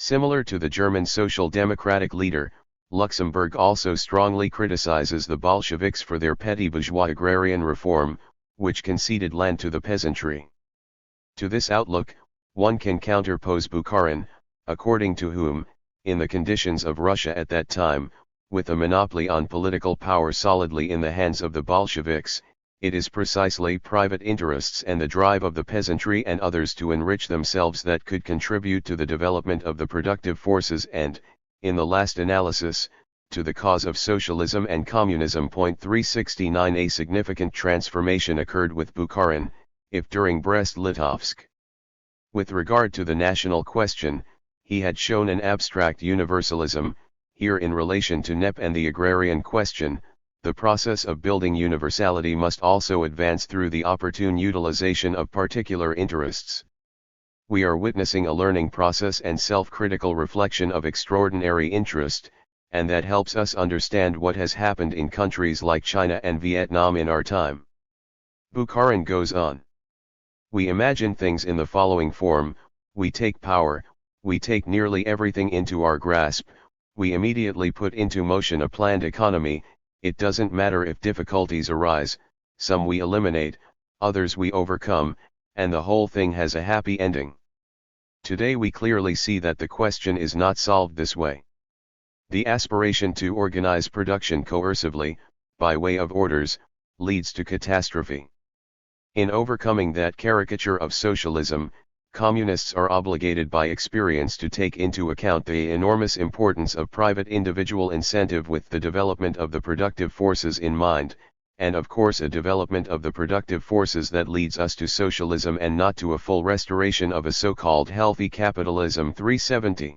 Similar to the German Social Democratic leader, Luxemburg also strongly criticizes the Bolsheviks for their petty bourgeois agrarian reform, which conceded land to the peasantry. To this outlook, one can counterpose Bukharin, according to whom, in the conditions of Russia at that time, with a monopoly on political power solidly in the hands of the Bolsheviks, it is precisely private interests and the drive of the peasantry and others to enrich themselves that could contribute to the development of the productive forces and, in the last analysis, to the cause of socialism and communism. 369 A significant transformation occurred with Bukharin, if during Brest-Litovsk. With regard to the national question, he had shown an abstract universalism. Here in relation to NEP and the agrarian question, the process of building universality must also advance through the opportune utilization of particular interests. We are witnessing a learning process and self-critical reflection of extraordinary interest, and that helps us understand what has happened in countries like China and Vietnam in our time. Bukharin goes on. We imagine things in the following form: we take power, we take nearly everything into our grasp, we immediately put into motion a planned economy. It doesn't matter if difficulties arise, some we eliminate, others we overcome, and the whole thing has a happy ending. Today we clearly see that the question is not solved this way. The aspiration to organize production coercively, by way of orders, leads to catastrophe. In overcoming that caricature of socialism, communists are obligated by experience to take into account the enormous importance of private individual incentive with the development of the productive forces in mind, and of course a development of the productive forces that leads us to socialism and not to a full restoration of a so-called healthy capitalism. 370.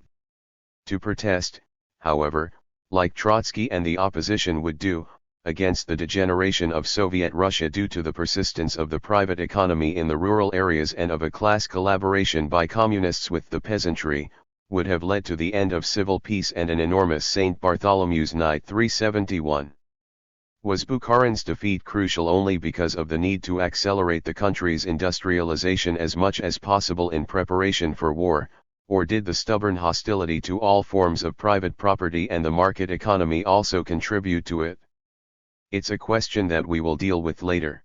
To protest, however, like Trotsky and the opposition would do, against the degeneration of Soviet Russia due to the persistence of the private economy in the rural areas and of a class collaboration by communists with the peasantry, would have led to the end of civil peace and an enormous St. Bartholomew's Night. 371. Was Bukharin's defeat crucial only because of the need to accelerate the country's industrialization as much as possible in preparation for war, or did the stubborn hostility to all forms of private property and the market economy also contribute to it? It's a question that we will deal with later.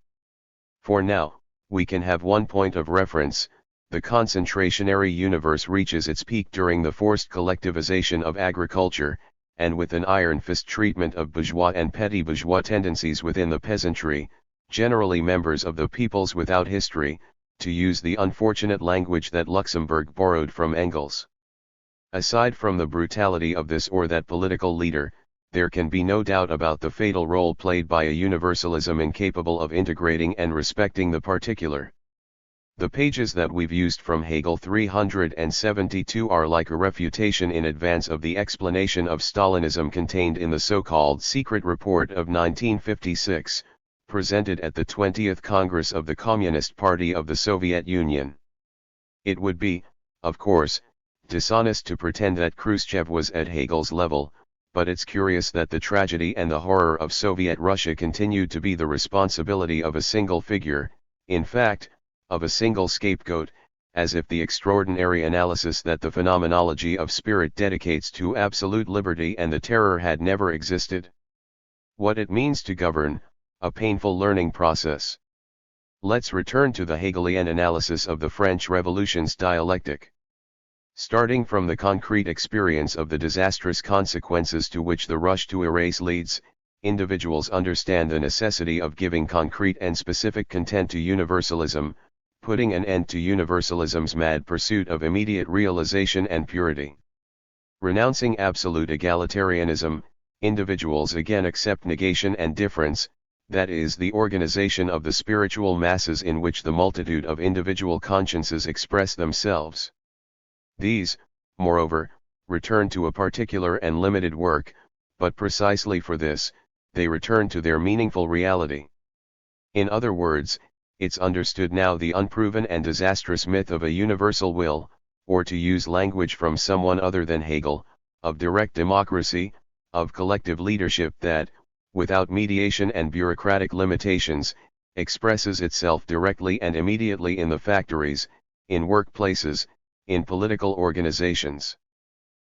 For now, we can have one point of reference: the concentrationary universe reaches its peak during the forced collectivization of agriculture, and with an iron-fist treatment of bourgeois and petty bourgeois tendencies within the peasantry, generally members of the peoples without history, to use the unfortunate language that Luxemburg borrowed from Engels. Aside from the brutality of this or that political leader, there can be no doubt about the fatal role played by a universalism incapable of integrating and respecting the particular. The pages that we've used from Hegel 372 are like a refutation in advance of the explanation of Stalinism contained in the so-called Secret Report of 1956, presented at the 20th Congress of the Communist Party of the Soviet Union. It would be, of course, dishonest to pretend that Khrushchev was at Hegel's level, but it's curious that the tragedy and the horror of Soviet Russia continued to be the responsibility of a single figure, in fact, of a single scapegoat, as if the extraordinary analysis that the phenomenology of spirit dedicates to absolute liberty and the terror had never existed. What it means to govern, a painful learning process. Let's return to the Hegelian analysis of the French Revolution's dialectic. Starting from the concrete experience of the disastrous consequences to which the rush to erase leads, individuals understand the necessity of giving concrete and specific content to universalism, putting an end to universalism's mad pursuit of immediate realization and purity. Renouncing absolute egalitarianism, individuals again accept negation and difference, that is the organization of the spiritual masses in which the multitude of individual consciences express themselves. These, moreover, return to a particular and limited work, but precisely for this, they return to their meaningful reality. In other words, it's understood now the unproven and disastrous myth of a universal will, or to use language from someone other than Hegel, of direct democracy, of collective leadership that, without mediation and bureaucratic limitations, expresses itself directly and immediately in the factories, in workplaces, in political organizations.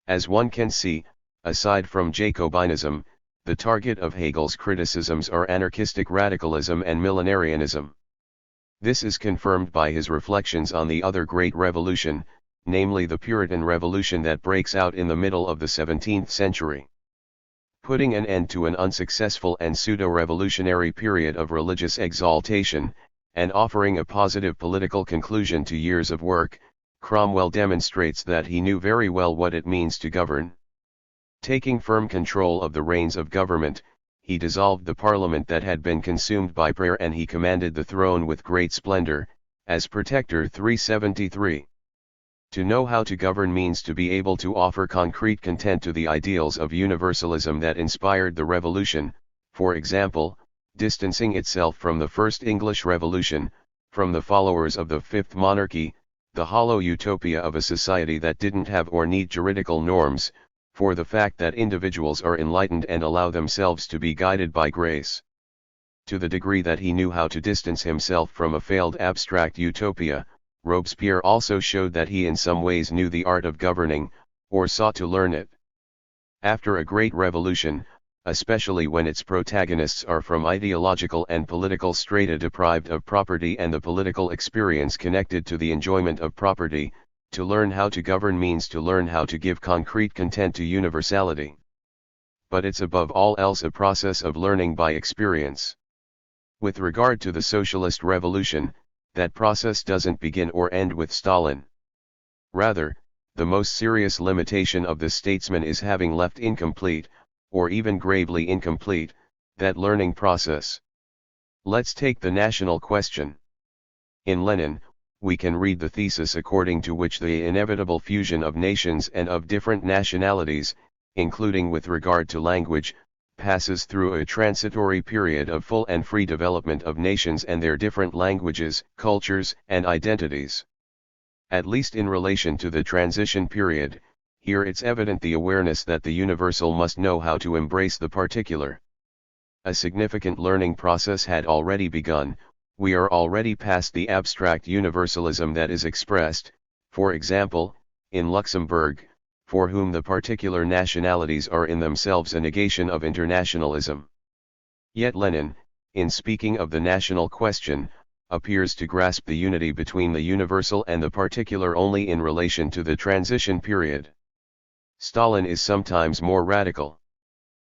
As one can see, aside from Jacobinism, the target of Hegel's criticisms are anarchistic radicalism and millenarianism. This is confirmed by his reflections on the other great revolution, namely the Puritan Revolution that breaks out in the middle of the 17th century. Putting an end to an unsuccessful and pseudo-revolutionary period of religious exaltation, and offering a positive political conclusion to years of work, Cromwell demonstrates that he knew very well what it means to govern. Taking firm control of the reins of government, he dissolved the parliament that had been consumed by prayer, and he commanded the throne with great splendor, as Protector 373. To know how to govern means to be able to offer concrete content to the ideals of universalism that inspired the Revolution, for example, distancing itself from the First English Revolution, from the followers of the Fifth Monarchy, the hollow utopia of a society that didn't have or need juridical norms, for the fact that individuals are enlightened and allow themselves to be guided by grace. To the degree that he knew how to distance himself from a failed abstract utopia, Robespierre also showed that he in some ways knew the art of governing, or sought to learn it. After a great revolution, especially when its protagonists are from ideological and political strata deprived of property and the political experience connected to the enjoyment of property, to learn how to govern means to learn how to give concrete content to universality. But it's above all else a process of learning by experience. With regard to the socialist revolution, that process doesn't begin or end with Stalin. Rather, the most serious limitation of the statesman is having left incomplete, or even gravely incomplete, that learning process. Let's take the national question. In Lenin, we can read the thesis according to which the inevitable fusion of nations and of different nationalities, including with regard to language, passes through a transitory period of full and free development of nations and their different languages, cultures, and identities. At least in relation to the transition period, here it's evident the awareness that the universal must know how to embrace the particular. A significant learning process had already begun. We are already past the abstract universalism that is expressed, for example, in Luxembourg, for whom the particular nationalities are in themselves a negation of internationalism. Yet Lenin, in speaking of the national question, appears to grasp the unity between the universal and the particular only in relation to the transition period. Stalin is sometimes more radical.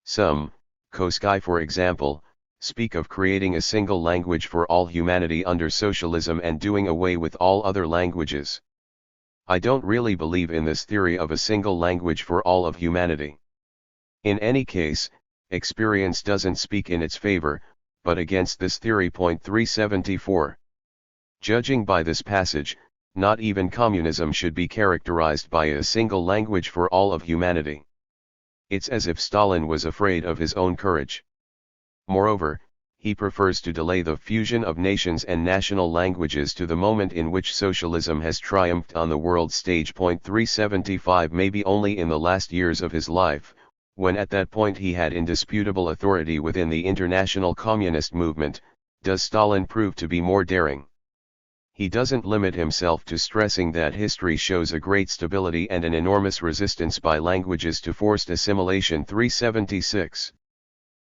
Some, Koski for example, speak of creating a single language for all humanity under socialism and doing away with all other languages. I don't really believe in this theory of a single language for all of humanity. In any case, experience doesn't speak in its favor, but against this theory. 374. Judging by this passage, not even communism should be characterized by a single language for all of humanity. It's as if Stalin was afraid of his own courage. Moreover, he prefers to delay the fusion of nations and national languages to the moment in which socialism has triumphed on the world stage. 375 Maybe only in the last years of his life, when at that point he had indisputable authority within the international communist movement, does Stalin prove to be more daring. He doesn't limit himself to stressing that history shows a great stability and an enormous resistance by languages to forced assimilation. 376.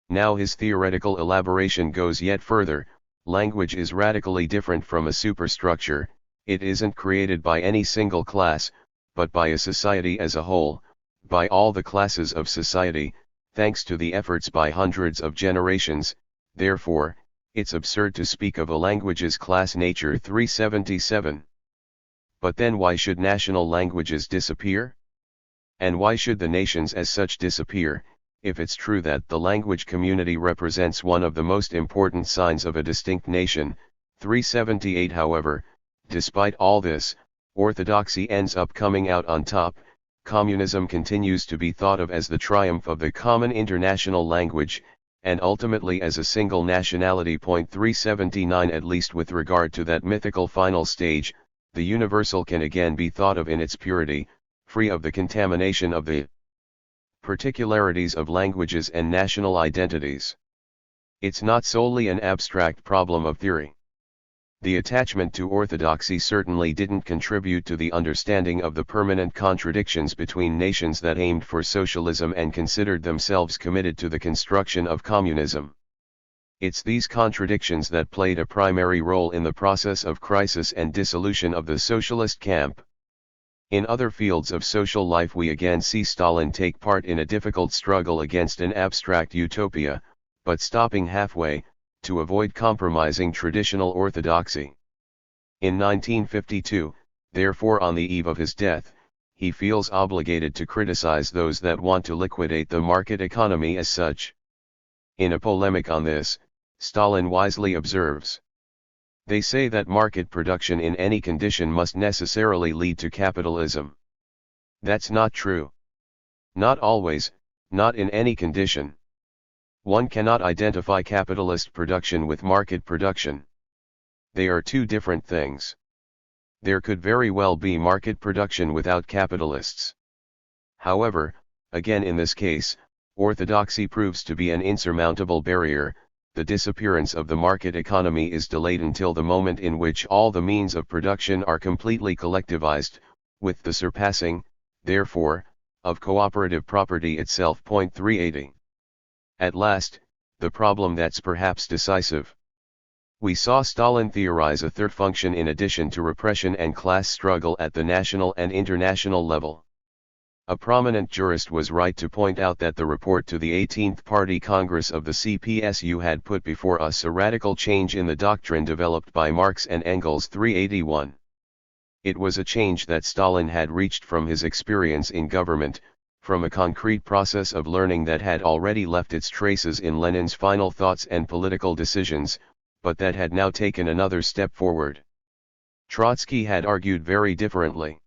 Now his theoretical elaboration goes yet further. Language is radically different from a superstructure. It isn't created by any single class, but by a society as a whole, by all the classes of society, thanks to the efforts by hundreds of generations. Therefore, it's absurd to speak of a language's class nature. 377. But then why should national languages disappear? And why should the nations as such disappear, if it's true that the language community represents one of the most important signs of a distinct nation? 378 However, despite all this, orthodoxy ends up coming out on top. Communism continues to be thought of as the triumph of the common international language, and ultimately as a single nationality. 379 At least with regard to that mythical final stage, the universal can again be thought of in its purity, free of the contamination of the particularities of languages and national identities. It's not solely an abstract problem of theory. The attachment to orthodoxy certainly didn't contribute to the understanding of the permanent contradictions between nations that aimed for socialism and considered themselves committed to the construction of communism. It's these contradictions that played a primary role in the process of crisis and dissolution of the socialist camp. In other fields of social life we again see Stalin take part in a difficult struggle against an abstract utopia, but stopping halfway, to avoid compromising traditional orthodoxy. In 1952, therefore on the eve of his death, he feels obligated to criticize those that want to liquidate the market economy as such. In a polemic on this, Stalin wisely observes, "They say that market production in any condition must necessarily lead to capitalism. That's not true. Not always, not in any condition. One cannot identify capitalist production with market production. They are two different things. There could very well be market production without capitalists. However, again in this case, orthodoxy proves to be an insurmountable barrier. The disappearance of the market economy is delayed until the moment in which all the means of production are completely collectivized, with the surpassing, therefore, of cooperative property itself." 380. At last, the problem that's perhaps decisive. We saw Stalin theorize a third function in addition to repression and class struggle at the national and international level. A prominent jurist was right to point out that the report to the 18th Party Congress of the CPSU had put before us a radical change in the doctrine developed by Marx and Engels. 381. It was a change that Stalin had reached from his experience in government, from a concrete process of learning that had already left its traces in Lenin's final thoughts and political decisions, but that had now taken another step forward. Trotsky had argued very differently.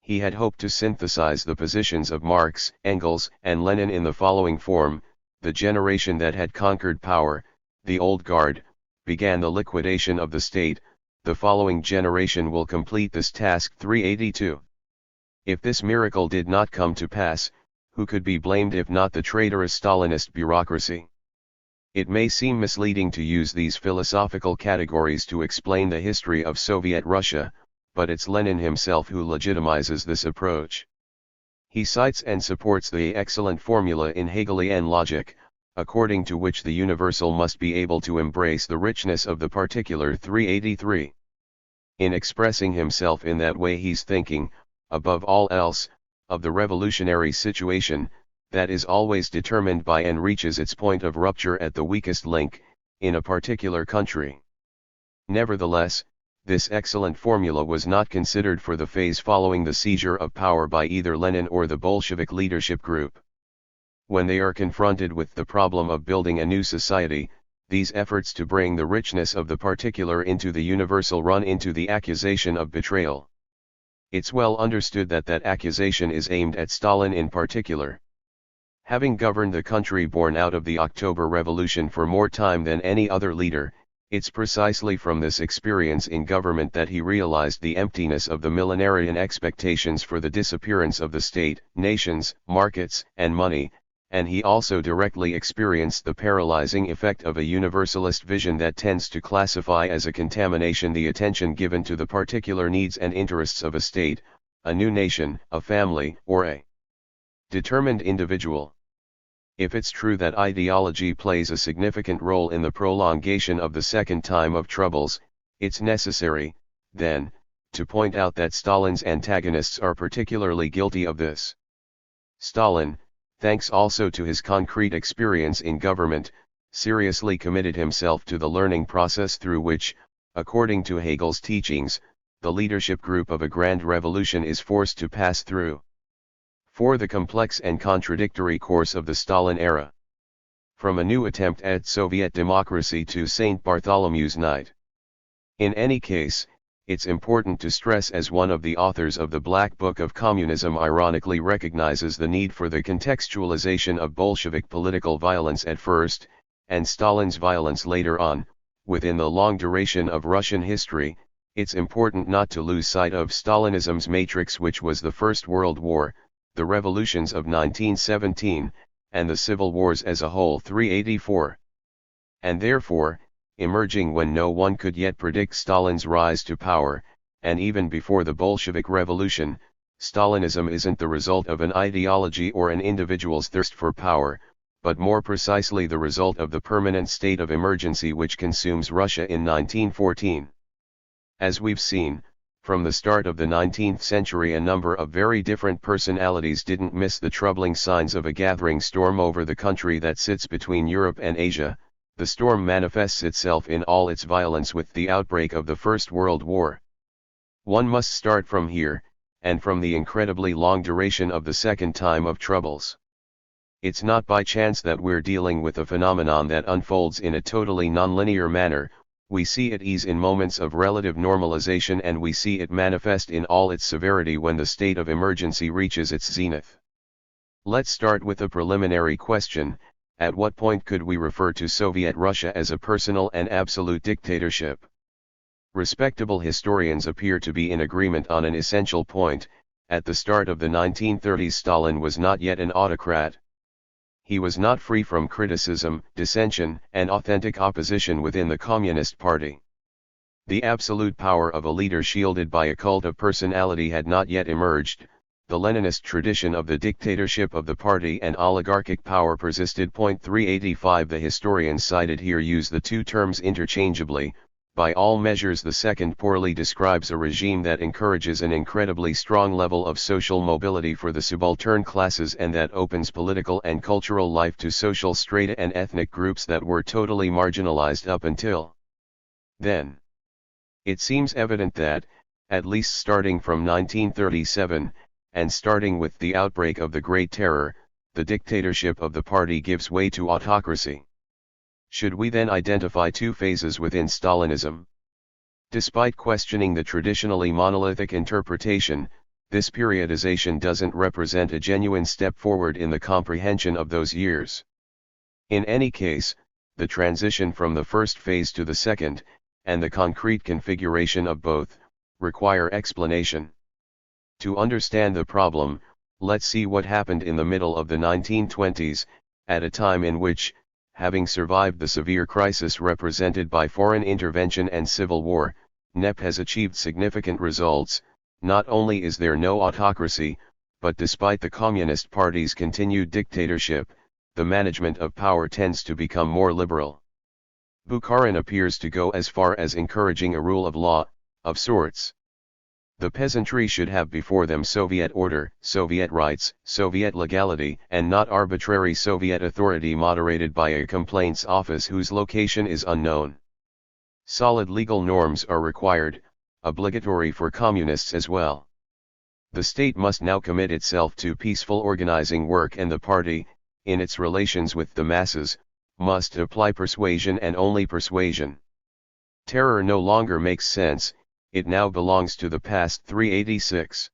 He had hoped to synthesize the positions of Marx, Engels, and Lenin in the following form: the generation that had conquered power, the old guard, began the liquidation of the state, the following generation will complete this task. 382. If this miracle did not come to pass, who could be blamed if not the traitorous Stalinist bureaucracy? It may seem misleading to use these philosophical categories to explain the history of Soviet Russia, but it's Lenin himself who legitimizes this approach. He cites and supports the excellent formula in Hegelian logic, according to which the universal must be able to embrace the richness of the particular. 383. In expressing himself in that way he's thinking, above all else, of the revolutionary situation, that is always determined by and reaches its point of rupture at the weakest link, in a particular country. Nevertheless, this excellent formula was not considered for the phase following the seizure of power by either Lenin or the Bolshevik leadership group. When they are confronted with the problem of building a new society, these efforts to bring the richness of the particular into the universal run into the accusation of betrayal. It's well understood that that accusation is aimed at Stalin in particular. Having governed the country born out of the October Revolution for more time than any other leader, it's precisely from this experience in government that he realized the emptiness of the millenarian expectations for the disappearance of the state, nations, markets, and money, and he also directly experienced the paralyzing effect of a universalist vision that tends to classify as a contamination the attention given to the particular needs and interests of a state, a new nation, a family, or a determined individual. If it's true that ideology plays a significant role in the prolongation of the second time of troubles, it's necessary, then, to point out that Stalin's antagonists are particularly guilty of this. Stalin, thanks also to his concrete experience in government, seriously committed himself to the learning process through which, according to Hegel's teachings, the leadership group of a grand revolution is forced to pass through. For the complex and contradictory course of the Stalin era. From a new attempt at Soviet democracy to St. Bartholomew's Night. In any case, it's important to stress, as one of the authors of the Black Book of Communism ironically recognizes the need for the contextualization of Bolshevik political violence at first, and Stalin's violence later on, within the long duration of Russian history, it's important not to lose sight of Stalinism's matrix, which was the First World War, the revolutions of 1917, and the civil wars as a whole. 384. And therefore, emerging when no one could yet predict Stalin's rise to power, and even before the Bolshevik Revolution, Stalinism isn't the result of an ideology or an individual's thirst for power, but more precisely the result of the permanent state of emergency which consumes Russia in 1914. As we've seen, from the start of the 19th century a number of very different personalities didn't miss the troubling signs of a gathering storm over the country that sits between Europe and Asia. The storm manifests itself in all its violence with the outbreak of the First World War. One must start from here, and from the incredibly long duration of the Second Time of Troubles. It's not by chance that we're dealing with a phenomenon that unfolds in a totally nonlinear manner. We see it ease in moments of relative normalization and we see it manifest in all its severity when the state of emergency reaches its zenith. Let's start with a preliminary question: at what point could we refer to Soviet Russia as a personal and absolute dictatorship? Respectable historians appear to be in agreement on an essential point: at the start of the 1930s Stalin was not yet an autocrat. He was not free from criticism, dissension, and authentic opposition within the Communist Party. The absolute power of a leader shielded by a cult of personality had not yet emerged. The Leninist tradition of the dictatorship of the party and oligarchic power persisted. 385 The historians cited here use the two terms interchangeably. By all measures the second poorly describes a regime that encourages an incredibly strong level of social mobility for the subaltern classes and that opens political and cultural life to social strata and ethnic groups that were totally marginalized up until then. It seems evident that, at least starting from 1937, and starting with the outbreak of the Great Terror, the dictatorship of the party gives way to autocracy. Should we then identify two phases within Stalinism? Despite questioning the traditionally monolithic interpretation, this periodization doesn't represent a genuine step forward in the comprehension of those years. In any case, the transition from the first phase to the second, and the concrete configuration of both, require explanation. To understand the problem, let's see what happened in the middle of the 1920s, at a time in which, having survived the severe crisis represented by foreign intervention and civil war, NEP has achieved significant results. Not only is there no autocracy, but despite the Communist Party's continued dictatorship, the management of power tends to become more liberal. Bukharin appears to go as far as encouraging a rule of law, of sorts. The peasantry should have before them Soviet order, Soviet rights, Soviet legality, and not arbitrary Soviet authority moderated by a complaints office whose location is unknown. Solid legal norms are required, obligatory for communists as well. The state must now commit itself to peaceful organizing work, and the party, in its relations with the masses, must apply persuasion and only persuasion. Terror no longer makes sense. It now belongs to the past. 386.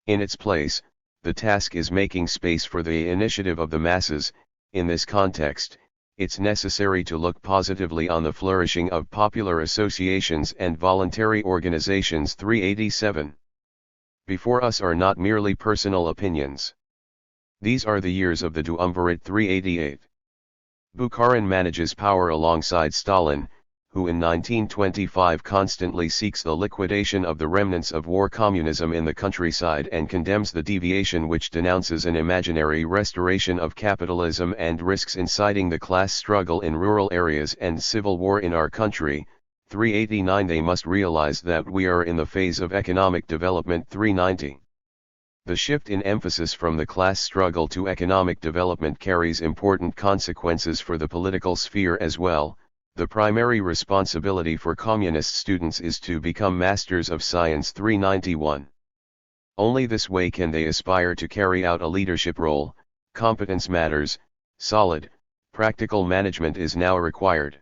In its place, the task is making space for the initiative of the masses. In this context, it's necessary to look positively on the flourishing of popular associations and voluntary organizations. 387. Before us are not merely personal opinions. These are the years of the Duumvirate. 388. Bukharin manages power alongside Stalin, who in 1925 constantly seeks the liquidation of the remnants of war communism in the countryside and condemns the deviation which denounces an imaginary restoration of capitalism and risks inciting the class struggle in rural areas and civil war in our country. 389. They must realize that we are in the phase of economic development. 390. The shift in emphasis from the class struggle to economic development carries important consequences for the political sphere as well. The primary responsibility for communist students is to become masters of science. 391. Only this way can they aspire to carry out a leadership role. Competence matters, solid, practical management is now required.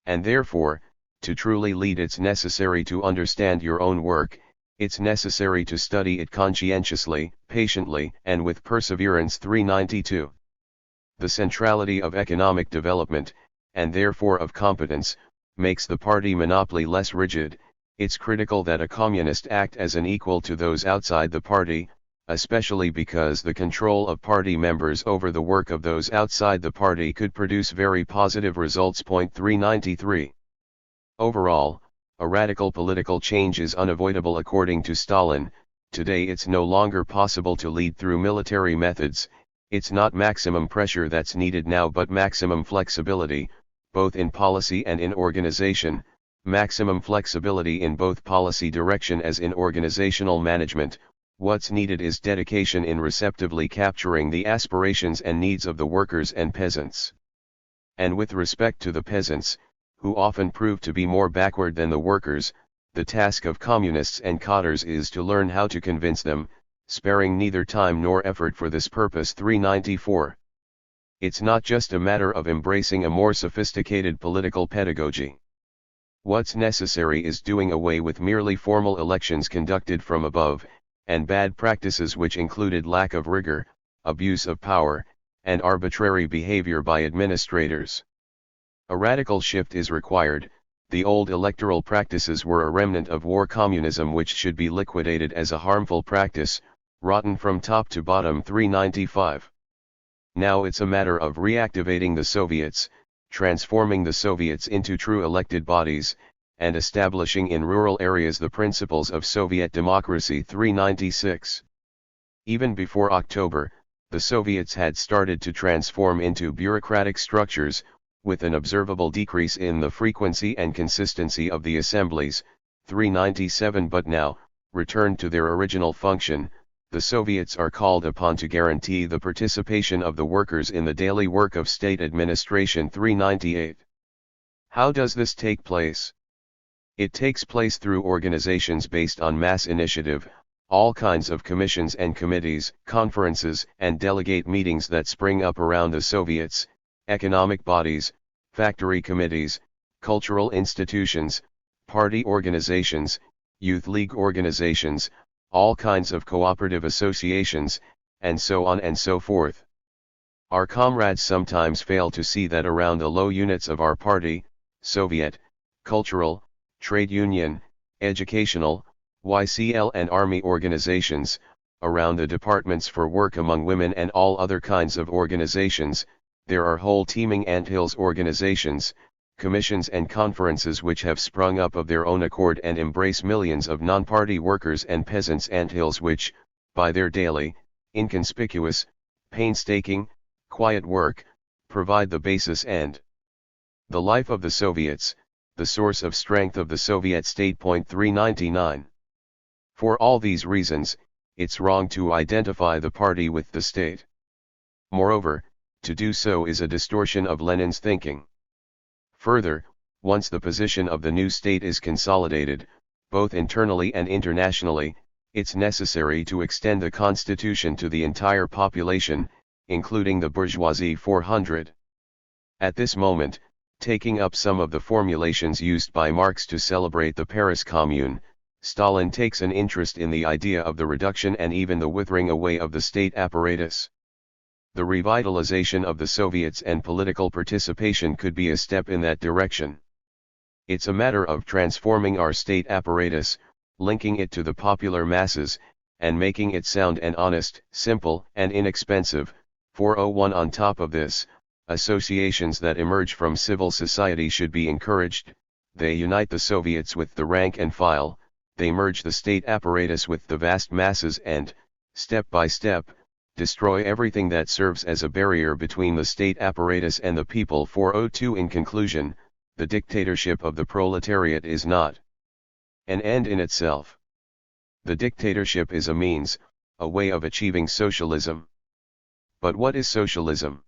And therefore, to truly lead it's necessary to understand your own work, it's necessary to study it conscientiously, patiently, and with perseverance. 392. The centrality of economic development, and therefore of competence, makes the party monopoly less rigid. It's critical that a communist act as an equal to those outside the party, especially because the control of party members over the work of those outside the party could produce very positive results. 393. Overall, a radical political change is unavoidable according to Stalin. Today it's no longer possible to lead through military methods. It's not maximum pressure that's needed now but maximum flexibility, both in policy and in organization, maximum flexibility in both policy direction as in organizational management. What's needed is dedication in receptively capturing the aspirations and needs of the workers and peasants. And with respect to the peasants, who often prove to be more backward than the workers, the task of communists and cadres is to learn how to convince them, sparing neither time nor effort for this purpose. 394. It's not just a matter of embracing a more sophisticated political pedagogy. What's necessary is doing away with merely formal elections conducted from above, and bad practices which included lack of rigor, abuse of power, and arbitrary behavior by administrators. A radical shift is required. The old electoral practices were a remnant of war communism which should be liquidated as a harmful practice, rotten from top to bottom. 395. Now it's a matter of reactivating the Soviets, transforming the Soviets into true elected bodies, and establishing in rural areas the principles of Soviet democracy. 396. Even before October, the Soviets had started to transform into bureaucratic structures, with an observable decrease in the frequency and consistency of the assemblies. 397. But now, returned to their original function, the Soviets are called upon to guarantee the participation of the workers in the daily work of state administration. 398. How does this take place? It takes place through organizations based on mass initiative, all kinds of commissions and committees, conferences and delegate meetings that spring up around the Soviets, economic bodies, factory committees, cultural institutions, party organizations, youth league organizations, all kinds of cooperative associations, and so on and so forth. Our comrades sometimes fail to see that around the low units of our party, Soviet, cultural, trade union, educational, YCL and army organizations, around the departments for work among women and all other kinds of organizations, there are whole teeming anthills organizations, commissions and conferences which have sprung up of their own accord and embrace millions of non-party workers and peasants, anthills which, by their daily, inconspicuous, painstaking, quiet work, provide the basis and the life of the Soviets, the source of strength of the Soviet state. 399. For all these reasons, it's wrong to identify the party with the state. Moreover, to do so is a distortion of Lenin's thinking. Further, once the position of the new state is consolidated, both internally and internationally, it's necessary to extend the constitution to the entire population, including the bourgeoisie. 400. At this moment, taking up some of the formulations used by Marx to celebrate the Paris Commune, Stalin takes an interest in the idea of the reduction and even the withering away of the state apparatus. The revitalization of the Soviets and political participation could be a step in that direction. It's a matter of transforming our state apparatus, linking it to the popular masses, and making it sound and honest, simple and inexpensive. 401. On top of this, associations that emerge from civil society should be encouraged. They unite the Soviets with the rank and file, they merge the state apparatus with the vast masses and, step by step, destroy everything that serves as a barrier between the state apparatus and the people. 402. In conclusion, the dictatorship of the proletariat is not an end in itself. The dictatorship is a means, a way of achieving socialism. But what is socialism?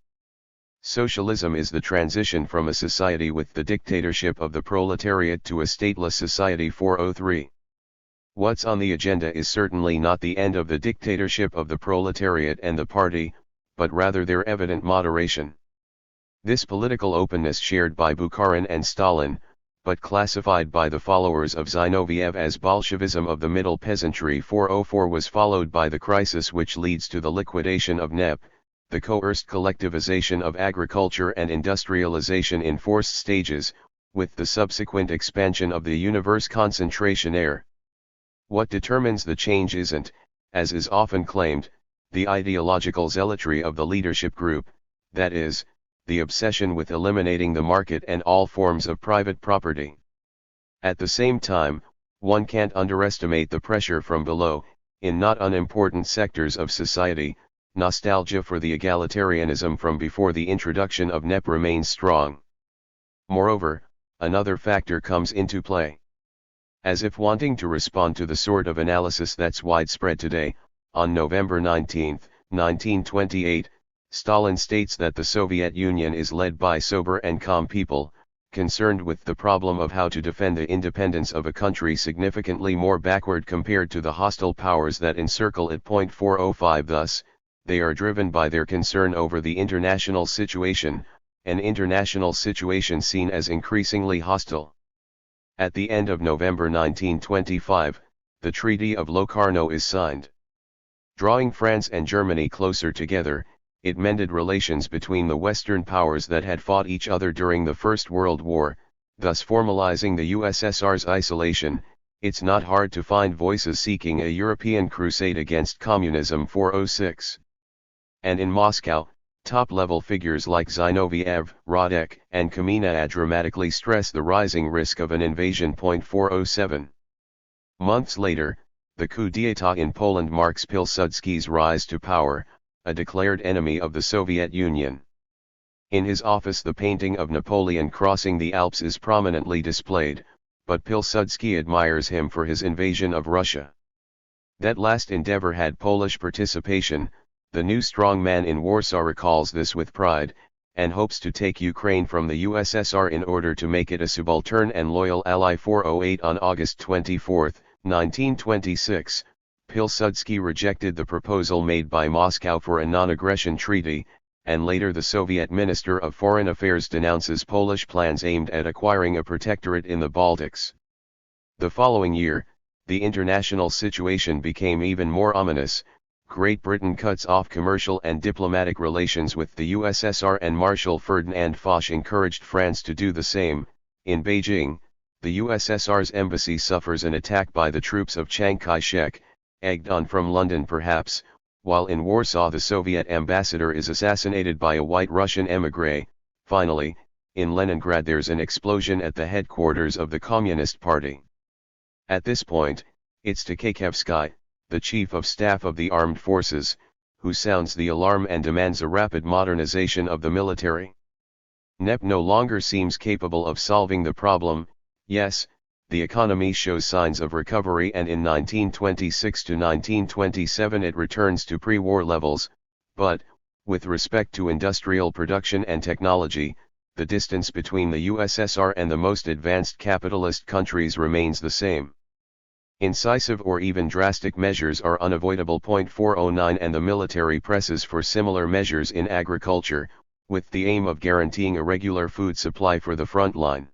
Socialism is the transition from a society with the dictatorship of the proletariat to a stateless society. 403. What's on the agenda is certainly not the end of the dictatorship of the proletariat and the party, but rather their evident moderation. This political openness shared by Bukharin and Stalin, but classified by the followers of Zinoviev as Bolshevism of the middle peasantry. 404 was followed by the crisis which leads to the liquidation of NEP, the coerced collectivization of agriculture and industrialization in forced stages, with the subsequent expansion of the universe concentration. What determines the change isn't, as is often claimed, the ideological zealotry of the leadership group, that is, the obsession with eliminating the market and all forms of private property. At the same time, one can't underestimate the pressure from below, in not unimportant sectors of society. Nostalgia for the egalitarianism from before the introduction of NEP remains strong. Moreover, another factor comes into play. As if wanting to respond to the sort of analysis that's widespread today, on November 19, 1928, Stalin states that the Soviet Union is led by sober and calm people, concerned with the problem of how to defend the independence of a country significantly more backward compared to the hostile powers that encircle it. 405 Thus, they are driven by their concern over the international situation, an international situation seen as increasingly hostile. At the end of November 1925, the Treaty of Locarno is signed. Drawing France and Germany closer together, it mended relations between the Western powers that had fought each other during the First World War, thus formalizing the USSR's isolation. It's not hard to find voices seeking a European crusade against communism. 406. And in Moscow, top-level figures like Zinoviev, Radek, and Kamina dramatically stress the rising risk of an invasion. 407. Months later, the coup d'état in Poland marks Pilsudski's rise to power, a declared enemy of the Soviet Union. In his office the painting of Napoleon crossing the Alps is prominently displayed, but Pilsudski admires him for his invasion of Russia. That last endeavor had Polish participation. The new strongman in Warsaw recalls this with pride, and hopes to take Ukraine from the USSR in order to make it a subaltern and loyal ally. 408 On August 24, 1926, Pilsudski rejected the proposal made by Moscow for a non-aggression treaty, and later the Soviet Minister of Foreign Affairs denounces Polish plans aimed at acquiring a protectorate in the Baltics. The following year, the international situation became even more ominous. Great Britain cuts off commercial and diplomatic relations with the USSR, and Marshal Ferdinand Foch encouraged France to do the same. In Beijing, the USSR's embassy suffers an attack by the troops of Chiang Kai-shek, egged on from London perhaps, while in Warsaw the Soviet ambassador is assassinated by a White Russian émigré. Finally, in Leningrad there's an explosion at the headquarters of the Communist Party. At this point, it's Tkhachevsky, the Chief of Staff of the Armed Forces, who sounds the alarm and demands a rapid modernization of the military. NEP no longer seems capable of solving the problem. Yes, the economy shows signs of recovery, and in 1926 to 1927 it returns to pre-war levels, but, with respect to industrial production and technology, the distance between the USSR and the most advanced capitalist countries remains the same. Incisive or even drastic measures are unavoidable. 409 And the military presses for similar measures in agriculture, with the aim of guaranteeing a regular food supply for the front line.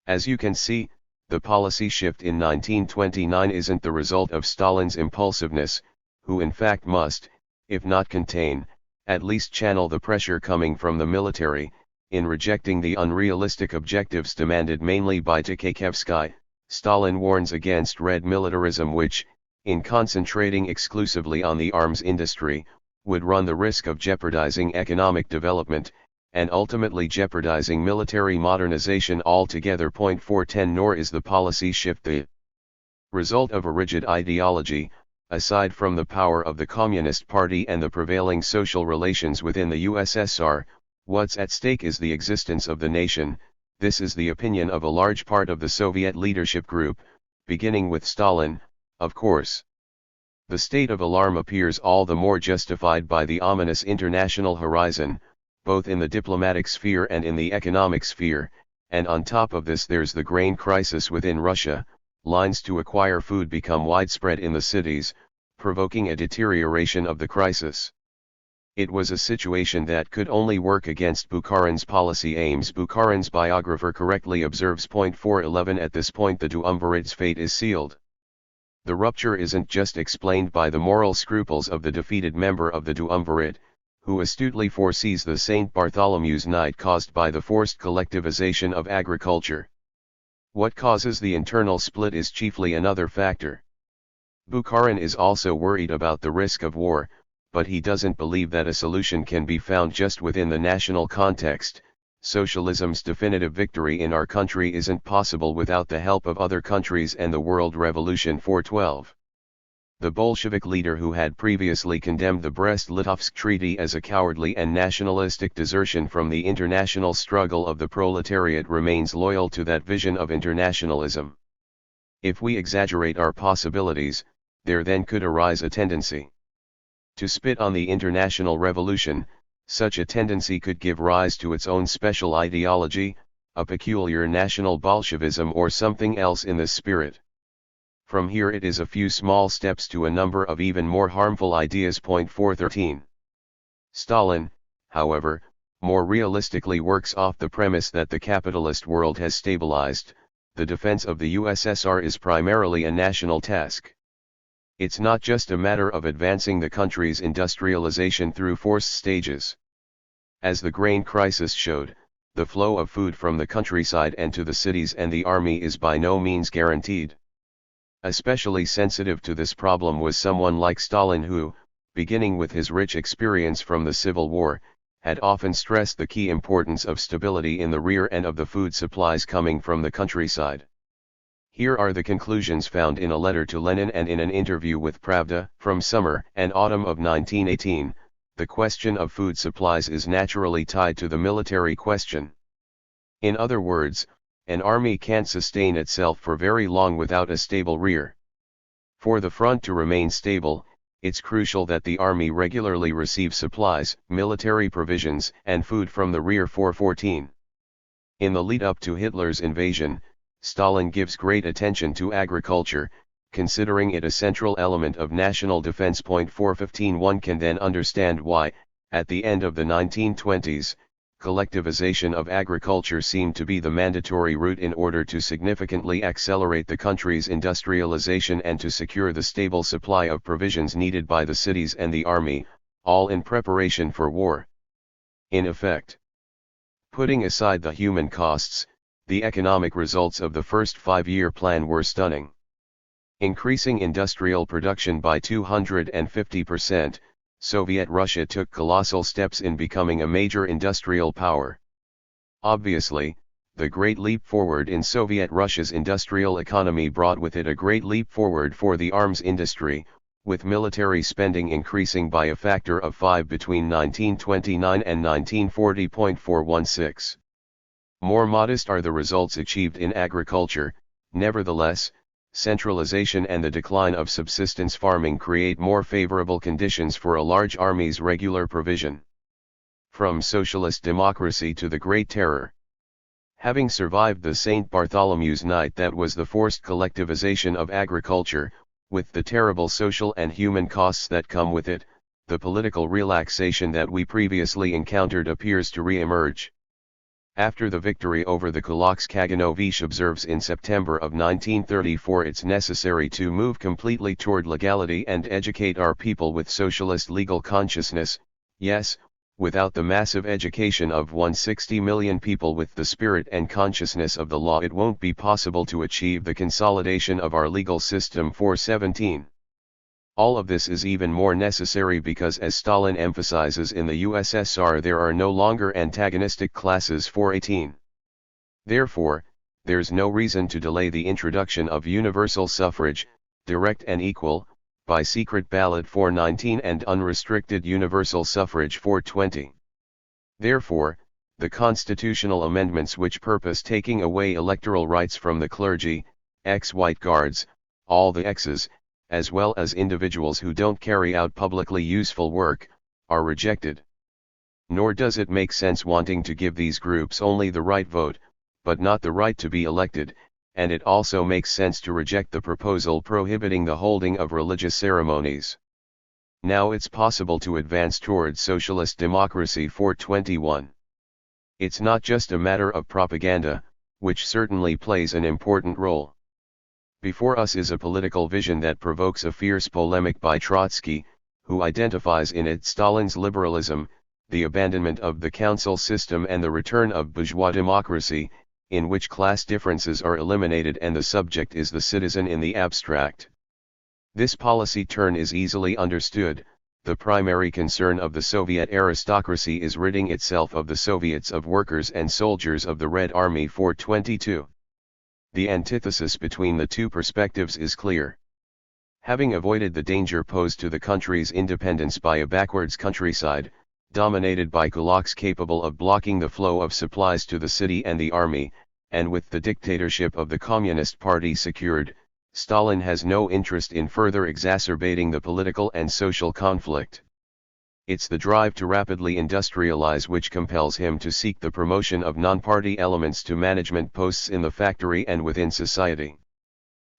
As you can see, the policy shift in 1929 isn't the result of Stalin's impulsiveness, who in fact must, if not contain, at least channel the pressure coming from the military, in rejecting the unrealistic objectives demanded mainly by Tkhachevsky. Stalin warns against red militarism which, in concentrating exclusively on the arms industry, would run the risk of jeopardizing economic development, and ultimately jeopardizing military modernization altogether. 410 Nor is the policy shift the result of a rigid ideology. Aside from the power of the Communist Party and the prevailing social relations within the USSR, what's at stake is the existence of the nation. This is the opinion of a large part of the Soviet leadership group, beginning with Stalin, of course. The state of alarm appears all the more justified by the ominous international horizon, both in the diplomatic sphere and in the economic sphere, and on top of this there's the grain crisis within Russia. Lines to acquire food become widespread in the cities, provoking a deterioration of the crisis. It was a situation that could only work against Bukharin's policy aims. Bukharin's biographer correctly observes. 411 At this point the Duumvirit's fate is sealed. The rupture isn't just explained by the moral scruples of the defeated member of the Duumvirit, who astutely foresees the St. Bartholomew's Night caused by the forced collectivization of agriculture. What causes the internal split is chiefly another factor. Bukharin is also worried about the risk of war, but he doesn't believe that a solution can be found just within the national context. Socialism's definitive victory in our country isn't possible without the help of other countries and the World Revolution 412. The Bolshevik leader who had previously condemned the Brest-Litovsk Treaty as a cowardly and nationalistic desertion from the international struggle of the proletariat remains loyal to that vision of internationalism. If we exaggerate our possibilities, there then could arise a tendency to spit on the international revolution. Such a tendency could give rise to its own special ideology, a peculiar national Bolshevism or something else in this spirit. From here it is a few small steps to a number of even more harmful ideas. Point 413. Stalin, however, more realistically works off the premise that the capitalist world has stabilized. The defense of the USSR is primarily a national task. It's not just a matter of advancing the country's industrialization through forced stages. As the grain crisis showed, the flow of food from the countryside and to the cities and the army is by no means guaranteed. Especially sensitive to this problem was someone like Stalin who, beginning with his rich experience from the Civil War, had often stressed the key importance of stability in the rear end of the food supplies coming from the countryside. Here are the conclusions found in a letter to Lenin and in an interview with Pravda. From summer and autumn of 1918, the question of food supplies is naturally tied to the military question. In other words, an army can't sustain itself for very long without a stable rear. For the front to remain stable, it's crucial that the army regularly receive supplies, military provisions, and food from the rear. 414. In the lead-up to Hitler's invasion, Stalin gives great attention to agriculture, considering it a central element of national defense. 415. One can then understand why, at the end of the 1920s, collectivization of agriculture seemed to be the mandatory route in order to significantly accelerate the country's industrialization and to secure the stable supply of provisions needed by the cities and the army, all in preparation for war. In effect, putting aside the human costs, the economic results of the first 5-year plan were stunning. Increasing industrial production by 250%, Soviet Russia took colossal steps in becoming a major industrial power. Obviously, the great leap forward in Soviet Russia's industrial economy brought with it a great leap forward for the arms industry, with military spending increasing by a factor of 5 between 1929 and 1940. 416. More modest are the results achieved in agriculture. Nevertheless, centralization and the decline of subsistence farming create more favorable conditions for a large army's regular provision. From socialist democracy to the Great Terror. Having survived the St. Bartholomew's Night that was the forced collectivization of agriculture, with the terrible social and human costs that come with it, the political relaxation that we previously encountered appears to re-emerge. After the victory over the Kulaks, Kaganovich observes in September of 1934 it's necessary to move completely toward legality and educate our people with socialist legal consciousness. Yes, without the massive education of 160 million people with the spirit and consciousness of the law it won't be possible to achieve the consolidation of our legal system. 417. All of this is even more necessary because, as Stalin emphasizes, in the USSR there are no longer antagonistic classes. 418. Therefore, there's no reason to delay the introduction of universal suffrage, direct and equal, by secret ballot. 419 and unrestricted universal suffrage. 420. Therefore, the constitutional amendments which purpose taking away electoral rights from the clergy, ex-White Guards, all the X's, as well as individuals who don't carry out publicly useful work, are rejected. Nor does it make sense wanting to give these groups only the right vote, but not the right to be elected, and it also makes sense to reject the proposal prohibiting the holding of religious ceremonies. Now it's possible to advance towards socialist democracy. 421. It's not just a matter of propaganda, which certainly plays an important role. Before us is a political vision that provokes a fierce polemic by Trotsky, who identifies in it Stalin's liberalism, the abandonment of the council system and the return of bourgeois democracy, in which class differences are eliminated and the subject is the citizen in the abstract. This policy turn is easily understood. The primary concern of the Soviet aristocracy is ridding itself of the Soviets of workers and soldiers of the Red Army 422. The antithesis between the two perspectives is clear. Having avoided the danger posed to the country's independence by a backwards countryside, dominated by kulaks capable of blocking the flow of supplies to the city and the army, and with the dictatorship of the Communist Party secured, Stalin has no interest in further exacerbating the political and social conflict. It's the drive to rapidly industrialize which compels him to seek the promotion of non-party elements to management posts in the factory and within society.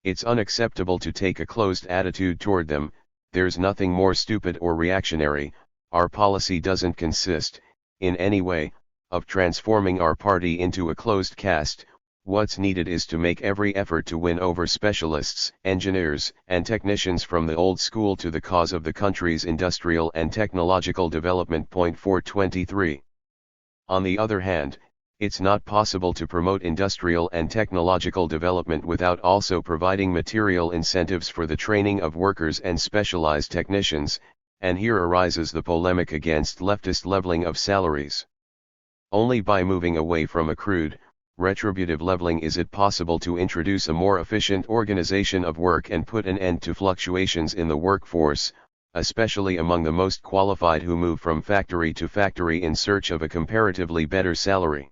It's unacceptable to take a closed attitude toward them. There's nothing more stupid or reactionary. Our policy doesn't consist, in any way, of transforming our party into a closed caste. What's needed is to make every effort to win over specialists, engineers, and technicians from the old school to the cause of the country's industrial and technological development. 423. On the other hand, it's not possible to promote industrial and technological development without also providing material incentives for the training of workers and specialized technicians, and here arises the polemic against leftist leveling of salaries. Only by moving away from a crude, retributive leveling is it possible to introduce a more efficient organization of work and put an end to fluctuations in the workforce, especially among the most qualified who move from factory to factory in search of a comparatively better salary.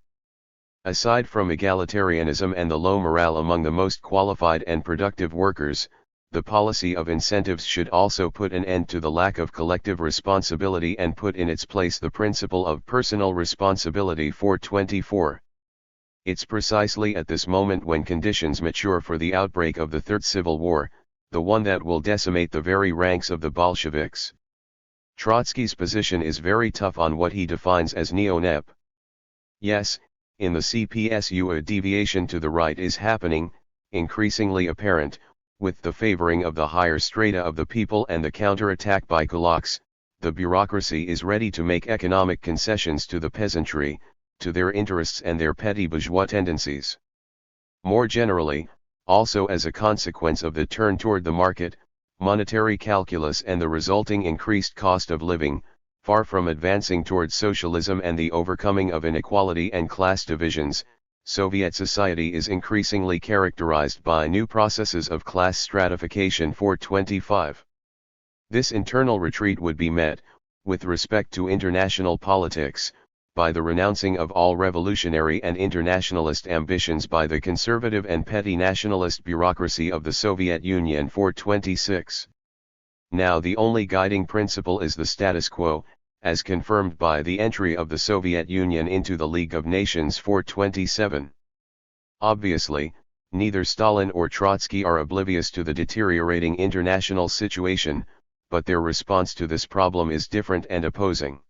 Aside from egalitarianism and the low morale among the most qualified and productive workers, the policy of incentives should also put an end to the lack of collective responsibility and put in its place the principle of personal responsibility. 424. It's precisely at this moment when conditions mature for the outbreak of the Third Civil War, the one that will decimate the very ranks of the Bolsheviks. Trotsky's position is very tough on what he defines as neo-NEP. Yes, in the CPSU a deviation to the right is happening, increasingly apparent, with the favoring of the higher strata of the people and the counterattack by kulaks. The bureaucracy is ready to make economic concessions to the peasantry, to their interests and their petty bourgeois tendencies. More generally, also as a consequence of the turn toward the market, monetary calculus and the resulting increased cost of living, far from advancing toward socialism and the overcoming of inequality and class divisions, Soviet society is increasingly characterized by new processes of class stratification. 425. This internal retreat would be met, with respect to international politics, by the renouncing of all revolutionary and internationalist ambitions by the conservative and petty nationalist bureaucracy of the Soviet Union. 426. Now the only guiding principle is the status quo, as confirmed by the entry of the Soviet Union into the League of Nations. 427. Obviously, neither Stalin or Trotsky are oblivious to the deteriorating international situation, but their response to this problem is different and opposing.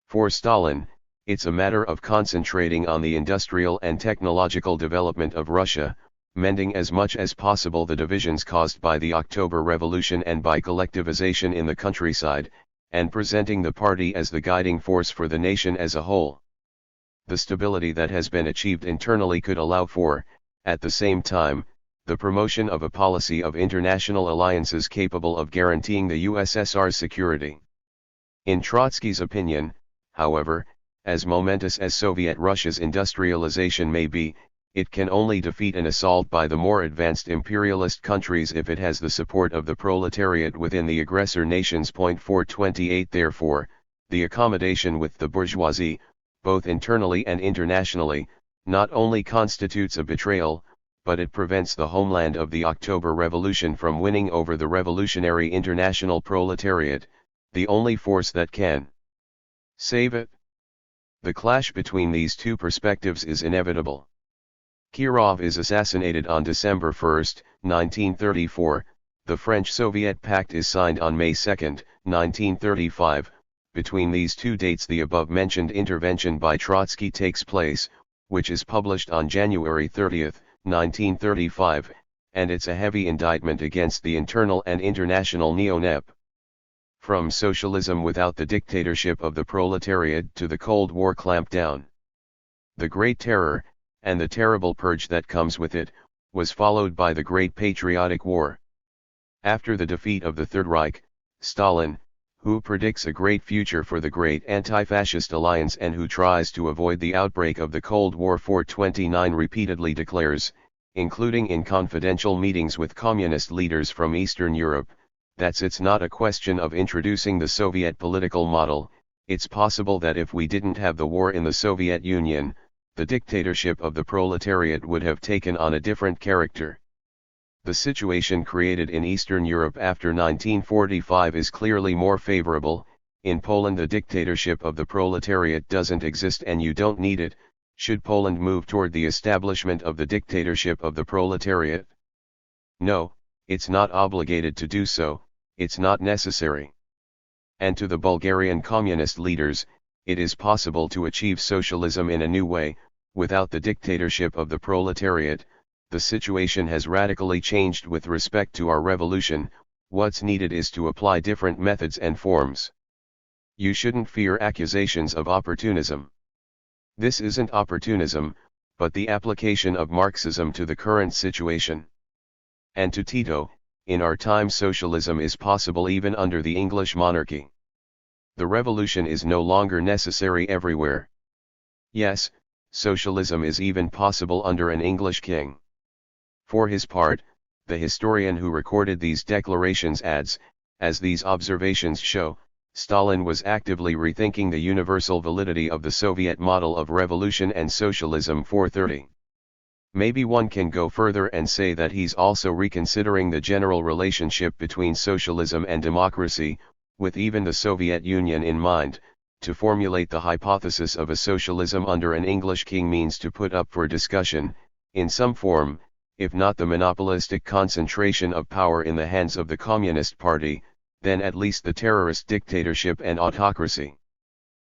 For Stalin, it's a matter of concentrating on the industrial and technological development of Russia, mending as much as possible the divisions caused by the October Revolution and by collectivization in the countryside, and presenting the party as the guiding force for the nation as a whole. The stability that has been achieved internally could allow for, at the same time, the promotion of a policy of international alliances capable of guaranteeing the USSR's security. In Trotsky's opinion, however, as momentous as Soviet Russia's industrialization may be, it can only defeat an assault by the more advanced imperialist countries if it has the support of the proletariat within the aggressor nations. 428. Therefore, the accommodation with the bourgeoisie, both internally and internationally, not only constitutes a betrayal, but it prevents the homeland of the October Revolution from winning over the revolutionary international proletariat, the only force that can save it. The clash between these two perspectives is inevitable. Kirov is assassinated on December 1, 1934, the French-Soviet Pact is signed on May 2, 1935, between these two dates the above-mentioned intervention by Trotsky takes place, which is published on January 30, 1935, and it's a heavy indictment against the internal and international neo-NEP. From socialism without the dictatorship of the proletariat to the Cold War clampdown. The Great Terror, and the terrible purge that comes with it, was followed by the Great Patriotic War. After the defeat of the Third Reich, Stalin, who predicts a great future for the great anti-fascist alliance and who tries to avoid the outbreak of the Cold War, 429 repeatedly declares, including in confidential meetings with communist leaders from Eastern Europe, that it's not a question of introducing the Soviet political model. It's possible that if we didn't have the war in the Soviet Union, the dictatorship of the proletariat would have taken on a different character. The situation created in Eastern Europe after 1945 is clearly more favorable. In Poland the dictatorship of the proletariat doesn't exist and you don't need it. Should Poland move toward the establishment of the dictatorship of the proletariat? No, it's not obligated to do so, it's not necessary. And to the Bulgarian communist leaders, it is possible to achieve socialism in a new way, without the dictatorship of the proletariat. The situation has radically changed with respect to our revolution. What's needed is to apply different methods and forms. You shouldn't fear accusations of opportunism. This isn't opportunism, but the application of Marxism to the current situation. And to Tito, in our time socialism is possible even under the English monarchy. The revolution is no longer necessary everywhere. Yes, socialism is even possible under an English king. For his part, the historian who recorded these declarations adds, as these observations show, Stalin was actively rethinking the universal validity of the Soviet model of revolution and socialism. 430. Maybe one can go further and say that he's also reconsidering the general relationship between socialism and democracy, with even the Soviet Union in mind. To formulate the hypothesis of a socialism under an English king means to put up for discussion, in some form, if not the monopolistic concentration of power in the hands of the Communist Party, then at least the terrorist dictatorship and autocracy.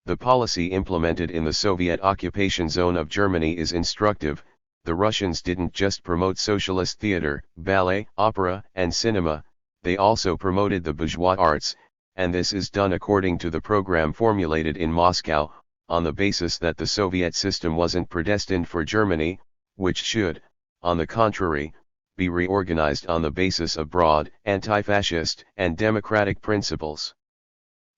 The policy implemented in the Soviet occupation zone of Germany is instructive. The Russians didn't just promote socialist theater, ballet, opera, and cinema, they also promoted the bourgeois arts, and this is done according to the program formulated in Moscow, on the basis that the Soviet system wasn't predestined for Germany, which should, on the contrary, be reorganized on the basis of broad, anti-fascist, and democratic principles.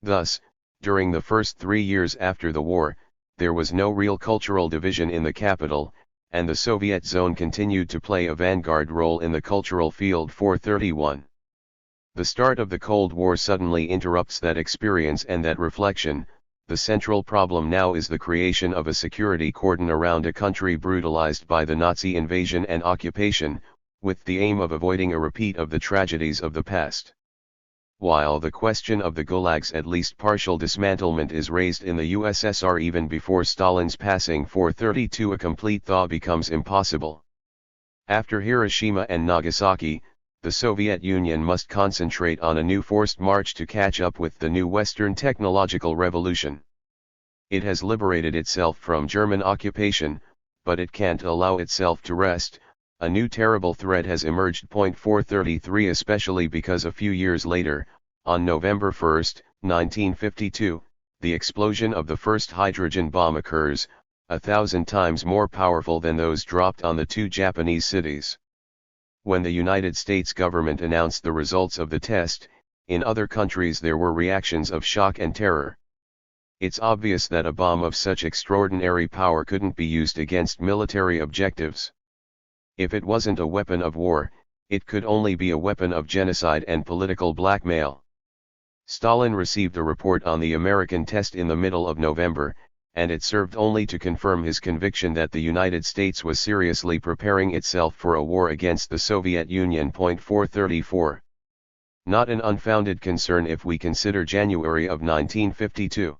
Thus, during the first 3 years after the war, there was no real cultural division in the capital, and the Soviet zone continued to play a vanguard role in the cultural field. 431. The start of the Cold War suddenly interrupts that experience and that reflection. The central problem now is the creation of a security cordon around a country brutalized by the Nazi invasion and occupation, with the aim of avoiding a repeat of the tragedies of the past. While the question of the Gulag's at least partial dismantlement is raised in the USSR even before Stalin's passing, 432, a complete thaw becomes impossible. After Hiroshima and Nagasaki, the Soviet Union must concentrate on a new forced march to catch up with the new Western technological revolution. It has liberated itself from German occupation, but it can't allow itself to rest. A new terrible threat has emerged. 433, especially because a few years later, on November 1, 1952, the explosion of the first hydrogen bomb occurs, 1,000 times more powerful than those dropped on the 2 Japanese cities. When the United States government announced the results of the test, in other countries there were reactions of shock and terror. It's obvious that a bomb of such extraordinary power couldn't be used against military objectives. If it wasn't a weapon of war, it could only be a weapon of genocide and political blackmail. Stalin received a report on the American test in the middle of November, and it served only to confirm his conviction that the United States was seriously preparing itself for a war against the Soviet Union. 434. Not an unfounded concern if we consider January of 1952.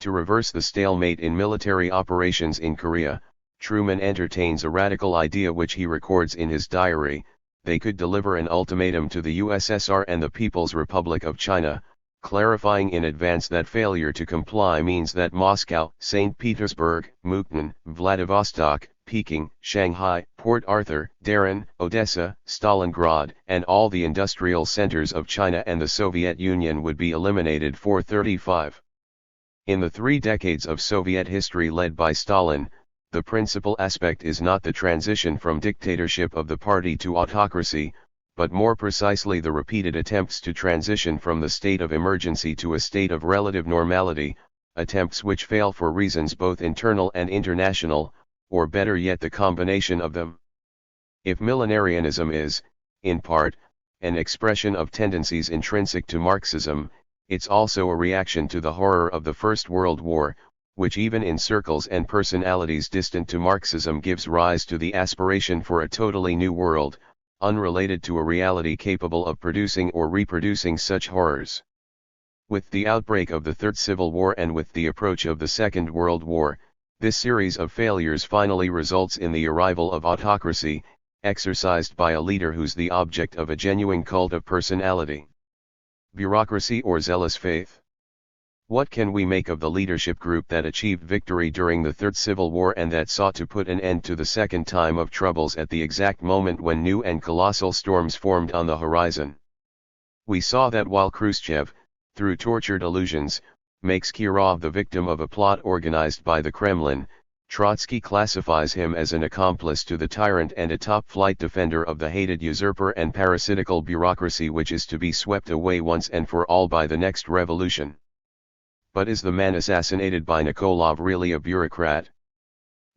To reverse the stalemate in military operations in Korea, Truman entertains a radical idea which he records in his diary. They could deliver an ultimatum to the USSR and the People's Republic of China, clarifying in advance that failure to comply means that Moscow, St. Petersburg, Mukden, Vladivostok, Peking, Shanghai, Port Arthur, Daren, Odessa, Stalingrad, and all the industrial centers of China and the Soviet Union would be eliminated. 435. In the 3 decades of Soviet history led by Stalin, the principal aspect is not the transition from dictatorship of the party to autocracy, but more precisely the repeated attempts to transition from the state of emergency to a state of relative normality, attempts which fail for reasons both internal and international, or better yet the combination of them. If millenarianism is, in part, an expression of tendencies intrinsic to Marxism, it's also a reaction to the horror of the First World War, which even in circles and personalities distant to Marxism gives rise to the aspiration for a totally new world, unrelated to a reality capable of producing or reproducing such horrors. With the outbreak of the Third Civil War and with the approach of the Second World War, this series of failures finally results in the arrival of autocracy, exercised by a leader who's the object of a genuine cult of personality. Bureaucracy or zealous faith? What can we make of the leadership group that achieved victory during the Third Civil War and that sought to put an end to the second time of troubles at the exact moment when new and colossal storms formed on the horizon? We saw that while Khrushchev, through tortured illusions, makes Kirov the victim of a plot organized by the Kremlin, Trotsky classifies him as an accomplice to the tyrant and a top-flight defender of the hated usurper and parasitical bureaucracy which is to be swept away once and for all by the next revolution. But is the man assassinated by Nikolov really a bureaucrat?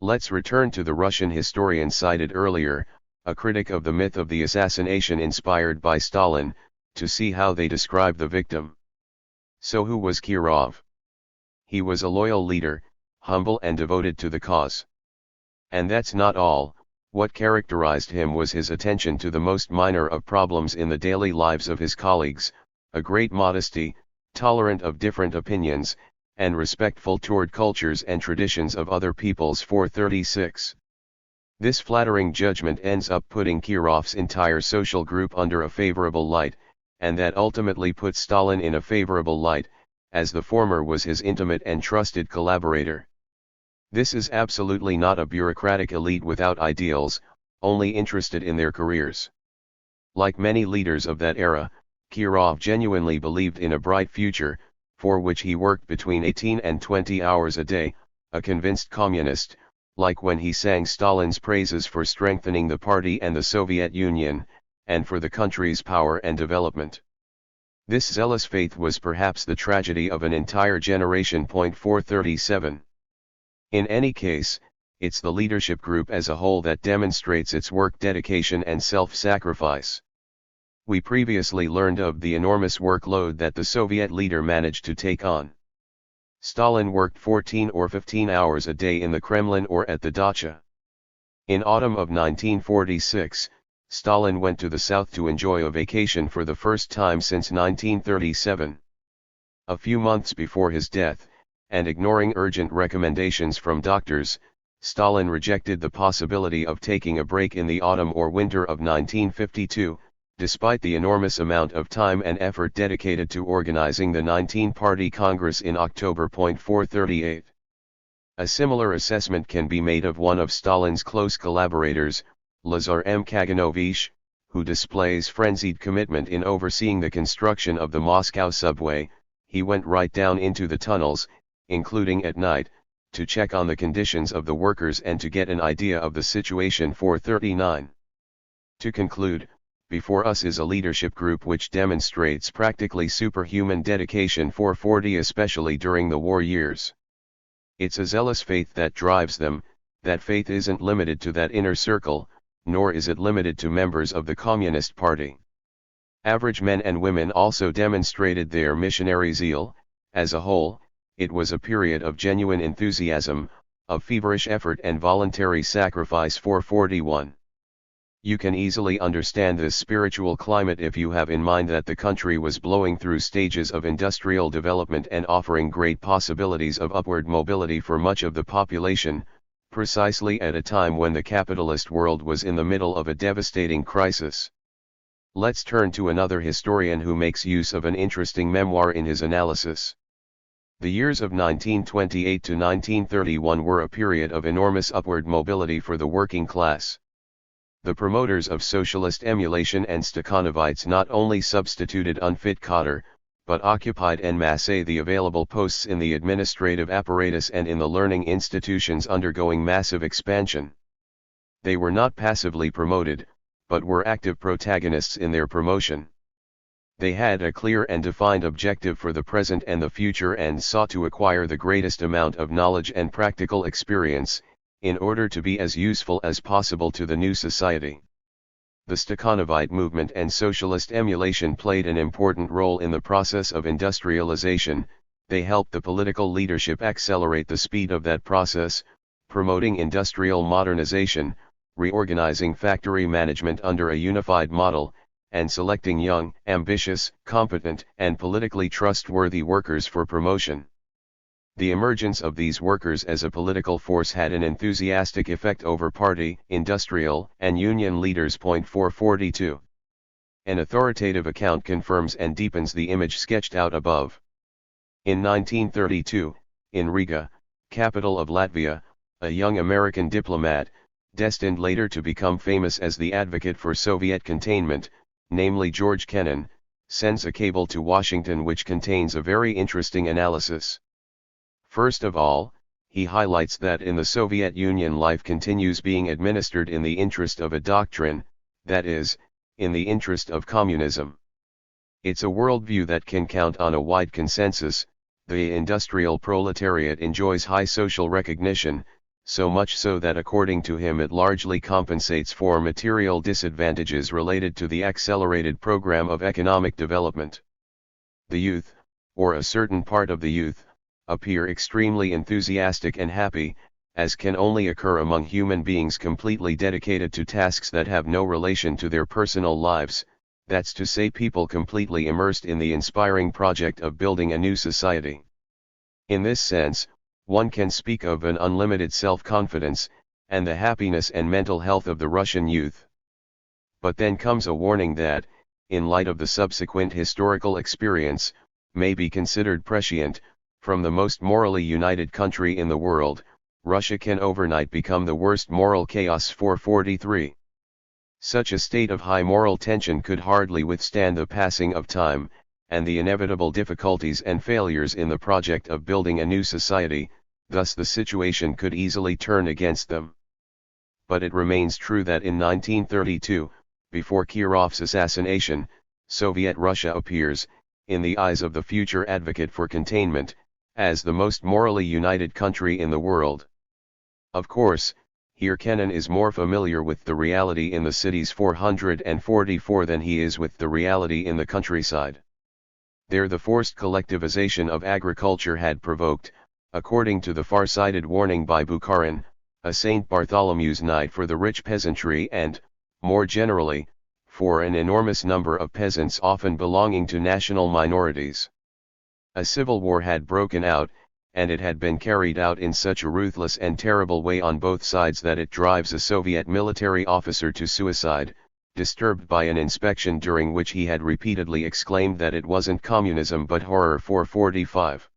Let's return to the Russian historian cited earlier, a critic of the myth of the assassination inspired by Stalin, to see how they describe the victim. So who was Kirov? He was a loyal leader, humble and devoted to the cause. And that's not all. What characterized him was his attention to the most minor of problems in the daily lives of his colleagues, a great modesty, tolerant of different opinions, and respectful toward cultures and traditions of other peoples. 436. This flattering judgment ends up putting Kirov's entire social group under a favorable light, and that ultimately puts Stalin in a favorable light, as the former was his intimate and trusted collaborator. This is absolutely not a bureaucratic elite without ideals, only interested in their careers. Like many leaders of that era, Kirov genuinely believed in a bright future, for which he worked between 18 and 20 hours a day, a convinced communist, like when he sang Stalin's praises for strengthening the party and the Soviet Union, and for the country's power and development. This zealous faith was perhaps the tragedy of an entire generation. 437. In any case, it's the leadership group as a whole that demonstrates its work dedication and self-sacrifice. We previously learned of the enormous workload that the Soviet leader managed to take on. Stalin worked 14 or 15 hours a day in the Kremlin or at the dacha. In autumn of 1946, Stalin went to the south to enjoy a vacation for the first time since 1937. A few months before his death, and ignoring urgent recommendations from doctors, Stalin rejected the possibility of taking a break in the autumn or winter of 1952, despite the enormous amount of time and effort dedicated to organizing the 19-party Congress in October. 438. A similar assessment can be made of one of Stalin's close collaborators, Lazar M. Kaganovich, who displays frenzied commitment in overseeing the construction of the Moscow subway. He went right down into the tunnels, including at night, to check on the conditions of the workers and to get an idea of the situation. 439. To conclude, before us is a leadership group which demonstrates practically superhuman dedication. 440, especially during the war years. It's a zealous faith that drives them. That faith isn't limited to that inner circle, nor is it limited to members of the Communist Party. Average men and women also demonstrated their missionary zeal. As a whole, it was a period of genuine enthusiasm, of feverish effort and voluntary sacrifice. 441. You can easily understand this spiritual climate if you have in mind that the country was blowing through stages of industrial development and offering great possibilities of upward mobility for much of the population, precisely at a time when the capitalist world was in the middle of a devastating crisis. Let's turn to another historian who makes use of an interesting memoir in his analysis. The years of 1928 to 1931 were a period of enormous upward mobility for the working class. The promoters of socialist emulation and Stakhanovites not only substituted unfit cadre, but occupied en masse the available posts in the administrative apparatus and in the learning institutions undergoing massive expansion. They were not passively promoted, but were active protagonists in their promotion. They had a clear and defined objective for the present and the future and sought to acquire the greatest amount of knowledge and practical experience, in order to be as useful as possible to the new society. The Stakhanovite movement and socialist emulation played an important role in the process of industrialization. They helped the political leadership accelerate the speed of that process, promoting industrial modernization, reorganizing factory management under a unified model, and selecting young, ambitious, competent, and politically trustworthy workers for promotion. The emergence of these workers as a political force had an enthusiastic effect over party, industrial, and union leaders. 442. An authoritative account confirms and deepens the image sketched out above. In 1932, in Riga, capital of Latvia, a young American diplomat, destined later to become famous as the advocate for Soviet containment, namely George Kennan, sends a cable to Washington which contains a very interesting analysis. First of all, he highlights that in the Soviet Union life continues being administered in the interest of a doctrine, that is, in the interest of communism. It's a worldview that can count on a wide consensus. The industrial proletariat enjoys high social recognition, so much so that according to him it largely compensates for material disadvantages related to the accelerated program of economic development. The youth, or a certain part of the youth, appear extremely enthusiastic and happy, as can only occur among human beings completely dedicated to tasks that have no relation to their personal lives, that's to say people completely immersed in the inspiring project of building a new society. In this sense, one can speak of an unlimited self-confidence, and the happiness and mental health of the Russian youth. But then comes a warning that, in light of the subsequent historical experience, may be considered prescient. From the most morally united country in the world, Russia can overnight become the worst moral chaos. 443. Such a state of high moral tension could hardly withstand the passing of time, and the inevitable difficulties and failures in the project of building a new society, thus the situation could easily turn against them. But it remains true that in 1932, before Kirov's assassination, Soviet Russia appears, in the eyes of the future advocate for containment, as the most morally united country in the world. Of course, here Kennan is more familiar with the reality in the cities 444 than he is with the reality in the countryside. There the forced collectivization of agriculture had provoked, according to the far-sighted warning by Bukharin, a St. Bartholomew's night for the rich peasantry and, more generally, for an enormous number of peasants often belonging to national minorities. A civil war had broken out, and it had been carried out in such a ruthless and terrible way on both sides that it drives a Soviet military officer to suicide, disturbed by an inspection during which he had repeatedly exclaimed that it wasn't communism but horror. 445.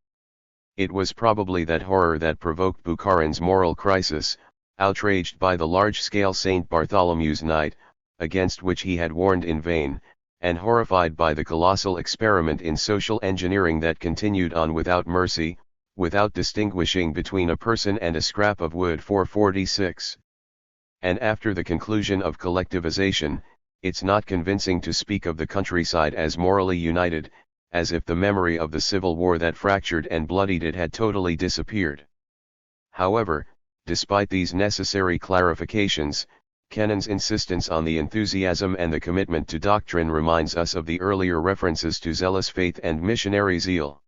It was probably that horror that provoked Bukharin's moral crisis, outraged by the large-scale St. Bartholomew's night, against which he had warned in vain, and horrified by the colossal experiment in social engineering that continued on without mercy, without distinguishing between a person and a scrap of wood. 446. And after the conclusion of collectivization, it's not convincing to speak of the countryside as morally united, as if the memory of the civil war that fractured and bloodied it had totally disappeared. However, despite these necessary clarifications, Kennan's insistence on the enthusiasm and the commitment to doctrine reminds us of the earlier references to zealous faith and missionary zeal.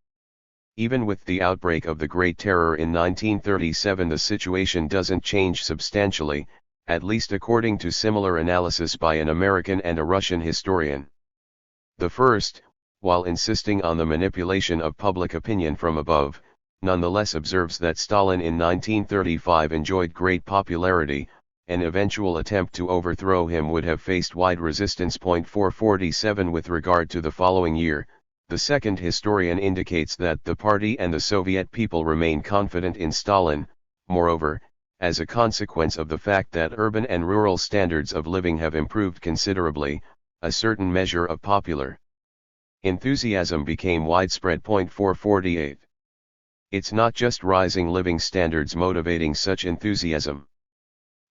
Even with the outbreak of the Great Terror in 1937, the situation doesn't change substantially, at least according to similar analysis by an American and a Russian historian. The first, while insisting on the manipulation of public opinion from above, nonetheless observes that Stalin in 1935 enjoyed great popularity. An eventual attempt to overthrow him would have faced wide resistance. 447. With regard to the following year, the second historian indicates that the party and the Soviet people remain confident in Stalin. Moreover, as a consequence of the fact that urban and rural standards of living have improved considerably, a certain measure of popular enthusiasm became widespread. 448. It's not just rising living standards motivating such enthusiasm.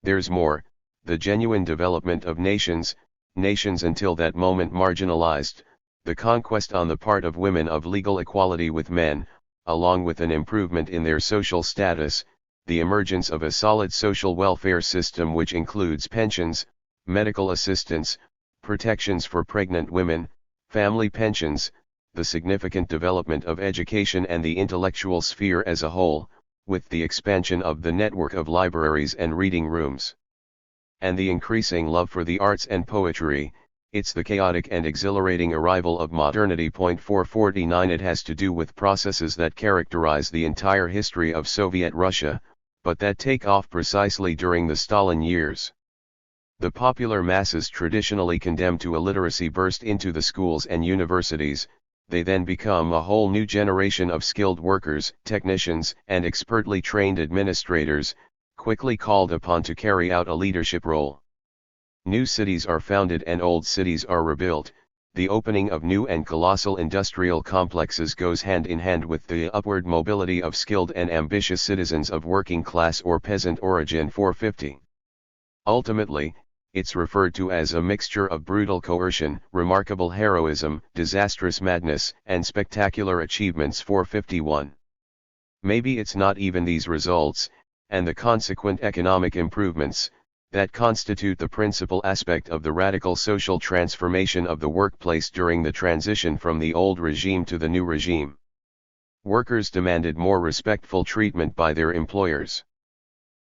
There's more, the genuine development of nations, nations until that moment marginalized, the conquest on the part of women of legal equality with men, along with an improvement in their social status, the emergence of a solid social welfare system which includes pensions, medical assistance, protections for pregnant women, family pensions, the significant development of education and the intellectual sphere as a whole, with the expansion of the network of libraries and reading rooms, and the increasing love for the arts and poetry. It's the chaotic and exhilarating arrival of modernity. 449 It has to do with processes that characterize the entire history of Soviet Russia, but that take off precisely during the Stalin years. The popular masses, traditionally condemned to illiteracy, burst into the schools and universities. They then become a whole new generation of skilled workers, technicians, and expertly trained administrators, quickly called upon to carry out a leadership role. New cities are founded and old cities are rebuilt. The opening of new and colossal industrial complexes goes hand in hand with the upward mobility of skilled and ambitious citizens of working class or peasant origin. 450. Ultimately, it's referred to as a mixture of brutal coercion, remarkable heroism, disastrous madness, and spectacular achievements. 451. Maybe it's not even these results, and the consequent economic improvements, that constitute the principal aspect of the radical social transformation of the workplace during the transition from the old regime to the new regime. Workers demanded more respectful treatment by their employers.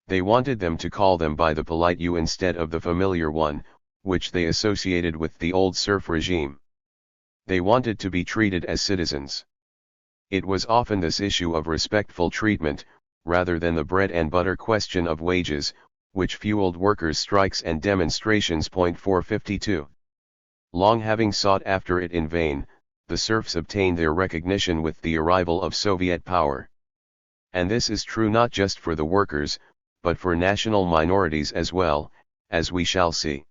They wanted them to call them by the polite you instead of the familiar one, which they associated with the old serf regime. They wanted to be treated as citizens. It was often this issue of respectful treatment, rather than the bread and butter question of wages, which fueled workers' strikes and demonstrations. 452. Long having sought after it in vain, the serfs obtained their recognition with the arrival of Soviet power. And this is true not just for the workers, but for national minorities as well, as we shall see.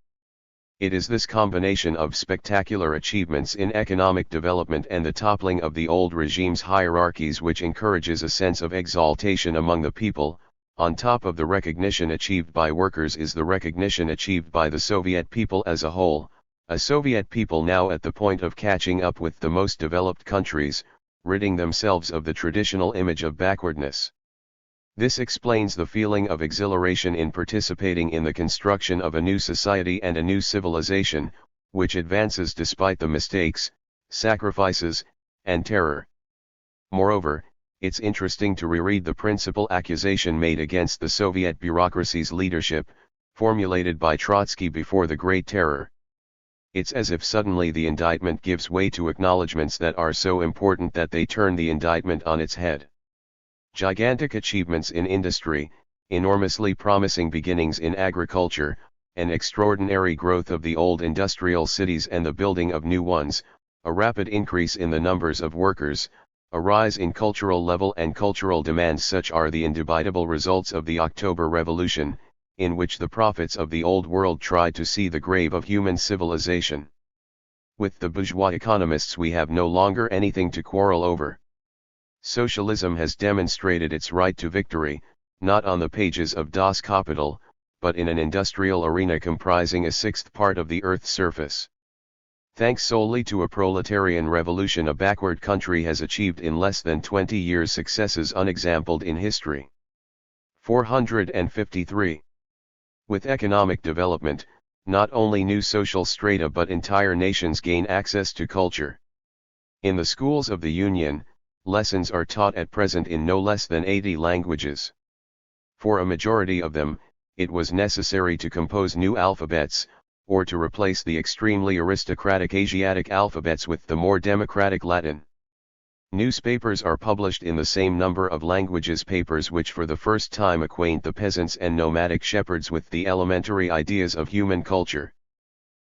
It is this combination of spectacular achievements in economic development and the toppling of the old regime's hierarchies which encourages a sense of exaltation among the people. On top of the recognition achieved by workers is the recognition achieved by the Soviet people as a whole, a Soviet people now at the point of catching up with the most developed countries, ridding themselves of the traditional image of backwardness. This explains the feeling of exhilaration in participating in the construction of a new society and a new civilization, which advances despite the mistakes, sacrifices, and terror. Moreover, it's interesting to reread the principal accusation made against the Soviet bureaucracy's leadership, formulated by Trotsky before the Great Terror. It's as if suddenly the indictment gives way to acknowledgments that are so important that they turn the indictment on its head. Gigantic achievements in industry, enormously promising beginnings in agriculture, an extraordinary growth of the old industrial cities and the building of new ones, a rapid increase in the numbers of workers, a rise in cultural level and cultural demands, such are the indubitable results of the October Revolution, in which the prophets of the old world tried to see the grave of human civilization. With the bourgeois economists we have no longer anything to quarrel over. Socialism has demonstrated its right to victory, not on the pages of Das Kapital, but in an industrial arena comprising a sixth part of the Earth's surface. Thanks solely to a proletarian revolution, a backward country has achieved in less than 20 years successes unexampled in history. 453. With economic development, not only new social strata but entire nations gain access to culture. In the schools of the Union, lessons are taught at present in no less than 80 languages. For a majority of them, it was necessary to compose new alphabets, or to replace the extremely aristocratic Asiatic alphabets with the more democratic Latin. Newspapers are published in the same number of languages, papers which for the first time acquaint the peasants and nomadic shepherds with the elementary ideas of human culture.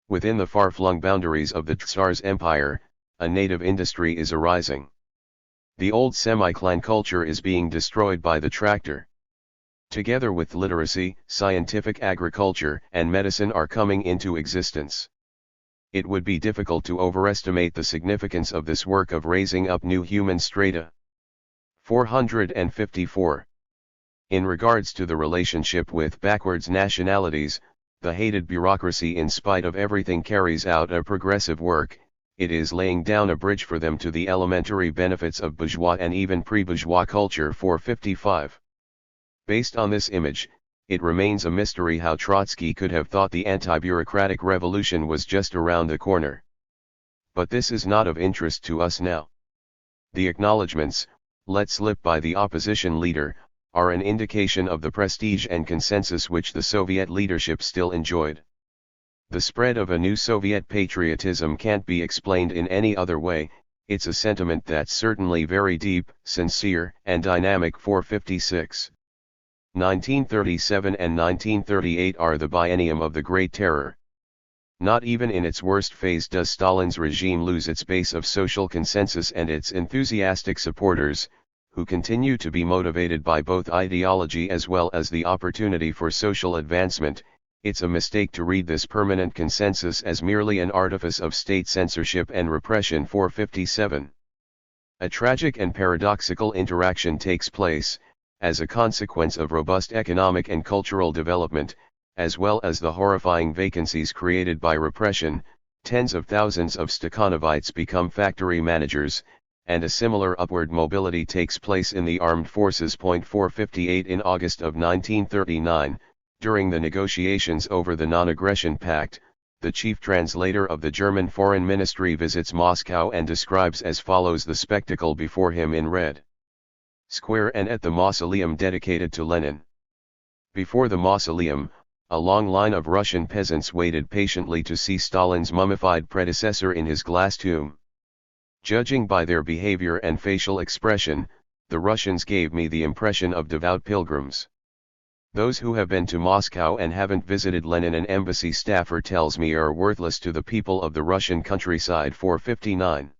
Within the far-flung boundaries of the Tsar's empire, a native industry is arising. The old semi-clan culture is being destroyed by the tractor. Together with literacy, scientific agriculture and medicine are coming into existence. It would be difficult to overestimate the significance of this work of raising up new human strata. 454. In regards to the relationship with backwards nationalities, The hated bureaucracy, in spite of everything, carries out a progressive work. It is laying down a bridge for them to the elementary benefits of bourgeois and even pre-bourgeois culture. 455. Based on this image, it remains a mystery how Trotsky could have thought the anti-bureaucratic revolution was just around the corner. But this is not of interest to us now. The acknowledgements, let slip by the opposition leader, are an indication of the prestige and consensus which the Soviet leadership still enjoyed. The spread of a new Soviet patriotism can't be explained in any other way. It's a sentiment that's certainly very deep, sincere, and dynamic. 456. 1937 and 1938 are the biennium of the Great Terror. Not even in its worst phase does Stalin's regime lose its base of social consensus and its enthusiastic supporters, who continue to be motivated by both ideology as well as the opportunity for social advancement. It's a mistake to read this permanent consensus as merely an artifice of state censorship and repression. 457. A tragic and paradoxical interaction takes place, as a consequence of robust economic and cultural development, as well as the horrifying vacancies created by repression. Tens of thousands of Stakhanovites become factory managers, and a similar upward mobility takes place in the armed forces. 458. In August of 1939, during the negotiations over the Non-Aggression Pact, the chief translator of the German Foreign Ministry visits Moscow and describes as follows the spectacle before him in Red Square and at the mausoleum dedicated to Lenin. Before the mausoleum, a long line of Russian peasants waited patiently to see Stalin's mummified predecessor in his glass tomb. Judging by their behavior and facial expression, the Russians gave me the impression of devout pilgrims. Those who have been to Moscow and haven't visited Lenin, an embassy staffer tells me, are worthless to the people of the Russian countryside. 459.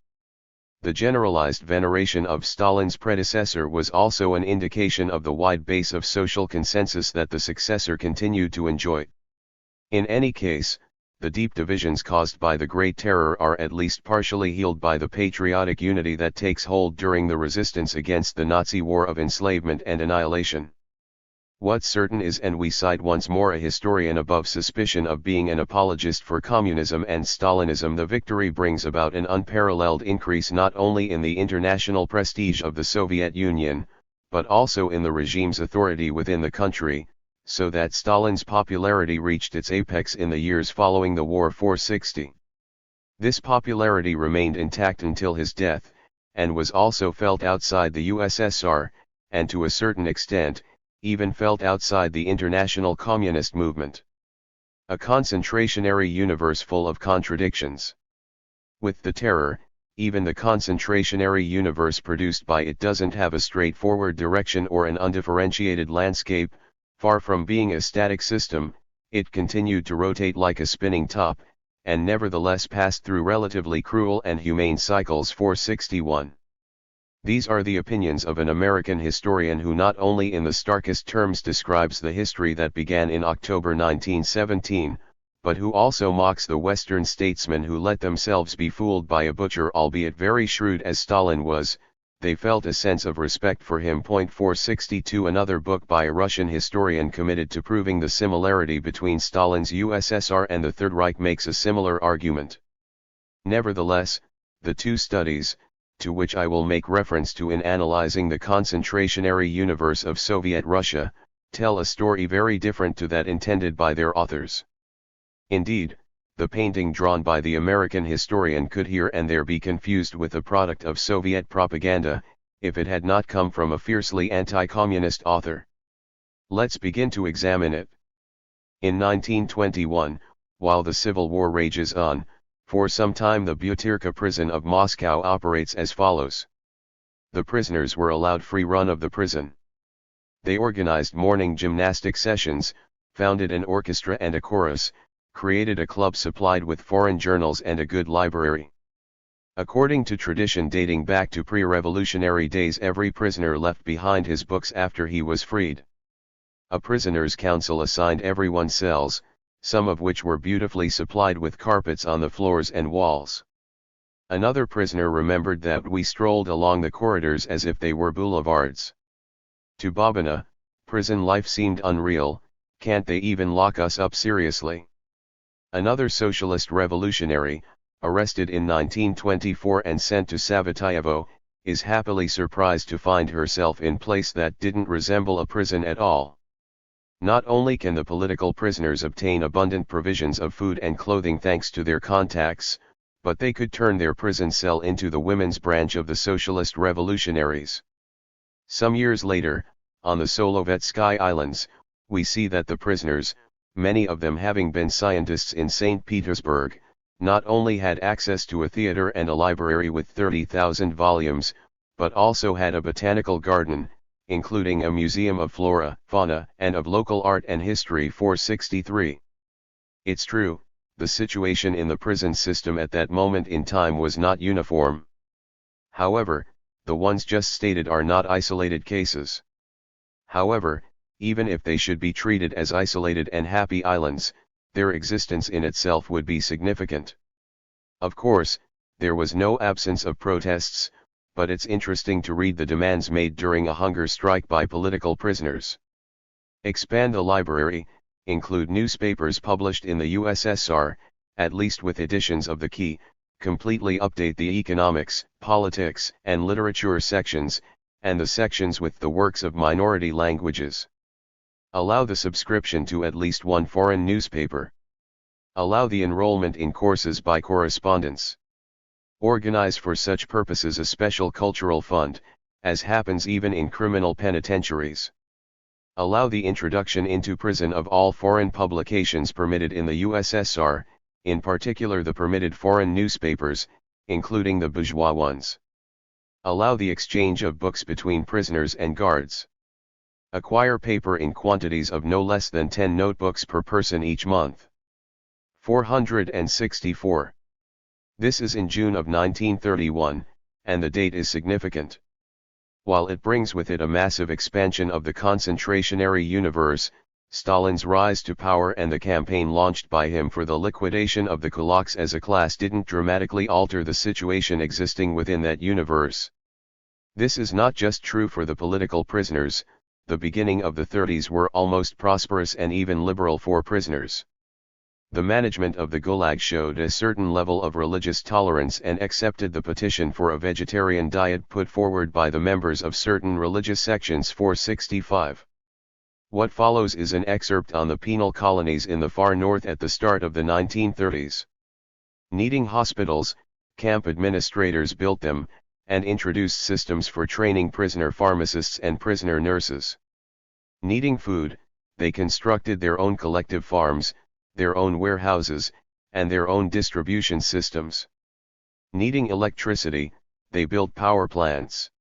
The generalized veneration of Stalin's predecessor was also an indication of the wide base of social consensus that the successor continued to enjoy. In any case, the deep divisions caused by the Great Terror are at least partially healed by the patriotic unity that takes hold during the resistance against the Nazi war of enslavement and annihilation. What's certain is, and we cite once more a historian above suspicion of being an apologist for communism and Stalinism, the victory brings about an unparalleled increase not only in the international prestige of the Soviet Union, but also in the regime's authority within the country, so that Stalin's popularity reached its apex in the years following the war. 460. This popularity remained intact until his death, and was also felt outside the USSR, and to a certain extent, even felt outside the international communist movement. A concentrationary universe full of contradictions. With the terror, even the concentrationary universe produced by it doesn't have a straightforward direction or an undifferentiated landscape. Far from being a static system, it continued to rotate like a spinning top, and nevertheless passed through relatively cruel and humane cycles. 461. These are the opinions of an American historian who not only in the starkest terms describes the history that began in October 1917, but who also mocks the Western statesmen who let themselves be fooled by a butcher. Albeit very shrewd as Stalin was, they felt a sense of respect for him. 462. Another book by a Russian historian committed to proving the similarity between Stalin's USSR and the Third Reich makes a similar argument. Nevertheless, the two studies, to which I will make reference to in analyzing the concentrationary universe of Soviet Russia, tell a story very different to that intended by their authors. Indeed, the painting drawn by the American historian could here and there be confused with the product of Soviet propaganda, if it had not come from a fiercely anti-communist author. Let's begin to examine it. In 1921, while the Civil War rages on, for some time the Butyrka prison of Moscow operates as follows. The prisoners were allowed free run of the prison. They organized morning gymnastic sessions, founded an orchestra and a chorus, created a club supplied with foreign journals and a good library. According to tradition dating back to pre-revolutionary days, every prisoner left behind his books after he was freed. A prisoner's council assigned everyone cells, some of which were beautifully supplied with carpets on the floors and walls. Another prisoner remembered that we strolled along the corridors as if they were boulevards. To Babina, prison life seemed unreal. Can't they even lock us up seriously? Another socialist revolutionary, arrested in 1924 and sent to Savatayevo, is happily surprised to find herself in place that didn't resemble a prison at all. Not only can the political prisoners obtain abundant provisions of food and clothing thanks to their contacts, but they could turn their prison cell into the women's branch of the socialist revolutionaries. Some years later, on the Solovetsky Islands, we see that the prisoners, many of them having been scientists in St. Petersburg, not only had access to a theater and a library with 30,000 volumes, but also had a botanical garden, including a museum of flora, fauna, and of local art and history. 463. It's true, the situation in the prison system at that moment in time was not uniform. However, the ones just stated are not isolated cases. However, even if they should be treated as isolated and happy islands, their existence in itself would be significant. Of course, there was no absence of protests, but it's interesting to read the demands made during a hunger strike by political prisoners. Expand the library, include newspapers published in the USSR, at least with editions of the key, completely update the economics, politics, and literature sections, and the sections with the works of minority languages. Allow the subscription to at least one foreign newspaper. Allow the enrollment in courses by correspondence. Organize for such purposes a special cultural fund, as happens even in criminal penitentiaries. Allow the introduction into prison of all foreign publications permitted in the USSR, in particular the permitted foreign newspapers, including the bourgeois ones. Allow the exchange of books between prisoners and guards. Acquire paper in quantities of no less than 10 notebooks per person each month. 464. This is in June of 1931, and the date is significant. While it brings with it a massive expansion of the concentrationary universe, Stalin's rise to power and the campaign launched by him for the liquidation of the kulaks as a class didn't dramatically alter the situation existing within that universe. This is not just true for the political prisoners. The beginning of the 30s were almost prosperous and even liberal for prisoners. The management of the Gulag showed a certain level of religious tolerance and accepted the petition for a vegetarian diet put forward by the members of certain religious sections. 465. What follows is an excerpt on the penal colonies in the far north at the start of the 1930s. Needing hospitals, camp administrators built them, and introduced systems for training prisoner pharmacists and prisoner nurses. Needing food, they constructed their own collective farms, their own warehouses, and their own distribution systems. Needing electricity, they built power plants.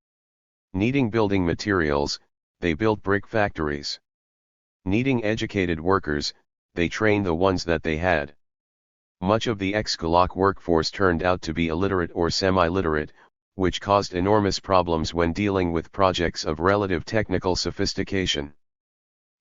Needing building materials, they built brick factories. Needing educated workers, they trained the ones that they had. Much of the ex-Kulak workforce turned out to be illiterate or semi-literate, which caused enormous problems when dealing with projects of relative technical sophistication.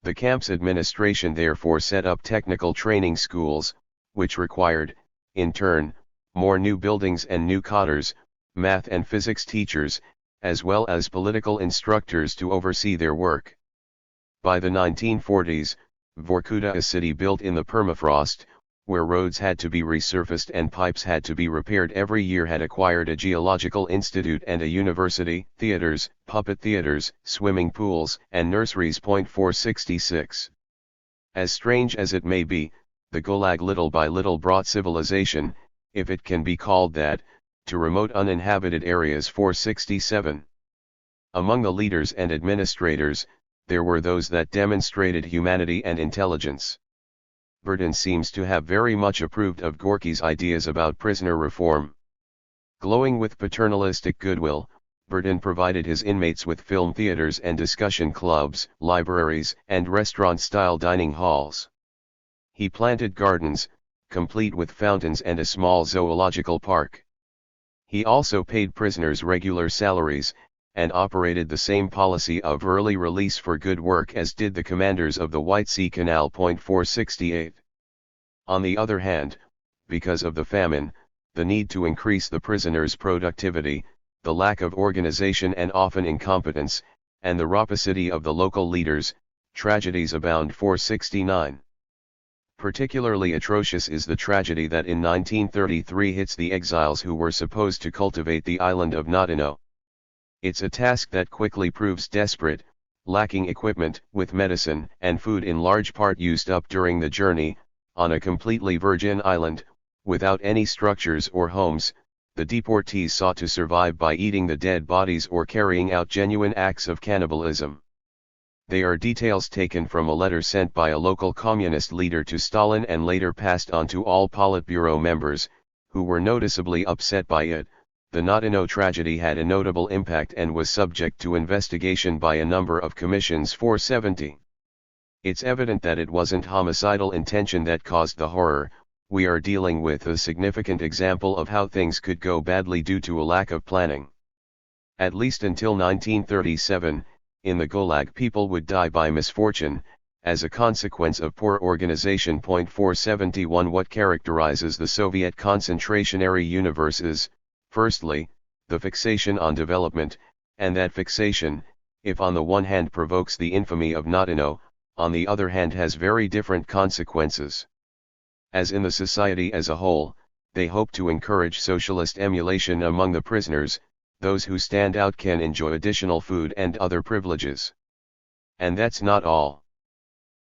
The camp's administration therefore set up technical training schools, which required, in turn, more new buildings and new cotters, math and physics teachers, as well as political instructors to oversee their work. By the 1940s, Vorkuta, a city built in the permafrost, where roads had to be resurfaced and pipes had to be repaired every year, had acquired a geological institute and a university, theaters, puppet theaters, swimming pools, and nurseries. 466. As strange as it may be, the Gulag little by little brought civilization, if it can be called that, to remote uninhabited areas. 467. Among the leaders and administrators, there were those that demonstrated humanity and intelligence. Burdin seems to have very much approved of Gorky's ideas about prisoner reform. Glowing with paternalistic goodwill, Burdin provided his inmates with film theaters and discussion clubs, libraries, and restaurant-style dining halls. He planted gardens, complete with fountains and a small zoological park. He also paid prisoners regular salaries, and operated the same policy of early release for good work as did the commanders of the White Sea Canal. 468. On the other hand, because of the famine, the need to increase the prisoners' productivity, the lack of organization and often incompetence, and the rapacity of the local leaders, Tragedies abound. 469. Particularly atrocious is the tragedy that in 1933 hits the exiles who were supposed to cultivate the island of Notino. It's a task that quickly proves desperate, lacking equipment, with medicine and food in large part used up during the journey, on a completely virgin island, without any structures or homes. The deportees sought to survive by eating the dead bodies or carrying out genuine acts of cannibalism. They are details taken from a letter sent by a local communist leader to Stalin and later passed on to all Politburo members, who were noticeably upset by it. The Notino tragedy had a notable impact and was subject to investigation by a number of commissions. 470. It's evident that it wasn't homicidal intention that caused the horror. We are dealing with a significant example of how things could go badly due to a lack of planning. At least until 1937, in the Gulag people would die by misfortune, as a consequence of poor organization. 471. What characterizes the Soviet concentrationary universe is, firstly, the fixation on development, and that fixation, if on the one hand provokes the infamy of Notino, on the other hand has very different consequences. As in the society as a whole, they hope to encourage socialist emulation among the prisoners. Those who stand out can enjoy additional food and other privileges. And that's not all.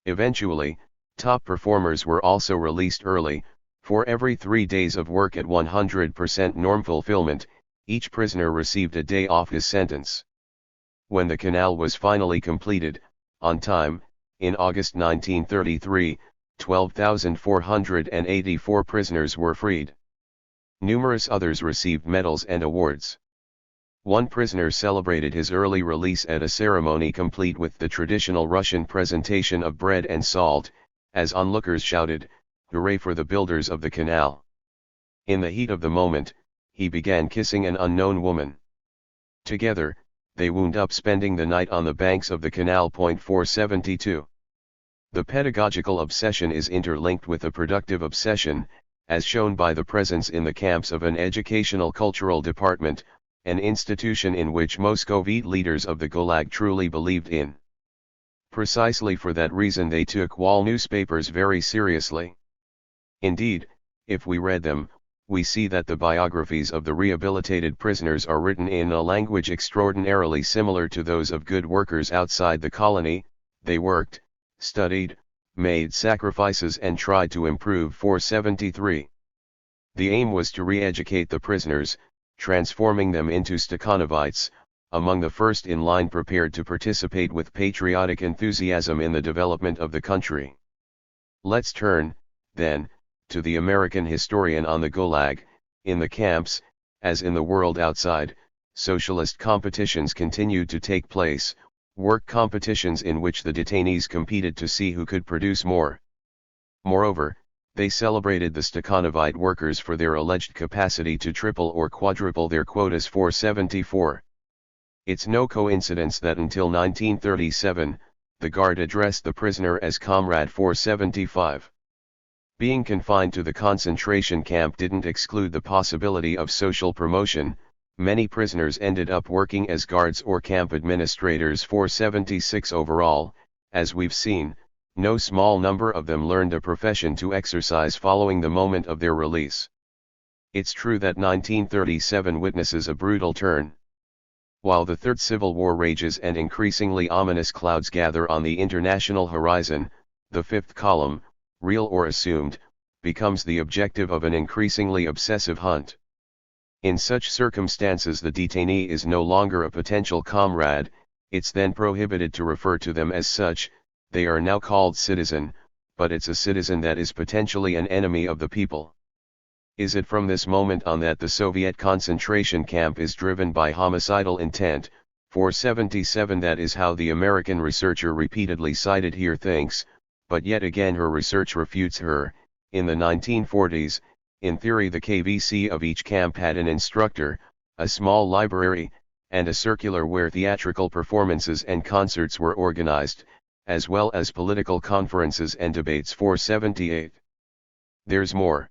Eventually, top performers were also released early. For every 3 days of work at 100% norm fulfillment, each prisoner received a day off his sentence. When the canal was finally completed, on time, in August 1933, 12,484 prisoners were freed. Numerous others received medals and awards. One prisoner celebrated his early release at a ceremony complete with the traditional Russian presentation of bread and salt, as onlookers shouted, "Hooray for the builders of the canal." In the heat of the moment, he began kissing an unknown woman. Together, they wound up spending the night on the banks of the canal. 472. The pedagogical obsession is interlinked with a productive obsession, as shown by the presence in the camps of an educational cultural department, an institution in which Muscovite leaders of the Gulag truly believed in. Precisely for that reason they took wall newspapers very seriously. Indeed, if we read them, we see that the biographies of the rehabilitated prisoners are written in a language extraordinarily similar to those of good workers outside the colony. They worked, studied, made sacrifices and tried to improve. 473. The aim was to re-educate the prisoners, transforming them into Stakhanovites, among the first in line prepared to participate with patriotic enthusiasm in the development of the country. Let's turn, then, to the American historian on the Gulag. In the camps, as in the world outside, socialist competitions continued to take place, work competitions in which the detainees competed to see who could produce more. Moreover, they celebrated the Stakhanovite workers for their alleged capacity to triple or quadruple their quotas. 474. It's no coincidence that until 1937, the guard addressed the prisoner as comrade. 475. Being confined to the concentration camp didn't exclude the possibility of social promotion. Many prisoners ended up working as guards or camp administrators. 476. Overall, as we've seen, no small number of them learned a profession to exercise following the moment of their release. It's true that 1937 witnesses a brutal turn. While the Third Civil War rages and increasingly ominous clouds gather on the international horizon, the fifth column, real or assumed, becomes the objective of an increasingly obsessive hunt. In such circumstances the detainee is no longer a potential comrade. It's then prohibited to refer to them as such. They are now called citizen, but it's a citizen that is potentially an enemy of the people. Is it from this moment on that the Soviet concentration camp is driven by homicidal intent? 477. That is how the American researcher repeatedly cited here thinks, but yet again her research refutes her. In the 1940s, in theory the KVC of each camp had an instructor, a small library, and a circular where theatrical performances and concerts were organized, as well as political conferences and debates. 478. There's more.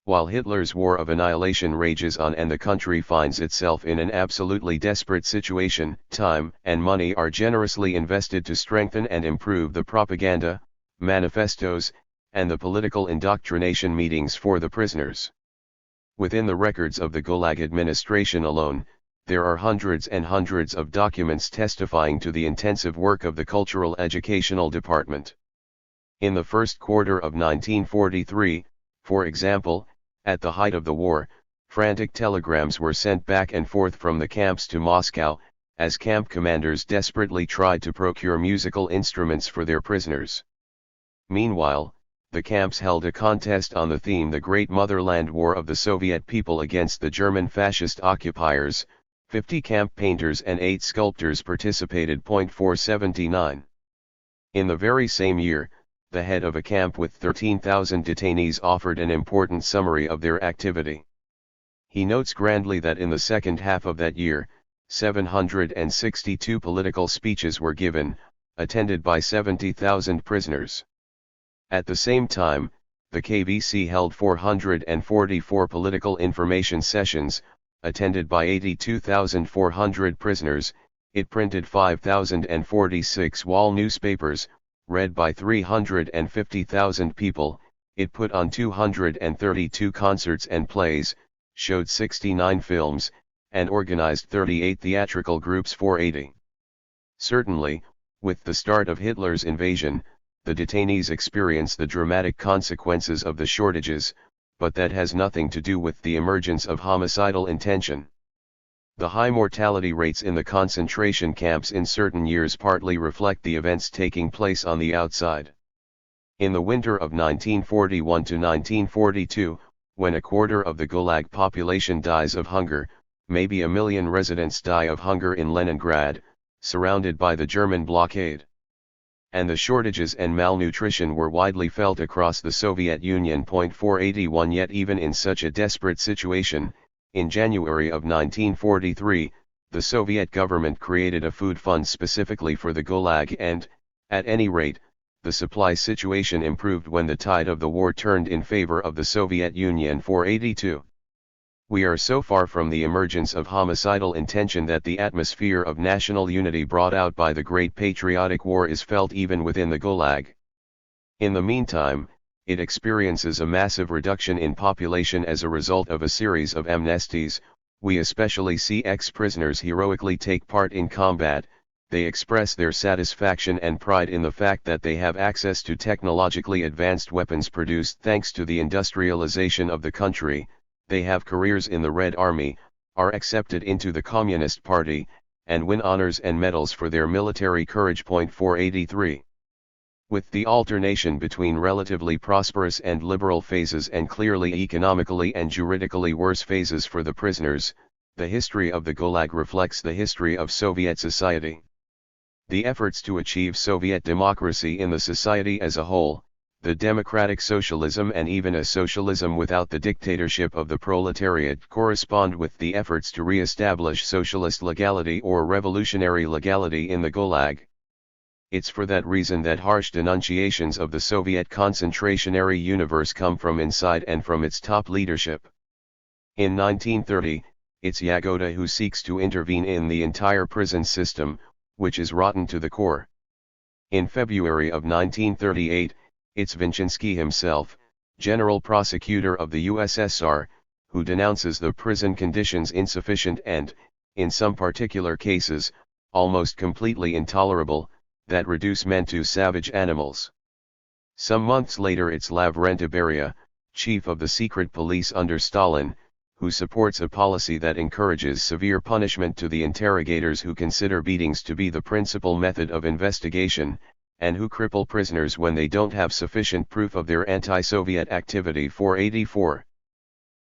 While Hitler's war of annihilation rages on and the country finds itself in an absolutely desperate situation, time and money are generously invested to strengthen and improve the propaganda, manifestos, and the political indoctrination meetings for the prisoners. Within the records of the Gulag administration alone, there are hundreds and hundreds of documents testifying to the intensive work of the Cultural Educational Department. In the first quarter of 1943, for example, at the height of the war, frantic telegrams were sent back and forth from the camps to Moscow, as camp commanders desperately tried to procure musical instruments for their prisoners. Meanwhile, the camps held a contest on the theme The Great Motherland War of the Soviet People Against the German Fascist Occupiers. 50 camp painters and 8 sculptors participated. 479. In the very same year, the head of a camp with 13,000 detainees offered an important summary of their activity. He notes grandly that in the second half of that year, 762 political speeches were given, attended by 70,000 prisoners. At the same time, the KVC held 444 political information sessions, attended by 82,400 prisoners. It printed 5,046 wall newspapers, read by 350,000 people. It put on 232 concerts and plays, showed 69 films, and organized 38 theatrical groups. 480. Certainly, with the start of Hitler's invasion, the detainees experience the dramatic consequences of the shortages, but that has nothing to do with the emergence of homicidal intention. The high mortality rates in the concentration camps in certain years partly reflect the events taking place on the outside. In the winter of 1941 to 1942, when a quarter of the Gulag population dies of hunger, maybe 1 million residents die of hunger in Leningrad, surrounded by the German blockade. And the shortages and malnutrition were widely felt across the Soviet Union. 481. Yet even in such a desperate situation, in January of 1943, the Soviet government created a food fund specifically for the Gulag and, at any rate, the supply situation improved when the tide of the war turned in favor of the Soviet Union. 482. We are so far from the emergence of homicidal intention that the atmosphere of national unity brought out by the Great Patriotic War is felt even within the Gulag. In the meantime, it experiences a massive reduction in population as a result of a series of amnesties. We especially see ex-prisoners heroically take part in combat. They express their satisfaction and pride in the fact that they have access to technologically advanced weapons produced thanks to the industrialization of the country. They have careers in the Red Army, are accepted into the Communist Party, and win honors and medals for their military courage. 483. With the alternation between relatively prosperous and liberal phases and clearly economically and juridically worse phases for the prisoners, the history of the Gulag reflects the history of Soviet society. The efforts to achieve Soviet democracy in the society as a whole, the democratic socialism and even a socialism without the dictatorship of the proletariat, correspond with the efforts to re-establish socialist legality or revolutionary legality in the Gulag. It's for that reason that harsh denunciations of the Soviet concentrationary universe come from inside and from its top leadership. In 1930, it's Yagoda who seeks to intervene in the entire prison system, which is rotten to the core. In February of 1938, it's Vinchinsky himself, General Prosecutor of the USSR, who denounces the prison conditions insufficient and, in some particular cases, almost completely intolerable, that reduce men to savage animals. Some months later it's Lavrenti Beria, chief of the secret police under Stalin, who supports a policy that encourages severe punishment to the interrogators who consider beatings to be the principal method of investigation, and who cripple prisoners when they don't have sufficient proof of their anti-Soviet activity. 484.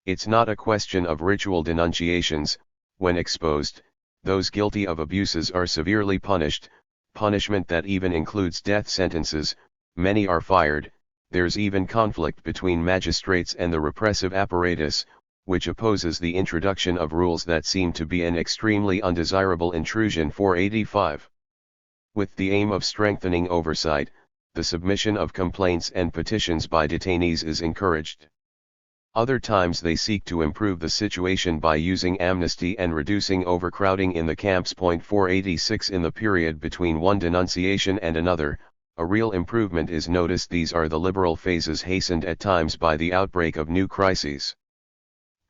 It's not a question of ritual denunciations. When exposed, those guilty of abuses are severely punished, punishment that even includes death sentences. Many are fired. There's even conflict between magistrates and the repressive apparatus, which opposes the introduction of rules that seem to be an extremely undesirable intrusion. 485. With the aim of strengthening oversight, the submission of complaints and petitions by detainees is encouraged. Other times they seek to improve the situation by using amnesty and reducing overcrowding in the camps. 486 In the period between one denunciation and another, a real improvement is noticed. These are the liberal phases, hastened at times by the outbreak of new crises.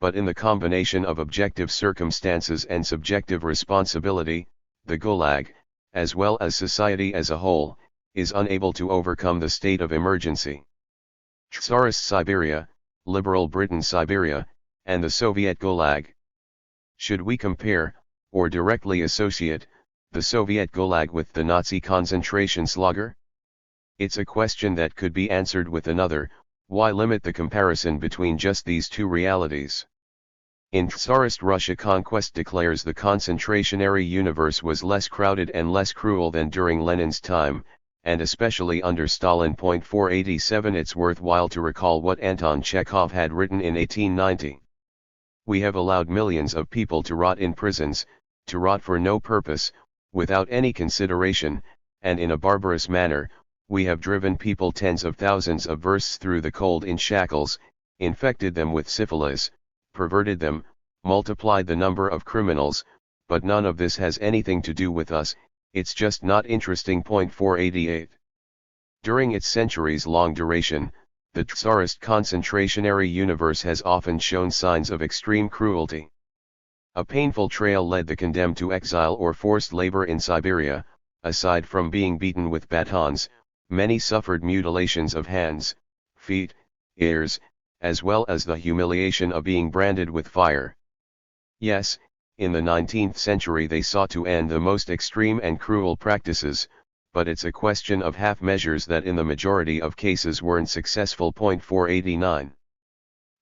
But in the combination of objective circumstances and subjective responsibility, the Gulag, as well as society as a whole, is unable to overcome the state of emergency. Tsarist Siberia, liberal Britain Siberia, and the Soviet Gulag. Should we compare, or directly associate, the Soviet Gulag with the Nazi concentration slugger? It's a question that could be answered with another: why limit the comparison between just these two realities? In Tsarist Russia, conquest declares the concentrationary universe was less crowded and less cruel than during Lenin's time, and especially under Stalin. 487 It's worthwhile to recall what Anton Chekhov had written in 1890. We have allowed millions of people to rot in prisons, to rot for no purpose, without any consideration, and in a barbarous manner. We have driven people tens of thousands of versts through the cold in shackles, infected them with syphilis, perverted them, multiplied the number of criminals, but none of this has anything to do with us. It's just not interesting. 488 During its centuries-long duration, the Tsarist concentrationary universe has often shown signs of extreme cruelty. A painful trail led the condemned to exile or forced labor in Siberia. Aside from being beaten with batons, many suffered mutilations of hands, feet, ears, as well as the humiliation of being branded with fire. Yes, in the 19th century they sought to end the most extreme and cruel practices, but it's a question of half measures that in the majority of cases weren't successful. 489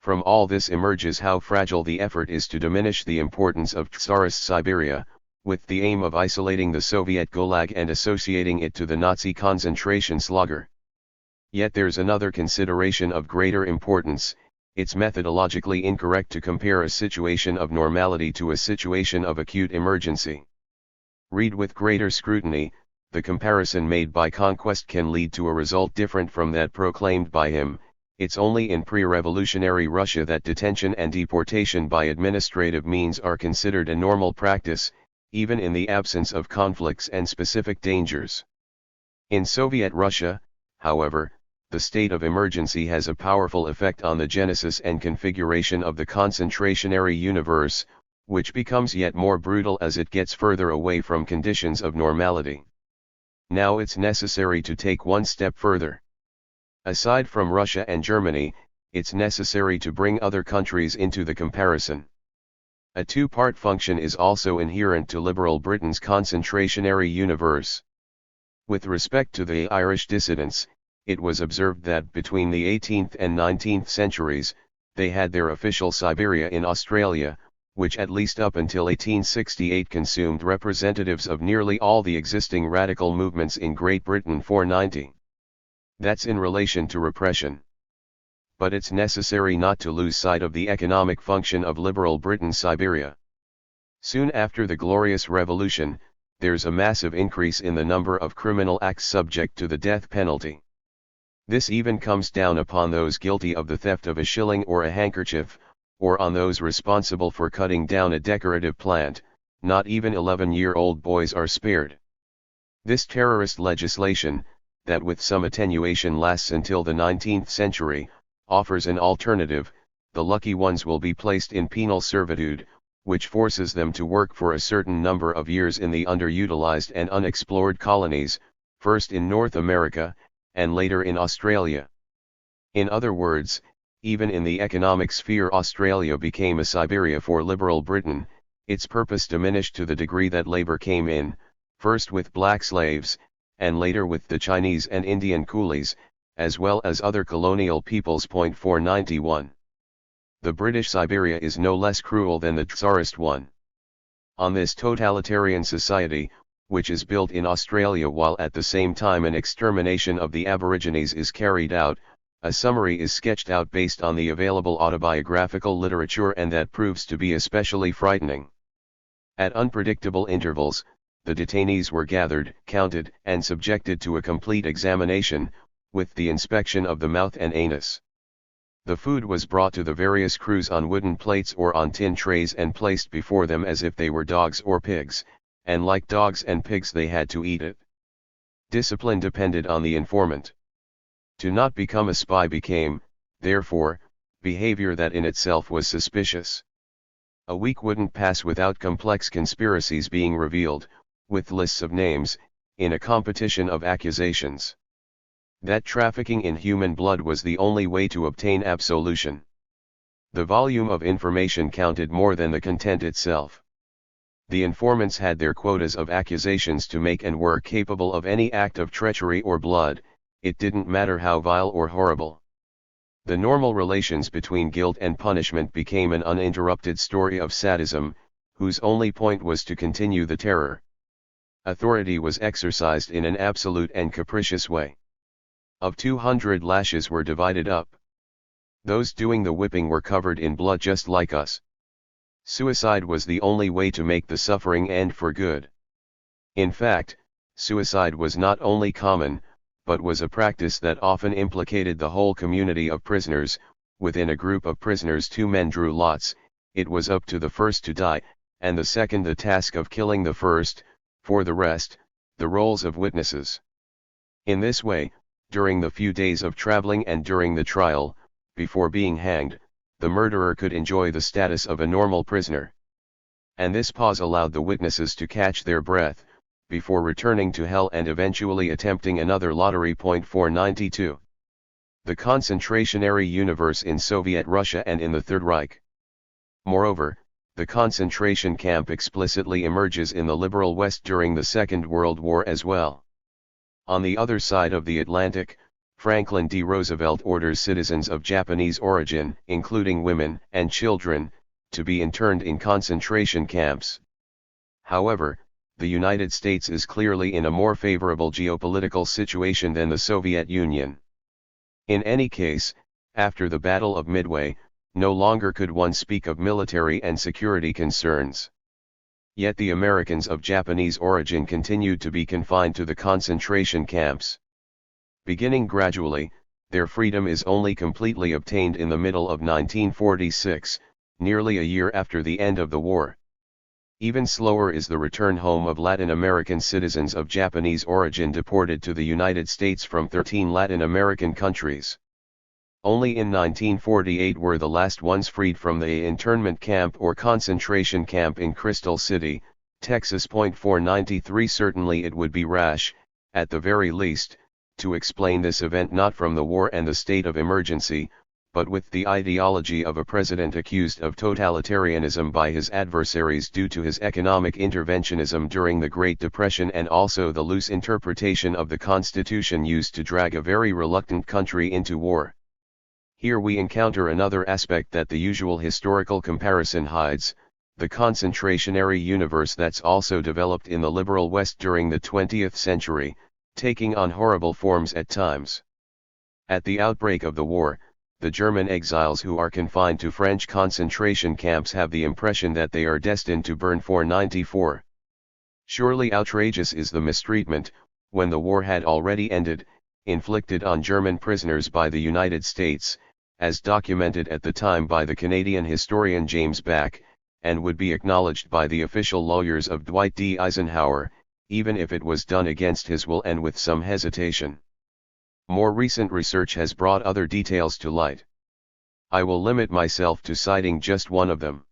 From all this emerges how fragile the effort is to diminish the importance of Tsarist Siberia, with the aim of isolating the Soviet Gulag and associating it to the Nazi concentration slugger. Yet there's another consideration of greater importance: it's methodologically incorrect to compare a situation of normality to a situation of acute emergency. Read with greater scrutiny, the comparison made by conquest can lead to a result different from that proclaimed by him. It's only in pre-revolutionary Russia that detention and deportation by administrative means are considered a normal practice, even in the absence of conflicts and specific dangers. In Soviet Russia, however, the state of emergency has a powerful effect on the genesis and configuration of the concentrationary universe, which becomes yet more brutal as it gets further away from conditions of normality. Now it's necessary to take one step further. Aside from Russia and Germany, it's necessary to bring other countries into the comparison. A two-part function is also inherent to liberal Britain's concentrationary universe. With respect to the Irish dissidents, it was observed that between the 18th and 19th centuries, they had their official Siberia in Australia, which at least up until 1868 consumed representatives of nearly all the existing radical movements in Great Britain. 490. That's in relation to repression. But it's necessary not to lose sight of the economic function of liberal Britain Siberia. Soon after the Glorious Revolution, there's a massive increase in the number of criminal acts subject to the death penalty. This even comes down upon those guilty of the theft of a shilling or a handkerchief, or on those responsible for cutting down a decorative plant. Not even 11-year-old boys are spared. This terrorist legislation, that with some attenuation lasts until the 19th century, offers an alternative. The lucky ones will be placed in penal servitude, which forces them to work for a certain number of years in the underutilized and unexplored colonies, first in North America, and later in Australia. In other words, even in the economic sphere Australia became a Siberia for liberal Britain. Its purpose diminished to the degree that labor came in, first with black slaves, and later with the Chinese and Indian coolies, as well as other colonial peoples. 491. The British Siberia is no less cruel than the Tsarist one. On this totalitarian society, which is built in Australia while at the same time an extermination of the Aborigines is carried out, a summary is sketched out based on the available autobiographical literature, and that proves to be especially frightening. At unpredictable intervals, the detainees were gathered, counted, and subjected to a complete examination, with the inspection of the mouth and anus. The food was brought to the various crews on wooden plates or on tin trays and placed before them as if they were dogs or pigs, and like dogs and pigs they had to eat it. Discipline depended on the informant. To not become a spy became, therefore, behavior that in itself was suspicious. A week wouldn't pass without complex conspiracies being revealed, with lists of names, in a competition of accusations. That trafficking in human blood was the only way to obtain absolution. The volume of information counted more than the content itself. The informants had their quotas of accusations to make and were capable of any act of treachery or blood, it didn't matter how vile or horrible. The normal relations between guilt and punishment became an uninterrupted story of sadism, whose only point was to continue the terror. Authority was exercised in an absolute and capricious way. Of 200 lashes were divided up. Those doing the whipping were covered in blood just like us. Suicide was the only way to make the suffering end for good. In fact, suicide was not only common, but was a practice that often implicated the whole community of prisoners. Within a group of prisoners 2 men drew lots, it was up to the first to die, and the second the task of killing the first, for the rest, the roles of witnesses. In this way, during the few days of traveling and during the trial, before being hanged, the murderer could enjoy the status of a normal prisoner. And this pause allowed the witnesses to catch their breath, before returning to hell and eventually attempting another lottery. 492. The concentrationary universe in Soviet Russia and in the Third Reich. Moreover, the concentration camp explicitly emerges in the liberal West during the Second World War as well. On the other side of the Atlantic, Franklin D. Roosevelt orders citizens of Japanese origin, including women and children, to be interned in concentration camps. However, the United States is clearly in a more favorable geopolitical situation than the Soviet Union. In any case, after the Battle of Midway, no longer could one speak of military and security concerns. Yet the Americans of Japanese origin continued to be confined to the concentration camps. Beginning gradually, their freedom is only completely obtained in the middle of 1946, nearly a year after the end of the war. Even slower is the return home of Latin American citizens of Japanese origin deported to the United States from 13 Latin American countries. Only in 1948 were the last ones freed from the internment camp or concentration camp in Crystal City, Texas. 493. Certainly it would be rash, at the very least, to explain this event not from the war and the state of emergency, but with the ideology of a president accused of totalitarianism by his adversaries due to his economic interventionism during the Great Depression and also the loose interpretation of the Constitution used to drag a very reluctant country into war. Here we encounter another aspect that the usual historical comparison hides, the concentrationary universe that's also developed in the liberal West during the 20th century, taking on horrible forms at times. At the outbreak of the war, the German exiles who are confined to French concentration camps have the impression that they are destined to burn. 494. Surely outrageous is the mistreatment, when the war had already ended, inflicted on German prisoners by the United States, as documented at the time by the Canadian historian James Back, and would be acknowledged by the official lawyers of Dwight D. Eisenhower, even if it was done against his will and with some hesitation. More recent research has brought other details to light. I will limit myself to citing just one of them.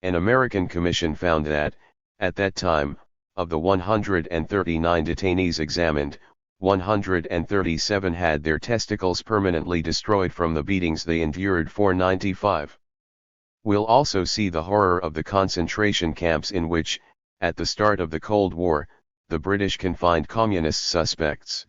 An American commission found that, at that time, of the 139 detainees examined, 137 had their testicles permanently destroyed from the beatings they endured. 495. We'll also see the horror of the concentration camps in which, at the start of the Cold War, the British confined communist suspects.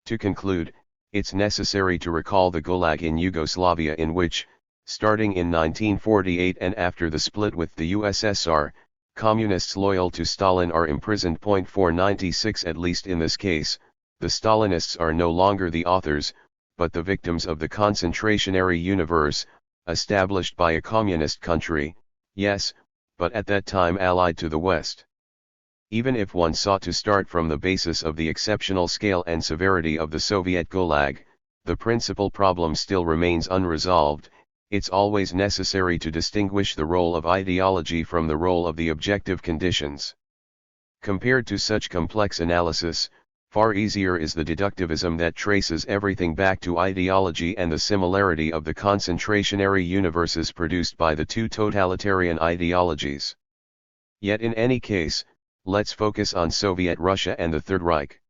To conclude, it's necessary to recall the Gulag in Yugoslavia in which, starting in 1948 and after the split with the USSR, communists loyal to Stalin are imprisoned. 496. At least in this case, the Stalinists are no longer the authors, but the victims of the concentrationary universe, established by a communist country, yes, but at that time allied to the West. Even if one sought to start from the basis of the exceptional scale and severity of the Soviet Gulag, the principal problem still remains unresolved. It's always necessary to distinguish the role of ideology from the role of the objective conditions. Compared to such complex analysis, far easier is the deductivism that traces everything back to ideology and the similarity of the concentrationary universes produced by the two totalitarian ideologies. Yet in any case, let's focus on Soviet Russia and the Third Reich.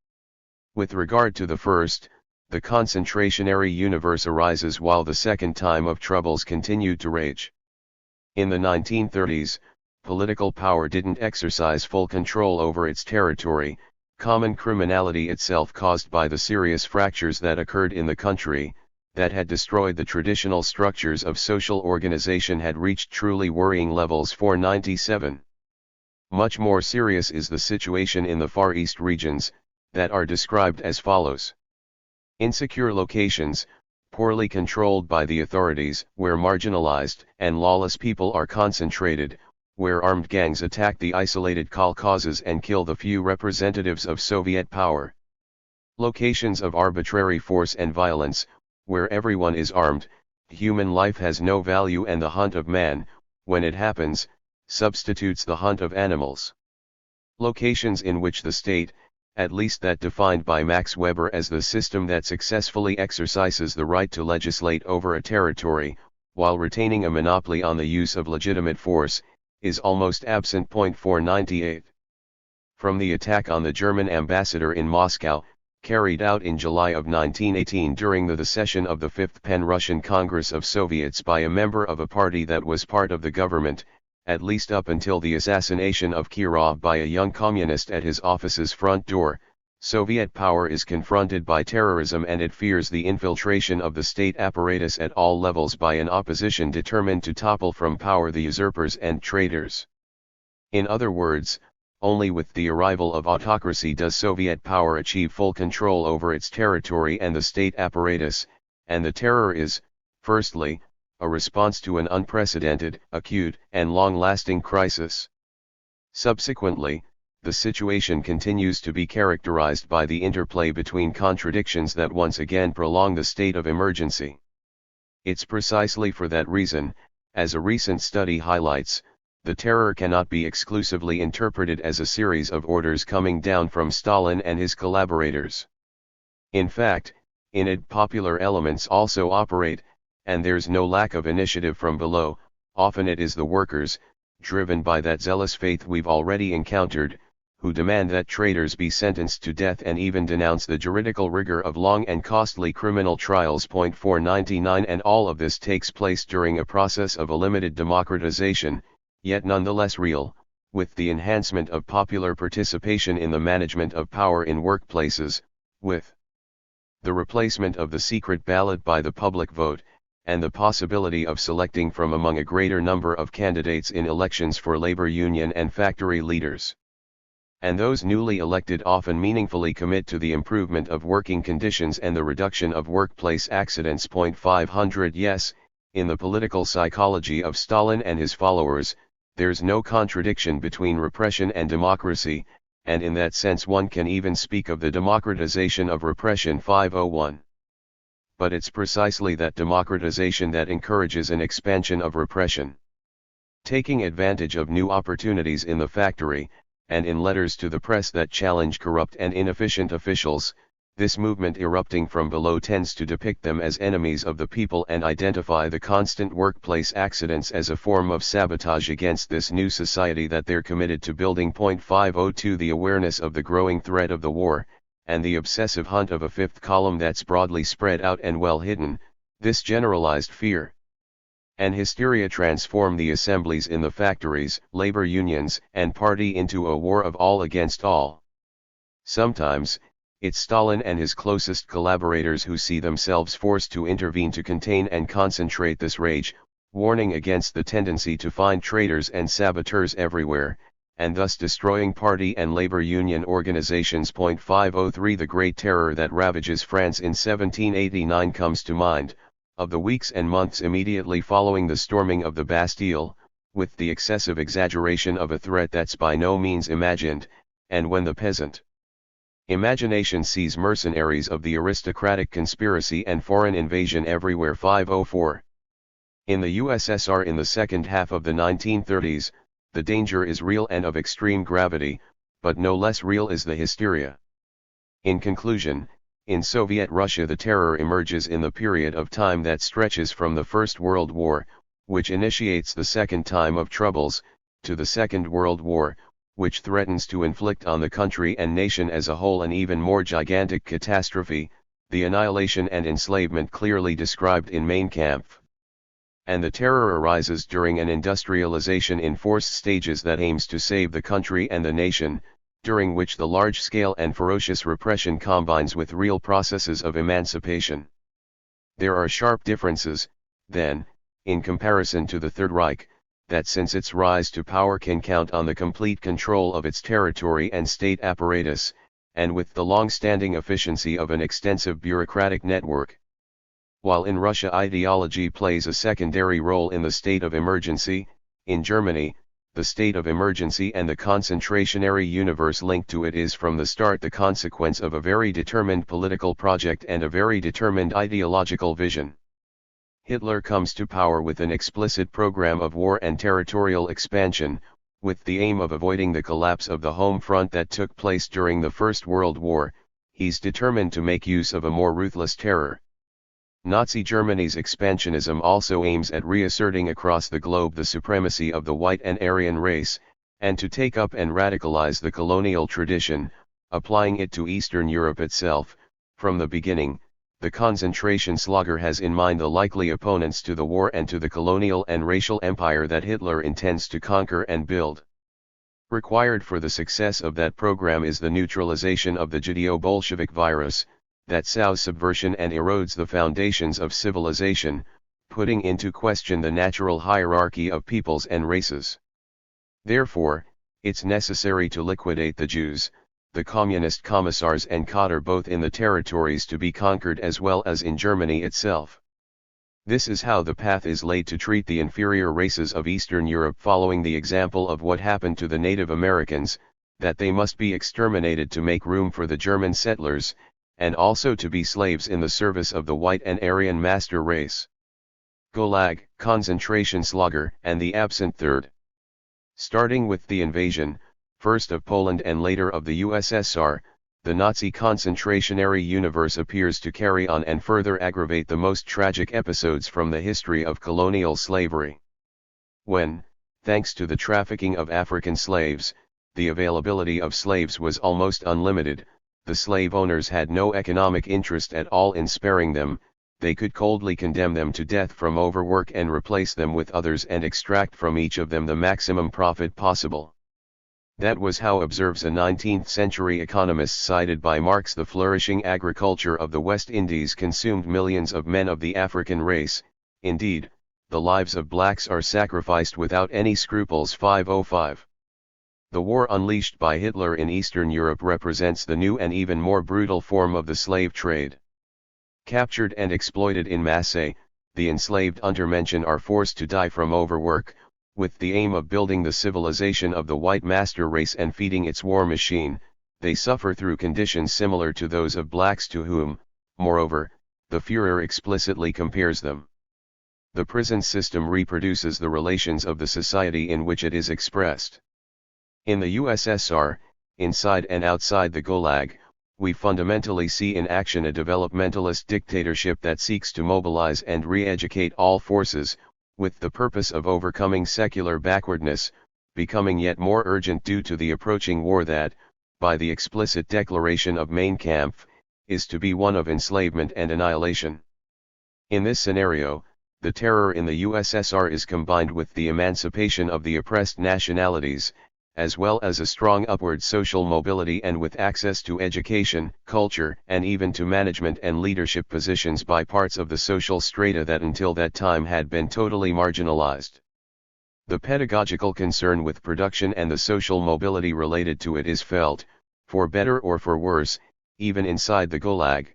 With regard to the first, the concentrationary universe arises while the second time of troubles continued to rage. In the 1930s, political power didn't exercise full control over its territory. Common criminality itself caused by the serious fractures that occurred in the country, that had destroyed the traditional structures of social organization, had reached truly worrying levels for 97. Much more serious is the situation in the Far East regions, that are described as follows. Insecure locations, poorly controlled by the authorities, where marginalized and lawless people are concentrated, where armed gangs attack the isolated kolkhozes and kill the few representatives of Soviet power. Locations of arbitrary force and violence, where everyone is armed, human life has no value, and the hunt of man, when it happens, substitutes the hunt of animals. Locations in which the state, at least that defined by Max Weber as the system that successfully exercises the right to legislate over a territory, while retaining a monopoly on the use of legitimate force, is almost absent. 498. From the attack on the German ambassador in Moscow, carried out in July of 1918 during the session of the Fifth Pan-Russian Congress of Soviets by a member of a party that was part of the government, at least up until the assassination of Kirov by a young communist at his office's front door, Soviet power is confronted by terrorism, and it fears the infiltration of the state apparatus at all levels by an opposition determined to topple from power the usurpers and traitors. In other words, only with the arrival of autocracy does Soviet power achieve full control over its territory and the state apparatus, and the terror is, firstly, a response to an unprecedented, acute, and long-lasting crisis. Subsequently, the situation continues to be characterized by the interplay between contradictions that once again prolong the state of emergency. It's precisely for that reason, as a recent study highlights, the terror cannot be exclusively interpreted as a series of orders coming down from Stalin and his collaborators. In fact, in it popular elements also operate, and there's no lack of initiative from below. Often it is the workers, driven by that zealous faith we've already encountered, who demand that traitors be sentenced to death and even denounce the juridical rigor of long and costly criminal trials. 499. And all of this takes place during a process of a limited democratization, yet nonetheless real, with the enhancement of popular participation in the management of power in workplaces, with the replacement of the secret ballot by the public vote, and the possibility of selecting from among a greater number of candidates in elections for labor union and factory leaders. And those newly elected often meaningfully commit to the improvement of working conditions and the reduction of workplace accidents. 500. Yes, in the political psychology of Stalin and his followers, there's no contradiction between repression and democracy, and in that sense one can even speak of the democratization of repression. 501. But it's precisely that democratization that encourages an expansion of repression. Taking advantage of new opportunities in the factory, and in letters to the press that challenge corrupt and inefficient officials, this movement erupting from below tends to depict them as enemies of the people and identify the constant workplace accidents as a form of sabotage against this new society that they're committed to building. 502. The awareness of the growing threat of the war, and the obsessive hunt of a fifth column that's broadly spread out and well hidden, this generalized fear and hysteria transform the assemblies in the factories, labor unions, and party into a war of all against all. Sometimes, it's Stalin and his closest collaborators who see themselves forced to intervene to contain and concentrate this rage, warning against the tendency to find traitors and saboteurs everywhere, and thus destroying party and labor union organizations. 503. The Great Terror that ravages France in 1789 comes to mind, of the weeks and months immediately following the storming of the Bastille, with the excessive exaggeration of a threat that's by no means imagined, and when the peasant Imagination sees mercenaries of the aristocratic conspiracy and foreign invasion everywhere. 504. In the USSR in the second half of the 1930s, the danger is real and of extreme gravity, but no less real is the hysteria. In conclusion, in Soviet Russia the terror emerges in the period of time that stretches from the First World War, which initiates the Second Time of Troubles, to the Second World War, which threatens to inflict on the country and nation as a whole an even more gigantic catastrophe, the annihilation and enslavement clearly described in Mein Kampf. And the terror arises during an industrialization in forced stages that aims to save the country and the nation, during which the large-scale and ferocious repression combines with real processes of emancipation. There are sharp differences, then, in comparison to the Third Reich, that since its rise to power can count on the complete control of its territory and state apparatus, and with the long-standing efficiency of an extensive bureaucratic network. While in Russia ideology plays a secondary role in the state of emergency, in Germany, the state of emergency and the concentrationary universe linked to it is from the start the consequence of a very determined political project and a very determined ideological vision. Hitler comes to power with an explicit program of war and territorial expansion, with the aim of avoiding the collapse of the home front that took place during the First World War. He's determined to make use of a more ruthless terror. Nazi Germany's expansionism also aims at reasserting across the globe the supremacy of the white and Aryan race, and to take up and radicalize the colonial tradition, applying it to Eastern Europe itself. From the beginning, the concentration slugger has in mind the likely opponents to the war and to the colonial and racial empire that Hitler intends to conquer and build. Required for the success of that program is the neutralization of the Judeo-Bolshevik virus, that sows subversion and erodes the foundations of civilization, putting into question the natural hierarchy of peoples and races. Therefore, it's necessary to liquidate the Jews, the communist commissars and Kader both in the territories to be conquered as well as in Germany itself. This is how the path is laid to treat the inferior races of Eastern Europe, following the example of what happened to the Native Americans, that they must be exterminated to make room for the German settlers, and also to be slaves in the service of the white and Aryan master race. Gulag, concentration slugger, and the absent third. Starting with the invasion, first of Poland and later of the USSR, the Nazi concentrationary universe appears to carry on and further aggravate the most tragic episodes from the history of colonial slavery. When, thanks to the trafficking of African slaves, the availability of slaves was almost unlimited, the slave owners had no economic interest at all in sparing them. They could coldly condemn them to death from overwork and replace them with others and extract from each of them the maximum profit possible. That was how, observes a 19th-century economist cited by Marx, the flourishing agriculture of the West Indies consumed millions of men of the African race. Indeed, the lives of blacks are sacrificed without any scruples. 505. The war unleashed by Hitler in Eastern Europe represents the new and even more brutal form of the slave trade. Captured and exploited in masse, the enslaved untermenschen are forced to die from overwork, with the aim of building the civilization of the white master race and feeding its war machine. They suffer through conditions similar to those of blacks, to whom, moreover, the Führer explicitly compares them. The prison system reproduces the relations of the society in which it is expressed. In the USSR, inside and outside the Gulag, we fundamentally see in action a developmentalist dictatorship that seeks to mobilize and re-educate all forces, with the purpose of overcoming secular backwardness, becoming yet more urgent due to the approaching war that, by the explicit declaration of Mein Kampf, is to be one of enslavement and annihilation. In this scenario, the terror in the USSR is combined with the emancipation of the oppressed nationalities, as well as a strong upward social mobility and with access to education, culture, and even to management and leadership positions by parts of the social strata that until that time had been totally marginalized. The pedagogical concern with production and the social mobility related to it is felt, for better or for worse, even inside the Gulag.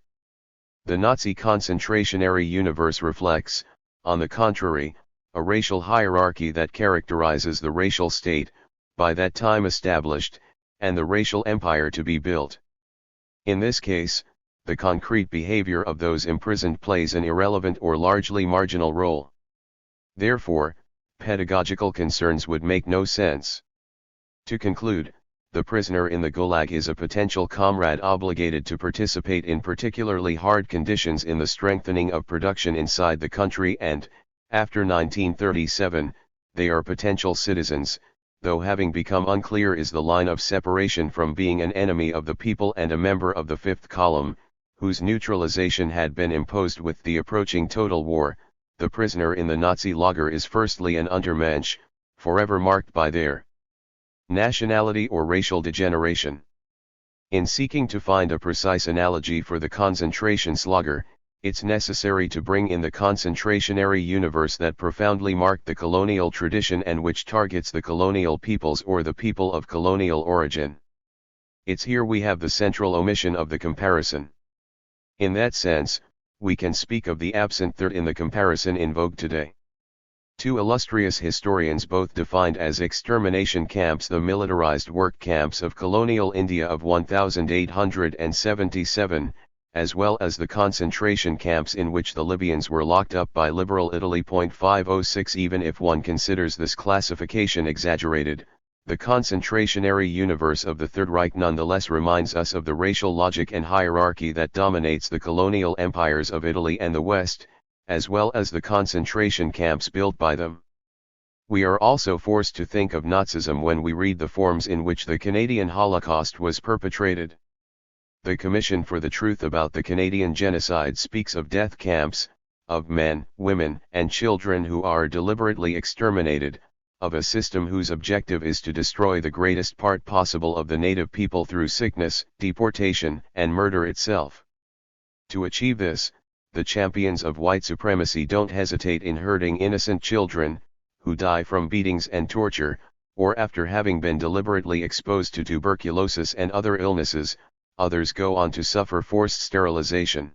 The Nazi concentrationary universe reflects, on the contrary, a racial hierarchy that characterizes the racial state, by that time established, and the racial empire to be built. In this case, the concrete behavior of those imprisoned plays an irrelevant or largely marginal role. Therefore, pedagogical concerns would make no sense. To conclude, the prisoner in the Gulag is a potential comrade obligated to participate in particularly hard conditions in the strengthening of production inside the country and, after 1937, they are potential citizens, though having become unclear is the line of separation from being an enemy of the people and a member of the fifth column, whose neutralization had been imposed with the approaching total war. The prisoner in the Nazi lager is firstly an Untermensch, forever marked by their nationality or racial degeneration. In seeking to find a precise analogy for the Konzentrationslager, it's necessary to bring in the concentrationary universe that profoundly marked the colonial tradition and which targets the colonial peoples or the people of colonial origin. It's here we have the central omission of the comparison. In that sense, we can speak of the absent third in the comparison in vogue today. Two illustrious historians both defined as extermination camps the militarized work camps of colonial India of 1877, as well as the concentration camps in which the Libyans were locked up by liberal Italy. 506 Even if one considers this classification exaggerated, the concentrationary universe of the Third Reich nonetheless reminds us of the racial logic and hierarchy that dominates the colonial empires of Italy and the West, as well as the concentration camps built by them. We are also forced to think of Nazism when we read the forms in which the Canadian Holocaust was perpetrated. The Commission for the Truth about the Canadian Genocide speaks of death camps, of men, women, and children who are deliberately exterminated, of a system whose objective is to destroy the greatest part possible of the native people through sickness, deportation, and murder itself. To achieve this, the champions of white supremacy don't hesitate in hurting innocent children, who die from beatings and torture, or after having been deliberately exposed to tuberculosis and other illnesses, others go on to suffer forced sterilization.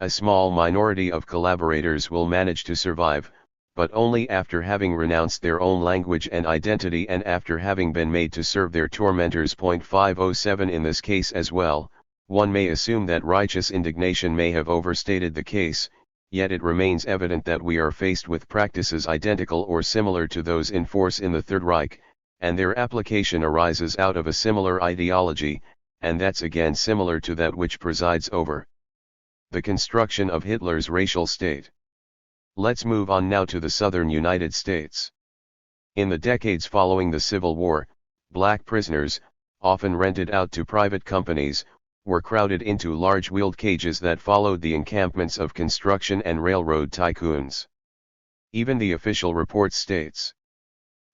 A small minority of collaborators will manage to survive, but only after having renounced their own language and identity and after having been made to serve their tormentors. 507 In this case as well, one may assume that righteous indignation may have overstated the case, yet it remains evident that we are faced with practices identical or similar to those in force in the Third Reich, and their application arises out of a similar ideology, and that's again similar to that which presides over the construction of Hitler's racial state. Let's move on now to the southern United States. In the decades following the Civil War, black prisoners, often rented out to private companies, were crowded into large wheeled cages that followed the encampments of construction and railroad tycoons. Even the official report states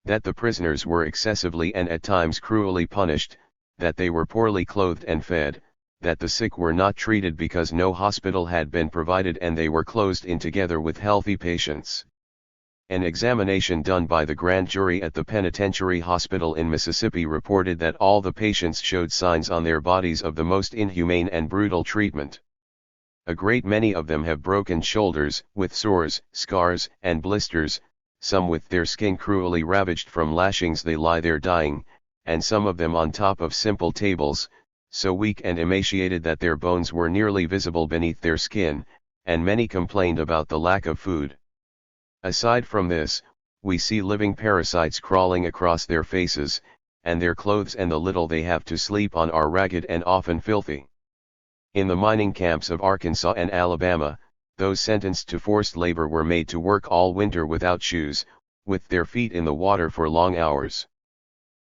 that the prisoners were excessively and at times cruelly punished, that they were poorly clothed and fed, that the sick were not treated because no hospital had been provided and they were closed in together with healthy patients. An examination done by the grand jury at the penitentiary hospital in Mississippi reported that all the patients showed signs on their bodies of the most inhumane and brutal treatment. A great many of them have broken shoulders, with sores, scars, and blisters, some with their skin cruelly ravaged from lashings they lie there dying, and some of them on top of simple tables, so weak and emaciated that their bones were nearly visible beneath their skin, and many complained about the lack of food. Aside from this, we see living parasites crawling across their faces, and their clothes and the little they have to sleep on are ragged and often filthy. In the mining camps of Arkansas and Alabama, those sentenced to forced labor were made to work all winter without shoes, with their feet in the water for long hours.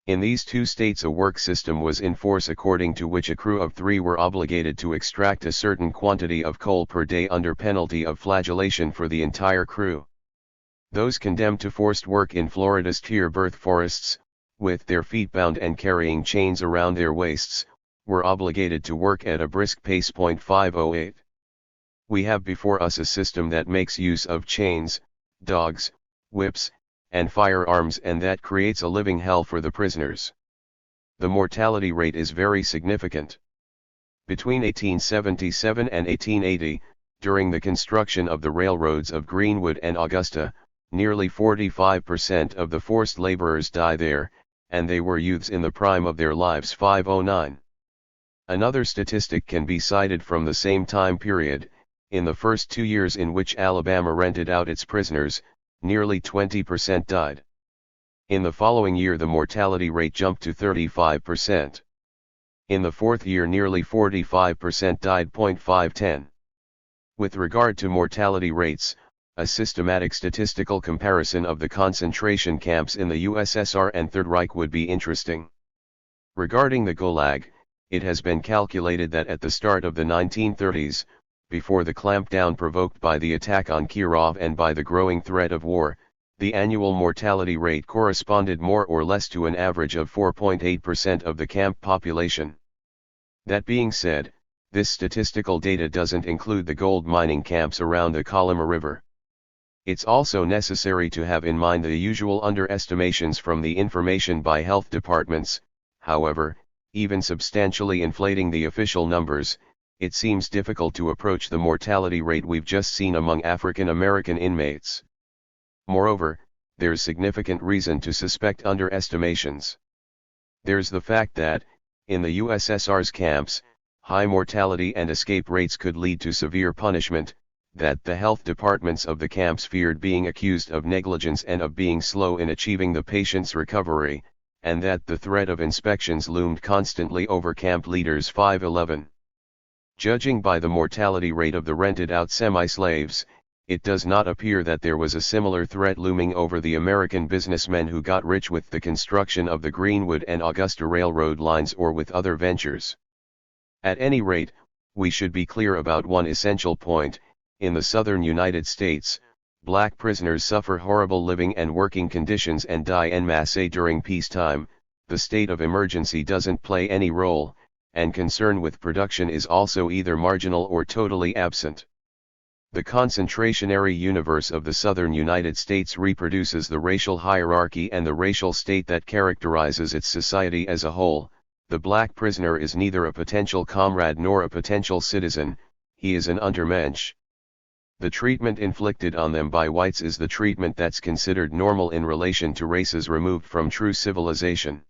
In these two states a work system was in force according to which a crew of 3 were obligated to extract a certain quantity of coal per day under penalty of flagellation for the entire crew. Those condemned to forced work in Florida's Tier Birth forests, with their feet bound and carrying chains around their waists, were obligated to work at a brisk pace. 508. We have before us a system that makes use of chains, dogs, whips, and firearms, and that creates a living hell for the prisoners. The mortality rate is very significant. Between 1877 and 1880, during the construction of the railroads of Greenwood and Augusta, nearly 45% of the forced laborers die there, and they were youths in the prime of their lives. 509. Another statistic can be cited from the same time period. In the first 2 years in which Alabama rented out its prisoners, nearly 20% died. In the following year the mortality rate jumped to 35%. In the fourth year nearly 45% died. 510. With regard to mortality rates, a systematic statistical comparison of the concentration camps in the USSR and Third Reich would be interesting. Regarding the Gulag, it has been calculated that at the start of the 1930s, before the clampdown provoked by the attack on Kirov and by the growing threat of war, the annual mortality rate corresponded more or less to an average of 4.8% of the camp population. That being said, this statistical data doesn't include the gold mining camps around the Kolyma River. It's also necessary to have in mind the usual underestimations from the information by health departments. However, even substantially inflating the official numbers, it seems difficult to approach the mortality rate we've just seen among African American inmates. Moreover, there's significant reason to suspect underestimations. There's the fact that, in the USSR's camps, high mortality and escape rates could lead to severe punishment, that the health departments of the camps feared being accused of negligence and of being slow in achieving the patient's recovery, and that the threat of inspections loomed constantly over camp leaders. 511. Judging by the mortality rate of the rented-out semi-slaves, it does not appear that there was a similar threat looming over the American businessmen who got rich with the construction of the Greenwood and Augusta railroad lines or with other ventures. At any rate, we should be clear about one essential point. In the southern United States, black prisoners suffer horrible living and working conditions and die en masse during peacetime. The state of emergency doesn't play any role, and concern with production is also either marginal or totally absent. The concentrationary universe of the southern United States reproduces the racial hierarchy and the racial state that characterizes its society as a whole. The black prisoner is neither a potential comrade nor a potential citizen, he is an Untermensch. The treatment inflicted on them by whites is the treatment that's considered normal in relation to races removed from true civilization.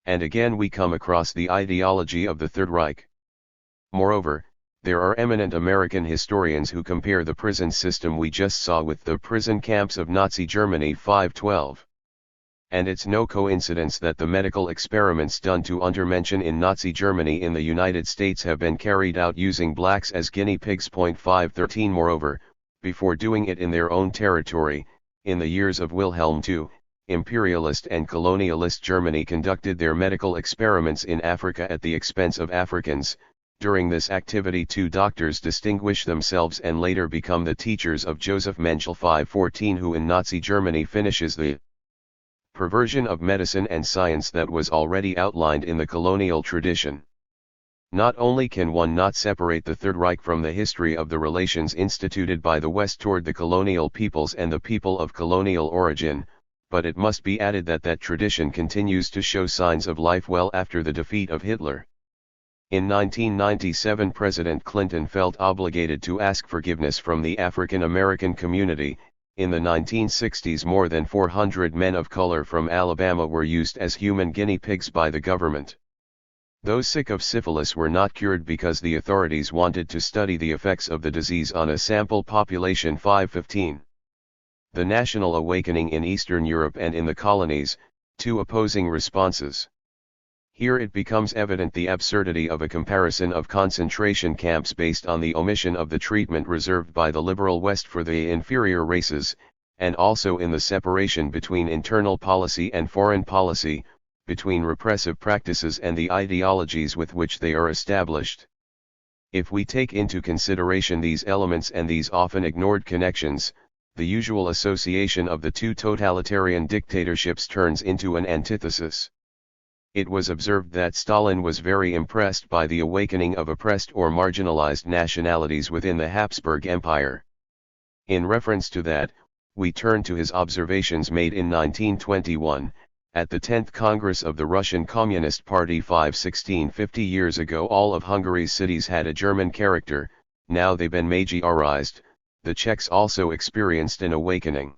And again we come across the ideology of the Third Reich. Moreover, there are eminent American historians who compare the prison system we just saw with the prison camps of Nazi Germany. 512. And it's no coincidence that the medical experiments done to Untermenschen in Nazi Germany in the United States have been carried out using blacks as guinea pigs. 513. Moreover, before doing it in their own territory, in the years of Wilhelm II, imperialist and colonialist Germany conducted their medical experiments in Africa at the expense of Africans. During this activity 2 doctors distinguish themselves and later become the teachers of Joseph Mengele. 514, who in Nazi Germany finishes the perversion of medicine and science that was already outlined in the colonial tradition. Not only can one not separate the Third Reich from the history of the relations instituted by the West toward the colonial peoples and the people of colonial origin, but it must be added that that tradition continues to show signs of life well after the defeat of Hitler. In 1997 President Clinton felt obligated to ask forgiveness from the African American community. In the 1960s more than 400 men of color from Alabama were used as human guinea pigs by the government. Those sick of syphilis were not cured because the authorities wanted to study the effects of the disease on a sample population. 515. The national awakening in Eastern Europe and in the colonies, 2 opposing responses. Here it becomes evident the absurdity of a comparison of concentration camps based on the omission of the treatment reserved by the liberal West for the inferior races, and also in the separation between internal policy and foreign policy, between repressive practices and the ideologies with which they are established. If we take into consideration these elements and these often ignored connections, the usual association of the 2 totalitarian dictatorships turns into an antithesis. It was observed that Stalin was very impressed by the awakening of oppressed or marginalized nationalities within the Habsburg Empire. In reference to that, we turn to his observations made in 1921, at the 10th Congress of the Russian Communist Party. 516. 50 years ago all of Hungary's cities had a German character, now they've been Magyarized. The Czechs also experienced an awakening.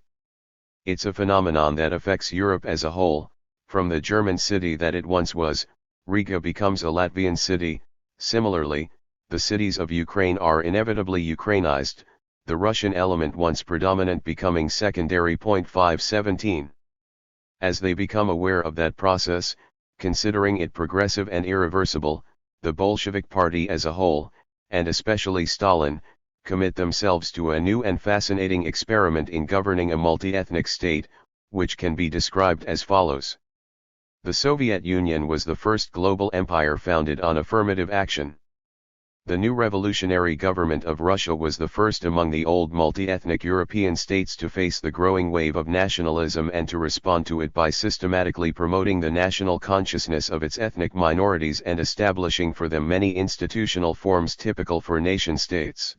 It's a phenomenon that affects Europe as a whole. From the German city that it once was, Riga becomes a Latvian city, Similarly, the cities of Ukraine are inevitably Ukrainized, the Russian element once predominant becoming secondary. 517. As they become aware of that process, considering it progressive and irreversible, the Bolshevik Party as a whole, and especially Stalin, commit themselves to a new and fascinating experiment in governing a multi-ethnic state, which can be described as follows. The Soviet Union was the first global empire founded on affirmative action. The new revolutionary government of Russia was the first among the old multi-ethnic European states to face the growing wave of nationalism and to respond to it by systematically promoting the national consciousness of its ethnic minorities and establishing for them many institutional forms typical for nation-states.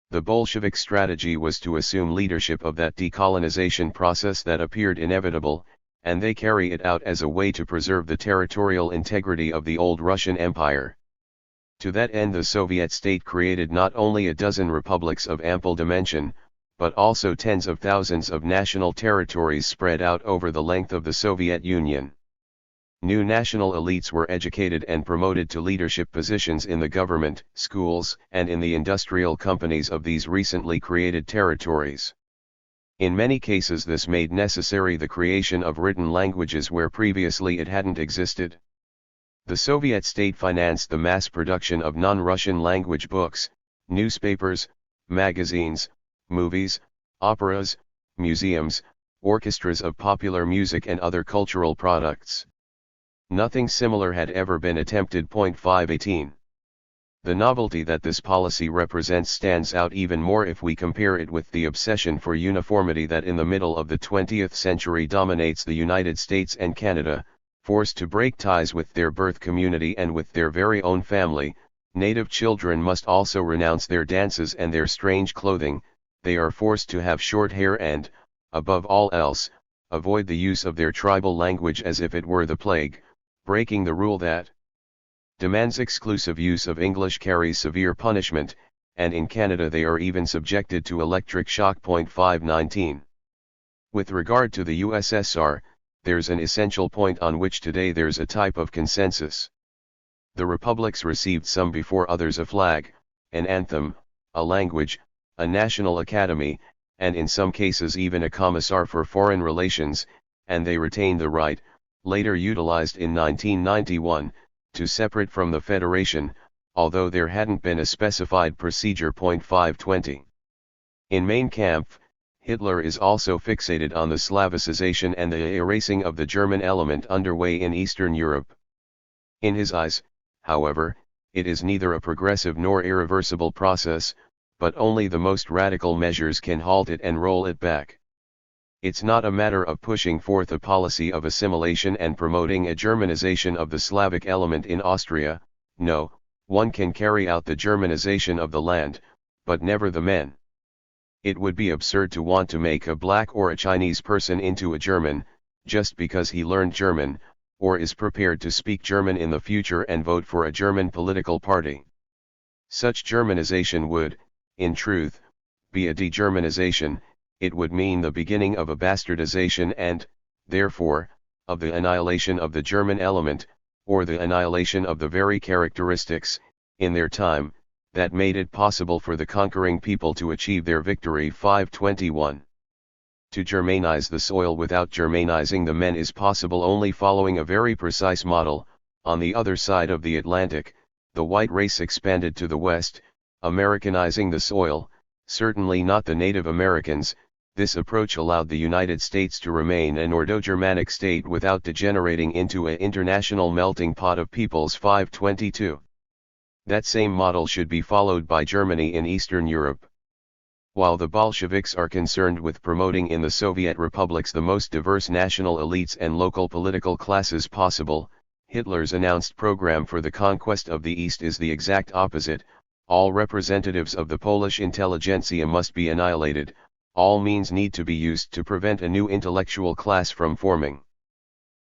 The Bolshevik strategy was to assume leadership of that decolonization process that appeared inevitable, and they carry it out as a way to preserve the territorial integrity of the old Russian Empire. To that end the Soviet state created not only a dozen republics of ample dimension, but also tens of thousands of national territories spread out over the length of the Soviet Union. New national elites were educated and promoted to leadership positions in the government, schools, and in the industrial companies of these recently created territories. In many cases this made necessary the creation of written languages where previously it hadn't existed. The Soviet state financed the mass production of non-Russian language books, newspapers, magazines, movies, operas, museums, orchestras of popular music and other cultural products. Nothing similar had ever been attempted. 518. The novelty that this policy represents stands out even more if we compare it with the obsession for uniformity that in the middle of the 20th century dominates the United States and Canada. Forced to break ties with their birth community and with their very own family, native children must also renounce their dances and their strange clothing, they are forced to have short hair and, above all else, avoid the use of their tribal language as if it were the plague, breaking the rule that demands exclusive use of English carries severe punishment, and in Canada they are even subjected to electric shock. 519. With regard to the USSR, there's an essential point on which today there's a type of consensus. The republics received some before others a flag, an anthem, a language, a national academy, and in some cases even a commissar for foreign relations, and they retained the right, later utilized in 1991, to separate from the federation, although there hadn't been a specified procedure. 520. In Mein Kampf, Hitler is also fixated on the Slavicization and the erasing of the German element underway in Eastern Europe. In his eyes, however, it is neither a progressive nor irreversible process, but only the most radical measures can halt it and roll it back. It's not a matter of pushing forth a policy of assimilation and promoting a Germanization of the Slavic element in Austria. No, one can carry out the Germanization of the land, but never the men. It would be absurd to want to make a black or a Chinese person into a German, just because he learned German, or is prepared to speak German in the future and vote for a German political party. Such Germanization would, in truth, be a de-Germanization. It would mean the beginning of a bastardization and, therefore, of the annihilation of the German element, or the annihilation of the very characteristics, in their time, that made it possible for the conquering people to achieve their victory. 521. To Germanize the soil without Germanizing the men is possible only following a very precise model. On the other side of the Atlantic, the white race expanded to the west, Americanizing the soil, certainly not the Native Americans. This approach allowed the United States to remain an Ordo-Germanic state without degenerating into an international melting pot of peoples. 522. That same model should be followed by Germany in Eastern Europe. While the Bolsheviks are concerned with promoting in the Soviet republics the most diverse national elites and local political classes possible, Hitler's announced program for the conquest of the East is the exact opposite. All representatives of the Polish intelligentsia must be annihilated, all means need to be used to prevent a new intellectual class from forming.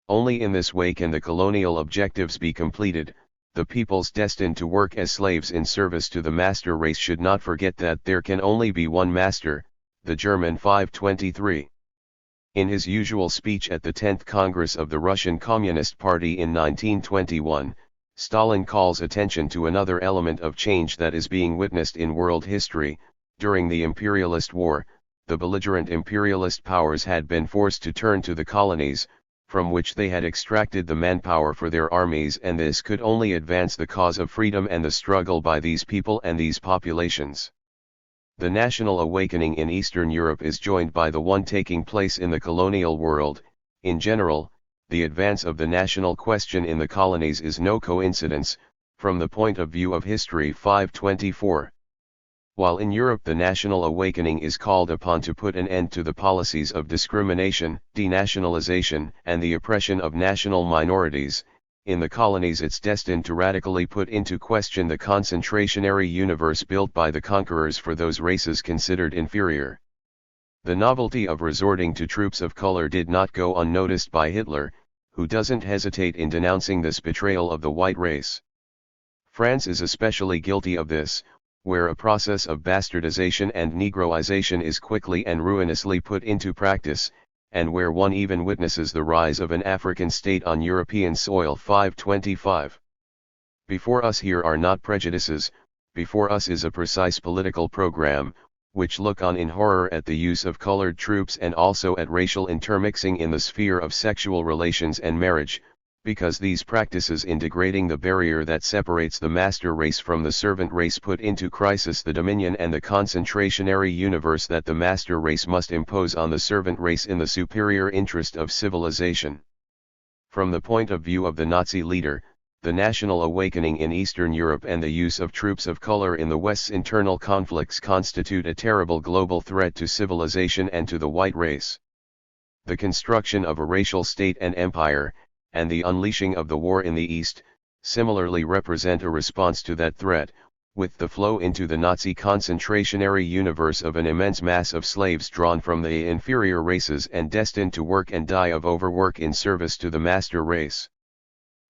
Only in this way can the colonial objectives be completed. The peoples destined to work as slaves in service to the master race should not forget that there can only be one master, the German. 523. In his usual speech at the 10th Congress of the Russian Communist Party in 1921, Stalin calls attention to another element of change that is being witnessed in world history. During the imperialist war, the belligerent imperialist powers had been forced to turn to the colonies, from which they had extracted the manpower for their armies, and this could only advance the cause of freedom and the struggle by these people and these populations. The national awakening in Eastern Europe is joined by the one taking place in the colonial world. In general, the advance of the national question in the colonies is no coincidence, from the point of view of history 524. While in Europe the national awakening is called upon to put an end to the policies of discrimination, denationalization, and the oppression of national minorities, in the colonies it's destined to radically put into question the concentrationary universe built by the conquerors for those races considered inferior. The novelty of resorting to troops of color did not go unnoticed by Hitler, who doesn't hesitate in denouncing this betrayal of the white race. France is especially guilty of this, where a process of bastardization and negroization is quickly and ruinously put into practice, and where one even witnesses the rise of an African state on European soil 525. Before us here are not prejudices, before us is a precise political program, which look on in horror at the use of colored troops and also at racial intermixing in the sphere of sexual relations and marriage, because these practices in degrading the barrier that separates the master race from the servant race put into crisis the dominion and the concentrationary universe that the master race must impose on the servant race in the superior interest of civilization. From the point of view of the Nazi leader, the national awakening in Eastern Europe and the use of troops of color in the West's internal conflicts constitute a terrible global threat to civilization and to the white race. The construction of a racial state and empire, and the unleashing of the war in the East, similarly represent a response to that threat, with the flow into the Nazi concentrationary universe of an immense mass of slaves drawn from the inferior races and destined to work and die of overwork in service to the master race.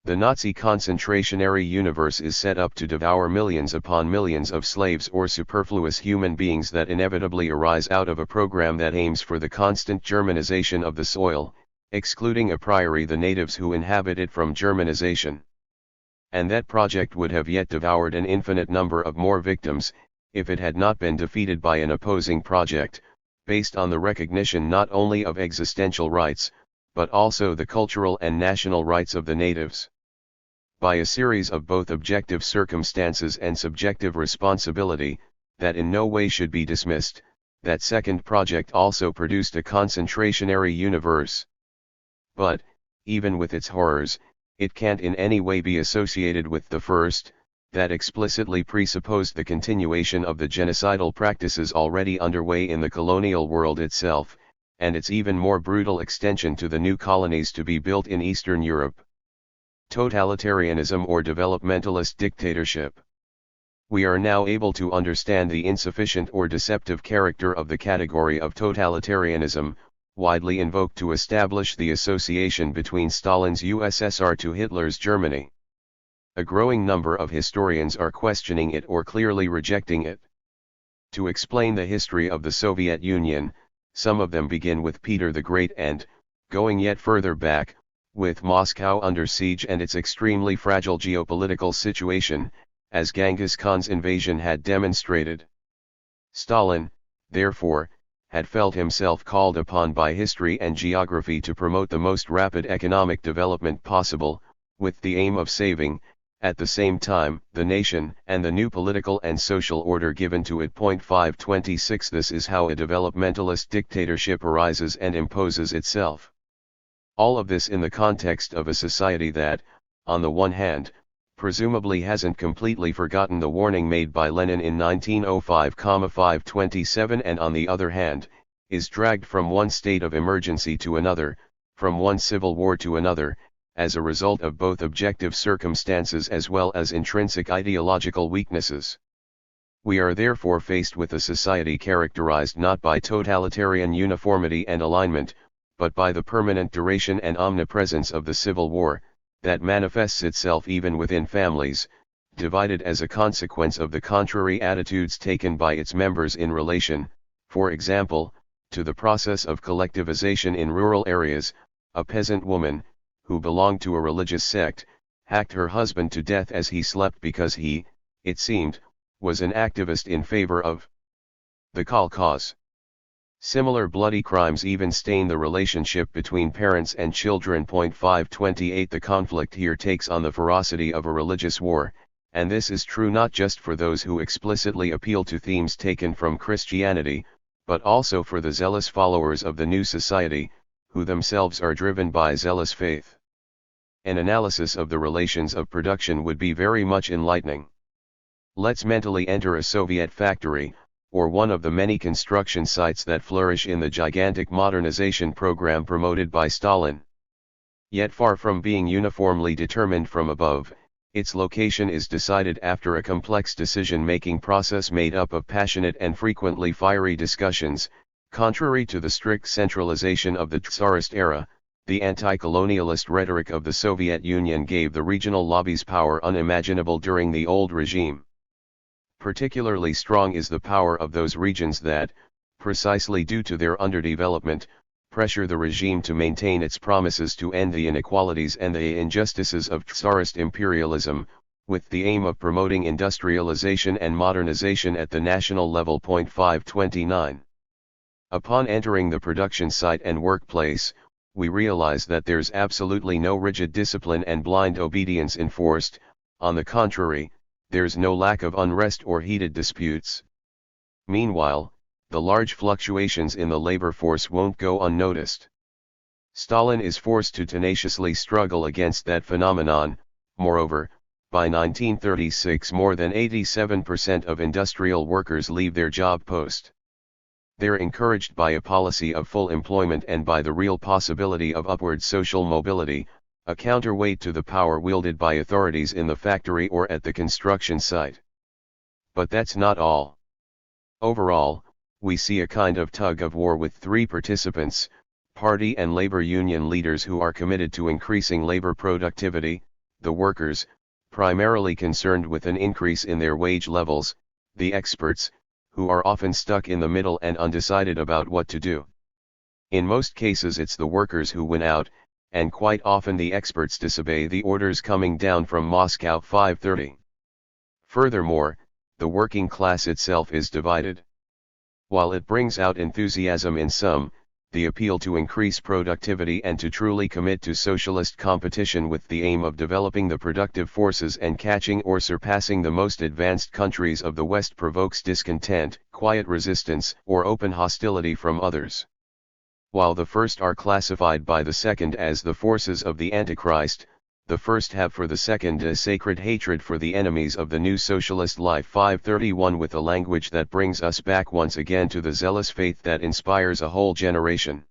The Nazi concentrationary universe is set up to devour millions upon millions of slaves or superfluous human beings that inevitably arise out of a program that aims for the constant Germanization of the soil, excluding a priori the natives who inhabit it from Germanization. And that project would have yet devoured an infinite number of more victims, if it had not been defeated by an opposing project, based on the recognition not only of existential rights, but also the cultural and national rights of the natives. By a series of both objective circumstances and subjective responsibility, that in no way should be dismissed, that second project also produced a concentrationary universe. But, even with its horrors, it can't in any way be associated with the first, that explicitly presupposed the continuation of the genocidal practices already underway in the colonial world itself, and its even more brutal extension to the new colonies to be built in Eastern Europe. Totalitarianism or developmentalist dictatorship. We are now able to understand the insufficient or deceptive character of the category of totalitarianism, widely invoked to establish the association between Stalin's USSR to Hitler's Germany. A growing number of historians are questioning it or clearly rejecting it. To explain the history of the Soviet Union, some of them begin with Peter the Great and, going yet further back, with Moscow under siege and its extremely fragile geopolitical situation, as Genghis Khan's invasion had demonstrated. Stalin, therefore, had felt himself called upon by history and geography to promote the most rapid economic development possible, with the aim of saving, at the same time, the nation and the new political and social order given to it. 526 This is how a developmentalist dictatorship arises and imposes itself. All of this in the context of a society that, on the one hand, presumably hasn't completely forgotten the warning made by Lenin in 1905-527 and on the other hand, is dragged from one state of emergency to another, from one civil war to another, as a result of both objective circumstances as well as intrinsic ideological weaknesses. We are therefore faced with a society characterized not by totalitarian uniformity and alignment, but by the permanent duration and omnipresence of the civil war, that manifests itself even within families, divided as a consequence of the contrary attitudes taken by its members in relation, for example, to the process of collectivization in rural areas. A peasant woman, who belonged to a religious sect, hacked her husband to death as he slept because he, it seemed, was an activist in favor of the cause. Similar bloody crimes even stain the relationship between parents and children. 528 The conflict here takes on the ferocity of a religious war, and this is true not just for those who explicitly appeal to themes taken from Christianity, but also for the zealous followers of the new society, who themselves are driven by zealous faith. An analysis of the relations of production would be very much enlightening. Let's mentally enter a Soviet factory, or one of the many construction sites that flourish in the gigantic modernization program promoted by Stalin. Yet far from being uniformly determined from above, its location is decided after a complex decision-making process made up of passionate and frequently fiery discussions. Contrary to the strict centralization of the Tsarist era, the anti-colonialist rhetoric of the Soviet Union gave the regional lobbies power unimaginable during the old regime. Particularly strong is the power of those regions that, precisely due to their underdevelopment, pressure the regime to maintain its promises to end the inequalities and the injustices of Tsarist imperialism, with the aim of promoting industrialization and modernization at the national level. 529. Upon entering the production site and workplace, we realize that there's absolutely no rigid discipline and blind obedience enforced. On the contrary, there's no lack of unrest or heated disputes. Meanwhile, the large fluctuations in the labor force won't go unnoticed. Stalin is forced to tenaciously struggle against that phenomenon. Moreover, by 1936 more than 87% of industrial workers leave their job post. They're encouraged by a policy of full employment and by the real possibility of upward social mobility, a counterweight to the power wielded by authorities in the factory or at the construction site. But that's not all. Overall, we see a kind of tug of war with three participants, party and labor union leaders who are committed to increasing labor productivity, the workers, primarily concerned with an increase in their wage levels, the experts, who are often stuck in the middle and undecided about what to do. In most cases it's the workers who win out, and quite often the experts disobey the orders coming down from Moscow. 530. Furthermore, the working class itself is divided. While it brings out enthusiasm in some, the appeal to increase productivity and to truly commit to socialist competition with the aim of developing the productive forces and catching or surpassing the most advanced countries of the West provokes discontent, quiet resistance, or open hostility from others. While the first are classified by the second as the forces of the Antichrist, the first have for the second a sacred hatred for the enemies of the new socialist life. 531 With a language that brings us back once again to the zealous faith that inspires a whole generation.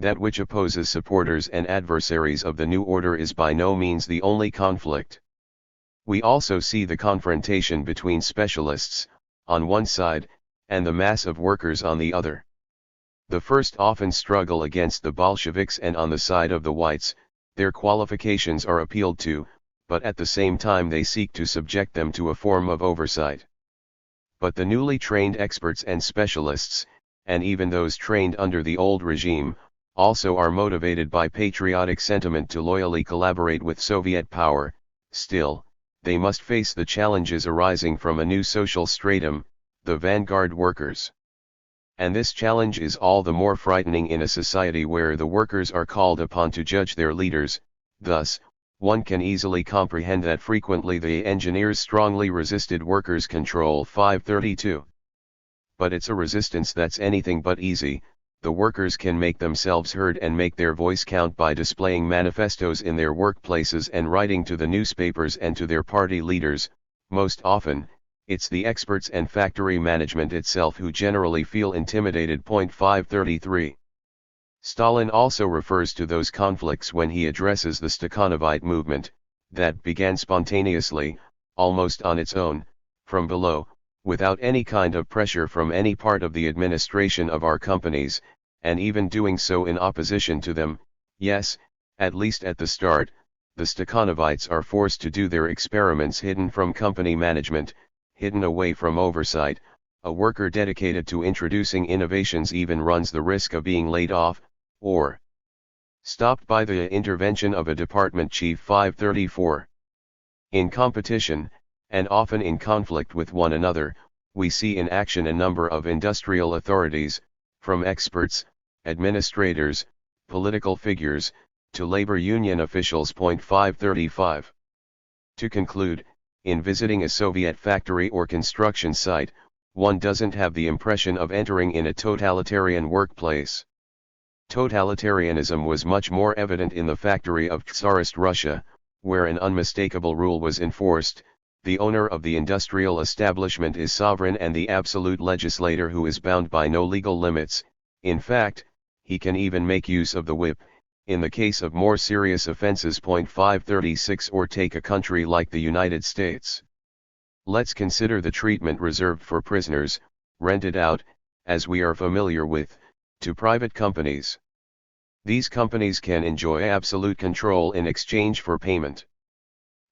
That which opposes supporters and adversaries of the new order is by no means the only conflict. We also see the confrontation between specialists, on one side, and the mass of workers on the other. The first often struggle against the Bolsheviks, and on the side of the whites, their qualifications are appealed to, but at the same time they seek to subject them to a form of oversight. But the newly trained experts and specialists, and even those trained under the old regime, also are motivated by patriotic sentiment to loyally collaborate with Soviet power. Still, they must face the challenges arising from a new social stratum, the vanguard workers. And this challenge is all the more frightening in a society where the workers are called upon to judge their leaders. Thus, one can easily comprehend that frequently the engineers strongly resisted workers' control. 532. But it's a resistance that's anything but easy. The workers can make themselves heard and make their voice count by displaying manifestos in their workplaces and writing to the newspapers and to their party leaders. Most often, it's the experts and factory management itself who generally feel intimidated. 533. Stalin also refers to those conflicts when he addresses the Stakhanovite movement, that began spontaneously, almost on its own, from below, without any kind of pressure from any part of the administration of our companies, and even doing so in opposition to them. Yes, at least at the start, the Stakhanovites are forced to do their experiments hidden from company management, hidden away from oversight. A worker dedicated to introducing innovations even runs the risk of being laid off, or Stopped by the intervention of a department chief. 534. In competition, and often in conflict with one another, we see in action a number of industrial authorities, from experts, administrators, political figures, to labor union officials. 535. To conclude, in visiting a Soviet factory or construction site, one doesn't have the impression of entering in a totalitarian workplace. Totalitarianism was more evident in the factory of Tsarist Russia, where an unmistakable rule was enforced: the owner of the industrial establishment is sovereign and the absolute legislator who is bound by no legal limits. In fact, he can even make use of the whip, in the case of more serious offenses. 536. Or take a country like the United States. Let's consider the treatment reserved for prisoners, rented out, as we are familiar with, to private companies. These companies can enjoy absolute control in exchange for payment.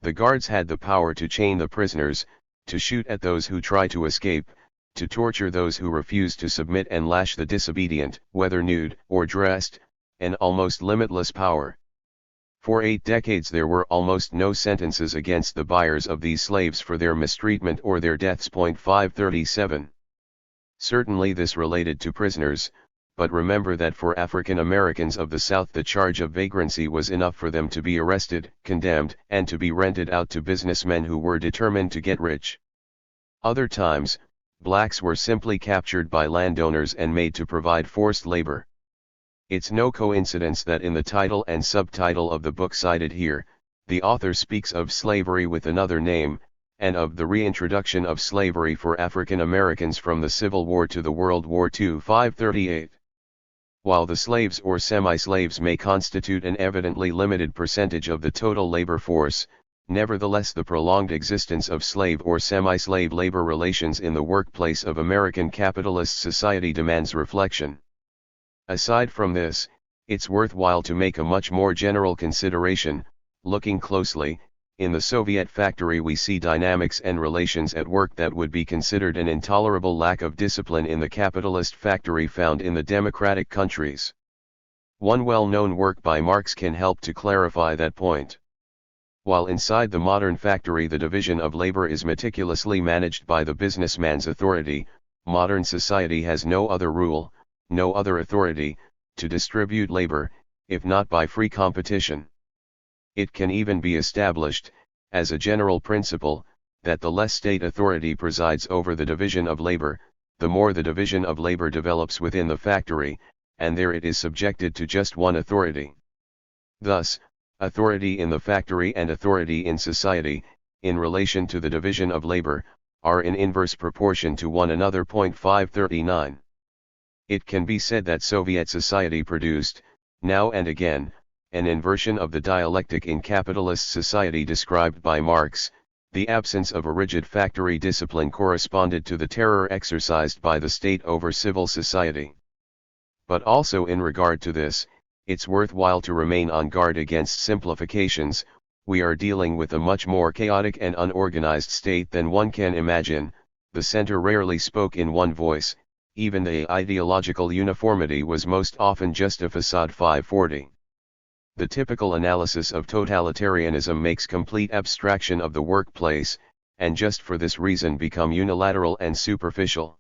The guards had the power to chain the prisoners, to shoot at those who try to escape, to torture those who refuse to submit, and lash the disobedient, whether nude or dressed, an almost limitless power. For 8 decades there were almost no sentences against the buyers of these slaves for their mistreatment or their deaths. 537. Certainly this related to prisoners, but remember that for African Americans of the South the charge of vagrancy was enough for them to be arrested, condemned, and to be rented out to businessmen who were determined to get rich. Other times, blacks were simply captured by landowners and made to provide forced labor. It's no coincidence that in the title and subtitle of the book cited here, the author speaks of slavery with another name, and of the reintroduction of slavery for African Americans from the Civil War to the World War II. 538. While the slaves or semi-slaves may constitute an evidently limited percentage of the total labor force, nevertheless the prolonged existence of slave or semi-slave labor relations in the workplace of American capitalist society demands reflection. Aside from this, it's worthwhile to make a much more general consideration. Looking closely, in the Soviet factory we see dynamics and relations at work that would be considered an intolerable lack of discipline in the capitalist factory found in the democratic countries. One well-known work by Marx can help to clarify that point. While inside the modern factory the division of labor is meticulously managed by the businessman's authority, modern society has no other rule, no other authority, to distribute labor, if not by free competition. It can even be established, as a general principle, that the less state authority presides over the division of labor, the more the division of labor develops within the factory, and there it is subjected to just one authority. Thus, authority in the factory and authority in society, in relation to the division of labor, are in inverse proportion to one another. 539. It can be said that Soviet society produced, now and again, an inversion of the dialectic in capitalist society described by Marx. The absence of a rigid factory discipline corresponded to the terror exercised by the state over civil society. But also in regard to this, it's worthwhile to remain on guard against simplifications. We are dealing with a much more chaotic and unorganized state than one can imagine. The center rarely spoke in one voice, even the ideological uniformity was most often just a facade. 540. The typical analysis of totalitarianism makes complete abstraction of the workplace, and just for this reason become unilateral and superficial.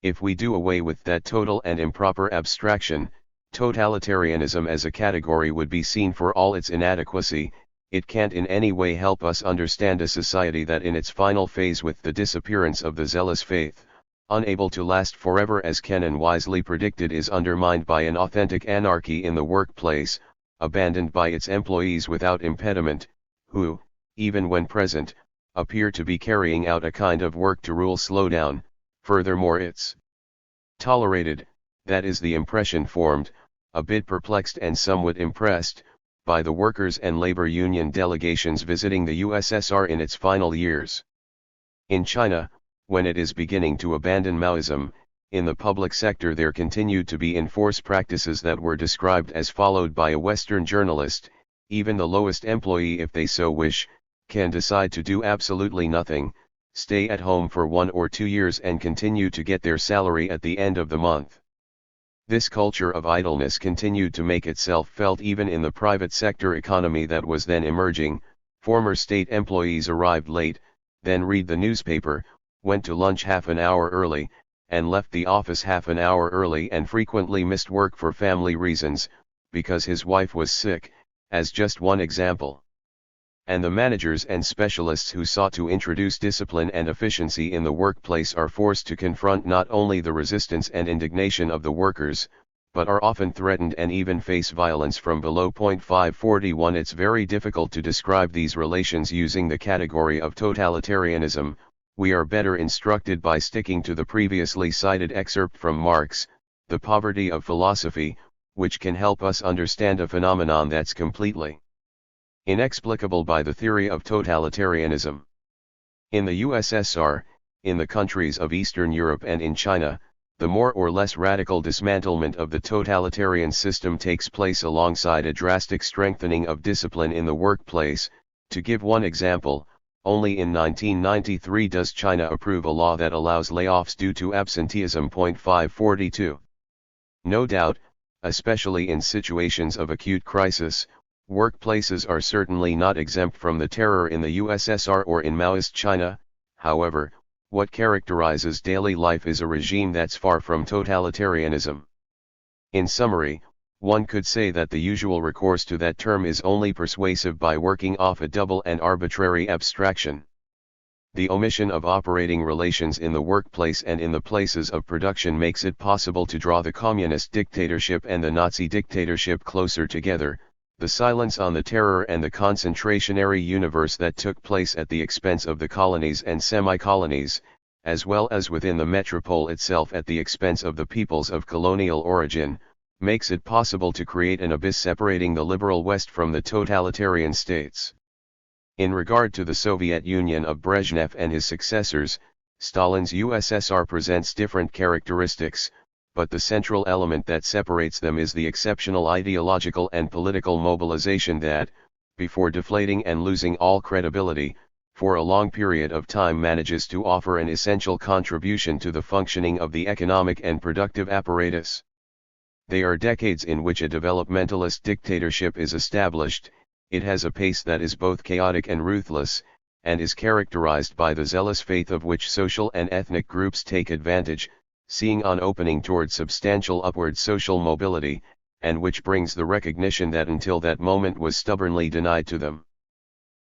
If we do away with that total and improper abstraction, totalitarianism as a category would be seen for all its inadequacy. It can't in any way help us understand a society that in its final phase with the disappearance of the zealous faith, unable to last forever as Kennan wisely predicted, is undermined by an authentic anarchy in the workplace, abandoned by its employees without impediment, who, even when present, appear to be carrying out a kind of work to rule slowdown. Furthermore, it's tolerated, that is the impression formed, a bit perplexed and somewhat impressed, by the workers' and labor union delegations visiting the USSR in its final years. In China, when it is beginning to abandon Maoism, in the public sector there continued to be enforced practices that were described as followed by a Western journalist: even the lowest employee, if they so wish, can decide to do absolutely nothing, stay at home for 1 or 2 years and continue to get their salary at the end of the month. This culture of idleness continued to make itself felt even in the private sector economy that was then emerging. Former state employees arrived late, then read the newspaper, went to lunch half an hour early, and left the office half an hour early, and frequently missed work for family reasons, because his wife was sick, as just one example. And the managers and specialists who sought to introduce discipline and efficiency in the workplace are forced to confront not only the resistance and indignation of the workers, but are often threatened and even face violence from below. 541 It's very difficult to describe these relations using the category of totalitarianism. We are better instructed by sticking to the previously cited excerpt from Marx, The Poverty of Philosophy, which can help us understand a phenomenon that's completely inexplicable by the theory of totalitarianism. In the USSR, in the countries of Eastern Europe and in China, the more or less radical dismantlement of the totalitarian system takes place alongside a drastic strengthening of discipline in the workplace. To give one example, only in 1993 does China approve a law that allows layoffs due to absenteeism. 542. No doubt, especially in situations of acute crisis, workplaces are certainly not exempt from the terror in the USSR or in Maoist China. However, what characterizes daily life is a regime that's far from totalitarianism. In summary, one could say that the usual recourse to that term is only persuasive by working off a double and arbitrary abstraction. The omission of operating relations in the workplace and in the places of production makes it possible to draw the communist dictatorship and the Nazi dictatorship closer together. The silence on the terror and the concentrationary universe that took place at the expense of the colonies and semi-colonies, as well as within the metropole itself at the expense of the peoples of colonial origin, makes it possible to create an abyss separating the liberal West from the totalitarian states. In regard to the Soviet Union of Brezhnev and his successors, Stalin's USSR presents different characteristics, but the central element that separates them is the exceptional ideological and political mobilization that, before deflating and losing all credibility, for a long period of time manages to offer an essential contribution to the functioning of the economic and productive apparatus. They are decades in which a developmentalist dictatorship is established. It has a pace that is both chaotic and ruthless, and is characterized by the zealous faith of which social and ethnic groups take advantage, seeing on opening toward substantial upward social mobility, and which brings the recognition that until that moment was stubbornly denied to them.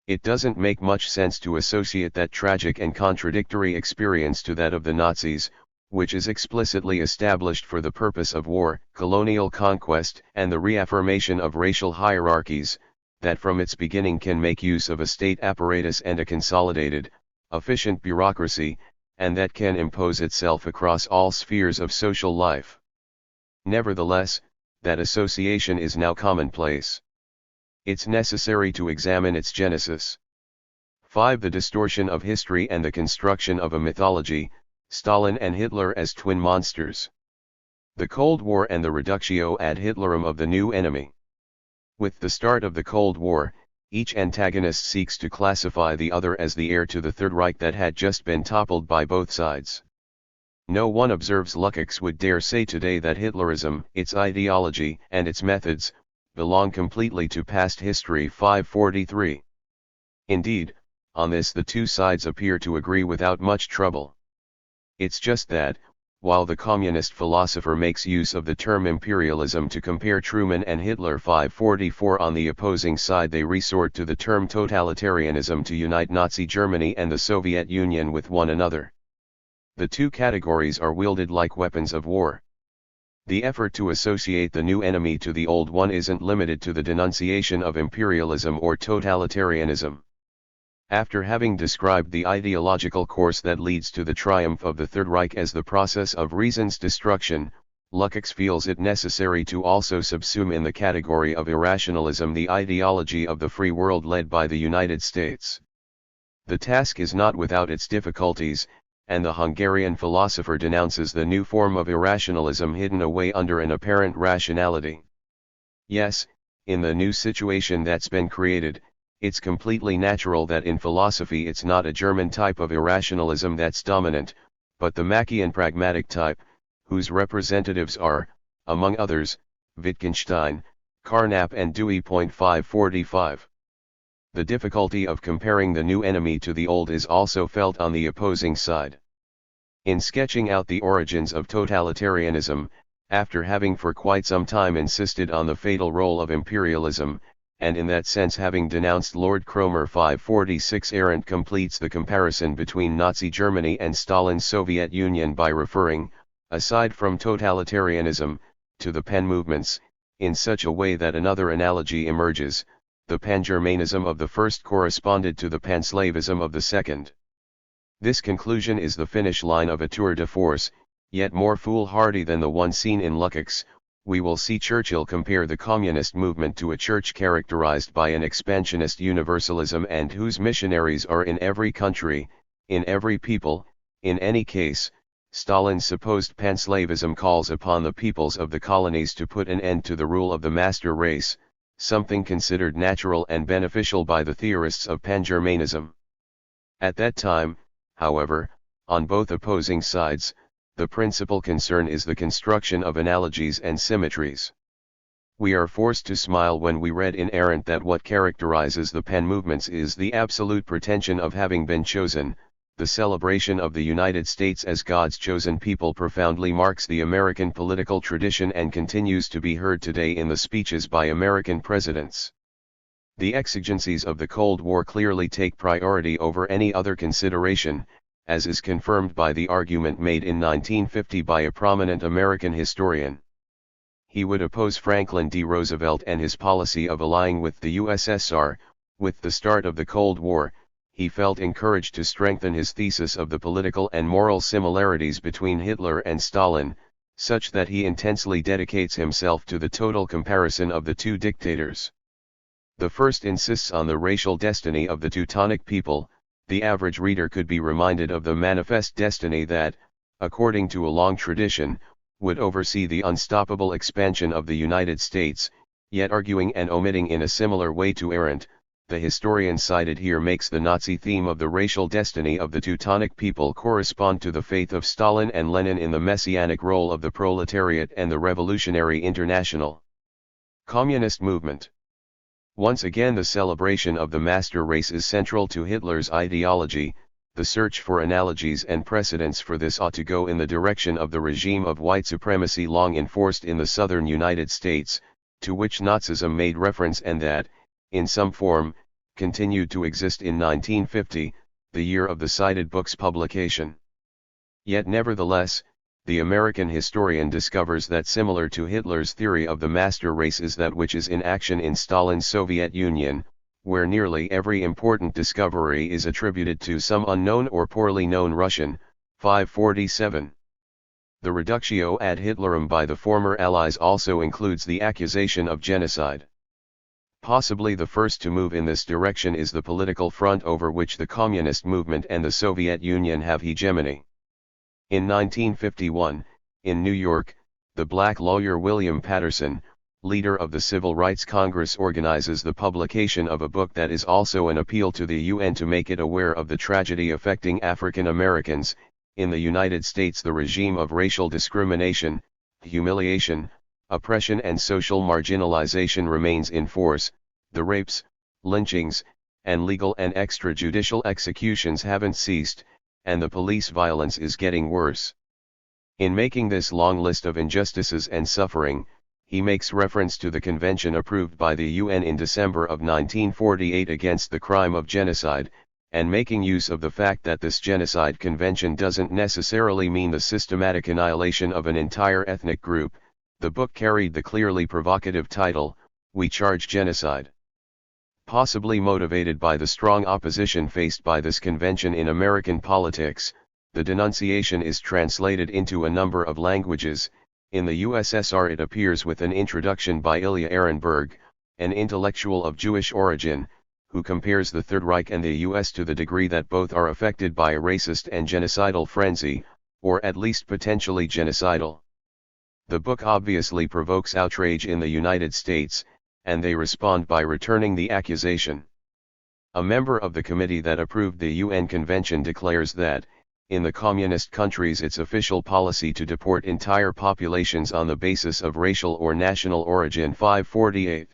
It doesn't make much sense to associate that tragic and contradictory experience to that of the Nazis, which is explicitly established for the purpose of war, colonial conquest, and the reaffirmation of racial hierarchies, that from its beginning can make use of a state apparatus and a consolidated, efficient bureaucracy, and that can impose itself across all spheres of social life. Nevertheless, that association is now commonplace. It's necessary to examine its genesis. 5. The distortion of history and the construction of a mythology, Stalin and Hitler as twin monsters. The Cold War and the reductio ad Hitlerum of the new enemy. With the start of the Cold War, each antagonist seeks to classify the other as the heir to the Third Reich that had just been toppled by both sides. No one observes Lukács would dare say today that Hitlerism, its ideology and its methods, belong completely to past history. 543. Indeed, on this the two sides appear to agree without much trouble. It's just that, while the communist philosopher makes use of the term imperialism to compare Truman and Hitler, 544, on the opposing side they resort to the term totalitarianism to unite Nazi Germany and the Soviet Union with one another. The two categories are wielded like weapons of war. The effort to associate the new enemy to the old one isn't limited to the denunciation of imperialism or totalitarianism. After having described the ideological course that leads to the triumph of the Third Reich as the process of reason's destruction, Lukács feels it necessary to also subsume in the category of irrationalism the ideology of the free world led by the United States. The task is not without its difficulties, and the Hungarian philosopher denounces the new form of irrationalism hidden away under an apparent rationality. Yes, in the new situation that's been created, it's completely natural that in philosophy it's not a German type of irrationalism that's dominant, but the Machian pragmatic type, whose representatives are, among others, Wittgenstein, Carnap and Dewey. 545. The difficulty of comparing the new enemy to the old is also felt on the opposing side. In sketching out the origins of totalitarianism, after having for quite some time insisted on the fatal role of imperialism, and in that sense having denounced Lord Cromer, 546, Arendt completes the comparison between Nazi Germany and Stalin's Soviet Union by referring, aside from totalitarianism, to the Pan movements, in such a way that another analogy emerges: the Pan-Germanism of the first corresponded to the Pan-Slavism of the second. This conclusion is the finish line of a tour de force, yet more foolhardy than the one seen in Lukács. We will see Churchill compare the communist movement to a church characterized by an expansionist universalism and whose missionaries are in every country, in every people. In any case, Stalin's supposed Pan-Slavism calls upon the peoples of the colonies to put an end to the rule of the master race, something considered natural and beneficial by the theorists of Pan-Germanism. At that time, however, on both opposing sides, the principal concern is the construction of analogies and symmetries. We are forced to smile when we read in Arendt that what characterizes the Pan movements is the absolute pretension of having been chosen. The celebration of the United States as God's chosen people profoundly marks the American political tradition and continues to be heard today in the speeches by American presidents. The exigencies of the Cold War clearly take priority over any other consideration, as is confirmed by the argument made in 1950 by a prominent American historian. He would oppose Franklin D. Roosevelt and his policy of allying with the USSR. With the start of the Cold War, he felt encouraged to strengthen his thesis of the political and moral similarities between Hitler and Stalin, such that he intensely dedicates himself to the total comparison of the two dictators. The first insists on the racial destiny of the Teutonic people. The average reader could be reminded of the manifest destiny that, according to a long tradition, would oversee the unstoppable expansion of the United States, yet arguing and omitting in a similar way to Arendt. The historian cited here makes the Nazi theme of the racial destiny of the Teutonic people correspond to the faith of Stalin and Lenin in the messianic role of the proletariat and the Revolutionary International Communist movement. Once again, the celebration of the master race is central to Hitler's ideology. The search for analogies and precedents for this ought to go in the direction of the regime of white supremacy long enforced in the southern United States, to which Nazism made reference and that, in some form, continued to exist in 1950, the year of the cited book's publication. Yet nevertheless, the American historian discovers that similar to Hitler's theory of the master race is that which is in action in Stalin's Soviet Union, where nearly every important discovery is attributed to some unknown or poorly known Russian. 547. The reductio ad Hitlerum by the former Allies also includes the accusation of genocide. Possibly the first to move in this direction is the political front over which the Communist movement and the Soviet Union have hegemony. In 1951, in New York, the black lawyer William Patterson, leader of the Civil Rights Congress, organizes the publication of a book that is also an appeal to the UN to make it aware of the tragedy affecting African Americans. In the United States, the regime of racial discrimination, humiliation, oppression and social marginalization remains in force. The rapes, lynchings, and legal and extrajudicial executions haven't ceased, and the police violence is getting worse. In making this long list of injustices and suffering, he makes reference to the convention approved by the UN in December of 1948 against the crime of genocide, and making use of the fact that this genocide convention doesn't necessarily mean the systematic annihilation of an entire ethnic group. The book carried the clearly provocative title, "We Charge Genocide." Possibly motivated by the strong opposition faced by this convention in American politics, the denunciation is translated into a number of languages. In the USSR it appears with an introduction by Ilya Ehrenberg, an intellectual of Jewish origin, who compares the Third Reich and the US to the degree that both are affected by a racist and genocidal frenzy, or at least potentially genocidal. The book obviously provokes outrage in the United States, and they respond by returning the accusation. A member of the committee that approved the UN convention declares that, in the communist countries it's official policy to deport entire populations on the basis of racial or national origin. 548.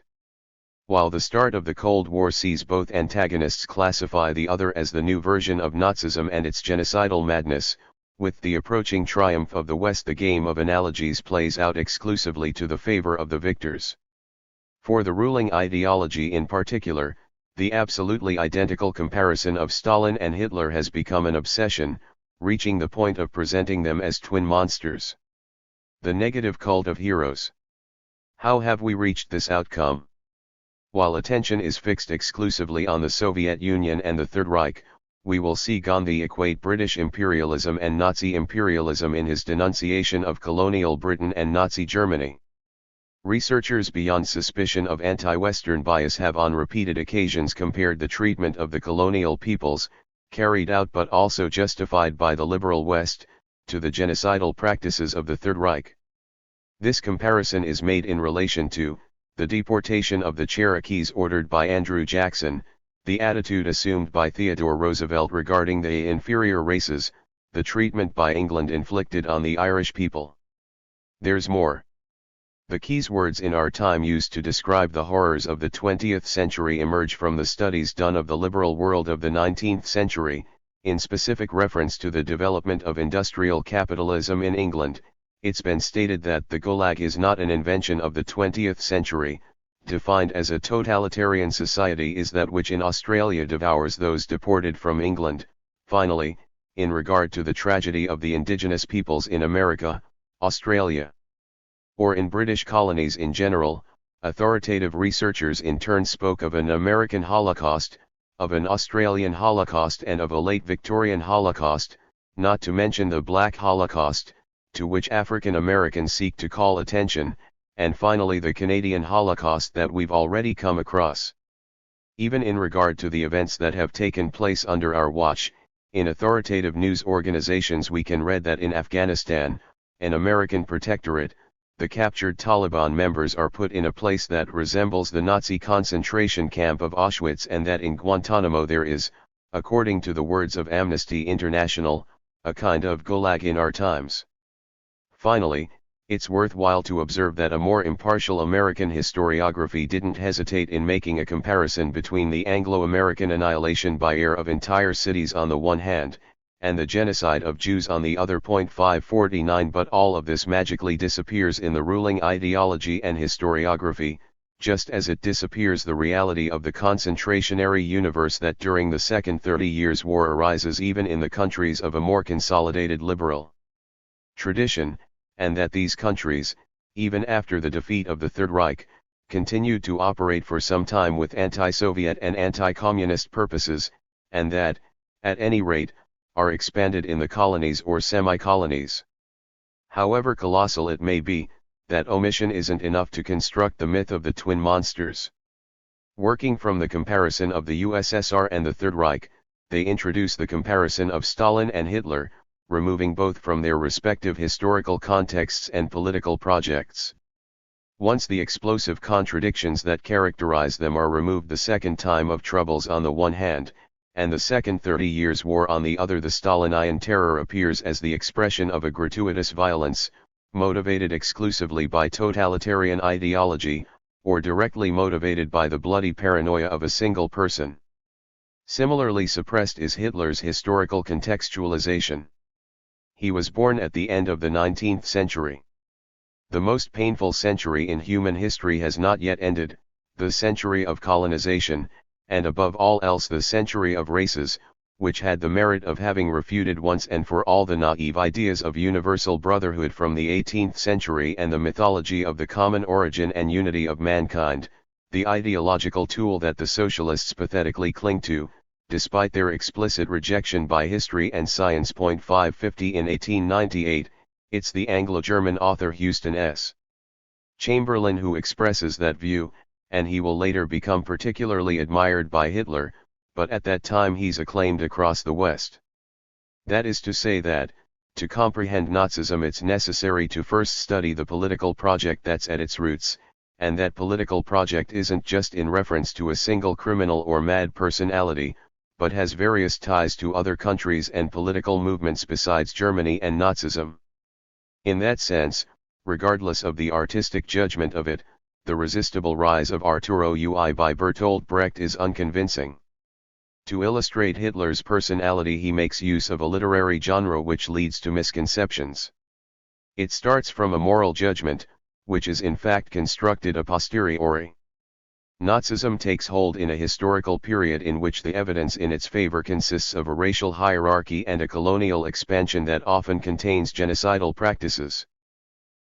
While the start of the Cold War sees both antagonists classify the other as the new version of Nazism and its genocidal madness, with the approaching triumph of the West the game of analogies plays out exclusively to the favor of the victors. For the ruling ideology in particular, the absolutely identical comparison of Stalin and Hitler has become an obsession, reaching the point of presenting them as twin monsters. The negative cult of heroes. How have we reached this outcome? While attention is fixed exclusively on the Soviet Union and the Third Reich, we will see Gandhi equate British imperialism and Nazi imperialism in his denunciation of colonial Britain and Nazi Germany. Researchers beyond suspicion of anti-Western bias have on repeated occasions compared the treatment of the colonial peoples, carried out but also justified by the liberal West, to the genocidal practices of the Third Reich. This comparison is made in relation to the deportation of the Cherokees ordered by Andrew Jackson, the attitude assumed by Theodore Roosevelt regarding the inferior races, the treatment by England inflicted on the Irish people. There's more. The keys words in our time used to describe the horrors of the 20th century emerge from the studies done of the liberal world of the 19th century, in specific reference to the development of industrial capitalism in England. It's been stated that the Gulag is not an invention of the 20th century. Defined as a totalitarian society is that which in Australia devours those deported from England. Finally, in regard to the tragedy of the indigenous peoples in America, Australia, or in British colonies in general, authoritative researchers in turn spoke of an American Holocaust, of an Australian Holocaust and of a late Victorian Holocaust, not to mention the Black Holocaust, to which African Americans seek to call attention, and finally the Canadian Holocaust that we've already come across. Even in regard to the events that have taken place under our watch, in authoritative news organizations we can read that in Afghanistan, an American protectorate, the captured Taliban members are put in a place that resembles the Nazi concentration camp of Auschwitz, and that in Guantanamo there is, according to the words of Amnesty International, a kind of gulag in our times. Finally, it's worthwhile to observe that a more impartial American historiography didn't hesitate in making a comparison between the Anglo-American annihilation by air of entire cities on the one hand, and the genocide of Jews on the other. 549 But all of this magically disappears in the ruling ideology and historiography, just as it disappears the reality of the concentrationary universe that during the Second 30 Years' War arises even in the countries of a more consolidated liberal tradition, and that these countries, even after the defeat of the Third Reich, continued to operate for some time with anti-Soviet and anti-communist purposes, and that, at any rate, are expanded in the colonies or semi-colonies. However colossal it may be, that omission isn't enough to construct the myth of the twin monsters. Working from the comparison of the USSR and the Third Reich, they introduce the comparison of Stalin and Hitler, removing both from their respective historical contexts and political projects. Once the explosive contradictions that characterize them are removed, the second time of troubles on the one hand, and the Second 30 Years' War on the other, the Stalinian terror appears as the expression of a gratuitous violence, motivated exclusively by totalitarian ideology, or directly motivated by the bloody paranoia of a single person. Similarly suppressed is Hitler's historical contextualization. He was born at the end of the 19th century. The most painful century in human history has not yet ended, the century of colonization, and above all else the century of races, which had the merit of having refuted once and for all the naive ideas of universal brotherhood from the 18th century and the mythology of the common origin and unity of mankind, the ideological tool that the socialists pathetically cling to, despite their explicit rejection by history and science. 550 In 1898, it's the Anglo-German author Houston S. Chamberlain who expresses that view, and he will later become particularly admired by Hitler, but at that time he's acclaimed across the West. That is to say that, to comprehend Nazism it's necessary to first study the political project that's at its roots, and that political project isn't just in reference to a single criminal or mad personality, but has various ties to other countries and political movements besides Germany and Nazism. In that sense, regardless of the artistic judgment of it, the resistible rise of Arturo Ui by Bertolt Brecht is unconvincing. To illustrate Hitler's personality, he makes use of a literary genre which leads to misconceptions. It starts from a moral judgment, which is in fact constructed a posteriori. Nazism takes hold in a historical period in which the evidence in its favor consists of a racial hierarchy and a colonial expansion that often contains genocidal practices.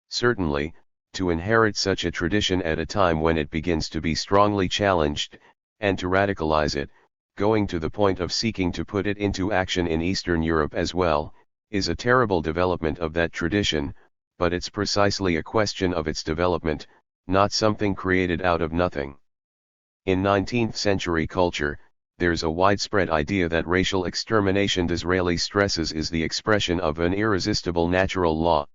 Certainly, to inherit such a tradition at a time when it begins to be strongly challenged, and to radicalize it, going to the point of seeking to put it into action in Eastern Europe as well, is a terrible development of that tradition, but it's precisely a question of its development, not something created out of nothing. In 19th century culture, there's a widespread idea that racial extermination, Disraeli stresses, is the expression of an irresistible natural law.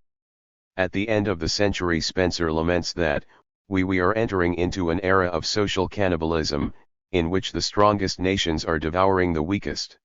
At the end of the century, Spencer laments that, we are entering into an era of social cannibalism, in which the strongest nations are devouring the weakest.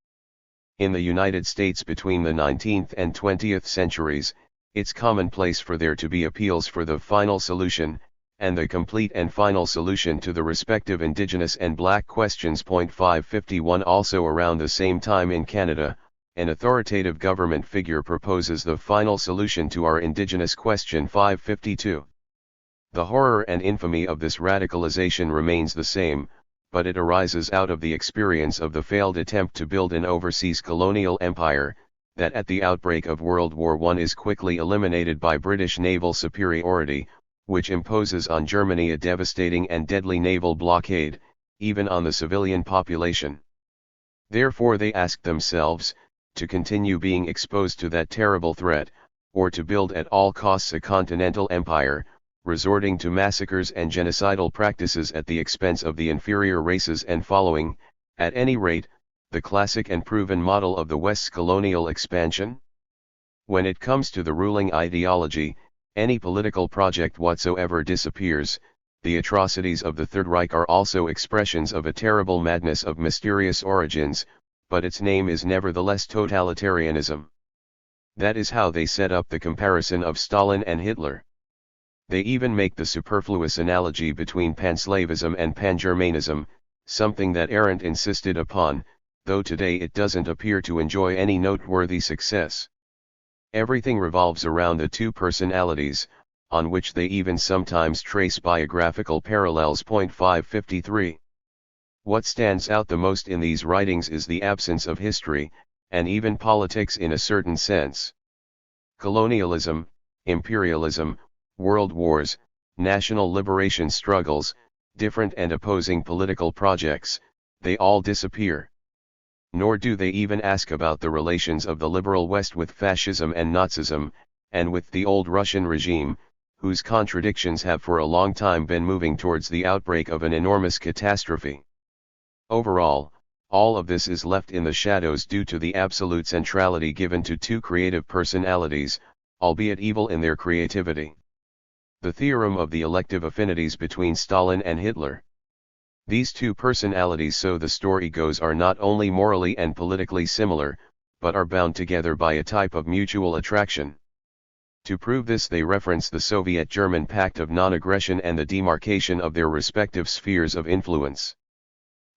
In the United States between the 19th and 20th centuries, it's commonplace for there to be appeals for the final solution, and the complete and final solution to the respective Indigenous and Black questions. 551 Also around the same time in Canada, an authoritative government figure proposes the final solution to our Indigenous question. 552. The horror and infamy of this radicalization remains the same, but it arises out of the experience of the failed attempt to build an overseas colonial empire, that at the outbreak of World War I is quickly eliminated by British naval superiority, which imposes on Germany a devastating and deadly naval blockade, even on the civilian population. Therefore they ask themselves, to continue being exposed to that terrible threat, or to build at all costs a continental empire, resorting to massacres and genocidal practices at the expense of the inferior races and following, at any rate, the classic and proven model of the West's colonial expansion? When it comes to the ruling ideology, any political project whatsoever disappears. The atrocities of the Third Reich are also expressions of a terrible madness of mysterious origins, but its name is nevertheless totalitarianism. That is how they set up the comparison of Stalin and Hitler. They even make the superfluous analogy between panslavism and pan-Germanism, something that Arendt insisted upon, though today it doesn't appear to enjoy any noteworthy success. Everything revolves around the two personalities, on which they even sometimes trace biographical parallels. 553. What stands out the most in these writings is the absence of history, and even politics in a certain sense. Colonialism, imperialism, world wars, national liberation struggles, different and opposing political projects, they all disappear. Nor do they even ask about the relations of the liberal West with fascism and Nazism, and with the old Russian regime, whose contradictions have for a long time been moving towards the outbreak of an enormous catastrophe. Overall, all of this is left in the shadows due to the absolute centrality given to two creative personalities, albeit evil in their creativity. The theorem of the elective affinities between Stalin and Hitler. These two personalities, so the story goes, are not only morally and politically similar, but are bound together by a type of mutual attraction. To prove this, they reference the Soviet-German Pact of Non-Aggression and the demarcation of their respective spheres of influence.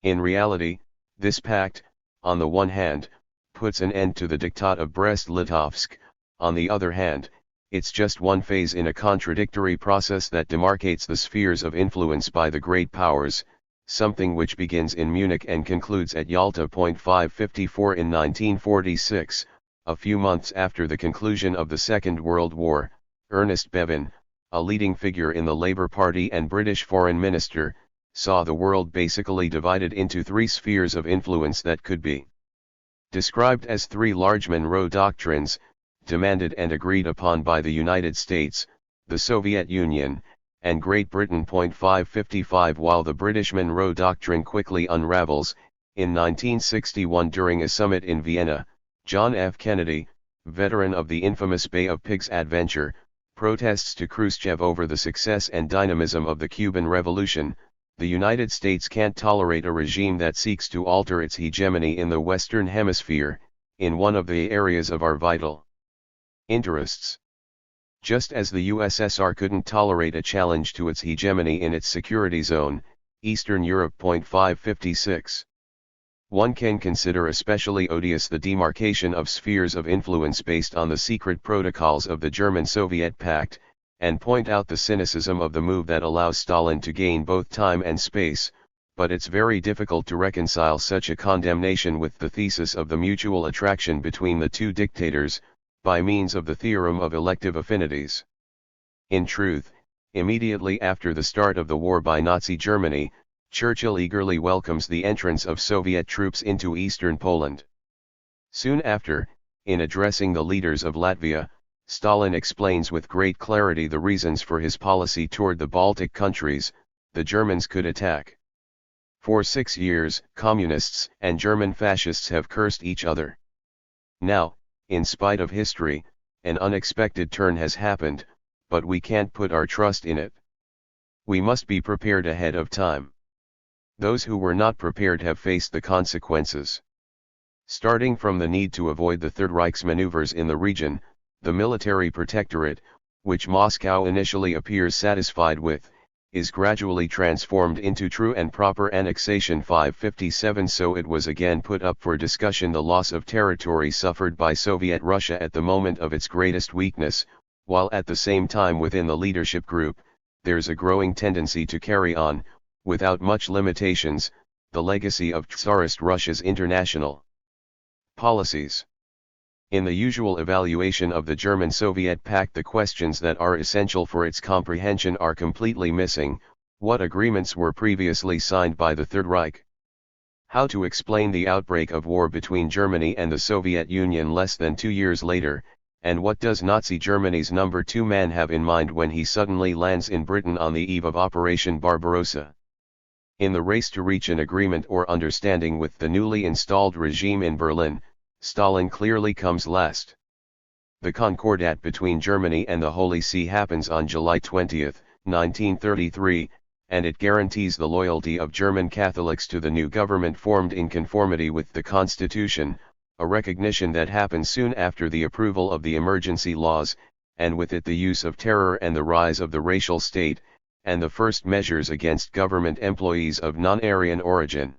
In reality, this pact, on the one hand, puts an end to the Diktat of Brest-Litovsk, on the other hand, it's just one phase in a contradictory process that demarcates the spheres of influence by the great powers, something which begins in Munich and concludes at Yalta. 554 In 1946, a few months after the conclusion of the Second World War, Ernest Bevin, a leading figure in the Labour Party and British Foreign Minister, saw the world basically divided into three spheres of influence that could be described as three large Monroe doctrines, demanded and agreed upon by the United States, the Soviet Union, and Great Britain. 555 While the British Monroe Doctrine quickly unravels, in 1961 during a summit in Vienna, John F. Kennedy, veteran of the infamous Bay of Pigs adventure, protests to Khrushchev over the success and dynamism of the Cuban Revolution, The United States can't tolerate a regime that seeks to alter its hegemony in the Western Hemisphere, in one of the areas of our vital interests. Just as the USSR couldn't tolerate a challenge to its hegemony in its security zone, Eastern Europe. 556. One can consider especially odious the demarcation of spheres of influence based on the secret protocols of the German-Soviet Pact, and point out the cynicism of the move that allows Stalin to gain both time and space, but it's very difficult to reconcile such a condemnation with the thesis of the mutual attraction between the two dictators, by means of the theorem of elective affinities. In truth, immediately after the start of the war by Nazi Germany, Churchill eagerly welcomes the entrance of Soviet troops into eastern Poland. Soon after, in addressing the leaders of Latvia, Stalin explains with great clarity the reasons for his policy toward the Baltic countries: the Germans could attack. For 6 years, communists and German fascists have cursed each other. Now, in spite of history, an unexpected turn has happened, but we can't put our trust in it. We must be prepared ahead of time. Those who were not prepared have faced the consequences. Starting from the need to avoid the Third Reich's maneuvers in the region, the military protectorate, which Moscow initially appears satisfied with, is gradually transformed into true and proper annexation. 557. So it was again put up for discussion the loss of territory suffered by Soviet Russia at the moment of its greatest weakness, while at the same time within the leadership group, there's a growing tendency to carry on, without much limitations, the legacy of Tsarist Russia's international policies. In the usual evaluation of the German-Soviet Pact, the questions that are essential for its comprehension are completely missing. What agreements were previously signed by the Third Reich? How to explain the outbreak of war between Germany and the Soviet Union less than 2 years later, and what does Nazi Germany's number 2 man have in mind when he suddenly lands in Britain on the eve of Operation Barbarossa? In the race to reach an agreement or understanding with the newly installed regime in Berlin, Stalin clearly comes last. The Concordat between Germany and the Holy See happens on July 20, 1933, and it guarantees the loyalty of German Catholics to the new government formed in conformity with the Constitution, a recognition that happens soon after the approval of the emergency laws, and with it the use of terror and the rise of the racial state, and the first measures against government employees of non-Aryan origin.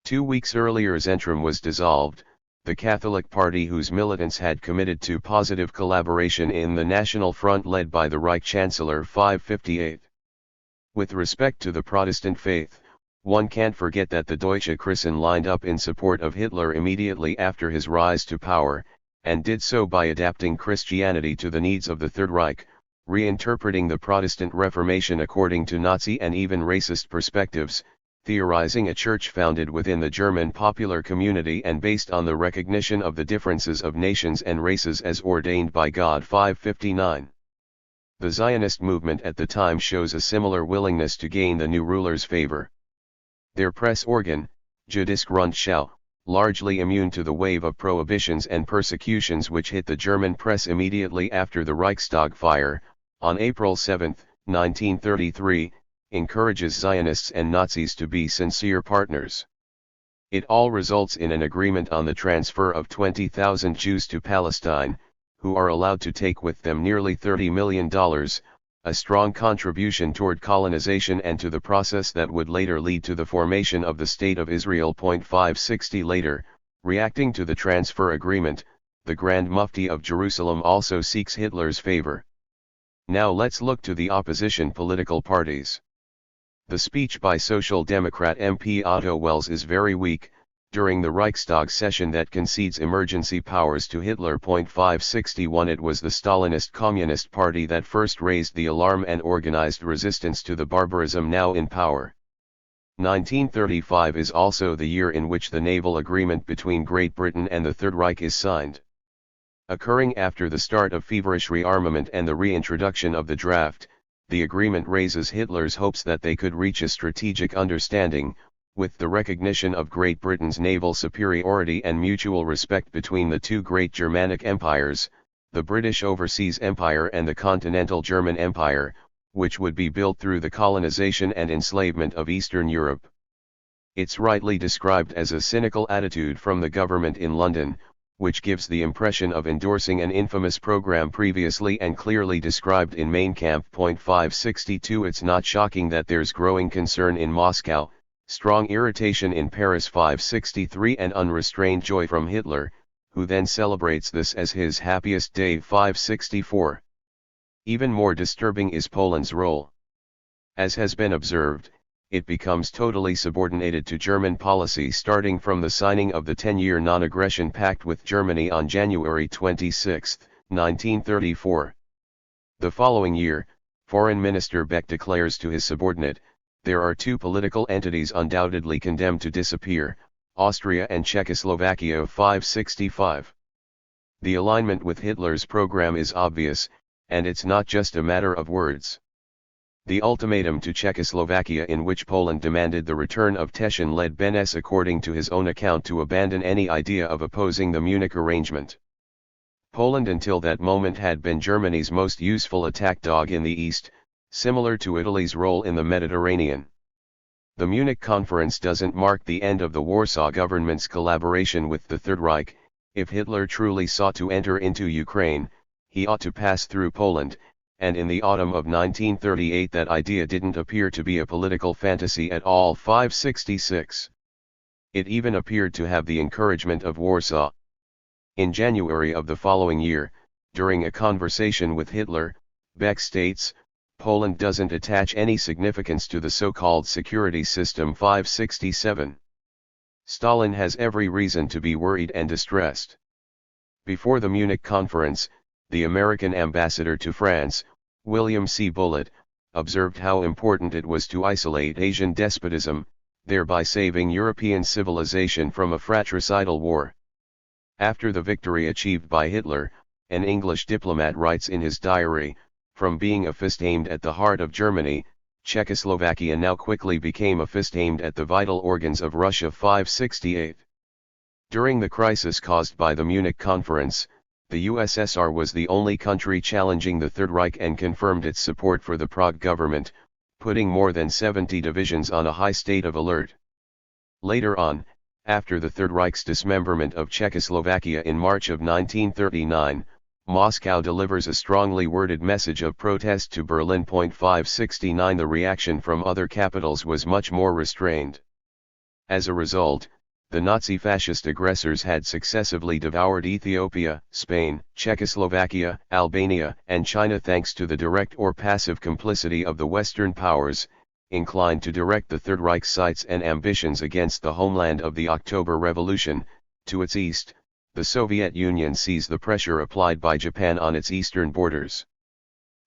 2 weeks earlier Zentrum was dissolved, the Catholic Party whose militants had committed to positive collaboration in the National Front led by the Reich Chancellor. 558. With respect to the Protestant faith, one can't forget that the Deutsche Christen lined up in support of Hitler immediately after his rise to power, and did so by adapting Christianity to the needs of the Third Reich, reinterpreting the Protestant Reformation according to Nazi and even racist perspectives, theorizing a church founded within the German popular community and based on the recognition of the differences of nations and races as ordained by God. 559. The Zionist movement at the time shows a similar willingness to gain the new ruler's favor. Their press organ, Jüdisch Rundschau, largely immune to the wave of prohibitions and persecutions which hit the German press immediately after the Reichstag fire, on April 7, 1933, encourages Zionists and Nazis to be sincere partners. It all results in an agreement on the transfer of 20,000 Jews to Palestine, who are allowed to take with them nearly $30 million, a strong contribution toward colonization and to the process that would later lead to the formation of the State of Israel. 560 later, reacting to the transfer agreement, the Grand Mufti of Jerusalem also seeks Hitler's favor. Now let's look to the opposition political parties. The speech by Social Democrat MP Otto Wels is very weak, during the Reichstag session that concedes emergency powers to Hitler. 561 It was the Stalinist Communist Party that first raised the alarm and organized resistance to the barbarism now in power. 1935 is also the year in which the naval agreement between Great Britain and the Third Reich is signed. Occurring after the start of feverish rearmament and the reintroduction of the draft, the agreement raises Hitler's hopes that they could reach a strategic understanding, with the recognition of Great Britain's naval superiority and mutual respect between the two great Germanic empires, the British Overseas Empire and the Continental German Empire, which would be built through the colonization and enslavement of Eastern Europe. It's rightly described as a cynical attitude from the government in London, which gives the impression of endorsing an infamous program previously and clearly described in Mein Kampf. 562. It's not shocking that there's growing concern in Moscow, strong irritation in Paris. 563 and unrestrained joy from Hitler, who then celebrates this as his happiest day. 564. Even more disturbing is Poland's role. As has been observed, it becomes totally subordinated to German policy starting from the signing of the 10-year non-aggression pact with Germany on January 26, 1934. The following year, Foreign Minister Beck declares to his subordinate, "There are two political entities undoubtedly condemned to disappear, Austria and Czechoslovakia." 565. The alignment with Hitler's program is obvious, and it's not just a matter of words. The ultimatum to Czechoslovakia, in which Poland demanded the return of Teschen, led Beneš, according to his own account, to abandon any idea of opposing the Munich arrangement. Poland until that moment had been Germany's most useful attack dog in the East, similar to Italy's role in the Mediterranean. The Munich Conference doesn't mark the end of the Warsaw government's collaboration with the Third Reich. If Hitler truly sought to enter into Ukraine, he ought to pass through Poland, and in the autumn of 1938 that idea didn't appear to be a political fantasy at all. 566. It even appeared to have the encouragement of Warsaw. In January of the following year, during a conversation with Hitler, Beck states, "Poland doesn't attach any significance to the so-called security system." 567. Stalin has every reason to be worried and distressed. Before the Munich Conference, the American ambassador to France, William C. Bullitt, observed how important it was to isolate Asian despotism, thereby saving European civilization from a fratricidal war. After the victory achieved by Hitler, an English diplomat writes in his diary, "From being a fist aimed at the heart of Germany, Czechoslovakia now quickly became a fist aimed at the vital organs of Russia." 568. During the crisis caused by the Munich Conference, the USSR was the only country challenging the Third Reich and confirmed its support for the Prague government, putting more than 70 divisions on a high state of alert. Later on, after the Third Reich's dismemberment of Czechoslovakia in March of 1939, Moscow delivers a strongly worded message of protest to Berlin. 569. The reaction from other capitals was much more restrained. As a result, the Nazi-fascist aggressors had successively devoured Ethiopia, Spain, Czechoslovakia, Albania, and China thanks to the direct or passive complicity of the Western powers, inclined to direct the Third Reich's sights and ambitions against the homeland of the October Revolution. To its east, the Soviet Union sees the pressure applied by Japan on its eastern borders.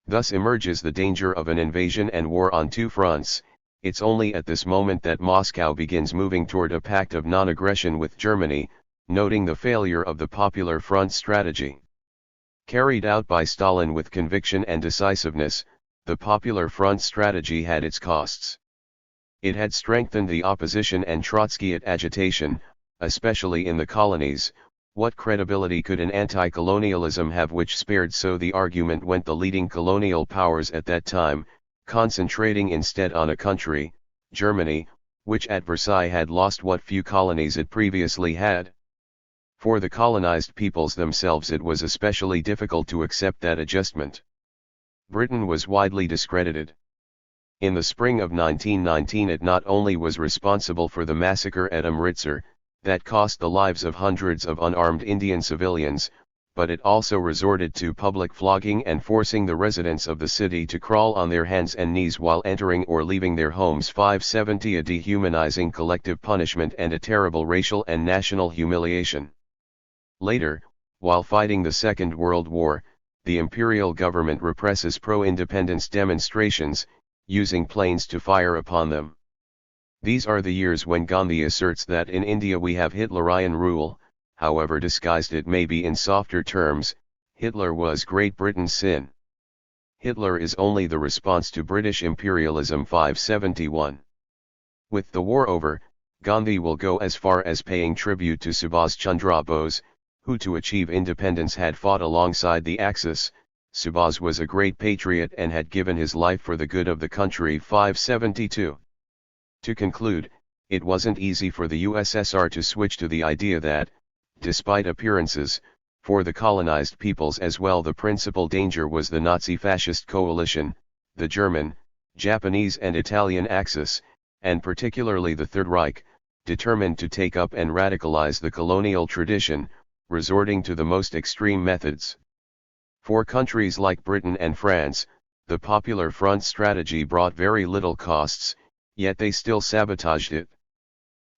Thus emerges the danger of an invasion and war on two fronts. It's only at this moment that Moscow begins moving toward a pact of non-aggression with Germany, noting the failure of the Popular Front strategy. Carried out by Stalin with conviction and decisiveness, the Popular Front strategy had its costs. It had strengthened the opposition and Trotskyite agitation, especially in the colonies. What credibility could an anti-colonialism have which spared? So the argument went the leading colonial powers at that time, concentrating instead on a country, Germany, which at Versailles had lost what few colonies it previously had. For the colonized peoples themselves it was especially difficult to accept that adjustment. Britain was widely discredited. In the spring of 1919 it not only was responsible for the massacre at Amritsar, that cost the lives of hundreds of unarmed Indian civilians, but it also resorted to public flogging and forcing the residents of the city to crawl on their hands and knees while entering or leaving their homes. 570. A dehumanizing collective punishment and a terrible racial and national humiliation. Later, while fighting the Second World War, the imperial government represses pro-independence demonstrations, using planes to fire upon them. These are the years when Gandhi asserts that in India we have Hitlerian rule. However disguised it may be in softer terms, Hitler was Great Britain's sin. Hitler is only the response to British imperialism. 571. With the war over, Gandhi will go as far as paying tribute to Subhas Chandra Bose, who to achieve independence had fought alongside the Axis, Subhas was a great patriot and had given his life for the good of the country. 572. To conclude, it wasn't easy for the USSR to switch to the idea that, despite appearances, for the colonized peoples as well the principal danger was the Nazi-fascist coalition, the German, Japanese and Italian Axis, and particularly the Third Reich, determined to take up and radicalize the colonial tradition, resorting to the most extreme methods. For countries like Britain and France, the Popular Front strategy brought very little costs, yet they still sabotaged it.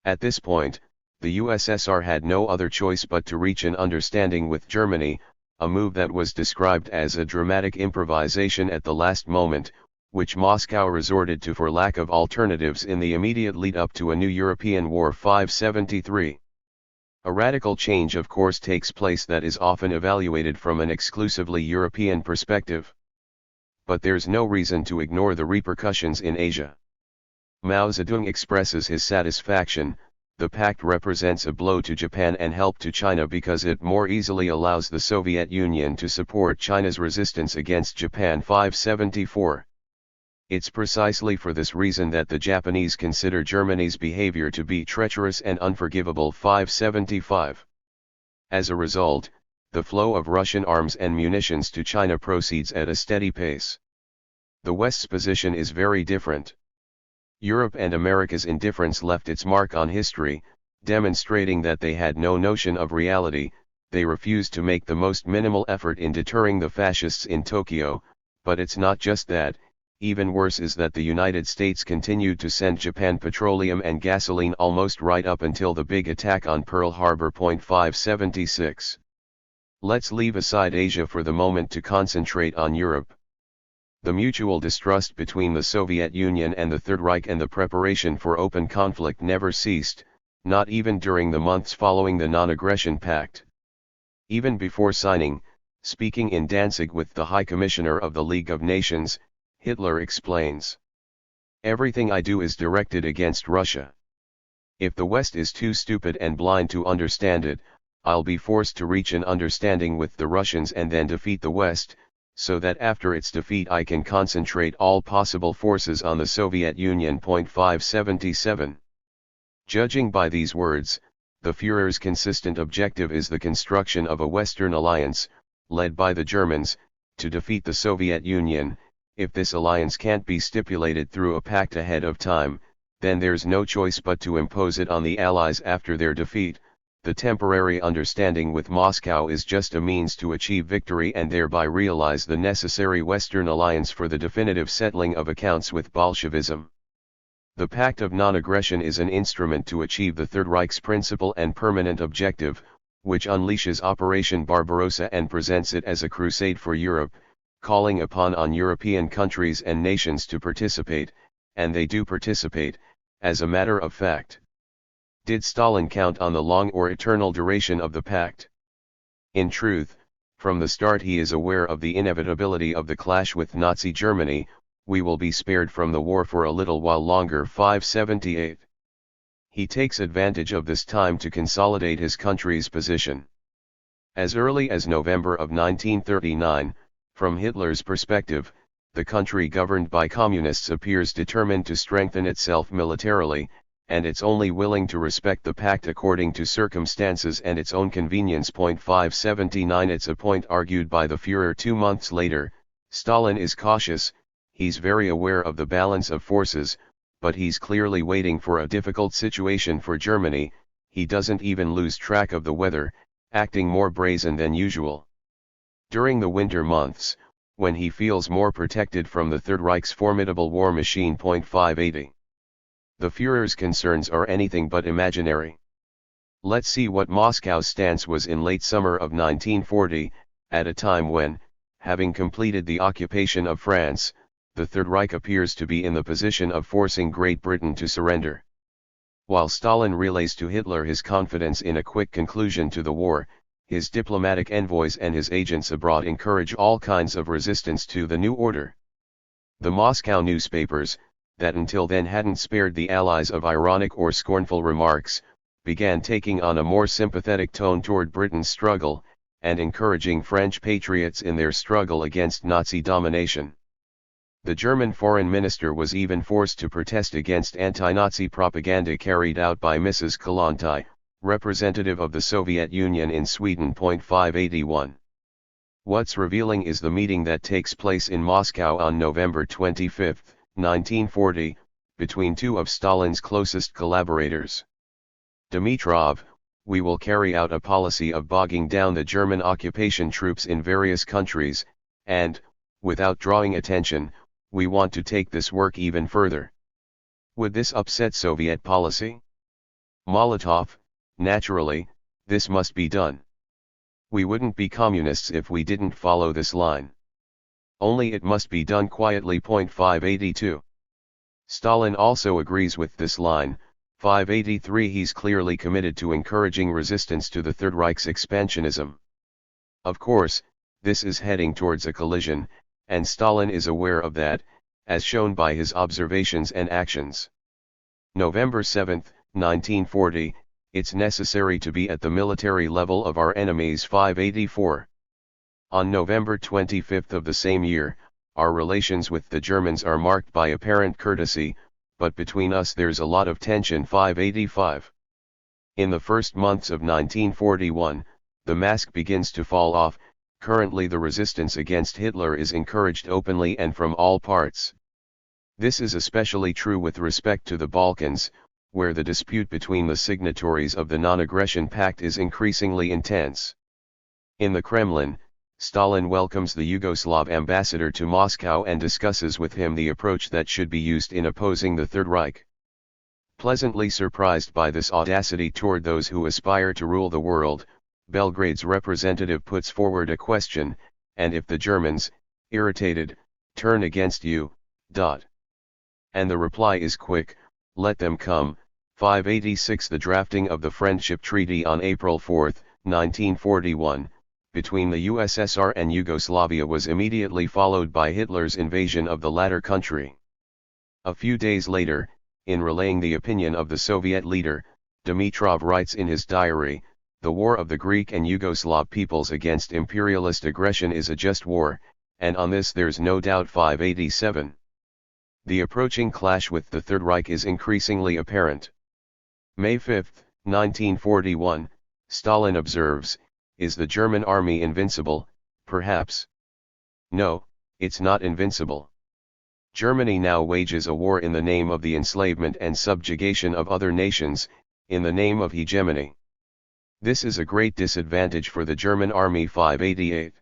At this point, the USSR had no other choice but to reach an understanding with Germany, a move that was described as a dramatic improvisation at the last moment, which Moscow resorted to for lack of alternatives in the immediate lead-up to a new European war. 573. A radical change of course takes place that is often evaluated from an exclusively European perspective. But there's no reason to ignore the repercussions in Asia. Mao Zedong expresses his satisfaction. The pact represents a blow to Japan and help to China because it more easily allows the Soviet Union to support China's resistance against Japan. 574. It's precisely for this reason that the Japanese consider Germany's behavior to be treacherous and unforgivable. 575. As a result, the flow of Russian arms and munitions to China proceeds at a steady pace. The West's position is very different. Europe and America's indifference left its mark on history, demonstrating that they had no notion of reality. They refused to make the most minimal effort in deterring the fascists in Tokyo, but it's not just that. Even worse is that the United States continued to send Japan petroleum and gasoline almost right up until the big attack on Pearl Harbor. 576. Let's leave aside Asia for the moment to concentrate on Europe. The mutual distrust between the Soviet Union and the Third Reich and the preparation for open conflict never ceased, not even during the months following the Non-Aggression Pact. Even before signing, speaking in Danzig with the High Commissioner of the League of Nations, Hitler explains, "Everything I do is directed against Russia. If the West is too stupid and blind to understand it, I'll be forced to reach an understanding with the Russians and then defeat the West, so that after its defeat I can concentrate all possible forces on the Soviet Union." 577. Judging by these words, the Führer's consistent objective is the construction of a Western alliance, led by the Germans, to defeat the Soviet Union. If this alliance can't be stipulated through a pact ahead of time, then there's no choice but to impose it on the Allies after their defeat. The temporary understanding with Moscow is just a means to achieve victory and thereby realize the necessary Western alliance for the definitive settling of accounts with Bolshevism. The Pact of Non-Aggression is an instrument to achieve the Third Reich's principal and permanent objective, which unleashes Operation Barbarossa and presents it as a crusade for Europe, calling upon European countries and nations to participate, and they do participate, as a matter of fact. Did Stalin count on the long or eternal duration of the pact? In truth, from the start he is aware of the inevitability of the clash with Nazi Germany. We will be spared from the war for a little while longer. 578. He takes advantage of this time to consolidate his country's position. As early as November of 1939, from Hitler's perspective, the country governed by communists appears determined to strengthen itself militarily, and it's only willing to respect the pact according to circumstances and its own convenience. 579. It's a point argued by the Führer 2 months later. Stalin is cautious, he's very aware of the balance of forces, but he's clearly waiting for a difficult situation for Germany. He doesn't even lose track of the weather, acting more brazen than usual. During the winter months, when he feels more protected from the Third Reich's formidable war machine. 580. The Führer's concerns are anything but imaginary. Let's see what Moscow's stance was in late summer of 1940, at a time when, having completed the occupation of France, the Third Reich appears to be in the position of forcing Great Britain to surrender. While Stalin relays to Hitler his confidence in a quick conclusion to the war, his diplomatic envoys and his agents abroad encourage all kinds of resistance to the new order. The Moscow newspapers, that until then hadn't spared the Allies of ironic or scornful remarks, began taking on a more sympathetic tone toward Britain's struggle, and encouraging French patriots in their struggle against Nazi domination. The German foreign minister was even forced to protest against anti-Nazi propaganda carried out by Mrs. Kollontai, representative of the Soviet Union in Sweden. 581. What's revealing is the meeting that takes place in Moscow on November 25, 1940, between two of Stalin's closest collaborators. Dimitrov: "We will carry out a policy of bogging down the German occupation troops in various countries, and, without drawing attention, we want to take this work even further." Would this upset Soviet policy? Molotov: "Naturally, this must be done. We wouldn't be communists if we didn't follow this line. Only it must be done quietly." 582. Stalin also agrees with this line. 583. He's clearly committed to encouraging resistance to the Third Reich's expansionism. Of course, this is heading towards a collision, and Stalin is aware of that, as shown by his observations and actions. November 7, 1940, "It's necessary to be at the military level of our enemies." 584. On November 25 of the same year, "Our relations with the Germans are marked by apparent courtesy, but between us there's a lot of tension." 585. In the first months of 1941, the mask begins to fall off. Currently the resistance against Hitler is encouraged openly and from all parts. This is especially true with respect to the Balkans, where the dispute between the signatories of the Non-Aggression Pact is increasingly intense. In the Kremlin, Stalin welcomes the Yugoslav ambassador to Moscow and discusses with him the approach that should be used in opposing the Third Reich. Pleasantly surprised by this audacity toward those who aspire to rule the world, Belgrade's representative puts forward a question: "And if the Germans, irritated, turn against you, ... And the reply is quick: "Let them come." 586. The drafting of the Friendship Treaty on April 4, 1941, between the USSR and Yugoslavia was immediately followed by Hitler's invasion of the latter country. A few days later, in relaying the opinion of the Soviet leader, Dimitrov writes in his diary, "The war of the Greek and Yugoslav peoples against imperialist aggression is a just war, and on this there's no doubt." 587. The approaching clash with the Third Reich is increasingly apparent. May 5, 1941, Stalin observes, "Is the German army invincible? Perhaps. No, it's not invincible. Germany now wages a war in the name of the enslavement and subjugation of other nations, in the name of hegemony. This is a great disadvantage for the German army." 588.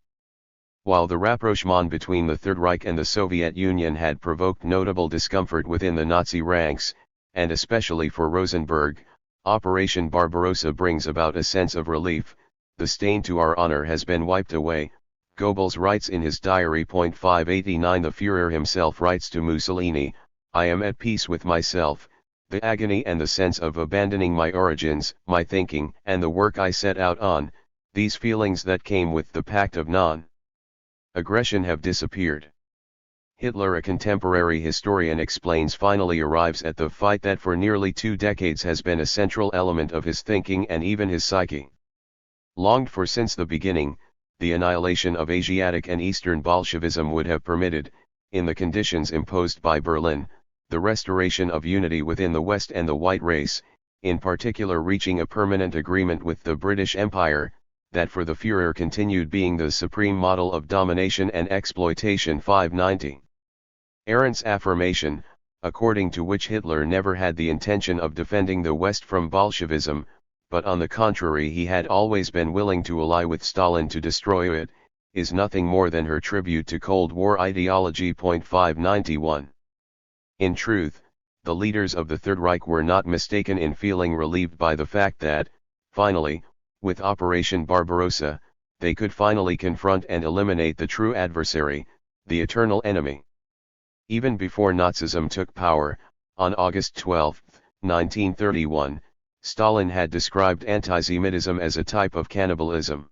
While the rapprochement between the Third Reich and the Soviet Union had provoked notable discomfort within the Nazi ranks, and especially for Rosenberg, Operation Barbarossa brings about a sense of relief. "The stain to our honor has been wiped away," Goebbels writes in his diary. 589. The Führer himself writes to Mussolini, "I am at peace with myself. The agony and the sense of abandoning my origins, my thinking, and the work I set out on, these feelings that came with the Pact of Non-Aggression have disappeared." Hitler, a contemporary historian, explains, finally arrives at the fight that for nearly 2 decades has been a central element of his thinking and even his psyche. Longed for since the beginning, the annihilation of Asiatic and Eastern Bolshevism would have permitted, in the conditions imposed by Berlin, the restoration of unity within the West and the white race, in particular reaching a permanent agreement with the British Empire, that for the Führer continued being the supreme model of domination and exploitation. 590. Arendt's affirmation, according to which Hitler never had the intention of defending the West from Bolshevism, but on the contrary he had always been willing to ally with Stalin to destroy it, is nothing more than her tribute to Cold War ideology. 591. In truth, the leaders of the Third Reich were not mistaken in feeling relieved by the fact that, finally, with Operation Barbarossa, they could finally confront and eliminate the true adversary, the eternal enemy. Even before Nazism took power, on August 12, 1931, Stalin had described antisemitism as a type of cannibalism.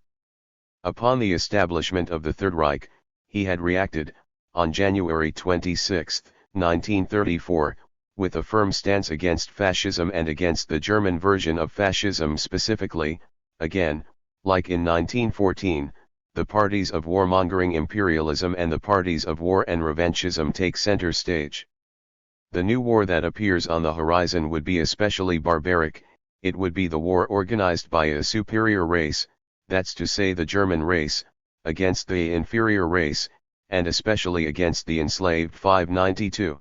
Upon the establishment of the Third Reich, he had reacted, on January 26, 1934, with a firm stance against fascism and against the German version of fascism specifically, again, Like in 1914, the parties of warmongering imperialism and the parties of war and revanchism take center stage. The new war that appears on the horizon would be especially barbaric. It would be the war organized by a superior race, that's to say the German race, against the inferior race, and especially against the enslaved 592.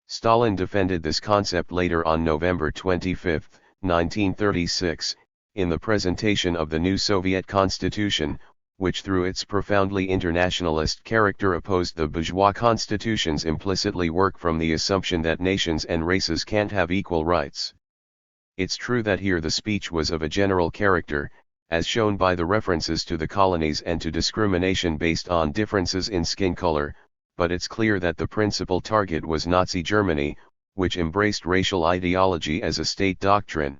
Stalin defended this concept later on November 25, 1936, in the presentation of the new Soviet constitution, which through its profoundly internationalist character opposed the bourgeois constitution's implicitly work from the assumption that nations and races can't have equal rights. It's true that here the speech was of a general character, as shown by the references to the colonies and to discrimination based on differences in skin color, but it's clear that the principal target was Nazi Germany, which embraced racial ideology as a state doctrine.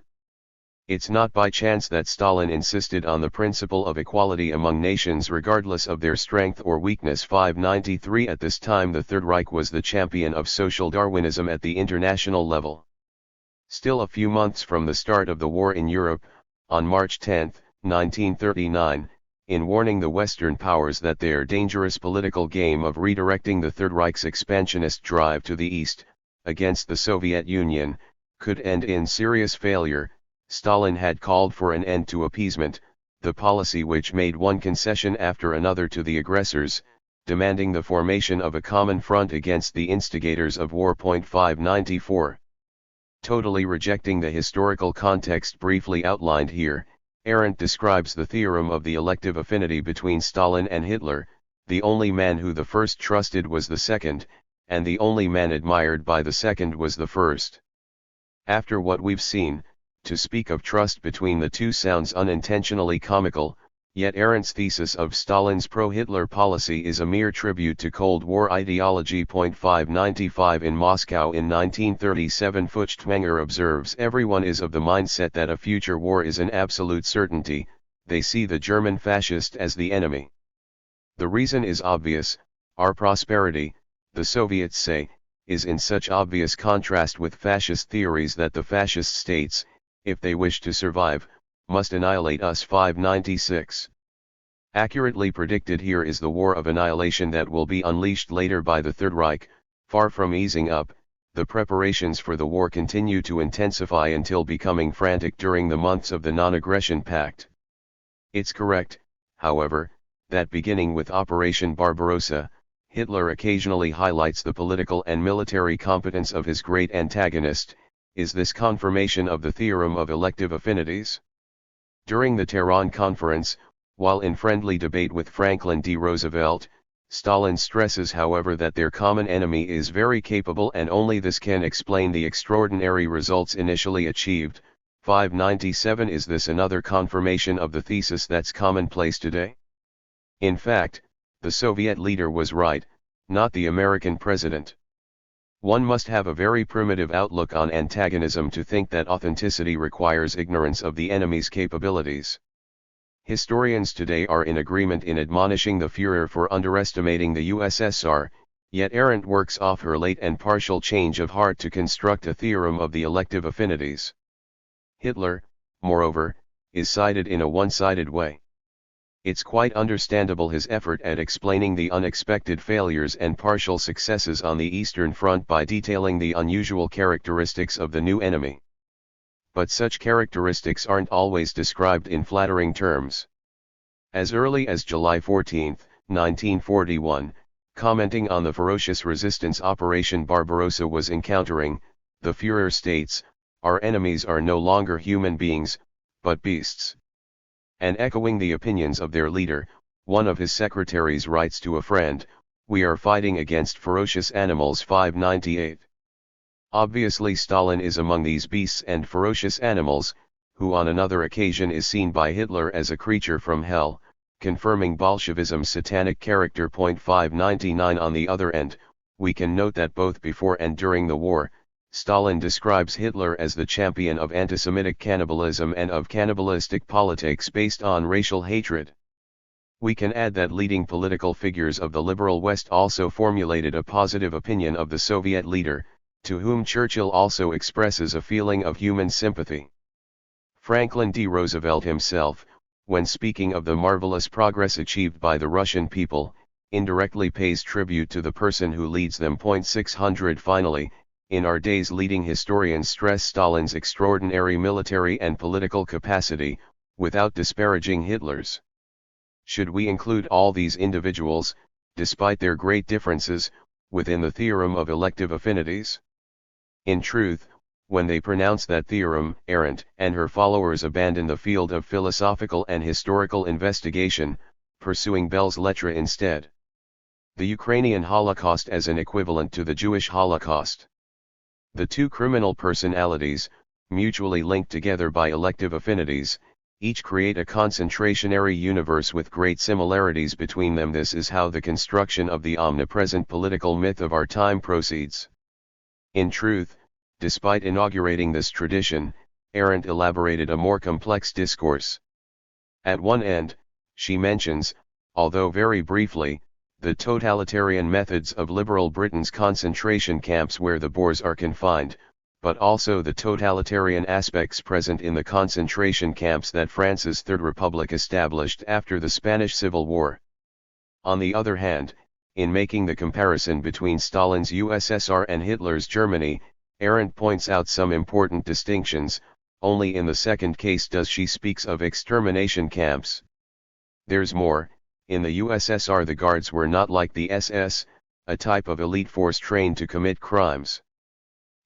It's not by chance that Stalin insisted on the principle of equality among nations regardless of their strength or weakness. 593 At this time the Third Reich was the champion of social Darwinism at the international level. Still a few months from the start of the war in Europe, on March 10, 1939, in warning the Western powers that their dangerous political game of redirecting the Third Reich's expansionist drive to the east, against the Soviet Union, could end in serious failure, Stalin had called for an end to appeasement, the policy which made one concession after another to the aggressors, demanding the formation of a common front against the instigators of war. 594. Totally rejecting the historical context briefly outlined here, Arendt describes the theorem of the elective affinity between Stalin and Hitler. The only man who the first trusted was the second, and the only man admired by the second was the first. After what we've seen, to speak of trust between the two sounds unintentionally comical, yet Arendt's thesis of Stalin's pro-Hitler policy is a mere tribute to Cold War ideology. 595 In Moscow in 1937 Feuchtwanger observes everyone is of the mindset that a future war is an absolute certainty, they see the German fascist as the enemy. The reason is obvious, our prosperity, the Soviets say, is in such obvious contrast with fascist theories that the fascist states, if they wish to survive, must annihilate us. 596. Accurately predicted here is the war of annihilation that will be unleashed later by the Third Reich. Far from easing up, the preparations for the war continue to intensify until becoming frantic during the months of the Non-Aggression Pact. It's correct, however, that beginning with Operation Barbarossa, Hitler occasionally highlights the political and military competence of his great antagonist. Is this confirmation of the theorem of elective affinities? During the Tehran Conference, while in friendly debate with Franklin D. Roosevelt, Stalin stresses however that their common enemy is very capable and only this can explain the extraordinary results initially achieved. 597 Is this another confirmation of the thesis that's commonplace today? In fact, the Soviet leader was right, not the American president. One must have a very primitive outlook on antagonism to think that authenticity requires ignorance of the enemy's capabilities. Historians today are in agreement in admonishing the Führer for underestimating the USSR, yet Arendt works off her late and partial change of heart to construct a theorem of the elective affinities. Hitler, moreover, is cited in a one-sided way. It's quite understandable his effort at explaining the unexpected failures and partial successes on the Eastern Front by detailing the unusual characteristics of the new enemy. But such characteristics aren't always described in flattering terms. As early as July 14, 1941, commenting on the ferocious resistance Operation Barbarossa was encountering, the Führer states, "Our enemies are no longer human beings, but beasts." And echoing the opinions of their leader, one of his secretaries writes to a friend, "We are fighting against ferocious animals." 598. Obviously Stalin is among these beasts and ferocious animals, who on another occasion is seen by Hitler as a creature from hell, confirming Bolshevism's satanic character. 599 On the other end, we can note that both before and during the war, Stalin describes Hitler as the champion of anti-Semitic cannibalism and of cannibalistic politics based on racial hatred. We can add that leading political figures of the liberal West also formulated a positive opinion of the Soviet leader, to whom Churchill also expresses a feeling of human sympathy. Franklin D. Roosevelt himself, when speaking of the marvelous progress achieved by the Russian people, indirectly pays tribute to the person who leads them. 600 Finally, in our days leading historians stress Stalin's extraordinary military and political capacity, without disparaging Hitler's. Should we include all these individuals, despite their great differences, within the theorem of elective affinities? In truth, when they pronounce that theorem, Arendt and her followers abandon the field of philosophical and historical investigation, pursuing Bell's lettre instead. The Ukrainian Holocaust as an equivalent to the Jewish Holocaust. The two criminal personalities, mutually linked together by elective affinities, each create a concentrationary universe with great similarities between them. This is how the construction of the omnipresent political myth of our time proceeds. In truth, despite inaugurating this tradition, Arendt elaborated a more complex discourse. At one end, she mentions, although very briefly, the totalitarian methods of liberal Britain's concentration camps where the Boers are confined, but also the totalitarian aspects present in the concentration camps that France's Third Republic established after the Spanish Civil War. On the other hand, in making the comparison between Stalin's USSR and Hitler's Germany, Arendt points out some important distinctions. Only in the second case does she speak of extermination camps. There's more. In the USSR the guards were not like the SS, a type of elite force trained to commit crimes.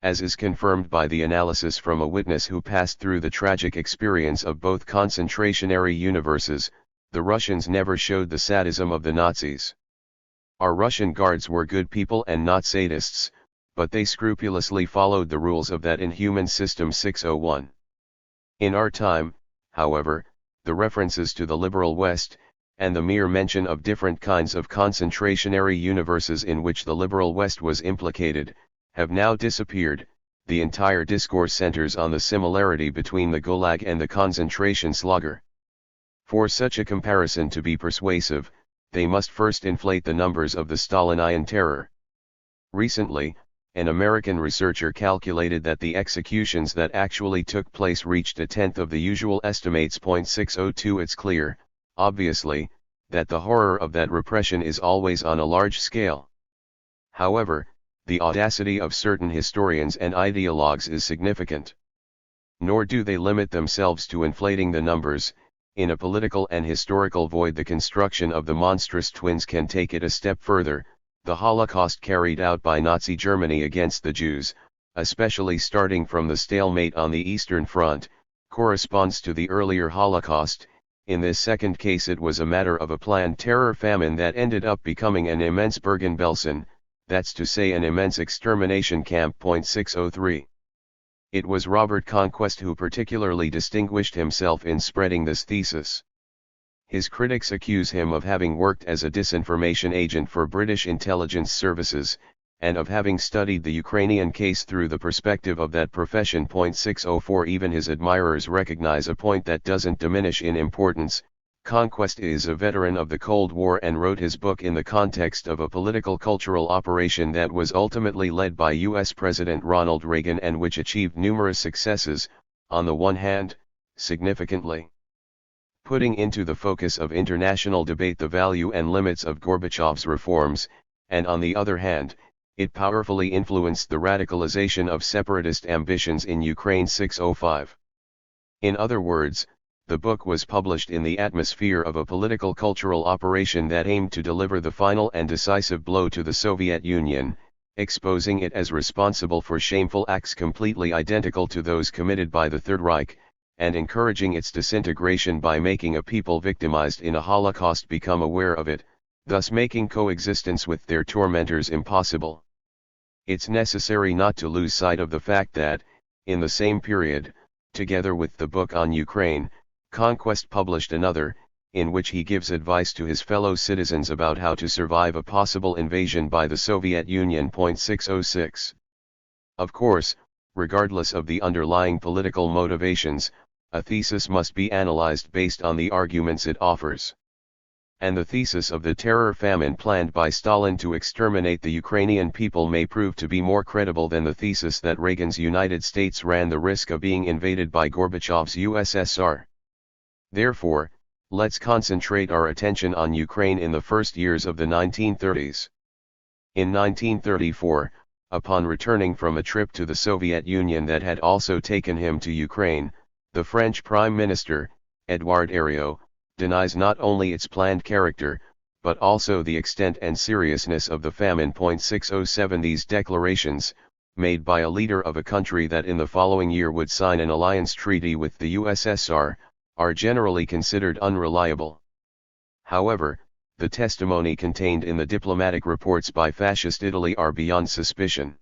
As is confirmed by the analysis from a witness who passed through the tragic experience of both concentrationary universes, the Russians never showed the sadism of the Nazis. Our Russian guards were good people and not sadists, but they scrupulously followed the rules of that inhuman system. 601. In our time, however, the references to the liberal West, and the mere mention of different kinds of concentrationary universes in which the liberal West was implicated, have now disappeared. The entire discourse centers on the similarity between the Gulag and the Konzentrationslager. For such a comparison to be persuasive, they must first inflate the numbers of the Stalinian terror. Recently, an American researcher calculated that the executions that actually took place reached a tenth of the usual estimates. 602 It's clear, obviously, that the horror of that repression is always on a large scale. However, the audacity of certain historians and ideologues is significant. Nor do they limit themselves to inflating the numbers. In a political and historical void, the construction of the monstrous twins can take it a step further. The Holocaust carried out by Nazi Germany against the Jews, especially starting from the stalemate on the Eastern Front, corresponds to the earlier Holocaust. In this second case it was a matter of a planned terror famine that ended up becoming an immense Bergen-Belsen, that's to say an immense extermination camp. 603. It was Robert Conquest who particularly distinguished himself in spreading this thesis. His critics accuse him of having worked as a disinformation agent for British intelligence services, and of having studied the Ukrainian case through the perspective of that profession. 604 Even his admirers recognize a point that doesn't diminish in importance. Conquest is a veteran of the Cold War and wrote his book in the context of a political cultural operation that was ultimately led by U.S. President Ronald Reagan and which achieved numerous successes, on the one hand, significantly putting into the focus of international debate the value and limits of Gorbachev's reforms, and on the other hand, it powerfully influenced the radicalization of separatist ambitions in Ukraine. 605. In other words, the book was published in the atmosphere of a political cultural operation that aimed to deliver the final and decisive blow to the Soviet Union, exposing it as responsible for shameful acts completely identical to those committed by the Third Reich, and encouraging its disintegration by making a people victimized in a Holocaust become aware of it, thus making coexistence with their tormentors impossible. It's necessary not to lose sight of the fact that, in the same period, together with the book on Ukraine, Conquest published another, in which he gives advice to his fellow citizens about how to survive a possible invasion by the Soviet Union. 606. Of course, regardless of the underlying political motivations, a thesis must be analyzed based on the arguments it offers. And the thesis of the terror famine planned by Stalin to exterminate the Ukrainian people may prove to be more credible than the thesis that Reagan's United States ran the risk of being invaded by Gorbachev's USSR. Therefore, Let's concentrate our attention on Ukraine in the first years of the 1930s. In 1934, upon returning from a trip to the Soviet Union that had also taken him to Ukraine, the French Prime Minister, Édouard Herriot, denies not only its planned character, but also the extent and seriousness of the famine. 607 These declarations, made by a leader of a country that in the following year would sign an alliance treaty with the USSR, are generally considered unreliable. However, the testimony contained in the diplomatic reports by Fascist Italy are beyond suspicion.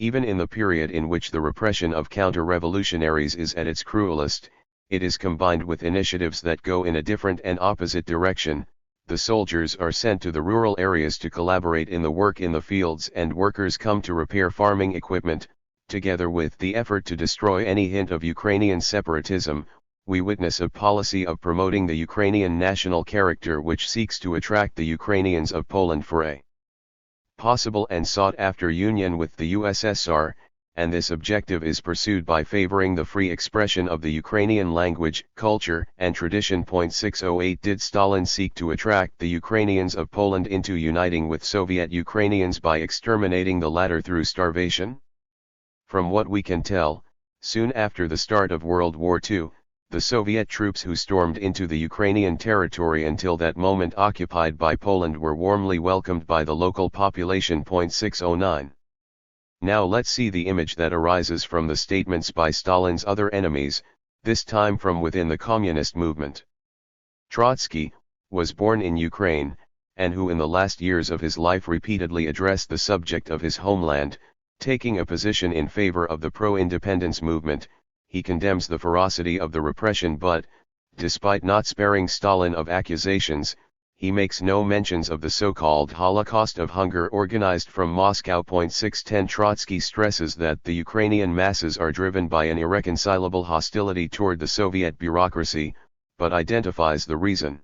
Even in the period in which the repression of counter-revolutionaries is at its cruelest, it is combined with initiatives that go in a different and opposite direction. The soldiers are sent to the rural areas to collaborate in the work in the fields, and workers come to repair farming equipment. Together with the effort to destroy any hint of Ukrainian separatism, we witness a policy of promoting the Ukrainian national character which seeks to attract the Ukrainians of Poland for a possible and sought-after union with the USSR, and this objective is pursued by favoring the free expression of the Ukrainian language, culture, and tradition. 608 Did Stalin seek to attract the Ukrainians of Poland into uniting with Soviet Ukrainians by exterminating the latter through starvation? From what we can tell, soon after the start of World War II, the Soviet troops who stormed into the Ukrainian territory until that moment occupied by Poland were warmly welcomed by the local population. 609 Now let's see the image that arises from the statements by Stalin's other enemies, this time from within the communist movement. Trotsky was born in Ukraine, and who in the last years of his life repeatedly addressed the subject of his homeland, taking a position in favor of the pro-independence movement. He condemns the ferocity of the repression, but, despite not sparing Stalin of accusations, he makes no mentions of the so-called Holocaust of hunger organized from Moscow. 610 Trotsky stresses that the Ukrainian masses are driven by an irreconcilable hostility toward the Soviet bureaucracy, but identifies the reason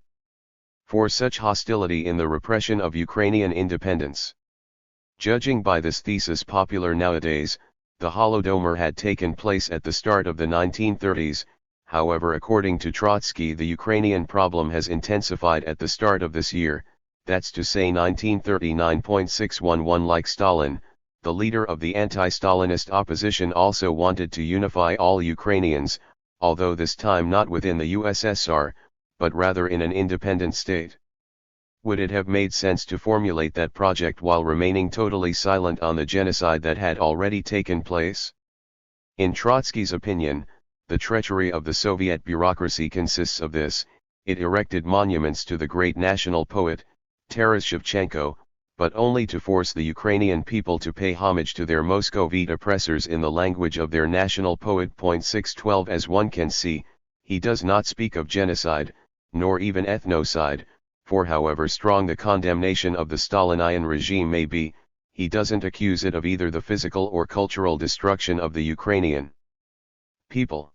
for such hostility in the repression of Ukrainian independence. Judging by this thesis popular nowadays, the Holodomor had taken place at the start of the 1930s, however according to Trotsky the Ukrainian problem has intensified at the start of this year, that's to say 1939. 611 Like Stalin, the leader of the anti-Stalinist opposition also wanted to unify all Ukrainians, although this time not within the USSR, but rather in an independent state. Would it have made sense to formulate that project while remaining totally silent on the genocide that had already taken place? In Trotsky's opinion, the treachery of the Soviet bureaucracy consists of this: it erected monuments to the great national poet, Taras Shevchenko, but only to force the Ukrainian people to pay homage to their Moscovite oppressors in the language of their national poet. 612 As one can see, he does not speak of genocide, nor even ethnocide, for however strong the condemnation of the Stalinian regime may be, he doesn't accuse it of either the physical or cultural destruction of the Ukrainian people.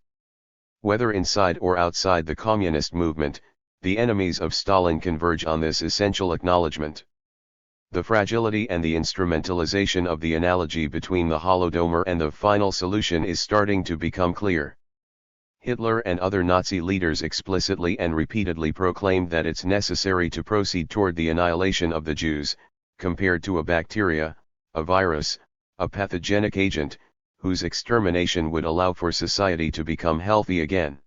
Whether inside or outside the communist movement, the enemies of Stalin converge on this essential acknowledgement. The fragility and the instrumentalization of the analogy between the Holodomor and the final solution is starting to become clear. Hitler and other Nazi leaders explicitly and repeatedly proclaimed that it's necessary to proceed toward the annihilation of the Jews, compared to a bacteria, a virus, a pathogenic agent, whose extermination would allow for society to become healthy again.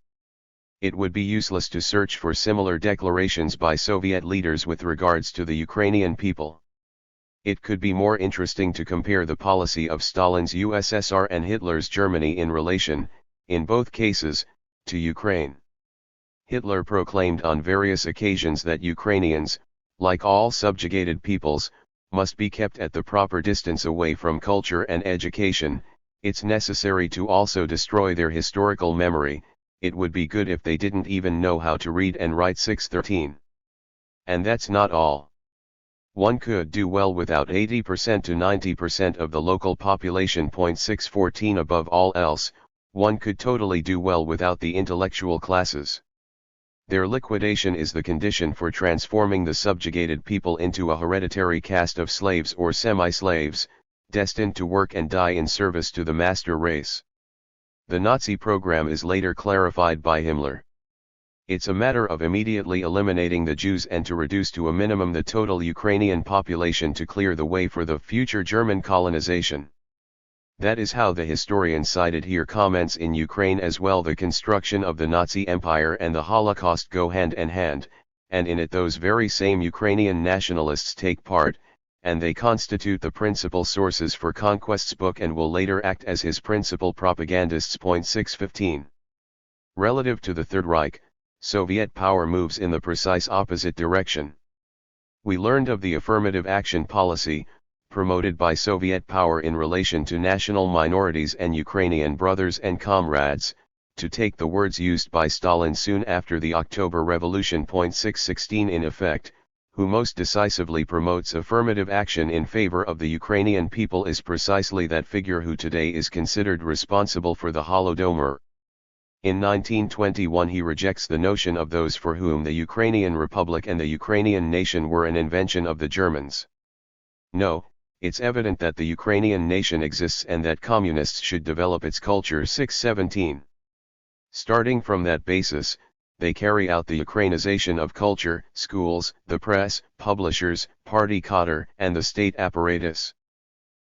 It would be useless to search for similar declarations by Soviet leaders with regards to the Ukrainian people. It could be more interesting to compare the policy of Stalin's USSR and Hitler's Germany in relation, in both cases, to Ukraine. Hitler proclaimed on various occasions that Ukrainians, like all subjugated peoples, must be kept at the proper distance away from culture and education. It's necessary to also destroy their historical memory. It would be good if they didn't even know how to read and write. 613. And that's not all. One could do well without 80% to 90% of the local population. 614 Above all else, one could totally do well without the intellectual classes. Their liquidation is the condition for transforming the subjugated people into a hereditary caste of slaves or semi-slaves, destined to work and die in service to the master race. The Nazi program is later clarified by Himmler. It's a matter of immediately eliminating the Jews and to reduce to a minimum the total Ukrainian population to clear the way for the future German colonization. That is how the historian cited here comments in Ukraine as well. The construction of the Nazi Empire and the Holocaust go hand in hand, and in it those very same Ukrainian nationalists take part, and they constitute the principal sources for Conquest's book and will later act as his principal propagandists. 615. Relative to the Third Reich, Soviet power moves in the precise opposite direction. We learned of the affirmative action policy, promoted by Soviet power in relation to national minorities and Ukrainian brothers and comrades, to take the words used by Stalin soon after the October Revolution. 616 in effect, who most decisively promotes affirmative action in favor of the Ukrainian people is precisely that figure who today is considered responsible for the Holodomor. In 1921 he rejects the notion of those for whom the Ukrainian Republic and the Ukrainian nation were an invention of the Germans. No, it's evident that the Ukrainian nation exists and that communists should develop its culture. 617. Starting from that basis, they carry out the Ukrainization of culture, schools, the press, publishers, party cadre, and the state apparatus.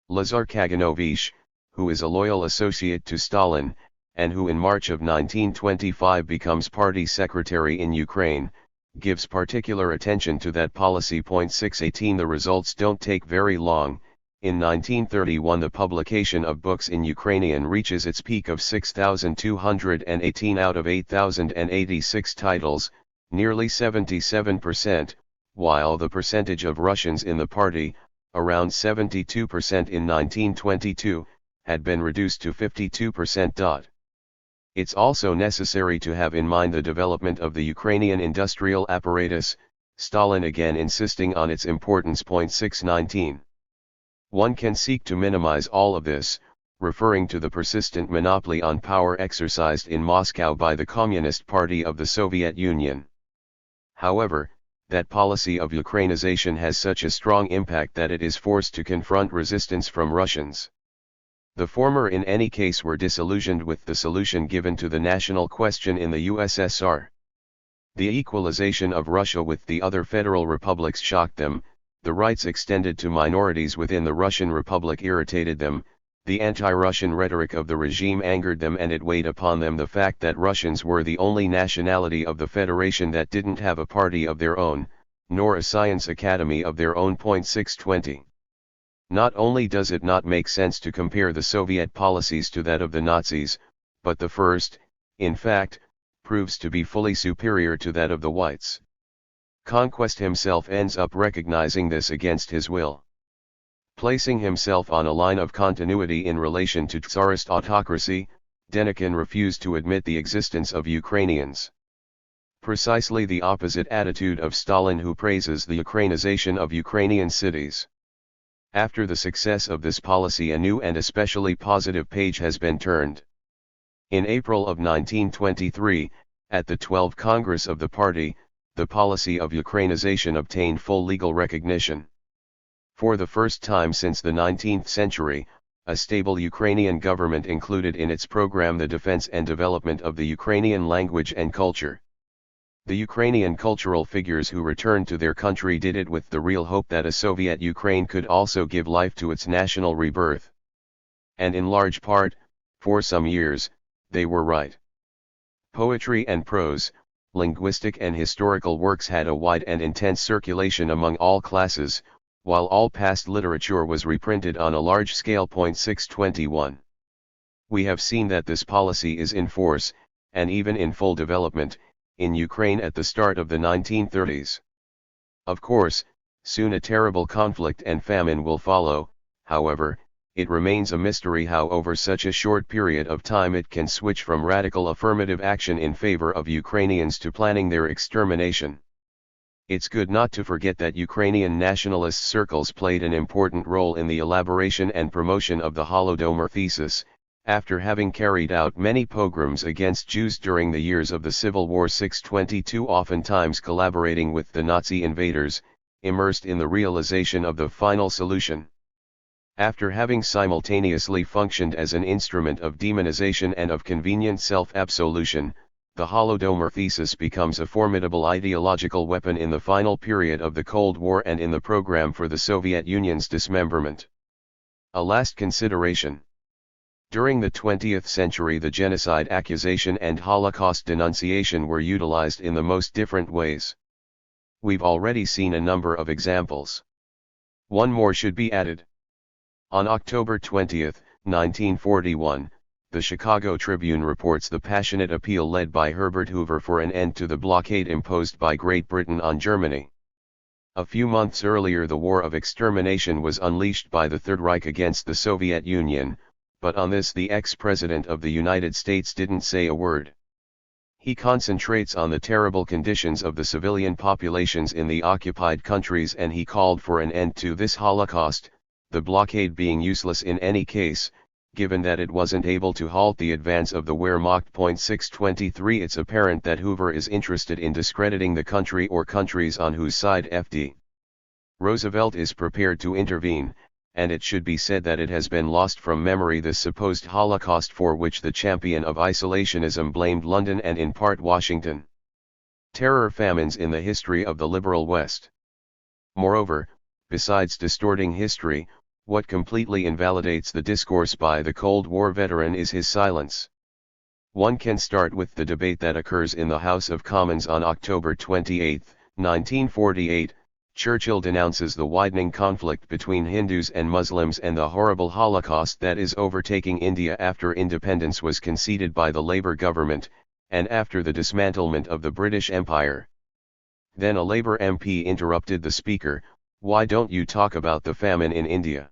Lazar Kaganovich, who is a loyal associate to Stalin, and who in March of 1925 becomes party secretary in Ukraine, gives particular attention to that policy. 618 The results don't take very long. In 1931 the publication of books in Ukrainian reaches its peak of 6,218 out of 8,086 titles, nearly 77%, while the percentage of Russians in the party, around 72% in 1922, had been reduced to 52%. It's also necessary to have in mind the development of the Ukrainian industrial apparatus, Stalin again insisting on its importance. 619. One can seek to minimize all of this, referring to the persistent monopoly on power exercised in Moscow by the Communist Party of the Soviet Union. However, that policy of Ukrainization has such a strong impact that it is forced to confront resistance from Russians. The former in any case were disillusioned with the solution given to the national question in the USSR. The equalization of Russia with the other federal republics shocked them, the rights extended to minorities within the Russian Republic irritated them, the anti-Russian rhetoric of the regime angered them, and it weighed upon them the fact that Russians were the only nationality of the Federation that didn't have a party of their own, nor a science academy of their own. 620. Not only does it not make sense to compare the Soviet policies to that of the Nazis, but the first, in fact, proves to be fully superior to that of the whites. Conquest himself ends up recognizing this against his will. Placing himself on a line of continuity in relation to Tsarist autocracy, Denikin refused to admit the existence of Ukrainians. Precisely the opposite attitude of Stalin, who praises the Ukrainization of Ukrainian cities. After the success of this policy, a new and especially positive page has been turned. In April of 1923, at the 12th Congress of the party, the policy of Ukrainization obtained full legal recognition. For the first time since the 19th century, a stable Ukrainian government included in its program the defense and development of the Ukrainian language and culture. The Ukrainian cultural figures who returned to their country did it with the real hope that a Soviet Ukraine could also give life to its national rebirth. And in large part, for some years, they were right. Poetry and prose, linguistic and historical works had a wide and intense circulation among all classes, while all past literature was reprinted on a large scale. 621. We have seen that this policy is in force, and even in full development, in Ukraine at the start of the 1930s. Of course, soon a terrible conflict and famine will follow. However, it remains a mystery how over such a short period of time it can switch from radical affirmative action in favor of Ukrainians to planning their extermination. It's good not to forget that Ukrainian nationalist circles played an important role in the elaboration and promotion of the Holodomor thesis, after having carried out many pogroms against Jews during the years of the Civil War. 622 Oftentimes collaborating with the Nazi invaders, immersed in the realization of the final solution. After having simultaneously functioned as an instrument of demonization and of convenient self-absolution, the Holodomor thesis becomes a formidable ideological weapon in the final period of the Cold War and in the program for the Soviet Union's dismemberment. A last consideration. During the 20th century, the genocide accusation and Holocaust denunciation were utilized in the most different ways. We've already seen a number of examples. One more should be added. On October 20, 1941, the Chicago Tribune reports the passionate appeal led by Herbert Hoover for an end to the blockade imposed by Great Britain on Germany. A few months earlier, the war of extermination was unleashed by the Third Reich against the Soviet Union, but on this the ex-president of the United States didn't say a word. He concentrates on the terrible conditions of the civilian populations in the occupied countries, and he called for an end to this Holocaust, the blockade being useless in any case, given that it wasn't able to halt the advance of the Wehrmacht. 623 It's apparent that Hoover is interested in discrediting the country or countries on whose side FD. Roosevelt is prepared to intervene, and it should be said that it has been lost from memory this supposed Holocaust for which the champion of isolationism blamed London and in part Washington. Terror famines in the history of the liberal West. Moreover, besides distorting history, what completely invalidates the discourse by the Cold War veteran is his silence. One can start with the debate that occurs in the House of Commons on October 28, 1948. Churchill denounces the widening conflict between Hindus and Muslims and the horrible Holocaust that is overtaking India after independence was conceded by the Labour government, and after the dismantlement of the British Empire. Then a Labour MP interrupted the speaker, "Why don't you talk about the famine in India?"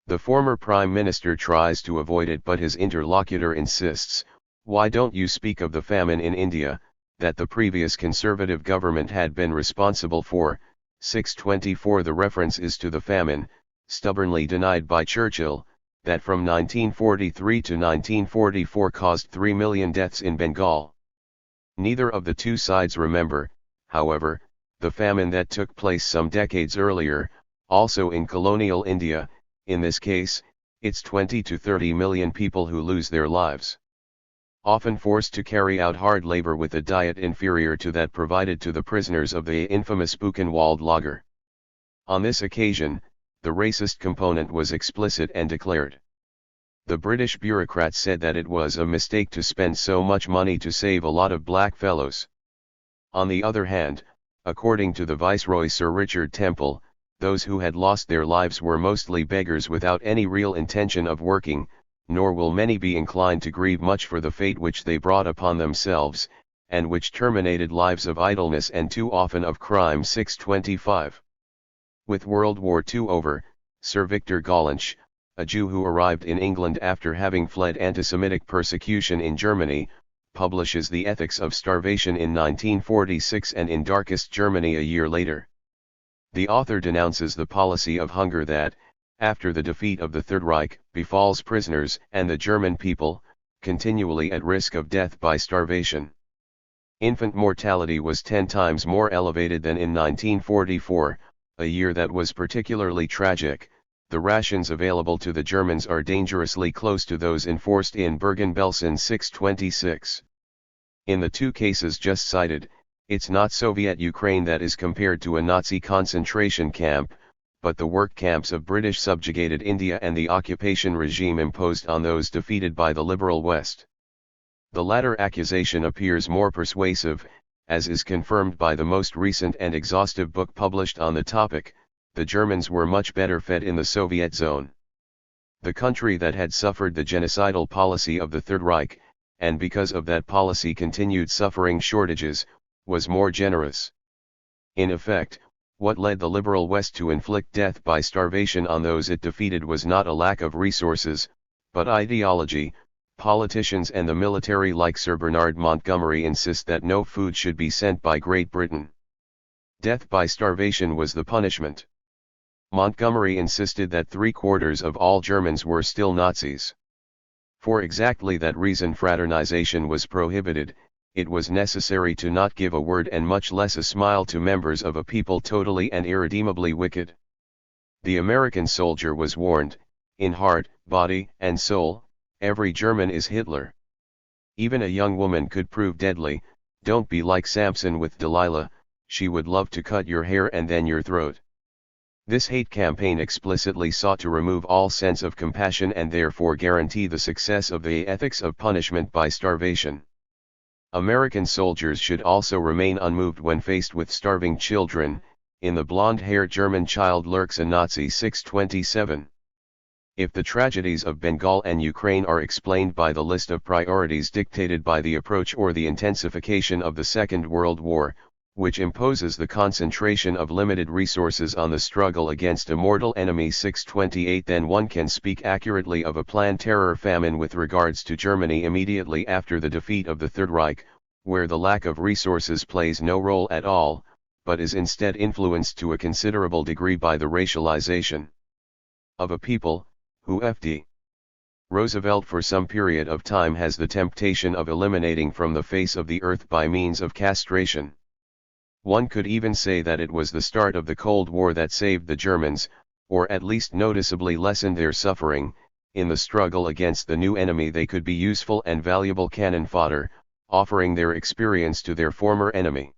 The former Prime Minister tries to avoid it, but his interlocutor insists, "Why don't you speak of the famine in India, that the previous Conservative government had been responsible for?" 624 The reference is to the famine, stubbornly denied by Churchill, that from 1943 to 1944 caused 3 million deaths in Bengal. Neither of the two sides remember, however, the famine that took place some decades earlier, also in colonial India. In this case, it's 20 to 30 million people who lose their lives. Often forced to carry out hard labor with a diet inferior to that provided to the prisoners of the infamous Buchenwald lager. On this occasion, the racist component was explicit and declared. The British bureaucrats said that it was a mistake to spend so much money to save a lot of black fellows. On the other hand, according to the Viceroy Sir Richard Temple, those who had lost their lives were mostly beggars without any real intention of working, nor will many be inclined to grieve much for the fate which they brought upon themselves, and which terminated lives of idleness and too often of crime. 625. With World War II over, Sir Victor Gollancz, a Jew who arrived in England after having fled anti-Semitic persecution in Germany, publishes The Ethics of Starvation in 1946 and in Darkest Germany a year later. The author denounces the policy of hunger that, after the defeat of the Third Reich, befalls prisoners and the German people, continually at risk of death by starvation. Infant mortality was 10 times more elevated than in 1944, a year that was particularly tragic. The rations available to the Germans are dangerously close to those enforced in Bergen-Belsen. 626. In the two cases just cited, it's not Soviet Ukraine that is compared to a Nazi concentration camp, but the work camps of British subjugated India and the occupation regime imposed on those defeated by the liberal West. The latter accusation appears more persuasive, as is confirmed by the most recent and exhaustive book published on the topic. The Germans were much better fed in the Soviet zone. The country that had suffered the genocidal policy of the Third Reich, and because of that policy continued suffering shortages, was more generous. In effect, what led the liberal West to inflict death by starvation on those it defeated was not a lack of resources, but ideology. Politicians and the military like Sir Bernard Montgomery insist that no food should be sent by Great Britain. Death by starvation was the punishment. Montgomery insisted that 3/4 of all Germans were still Nazis. For exactly that reason fraternization was prohibited. It was necessary to not give a word and much less a smile to members of a people totally and irredeemably wicked. The American soldier was warned, in heart, body, and soul, every German is Hitler. Even a young woman could prove deadly. Don't be like Samson with Delilah, she would love to cut your hair and then your throat. This hate campaign explicitly sought to remove all sense of compassion and therefore guarantee the success of the ethics of punishment by starvation. American soldiers should also remain unmoved when faced with starving children. In the blonde-haired German child lurks a Nazi 627. If the tragedies of Bengal and Ukraine are explained by the list of priorities dictated by the approach or the intensification of the Second World War, which imposes the concentration of limited resources on the struggle against a mortal enemy 628, then one can speak accurately of a planned terror famine with regards to Germany immediately after the defeat of the Third Reich, where the lack of resources plays no role at all, but is instead influenced to a considerable degree by the racialization of a people, who F.D. Roosevelt for some period of time has the temptation of eliminating from the face of the earth by means of castration. One could even say that it was the start of the Cold War that saved the Germans, or at least noticeably lessened their suffering. In the struggle against the new enemy they could be useful and valuable cannon fodder, offering their experience to their former enemy.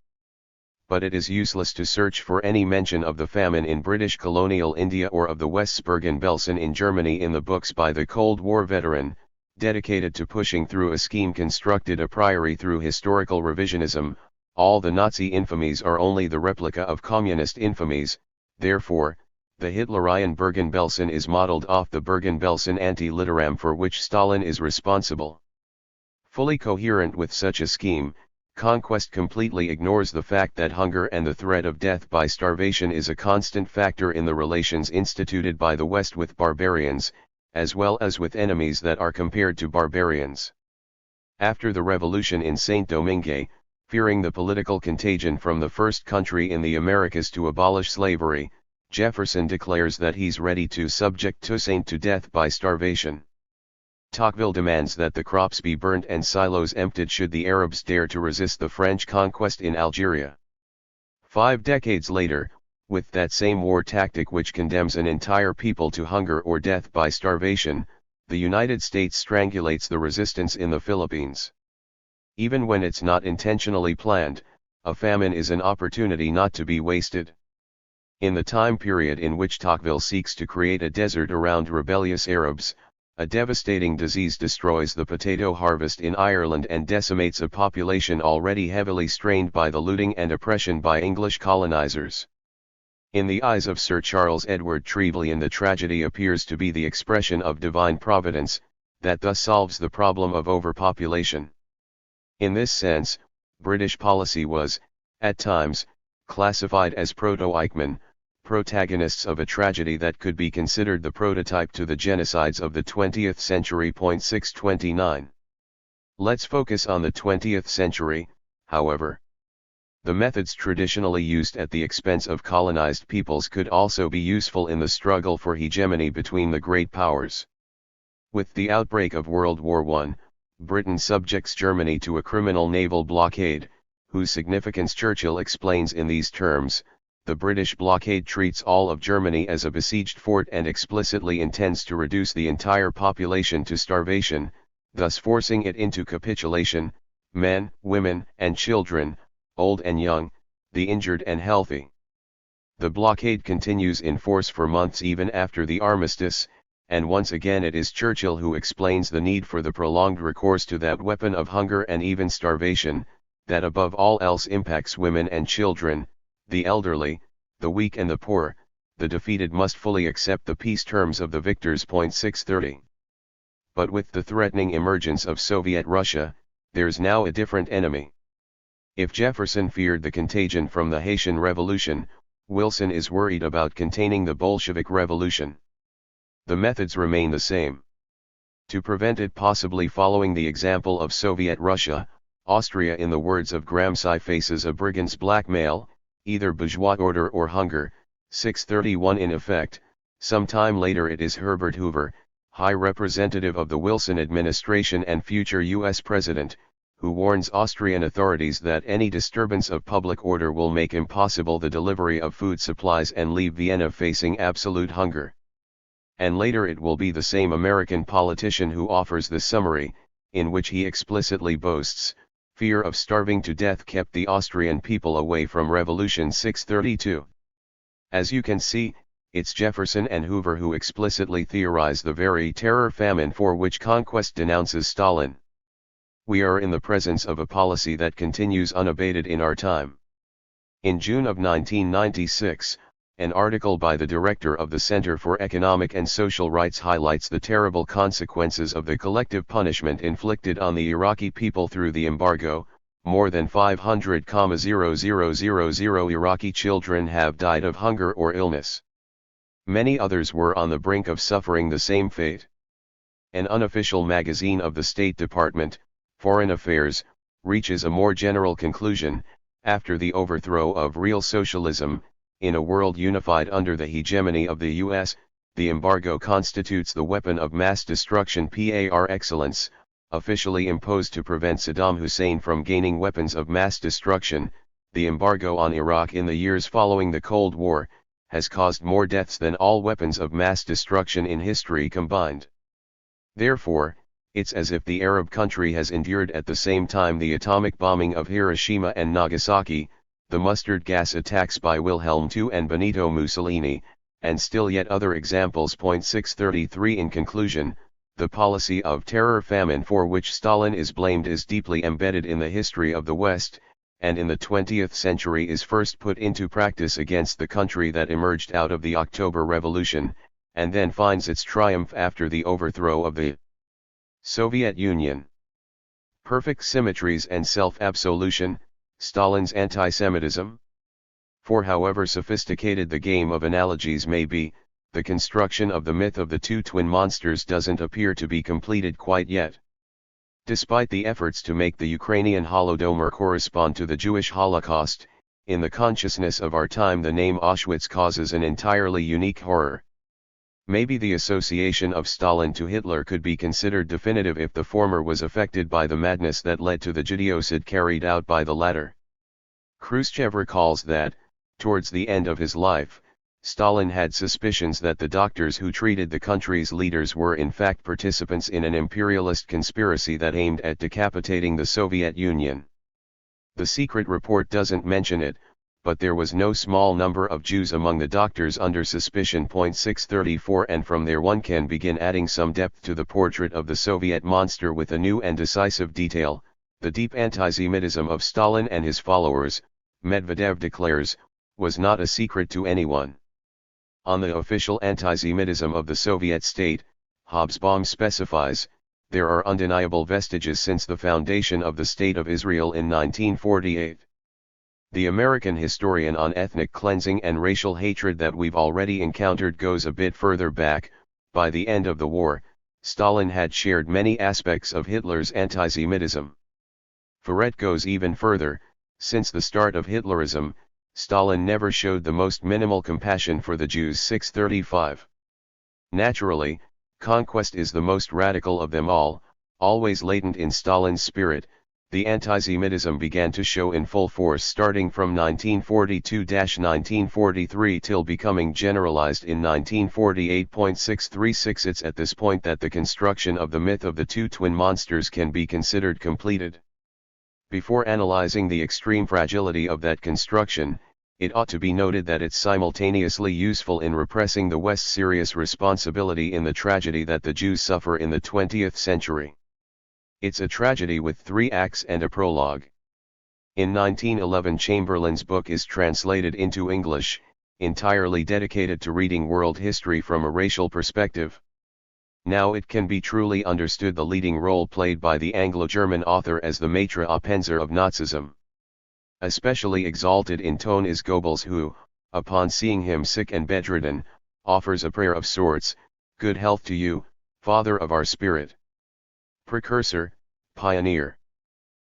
But it is useless to search for any mention of the famine in British colonial India or of the Westbergen-Belsen in Germany in the books by the Cold War veteran, dedicated to pushing through a scheme constructed a priori through historical revisionism. All the Nazi infamies are only the replica of communist infamies, therefore, the Hitlerian Bergen-Belsen is modeled off the Bergen-Belsen anti-litteram for which Stalin is responsible. Fully coherent with such a scheme, conquest completely ignores the fact that hunger and the threat of death by starvation is a constant factor in the relations instituted by the West with barbarians, as well as with enemies that are compared to barbarians. After the revolution in Saint Domingue, fearing the political contagion from the first country in the Americas to abolish slavery, Jefferson declares that he's ready to subject Toussaint to death by starvation. Tocqueville demands that the crops be burnt and silos emptied should the Arabs dare to resist the French conquest in Algeria. 5 decades later, with that same war tactic which condemns an entire people to hunger or death by starvation, the United States strangulates the resistance in the Philippines. Even when it's not intentionally planned, a famine is an opportunity not to be wasted. In the time period in which Tocqueville seeks to create a desert around rebellious Arabs, a devastating disease destroys the potato harvest in Ireland and decimates a population already heavily strained by the looting and oppression by English colonizers. In the eyes of Sir Charles Edward Trevelyan, the tragedy appears to be the expression of divine providence, that thus solves the problem of overpopulation. In this sense, British policy was, at times, classified as proto-Eichmann, protagonists of a tragedy that could be considered the prototype to the genocides of the 20th century. 629. Let's focus on the 20th century, however. The methods traditionally used at the expense of colonized peoples could also be useful in the struggle for hegemony between the great powers. With the outbreak of World War I, Britain subjects Germany to a criminal naval blockade, whose significance Churchill explains in these terms: the British blockade treats all of Germany as a besieged fort and explicitly intends to reduce the entire population to starvation, thus forcing it into capitulation, men, women, and children, old and young, the injured and healthy. The blockade continues in force for months even after the armistice, and once again it is Churchill who explains the need for the prolonged recourse to that weapon of hunger and even starvation, that above all else impacts women and children, the elderly, the weak and the poor. The defeated must fully accept the peace terms of the victors. 630. But with the threatening emergence of Soviet Russia, there's now a different enemy. If Jefferson feared the contagion from the Haitian Revolution, Wilson is worried about containing the Bolshevik Revolution. The methods remain the same. To prevent it possibly following the example of Soviet Russia, Austria, in the words of Gramsci, faces a brigand's blackmail, either bourgeois order or hunger. 631. In effect, some time later it is Herbert Hoover, High Representative of the Wilson administration and future U.S. President, who warns Austrian authorities that any disturbance of public order will make impossible the delivery of food supplies and leave Vienna facing absolute hunger. And later it will be the same American politician who offers the summary, in which he explicitly boasts, fear of starving to death kept the Austrian people away from Revolution 632. As you can see, it's Jefferson and Hoover who explicitly theorize the very terror famine for which conquest denounces Stalin. We are in the presence of a policy that continues unabated in our time. In June of 1996, an article by the director of the Center for Economic and Social Rights highlights the terrible consequences of the collective punishment inflicted on the Iraqi people through the embargo. More than 500,000 Iraqi children have died of hunger or illness. Many others were on the brink of suffering the same fate. An unofficial magazine of the State Department, Foreign Affairs, reaches a more general conclusion: after the overthrow of real socialism, in a world unified under the hegemony of the US, the embargo constitutes the weapon of mass destruction par excellence, officially imposed to prevent Saddam Hussein from gaining weapons of mass destruction. The embargo on Iraq in the years following the Cold War has caused more deaths than all weapons of mass destruction in history combined. Therefore, it's as if the Arab country has endured at the same time the atomic bombing of Hiroshima and Nagasaki, the mustard gas attacks by Wilhelm II and Benito Mussolini, and still yet other examples. 633 In conclusion, the policy of terror famine for which Stalin is blamed is deeply embedded in the history of the West, and in the 20th century is first put into practice against the country that emerged out of the October Revolution, and then finds its triumph after the overthrow of the Soviet Union. Perfect symmetries and self-absolution, Stalin's anti-Semitism? For however sophisticated the game of analogies may be, the construction of the myth of the two twin monsters doesn't appear to be completed quite yet. Despite the efforts to make the Ukrainian Holodomor correspond to the Jewish Holocaust, in the consciousness of our time the name Auschwitz causes an entirely unique horror. Maybe the association of Stalin to Hitler could be considered definitive if the former was affected by the madness that led to the genocide carried out by the latter. Khrushchev recalls that, towards the end of his life, Stalin had suspicions that the doctors who treated the country's leaders were in fact participants in an imperialist conspiracy that aimed at decapitating the Soviet Union. The secret report doesn't mention it, but there was no small number of Jews among the doctors under suspicion. 634 And from there one can begin adding some depth to the portrait of the Soviet monster with a new and decisive detail: the deep anti-Semitism of Stalin and his followers, Medvedev declares, was not a secret to anyone. On the official anti-Semitism of the Soviet state, Hobsbawm specifies, there are undeniable vestiges since the foundation of the State of Israel in 1948. The American historian on ethnic cleansing and racial hatred that we've already encountered goes a bit further back. By the end of the war, Stalin had shared many aspects of Hitler's anti-Semitism. Ferret goes even further: since the start of Hitlerism, Stalin never showed the most minimal compassion for the Jews. 635. Naturally, conquest is the most radical of them all, always latent in Stalin's spirit. The anti-Semitism began to show in full force starting from 1942-1943 till becoming generalized in 1948. 636 It's at this point that the construction of the myth of the two twin monsters can be considered completed. Before analyzing the extreme fragility of that construction, it ought to be noted that it's simultaneously useful in repressing the West's serious responsibility in the tragedy that the Jews suffer in the 20th century. It's a tragedy with 3 acts and a prologue. In 1911 Chamberlain's book is translated into English, entirely dedicated to reading world history from a racial perspective. Now it can be truly understood the leading role played by the Anglo-German author as the maître à penser of Nazism. Especially exalted in tone is Goebbels who, upon seeing him sick and bedridden, offers a prayer of sorts: "Good health to you, father of our spirit." Precursor, pioneer.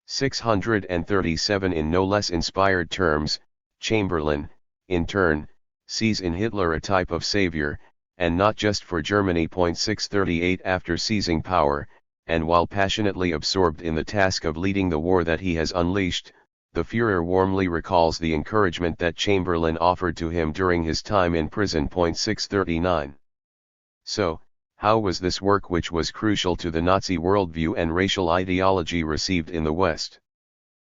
637 In no less inspired terms, Chamberlain, in turn, sees in Hitler a type of savior, and not just for Germany. 638 After seizing power, and while passionately absorbed in the task of leading the war that he has unleashed, the Führer warmly recalls the encouragement that Chamberlain offered to him during his time in prison. 639 So, How was this work, which was crucial to the Nazi worldview and racial ideology, received in the West?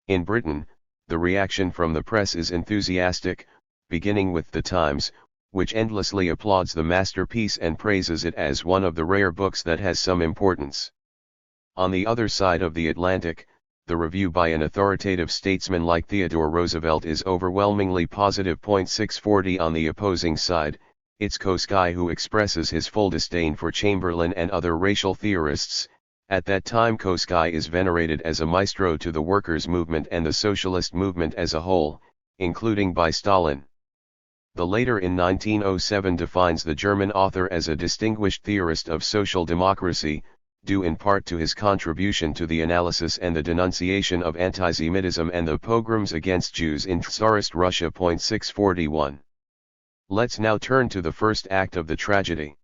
In Britain, the reaction from the press is enthusiastic, beginning with The Times, which endlessly applauds the masterpiece and praises it as one of the rare books that has some importance. On the other side of the Atlantic, the review by an authoritative statesman like Theodore Roosevelt is overwhelmingly positive. 640 On the opposing side, it's Koskai who expresses his full disdain for Chamberlain and other racial theorists. At that time Koskai is venerated as a maestro to the workers' movement and the socialist movement as a whole, including by Stalin. The later in 1907 defines the German author as a distinguished theorist of social democracy, due in part to his contribution to the analysis and the denunciation of antisemitism and the pogroms against Jews in Tsarist Russia. 641. Let's now turn to the first act of the tragedy.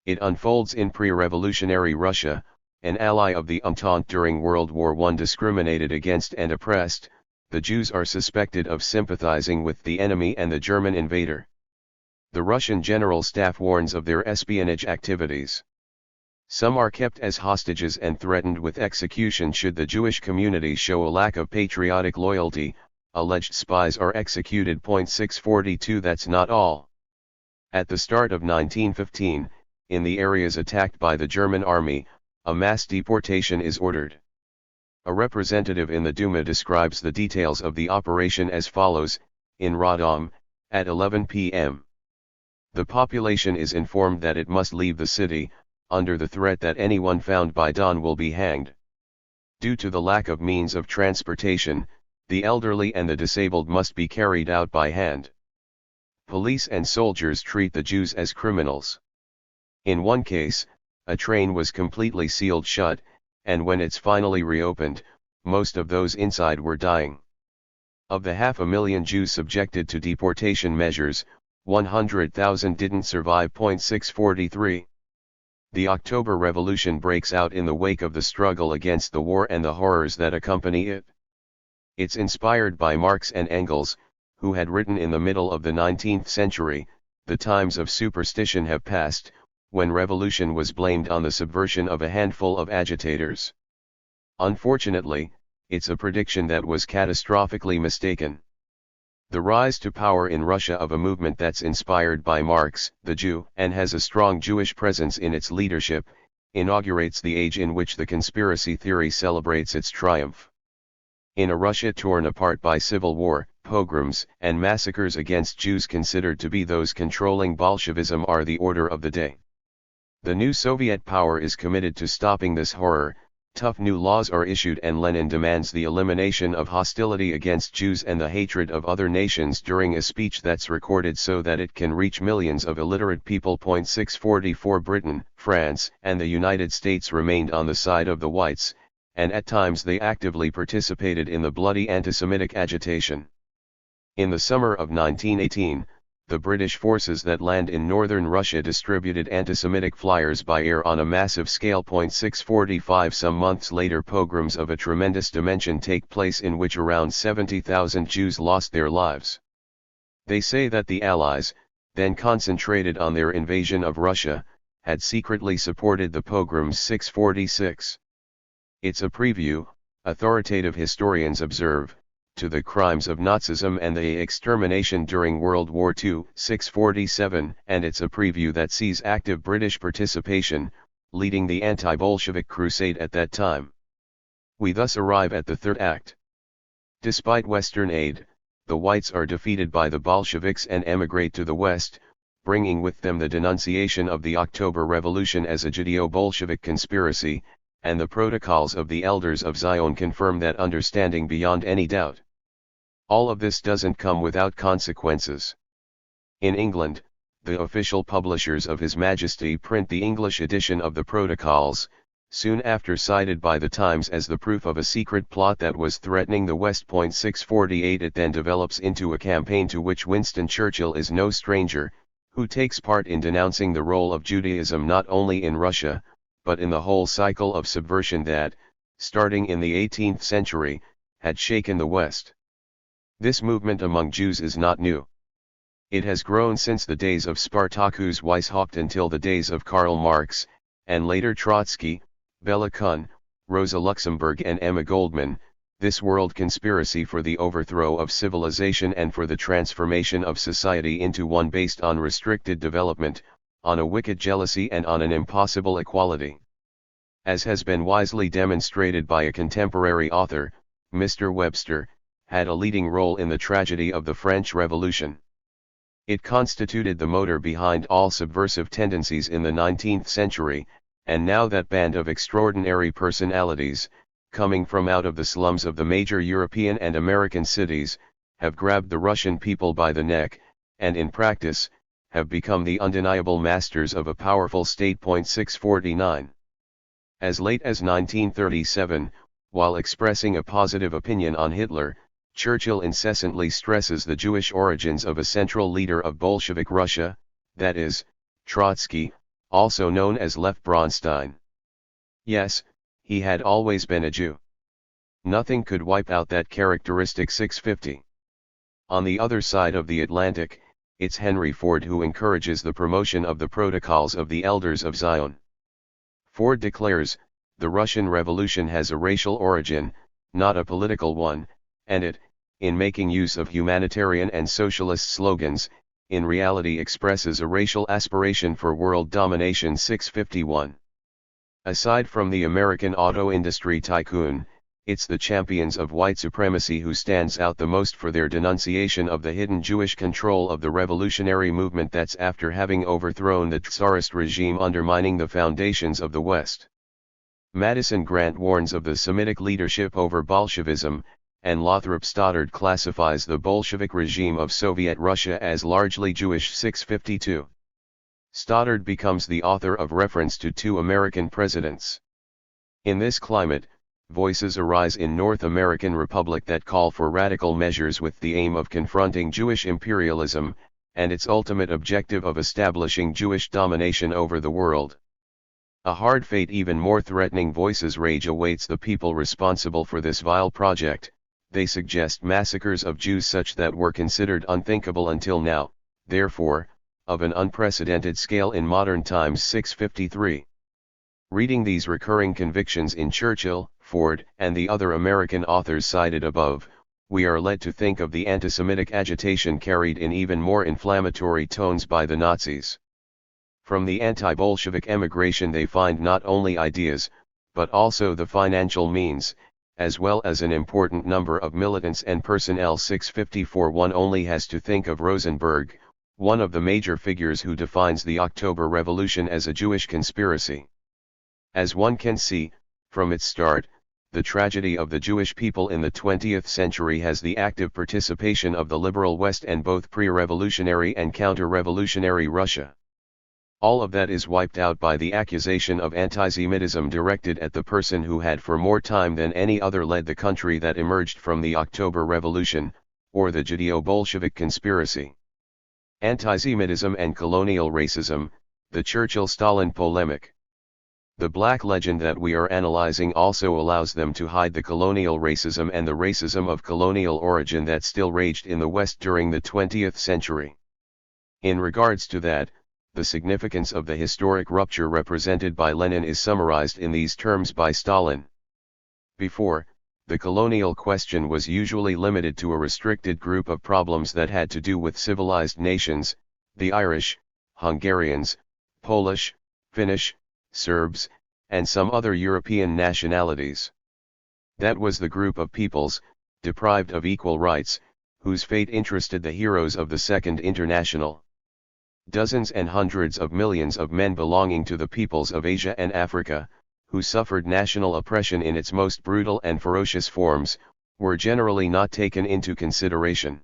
It unfolds in pre-revolutionary Russia, an ally of the Entente during World War I. Discriminated against and oppressed, the Jews are suspected of sympathizing with the enemy and the German invader. The Russian General Staff warns of their espionage activities. Some are kept as hostages and threatened with execution should the Jewish community show a lack of patriotic loyalty. Alleged spies are executed. 642 That's not all. At the start of 1915, in the areas attacked by the German army, a mass deportation is ordered. A representative in the Duma describes the details of the operation as follows: in Rodom, at 11 p.m. the population is informed that it must leave the city, under the threat that anyone found by dawn will be hanged. Due to the lack of means of transportation, the elderly and the disabled must be carried out by hand. Police and soldiers treat the Jews as criminals. In one case, a train was completely sealed shut, and when it's finally reopened, most of those inside were dying. Of the 500,000 Jews subjected to deportation measures, 100,000 didn't survive. 643. The October Revolution breaks out in the wake of the struggle against the war and the horrors that accompany it. It's inspired by Marx and Engels, who had written in the middle of the 19th century, "The times of superstition have passed," when revolution was blamed on the subversion of a handful of agitators. Unfortunately, it's a prediction that was catastrophically mistaken. The rise to power in Russia of a movement that's inspired by Marx, the Jew, and has a strong Jewish presence in its leadership, inaugurates the age in which the conspiracy theory celebrates its triumph. In a Russia torn apart by civil war, pogroms, and massacres against Jews considered to be those controlling Bolshevism are the order of the day. The new Soviet power is committed to stopping this horror. Tough new laws are issued and Lenin demands the elimination of hostility against Jews and the hatred of other nations during a speech that's recorded so that it can reach millions of illiterate people. 644 Britain, France, and the United States remained on the side of the whites, and at times they actively participated in the bloody anti-Semitic agitation. In the summer of 1918, the British forces that land in northern Russia distributed anti-Semitic flyers by air on a massive scale. 645 Some months later, pogroms of a tremendous dimension take place in which around 70,000 Jews lost their lives. They say that the Allies, then concentrated on their invasion of Russia, had secretly supported the pogroms. 646. It's a preview, authoritative historians observe, to the crimes of Nazism and the extermination during World War II. 647, and it's a preview that sees active British participation, leading the anti-Bolshevik crusade at that time. We thus arrive at the third act. Despite Western aid, the whites are defeated by the Bolsheviks and emigrate to the West, bringing with them the denunciation of the October Revolution as a Judeo-Bolshevik conspiracy, and the protocols of the Elders of Zion confirm that understanding beyond any doubt. All of this doesn't come without consequences. In England, the official publishers of His Majesty print the English edition of the Protocols, soon after cited by the Times as the proof of a secret plot that was threatening the West. 648 It then develops into a campaign to which Winston Churchill is no stranger, who takes part in denouncing the role of Judaism not only in Russia, but in the whole cycle of subversion that, starting in the 18th century, had shaken the West. This movement among Jews is not new. It has grown since the days of Spartacus Weishaupt until the days of Karl Marx, and later Trotsky, Bela Kun, Rosa Luxemburg and Emma Goldman, this world conspiracy for the overthrow of civilization and for the transformation of society into one based on restricted development, on a wicked jealousy and on an impossible equality. As has been wisely demonstrated by a contemporary author, Mr. Webster, had a leading role in the tragedy of the French Revolution. It constituted the motor behind all subversive tendencies in the 19th century, and now that band of extraordinary personalities, coming from out of the slums of the major European and American cities, have grabbed the Russian people by the neck, and in practice, have become the undeniable masters of a powerful state. 649. As late as 1937, while expressing a positive opinion on Hitler, Churchill incessantly stresses the Jewish origins of a central leader of Bolshevik Russia, that is, Trotsky, also known as Lev Bronstein. Yes, he had always been a Jew. Nothing could wipe out that characteristic. 650. On the other side of the Atlantic, it's Henry Ford who encourages the promotion of the protocols of the Elders of Zion. Ford declares, the Russian Revolution has a racial origin, not a political one, and it, in making use of humanitarian and socialist slogans, in reality expresses a racial aspiration for world domination. 651. Aside from the American auto industry tycoon, it's the champions of white supremacy who stands out the most for their denunciation of the hidden Jewish control of the revolutionary movement that's after having overthrown the Tsarist regime undermining the foundations of the West. Madison Grant warns of the Semitic leadership over Bolshevism, and Lothrop Stoddard classifies the Bolshevik regime of Soviet Russia as largely Jewish. 652. Stoddard becomes the author of reference to two American presidents. In this climate, voices arise in North American Republic that call for radical measures with the aim of confronting Jewish imperialism, and its ultimate objective of establishing Jewish domination over the world. A hard fate. Even more threatening voices rage awaits the people responsible for this vile project. They suggest massacres of Jews such that were considered unthinkable until now, therefore, of an unprecedented scale in modern times. 653. Reading these recurring convictions in Churchill, Ford, and the other American authors cited above, we are led to think of the anti-Semitic agitation carried in even more inflammatory tones by the Nazis. From the anti-Bolshevik emigration they find not only ideas, but also the financial means, as well as an important number of militants and personnel. 654. One only has to think of Rosenberg, one of the major figures who defines the October Revolution as a Jewish conspiracy. As one can see, from its start, the tragedy of the Jewish people in the 20th century has the active participation of the liberal West and both pre-revolutionary and counter-revolutionary Russia. All of that is wiped out by the accusation of anti-Semitism directed at the person who had for more time than any other led the country that emerged from the October Revolution, or the Judeo-Bolshevik conspiracy. Anti-Semitism and colonial racism, the Churchill-Stalin polemic. The black legend that we are analyzing also allows them to hide the colonial racism and the racism of colonial origin that still raged in the West during the 20th century. In regards to that, the significance of the historic rupture represented by Lenin is summarized in these terms by Stalin. Before, the colonial question was usually limited to a restricted group of problems that had to do with civilized nations, the Irish, Hungarians, Polish, Finnish, Serbs, and some other European nationalities. That was the group of peoples, deprived of equal rights, whose fate interested the heroes of the Second International. Dozens and hundreds of millions of men belonging to the peoples of Asia and Africa, who suffered national oppression in its most brutal and ferocious forms, were generally not taken into consideration.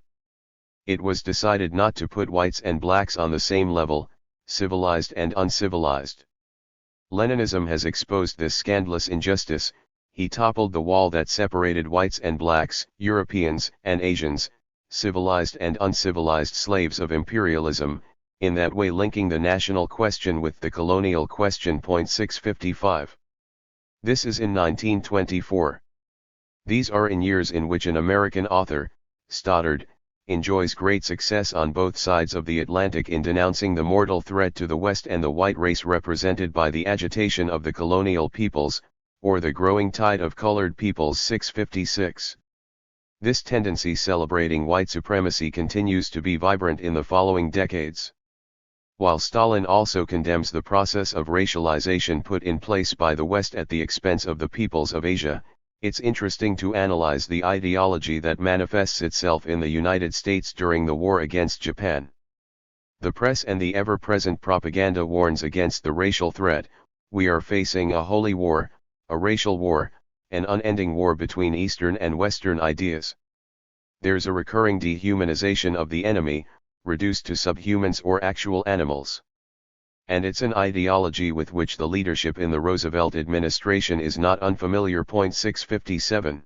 It was decided not to put whites and blacks on the same level, civilized and uncivilized. Leninism has exposed this scandalous injustice. He toppled the wall that separated whites and blacks, Europeans and Asians, civilized and uncivilized slaves of imperialism, in that way linking the national question with the colonial question. 655. This is in 1924. These are in years in which an American author, Stoddard, enjoys great success on both sides of the Atlantic in denouncing the mortal threat to the West and the white race represented by the agitation of the colonial peoples, or the growing tide of colored peoples. 656. This tendency celebrating white supremacy continues to be vibrant in the following decades. While Stalin also condemns the process of racialization put in place by the West at the expense of the peoples of Asia, it's interesting to analyze the ideology that manifests itself in the United States during the war against Japan. The press and the ever-present propaganda warns against the racial threat. We are facing a holy war, a racial war, an unending war between Eastern and Western ideas. There's a recurring dehumanization of the enemy, reduced to subhumans or actual animals. And it's an ideology with which the leadership in the Roosevelt administration is not unfamiliar. 657.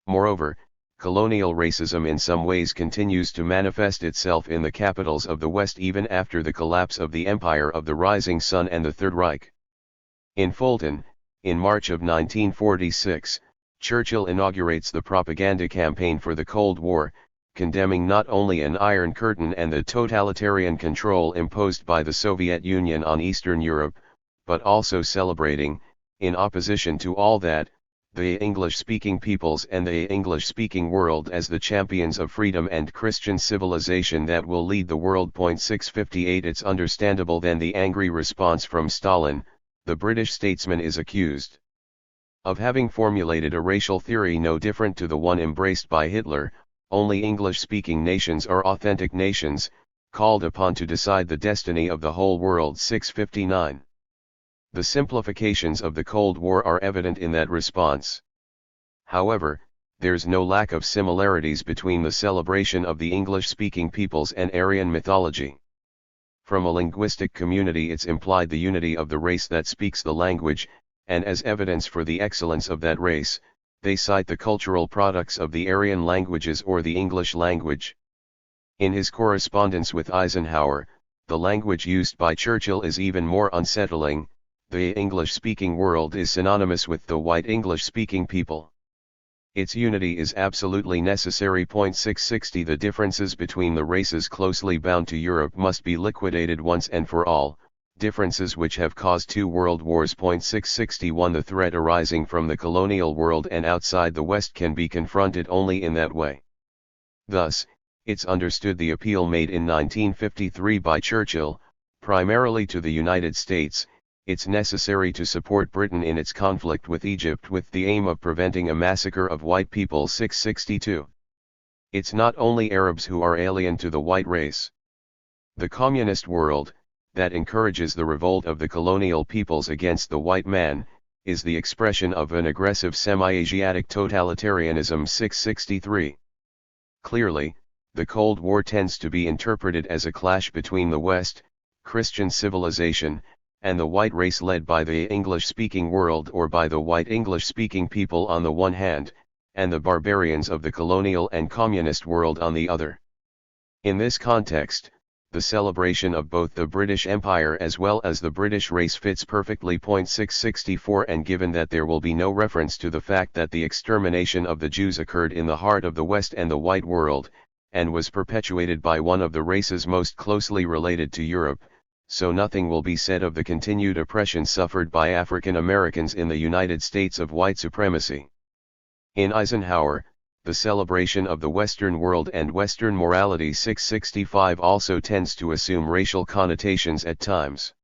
Moreover, colonial racism in some ways continues to manifest itself in the capitals of the West even after the collapse of the Empire of the Rising Sun and the Third Reich. In Fulton, in March of 1946, Churchill inaugurates the propaganda campaign for the Cold War, condemning not only an Iron Curtain and the totalitarian control imposed by the Soviet Union on Eastern Europe, but also celebrating, in opposition to all that, the English-speaking peoples and the English-speaking world as the champions of freedom and Christian civilization that will lead the world. 658. It's understandable then the angry response from Stalin. The British statesman is accused of having formulated a racial theory no different to the one embraced by Hitler. Only English-speaking nations are authentic nations, called upon to decide the destiny of the whole world. 659. The simplifications of the Cold War are evident in that response. However, there's no lack of similarities between the celebration of the English-speaking peoples and Aryan mythology. From a linguistic community it's implied the unity of the race that speaks the language, and as evidence for the excellence of that race, they cite the cultural products of the Aryan languages or the English language. In his correspondence with Eisenhower, the language used by Churchill is even more unsettling. The English-speaking world is synonymous with the white English-speaking people. Its unity is absolutely necessary. 660. The differences between the races closely bound to Europe must be liquidated once and for all. Differences which have caused 2 world wars. 661. The threat arising from the colonial world and outside the West can be confronted only in that way. Thus, it's understood the appeal made in 1953 by Churchill, primarily to the United States. It's necessary to support Britain in its conflict with Egypt with the aim of preventing a massacre of white people. 662. It's not only Arabs who are alien to the white race. The communist world, that encourages the revolt of the colonial peoples against the white man, is the expression of an aggressive semi-Asiatic totalitarianism. 663. Clearly, the Cold War tends to be interpreted as a clash between the West, Christian civilization, and the white race led by the English-speaking world or by the white English-speaking people on the one hand, and the barbarians of the colonial and communist world on the other. In this context, the celebration of both the British Empire as well as the British race fits perfectly. 664. And given that there will be no reference to the fact that the extermination of the Jews occurred in the heart of the West and the white world, and was perpetuated by one of the races most closely related to Europe, so nothing will be said of the continued oppression suffered by African Americans in the United States of white supremacy. In Eisenhower, the celebration of the Western world and Western morality. 665 also tends to assume racial connotations at times.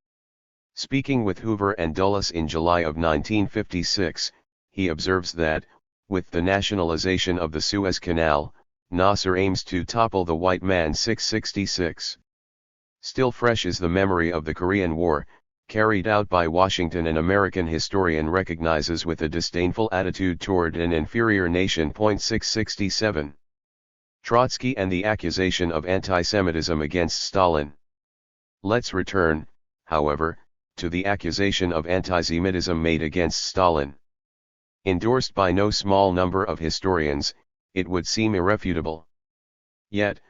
Speaking with Hoover and Dulles in July of 1956, he observes that, with the nationalization of the Suez Canal, Nasser aims to topple the white man. 666. Still fresh is the memory of the Korean War, carried out by Washington. An American historian recognizes with a disdainful attitude toward an inferior nation. 667. Trotsky and the accusation of anti-Semitism against Stalin. Let's return, however, to the accusation of anti-Semitism made against Stalin. Endorsed by no small number of historians, it would seem irrefutable. Yet,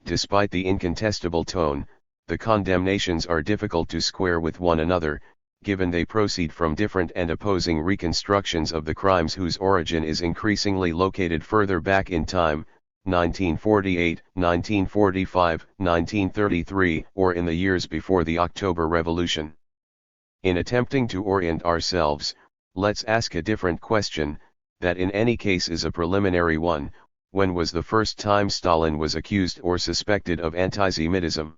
despite the incontestable tone, the condemnations are difficult to square with one another, given they proceed from different and opposing reconstructions of the crimes whose origin is increasingly located further back in time. 1948, 1945, 1933, or in the years before the October Revolution. In attempting to orient ourselves, let's ask a different question, that in any case is a preliminary one: when was the first time Stalin was accused or suspected of anti-Semitism?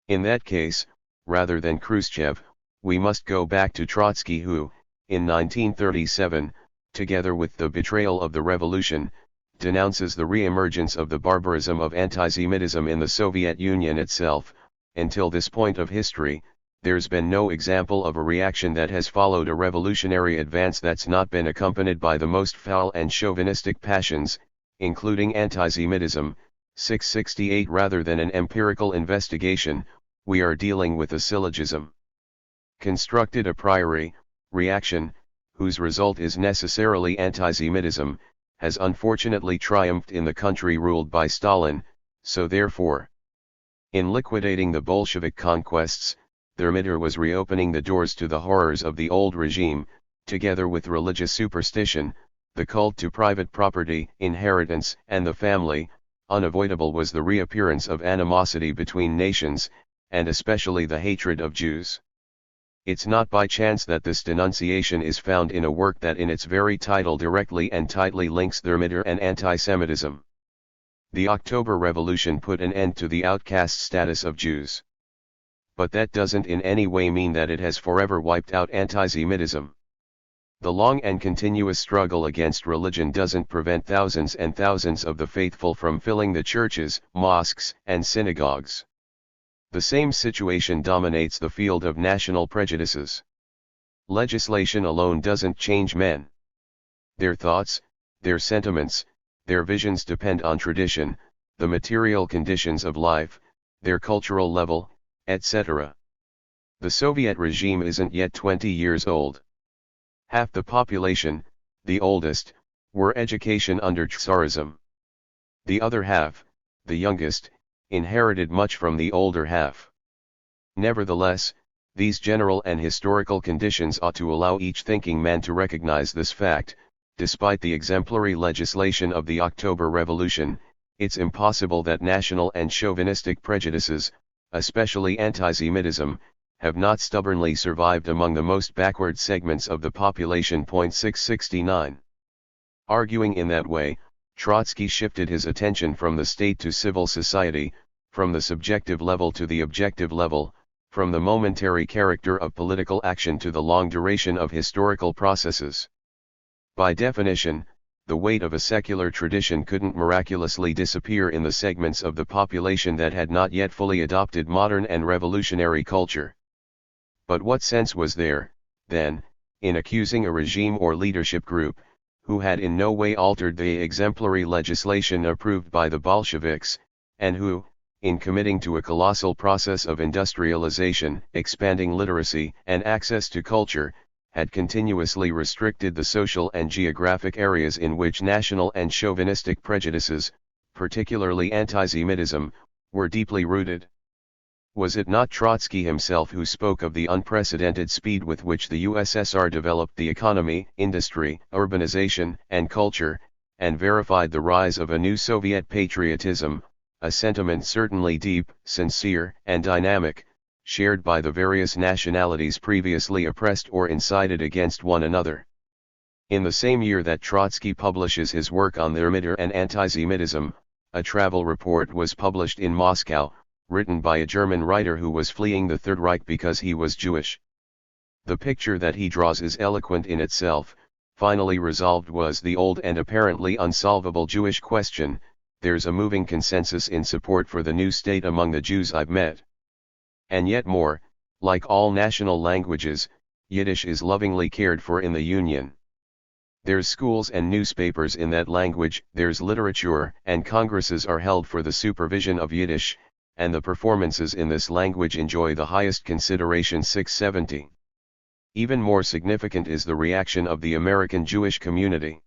In that case, rather than Khrushchev, we must go back to Trotsky, who, in 1937, together with the betrayal of the revolution, denounces the re-emergence of the barbarism of anti-Semitism in the Soviet Union itself. Until this point of history, there's been no example of a reaction that has followed a revolutionary advance that's not been accompanied by the most foul and chauvinistic passions, including anti-Semitism. 668. Rather than an empirical investigation, we are dealing with a syllogism. Constructed a priori, reaction, whose result is necessarily anti-Semitism, has unfortunately triumphed in the country ruled by Stalin, so therefore, in liquidating the Bolshevik conquests, THIRD was reopening the doors to the horrors of the old regime, together with religious superstition, the cult to private property, inheritance, and the family. Unavoidable was the reappearance of animosity between nations, and especially the hatred of Jews. It's not by chance that this denunciation is found in a work that in its very title directly and tightly links THIRD and anti-Semitism. The October Revolution put an end to the outcast status of Jews. But that doesn't in any way mean that it has forever wiped out anti-Semitism. The long and continuous struggle against religion doesn't prevent thousands and thousands of the faithful from filling the churches, mosques, and synagogues. The same situation dominates the field of national prejudices. Legislation alone doesn't change men. Their thoughts, their sentiments, their visions depend on tradition, the material conditions of life, their cultural level, etc. The Soviet regime isn't yet 20 years old. Half the population, the oldest, were education under Tsarism. The other half, the youngest, inherited much from the older half. Nevertheless, these general and historical conditions ought to allow each thinking man to recognize this fact: despite the exemplary legislation of the October Revolution, it's impossible that national and chauvinistic prejudices, especially anti-Semitism, have not stubbornly survived among the most backward segments of the population. 669. Arguing in that way, Trotsky shifted his attention from the state to civil society, from the subjective level to the objective level, from the momentary character of political action to the long duration of historical processes. By definition, the weight of a secular tradition couldn't miraculously disappear in the segments of the population that had not yet fully adopted modern and revolutionary culture. But what sense was there, then, in accusing a regime or leadership group, who had in no way altered the exemplary legislation approved by the Bolsheviks, and who, in committing to a colossal process of industrialization, expanding literacy and access to culture, had continuously restricted the social and geographic areas in which national and chauvinistic prejudices, particularly anti-Semitism, were deeply rooted? Was it not Trotsky himself who spoke of the unprecedented speed with which the USSR developed the economy, industry, urbanization, and culture, and verified the rise of a new Soviet patriotism, a sentiment certainly deep, sincere, and dynamic, shared by the various nationalities previously oppressed or incited against one another? In the same year that Trotsky publishes his work on THIRD and anti-Semitism, a travel report was published in Moscow, written by a German writer who was fleeing the Third Reich because he was Jewish. The picture that he draws is eloquent in itself. Finally resolved was the old and apparently unsolvable Jewish question: there's a moving consensus in support for the new state among the Jews I've met. And yet more, like all national languages, Yiddish is lovingly cared for in the Union. There's schools and newspapers in that language, there's literature, and congresses are held for the supervision of Yiddish, and the performances in this language enjoy the highest consideration. 670. Even more significant is the reaction of the American Jewish community.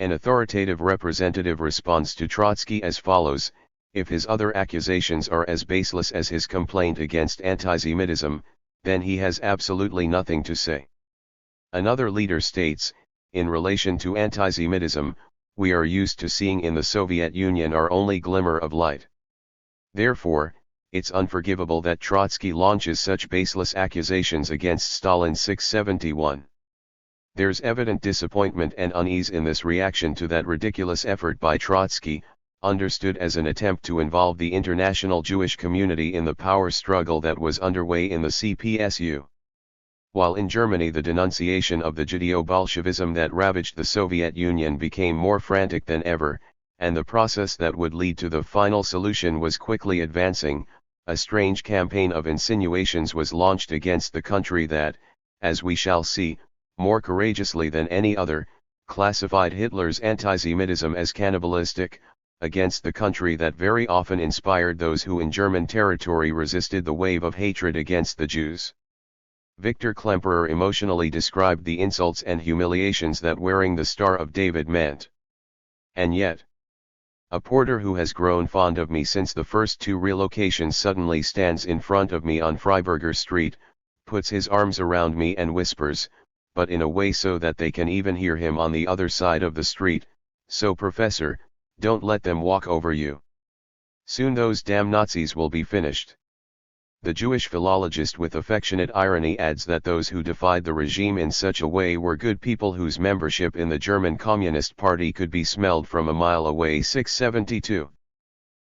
An authoritative representative responds to Trotsky as follows: if his other accusations are as baseless as his complaint against anti-Semitism, then he has absolutely nothing to say. Another leader states, in relation to anti-Semitism, we are used to seeing in the Soviet Union are only glimmer of light. Therefore, it's unforgivable that Trotsky launches such baseless accusations against Stalin 671. There's evident disappointment and unease in this reaction to that ridiculous effort by Trotsky, understood as an attempt to involve the international Jewish community in the power struggle that was underway in the CPSU. While in Germany the denunciation of the Judeo-Bolshevism that ravaged the Soviet Union became more frantic than ever, and the process that would lead to the final solution was quickly advancing, a strange campaign of insinuations was launched against the country that, as we shall see, more courageously than any other, classified Hitler's anti-Semitism as cannibalistic, against the country that very often inspired those who in German territory resisted the wave of hatred against the Jews. Victor Klemperer emotionally described the insults and humiliations that wearing the Star of David meant. And yet, a porter who has grown fond of me since the first 2 relocations suddenly stands in front of me on Freiburger Street, puts his arms around me and whispers, but in a way so that they can even hear him on the other side of the street, "So professor, don't let them walk over you. Soon those damn Nazis will be finished." The Jewish philologist with affectionate irony adds that those who defied the regime in such a way were good people whose membership in the German Communist Party could be smelled from a mile away. 672.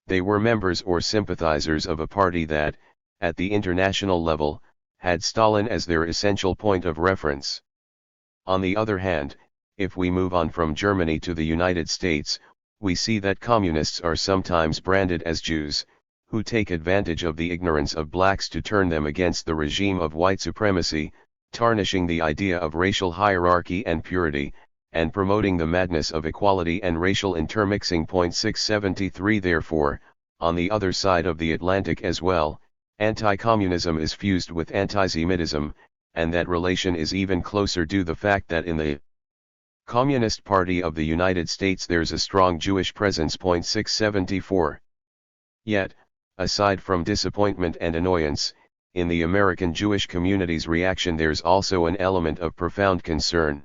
They were members or sympathizers of a party that, at the international level, had Stalin as their essential point of reference. On the other hand, if we move on from Germany to the United States, we see that communists are sometimes branded as Jews, who take advantage of the ignorance of blacks to turn them against the regime of white supremacy, tarnishing the idea of racial hierarchy and purity, and promoting the madness of equality and racial intermixing. 673 Therefore, on the other side of the Atlantic as well, anti-communism is fused with anti-Semitism, and that relation is even closer due to the fact that in the Communist Party of the United States there's a strong Jewish presence. 674. Yet, aside from disappointment and annoyance, in the American Jewish community's reaction there's also an element of profound concern.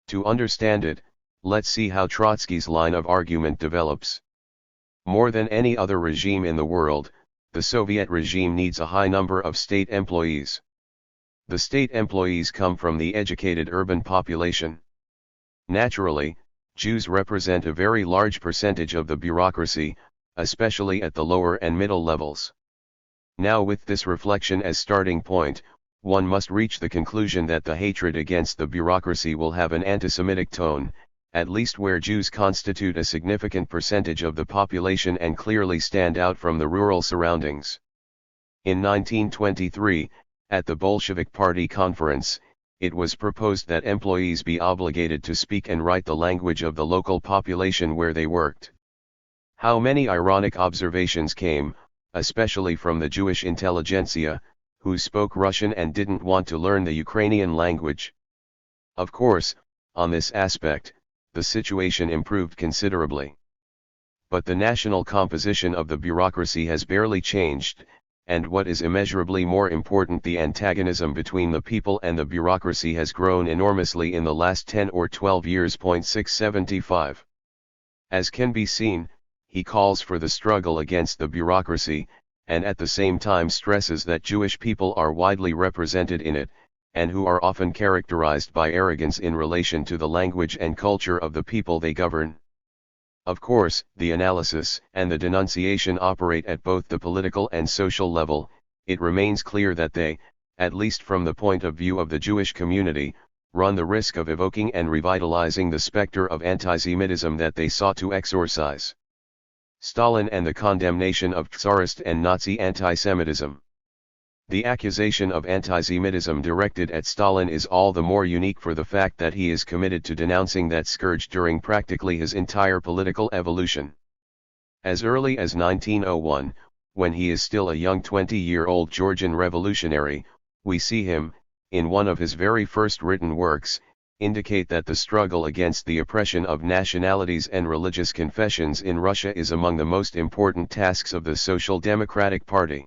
To understand it, let's see how Trotsky's line of argument develops. More than any other regime in the world, the Soviet regime needs a high number of state employees. The state employees come from the educated urban population. Naturally, Jews represent a very large percentage of the bureaucracy, especially at the lower and middle levels. Now with this reflection as starting point, one must reach the conclusion that the hatred against the bureaucracy will have an anti-Semitic tone, at least where Jews constitute a significant percentage of the population and clearly stand out from the rural surroundings. In 1923, at the Bolshevik Party conference, it was proposed that employees be obligated to speak and write the language of the local population where they worked. How many ironic observations came, especially from the Jewish intelligentsia, who spoke Russian and didn't want to learn the Ukrainian language. Of course, on this aspect, the situation improved considerably. But the national composition of the bureaucracy has barely changed, and what is immeasurably more important, the antagonism between the people and the bureaucracy has grown enormously in the last 10 or 12 years. 675. As can be seen, he calls for the struggle against the bureaucracy, and at the same time stresses that Jewish people are widely represented in it, and who are often characterized by arrogance in relation to the language and culture of the people they govern. Of course, the analysis and the denunciation operate at both the political and social level. It remains clear that they, at least from the point of view of the Jewish community, run the risk of evoking and revitalizing the specter of anti-Semitism that they sought to exorcise. Stalin and the condemnation of Tsarist and Nazi anti-Semitism. The accusation of anti-Semitism directed at Stalin is all the more unique for the fact that he is committed to denouncing that scourge during practically his entire political evolution. As early as 1901, when he is still a young 20-year-old Georgian revolutionary, we see him, in one of his very first written works, indicate that the struggle against the oppression of nationalities and religious confessions in Russia is among the most important tasks of the Social Democratic Party.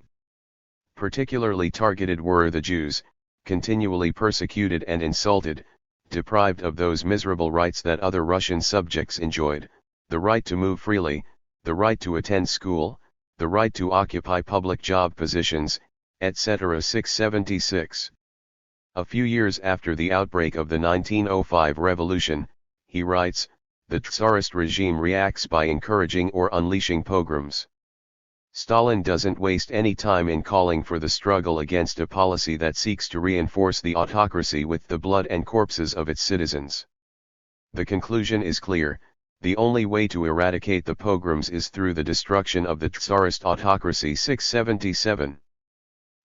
Particularly targeted were the Jews, continually persecuted and insulted, deprived of those miserable rights that other Russian subjects enjoyed, the right to move freely, the right to attend school, the right to occupy public job positions, etc. 676. A few years after the outbreak of the 1905 revolution, he writes, the Tsarist regime reacts by encouraging or unleashing pogroms. Stalin doesn't waste any time in calling for the struggle against a policy that seeks to reinforce the autocracy with the blood and corpses of its citizens. The conclusion is clear: the only way to eradicate the pogroms is through the destruction of the Tsarist autocracy. 677.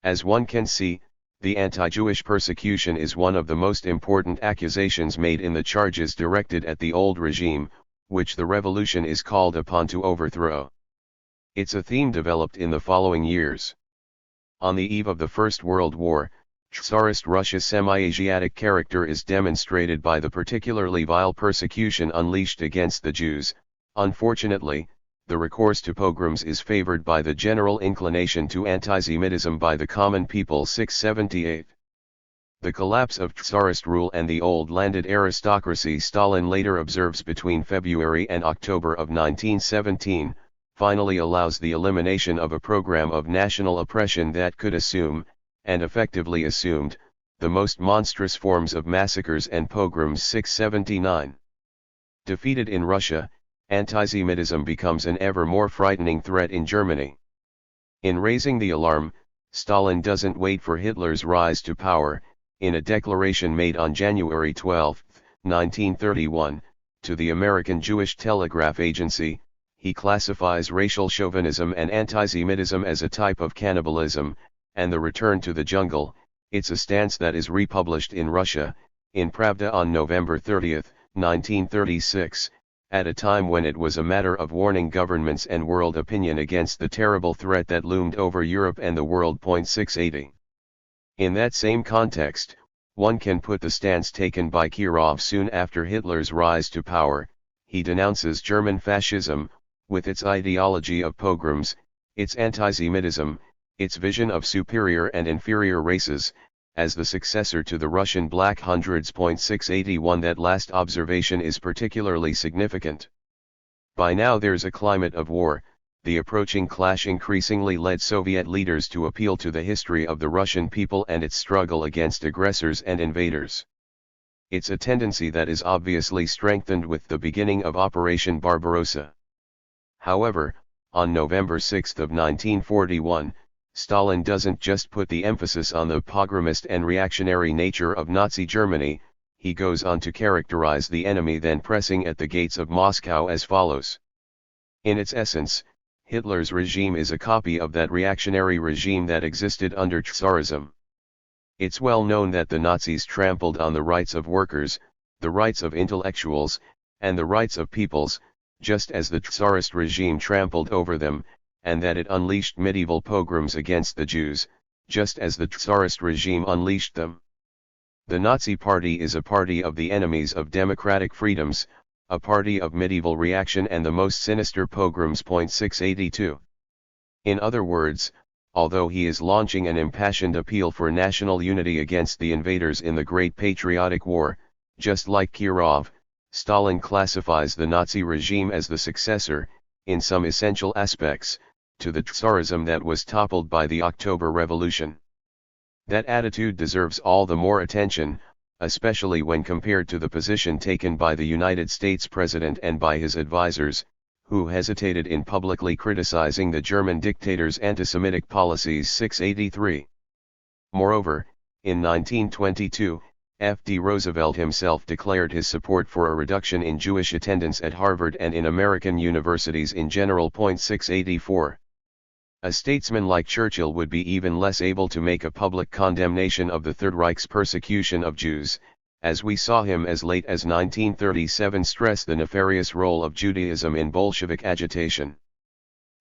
As one can see, the anti-Jewish persecution is one of the most important accusations made in the charges directed at the old regime, which the revolution is called upon to overthrow. It's a theme developed in the following years. On the eve of the First World War, Tsarist Russia's semi-Asiatic character is demonstrated by the particularly vile persecution unleashed against the Jews. Unfortunately, the recourse to pogroms is favored by the general inclination to anti-Semitism by the common people. 678. The collapse of Tsarist rule and the old landed aristocracy Stalin later observes between February and October of 1917, finally allows the elimination of a program of national oppression that could assume, and effectively assumed, the most monstrous forms of massacres and pogroms. 679. Defeated in Russia, anti-Semitism becomes an ever more frightening threat in Germany. In raising the alarm, Stalin doesn't wait for Hitler's rise to power. In a declaration made on January 12, 1931, to the American Jewish Telegraph Agency, he classifies racial chauvinism and anti-Semitism as a type of cannibalism, and the return to the jungle. It's a stance that is republished in Russia, in Pravda on November 30, 1936, at a time when it was a matter of warning governments and world opinion against the terrible threat that loomed over Europe and the world. 680. In that same context, one can put the stance taken by Kirov soon after Hitler's rise to power. He denounces German fascism, with its ideology of pogroms, its anti-Semitism, its vision of superior and inferior races, as the successor to the Russian Black Hundreds. 681. That last observation is particularly significant. By now there's a climate of war. The approaching clash increasingly led Soviet leaders to appeal to the history of the Russian people and its struggle against aggressors and invaders. It's a tendency that is obviously strengthened with the beginning of Operation Barbarossa. However, on November 6 of 1941, Stalin doesn't just put the emphasis on the pogromist and reactionary nature of Nazi Germany, he goes on to characterize the enemy then pressing at the gates of Moscow as follows. In its essence, Hitler's regime is a copy of that reactionary regime that existed under Tsarism. It's well known that the Nazis trampled on the rights of workers, the rights of intellectuals, and the rights of peoples, just as the Tsarist regime trampled over them, and that it unleashed medieval pogroms against the Jews, just as the Tsarist regime unleashed them. The Nazi Party is a party of the enemies of democratic freedoms, a party of medieval reaction and the most sinister pogroms. 682. In other words, although he is launching an impassioned appeal for national unity against the invaders in the Great Patriotic War, just like Kirov, Stalin classifies the Nazi regime as the successor, in some essential aspects, to the Tsarism that was toppled by the October Revolution. That attitude deserves all the more attention, especially when compared to the position taken by the United States President and by his advisors, who hesitated in publicly criticizing the German dictator's anti-Semitic policies. 683. Moreover, in 1922, F.D. Roosevelt himself declared his support for a reduction in Jewish attendance at Harvard and in American universities in general. 684. A statesman like Churchill would be even less able to make a public condemnation of the Third Reich's persecution of Jews, as we saw him as late as 1937 stress the nefarious role of Judaism in Bolshevik agitation.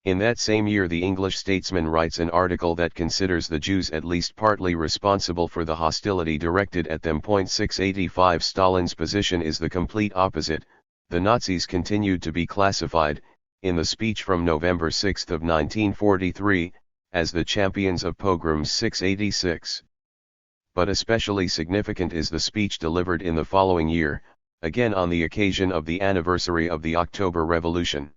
In that same year the English statesman writes an article that considers the Jews at least partly responsible for the hostility directed at them. 685. Stalin's position is the complete opposite. The Nazis continued to be classified, in the speech from November 6 of 1943, as the champions of pogroms. 686. but especially significant is the speech delivered in the following year, again on the occasion of the anniversary of the October Revolution.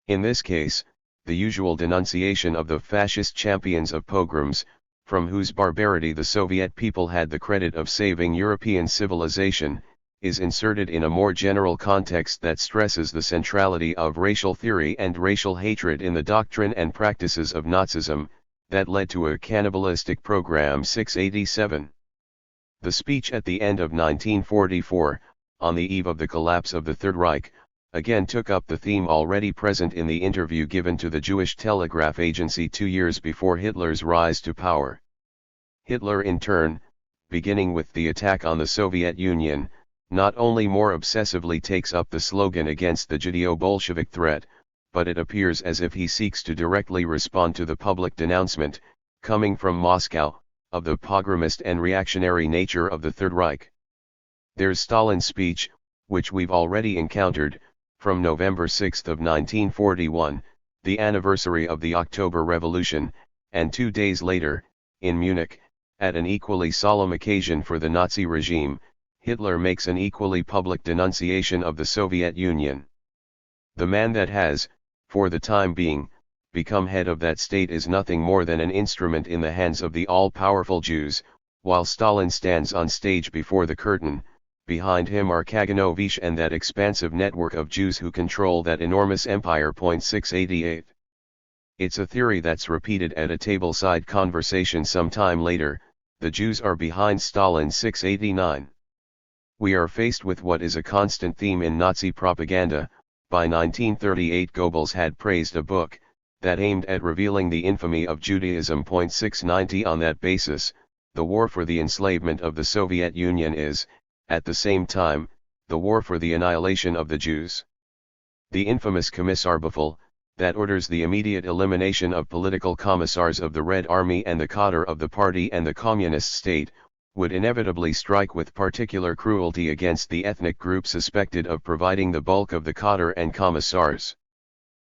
In this case, the usual denunciation of the fascist champions of pogroms, from whose barbarity the Soviet people had the credit of saving European civilization, is inserted in a more general context that stresses the centrality of racial theory and racial hatred in the doctrine and practices of Nazism, that led to a cannibalistic program 687. The speech at the end of 1944, on the eve of the collapse of the Third Reich, again took up the theme already present in the interview given to the Jewish Telegraph Agency 2 years before Hitler's rise to power. Hitler in turn, beginning with the attack on the Soviet Union, not only more obsessively takes up the slogan against the Judeo-Bolshevik threat, but it appears as if he seeks to directly respond to the public denouncement, coming from Moscow, of the pogromist and reactionary nature of the Third Reich. There's Stalin's speech, which we've already encountered, from November 6 of 1941, the anniversary of the October Revolution, and 2 days later, in Munich, at an equally solemn occasion for the Nazi regime, Hitler makes an equally public denunciation of the Soviet Union. The man that has, for the time being, become head of that state is nothing more than an instrument in the hands of the all-powerful Jews, while Stalin stands on stage before the curtain. Behind him are Kaganovich and that expansive network of Jews who control that enormous empire. 688. It's a theory that's repeated at a tableside conversation some time later. The Jews are behind Stalin. 689. We are faced with what is a constant theme in Nazi propaganda. By 1938 Goebbels had praised a book that aimed at revealing the infamy of Judaism. 690. On that basis, the war for the enslavement of the Soviet Union is, at the same time, the war for the annihilation of the Jews. The infamous Kommissarbefehl, that orders the immediate elimination of political commissars of the Red Army and the cadre of the party and the communist state, would inevitably strike with particular cruelty against the ethnic group suspected of providing the bulk of the cadre and commissars.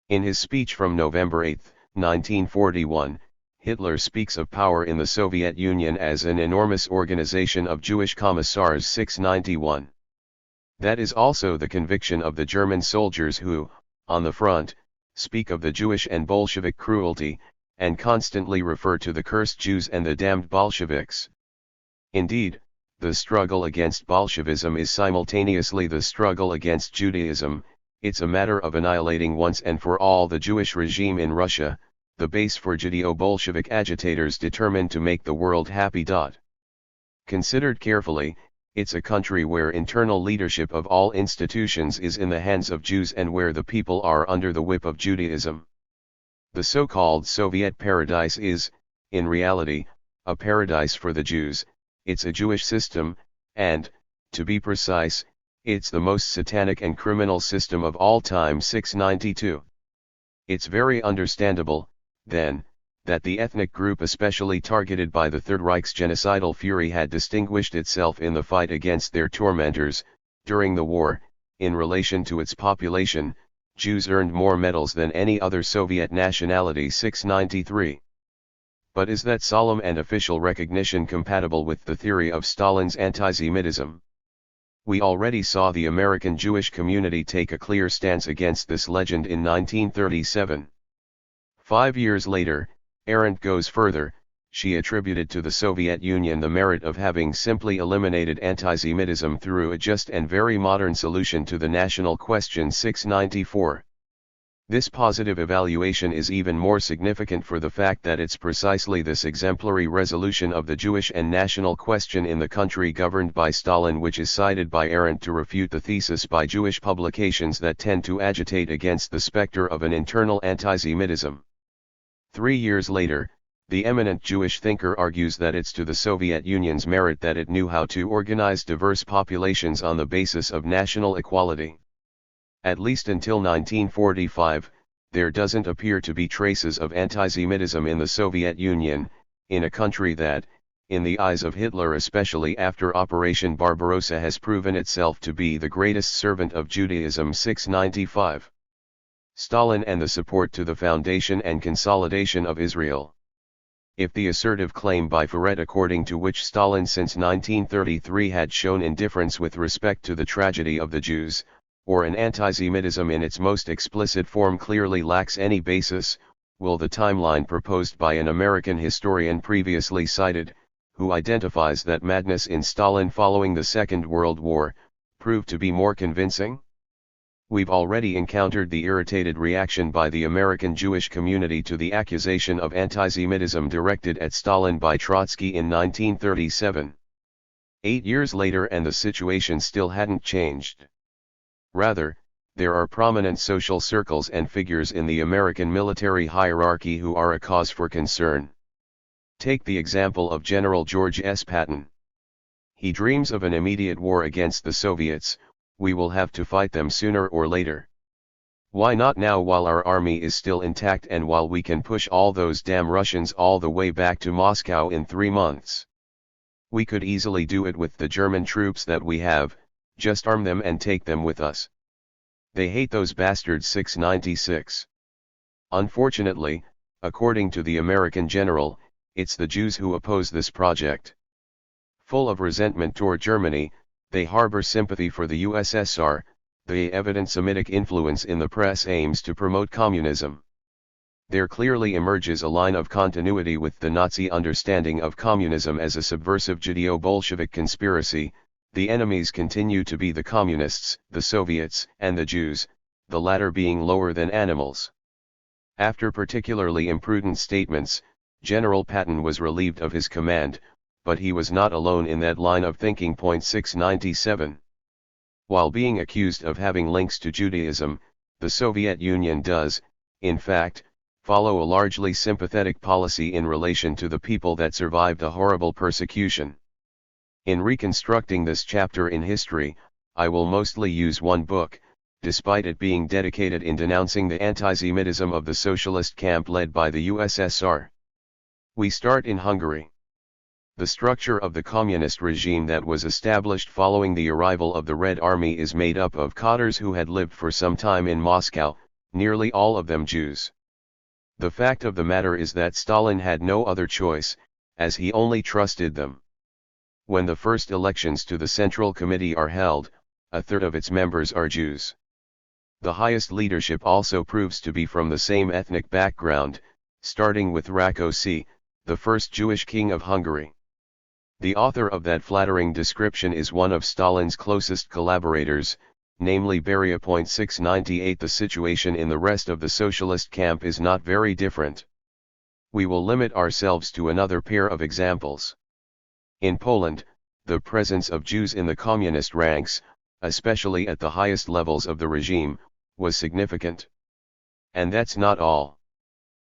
In his speech from November 8, 1941, Hitler speaks of power in the Soviet Union as an enormous organization of Jewish commissars. 691. That is also the conviction of the German soldiers who, on the front, speak of the Jewish and Bolshevik cruelty, and constantly refer to the cursed Jews and the damned Bolsheviks. Indeed, the struggle against Bolshevism is simultaneously the struggle against Judaism. It's a matter of annihilating once and for all the Jewish regime in Russia, the base for Judeo-Bolshevik agitators determined to make the world happy. Considered carefully, it's a country where internal leadership of all institutions is in the hands of Jews and where the people are under the whip of Judaism. The so-called Soviet paradise is, in reality, a paradise for the Jews. It's a Jewish system, and, to be precise, it's the most satanic and criminal system of all time. 692. It's very understandable, then, that the ethnic group especially targeted by the Third Reich's genocidal fury had distinguished itself in the fight against their tormentors. During the war, in relation to its population, Jews earned more medals than any other Soviet nationality. 693. But is that solemn and official recognition compatible with the theory of Stalin's anti-Semitism? We already saw the American Jewish community take a clear stance against this legend in 1937. 5 years later, Arendt goes further. She attributed to the Soviet Union the merit of having simply eliminated anti-Semitism through a just and very modern solution to the national question. 694. This positive evaluation is even more significant for the fact that it's precisely this exemplary resolution of the Jewish and national question in the country governed by Stalin which is cited by Arendt to refute the thesis by Jewish publications that tend to agitate against the specter of an internal anti-Semitism. 3 years later, the eminent Jewish thinker argues that it's to the Soviet Union's merit that it knew how to organize diverse populations on the basis of national equality. At least until 1945, there doesn't appear to be traces of anti-Semitism in the Soviet Union, in a country that, in the eyes of Hitler especially after Operation Barbarossa, has proven itself to be the greatest servant of Judaism. 695. Stalin and the support to the foundation and consolidation of Israel. If the assertive claim by Ferret according to which Stalin since 1933 had shown indifference with respect to the tragedy of the Jews, or an anti-Semitism in its most explicit form clearly lacks any basis, will the timeline proposed by an American historian previously cited, who identifies that madness in Stalin following the Second World War, prove to be more convincing? We've already encountered the irritated reaction by the American Jewish community to the accusation of anti-Semitism directed at Stalin by Trotsky in 1937. 8 years later and the situation still hadn't changed. Rather, there are prominent social circles and figures in the American military hierarchy who are a cause for concern. Take the example of General George S. Patton. He dreams of an immediate war against the Soviets. We will have to fight them sooner or later. Why not now while our army is still intact and while we can push all those damn Russians all the way back to Moscow in 3 months? We could easily do it with the German troops that we have, just arm them and take them with us. They hate those bastards. 696. Unfortunately, according to the American general, it's the Jews who oppose this project. Full of resentment toward Germany, they harbor sympathy for the USSR. The evident Semitic influence in the press aims to promote communism. There clearly emerges a line of continuity with the Nazi understanding of communism as a subversive Judeo-Bolshevik conspiracy. The enemies continue to be the communists, the Soviets, and the Jews, the latter being lower than animals. After particularly imprudent statements, General Patton was relieved of his command, but he was not alone in that line of thinking. 697. While being accused of having links to Judaism, the Soviet Union does, in fact, follow a largely sympathetic policy in relation to the people that survived the horrible persecution. In reconstructing this chapter in history, I will mostly use one book, despite it being dedicated in denouncing the anti-Semitism of the socialist camp led by the USSR. We start in Hungary. The structure of the communist regime that was established following the arrival of the Red Army is made up of cadres who had lived for some time in Moscow, nearly all of them Jews. The fact of the matter is that Stalin had no other choice, as he only trusted them. When the first elections to the Central Committee are held, a third of its members are Jews. The highest leadership also proves to be from the same ethnic background, starting with Rákóczi, the first Jewish king of Hungary. The author of that flattering description is one of Stalin's closest collaborators, namely Beria. 698. The situation in the rest of the socialist camp is not very different. We will limit ourselves to another pair of examples. In Poland, the presence of Jews in the communist ranks, especially at the highest levels of the regime, was significant. And that's not all.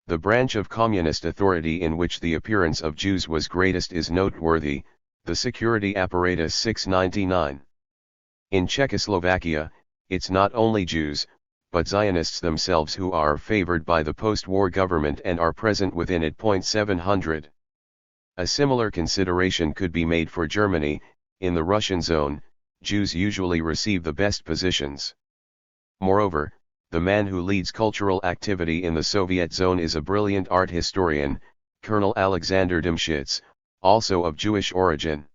The branch of communist authority in which the appearance of Jews was greatest is noteworthy, the security apparatus. 699. In Czechoslovakia, it's not only Jews, but Zionists themselves who are favored by the post-war government and are present within it. 700. A similar consideration could be made for Germany. In the Russian zone, Jews usually receive the best positions. Moreover, the man who leads cultural activity in the Soviet zone is a brilliant art historian, Colonel Alexander Demschitz, also of Jewish origin.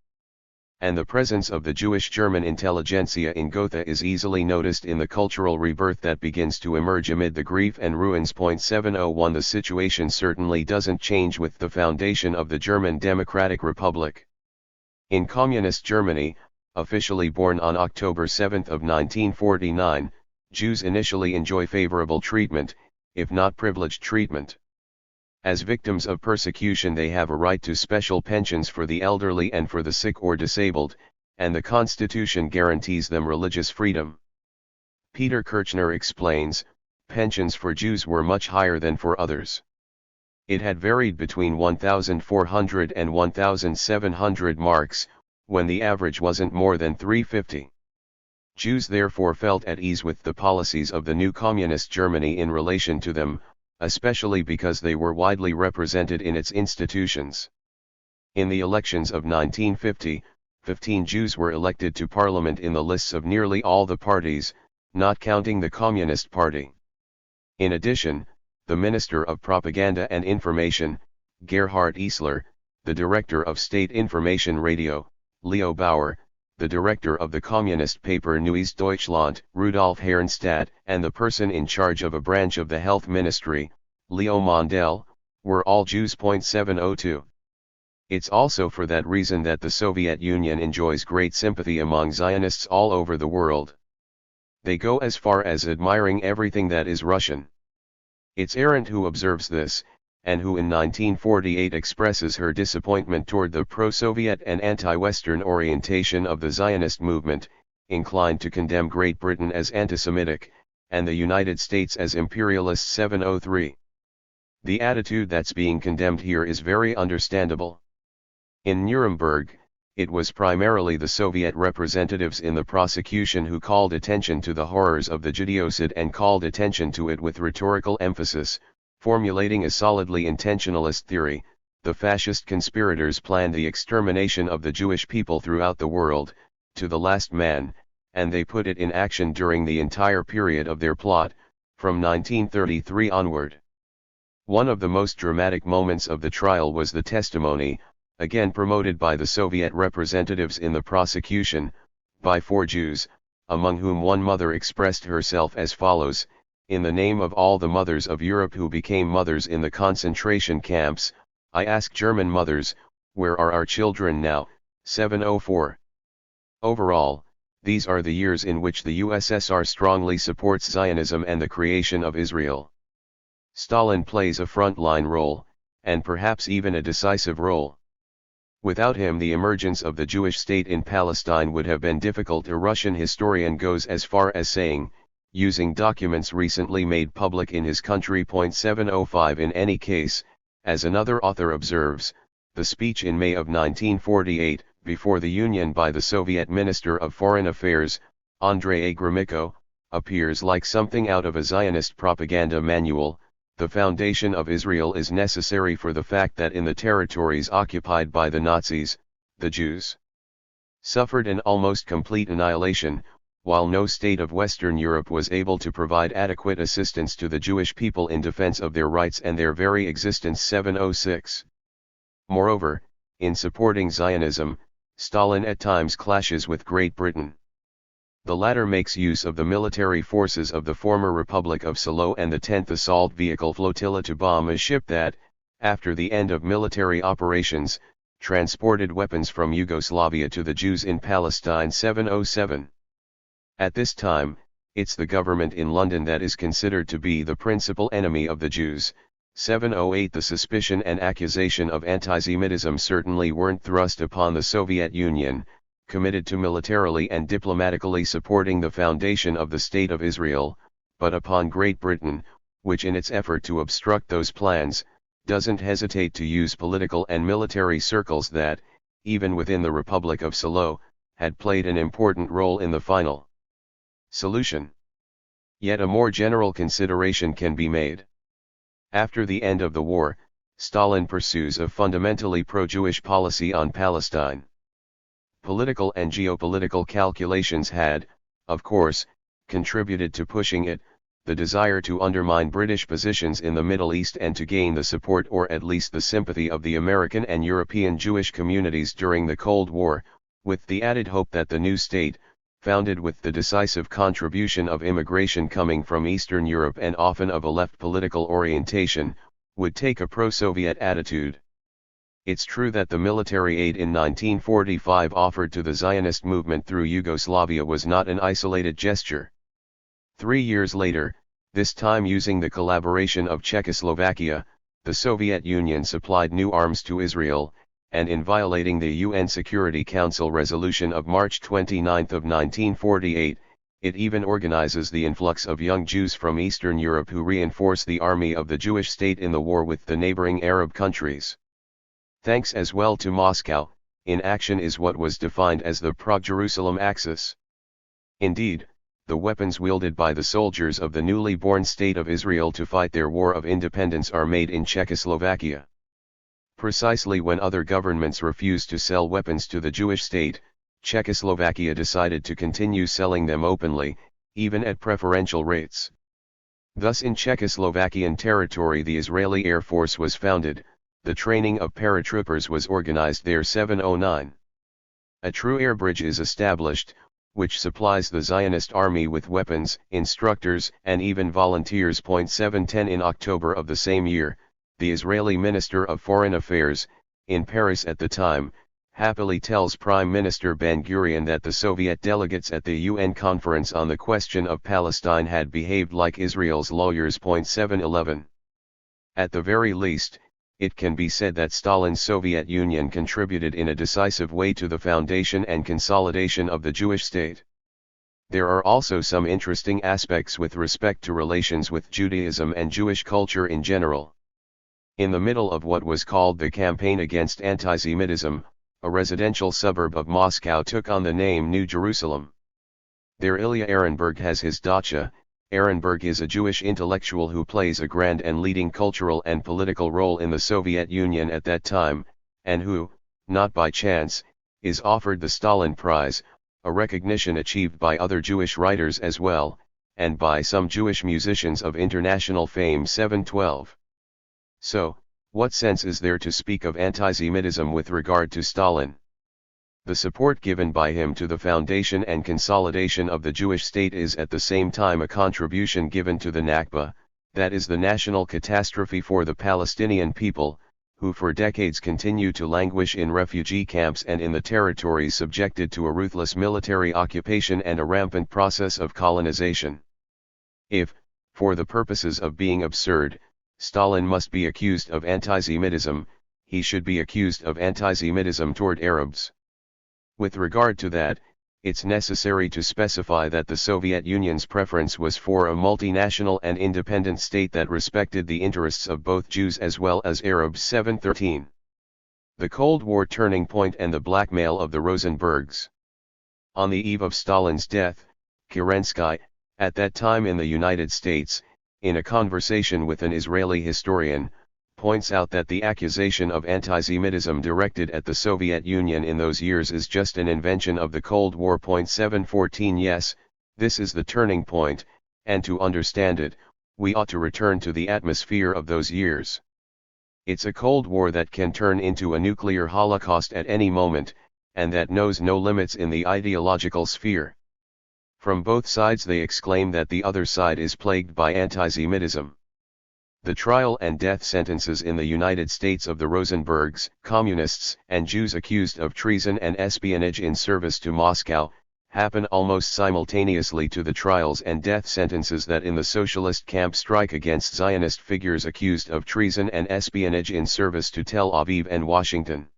And the presence of the Jewish German intelligentsia in Gotha is easily noticed in the cultural rebirth that begins to emerge amid the grief and ruins. 701. The situation certainly doesn't change with the foundation of the German Democratic Republic. In Communist Germany, officially born on October 7 of 1949, Jews initially enjoy favorable treatment, if not privileged treatment. As victims of persecution they have a right to special pensions for the elderly and for the sick or disabled, and the Constitution guarantees them religious freedom. Peter Kirchner explains, pensions for Jews were much higher than for others. It had varied between 1,400 and 1,700 marks, when the average wasn't more than 350. Jews therefore felt at ease with the policies of the new communist Germany in relation to them, especially because they were widely represented in its institutions. In the elections of 1950, 15 Jews were elected to parliament in the lists of nearly all the parties, not counting the Communist Party. In addition, the Minister of Propaganda and Information, Gerhard Eisler, the director of State Information Radio, Leo Bauer, the director of the communist paper Neues Deutschland, Rudolf Herrnstadt, and the person in charge of a branch of the health ministry, Leo Mondel, were all Jews. 702. It's also for that reason that the Soviet Union enjoys great sympathy among Zionists all over the world. They go as far as admiring everything that is Russian. It's Arendt who observes this, and who in 1948 expresses her disappointment toward the pro-Soviet and anti-Western orientation of the Zionist movement, inclined to condemn Great Britain as anti-Semitic, and the United States as imperialist. 703. The attitude that's being condemned here is very understandable. In Nuremberg, it was primarily the Soviet representatives in the prosecution who called attention to the horrors of the Judaicide and called attention to it with rhetorical emphasis, formulating a solidly intentionalist theory. The fascist conspirators planned the extermination of the Jewish people throughout the world, to the last man, and they put it in action during the entire period of their plot, from 1933 onward. One of the most dramatic moments of the trial was the testimony, again promoted by the Soviet representatives in the prosecution, by 4 Jews, among whom one mother expressed herself as follows: "In the name of all the mothers of Europe who became mothers in the concentration camps, I ask German mothers, where are our children now?" 704. Overall, these are the years in which the USSR strongly supports Zionism and the creation of Israel. Stalin plays a frontline role, and perhaps even a decisive role. Without him, the emergence of the Jewish state in Palestine would have been difficult. A Russian historian goes as far as saying, using documents recently made public in his country. 705. In any case, as another author observes, the speech in May of 1948, before the Union by the Soviet Minister of Foreign Affairs, Andrei Gromyko, appears like something out of a Zionist propaganda manual. The foundation of Israel is necessary for the fact that in the territories occupied by the Nazis, the Jews suffered an almost complete annihilation, while no state of Western Europe was able to provide adequate assistance to the Jewish people in defense of their rights and their very existence. 706. Moreover, in supporting Zionism, Stalin at times clashes with Great Britain. The latter makes use of the military forces of the former Republic of Salo and the 10th Assault Vehicle Flotilla to bomb a ship that, after the end of military operations, transported weapons from Yugoslavia to the Jews in Palestine. 707. At this time, it's the government in London that is considered to be the principal enemy of the Jews. 708. The suspicion and accusation of anti-Semitism certainly weren't thrust upon the Soviet Union, committed to militarily and diplomatically supporting the foundation of the State of Israel, but upon Great Britain, which in its effort to obstruct those plans, doesn't hesitate to use political and military circles that, even within the Republic of Salo, had played an important role in the final solution. Yet a more general consideration can be made. After the end of the war, Stalin pursues a fundamentally pro-Jewish policy on Palestine. Political and geopolitical calculations had, of course, contributed to pushing it, the desire to undermine British positions in the Middle East and to gain the support or at least the sympathy of the American and European Jewish communities during the Cold War, with the added hope that the new state, founded with the decisive contribution of immigration coming from Eastern Europe and often of a left political orientation, would take a pro-Soviet attitude. It's true that the military aid in 1945 offered to the Zionist movement through Yugoslavia was not an isolated gesture. 3 years later, this time using the collaboration of Czechoslovakia, the Soviet Union supplied new arms to Israel, and in violating the UN Security Council resolution of March 29 of 1948, it even organizes the influx of young Jews from Eastern Europe who reinforce the army of the Jewish state in the war with the neighboring Arab countries. Thanks as well to Moscow, in action is what was defined as the pro-Jerusalem axis. Indeed, the weapons wielded by the soldiers of the newly born state of Israel to fight their war of independence are made in Czechoslovakia. Precisely when other governments refused to sell weapons to the Jewish state, Czechoslovakia decided to continue selling them openly, even at preferential rates. Thus in Czechoslovakian territory the Israeli Air Force was founded, the training of paratroopers was organized there 709. A true air bridge is established, which supplies the Zionist army with weapons, instructors, and even volunteers. 710 In October of the same year, the Israeli Minister of Foreign Affairs, in Paris at the time, happily tells Prime Minister Ben-Gurion that the Soviet delegates at the UN Conference on the question of Palestine had behaved like Israel's lawyers. 711. At the very least, it can be said that Stalin's Soviet Union contributed in a decisive way to the foundation and consolidation of the Jewish state. There are also some interesting aspects with respect to relations with Judaism and Jewish culture in general. In the middle of what was called the campaign against anti-Semitism, a residential suburb of Moscow took on the name New Jerusalem. There Ilya Ehrenberg has his dacha. Ehrenberg is a Jewish intellectual who plays a grand and leading cultural and political role in the Soviet Union at that time, and who, not by chance, is offered the Stalin Prize, a recognition achieved by other Jewish writers as well, and by some Jewish musicians of international fame. 712. So, what sense is there to speak of anti-Semitism with regard to Stalin? The support given by him to the foundation and consolidation of the Jewish state is at the same time a contribution given to the Nakba, that is the national catastrophe for the Palestinian people, who for decades continue to languish in refugee camps and in the territories subjected to a ruthless military occupation and a rampant process of colonization. If, for the purposes of being absurd, Stalin must be accused of anti-Semitism, he should be accused of anti-Semitism toward Arabs. With regard to that, it's necessary to specify that the Soviet Union's preference was for a multinational and independent state that respected the interests of both Jews as well as Arabs. 713. The Cold War turning point and the blackmail of the Rosenbergs. On the eve of Stalin's death, Kerensky, at that time in the United States, in a conversation with an Israeli historian, points out that the accusation of anti-Semitism directed at the Soviet Union in those years is just an invention of the Cold War. 714 Yes, this is the turning point, and to understand it, we ought to return to the atmosphere of those years. It's a Cold War that can turn into a nuclear holocaust at any moment, and that knows no limits in the ideological sphere. From both sides they exclaim that the other side is plagued by anti-Semitism. The trial and death sentences in the United States of the Rosenbergs, communists, and Jews accused of treason and espionage in service to Moscow, happen almost simultaneously to the trials and death sentences that in the socialist camp strike against Zionist figures accused of treason and espionage in service to Tel Aviv and Washington.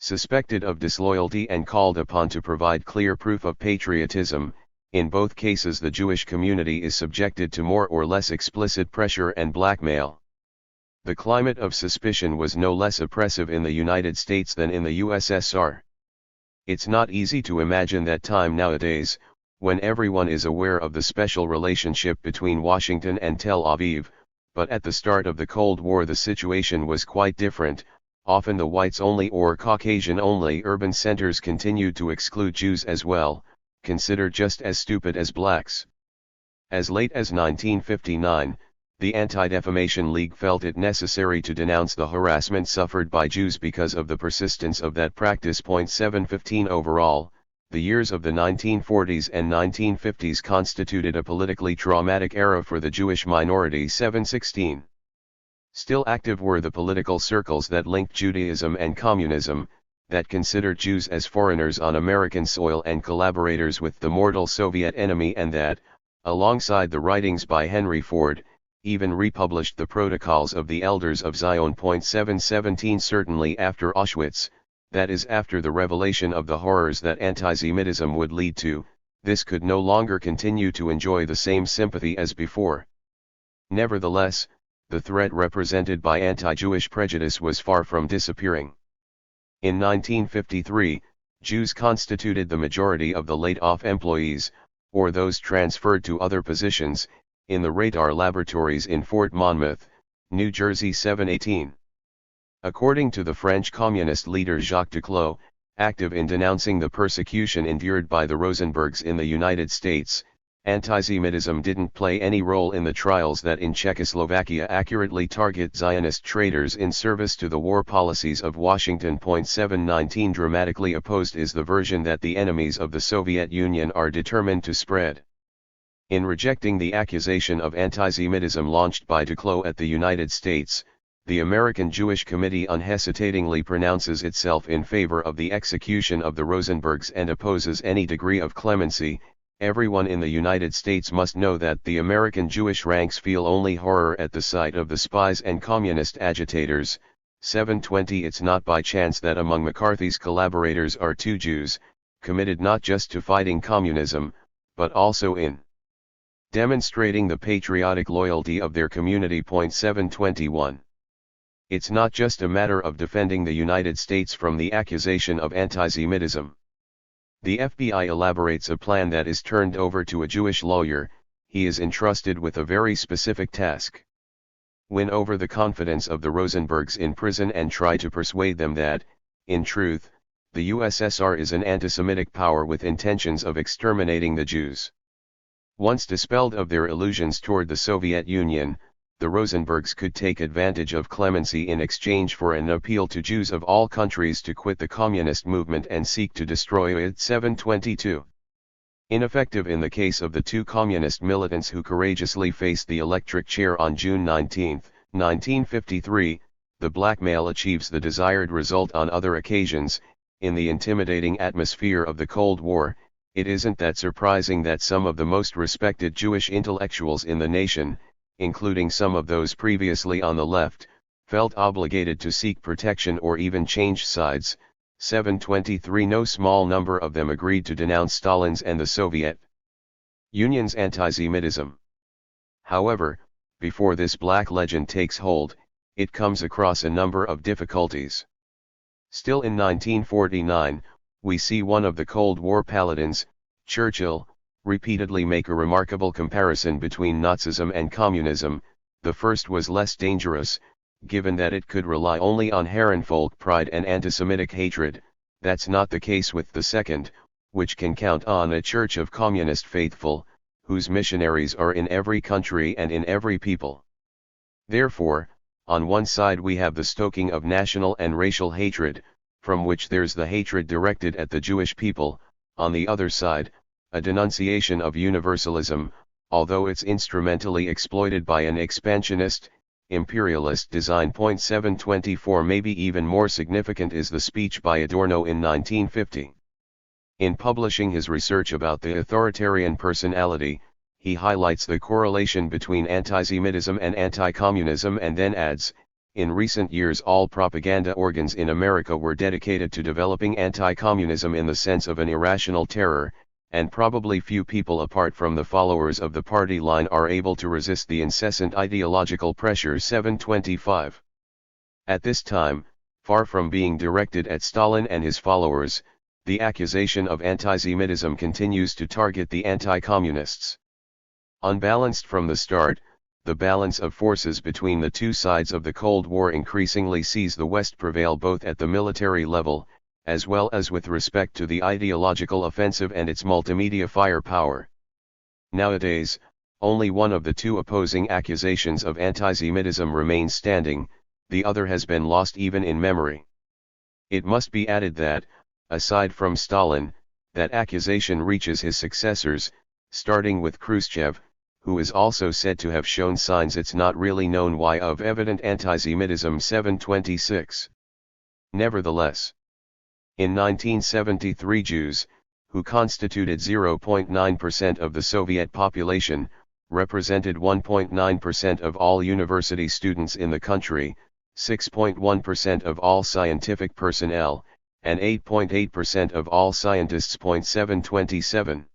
Suspected of disloyalty and called upon to provide clear proof of patriotism, in both cases the Jewish community is subjected to more or less explicit pressure and blackmail. The climate of suspicion was no less oppressive in the United States than in the USSR. It's not easy to imagine that time nowadays, when everyone is aware of the special relationship between Washington and Tel Aviv, but at the start of the Cold War the situation was quite different. Often the whites-only or Caucasian-only urban centers continued to exclude Jews as well, considered just as stupid as blacks. As late as 1959, the Anti-Defamation League felt it necessary to denounce the harassment suffered by Jews because of the persistence of that practice. 715 Overall, the years of the 1940s and 1950s constituted a politically traumatic era for the Jewish minority. 716. Still active were the political circles that linked Judaism and communism, that considered Jews as foreigners on American soil and collaborators with the mortal Soviet enemy, and that, alongside the writings by Henry Ford, even republished the Protocols of the Elders of Zion. 717 Certainly after Auschwitz, that is after the revelation of the horrors that anti-Semitism would lead to, this could no longer continue to enjoy the same sympathy as before. Nevertheless, the threat represented by anti-Jewish prejudice was far from disappearing. In 1953, Jews constituted the majority of the laid-off employees, or those transferred to other positions, in the radar laboratories in Fort Monmouth, New Jersey. 718. According to the French communist leader Jacques Duclos, active in denouncing the persecution endured by the Rosenbergs in the United States, Antisemitism didn't play any role in the trials that in Czechoslovakia accurately target Zionist traitors in service to the war policies of Washington. 719 Dramatically opposed is the version that the enemies of the Soviet Union are determined to spread. In rejecting the accusation of antisemitism launched by Duclos at the United States, the American Jewish Committee unhesitatingly pronounces itself in favor of the execution of the Rosenbergs and opposes any degree of clemency. Everyone in the United States must know that the American Jewish ranks feel only horror at the sight of the spies and communist agitators. 720 It's not by chance that among McCarthy's collaborators are two Jews, committed not just to fighting communism, but also in demonstrating the patriotic loyalty of their community. 721 It's not just a matter of defending the United States from the accusation of antisemitism. The FBI elaborates a plan that is turned over to a Jewish lawyer. He is entrusted with a very specific task: win over the confidence of the Rosenbergs in prison and try to persuade them that, in truth, the USSR is an anti-Semitic power with intentions of exterminating the Jews. Once dispelled of their illusions toward the Soviet Union, the Rosenbergs could take advantage of clemency in exchange for an appeal to Jews of all countries to quit the communist movement and seek to destroy it. 722 Ineffective in the case of the two communist militants who courageously faced the electric chair on June 19, 1953, the blackmail achieves the desired result on other occasions. In the intimidating atmosphere of the Cold War, it isn't that surprising that some of the most respected Jewish intellectuals in the nation, including some of those previously on the left, felt obligated to seek protection or even change sides. 723 No small number of them agreed to denounce Stalin's and the Soviet Union's antisemitism. However, before this black legend takes hold, it comes across a number of difficulties. Still in 1949, we see one of the Cold War paladins, Churchill, repeatedly make a remarkable comparison between Nazism and communism. The first was less dangerous, given that it could rely only on Herrenvolk pride and anti-Semitic hatred. That's not the case with the second, which can count on a church of communist faithful, whose missionaries are in every country and in every people. Therefore, on one side we have the stoking of national and racial hatred, from which there's the hatred directed at the Jewish people. On the other side, a denunciation of universalism, although it's instrumentally exploited by an expansionist, imperialist design. 724 Maybe even more significant is the speech by Adorno in 1950. In publishing his research about the authoritarian personality, he highlights the correlation between antisemitism and anti-communism and then adds, in recent years all propaganda organs in America were dedicated to developing anti-communism in the sense of an irrational terror, and probably few people apart from the followers of the party line are able to resist the incessant ideological pressure. 725 At this time, far from being directed at Stalin and his followers, the accusation of antisemitism continues to target the anti-communists. Unbalanced from the start, the balance of forces between the two sides of the Cold War increasingly sees the West prevail both at the military level, as well as with respect to the ideological offensive and its multimedia firepower. Nowadays, only one of the two opposing accusations of antisemitism remains standing, the other has been lost even in memory. It must be added that, aside from Stalin, that accusation reaches his successors, starting with Khrushchev, who is also said to have shown signs it's not really known why of evident antisemitism. 726 Nevertheless, in 1973 Jews, who constituted 0.9% of the Soviet population, represented 1.9% of all university students in the country, 6.1% of all scientific personnel, and 8.8% of all scientists. 727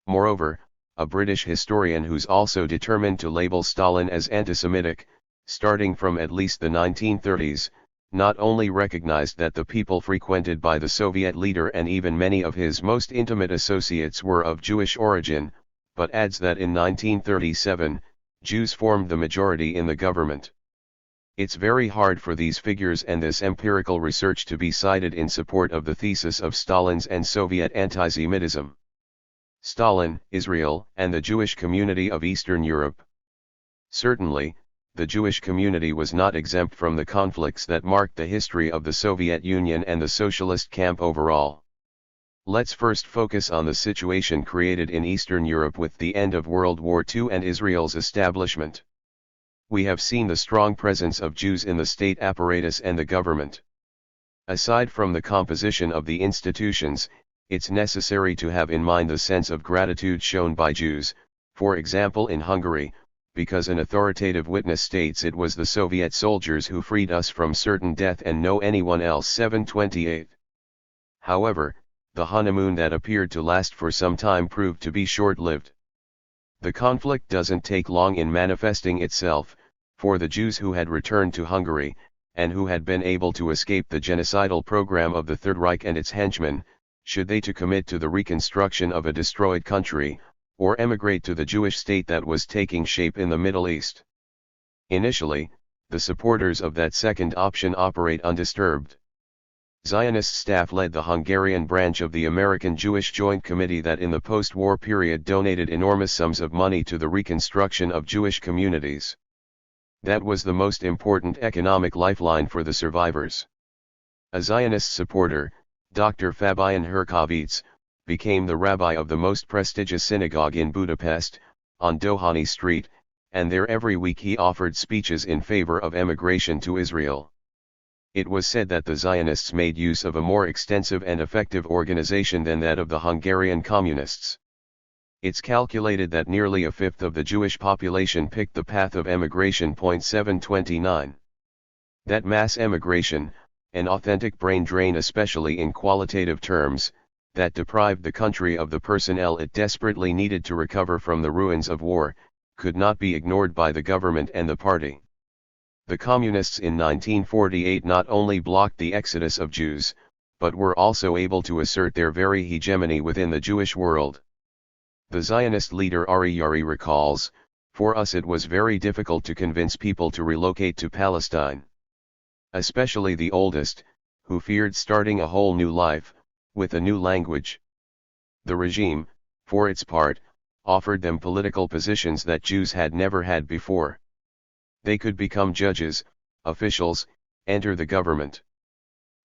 Moreover, a British historian who's also determined to label Stalin as anti-Semitic, starting from at least the 1930s, not only recognized that the people frequented by the Soviet leader and even many of his most intimate associates were of Jewish origin, but adds that in 1937, Jews formed the majority in the government. It's very hard for these figures and this empirical research to be cited in support of the thesis of Stalin's and Soviet antisemitism. Stalin, Israel, and the Jewish community of Eastern Europe. Certainly, the Jewish community was not exempt from the conflicts that marked the history of the Soviet Union and the socialist camp overall. Let's first focus on the situation created in Eastern Europe with the end of World War II and Israel's establishment. We have seen the strong presence of Jews in the state apparatus and the government. Aside from the composition of the institutions, it's necessary to have in mind the sense of gratitude shown by Jews, for example in Hungary, because an authoritative witness states it was the Soviet soldiers who freed us from certain death and no anyone else. 728. However, the honeymoon that appeared to last for some time proved to be short-lived. The conflict doesn't take long in manifesting itself, for the Jews who had returned to Hungary, and who had been able to escape the genocidal program of the Third Reich and its henchmen, should they to commit to the reconstruction of a destroyed country, or emigrate to the Jewish state that was taking shape in the Middle East. Initially, the supporters of that second option operate undisturbed. Zionist staff led the Hungarian branch of the American Jewish Joint Committee that in the post-war period donated enormous sums of money to the reconstruction of Jewish communities. That was the most important economic lifeline for the survivors. A Zionist supporter, Dr. Fabian Herkovitz, became the rabbi of the most prestigious synagogue in Budapest, on Dohányi Street, and there every week he offered speeches in favor of emigration to Israel. It was said that the Zionists made use of a more extensive and effective organization than that of the Hungarian communists. It's calculated that nearly a fifth of the Jewish population picked the path of emigration. 729. That mass emigration, an authentic brain drain especially in qualitative terms, that deprived the country of the personnel it desperately needed to recover from the ruins of war, could not be ignored by the government and the party. The Communists in 1948 not only blocked the exodus of Jews, but were also able to assert their very hegemony within the Jewish world. The Zionist leader Ari Yari recalls, "For us it was very difficult to convince people to relocate to Palestine. Especially the oldest, who feared starting a whole new life, with a new language. The regime, for its part, offered them political positions that Jews had never had before. They could become judges, officials, enter the government.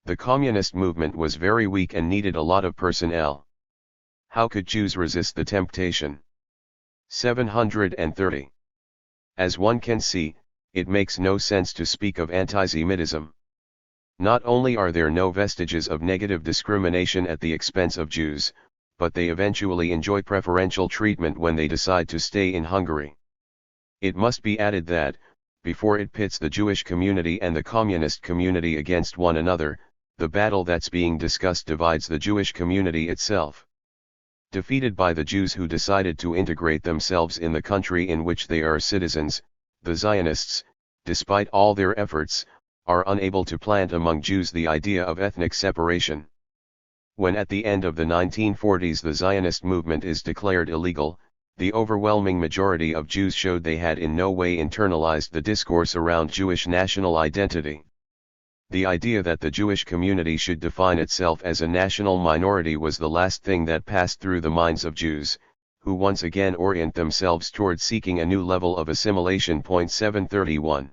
The communist movement was very weak and needed a lot of personnel. How could Jews resist the temptation?" 730. As one can see, it makes no sense to speak of anti-Semitism. Not only are there no vestiges of negative discrimination at the expense of Jews, but they eventually enjoy preferential treatment when they decide to stay in Hungary. It must be added that, before it pits the Jewish community and the communist community against one another, the battle that's being discussed divides the Jewish community itself. Defeated by the Jews who decided to integrate themselves in the country in which they are citizens, the Zionists, despite all their efforts, are unable to plant among Jews the idea of ethnic separation. When at the end of the 1940s the Zionist movement is declared illegal, the overwhelming majority of Jews showed they had in no way internalized the discourse around Jewish national identity. The idea that the Jewish community should define itself as a national minority was the last thing that passed through the minds of Jews, who once again orient themselves toward seeking a new level of assimilation. 731.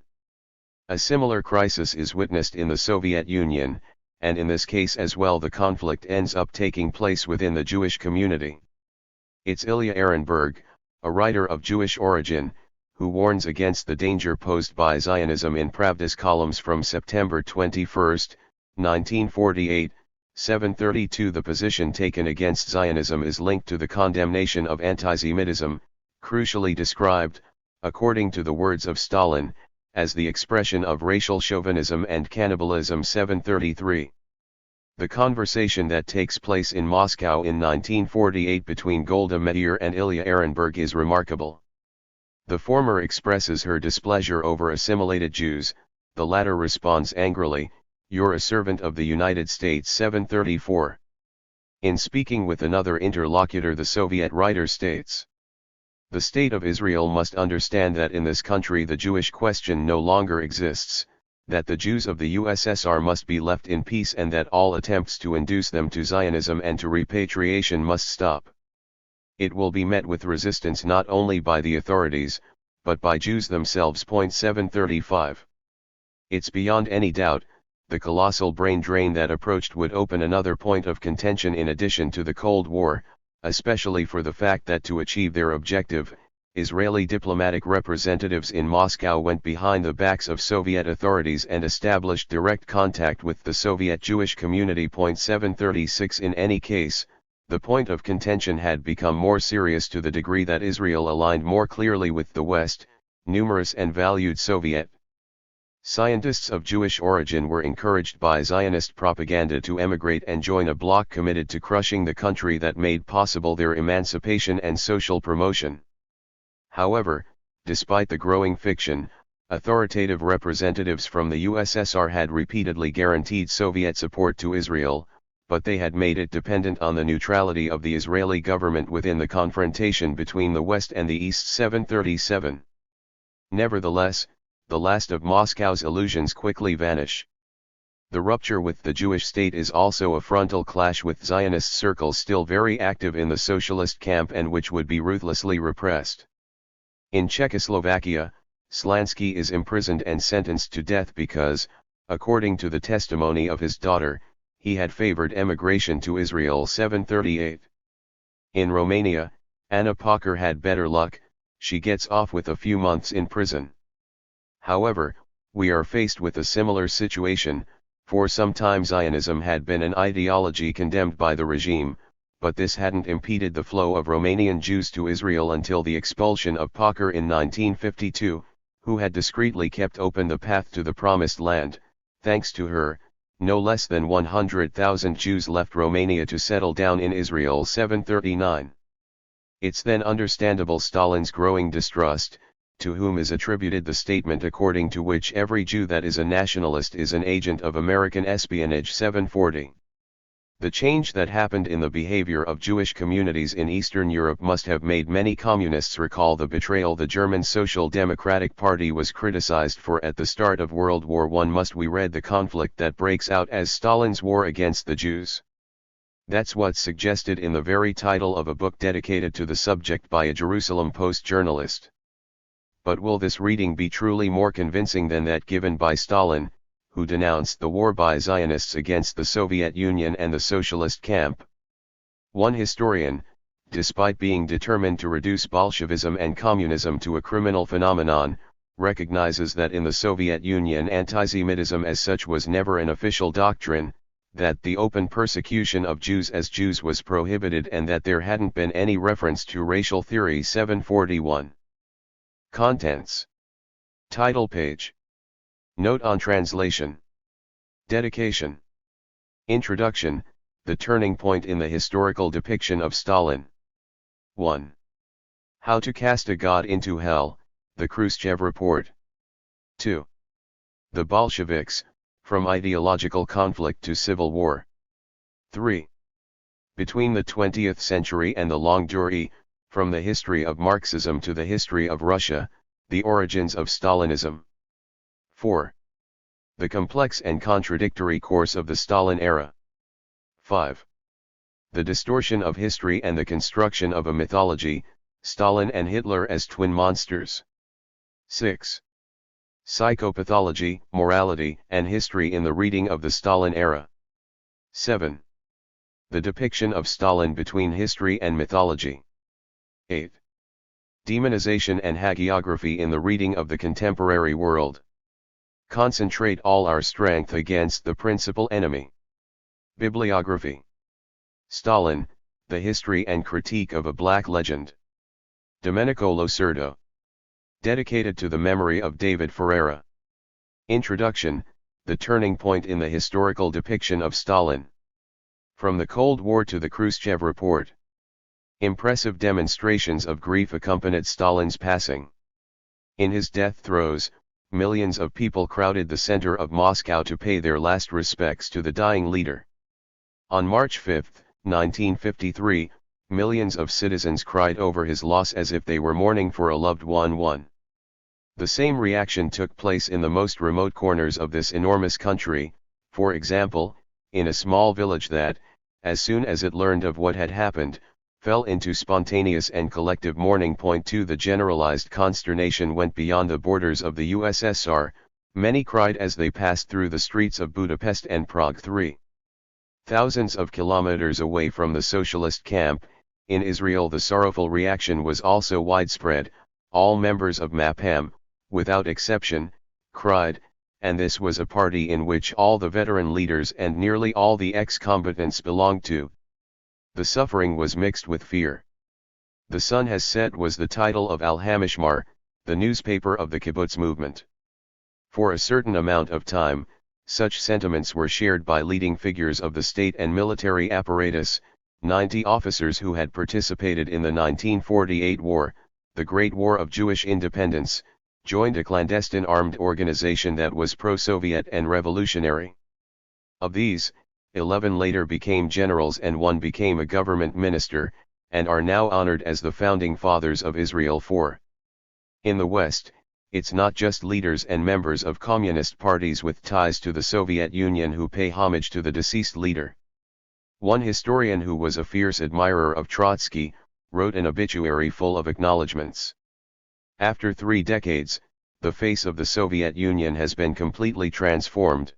A similar crisis is witnessed in the Soviet Union, and in this case as well the conflict ends up taking place within the Jewish community. It's Ilya Ehrenberg, a writer of Jewish origin, who warns against the danger posed by Zionism in Pravda's columns from September 21, 1948, 732. The position taken against Zionism is linked to the condemnation of anti-Semitism, crucially described, according to the words of Stalin, as the expression of racial chauvinism and cannibalism. 733. The conversation that takes place in Moscow in 1948 between Golda Meir and Ilya Ehrenberg is remarkable. The former expresses her displeasure over assimilated Jews, the latter responds angrily, "You're a servant of the United States." 734. In speaking with another interlocutor the Soviet writer states, "The state of Israel must understand that in this country the Jewish question no longer exists, that the Jews of the USSR must be left in peace and that all attempts to induce them to Zionism and to repatriation must stop. it will be met with resistance not only by the authorities, but by Jews themselves. 735. It's beyond any doubt, the colossal brain drain that approached would open another point of contention in addition to the Cold War, especially for the fact that to achieve their objective, Israeli diplomatic representatives in Moscow went behind the backs of Soviet authorities and established direct contact with the Soviet Jewish community. 736. In any case, the point of contention had become more serious to the degree that Israel aligned more clearly with the West, numerous and valued Soviet scientists of Jewish origin were encouraged by Zionist propaganda to emigrate and join a bloc committed to crushing the country that made possible their emancipation and social promotion. However, despite the growing fiction, authoritative representatives from the USSR had repeatedly guaranteed Soviet support to Israel, but they had made it dependent on the neutrality of the Israeli government within the confrontation between the West and the East. 737. Nevertheless, the last of Moscow's illusions quickly vanish. The rupture with the Jewish state is also a frontal clash with Zionist circles still very active in the socialist camp and which would be ruthlessly repressed. In Czechoslovakia, Slansky is imprisoned and sentenced to death because, according to the testimony of his daughter, he had favored emigration to Israel. 738. In Romania, Anna Pacher had better luck, she gets off with a few months in prison. However, we are faced with a similar situation. For some time Zionism had been an ideology condemned by the regime, but this hadn't impeded the flow of Romanian Jews to Israel until the expulsion of Pacher in 1952, who had discreetly kept open the path to the Promised Land. Thanks to her, no less than 100,000 Jews left Romania to settle down in Israel. 739. It's then understandable Stalin's growing distrust, to whom is attributed the statement according to which every Jew that is a nationalist is an agent of American espionage. 740. The change that happened in the behavior of Jewish communities in Eastern Europe must have made many communists recall the betrayal the German Social Democratic Party was criticized for at the start of World War I. Must we read the conflict that breaks out as Stalin's war against the Jews? That's what's suggested in the very title of a book dedicated to the subject by a Jerusalem Post journalist. But will this reading be truly more convincing than that given by Stalin, who denounced the war by Zionists against the Soviet Union and the socialist camp? One historian, despite being determined to reduce Bolshevism and communism to a criminal phenomenon, recognizes that in the Soviet Union antisemitism as such was never an official doctrine, that the open persecution of Jews as Jews was prohibited and that there hadn't been any reference to racial theory. 741. Contents. Title page. Note on translation. Dedication. Introduction, the turning point in the historical depiction of Stalin. 1. How to cast a god into hell, the Khrushchev Report. 2. The Bolsheviks, from ideological conflict to civil war. 3. Between the 20th century and the longue durée, from the history of Marxism to the history of Russia, the origins of Stalinism. 4. The complex and contradictory course of the Stalin era. 5. The distortion of history and the construction of a mythology, Stalin and Hitler as twin monsters. 6. Psychopathology, morality, and history in the reading of the Stalin era. 7. The depiction of Stalin between history and mythology. 8. Demonization and hagiography in the reading of the contemporary world. Concentrate all our strength against the principal enemy. Bibliography. Stalin, The History and Critique of a Black Legend. Domenico Losurdo. Dedicated to the memory of David Ferreira. Introduction, the turning point in the historical depiction of Stalin. From the Cold War to the Khrushchev Report. Impressive demonstrations of grief accompanied Stalin's passing. In his death throes, millions of people crowded the center of Moscow to pay their last respects to the dying leader. On March 5, 1953, millions of citizens cried over his loss as if they were mourning for a loved one. The same reaction took place in the most remote corners of this enormous country, for example, in a small village that, as soon as it learned of what had happened, fell into spontaneous and collective mourning. 2. The generalized consternation went beyond the borders of the USSR, many cried as they passed through the streets of Budapest and Prague. 3. Thousands of kilometers away from the socialist camp, in Israel, the sorrowful reaction was also widespread. All members of MAPAM, without exception, cried, and this was a party in which all the veteran leaders and nearly all the ex-combatants belonged to. The suffering was mixed with fear. "The sun has set" was the title of Al-Hamishmar, the newspaper of the kibbutz movement. For a certain amount of time, such sentiments were shared by leading figures of the state and military apparatus. 90 officers who had participated in the 1948 war, the Great War of Jewish Independence, joined a clandestine armed organization that was pro-Soviet and revolutionary. Of these, 11 later became generals and 1 became a government minister, and are now honored as the founding fathers of Israel. 4. In the West, it's not just leaders and members of communist parties with ties to the Soviet Union who pay homage to the deceased leader. One historian who was a fierce admirer of Trotsky, wrote an obituary full of acknowledgments. After 3 decades, the face of the Soviet Union has been completely transformed.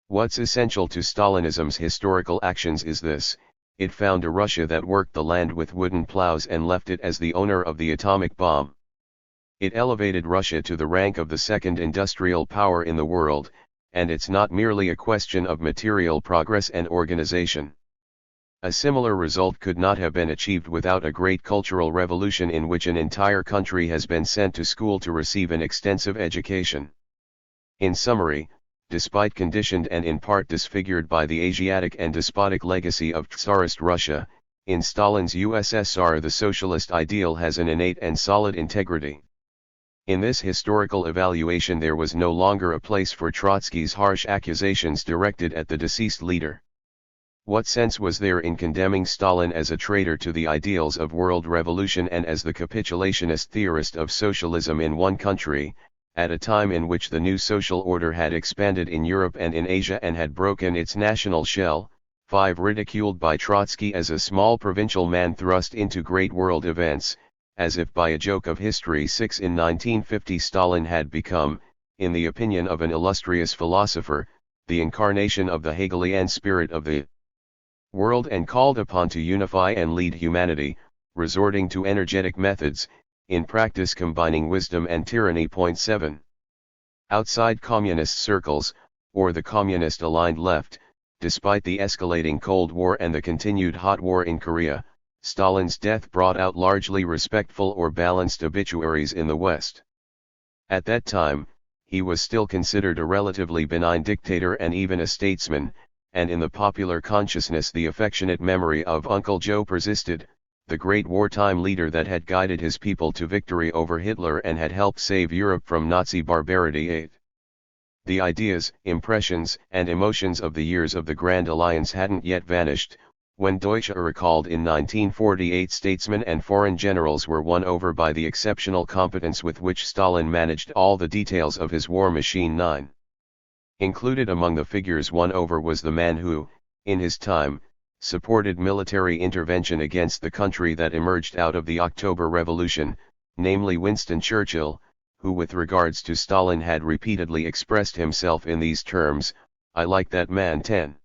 What's essential to Stalinism's historical actions is this: it found a Russia that worked the land with wooden plows and left it as the owner of the atomic bomb. It elevated Russia to the rank of the second industrial power in the world, and it's not merely a question of material progress and organization. A similar result could not have been achieved without a great cultural revolution in which an entire country has been sent to school to receive an extensive education. In summary, despite conditioned and in part disfigured by the Asiatic and despotic legacy of Tsarist Russia, in Stalin's USSR the socialist ideal has an innate and solid integrity. In this historical evaluation there was no longer a place for Trotsky's harsh accusations directed at the deceased leader. What sense was there in condemning Stalin as a traitor to the ideals of world revolution and as the capitulationist theorist of socialism in one country, at a time in which the new social order had expanded in Europe and in Asia and had broken its national shell? 5. Ridiculed by Trotsky as a small provincial man thrust into great world events, as if by a joke of history. 6. In 1950 Stalin had become, in the opinion of an illustrious philosopher, the incarnation of the Hegelian spirit of the world and called upon to unify and lead humanity, resorting to energetic methods, in practice combining wisdom and tyranny. 7. Outside communist circles, or the communist-aligned left, despite the escalating Cold War and the continued hot war in Korea, Stalin's death brought out largely respectful or balanced obituaries in the West. At that time, he was still considered a relatively benign dictator and even a statesman, and in the popular consciousness the affectionate memory of Uncle Joe persisted, the great wartime leader that had guided his people to victory over Hitler and had helped save Europe from Nazi barbarity. 8. The ideas, impressions, and emotions of the years of the Grand Alliance hadn't yet vanished. When Deutsche recalled in 1948, statesmen and foreign generals were won over by the exceptional competence with which Stalin managed all the details of his war machine. 9. Included among the figures won over was the man who, in his time, supported military intervention against the country that emerged out of the October Revolution, namely Winston Churchill, who with regards to Stalin had repeatedly expressed himself in these terms: "I like that man." 10.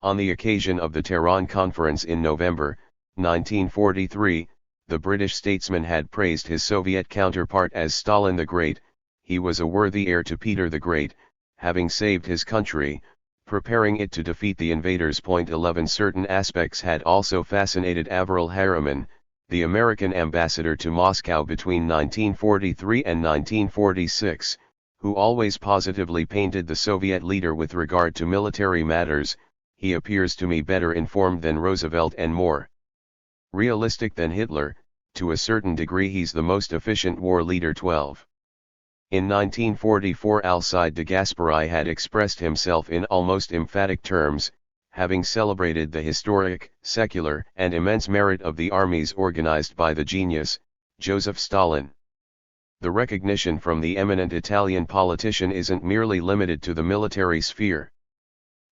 On the occasion of the Tehran Conference in November 1943, the British statesman had praised his Soviet counterpart as Stalin the Great. He was a worthy heir to Peter the Great, having saved his country, preparing it to defeat the invaders. 11. Certain aspects had also fascinated Averell Harriman, the American ambassador to Moscow between 1943 and 1946, who always positively painted the Soviet leader with regard to military matters. "He appears to me better informed than Roosevelt and more realistic than Hitler. To a certain degree he's the most efficient war leader." 12. In 1944 Alcide de Gasperi had expressed himself in almost emphatic terms, having celebrated the historic, secular, and immense merit of the armies organized by the genius, Joseph Stalin. The recognition from the eminent Italian politician isn't merely limited to the military sphere.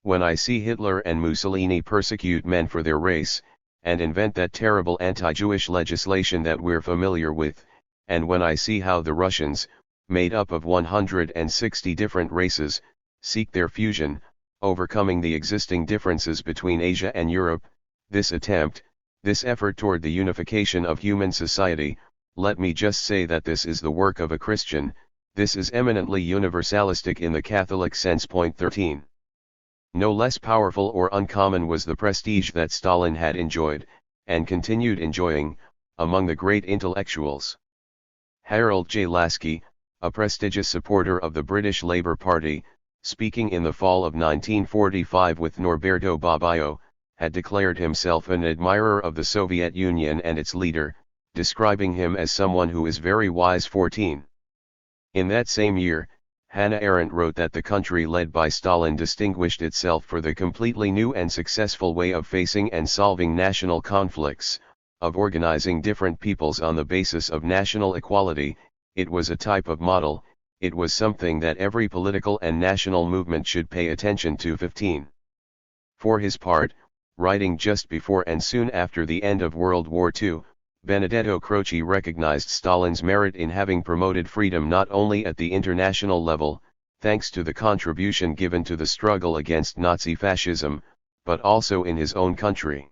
"When I see Hitler and Mussolini persecute men for their race, and invent that terrible anti-Jewish legislation that we're familiar with, and when I see how the Russians, made up of 160 different races, seek their fusion, overcoming the existing differences between Asia and Europe, this effort toward the unification of human society, let me just say that this is the work of a Christian, this is eminently universalistic in the Catholic sense. Point 13. No less powerful or uncommon was the prestige that Stalin had enjoyed, and continued enjoying, among the great intellectuals. Harold J. Lasky, a prestigious supporter of the British Labour Party, speaking in the fall of 1945 with Norberto Bobbio, had declared himself an admirer of the Soviet Union and its leader, describing him as someone who is very wise. 14. In that same year, Hannah Arendt wrote that the country led by Stalin distinguished itself for the completely new and successful way of facing and solving national conflicts, of organizing different peoples on the basis of national equality. It was a type of model, it was something that every political and national movement should pay attention to. 15. For his part, writing just before and soon after the end of World War II, Benedetto Croce recognized Stalin's merit in having promoted freedom not only at the international level, thanks to the contribution given to the struggle against Nazi fascism, but also in his own country.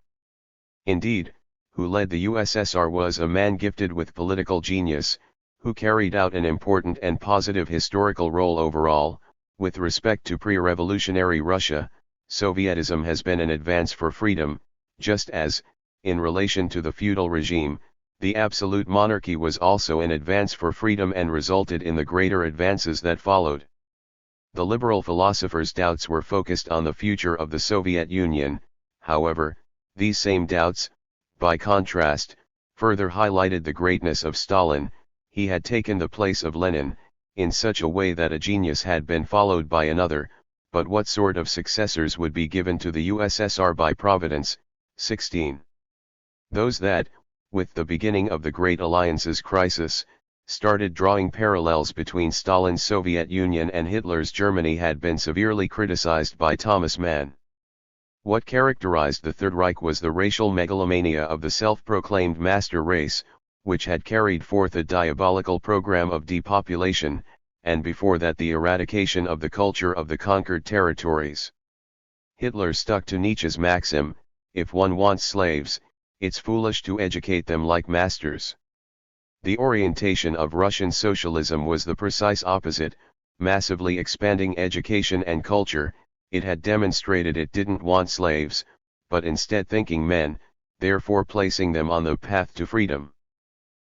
Indeed, who led the USSR was a man gifted with political genius, who carried out an important and positive historical role overall. With respect to pre-revolutionary Russia, Sovietism has been an advance for freedom, just as, in relation to the feudal regime, the absolute monarchy was also an advance for freedom and resulted in the greater advances that followed. The liberal philosophers' doubts were focused on the future of the Soviet Union. However, these same doubts, by contrast, further highlighted the greatness of Stalin. He had taken the place of Lenin, in such a way that a genius had been followed by another, but what sort of successors would be given to the USSR by Providence? 16. Those that, with the beginning of the Great Alliances crisis, started drawing parallels between Stalin's Soviet Union and Hitler's Germany had been severely criticized by Thomas Mann. What characterized the Third Reich was the racial megalomania of the self-proclaimed master race, which had carried forth a diabolical program of depopulation, and before that the eradication of the culture of the conquered territories. Hitler stuck to Nietzsche's maxim, if one wants slaves, it's foolish to educate them like masters. The orientation of Russian socialism was the precise opposite, massively expanding education and culture. It had demonstrated it didn't want slaves, but instead thinking men, therefore placing them on the path to freedom.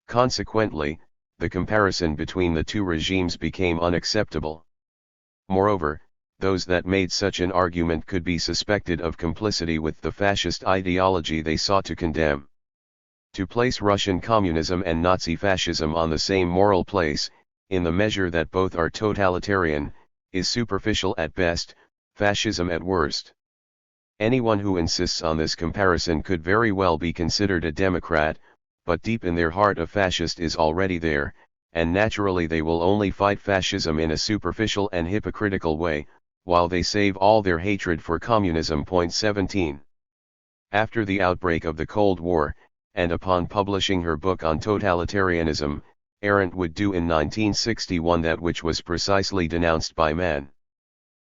Consequently, the comparison between the two regimes became unacceptable. Moreover, those that made such an argument could be suspected of complicity with the fascist ideology they sought to condemn. To place Russian communism and Nazi fascism on the same moral place, in the measure that both are totalitarian, is superficial at best, fascism at worst. Anyone who insists on this comparison could very well be considered a Democrat, but deep in their heart a fascist is already there, and naturally they will only fight fascism in a superficial and hypocritical way, while they save all their hatred for communism. 17. After the outbreak of the Cold War, and upon publishing her book on totalitarianism, Arendt would do in 1961 that which was precisely denounced by Mann.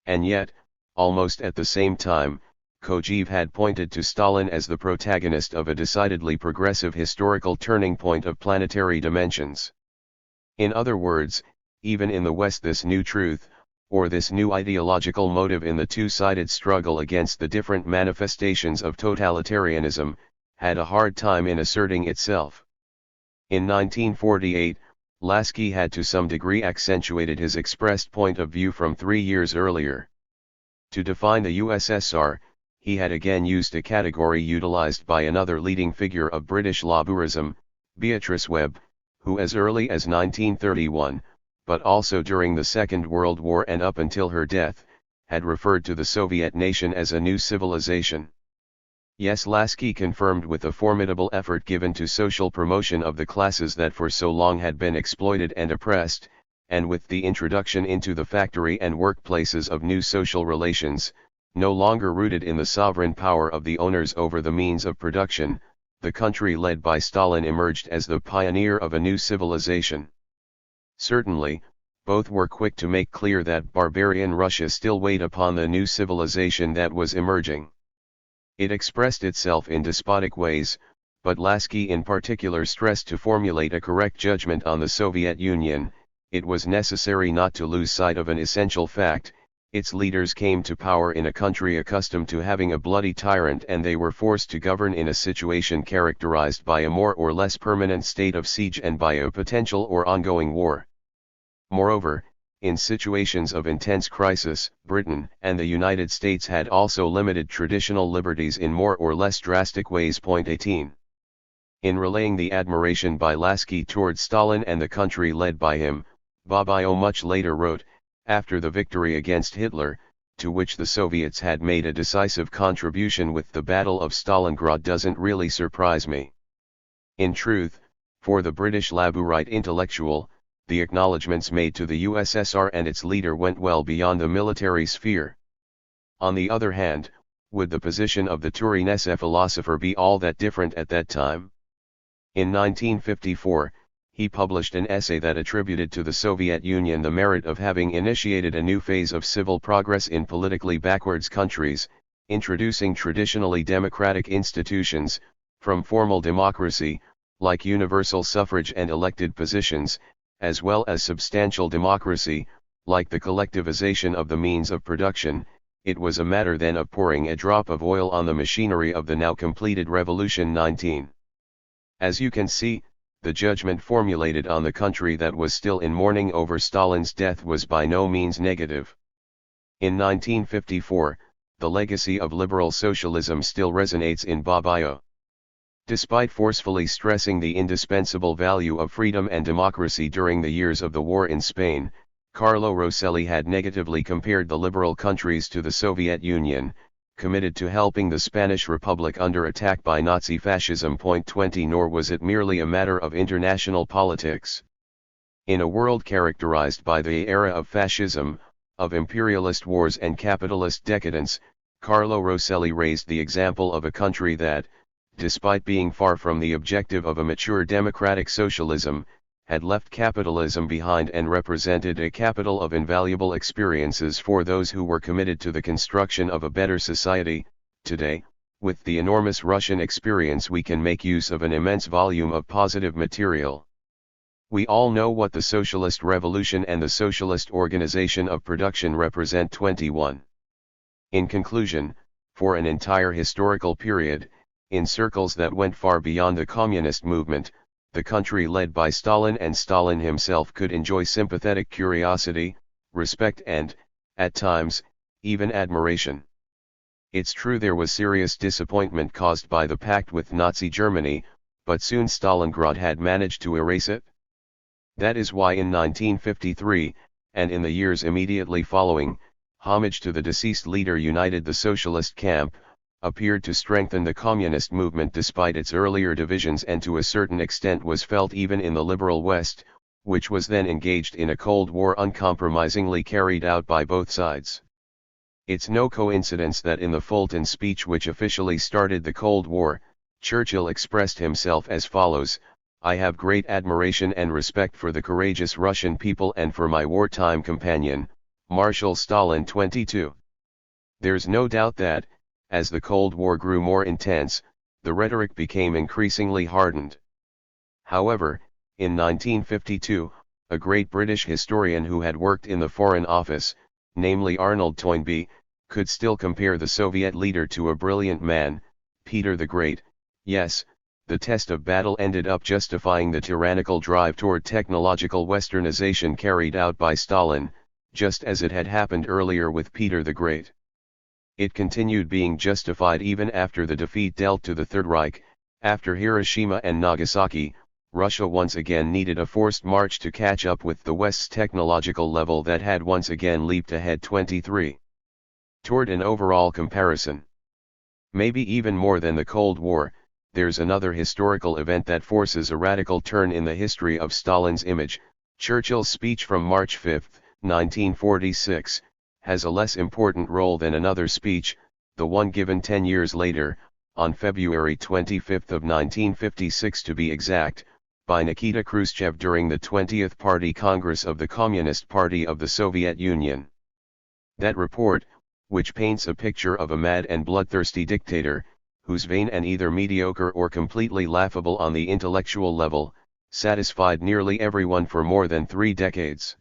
And yet, almost at the same time, Kojève had pointed to Stalin as the protagonist of a decidedly progressive historical turning point of planetary dimensions. In other words, even in the West this new truth, or this new ideological motive in the two-sided struggle against the different manifestations of totalitarianism, had a hard time in asserting itself. In 1948, Lasky had to some degree accentuated his expressed point of view from 3 years earlier. To define the USSR, he had again used a category utilized by another leading figure of British Labourism, Beatrice Webb, who as early as 1931, but also during the Second World War and up until her death, had referred to the Soviet nation as a new civilization. Yes, Lasky confirmed with the formidable effort given to social promotion of the classes that for so long had been exploited and oppressed, and with the introduction into the factory and workplaces of new social relations, No longer rooted in the sovereign power of the owners over the means of production, the country led by Stalin emerged as the pioneer of a new civilization. Certainly, both were quick to make clear that barbarian Russia still weighed upon the new civilization that was emerging. It expressed itself in despotic ways, but Lasky in particular stressed to formulate a correct judgment on the Soviet Union. It was necessary not to lose sight of an essential fact: its leaders came to power in a country accustomed to having a bloody tyrant, and they were forced to govern in a situation characterized by a more or less permanent state of siege and by a potential or ongoing war. Moreover, in situations of intense crisis, Britain and the United States had also limited traditional liberties in more or less drastic ways. Point 18. In relaying the admiration by Lasky towards Stalin and the country led by him, Babayo much later wrote, after the victory against Hitler, to which the Soviets had made a decisive contribution with the Battle of Stalingrad, doesn't really surprise me. In truth, for the British Labourite intellectual, the acknowledgements made to the USSR and its leader went well beyond the military sphere. On the other hand, would the position of the Turinese philosopher be all that different at that time? In 1954, he published an essay that attributed to the Soviet Union the merit of having initiated a new phase of civil progress in politically backwards countries, introducing traditionally democratic institutions, from formal democracy, like universal suffrage and elected positions, as well as substantial democracy, like the collectivization of the means of production. It was a matter then of pouring a drop of oil on the machinery of the now completed Revolution 19. As you can see, the judgment formulated on the country that was still in mourning over Stalin's death was by no means negative. In 1954, the legacy of liberal socialism still resonates in Babayo. Despite forcefully stressing the indispensable value of freedom and democracy during the years of the war in Spain, Carlo Rosselli had negatively compared the liberal countries to the Soviet Union, committed to helping the Spanish Republic under attack by Nazi fascism. Point 20. Nor was it merely a matter of international politics. In a world characterized by the era of fascism, of imperialist wars and capitalist decadence, Carlo Rosselli raised the example of a country that, despite being far from the objective of a mature democratic socialism, had left capitalism behind and represented a capital of invaluable experiences for those who were committed to the construction of a better society. Today, with the enormous Russian experience, we can make use of an immense volume of positive material. We all know what the socialist revolution and the socialist organization of production represent. 21. In conclusion, for an entire historical period, in circles that went far beyond the communist movement, the country led by Stalin and Stalin himself could enjoy sympathetic curiosity, respect and, at times, even admiration. It's true there was serious disappointment caused by the pact with Nazi Germany, but soon Stalingrad had managed to erase it. That is why in 1953, and in the years immediately following, homage to the deceased leader united the socialist camp, appeared to strengthen the communist movement despite its earlier divisions, and to a certain extent was felt even in the liberal West, which was then engaged in a Cold War uncompromisingly carried out by both sides. It's no coincidence that in the Fulton speech which officially started the Cold War, Churchill expressed himself as follows: "I have great admiration and respect for the courageous Russian people and for my wartime companion, Marshal Stalin." 22. There's no doubt that, as the Cold War grew more intense, the rhetoric became increasingly hardened. However, in 1952, a great British historian who had worked in the Foreign Office, namely Arnold Toynbee, could still compare the Soviet leader to a brilliant man, Peter the Great. Yes, the test of battle ended up justifying the tyrannical drive toward technological westernization carried out by Stalin, just as it had happened earlier with Peter the Great. It continued being justified even after the defeat dealt to the Third Reich. After Hiroshima and Nagasaki, Russia once again needed a forced march to catch up with the West's technological level that had once again leaped ahead. 23. Toward an overall comparison. Maybe even more than the Cold War, there's another historical event that forces a radical turn in the history of Stalin's image. Churchill's speech from March 5, 1946, has a less important role than another speech, the one given 10 years later, on February 25 of 1956 to be exact, by Nikita Khrushchev during the 20th Party Congress of the Communist Party of the Soviet Union. That report, which paints a picture of a mad and bloodthirsty dictator, whose vain and either mediocre or completely laughable on the intellectual level, satisfied nearly everyone for more than 3 decades.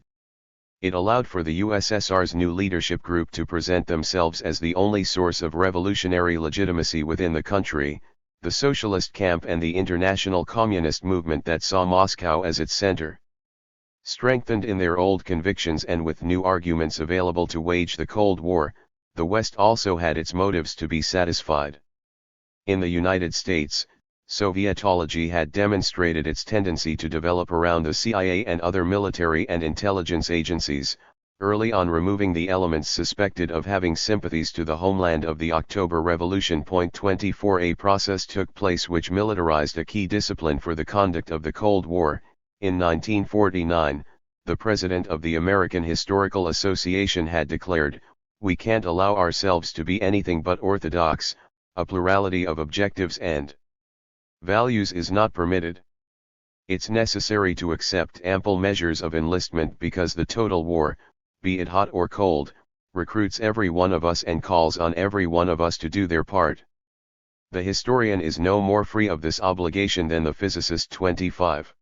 It allowed for the USSR's new leadership group to present themselves as the only source of revolutionary legitimacy within the country, the socialist camp and the international communist movement that saw Moscow as its center. Strengthened in their old convictions and with new arguments available to wage the Cold War, the West also had its motives to be satisfied. In the United States, Sovietology had demonstrated its tendency to develop around the CIA and other military and intelligence agencies, early on removing the elements suspected of having sympathies to the homeland of the October Revolution. 24 A process took place which militarized a key discipline for the conduct of the Cold War. In 1949, the president of the American Historical Association had declared, "We can't allow ourselves to be anything but orthodox, a plurality of objectives and values is not permitted. It's necessary to accept ample measures of enlistment because the total war, be it hot or cold, recruits every one of us and calls on every one of us to do their part." The historian is no more free of this obligation than the physicist. 25.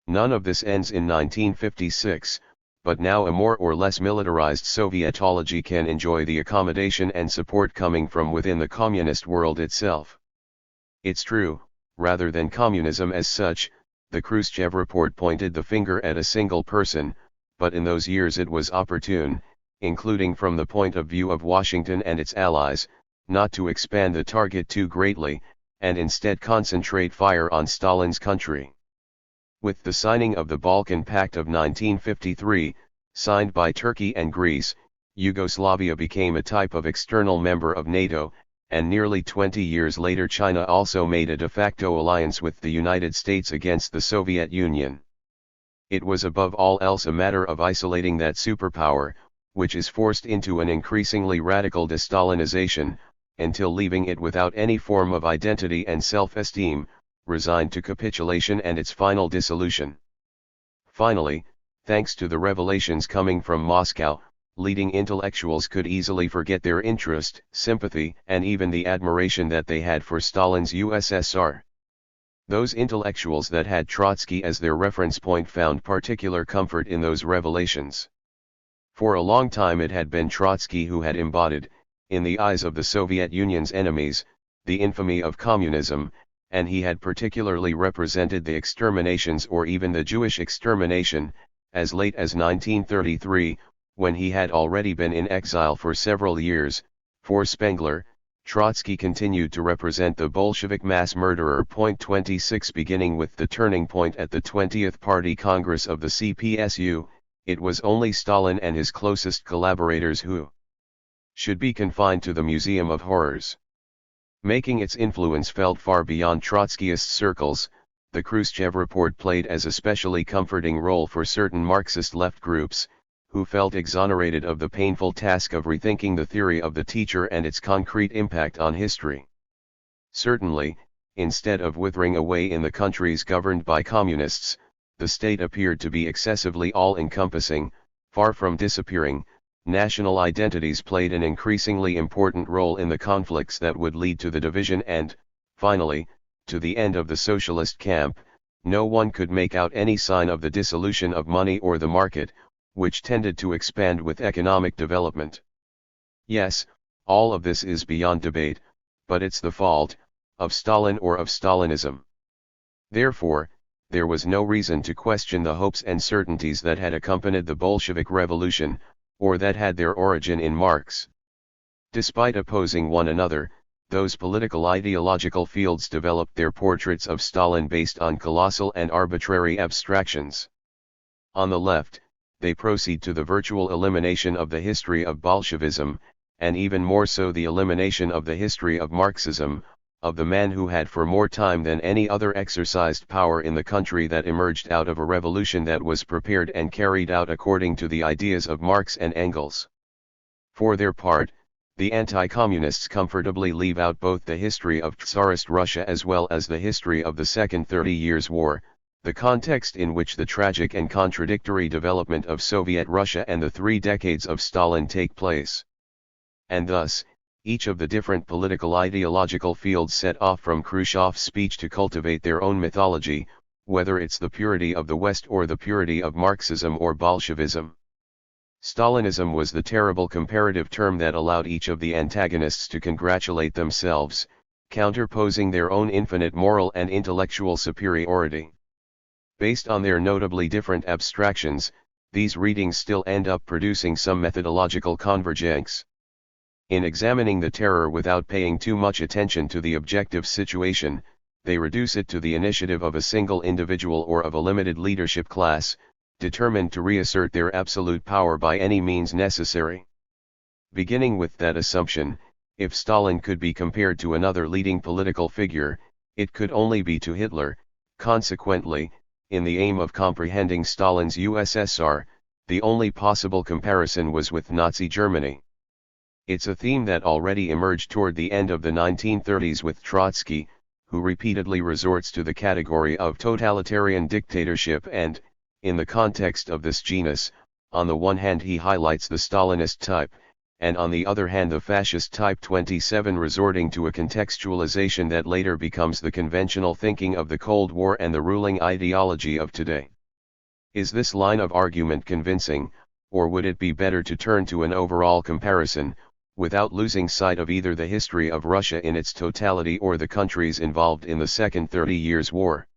None of this ends in 1956, but now a more or less militarized Sovietology can enjoy the accommodation and support coming from within the communist world itself. It's true, rather than communism as such, the Khrushchev report pointed the finger at a single person, but in those years it was opportune, including from the point of view of Washington and its allies, not to expand the target too greatly, and instead concentrate fire on Stalin's country. With the signing of the Balkan Pact of 1953, signed by Turkey and Greece, Yugoslavia became a type of external member of NATO, and nearly 20 years later China also made a de facto alliance with the United States against the Soviet Union. It was above all else a matter of isolating that superpower, which is forced into an increasingly radical de-Stalinization, until leaving it without any form of identity and self-esteem, resigned to capitulation and its final dissolution. Finally, thanks to the revelations coming from Moscow, leading intellectuals could easily forget their interest, sympathy, and even the admiration that they had for Stalin's USSR. Those intellectuals that had Trotsky as their reference point found particular comfort in those revelations. For a long time it had been Trotsky who had embodied, in the eyes of the Soviet Union's enemies, the infamy of communism, and he had particularly represented the exterminations or even the Jewish extermination, as late as 1933, when he had already been in exile for several years. For Spengler, Trotsky continued to represent the Bolshevik mass murderer. 26 Beginning with the turning point at the 20th Party Congress of the CPSU, it was only Stalin and his closest collaborators who should be confined to the Museum of Horrors. Making its influence felt far beyond Trotskyist circles, the Khrushchev report played as especially comforting role for certain Marxist left groups, who felt exonerated of the painful task of rethinking the theory of the teacher and its concrete impact on history. Certainly, instead of withering away in the countries governed by communists, the state appeared to be excessively all-encompassing. Far from disappearing, national identities played an increasingly important role in the conflicts that would lead to the division and, finally, to the end of the socialist camp. No one could make out any sign of the dissolution of money or the market, which tended to expand with economic development. Yes, all of this is beyond debate, but it's the fault of Stalin or of Stalinism. Therefore, there was no reason to question the hopes and certainties that had accompanied the Bolshevik Revolution, or that had their origin in Marx. Despite opposing one another, those political ideological fields developed their portraits of Stalin based on colossal and arbitrary abstractions. On the left, they proceed to the virtual elimination of the history of Bolshevism, and even more so the elimination of the history of Marxism, of the man who had for more time than any other exercised power in the country that emerged out of a revolution that was prepared and carried out according to the ideas of Marx and Engels. For their part, the anti-communists comfortably leave out both the history of Tsarist Russia as well as the history of the Second 30 Years' War, the context in which the tragic and contradictory development of Soviet Russia and the 3 decades of Stalin take place. And thus, each of the different political ideological fields set off from Khrushchev's speech to cultivate their own mythology, whether it's the purity of the West or the purity of Marxism or Bolshevism. Stalinism was the terrible comparative term that allowed each of the antagonists to congratulate themselves, counterposing their own infinite moral and intellectual superiority. Based on their notably different abstractions, these readings still end up producing some methodological convergence. In examining the terror without paying too much attention to the objective situation, they reduce it to the initiative of a single individual or of a limited leadership class, determined to reassert their absolute power by any means necessary. Beginning with that assumption, if Stalin could be compared to another leading political figure, it could only be to Hitler. Consequently, in the aim of comprehending Stalin's USSR, the only possible comparison was with Nazi Germany. It's a theme that already emerged toward the end of the 1930s with Trotsky, who repeatedly resorts to the category of totalitarian dictatorship and, in the context of this genus, on the one hand he highlights the Stalinist type, and on the other hand the fascist type 27, resorting to a contextualization that later becomes the conventional thinking of the Cold War and the ruling ideology of today. Is this line of argument convincing, or would it be better to turn to an overall comparison, without losing sight of either the history of Russia in its totality or the countries involved in the Second 30 Years' War?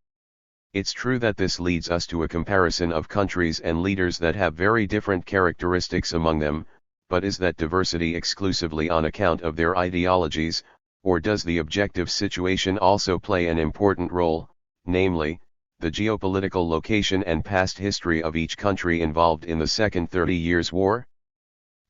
It's true that this leads us to a comparison of countries and leaders that have very different characteristics among them, but is that diversity exclusively on account of their ideologies, or does the objective situation also play an important role, namely, the geopolitical location and past history of each country involved in the Second 30 Years' War?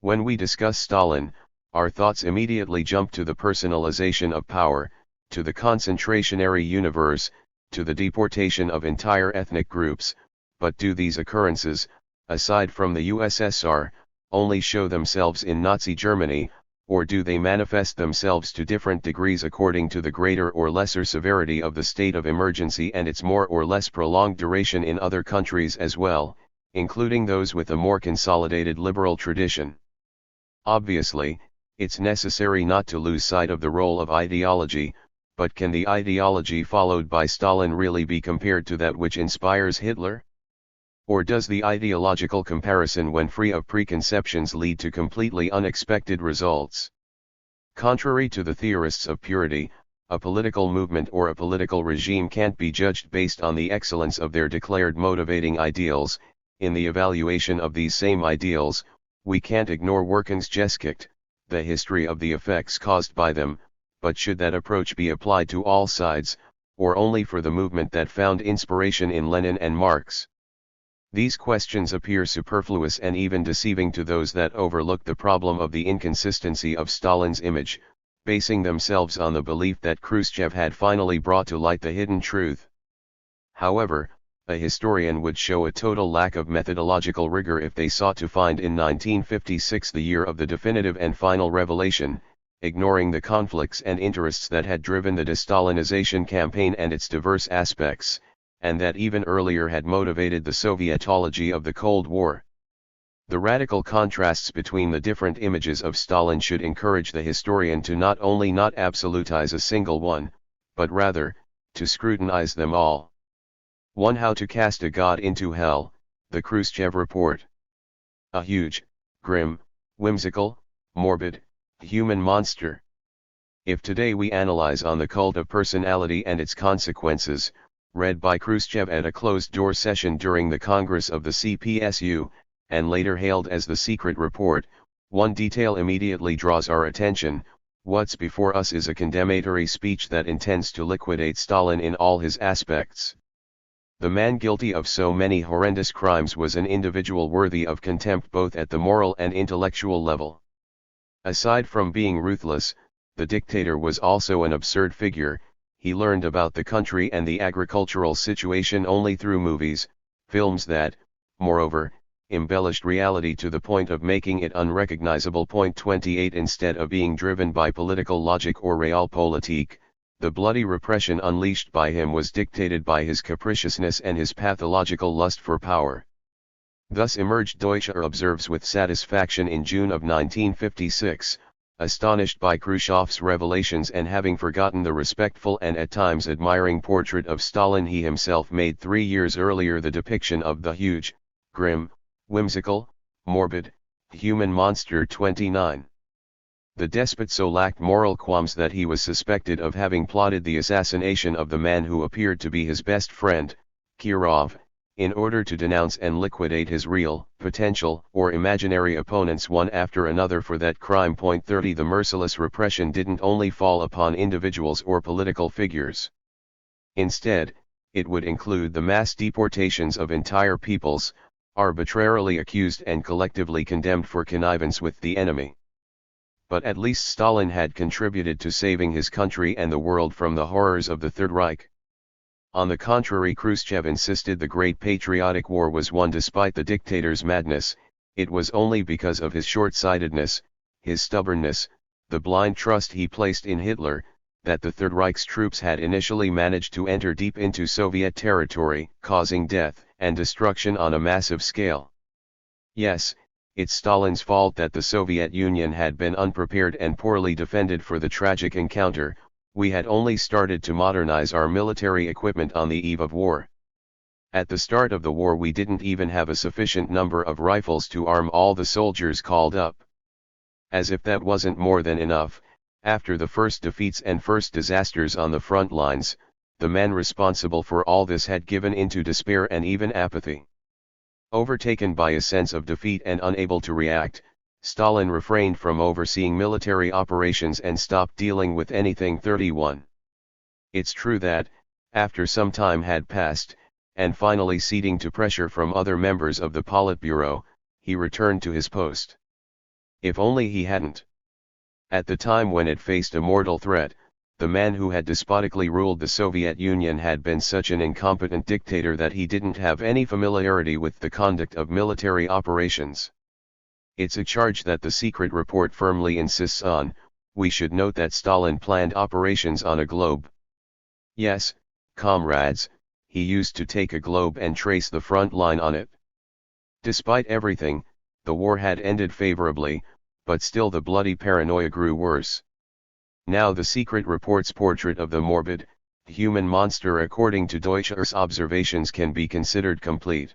When we discuss Stalin, our thoughts immediately jump to the personalization of power, to the concentrationary universe, to the deportation of entire ethnic groups, but do these occurrences, aside from the USSR, only show themselves in Nazi Germany, or do they manifest themselves to different degrees according to the greater or lesser severity of the state of emergency and its more or less prolonged duration in other countries as well, including those with a more consolidated liberal tradition? Obviously, it's necessary not to lose sight of the role of ideology, but can the ideology followed by Stalin really be compared to that which inspires Hitler? Or does the ideological comparison when free of preconceptions lead to completely unexpected results? Contrary to the theorists of purity, a political movement or a political regime can't be judged based on the excellence of their declared motivating ideals. In the evaluation of these same ideals, we can't ignore Wirkungsgeschichte, the history of the effects caused by them, but should that approach be applied to all sides, or only for the movement that found inspiration in Lenin and Marx? These questions appear superfluous and even deceiving to those that overlook the problem of the inconsistency of Stalin's image, basing themselves on the belief that Khrushchev had finally brought to light the hidden truth. However, a historian would show a total lack of methodological rigor if they sought to find in 1956 the year of the definitive and final revelation, ignoring the conflicts and interests that had driven the de-Stalinization campaign and its diverse aspects, and that even earlier had motivated the Sovietology of the Cold War. The radical contrasts between the different images of Stalin should encourage the historian to not only not absolutize a single one, but rather, to scrutinize them all. 1. How to cast a god into hell, the Khrushchev Report. A huge, grim, whimsical, morbid, human monster. If today we analyze on the cult of personality and its consequences, read by Khrushchev at a closed-door session during the Congress of the CPSU, and later hailed as the secret report, one detail immediately draws our attention. What's before us is a condemnatory speech that intends to liquidate Stalin in all his aspects. The man guilty of so many horrendous crimes was an individual worthy of contempt both at the moral and intellectual level. Aside from being ruthless, the dictator was also an absurd figure. He learned about the country and the agricultural situation only through movies, films that, moreover, embellished reality to the point of making it unrecognizable. 28 Instead of being driven by political logic or realpolitik, the bloody repression unleashed by him was dictated by his capriciousness and his pathological lust for power. Thus emerged Deutscher observes with satisfaction in June of 1956, astonished by Khrushchev's revelations and having forgotten the respectful and at times admiring portrait of Stalin he himself made 3 years earlier, the depiction of the huge, grim, whimsical, morbid, human monster. 29. The despot so lacked moral qualms that he was suspected of having plotted the assassination of the man who appeared to be his best friend, Kirov, in order to denounce and liquidate his real, potential, or imaginary opponents one after another for that crime. 30 The merciless repression didn't only fall upon individuals or political figures. Instead, it would include the mass deportations of entire peoples, arbitrarily accused and collectively condemned for connivance with the enemy. But at least Stalin had contributed to saving his country and the world from the horrors of the Third Reich. On the contrary, Khrushchev insisted the Great Patriotic War was won despite the dictator's madness. It was only because of his short-sightedness, his stubbornness, the blind trust he placed in Hitler, that the Third Reich's troops had initially managed to enter deep into Soviet territory, causing death and destruction on a massive scale. Yes, it's Stalin's fault that the Soviet Union had been unprepared and poorly defended for the tragic encounter. We had only started to modernize our military equipment on the eve of war. At the start of the war we didn't even have a sufficient number of rifles to arm all the soldiers called up. As if that wasn't more than enough, after the first defeats and first disasters on the front lines, the men responsible for all this had given into despair and even apathy. Overtaken by a sense of defeat and unable to react, Stalin refrained from overseeing military operations and stopped dealing with anything. 31. It's true that, after some time had passed, and finally ceding to pressure from other members of the Politburo, he returned to his post. If only he hadn't. At the time when it faced a mortal threat, the man who had despotically ruled the Soviet Union had been such an incompetent dictator that he didn't have any familiarity with the conduct of military operations. It's a charge that the secret report firmly insists on. We should note that Stalin planned operations on a globe. Yes, comrades, he used to take a globe and trace the front line on it. Despite everything, the war had ended favorably, but still the bloody paranoia grew worse. Now the secret report's portrait of the morbid, human monster according to Deutscher's observations can be considered complete.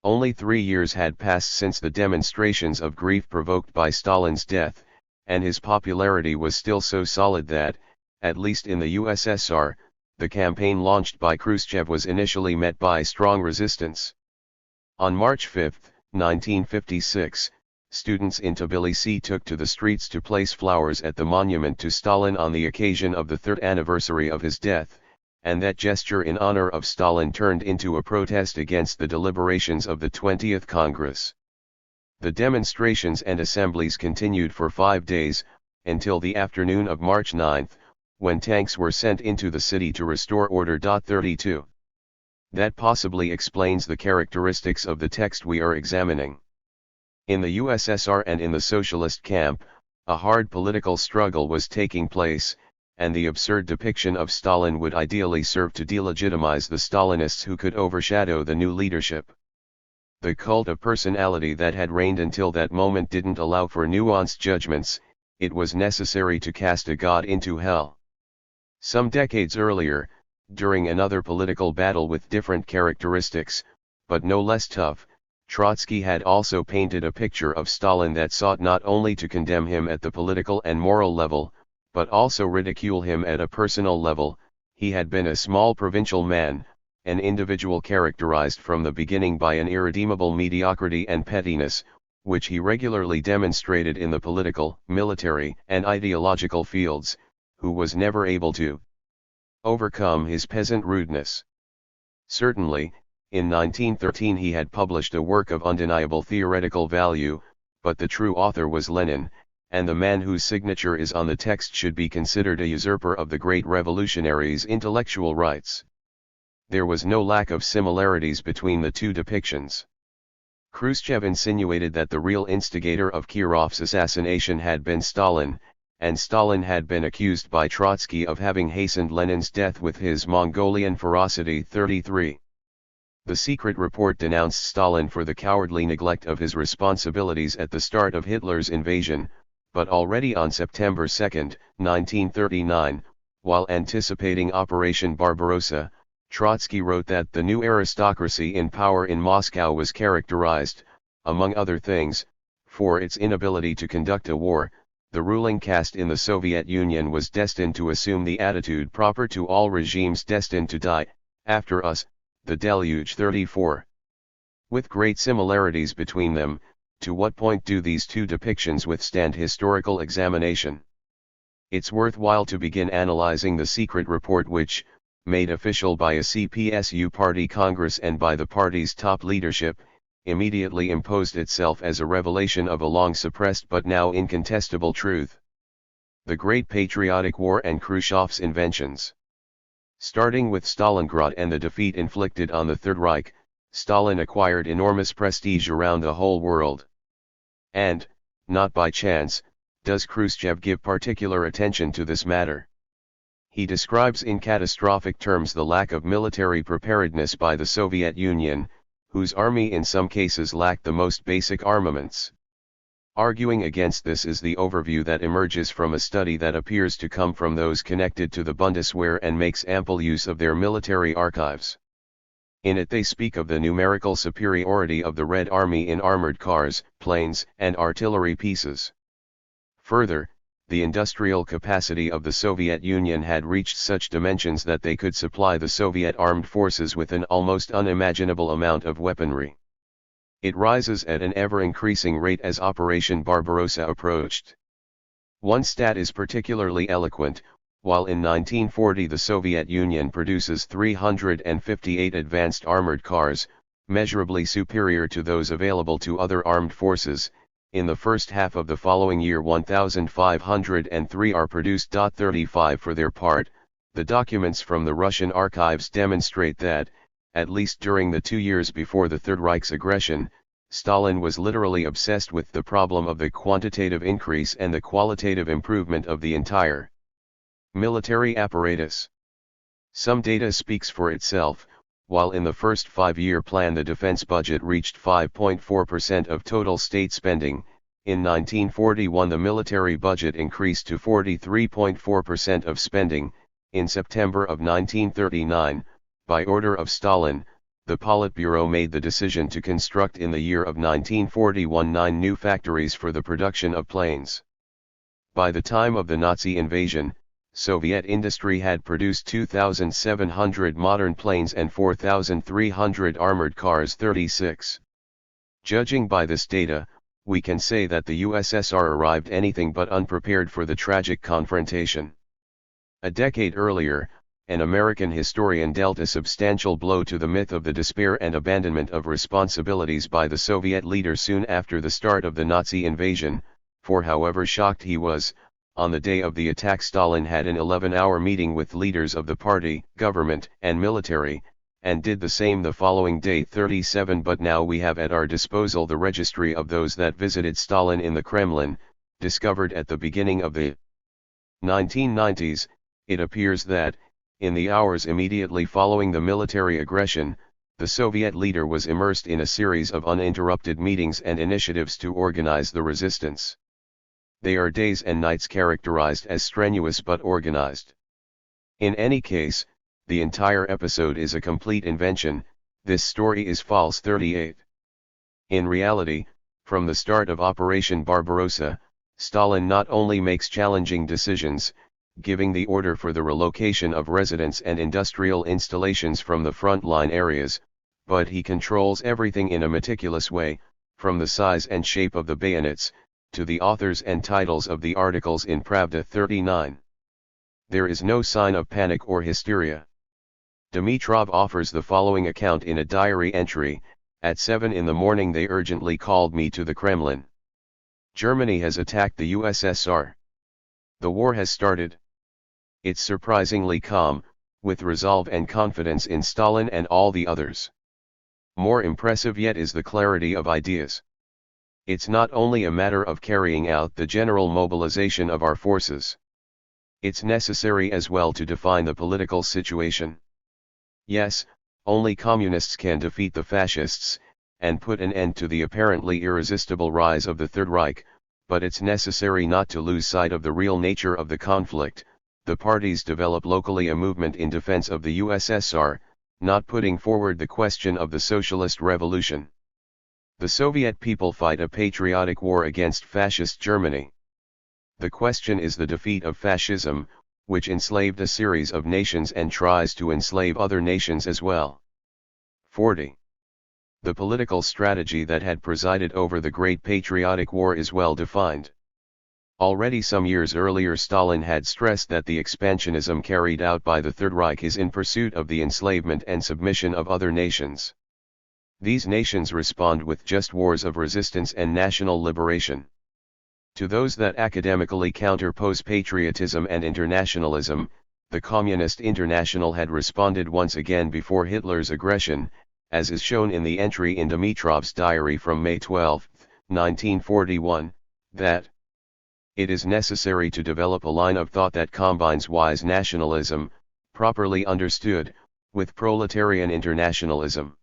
Only 3 years had passed since the demonstrations of grief provoked by Stalin's death, and his popularity was still so solid that, at least in the USSR, the campaign launched by Khrushchev was initially met by strong resistance. On March 5, 1956, students in Tbilisi took to the streets to place flowers at the monument to Stalin on the occasion of the 3rd anniversary of his death, and that gesture in honor of Stalin turned into a protest against the deliberations of the 20th Congress. The demonstrations and assemblies continued for 5 days, until the afternoon of March 9, when tanks were sent into the city to restore order. 32. That possibly explains the characteristics of the text we are examining. In the USSR and in the socialist camp, a hard political struggle was taking place, and the absurd depiction of Stalin would ideally serve to delegitimize the Stalinists who could overshadow the new leadership. The cult of personality that had reigned until that moment didn't allow for nuanced judgments. It was necessary to cast a god into hell. Some decades earlier, during another political battle with different characteristics, but no less tough, Trotsky had also painted a picture of Stalin that sought not only to condemn him at the political and moral level, but also ridicule him at a personal level. He had been a small provincial man, an individual characterized from the beginning by an irredeemable mediocrity and pettiness, which he regularly demonstrated in the political, military, and ideological fields, who was never able to overcome his peasant rudeness. Certainly, in 1913 he had published a work of undeniable theoretical value, but the true author was Lenin, and the man whose signature is on the text should be considered a usurper of the great revolutionary's intellectual rights. There was no lack of similarities between the two depictions. Khrushchev insinuated that the real instigator of Kirov's assassination had been Stalin, and Stalin had been accused by Trotsky of having hastened Lenin's death with his Mongolian ferocity. 33. The secret report denounced Stalin for the cowardly neglect of his responsibilities at the start of Hitler's invasion, but already on September 2, 1939, while anticipating Operation Barbarossa, Trotsky wrote that the new aristocracy in power in Moscow was characterized, among other things, for its inability to conduct a war. The ruling caste in the Soviet Union was destined to assume the attitude proper to all regimes destined to die, after us, the deluge. 34. With great similarities between them, to what point do these two depictions withstand historical examination? It's worthwhile to begin analyzing the secret report which, made official by a CPSU party congress and by the party's top leadership, immediately imposed itself as a revelation of a long-suppressed but now incontestable truth. The Great Patriotic War and Khrushchev's inventions. Starting with Stalingrad and the defeat inflicted on the Third Reich, Stalin acquired enormous prestige around the whole world. And, not by chance, does Khrushchev give particular attention to this matter. He describes in catastrophic terms the lack of military preparedness by the Soviet Union, whose army in some cases lacked the most basic armaments. Arguing against this is the overview that emerges from a study that appears to come from those connected to the Bundeswehr and makes ample use of their military archives. In it they speak of the numerical superiority of the Red Army in armored cars, planes, and artillery pieces. Further, the industrial capacity of the Soviet Union had reached such dimensions that they could supply the Soviet armed forces with an almost unimaginable amount of weaponry. It rises at an ever-increasing rate as Operation Barbarossa approached. One stat is particularly eloquent: while in 1940 the Soviet Union produces 358 advanced armored cars, measurably superior to those available to other armed forces, in the first half of the following year 1,503 are produced. 35 For their part, the documents from the Russian archives demonstrate that, at least during the 2 years before the Third Reich's aggression, Stalin was literally obsessed with the problem of the quantitative increase and the qualitative improvement of the entire military apparatus. Some data speaks for itself. While in the first 5-year plan the defense budget reached 5.4% of total state spending, in 1941 the military budget increased to 43.4% of spending. In September of 1939, by order of Stalin, the Politburo made the decision to construct in the year of 1941 9 new factories for the production of planes. By the time of the Nazi invasion, Soviet industry had produced 2,700 modern planes and 4,300 armored cars. 36. Judging by this data, we can say that the USSR arrived anything but unprepared for the tragic confrontation. A decade earlier, an American historian dealt a substantial blow to the myth of the despair and abandonment of responsibilities by the Soviet leader soon after the start of the Nazi invasion, for however shocked he was, on the day of the attack Stalin had an 11-hour meeting with leaders of the party, government, and military, and did the same the following day. 37 But now we have at our disposal the registry of those that visited Stalin in the Kremlin, discovered at the beginning of the 1990s. It appears that, in the hours immediately following the military aggression, the Soviet leader was immersed in a series of uninterrupted meetings and initiatives to organize the resistance. They are days and nights characterized as strenuous but organized. In any case, the entire episode is a complete invention. This story is false. 38. In reality, from the start of Operation Barbarossa, Stalin not only makes challenging decisions, giving the order for the relocation of residents and industrial installations from the frontline areas, but he controls everything in a meticulous way, from the size and shape of the bayonets, to the authors and titles of the articles in Pravda. 39. There is no sign of panic or hysteria. Dimitrov offers the following account in a diary entry: at 7 in the morning they urgently called me to the Kremlin. Germany has attacked the USSR. The war has started. It's surprisingly calm, with resolve and confidence in Stalin and all the others. More impressive yet is the clarity of ideas. It's not only a matter of carrying out the general mobilization of our forces. It's necessary as well to define the political situation. Yes, only communists can defeat the fascists, and put an end to the apparently irresistible rise of the Third Reich, but it's necessary not to lose sight of the real nature of the conflict. The parties develop locally a movement in defense of the USSR, not putting forward the question of the socialist revolution. The Soviet people fight a patriotic war against fascist Germany. The question is the defeat of fascism, which enslaved a series of nations and tries to enslave other nations as well. 40. The political strategy that had presided over the Great Patriotic War is well defined. Already some years earlier Stalin had stressed that the expansionism carried out by the Third Reich is in pursuit of the enslavement and submission of other nations. These nations respond with just wars of resistance and national liberation. To those that academically counterpose patriotism and internationalism, the Communist International had responded once again before Hitler's aggression, as is shown in the entry in Dimitrov's diary from May 12, 1941, that it is necessary to develop a line of thought that combines wise nationalism, properly understood, with proletarian internationalism.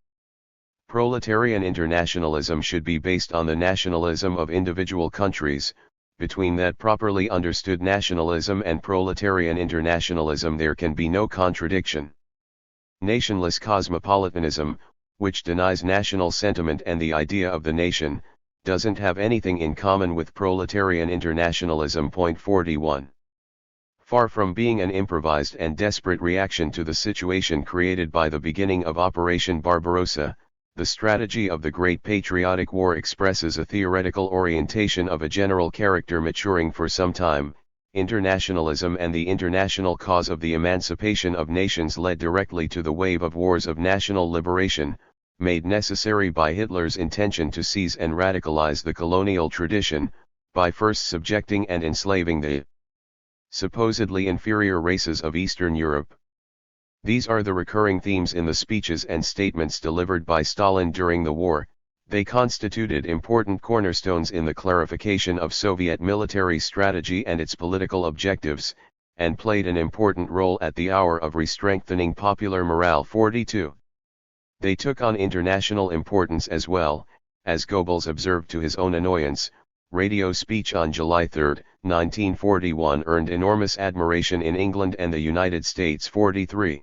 Proletarian internationalism should be based on the nationalism of individual countries. Between that properly understood nationalism and proletarian internationalism there can be no contradiction. Nationless cosmopolitanism, which denies national sentiment and the idea of the nation, doesn't have anything in common with proletarian internationalism. 41. Far from being an improvised and desperate reaction to the situation created by the beginning of Operation Barbarossa, the strategy of the Great Patriotic War expresses a theoretical orientation of a general character maturing for some time. Internationalism and the international cause of the emancipation of nations led directly to the wave of wars of national liberation, made necessary by Hitler's intention to seize and radicalize the colonial tradition, by first subjecting and enslaving the supposedly inferior races of Eastern Europe. These are the recurring themes in the speeches and statements delivered by Stalin during the war. They constituted important cornerstones in the clarification of Soviet military strategy and its political objectives, and played an important role at the hour of re-strengthening popular morale. 42. They took on international importance as well, as Goebbels observed to his own annoyance. Radio speech on July 3, 1941 earned enormous admiration in England and the United States. 43.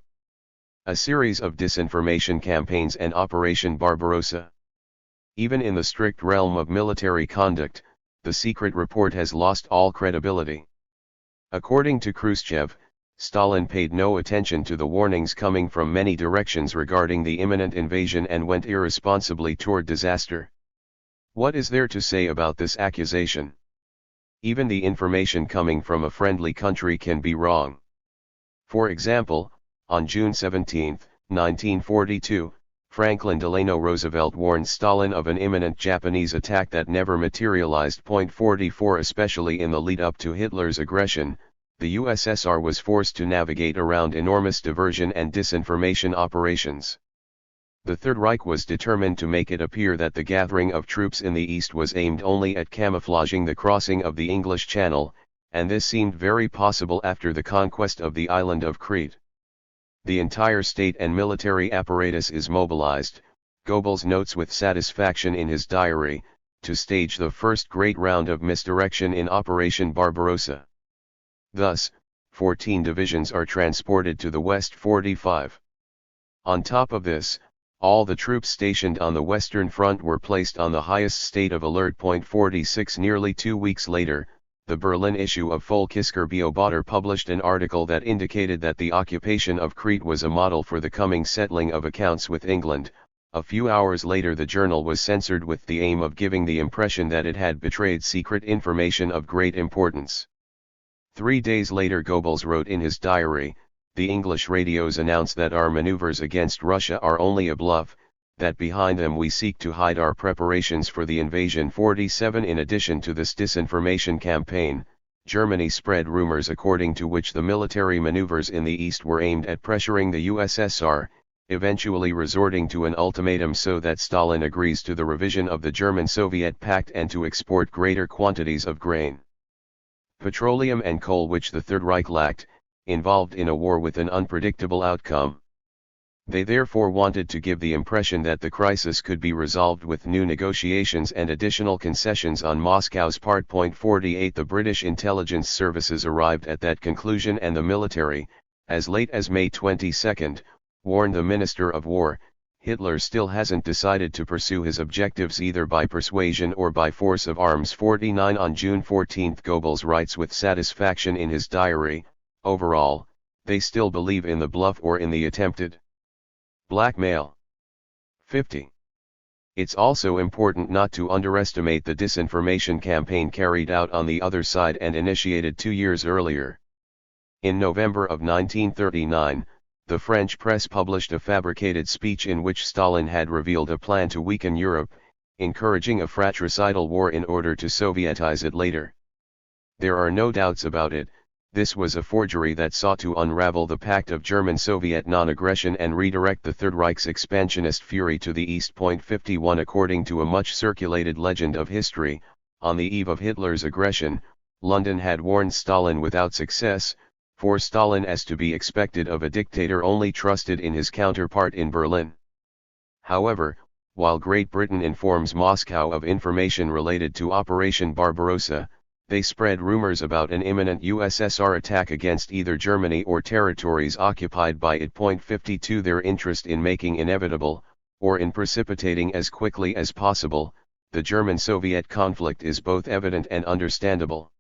A series of disinformation campaigns and Operation Barbarossa. Even in the strict realm of military conduct, the secret report has lost all credibility. According to Khrushchev, Stalin paid no attention to the warnings coming from many directions regarding the imminent invasion and went irresponsibly toward disaster. What is there to say about this accusation? Even the information coming from a friendly country can be wrong. For example, on June 17, 1942, Franklin Delano Roosevelt warned Stalin of an imminent Japanese attack that never materialized. 44. Especially in the lead-up to Hitler's aggression, the USSR was forced to navigate around enormous diversion and disinformation operations. The Third Reich was determined to make it appear that the gathering of troops in the East was aimed only at camouflaging the crossing of the English Channel, and this seemed very possible after the conquest of the island of Crete. The entire state and military apparatus is mobilized, Goebbels notes with satisfaction in his diary, to stage the first great round of misdirection in Operation Barbarossa. Thus, 14 divisions are transported to the west. 45. On top of this, all the troops stationed on the Western Front were placed on the highest state of alert. 46. Nearly 2 weeks later, the Berlin issue of Volkskur Beobachter published an article that indicated that the occupation of Crete was a model for the coming settling of accounts with England. A few hours later the journal was censored with the aim of giving the impression that it had betrayed secret information of great importance. 3 days later Goebbels wrote in his diary, "The English radios announce that our maneuvers against Russia are only a bluff, that behind them we seek to hide our preparations for the invasion." 47. In addition to this disinformation campaign, Germany spread rumors according to which the military maneuvers in the East were aimed at pressuring the USSR, eventually resorting to an ultimatum so that Stalin agrees to the revision of the German-Soviet pact and to export greater quantities of grain, petroleum and coal which the Third Reich lacked, involved in a war with an unpredictable outcome. They therefore wanted to give the impression that the crisis could be resolved with new negotiations and additional concessions on Moscow's part. 48 The British intelligence services arrived at that conclusion, and the military, as late as May 22, warned the Minister of War, Hitler still hasn't decided to pursue his objectives either by persuasion or by force of arms. 49 On June 14 Goebbels writes with satisfaction in his diary, overall, they still believe in the bluff or in the attempted blackmail. 50. It's also important not to underestimate the disinformation campaign carried out on the other side and initiated 2 years earlier. In November of 1939, the French press published a fabricated speech in which Stalin had revealed a plan to weaken Europe, encouraging a fratricidal war in order to Sovietize it later. There are no doubts about it. This was a forgery that sought to unravel the pact of German-Soviet non-aggression and redirect the Third Reich's expansionist fury to the east. 51 According to a much-circulated legend of history, on the eve of Hitler's aggression, London had warned Stalin without success, for Stalin, as to be expected of a dictator, only trusted in his counterpart in Berlin. However, while Great Britain informs Moscow of information related to Operation Barbarossa, they spread rumors about an imminent USSR attack against either Germany or territories occupied by it. 52 Their interest in making inevitable, or in precipitating as quickly as possible, the German-Soviet conflict is both evident and understandable.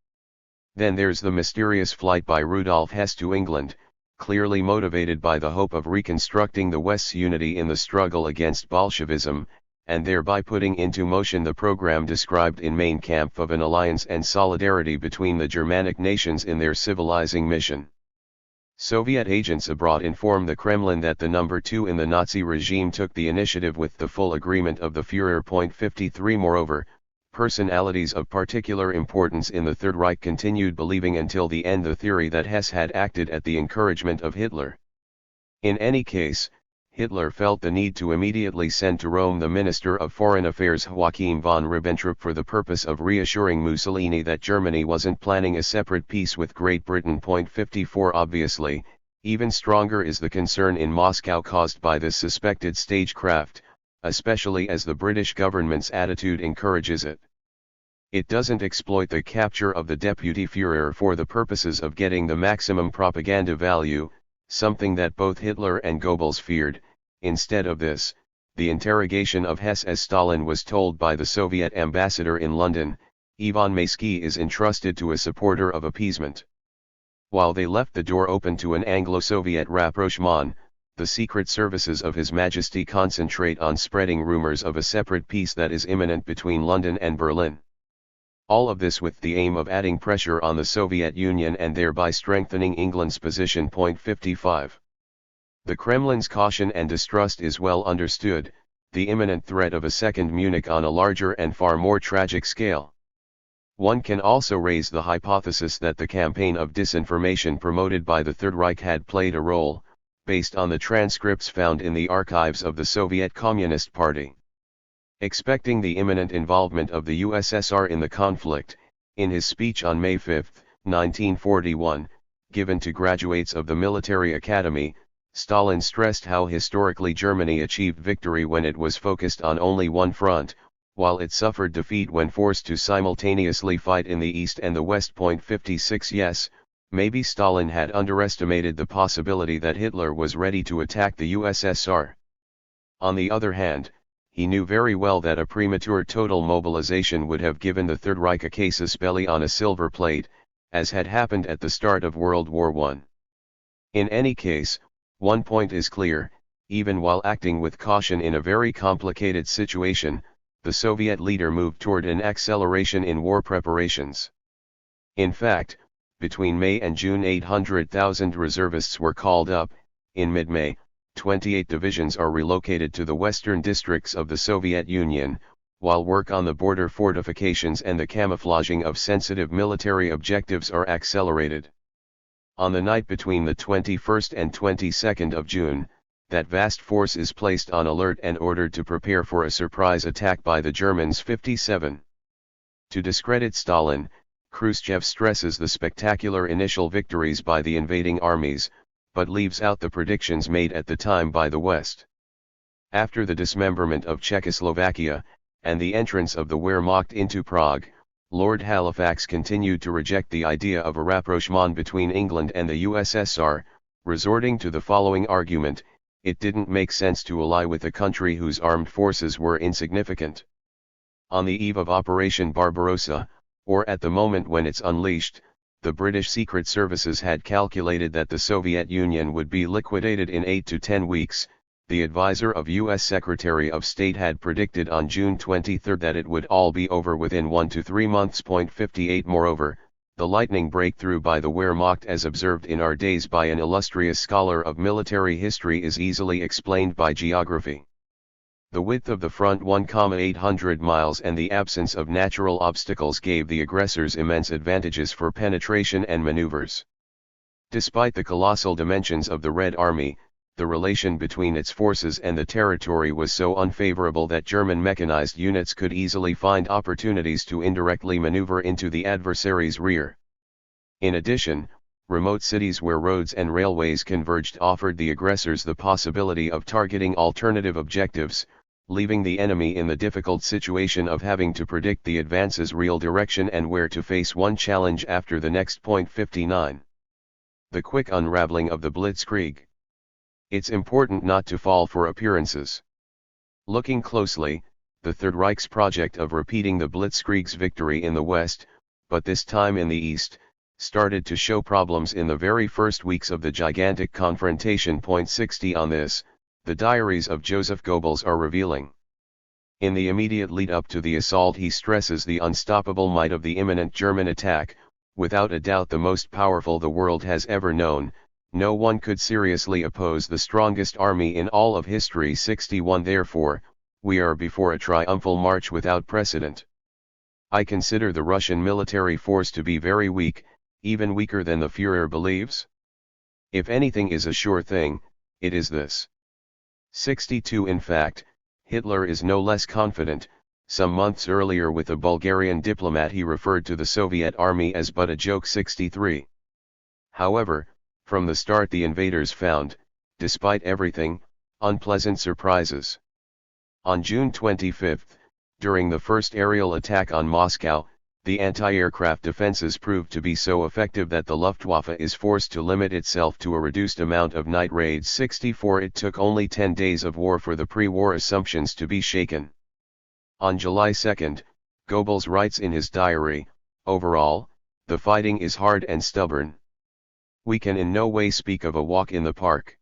Then there's the mysterious flight by Rudolf Hess to England, clearly motivated by the hope of reconstructing the West's unity in the struggle against Bolshevism, and thereby putting into motion the program described in Mein Kampf of an alliance and solidarity between the Germanic nations in their civilizing mission. Soviet agents abroad inform the Kremlin that the number 2 in the Nazi regime took the initiative with the full agreement of the Führer. 53 Moreover, personalities of particular importance in the Third Reich continued believing until the end the theory that Hess had acted at the encouragement of Hitler. In any case, Hitler felt the need to immediately send to Rome the Minister of Foreign Affairs Joachim von Ribbentrop for the purpose of reassuring Mussolini that Germany wasn't planning a separate peace with Great Britain. 54 Obviously, even stronger is the concern in Moscow caused by this suspected stagecraft, especially as the British government's attitude encourages it. It doesn't exploit the capture of the Deputy Führer for the purposes of getting the maximum propaganda value, something that both Hitler and Goebbels feared. Instead of this, the interrogation of Hess, as Stalin was told by the Soviet ambassador in London, Ivan Maysky, is entrusted to a supporter of appeasement. While they left the door open to an Anglo-Soviet rapprochement, the secret services of His Majesty concentrate on spreading rumors of a separate peace that is imminent between London and Berlin. All of this with the aim of adding pressure on the Soviet Union and thereby strengthening England's position. 55. The Kremlin's caution and distrust is well understood, the imminent threat of a second Munich on a larger and far more tragic scale. One can also raise the hypothesis that the campaign of disinformation promoted by the Third Reich had played a role, based on the transcripts found in the archives of the Soviet Communist Party. Expecting the imminent involvement of the USSR in the conflict, in his speech on May 5, 1941, given to graduates of the military academy, Stalin stressed how historically Germany achieved victory when it was focused on only one front, while it suffered defeat when forced to simultaneously fight in the East and the West. 56 Yes, maybe Stalin had underestimated the possibility that Hitler was ready to attack the USSR. On the other hand, he knew very well that a premature total mobilization would have given the Third Reich a casus belli on a silver plate, as had happened at the start of World War I. In any case, one point is clear: even while acting with caution in a very complicated situation, the Soviet leader moved toward an acceleration in war preparations. In fact, between May and June 800,000 reservists were called up. In mid-May, 28 divisions are relocated to the western districts of the Soviet Union, while work on the border fortifications and the camouflaging of sensitive military objectives are accelerated. On the night between the 21st and 22nd of June, that vast force is placed on alert and ordered to prepare for a surprise attack by the Germans. 57. To discredit Stalin, Khrushchev stresses the spectacular initial victories by the invading armies, but leaves out the predictions made at the time by the West. After the dismemberment of Czechoslovakia, and the entrance of the Wehrmacht into Prague, Lord Halifax continued to reject the idea of a rapprochement between England and the USSR, resorting to the following argument: it didn't make sense to ally with a country whose armed forces were insignificant. On the eve of Operation Barbarossa, or at the moment when it's unleashed, the British Secret Services had calculated that the Soviet Union would be liquidated in 8 to 10 weeks. The advisor of U.S. Secretary of State had predicted on June 23 that it would all be over within 1 to 3 months. 58 Moreover, the lightning breakthrough by the Wehrmacht, as observed in our days by an illustrious scholar of military history, is easily explained by geography. The width of the front 1,800 miles and the absence of natural obstacles gave the aggressors immense advantages for penetration and maneuvers. Despite the colossal dimensions of the Red Army, the relation between its forces and the territory was so unfavorable that German mechanized units could easily find opportunities to indirectly maneuver into the adversary's rear. In addition, remote cities where roads and railways converged offered the aggressors the possibility of targeting alternative objectives, leaving the enemy in the difficult situation of having to predict the advance's real direction and where to face one challenge after the next. 59. The quick unraveling of the Blitzkrieg. It's important not to fall for appearances. Looking closely, the Third Reich's project of repeating the Blitzkrieg's victory in the West, but this time in the East, started to show problems in the very first weeks of the gigantic confrontation. 60 On this, the diaries of Joseph Goebbels are revealing. In the immediate lead-up to the assault, he stresses the unstoppable might of the imminent German attack, without a doubt the most powerful the world has ever known. No one could seriously oppose the strongest army in all of history. 61 Therefore, we are before a triumphal march without precedent. I consider the Russian military force to be very weak, even weaker than the Führer believes. If anything is a sure thing, it is this. 62 In fact, Hitler is no less confident. Some months earlier, with a Bulgarian diplomat, he referred to the Soviet army as but a joke. 63 However, from the start the invaders found, despite everything, unpleasant surprises. On June 25, during the first aerial attack on Moscow, the anti-aircraft defenses proved to be so effective that the Luftwaffe is forced to limit itself to a reduced amount of night raids. 64 It took only 10 days of war for the pre-war assumptions to be shaken. On July 2, Goebbels writes in his diary, "Overall, the fighting is hard and stubborn. We can in no way speak of a walk in the park.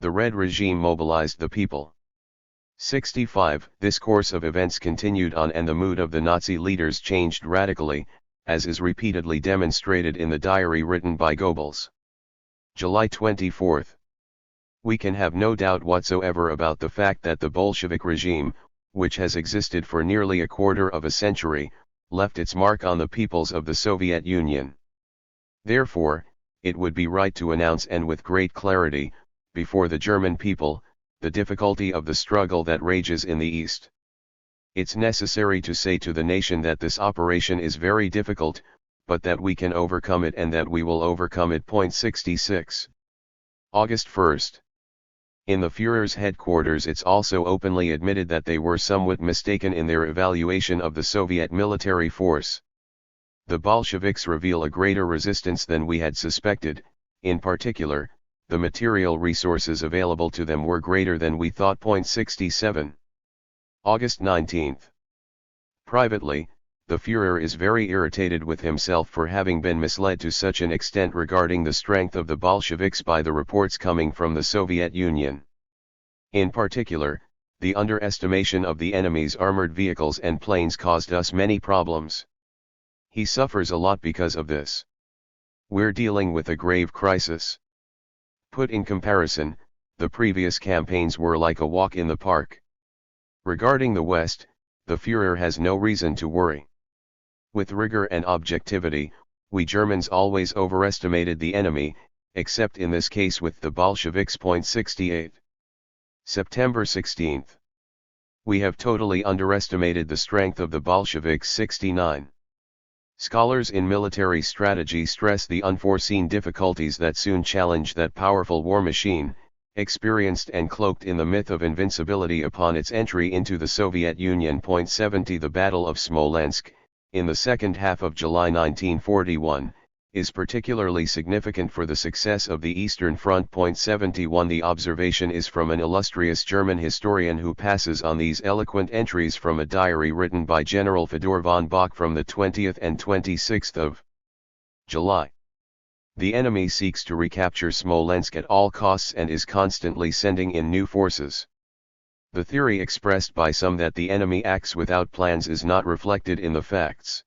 The Red regime mobilized the people." 65 This course of events continued on, and the mood of the Nazi leaders changed radically, as is repeatedly demonstrated in the diary written by Goebbels. July 24. We can have no doubt whatsoever about the fact that the Bolshevik regime, which has existed for nearly a quarter of a century, left its mark on the peoples of the Soviet Union. Therefore, it would be right to announce, and with great clarity, before the German people, the difficulty of the struggle that rages in the East. It's necessary to say to the nation that this operation is very difficult, but that we can overcome it and that we will overcome it. 66. August 1. In the Führer's headquarters it's also openly admitted that they were somewhat mistaken in their evaluation of the Soviet military force. The Bolsheviks reveal a greater resistance than we had suspected. In particular, the material resources available to them were greater than we thought. 67. August 19. Privately, the Führer is very irritated with himself for having been misled to such an extent regarding the strength of the Bolsheviks by the reports coming from the Soviet Union. In particular, the underestimation of the enemy's armored vehicles and planes caused us many problems. He suffers a lot because of this. We're dealing with a grave crisis. Put in comparison, the previous campaigns were like a walk in the park. Regarding the West, the Führer has no reason to worry. With rigor and objectivity, we Germans always overestimated the enemy, except in this case with the Bolsheviks. 68. September 16. We have totally underestimated the strength of the Bolsheviks. 69. Scholars in military strategy stress the unforeseen difficulties that soon challenge that powerful war machine, experienced and cloaked in the myth of invincibility upon its entry into the Soviet Union. 70 The Battle of Smolensk, in the second half of July 1941, is particularly significant for the success of the Eastern Front. 71 The observation is from an illustrious German historian who passes on these eloquent entries from a diary written by General Fedor von Bock from the 20th and 26th of July. The enemy seeks to recapture Smolensk at all costs and is constantly sending in new forces. The theory expressed by some that the enemy acts without plans is not reflected in the facts.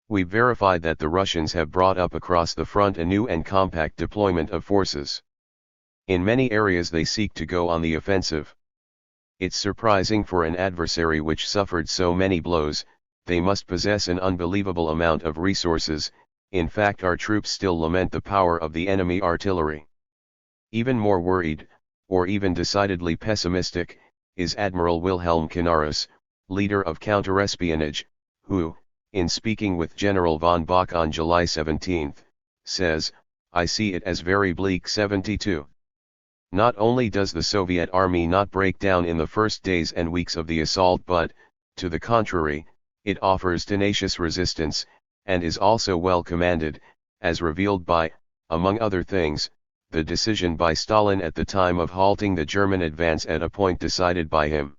We've verified that the Russians have brought up across the front a new and compact deployment of forces. In many areas they seek to go on the offensive. It's surprising for an adversary which suffered so many blows, they must possess an unbelievable amount of resources. In fact, our troops still lament the power of the enemy artillery. Even more worried, or even decidedly pessimistic, is Admiral Wilhelm Canaris, leader of counterespionage, who, in speaking with General von Bock on July 17, says, "I see it as very bleak." 72. Not only does the Soviet army not break down in the first days and weeks of the assault, but, to the contrary, it offers tenacious resistance, and is also well commanded, as revealed by, among other things, the decision by Stalin at the time of halting the German advance at a point decided by him.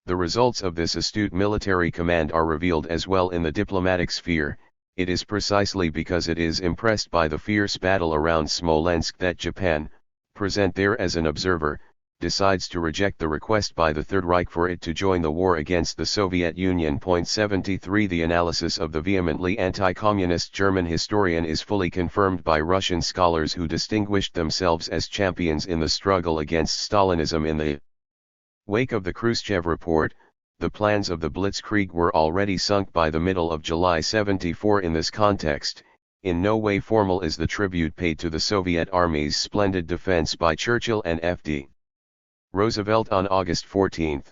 The results of this astute military command are revealed as well in the diplomatic sphere. It is precisely because it is impressed by the fierce battle around Smolensk that Japan, present there as an observer, decides to reject the request by the Third Reich for it to join the war against the Soviet Union. 73 The analysis of the vehemently anti-communist German historian is fully confirmed by Russian scholars who distinguished themselves as champions in the struggle against Stalinism. In the wake of the Khrushchev report, the plans of the Blitzkrieg were already sunk by the middle of July. 74 In this context, in no way formal is the tribute paid to the Soviet Army's splendid defense by Churchill and F.D. Roosevelt on August 14,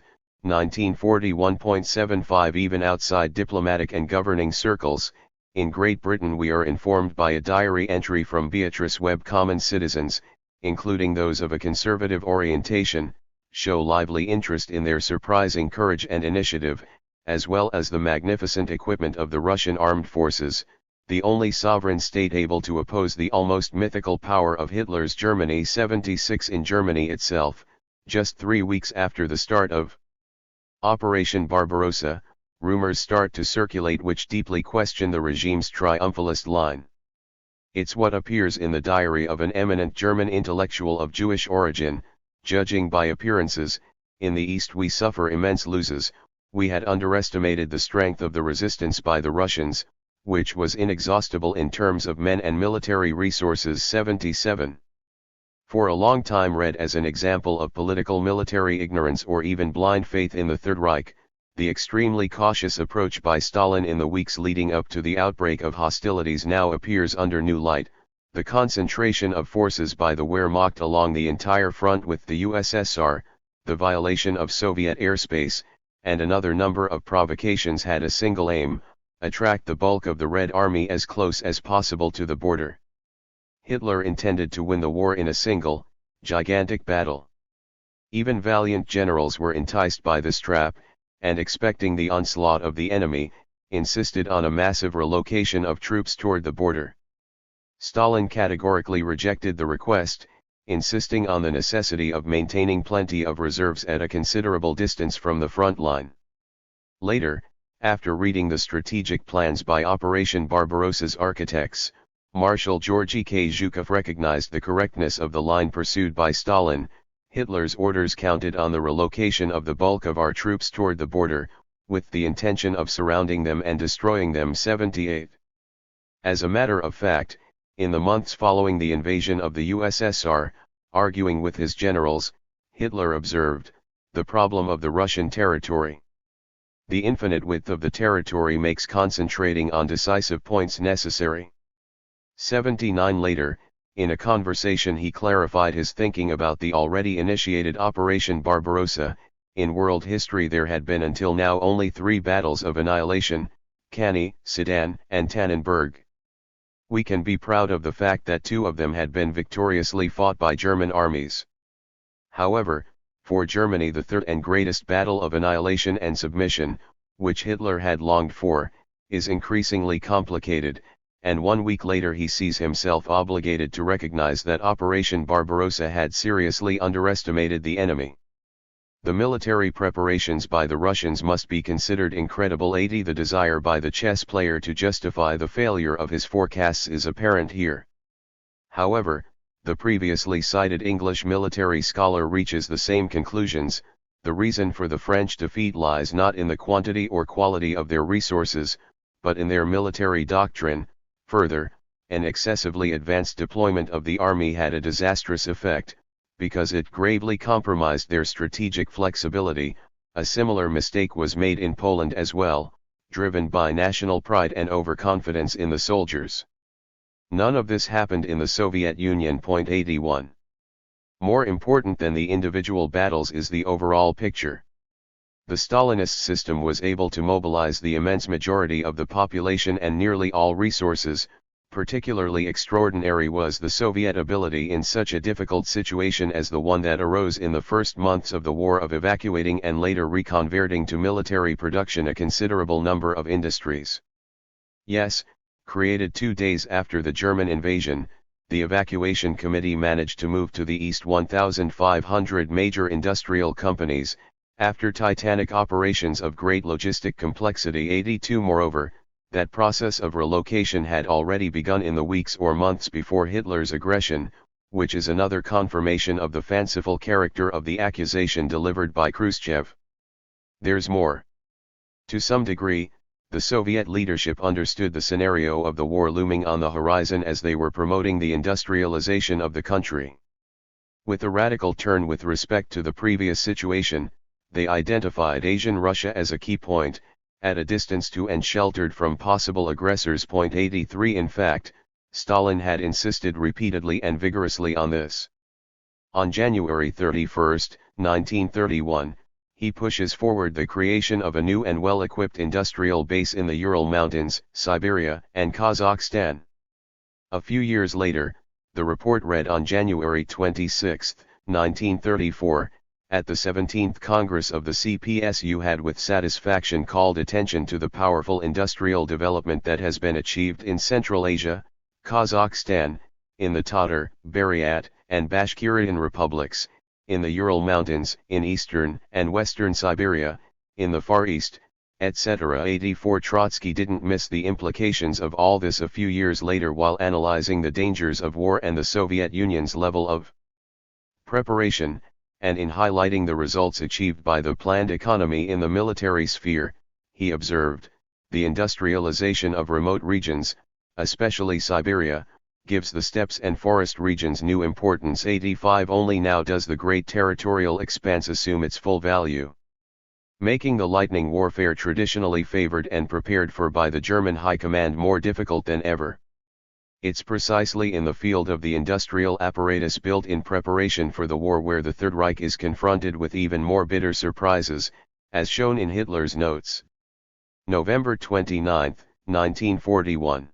1941. 75 Even outside diplomatic and governing circles, in Great Britain we are informed by a diary entry from Beatrice Webb common citizens, including those of a conservative orientation, show lively interest in their surprising courage and initiative, as well as the magnificent equipment of the Russian armed forces, the only sovereign state able to oppose the almost mythical power of Hitler's Germany. 76 In Germany itself, just 3 weeks after the start of Operation Barbarossa, rumors start to circulate which deeply question the regime's triumphalist line. It's what appears in the diary of an eminent German intellectual of Jewish origin. Judging by appearances, in the East we suffer immense losses. We had underestimated the strength of the resistance by the Russians, which was inexhaustible in terms of men and military resources. 77. For a long time read as an example of political military ignorance or even blind faith in the Third Reich, the extremely cautious approach by Stalin in the weeks leading up to the outbreak of hostilities now appears under new light. The concentration of forces by the Wehrmacht along the entire front with the USSR, the violation of Soviet airspace, and another number of provocations had a single aim: attract the bulk of the Red Army as close as possible to the border. Hitler intended to win the war in a single, gigantic battle. Even valiant generals were enticed by this trap, and expecting the onslaught of the enemy, insisted on a massive relocation of troops toward the border. Stalin categorically rejected the request, insisting on the necessity of maintaining plenty of reserves at a considerable distance from the front line. Later, after reading the strategic plans by Operation Barbarossa's architects, Marshal Georgy K. Zhukov recognized the correctness of the line pursued by Stalin. Hitler's orders counted on the relocation of the bulk of our troops toward the border, with the intention of surrounding them and destroying them. 78. As a matter of fact, in the months following the invasion of the USSR, arguing with his generals, Hitler observed, the problem of the Russian territory. The infinite width of the territory makes concentrating on decisive points necessary. 79 Later, in a conversation he clarified his thinking about the already initiated Operation Barbarossa. In world history there had been until now only 3 battles of annihilation, Cannae, Sedan, and Tannenberg. We can be proud of the fact that 2 of them had been victoriously fought by German armies. However, for Germany the third and greatest battle of annihilation and submission, which Hitler had longed for, is increasingly complicated, and 1 week later he sees himself obligated to recognize that Operation Barbarossa had seriously underestimated the enemy. The military preparations by the Russians must be considered incredible. The desire by the chess player to justify the failure of his forecasts is apparent here. However, the previously cited English military scholar reaches the same conclusions. The reason for the French defeat lies not in the quantity or quality of their resources, but in their military doctrine. Further, an excessively advanced deployment of the army had a disastrous effect, because it gravely compromised their strategic flexibility. A similar mistake was made in Poland as well, driven by national pride and overconfidence in the soldiers. None of this happened in the Soviet Union. 81. More important than the individual battles is the overall picture. The Stalinist system was able to mobilize the immense majority of the population and nearly all resources. Particularly extraordinary was the Soviet ability in such a difficult situation as the one that arose in the first months of the war of evacuating and later reconverting to military production a considerable number of industries. Yes, created 2 days after the German invasion, the evacuation committee managed to move to the east 1,500 major industrial companies, after titanic operations of great logistic complexity. 82. Moreover, that process of relocation had already begun in the weeks or months before Hitler's aggression, which is another confirmation of the fanciful character of the accusation delivered by Khrushchev. There's more. To some degree, the Soviet leadership understood the scenario of the war looming on the horizon as they were promoting the industrialization of the country. With a radical turn with respect to the previous situation, they identified Asian Russia as a key point, at a distance to and sheltered from possible aggressors. 83. In fact, Stalin had insisted repeatedly and vigorously on this. On January 31, 1931, he pushes forward the creation of a new and well-equipped industrial base in the Ural Mountains, Siberia, and Kazakhstan. A few years later, the report read on January 26, 1934, at the 17th Congress of the CPSU had with satisfaction called attention to the powerful industrial development that has been achieved in Central Asia, Kazakhstan, in the Tatar, Buryat, and Bashkirian republics, in the Ural Mountains, in eastern and western Siberia, in the Far East, etc. 84. Trotsky didn't miss the implications of all this a few years later while analyzing the dangers of war and the Soviet Union's level of preparation, and in highlighting the results achieved by the planned economy in the military sphere. He observed, the industrialization of remote regions, especially Siberia, gives the steppes and forest regions new importance. 85. Only now does the great territorial expanse assume its full value, making the lightning warfare traditionally favored and prepared for by the German High Command more difficult than ever. It's precisely in the field of the industrial apparatus built in preparation for the war where the Third Reich is confronted with even more bitter surprises, as shown in Hitler's notes. November 29, 1941.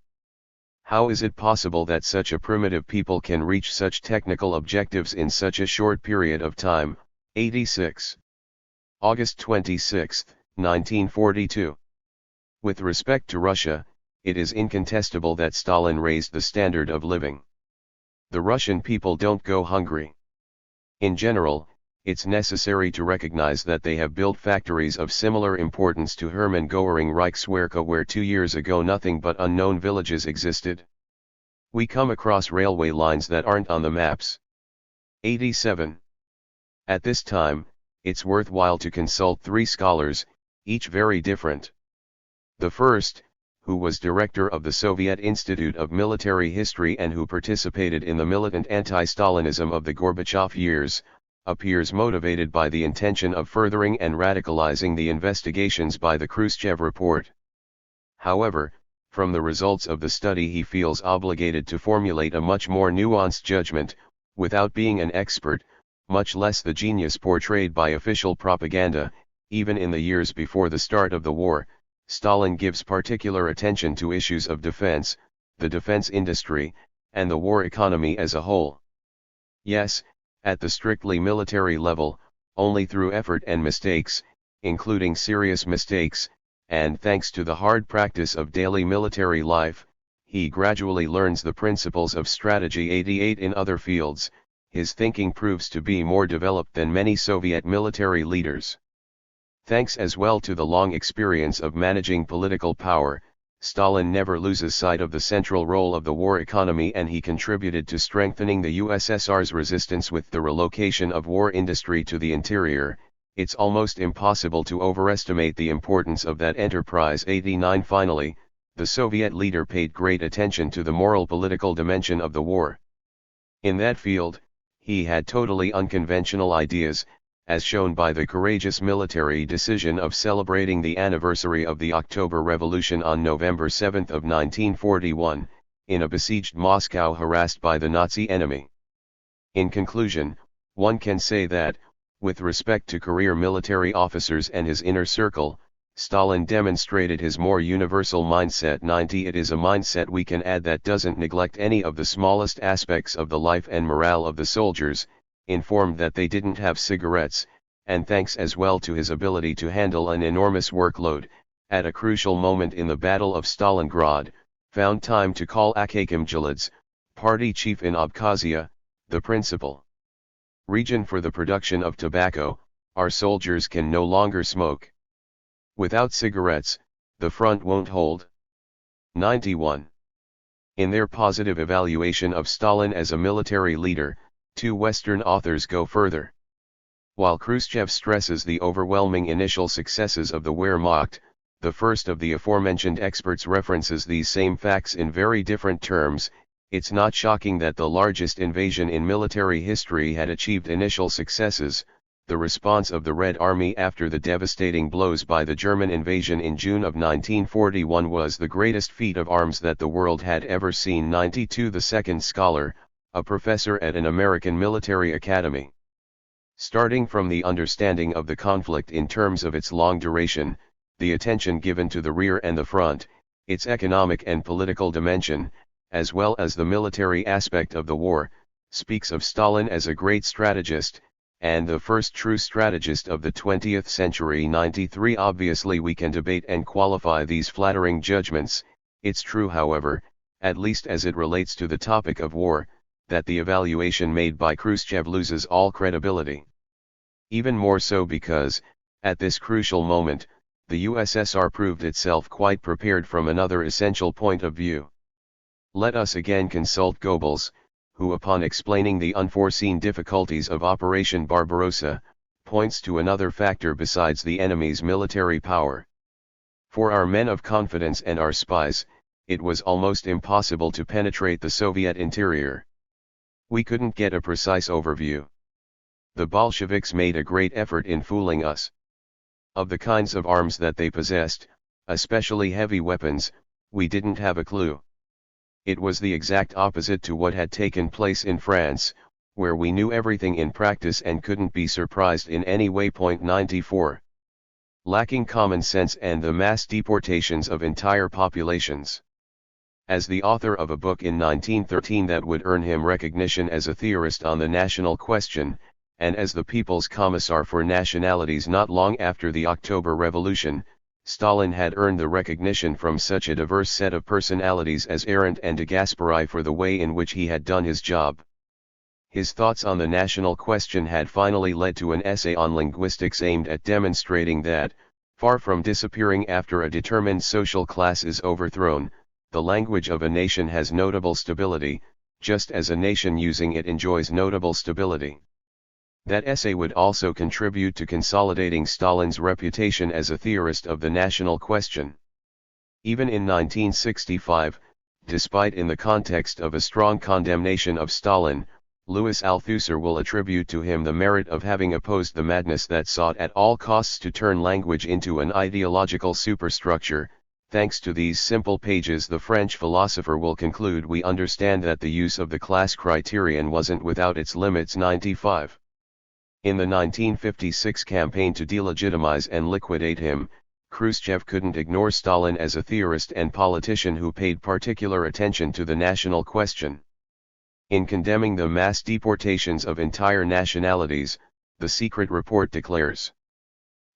How is it possible that such a primitive people can reach such technical objectives in such a short period of time? 86. August 26, 1942. With respect to Russia, it is incontestable that Stalin raised the standard of living. The Russian people don't go hungry. In general, it's necessary to recognize that they have built factories of similar importance to Hermann Göring Reichswerke where 2 years ago nothing but unknown villages existed. We come across railway lines that aren't on the maps. 87. At this time, it's worthwhile to consult 3 scholars, each very different. The first, who was director of the Soviet Institute of Military History and who participated in the militant anti-Stalinism of the Gorbachev years, appears motivated by the intention of furthering and radicalizing the investigations by the Khrushchev report. However, From the results of the study he feels obligated to formulate a much more nuanced judgment, without being an expert, much less the genius portrayed by official propaganda. Even in the years before the start of the war, Stalin gives particular attention to issues of defense, the defense industry, and the war economy as a whole. Yes, at the strictly military level, only through effort and mistakes, including serious mistakes, and thanks to the hard practice of daily military life, he gradually learns the principles of strategy 88 in other fields. His thinking proves to be more developed than many Soviet military leaders. Thanks as well to the long experience of managing political power, Stalin never loses sight of the central role of the war economy, and he contributed to strengthening the USSR's resistance with the relocation of war industry to the interior. It's almost impossible to overestimate the importance of that enterprise. 89 Finally, the Soviet leader paid great attention to the moral-political dimension of the war. In that field, he had totally unconventional ideas, as shown by the courageous military decision of celebrating the anniversary of the October Revolution on November 7 of 1941, in a besieged Moscow harassed by the Nazi enemy. In conclusion, one can say that, with respect to career military officers and his inner circle, Stalin demonstrated his more universal mindset. 90 It is a mindset we can add that doesn't neglect any of the smallest aspects of the life and morale of the soldiers, informed that they didn't have cigarettes, and thanks as well to his ability to handle an enormous workload, at a crucial moment in the Battle of Stalingrad, found time to call Akakim Jalidze, party chief in Abkhazia, the principal region for the production of tobacco. Our soldiers can no longer smoke. Without cigarettes, the front won't hold. 91. In their positive evaluation of Stalin as a military leader, two Western authors go further. While Khrushchev stresses the overwhelming initial successes of the Wehrmacht, the first of the aforementioned experts references these same facts in very different terms. It's not shocking that the largest invasion in military history had achieved initial successes. The response of the Red Army after the devastating blows by the German invasion in June of 1941 was the greatest feat of arms that the world had ever seen. 92 The second scholar, a professor at an American military academy. Starting from the understanding of the conflict in terms of its long duration, the attention given to the rear and the front, its economic and political dimension, as well as the military aspect of the war, speaks of Stalin as a great strategist, and the first true strategist of the 20th century. 93 Obviously we can debate and qualify these flattering judgments. It's true, however, at least as it relates to the topic of war, that the evaluation made by Khrushchev loses all credibility. Even more so because, at this crucial moment, the USSR proved itself quite prepared from another essential point of view. Let us again consult Goebbels, who upon explaining the unforeseen difficulties of Operation Barbarossa, points to another factor besides the enemy's military power. For our men of confidence and our spies, it was almost impossible to penetrate the Soviet interior. We couldn't get a precise overview. The Bolsheviks made a great effort in fooling us. Of the kinds of arms that they possessed, especially heavy weapons, we didn't have a clue. It was the exact opposite to what had taken place in France, where we knew everything in practice and couldn't be surprised in any way. 94. Lacking common sense and the mass deportations of entire populations. As the author of a book in 1913 that would earn him recognition as a theorist on the national question, and as the People's Commissar for Nationalities not long after the October Revolution, Stalin had earned the recognition from such a diverse set of personalities as Arendt and de Gasperi for the way in which he had done his job. His thoughts on the national question had finally led to an essay on linguistics aimed at demonstrating that, far from disappearing after a determined social class is overthrown, the language of a nation has notable stability, just as a nation using it enjoys notable stability. That essay would also contribute to consolidating Stalin's reputation as a theorist of the national question. Even in 1965, despite in the context of a strong condemnation of Stalin, Louis Althusser will attribute to him the merit of having opposed the madness that sought at all costs to turn language into an ideological superstructure. Thanks to these simple pages, the French philosopher will conclude we understand that the use of the class criterion wasn't without its limits. 95. In the 1956 campaign to delegitimize and liquidate him, Khrushchev couldn't ignore Stalin as a theorist and politician who paid particular attention to the national question. In condemning the mass deportations of entire nationalities, the secret report declares,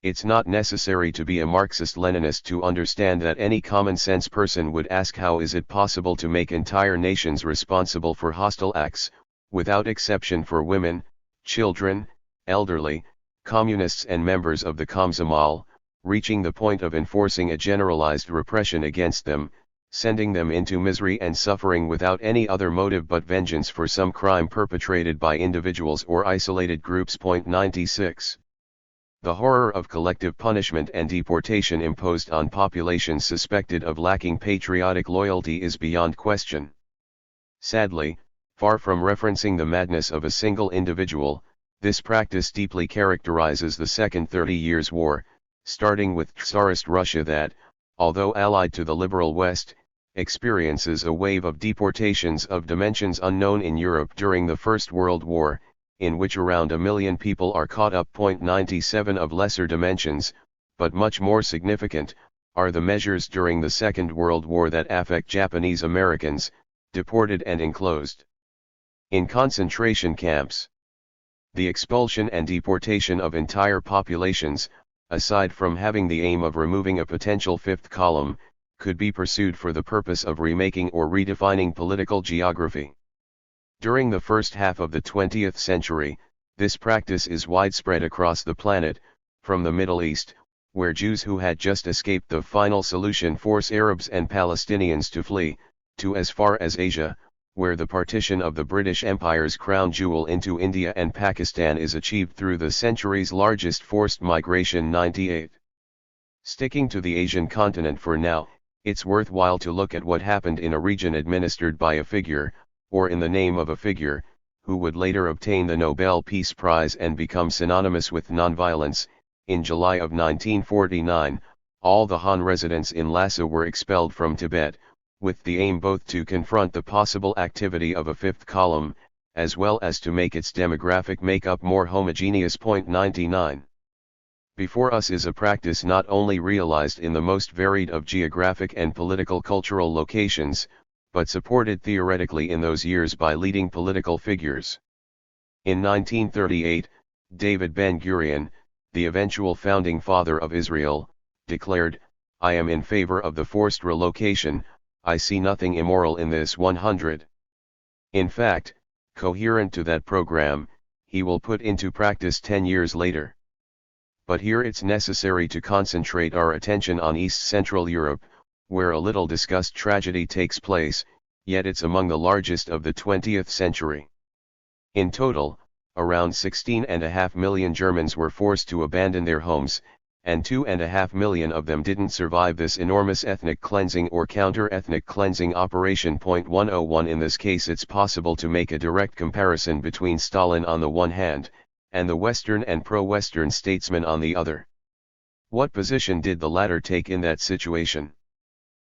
"It's not necessary to be a Marxist-Leninist to understand that any common-sense person would ask how is it possible to make entire nations responsible for hostile acts, without exception for women, children, elderly, communists and members of the Komsomol, reaching the point of enforcing a generalized repression against them, sending them into misery and suffering without any other motive but vengeance for some crime perpetrated by individuals or isolated groups." 96. The horror of collective punishment and deportation imposed on populations suspected of lacking patriotic loyalty is beyond question. Sadly, far from referencing the madness of a single individual, this practice deeply characterizes the Second 30 Years' War, starting with Tsarist Russia that, although allied to the liberal West, experiences a wave of deportations of dimensions unknown in Europe during the First World War, in which around 1 million people are caught up. 97 Of lesser dimensions, but much more significant, are the measures during the Second World War that affect Japanese Americans, deported and enclosed in concentration camps. The expulsion and deportation of entire populations, aside from having the aim of removing a potential fifth column, could be pursued for the purpose of remaking or redefining political geography. During the first half of the 20th century, this practice is widespread across the planet, from the Middle East, where Jews who had just escaped the final solution force Arabs and Palestinians to flee, to as far as Asia, where the partition of the British Empire's crown jewel into India and Pakistan is achieved through the century's largest forced migration. 98. Sticking to the Asian continent for now, it's worthwhile to look at what happened in a region administered by a figure, or in the name of a figure, who would later obtain the Nobel Peace Prize and become synonymous with nonviolence. In July of 1949, all the Han residents in Lhasa were expelled from Tibet, with the aim both to confront the possible activity of a fifth column, as well as to make its demographic makeup more homogeneous. 99. Before us is a practice not only realized in the most varied of geographic and political cultural locations, but supported theoretically in those years by leading political figures. In 1938, David Ben-Gurion, the eventual founding father of Israel, declared, "I am in favor of the forced relocation, I see nothing immoral in this." 100. In fact, coherent to that program, he will put into practice 10 years later. But here it's necessary to concentrate our attention on East Central Europe, where a little discussed tragedy takes place, yet it's among the largest of the 20th century. In total, around 16.5 million Germans were forced to abandon their homes, and 2.5 million of them didn't survive this enormous ethnic cleansing or counter-ethnic cleansing operation. 101 In this case it's possible to make a direct comparison between Stalin on the one hand, and the Western and pro-Western statesmen on the other. What position did the latter take in that situation?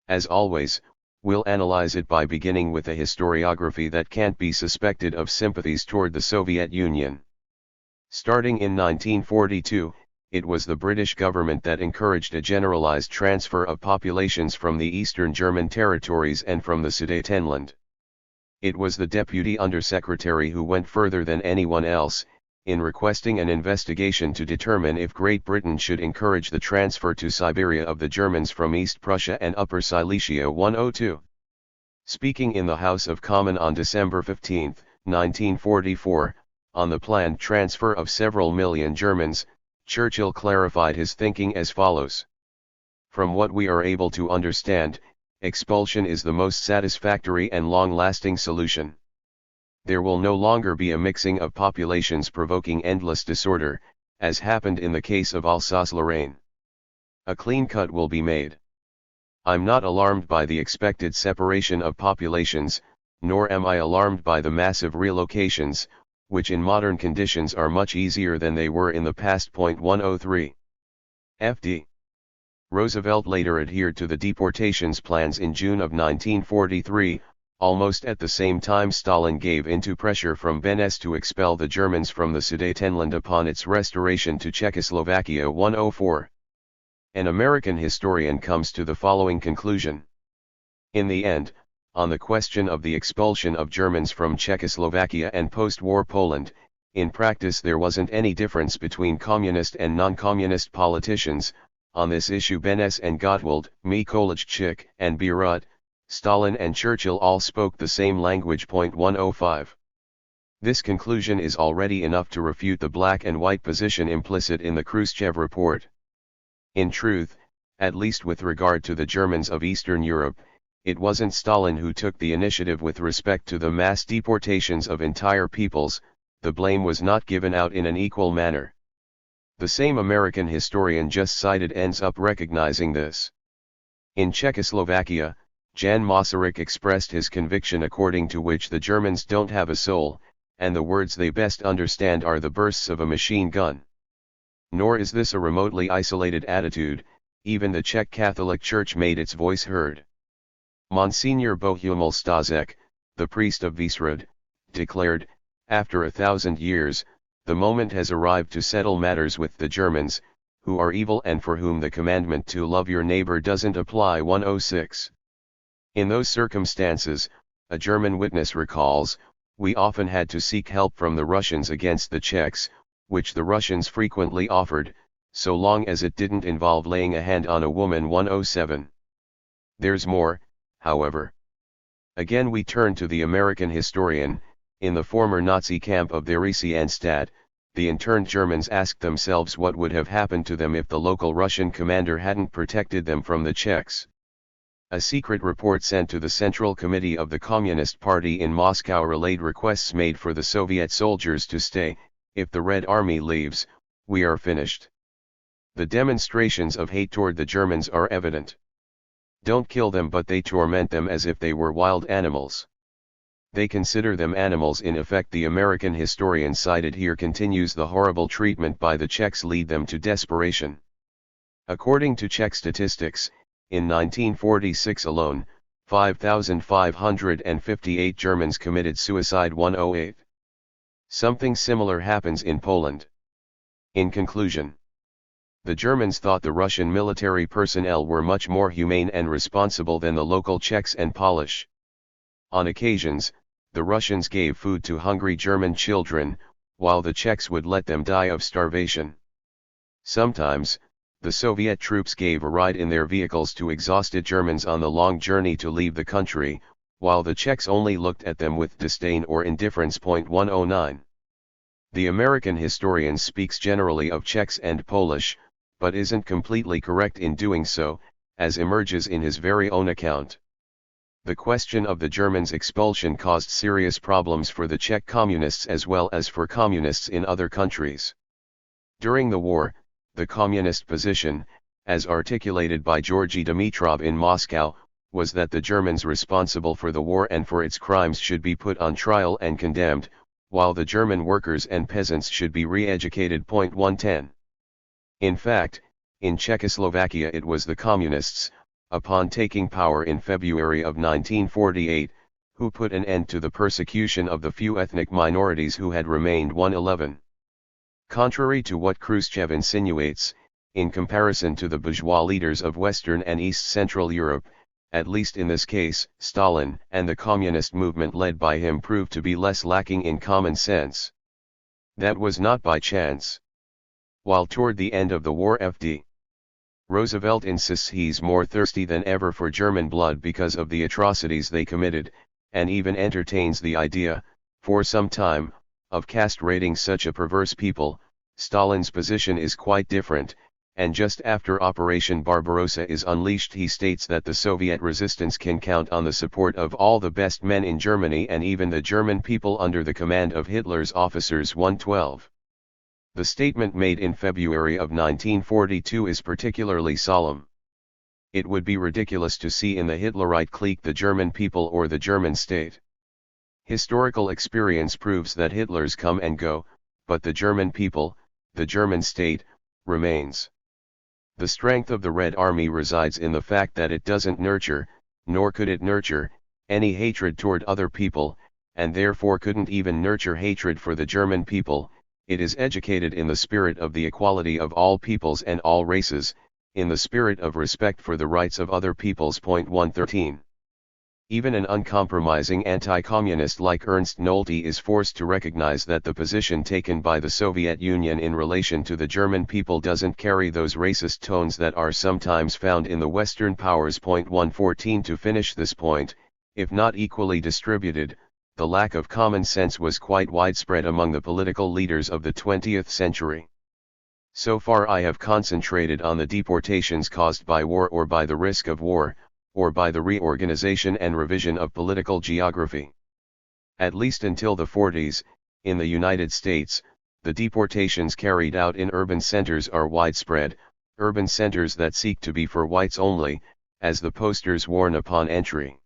As always, we'll analyze it by beginning with a historiography that can't be suspected of sympathies toward the Soviet Union. Starting in 1942, it was the British government that encouraged a generalized transfer of populations from the Eastern German territories and from the Sudetenland. It was the Deputy Undersecretary who went further than anyone else, in requesting an investigation to determine if Great Britain should encourage the transfer to Siberia of the Germans from East Prussia and Upper Silesia. 102. Speaking in the House of Commons on December 15, 1944, on the planned transfer of several million Germans, Churchill clarified his thinking as follows: "From what we are able to understand, expulsion is the most satisfactory and long-lasting solution. There will no longer be a mixing of populations provoking endless disorder, as happened in the case of Alsace-Lorraine. A clean cut will be made. I'm not alarmed by the expected separation of populations, nor am I alarmed by the massive relocations, which in modern conditions are much easier than they were in the past. 103. FD. Roosevelt later adhered to the deportations plans in June of 1943, almost at the same time Stalin gave into pressure from Venice to expel the Germans from the Sudetenland upon its restoration to Czechoslovakia 104. An American historian comes to the following conclusion. In the end, on the question of the expulsion of Germans from Czechoslovakia and post-war Poland, in practice there wasn't any difference between communist and non-communist politicians. On this issue Benes and Gottwald, Mikołajczyk and Bierut, Stalin and Churchill all spoke the same language. 105. This conclusion is already enough to refute the black and white position implicit in the Khrushchev report. In truth, at least with regard to the Germans of Eastern Europe, it wasn't Stalin who took the initiative with respect to the mass deportations of entire peoples. The blame was not given out in an equal manner. The same American historian just cited ends up recognizing this. In Czechoslovakia, Jan Masaryk expressed his conviction according to which the Germans don't have a soul, and the words they best understand are the bursts of a machine gun. Nor is this a remotely isolated attitude, even the Czech Catholic Church made its voice heard. Monsignor Bohumil Stazek, the priest of Výshrad, declared, after 1,000 years, the moment has arrived to settle matters with the Germans, who are evil and for whom the commandment to love your neighbor doesn't apply. 106. In those circumstances, a German witness recalls, we often had to seek help from the Russians against the Czechs, which the Russians frequently offered, so long as it didn't involve laying a hand on a woman. 107. There's more, however. Again we turn to the American historian. In the former Nazi camp of Theresienstadt, the interned Germans asked themselves what would have happened to them if the local Russian commander hadn't protected them from the Czechs. A secret report sent to the Central Committee of the Communist Party in Moscow relayed requests made for the Soviet soldiers to stay. If the Red Army leaves, we are finished. The demonstrations of hate toward the Germans are evident. Don't kill them, but they torment them as if they were wild animals. They consider them animals in effect. The American historian cited here continues, the horrible treatment by the Czechs lead them to desperation. According to Czech statistics, in 1946 alone, 5,558 Germans committed suicide. 108. Something similar happens in Poland. In conclusion, the Germans thought the Russian military personnel were much more humane and responsible than the local Czechs and Polish. On occasions, the Russians gave food to hungry German children, while the Czechs would let them die of starvation. Sometimes, the Soviet troops gave a ride in their vehicles to exhausted Germans on the long journey to leave the country, while the Czechs only looked at them with disdain or indifference. 109. The American historian speaks generally of Czechs and Polish, but isn't completely correct in doing so, as emerges in his very own account. The question of the Germans' expulsion caused serious problems for the Czech communists as well as for communists in other countries. During the war, the communist position, as articulated by Georgy Dimitrov in Moscow, was that the Germans responsible for the war and for its crimes should be put on trial and condemned, while the German workers and peasants should be re-educated. 110. In fact, in Czechoslovakia it was the communists, upon taking power in February of 1948, who put an end to the persecution of the few ethnic minorities who had remained. 111. Contrary to what Khrushchev insinuates, in comparison to the bourgeois leaders of Western and East Central Europe, at least in this case, Stalin and the communist movement led by him proved to be less lacking in common sense. That was not by chance. While toward the end of the war F.D. Roosevelt insists he's more thirsty than ever for German blood because of the atrocities they committed, and even entertains the idea, for some time, of castrating such a perverse people, Stalin's position is quite different, and just after Operation Barbarossa is unleashed he states that the Soviet resistance can count on the support of all the best men in Germany and even the German people under the command of Hitler's officers. 112. The statement made in February of 1942 is particularly solemn. It would be ridiculous to see in the Hitlerite clique the German people or the German state. Historical experience proves that Hitlers come and go, but the German people, the German state, remains. The strength of the Red Army resides in the fact that it doesn't nurture, nor could it nurture, any hatred toward other people, and therefore couldn't even nurture hatred for the German people. It is educated in the spirit of the equality of all peoples and all races, in the spirit of respect for the rights of other peoples. 113. Even an uncompromising anti-communist like Ernst Nolte is forced to recognize that the position taken by the Soviet Union in relation to the German people doesn't carry those racist tones that are sometimes found in the Western powers. 114. To finish this point, if not equally distributed, the lack of common sense was quite widespread among the political leaders of the 20th century. So far I have concentrated on the deportations caused by war or by the risk of war, or by the reorganization and revision of political geography. At least until the 40s, in the United States, the deportations carried out in urban centers are widespread, urban centers that seek to be for whites only, as the posters warn upon entry.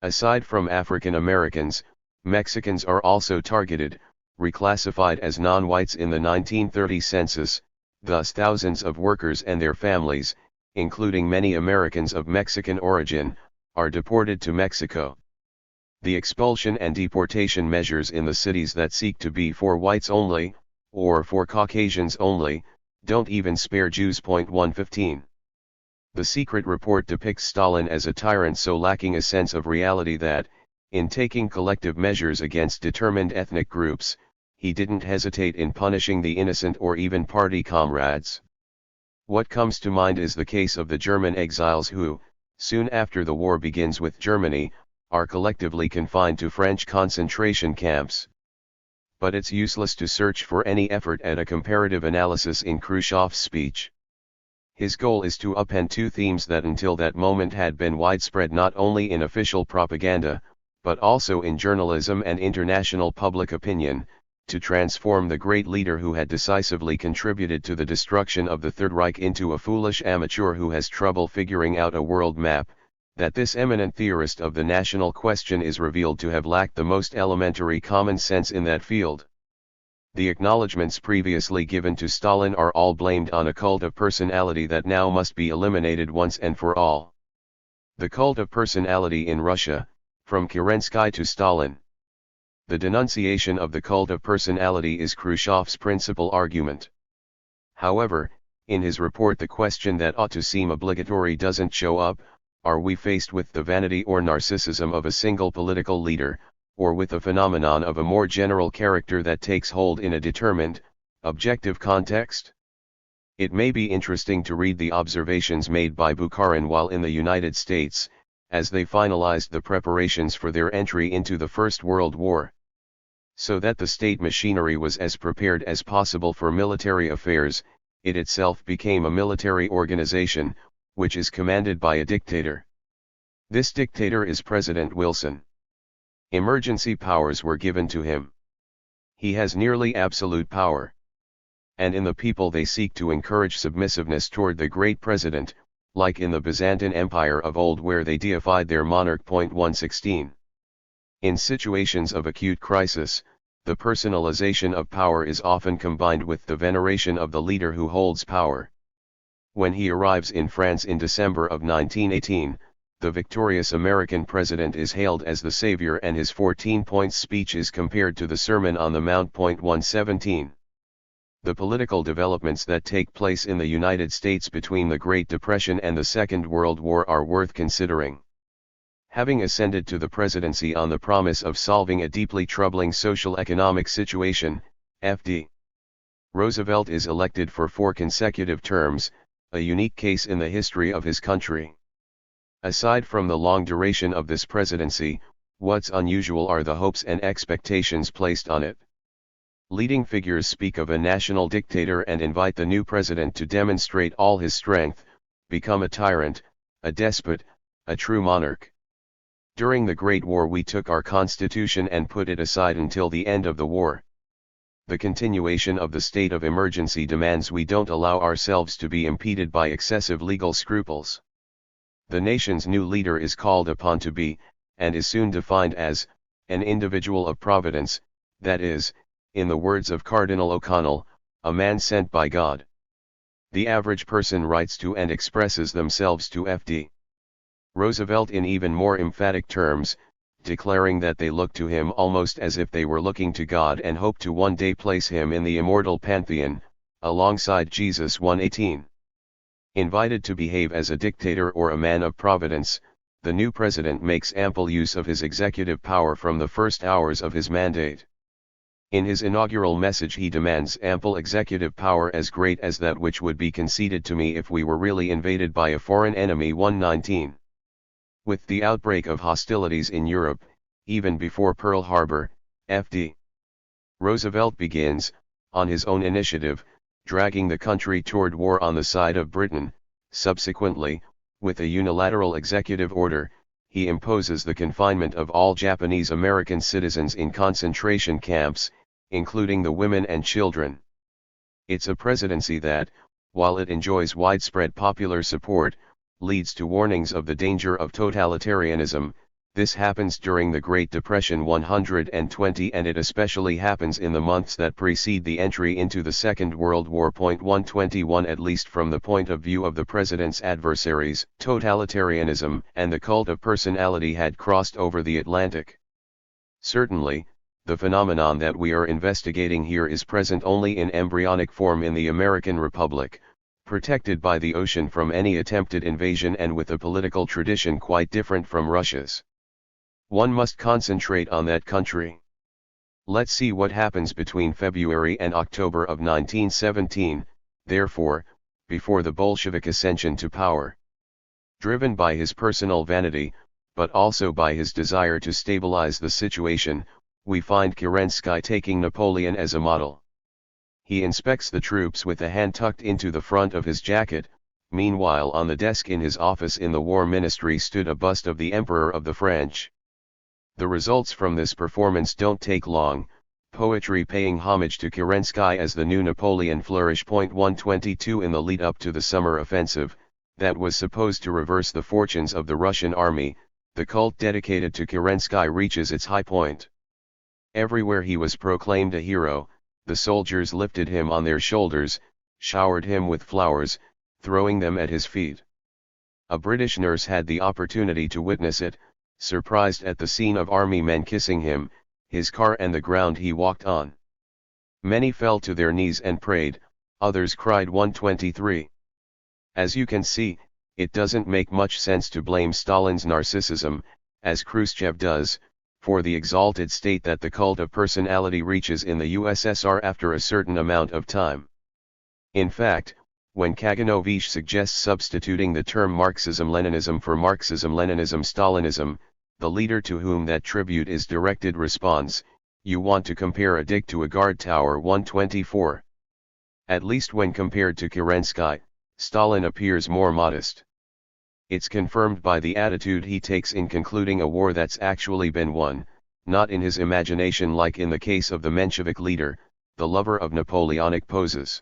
Aside from African Americans, Mexicans are also targeted, reclassified as non-whites in the 1930 census. Thus thousands of workers and their families, including many Americans of Mexican origin, are deported to Mexico. The expulsion and deportation measures in the cities that seek to be for whites only, or for Caucasians only, don't even spare Jews. 115. The secret report depicts Stalin as a tyrant so lacking a sense of reality that, in taking collective measures against determined ethnic groups, he didn't hesitate in punishing the innocent or even party comrades. What comes to mind is the case of the German exiles who, soon after the war begins with Germany, are collectively confined to French concentration camps. But it's useless to search for any effort at a comparative analysis in Khrushchev's speech. His goal is to upend two themes that until that moment had been widespread not only in official propaganda, but also in journalism and international public opinion, to transform the great leader who had decisively contributed to the destruction of the Third Reich into a foolish amateur who has trouble figuring out a world map. That this eminent theorist of the national question is revealed to have lacked the most elementary common sense in that field. The acknowledgments previously given to Stalin are all blamed on a cult of personality that now must be eliminated once and for all. The cult of personality in Russia, from Kerensky to Stalin. The denunciation of the cult of personality is Khrushchev's principal argument. However, in his report the question that ought to seem obligatory doesn't show up: are we faced with the vanity or narcissism of a single political leader, or with a phenomenon of a more general character that takes hold in a determined, objective context? It may be interesting to read the observations made by Bukharin while in the United States, as they finalized the preparations for their entry into the First World War. So that the state machinery was as prepared as possible for military affairs, it itself became a military organization, which is commanded by a dictator. This dictator is President Wilson. Emergency powers were given to him. He has nearly absolute power. And in the people they seek to encourage submissiveness toward the great president, like in the Byzantine Empire of old where they deified their monarch. 116. In situations of acute crisis, the personalization of power is often combined with the veneration of the leader who holds power. When he arrives in France in December of 1918, the victorious American president is hailed as the savior and his 14-point speech is compared to the Sermon on the Mount. 117. The political developments that take place in the United States between the Great Depression and the Second World War are worth considering. Having ascended to the presidency on the promise of solving a deeply troubling social-economic situation, F.D. Roosevelt is elected for 4 consecutive terms, a unique case in the history of his country. Aside from the long duration of this presidency, what's unusual are the hopes and expectations placed on it. Leading figures speak of a national dictator and invite the new president to demonstrate all his strength, become a tyrant, a despot, a true monarch. During the Great War we took our constitution and put it aside until the end of the war. The continuation of the state of emergency demands we don't allow ourselves to be impeded by excessive legal scruples. The nation's new leader is called upon to be, and is soon defined as, an individual of providence, that is, in the words of Cardinal O'Connell, a man sent by God. The average person writes to and expresses themselves to FD Roosevelt in even more emphatic terms, declaring that they look to him almost as if they were looking to God and hope to one day place him in the immortal pantheon, alongside Jesus 1:18. Invited to behave as a dictator or a man of providence, the new president makes ample use of his executive power from the first hours of his mandate. In his inaugural message he demands ample executive power as great as that which would be conceded to me if we were really invaded by a foreign enemy. 1:19. With the outbreak of hostilities in Europe, even before Pearl Harbor, F.D. Roosevelt begins, on his own initiative, dragging the country toward war on the side of Britain. Subsequently, with a unilateral executive order, he imposes the confinement of all Japanese American citizens in concentration camps, including the women and children. It's a presidency that, while it enjoys widespread popular support, leads to warnings of the danger of totalitarianism. This happens during the Great Depression 120, and it especially happens in the months that precede the entry into the Second World War. 121. At least from the point of view of the president's adversaries, totalitarianism and the cult of personality had crossed over the Atlantic. Certainly, the phenomenon that we are investigating here is present only in embryonic form in the American Republic, protected by the ocean from any attempted invasion and with a political tradition quite different from Russia's. One must concentrate on that country. Let's see what happens between February and October of 1917, therefore, before the Bolshevik ascension to power. Driven by his personal vanity, but also by his desire to stabilize the situation, we find Kerensky taking Napoleon as a model. He inspects the troops with a hand tucked into the front of his jacket. Meanwhile, on the desk in his office in the War Ministry stood a bust of the Emperor of the French. The results from this performance don't take long. Poetry paying homage to Kerensky as the new Napoleon flourish. 122. In the lead up to the summer offensive, that was supposed to reverse the fortunes of the Russian army, the cult dedicated to Kerensky reaches its high point. Everywhere he was proclaimed a hero, the soldiers lifted him on their shoulders, showered him with flowers, throwing them at his feet. A British nurse had the opportunity to witness it, surprised at the scene of army men kissing him, his car and the ground he walked on. Many fell to their knees and prayed, others cried. 123. As you can see, it doesn't make much sense to blame Stalin's narcissism, as Khrushchev does, for the exalted state that the cult of personality reaches in the USSR after a certain amount of time. In fact, when Kaganovich suggests substituting the term Marxism-Leninism for Marxism-Leninism-Stalinism, the leader to whom that tribute is directed responds, "You want to compare a dick to a guard tower." 124. At least when compared to Kerensky, Stalin appears more modest. It's confirmed by the attitude he takes in concluding a war that's actually been won, not in his imagination like in the case of the Menshevik leader, the lover of Napoleonic poses.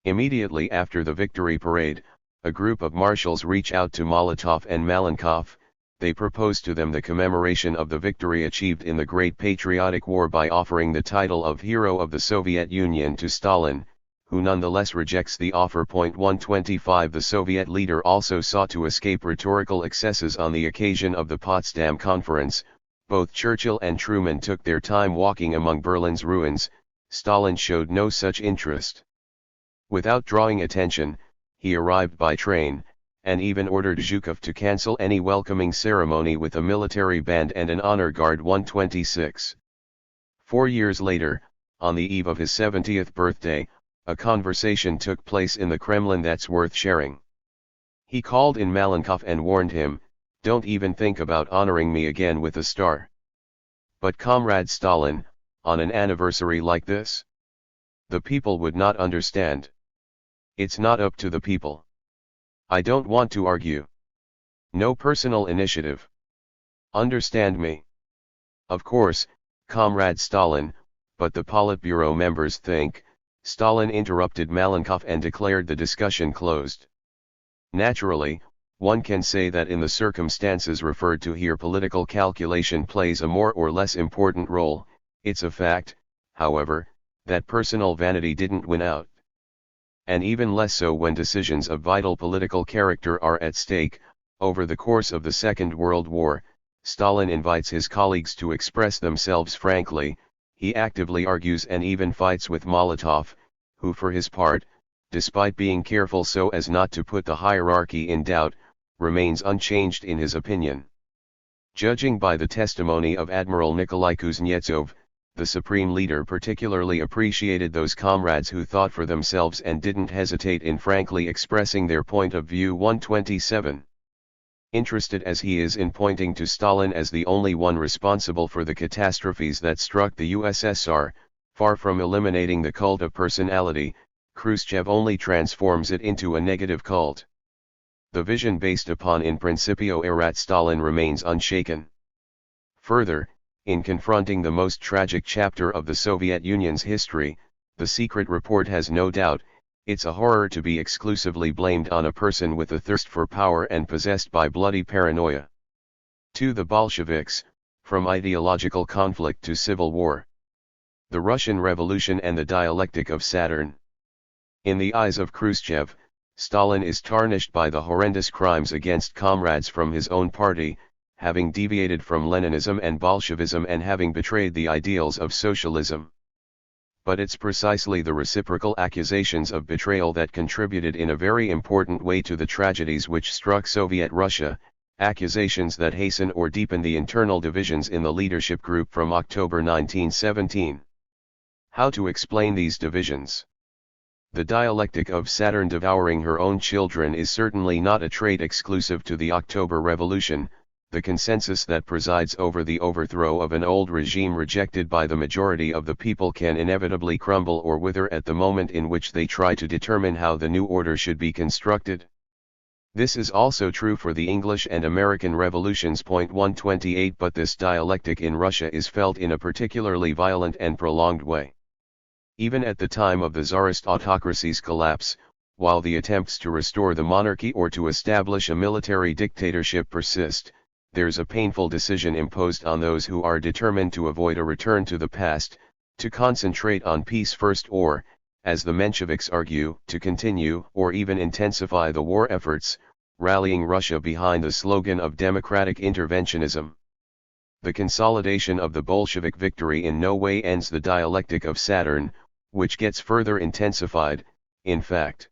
Immediately after the victory parade, a group of marshals reach out to Molotov and Malenkov. They propose to them the commemoration of the victory achieved in the Great Patriotic War by offering the title of Hero of the Soviet Union to Stalin, who nonetheless rejects the offer. 125. The Soviet leader also sought to escape rhetorical excesses on the occasion of the Potsdam Conference. Both Churchill and Truman took their time walking among Berlin's ruins. Stalin showed no such interest. Without drawing attention, he arrived by train, and even ordered Zhukov to cancel any welcoming ceremony with a military band and an honor guard. 126. 4 years later, on the eve of his 70th birthday, a conversation took place in the Kremlin that's worth sharing. He called in Malenkov and warned him, "Don't even think about honoring me again with a star." But Comrade Stalin, on an anniversary like this, the people would not understand. It's not up to the people. I don't want to argue. No personal initiative. Understand me? Of course, Comrade Stalin, but the Politburo members think. Stalin interrupted Malenkov and declared the discussion closed. Naturally, one can say that in the circumstances referred to here political calculation plays a more or less important role. It's a fact, however, that personal vanity didn't win out. and even less so when decisions of vital political character are at stake. Over the course of the Second World War, Stalin invites his colleagues to express themselves frankly. He actively argues and even fights with Molotov, who for his part, despite being careful so as not to put the hierarchy in doubt, remains unchanged in his opinion. Judging by the testimony of Admiral Nikolai Kuznetsov, the supreme leader particularly appreciated those comrades who thought for themselves and didn't hesitate in frankly expressing their point of view. 127. Interested as he is in pointing to Stalin as the only one responsible for the catastrophes that struck the USSR, far from eliminating the cult of personality, Khrushchev only transforms it into a negative cult. The vision based upon in principio erat Stalin remains unshaken. Further, in confronting the most tragic chapter of the Soviet Union's history, the secret report has no doubt, it's a horror to be exclusively blamed on a person with a thirst for power and possessed by bloody paranoia. To the Bolsheviks, from ideological conflict to civil war. The Russian Revolution and the dialectic of Saturn. In the eyes of Khrushchev, Stalin is tarnished by the horrendous crimes against comrades from his own party, having deviated from Leninism and Bolshevism and having betrayed the ideals of socialism. But it's precisely the reciprocal accusations of betrayal that contributed in a very important way to the tragedies which struck Soviet Russia, accusations that hasten or deepen the internal divisions in the leadership group from October 1917. How to explain these divisions? The dialectic of Saturn devouring her own children is certainly not a trait exclusive to the October Revolution. The consensus that presides over the overthrow of an old regime rejected by the majority of the people can inevitably crumble or wither at the moment in which they try to determine how the new order should be constructed. This is also true for the English and American revolutions. 128 But this dialectic in Russia is felt in a particularly violent and prolonged way. Even at the time of the Tsarist autocracy's collapse, while the attempts to restore the monarchy or to establish a military dictatorship persist, there's a painful decision imposed on those who are determined to avoid a return to the past, to concentrate on peace first or, as the Mensheviks argue, to continue or even intensify the war efforts, rallying Russia behind the slogan of democratic interventionism. The consolidation of the Bolshevik victory in no way ends the dialectic of Saturn, which gets further intensified, in fact.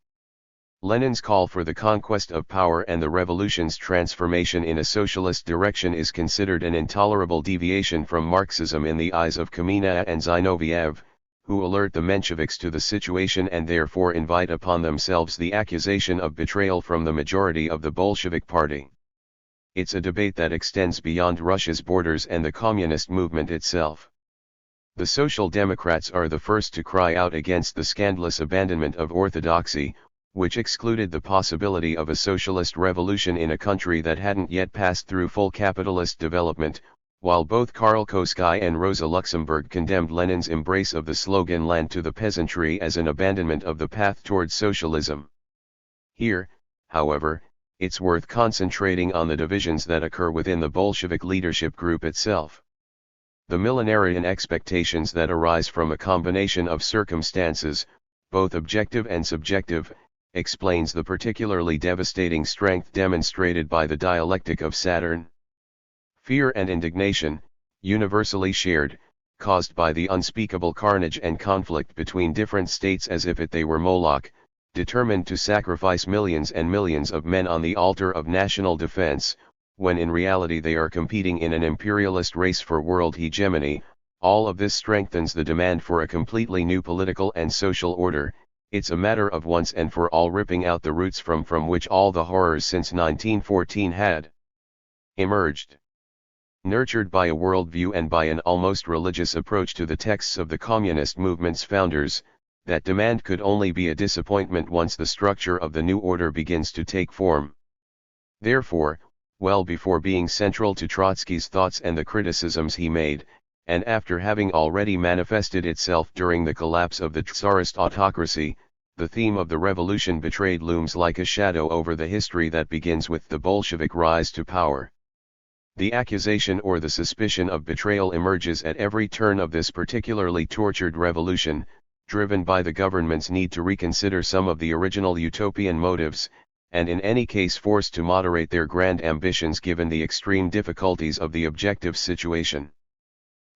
Lenin's call for the conquest of power and the revolution's transformation in a socialist direction is considered an intolerable deviation from Marxism in the eyes of Kamina and Zinoviev, who alert the Mensheviks to the situation and therefore invite upon themselves the accusation of betrayal from the majority of the Bolshevik Party. It's a debate that extends beyond Russia's borders and the communist movement itself. The Social Democrats are the first to cry out against the scandalous abandonment of orthodoxy, which excluded the possibility of a socialist revolution in a country that hadn't yet passed through full capitalist development, while both Karl Koski and Rosa Luxemburg condemned Lenin's embrace of the slogan "Land to the Peasantry" as an abandonment of the path towards socialism. Here, however, it's worth concentrating on the divisions that occur within the Bolshevik leadership group itself. The millenarian expectations that arise from a combination of circumstances, both objective and subjective, explains the particularly devastating strength demonstrated by the dialectic of Saturn. Fear and indignation, universally shared, caused by the unspeakable carnage and conflict between different states as if they were Moloch, determined to sacrifice millions and millions of men on the altar of national defense, when in reality they are competing in an imperialist race for world hegemony. All of this strengthens the demand for a completely new political and social order. It's a matter of once and for all ripping out the roots from which all the horrors since 1914 had emerged. Nurtured by a worldview and by an almost religious approach to the texts of the communist movement's founders, that demand could only be a disappointment once the structure of the new order begins to take form. Therefore, well before being central to Trotsky's thoughts and the criticisms he made, and after having already manifested itself during the collapse of the Tsarist autocracy, the theme of the revolution betrayed looms like a shadow over the history that begins with the Bolshevik rise to power. The accusation or the suspicion of betrayal emerges at every turn of this particularly tortured revolution, driven by the government's need to reconsider some of the original utopian motives, and in any case forced to moderate their grand ambitions given the extreme difficulties of the objective situation.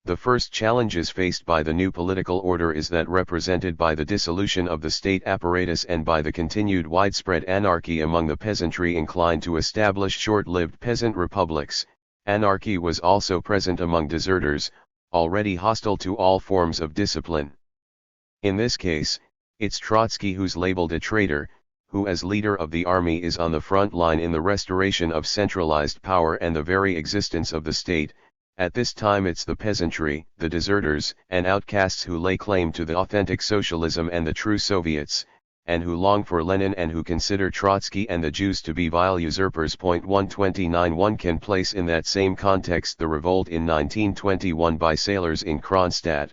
The first challenges faced by the new political order is that represented by the dissolution of the state apparatus and by the continued widespread anarchy among the peasantry inclined to establish short-lived peasant republics. Anarchy was also present among deserters, already hostile to all forms of discipline. In this case, it's Trotsky who's labeled a traitor, who as leader of the army is on the front line in the restoration of centralized power and the very existence of the state. At this time it's the peasantry, the deserters, and outcasts who lay claim to the authentic socialism and the true Soviets, and who long for Lenin and who consider Trotsky and the Jews to be vile usurpers. 129 One can place in that same context the revolt in 1921 by sailors in Kronstadt.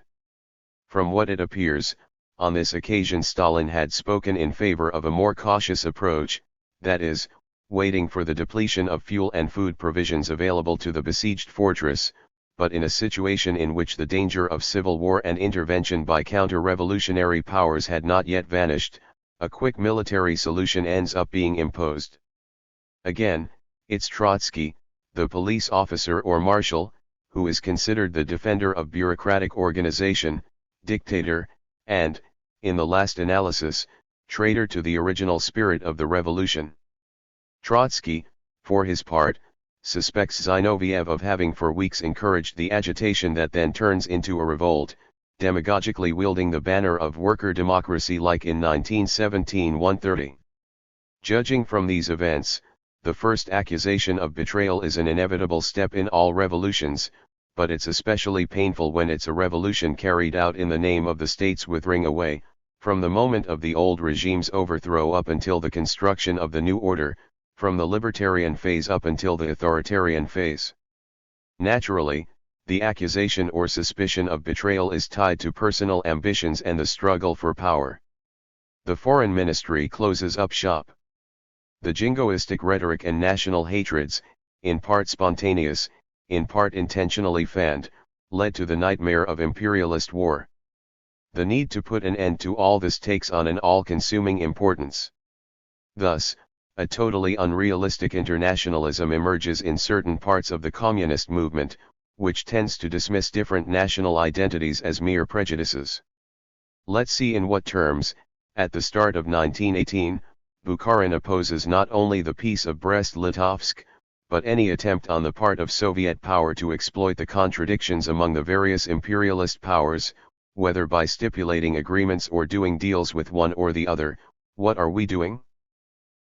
From what it appears, on this occasion Stalin had spoken in favor of a more cautious approach, that is, waiting for the depletion of fuel and food provisions available to the besieged fortress, but in a situation in which the danger of civil war and intervention by counter-revolutionary powers had not yet vanished, a quick military solution ends up being imposed. Again, it's Trotsky, the police officer or marshal, who is considered the defender of bureaucratic organization, dictator, and, in the last analysis, traitor to the original spirit of the revolution. Trotsky, for his part, suspects Zinoviev of having for weeks encouraged the agitation that then turns into a revolt, demagogically wielding the banner of worker democracy like in 1917-130. Judging from these events, the first accusation of betrayal is an inevitable step in all revolutions, but it's especially painful when it's a revolution carried out in the name of the state's withering away, from the moment of the old regime's overthrow up until the construction of the new order, from the libertarian phase up until the authoritarian phase. Naturally, the accusation or suspicion of betrayal is tied to personal ambitions and the struggle for power. The foreign ministry closes up shop. The jingoistic rhetoric and national hatreds, in part spontaneous, in part intentionally fanned, led to the nightmare of imperialist war. The need to put an end to all this takes on an all-consuming importance. Thus, a totally unrealistic internationalism emerges in certain parts of the communist movement, which tends to dismiss different national identities as mere prejudices. Let's see in what terms. At the start of 1918, Bukharin opposes not only the Peace of Brest-Litovsk, but any attempt on the part of Soviet power to exploit the contradictions among the various imperialist powers, whether by stipulating agreements or doing deals with one or the other. What are we doing?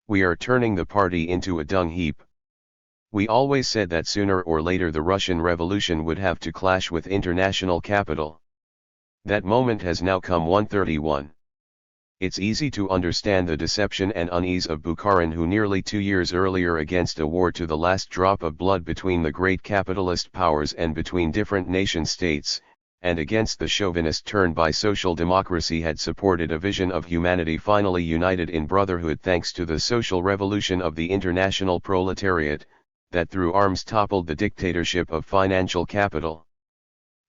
We are turning the party into a dung heap. We always said that sooner or later the Russian Revolution would have to clash with international capital. That moment has now come. 131. It's easy to understand the deception and unease of Bukharin, who nearly 2 years earlier, against a war to the last drop of blood between the great capitalist powers and between different nation-states, and against the chauvinist turn by social democracy, had supported a vision of humanity finally united in brotherhood thanks to the social revolution of the international proletariat, that through arms toppled the dictatorship of financial capital.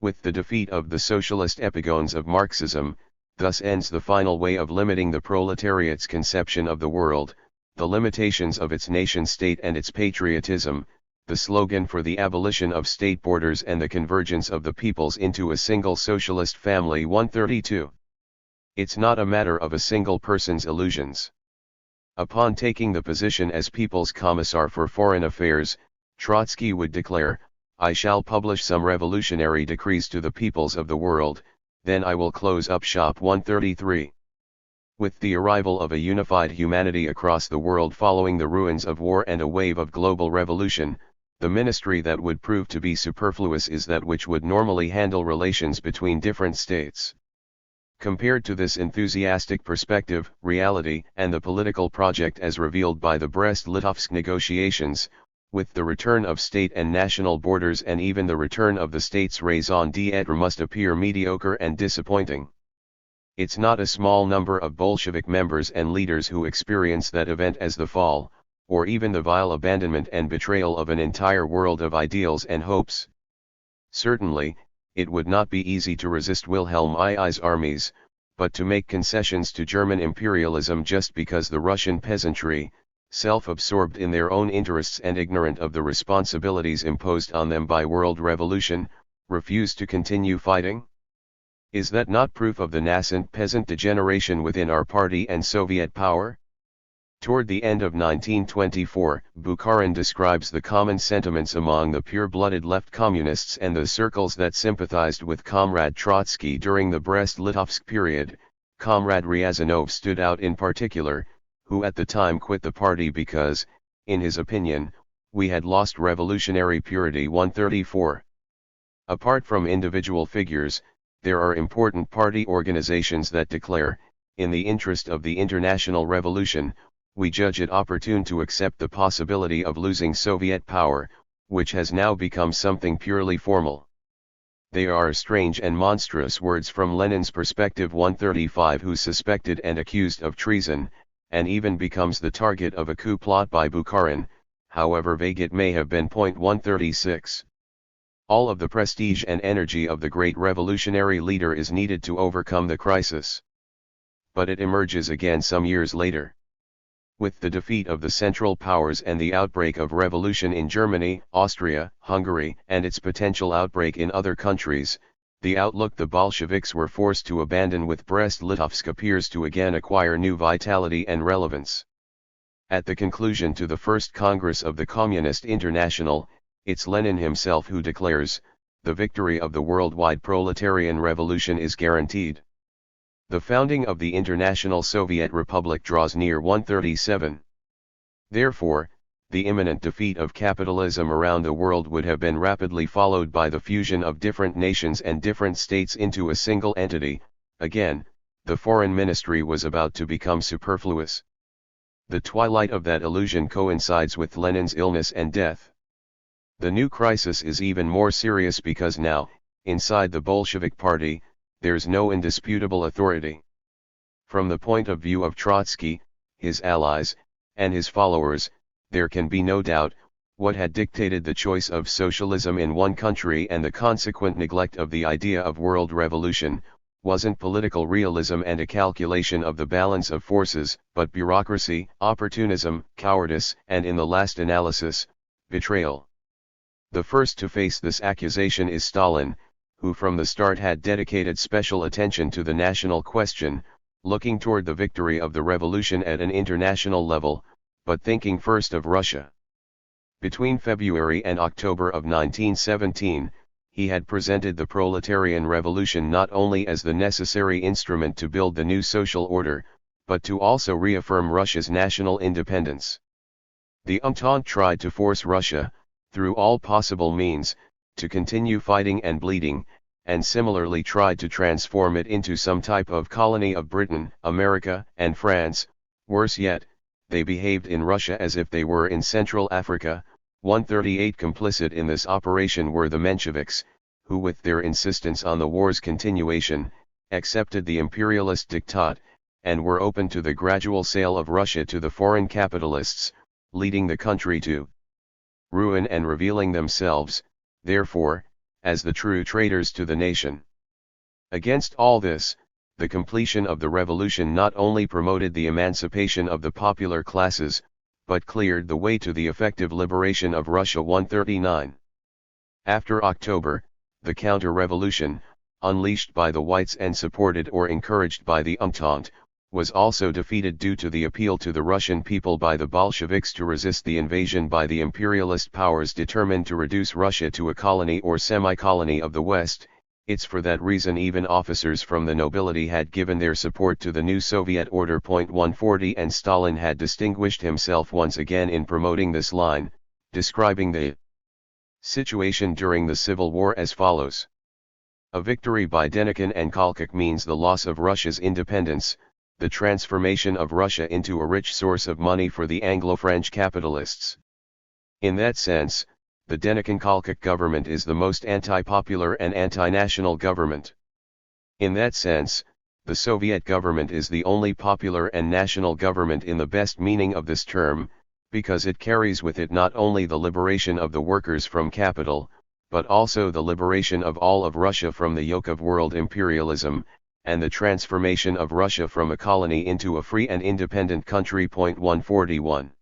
With the defeat of the socialist epigones of Marxism, thus ends the final way of limiting the proletariat's conception of the world, the limitations of its nation-state and its patriotism, the slogan for the abolition of state borders and the convergence of the peoples into a single socialist family. 132. It's not a matter of a single person's illusions. Upon taking the position as People's Commissar for Foreign Affairs, Trotsky would declare, "I shall publish some revolutionary decrees to the peoples of the world, then I will close up shop." 133. With the arrival of a unified humanity across the world following the ruins of war and a wave of global revolution, the ministry that would prove to be superfluous is that which would normally handle relations between different states. Compared to this enthusiastic perspective, reality, and the political project as revealed by the Brest-Litovsk negotiations, with the return of state and national borders and even the return of the state's raison d'être, must appear mediocre and disappointing. It's not a small number of Bolshevik members and leaders who experience that event as the fall, or even the vile abandonment and betrayal of an entire world of ideals and hopes. Certainly, it would not be easy to resist Wilhelm II's armies, but to make concessions to German imperialism just because the Russian peasantry, self-absorbed in their own interests and ignorant of the responsibilities imposed on them by world revolution, refused to continue fighting? Is that not proof of the nascent peasant degeneration within our party and Soviet power? Toward the end of 1924, Bukharin describes the common sentiments among the pure-blooded left communists and the circles that sympathized with Comrade Trotsky during the Brest-Litovsk period. Comrade Ryazanov stood out in particular, who at the time quit the party because, in his opinion, we had lost revolutionary purity. 134. Apart from individual figures, there are important party organizations that declare, in the interest of the international revolution, we judge it opportune to accept the possibility of losing Soviet power, which has now become something purely formal. They are strange and monstrous words from Lenin's perspective. 135. Who suspected and accused of treason, and even becomes the target of a coup plot by Bukharin, however vague it may have been. 136. All of the prestige and energy of the great revolutionary leader is needed to overcome the crisis. But it emerges again some years later. With the defeat of the Central Powers and the outbreak of revolution in Germany, Austria, Hungary, and its potential outbreak in other countries, the outlook the Bolsheviks were forced to abandon with Brest-Litovsk appears to again acquire new vitality and relevance. At the conclusion to the First Congress of the Communist International, it's Lenin himself who declares, the victory of the worldwide proletarian revolution is guaranteed. The founding of the International Soviet Republic draws near. 137. Therefore, the imminent defeat of capitalism around the world would have been rapidly followed by the fusion of different nations and different states into a single entity. Again, the foreign ministry was about to become superfluous. The twilight of that illusion coincides with Lenin's illness and death. The new crisis is even more serious because now, inside the Bolshevik Party, there's no indisputable authority. From the point of view of Trotsky, his allies, and his followers, there can be no doubt, what had dictated the choice of socialism in one country and the consequent neglect of the idea of world revolution, wasn't political realism and a calculation of the balance of forces, but bureaucracy, opportunism, cowardice, and in the last analysis, betrayal. The first to face this accusation is Stalin, who from the start had dedicated special attention to the national question, looking toward the victory of the revolution at an international level, but thinking first of Russia. Between February and October of 1917, he had presented the proletarian revolution not only as the necessary instrument to build the new social order, but to also reaffirm Russia's national independence. The Entente tried to force Russia, through all possible means, to continue fighting and bleeding, and similarly tried to transform it into some type of colony of Britain, America, and France. Worse yet, they behaved in Russia as if they were in Central Africa. 138. Complicit in this operation were the Mensheviks, who with their insistence on the war's continuation, accepted the imperialist diktat, and were open to the gradual sale of Russia to the foreign capitalists, leading the country to ruin and revealing themselves, therefore, as the true traitors to the nation. Against all this, the completion of the revolution not only promoted the emancipation of the popular classes, but cleared the way to the effective liberation of Russia. 139. After October, the counter-revolution, unleashed by the Whites and supported or encouraged by the Entente, was also defeated due to the appeal to the Russian people by the Bolsheviks to resist the invasion by the imperialist powers determined to reduce Russia to a colony or semi-colony of the West. It's for that reason even officers from the nobility had given their support to the new Soviet order. 140. And Stalin had distinguished himself once again in promoting this line, describing the situation during the Civil War as follows. A victory by Denikin and Kolchak means the loss of Russia's independence, the transformation of Russia into a rich source of money for the Anglo-French capitalists. In that sense, the Denikin-Kolchak government is the most anti-popular and anti-national government. In that sense, the Soviet government is the only popular and national government in the best meaning of this term, because it carries with it not only the liberation of the workers from capital, but also the liberation of all of Russia from the yoke of world imperialism, and the transformation of Russia from a colony into a free and independent country. 141.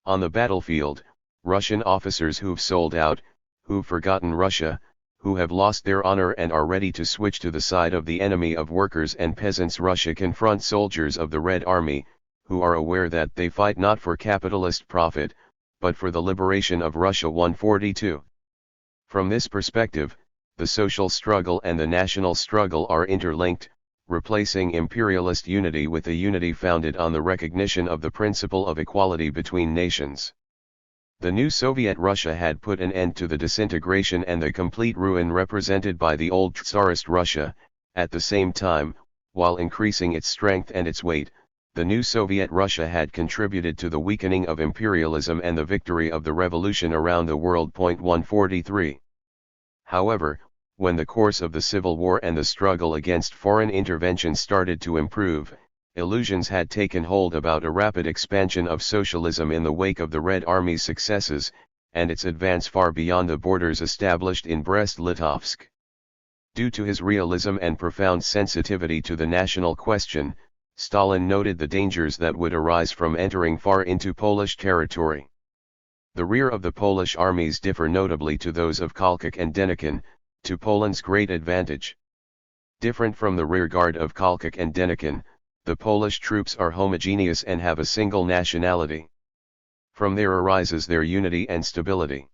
On the battlefield, Russian officers who've sold out, who've forgotten Russia, who have lost their honor and are ready to switch to the side of the enemy of workers and peasants. Russia confront soldiers of the Red Army, who are aware that they fight not for capitalist profit, but for the liberation of Russia. 142. From this perspective, the social struggle and the national struggle are interlinked, replacing imperialist unity with a unity founded on the recognition of the principle of equality between nations. The new Soviet Russia had put an end to the disintegration and the complete ruin represented by the old Tsarist Russia. At the same time, while increasing its strength and its weight, the new Soviet Russia had contributed to the weakening of imperialism and the victory of the revolution around the world. 143. However, when the course of the Civil War and the struggle against foreign intervention started to improve, illusions had taken hold about a rapid expansion of socialism in the wake of the Red Army's successes, and its advance far beyond the borders established in Brest-Litovsk. Due to his realism and profound sensitivity to the national question, Stalin noted the dangers that would arise from entering far into Polish territory. The rear of the Polish armies differ notably to those of Kolchak and Denikin, to Poland's great advantage. Different from the rearguard of Kolchak and Denikin, the Polish troops are homogeneous and have a single nationality. From there arises their unity and stability.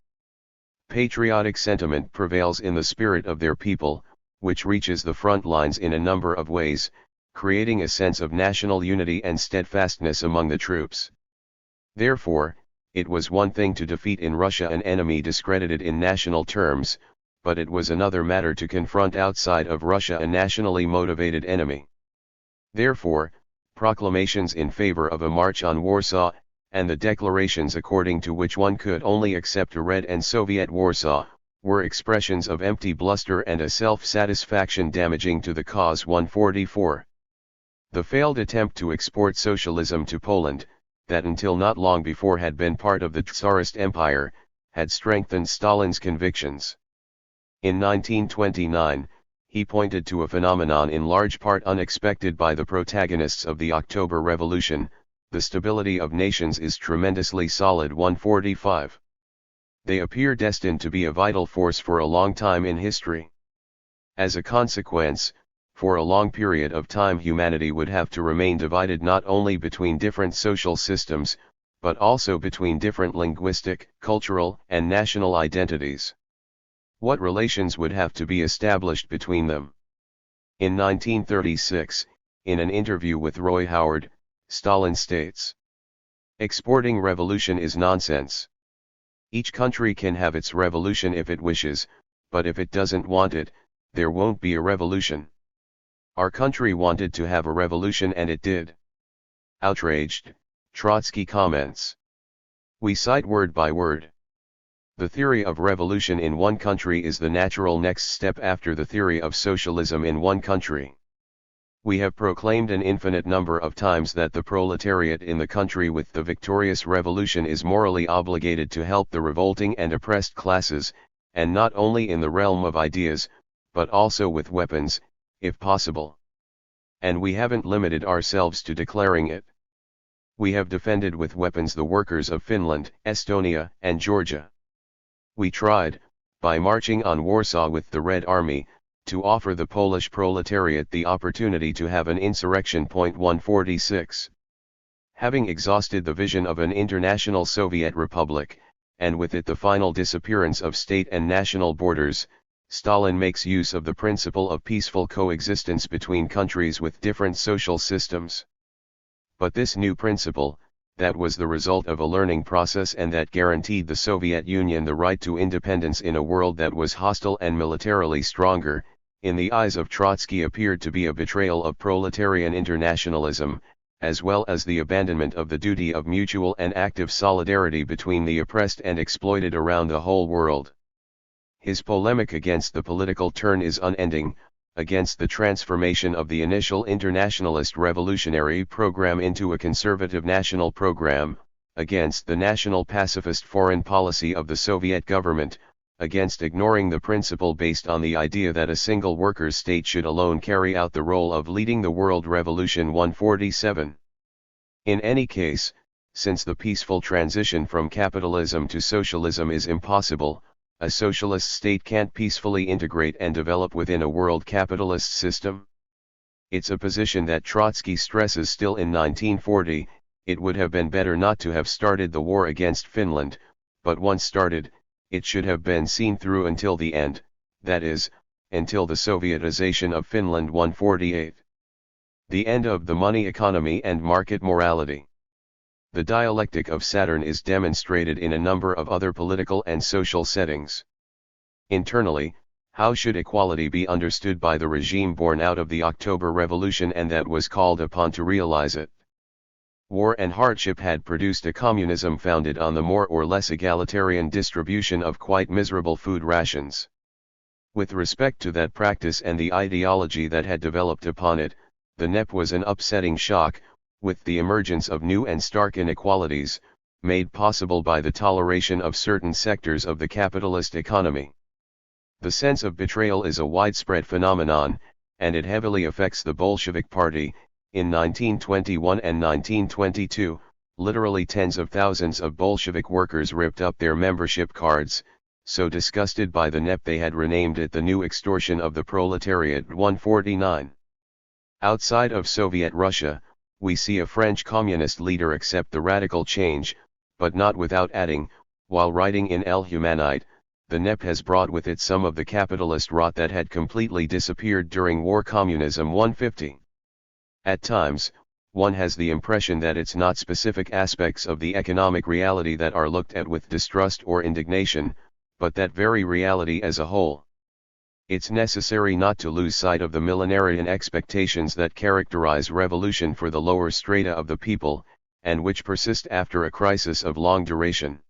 Patriotic sentiment prevails in the spirit of their people, which reaches the front lines in a number of ways, creating a sense of national unity and steadfastness among the troops. Therefore, it was one thing to defeat in Russia an enemy discredited in national terms, but it was another matter to confront outside of Russia a nationally motivated enemy. Therefore, proclamations in favor of a march on Warsaw, and the declarations according to which one could only accept a Red and Soviet Warsaw, were expressions of empty bluster and a self-satisfaction damaging to the cause. 144. The failed attempt to export socialism to Poland, that until not long before had been part of the Tsarist Empire, had strengthened Stalin's convictions. In 1929, he pointed to a phenomenon in large part unexpected by the protagonists of the October Revolution: the stability of nations is tremendously solid. 145. They appear destined to be a vital force for a long time in history. As a consequence, for a long period of time humanity would have to remain divided not only between different social systems, but also between different linguistic, cultural, and national identities. What relations would have to be established between them? In 1936, in an interview with Roy Howard, Stalin states, "Exporting revolution is nonsense. Each country can have its revolution if it wishes, but if it doesn't want it, there won't be a revolution. Our country wanted to have a revolution and it did." Outraged, Trotsky comments, "We cite word by word. The theory of revolution in one country is the natural next step after the theory of socialism in one country. We have proclaimed an infinite number of times that the proletariat in the country with the victorious revolution is morally obligated to help the revolting and oppressed classes, and not only in the realm of ideas, but also with weapons, if possible. And we haven't limited ourselves to declaring it. We have defended with weapons the workers of Finland, Estonia, and Georgia. We tried, by marching on Warsaw with the Red Army, to offer the Polish proletariat the opportunity to have an insurrection. 146. Having exhausted the vision of an international Soviet Republic, and with it the final disappearance of state and national borders, Stalin makes use of the principle of peaceful coexistence between countries with different social systems. But this new principle, that was the result of a learning process and that guaranteed the Soviet Union the right to independence in a world that was hostile and militarily stronger, in the eyes of Trotsky appeared to be a betrayal of proletarian internationalism, as well as the abandonment of the duty of mutual and active solidarity between the oppressed and exploited around the whole world. His polemic against the political turn is unending, against the transformation of the initial internationalist revolutionary program into a conservative national program, against the national pacifist foreign policy of the Soviet government, against ignoring the principle based on the idea that a single workers' state should alone carry out the role of leading the world revolution. 147. In any case, since the peaceful transition from capitalism to socialism is impossible, a socialist state can't peacefully integrate and develop within a world capitalist system. It's a position that Trotsky stresses still in 1940. It would have been better not to have started the war against Finland, but once started, it should have been seen through until the end, that is, until the Sovietization of Finland. 148. The end of the money economy and market morality. The dialectic of Saturn is demonstrated in a number of other political and social settings. Internally, how should equality be understood by the regime born out of the October Revolution and that was called upon to realize it? War and hardship had produced a communism founded on the more or less egalitarian distribution of quite miserable food rations. With respect to that practice and the ideology that had developed upon it, the NEP was an upsetting shock, with the emergence of new and stark inequalities, made possible by the toleration of certain sectors of the capitalist economy. The sense of betrayal is a widespread phenomenon, and it heavily affects the Bolshevik Party. In 1921 and 1922, literally tens of thousands of Bolshevik workers ripped up their membership cards, so disgusted by the NEP they had renamed it the New Extortion of the Proletariat. 149. Outside of Soviet Russia, we see a French communist leader accept the radical change, but not without adding, while writing in El Humanite, the NEP has brought with it some of the capitalist rot that had completely disappeared during war communism. 150. At times, one has the impression that it's not specific aspects of the economic reality that are looked at with distrust or indignation, but that very reality as a whole. It's necessary not to lose sight of the millenarian expectations that characterize revolution for the lower strata of the people, and which persist after a crisis of long duration.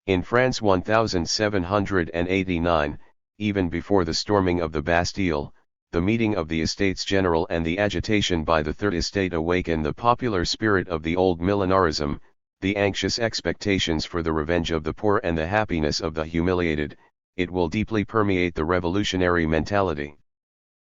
In France 1789, even before the storming of the Bastille, the meeting of the Estates General and the agitation by the Third Estate awakened the popular spirit of the old millenarism, the anxious expectations for the revenge of the poor and the happiness of the humiliated. It will deeply permeate the revolutionary mentality.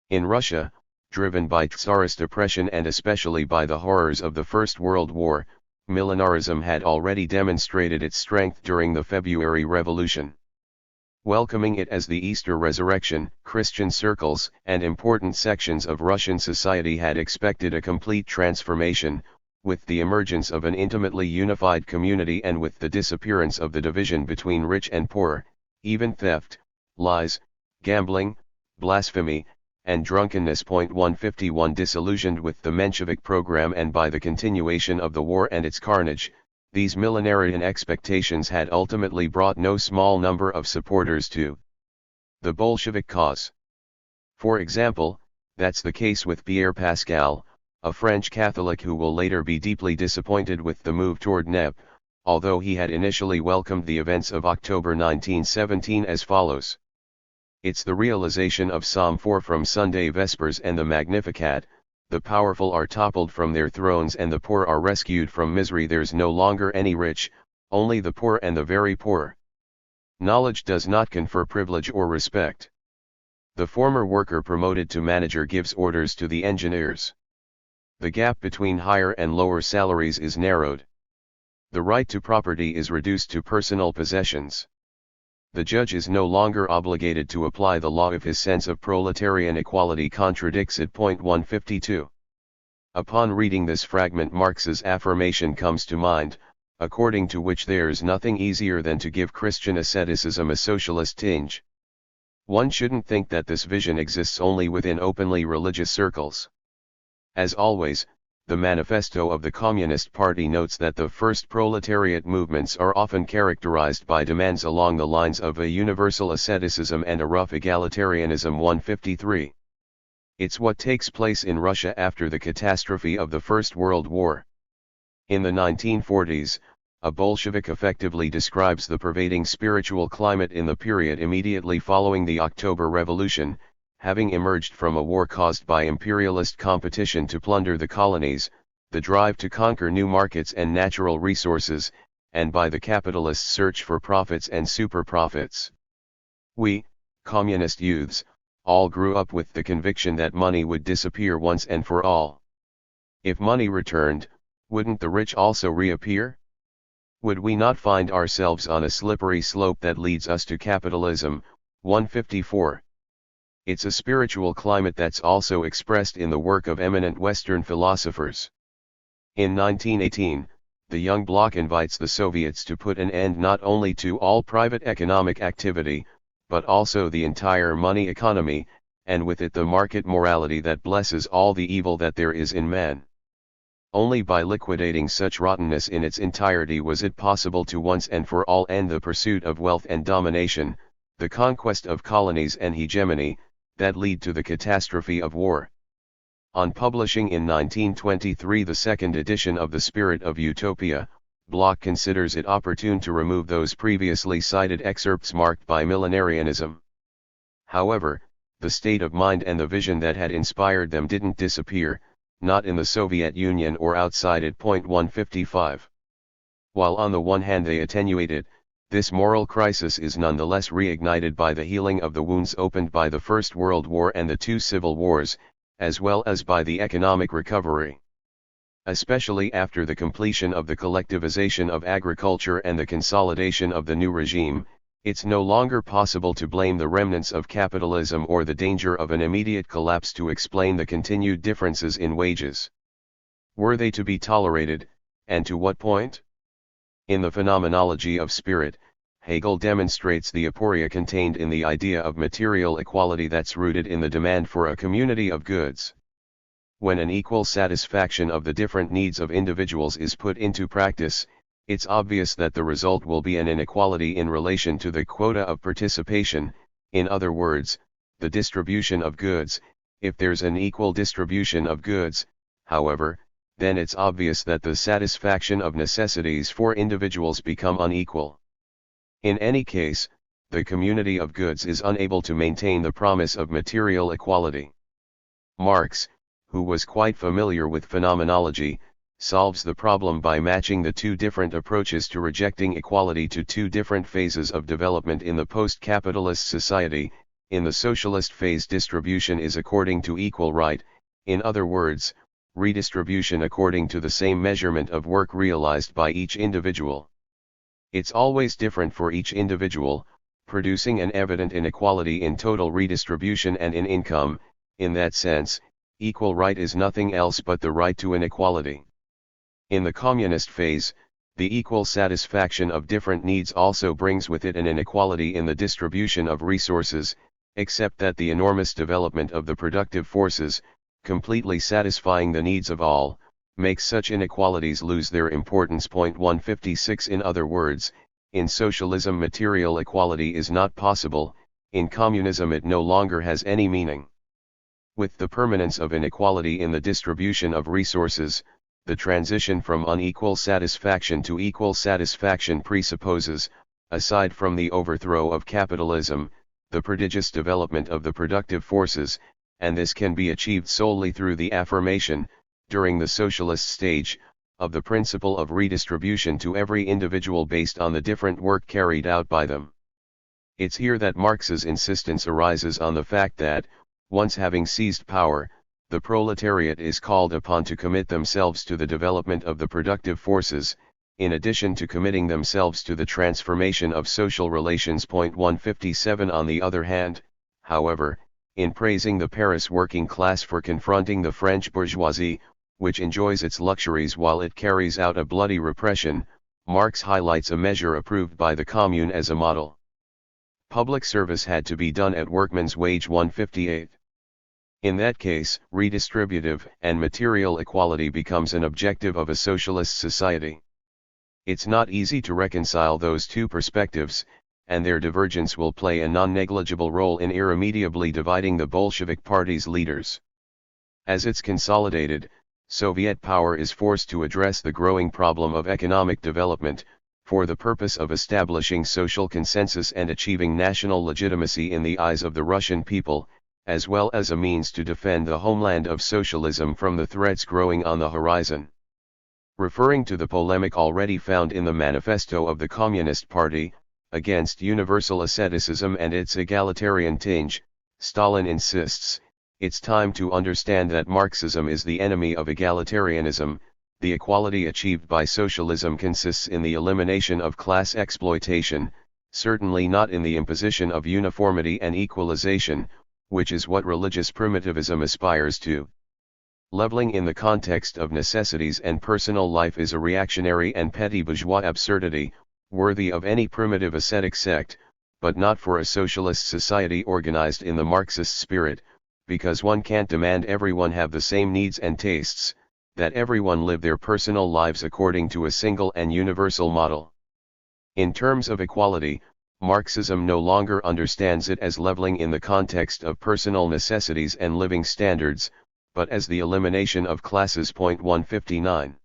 In Russia, driven by Tsarist oppression and especially by the horrors of the First World War, millenarism had already demonstrated its strength during the February Revolution. Welcoming it as the Easter resurrection, Christian circles and important sections of Russian society had expected a complete transformation, with the emergence of an intimately unified community and with the disappearance of the division between rich and poor. Even theft, lies, gambling, blasphemy, and drunkenness. 151 Disillusioned with the Menshevik program and by the continuation of the war and its carnage, these millenarian expectations had ultimately brought no small number of supporters to the Bolshevik cause. For example, that's the case with Pierre Pascal, a French Catholic who will later be deeply disappointed with the move toward NEP, although he had initially welcomed the events of October 1917 as follows. It's the realization of Psalm 4 from Sunday Vespers and the Magnificat: the powerful are toppled from their thrones and the poor are rescued from misery. There's no longer any rich, only the poor and the very poor. Knowledge does not confer privilege or respect. The former worker promoted to manager gives orders to the engineers. The gap between higher and lower salaries is narrowed. The right to property is reduced to personal possessions. The judge is no longer obligated to apply the law if his sense of proletarian equality contradicts it. 152. Upon reading this fragment, Marx's affirmation comes to mind, according to which there's nothing easier than to give Christian asceticism a socialist tinge. One shouldn't think that this vision exists only within openly religious circles. As always, the manifesto of the Communist Party notes that the first proletariat movements are often characterized by demands along the lines of a universal asceticism and a rough egalitarianism. 153. It's what takes place in Russia after the catastrophe of the First World War. In the 1940s, a Bolshevik effectively describes the pervading spiritual climate in the period immediately following the October Revolution, having emerged from a war caused by imperialist competition to plunder the colonies, the drive to conquer new markets and natural resources, and by the capitalists' search for profits and super profits. We, communist youths, all grew up with the conviction that money would disappear once and for all. If money returned, wouldn't the rich also reappear? Would we not find ourselves on a slippery slope that leads us to capitalism? 154. It's a spiritual climate that's also expressed in the work of eminent Western philosophers. In 1918, the Young Bloc invites the Soviets to put an end not only to all private economic activity, but also the entire money economy, and with it the market morality that blesses all the evil that there is in man. Only by liquidating such rottenness in its entirety was it possible to once and for all end the pursuit of wealth and domination, the conquest of colonies and hegemony, that lead to the catastrophe of war. On publishing in 1923 the second edition of The Spirit of Utopia, Bloch considers it opportune to remove those previously cited excerpts marked by millenarianism. However, the state of mind and the vision that had inspired them didn't disappear, not in the Soviet Union or outside it. 155. While on the one hand they attenuated, this moral crisis is nonetheless reignited by the healing of the wounds opened by the First World War and the two civil wars, as well as by the economic recovery. Especially after the completion of the collectivization of agriculture and the consolidation of the new regime, it's no longer possible to blame the remnants of capitalism or the danger of an immediate collapse to explain the continued differences in wages. Were they to be tolerated, and to what point? In the Phenomenology of Spirit, Hegel demonstrates the aporia contained in the idea of material equality that's rooted in the demand for a community of goods. When an equal satisfaction of the different needs of individuals is put into practice, it's obvious that the result will be an inequality in relation to the quota of participation, in other words, the distribution of goods. If there's an equal distribution of goods, however, then it's obvious that the satisfaction of necessities for individuals become unequal. In any case, the community of goods is unable to maintain the promise of material equality. Marx, who was quite familiar with phenomenology, solves the problem by matching the two different approaches to rejecting equality to two different phases of development in the post-capitalist society. In the socialist phase, distribution is according to equal right, in other words, redistribution according to the same measurement of work realized by each individual. It's always different for each individual, producing an evident inequality in total redistribution and in income. In that sense, equal right is nothing else but the right to inequality. In the communist phase, the equal satisfaction of different needs also brings with it an inequality in the distribution of resources, except that the enormous development of the productive forces, completely satisfying the needs of all, makes such inequalities lose their importance. 156. In other words, in socialism material equality is not possible, in communism it no longer has any meaning. With the permanence of inequality in the distribution of resources, the transition from unequal satisfaction to equal satisfaction presupposes, aside from the overthrow of capitalism, the prodigious development of the productive forces, and this can be achieved solely through the affirmation, during the socialist stage, of the principle of redistribution to every individual based on the different work carried out by them. It's here that Marx's insistence arises on the fact that, once having seized power, the proletariat is called upon to commit themselves to the development of the productive forces, in addition to committing themselves to the transformation of social relations. 157. On the other hand, however, in praising the Paris working class for confronting the French bourgeoisie, which enjoys its luxuries while it carries out a bloody repression, Marx highlights a measure approved by the Commune as a model. Public service had to be done at workman's wage. 158. In that case, redistributive and material equality becomes an objective of a socialist society. It's not easy to reconcile those two perspectives, and their divergence will play a non-negligible role in irremediably dividing the Bolshevik Party's leaders. As it's consolidated, Soviet power is forced to address the growing problem of economic development, for the purpose of establishing social consensus and achieving national legitimacy in the eyes of the Russian people, as well as a means to defend the homeland of socialism from the threats growing on the horizon. Referring to the polemic already found in the manifesto of the Communist Party, against universal asceticism and its egalitarian tinge, Stalin insists, it's time to understand that Marxism is the enemy of egalitarianism. The equality achieved by socialism consists in the elimination of class exploitation, certainly not in the imposition of uniformity and equalization, which is what religious primitivism aspires to. Leveling in the context of necessities and personal life is a reactionary and petty bourgeois absurdity, worthy of any primitive ascetic sect, but not for a socialist society organized in the Marxist spirit, because one can't demand everyone have the same needs and tastes, that everyone live their personal lives according to a single and universal model. In terms of equality, Marxism no longer understands it as leveling in the context of personal necessities and living standards, but as the elimination of classes. 159.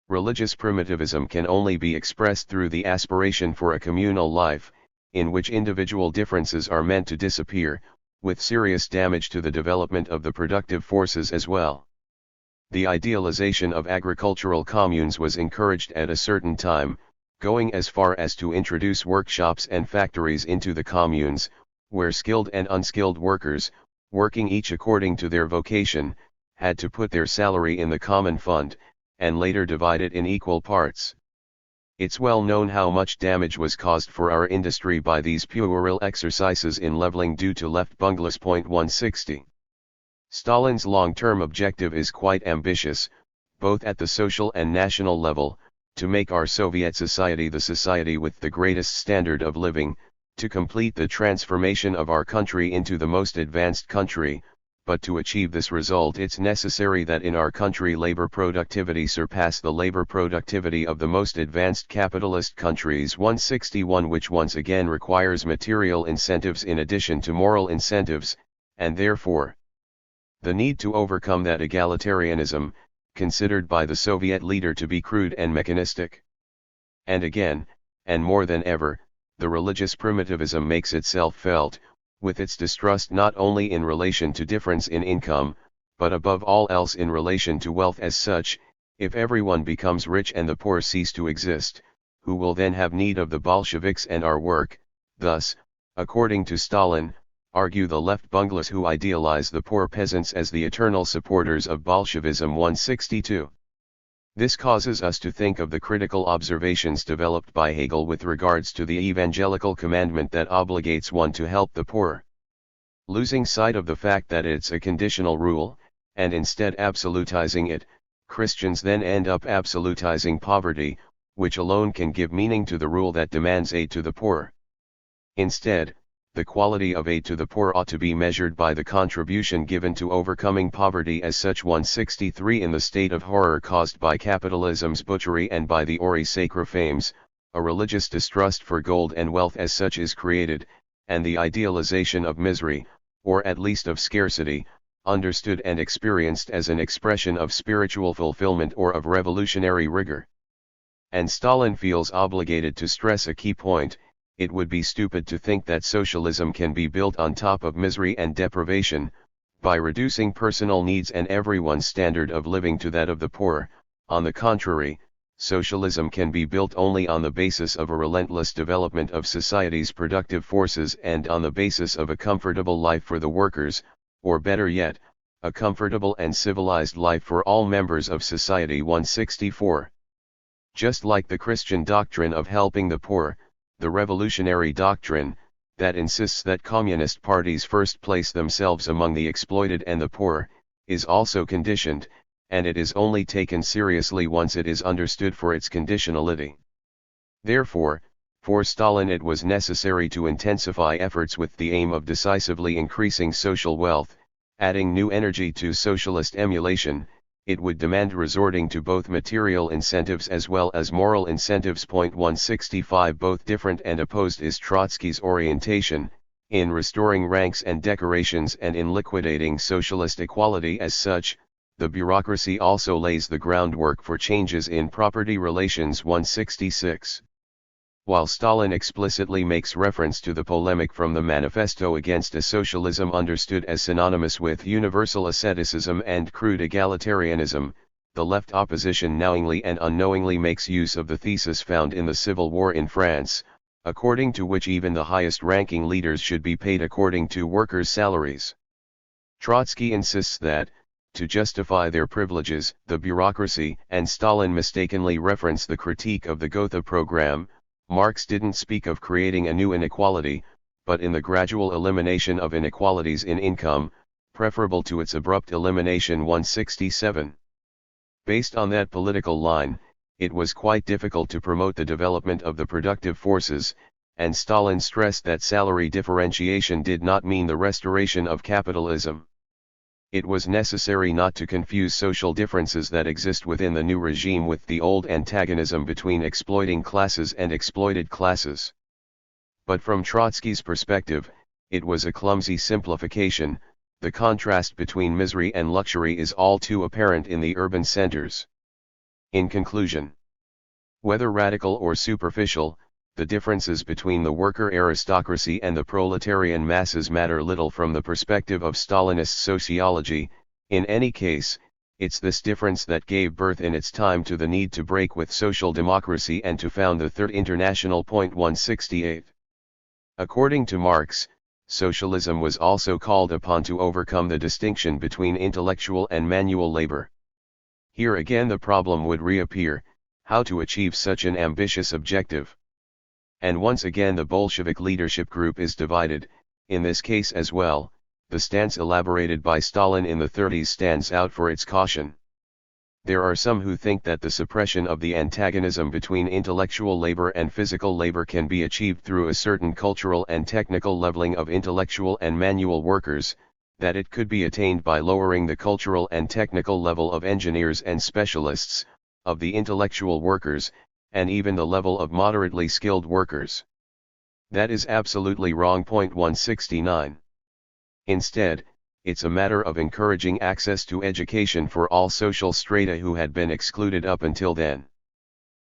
Religious primitivism can only be expressed through the aspiration for a communal life, in which individual differences are meant to disappear, with serious damage to the development of the productive forces as well. The idealization of agricultural communes was encouraged at a certain time, going as far as to introduce workshops and factories into the communes, where skilled and unskilled workers, working each according to their vocation, had to put their salary in the common fund, and later divide it in equal parts. It's well known how much damage was caused for our industry by these puerile exercises in leveling due to left bunglers. 160. Stalin's long-term objective is quite ambitious, both at the social and national level, to make our Soviet society the society with the greatest standard of living, to complete the transformation of our country into the most advanced country, but to achieve this result it's necessary that in our country labor productivity surpass the labor productivity of the most advanced capitalist countries. 161, which once again requires material incentives in addition to moral incentives, and therefore the need to overcome that egalitarianism, considered by the Soviet leader to be crude and mechanistic. And again, and more than ever, the religious primitivism makes itself felt, with its distrust not only in relation to difference in income, but above all else in relation to wealth as such. If everyone becomes rich and the poor cease to exist, who will then have need of the Bolsheviks and our work? Thus, according to Stalin, argue the left bunglers who idealize the poor peasants as the eternal supporters of Bolshevism. 162. This causes us to think of the critical observations developed by Hegel with regards to the evangelical commandment that obligates one to help the poor. Losing sight of the fact that it's a conditional rule, and instead absolutizing it, Christians then end up absolutizing poverty, which alone can give meaning to the rule that demands aid to the poor. Instead, the quality of aid to the poor ought to be measured by the contribution given to overcoming poverty as such. 163. In the state of horror caused by capitalism's butchery and by the ori sacra fames, a religious distrust for gold and wealth as such is created, and the idealization of misery, or at least of scarcity, understood and experienced as an expression of spiritual fulfillment or of revolutionary rigor. And Stalin feels obligated to stress a key point: it would be stupid to think that socialism can be built on top of misery and deprivation, by reducing personal needs and everyone's standard of living to that of the poor. On the contrary, socialism can be built only on the basis of a relentless development of society's productive forces and on the basis of a comfortable life for the workers, or better yet, a comfortable and civilized life for all members of society. 164. Just like the Christian doctrine of helping the poor, the revolutionary doctrine, that insists that communist parties first place themselves among the exploited and the poor, is also conditioned, and it is only taken seriously once it is understood for its conditionality. Therefore, for Stalin it was necessary to intensify efforts with the aim of decisively increasing social wealth, adding new energy to socialist emulation. It would demand resorting to both material incentives as well as moral incentives. 165. Both different and opposed is Trotsky's orientation, in restoring ranks and decorations and in liquidating socialist equality as such. The bureaucracy also lays the groundwork for changes in property relations. 166. While Stalin explicitly makes reference to the polemic from the manifesto against a socialism understood as synonymous with universal asceticism and crude egalitarianism, the left opposition knowingly and unknowingly makes use of the thesis found in the Civil War in France, according to which even the highest-ranking leaders should be paid according to workers' salaries. Trotsky insists that, to justify their privileges, the bureaucracy, and Stalin mistakenly reference the critique of the Gotha program. Marx didn't speak of creating a new inequality, but in the gradual elimination of inequalities in income, preferable to its abrupt elimination. 167. Based on that political line, it was quite difficult to promote the development of the productive forces, and Stalin stressed that salary differentiation did not mean the restoration of capitalism. It was necessary not to confuse social differences that exist within the new regime with the old antagonism between exploiting classes and exploited classes. But from Trotsky's perspective, it was a clumsy simplification. The contrast between misery and luxury is all too apparent in the urban centers. In conclusion, whether radical or superficial, the differences between the worker aristocracy and the proletarian masses matter little from the perspective of Stalinist sociology. In any case, it's this difference that gave birth in its time to the need to break with social democracy and to found the Third International. 168. According to Marx, socialism was also called upon to overcome the distinction between intellectual and manual labor. Here again the problem would reappear: how to achieve such an ambitious objective. And once again the Bolshevik leadership group is divided. In this case as well, the stance elaborated by Stalin in the 30s stands out for its caution. There are some who think that the suppression of the antagonism between intellectual labor and physical labor can be achieved through a certain cultural and technical leveling of intellectual and manual workers, that it could be attained by lowering the cultural and technical level of engineers and specialists, of the intellectual workers, and even the level of moderately skilled workers. That is absolutely wrong. 169. Instead, it's a matter of encouraging access to education for all social strata who had been excluded up until then.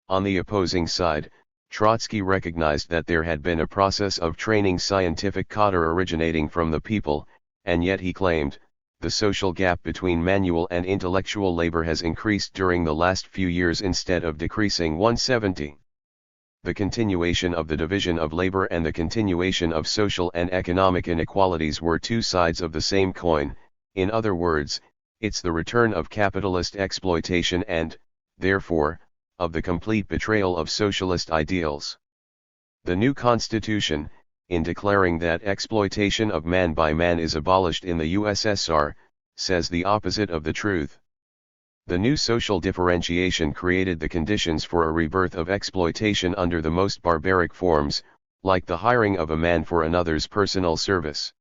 On the opposing side, Trotsky recognized that there had been a process of training scientific cadre originating from the people, and yet he claimed, the social gap between manual and intellectual labor has increased during the last few years instead of decreasing. 170. The continuation of the division of labor and the continuation of social and economic inequalities were two sides of the same coin. In other words, it's the return of capitalist exploitation and, therefore, of the complete betrayal of socialist ideals. The new constitution, in declaring that exploitation of man by man is abolished in the USSR, says the opposite of the truth. The new social differentiation created the conditions for a rebirth of exploitation under the most barbaric forms, like the hiring of a man for another's personal service.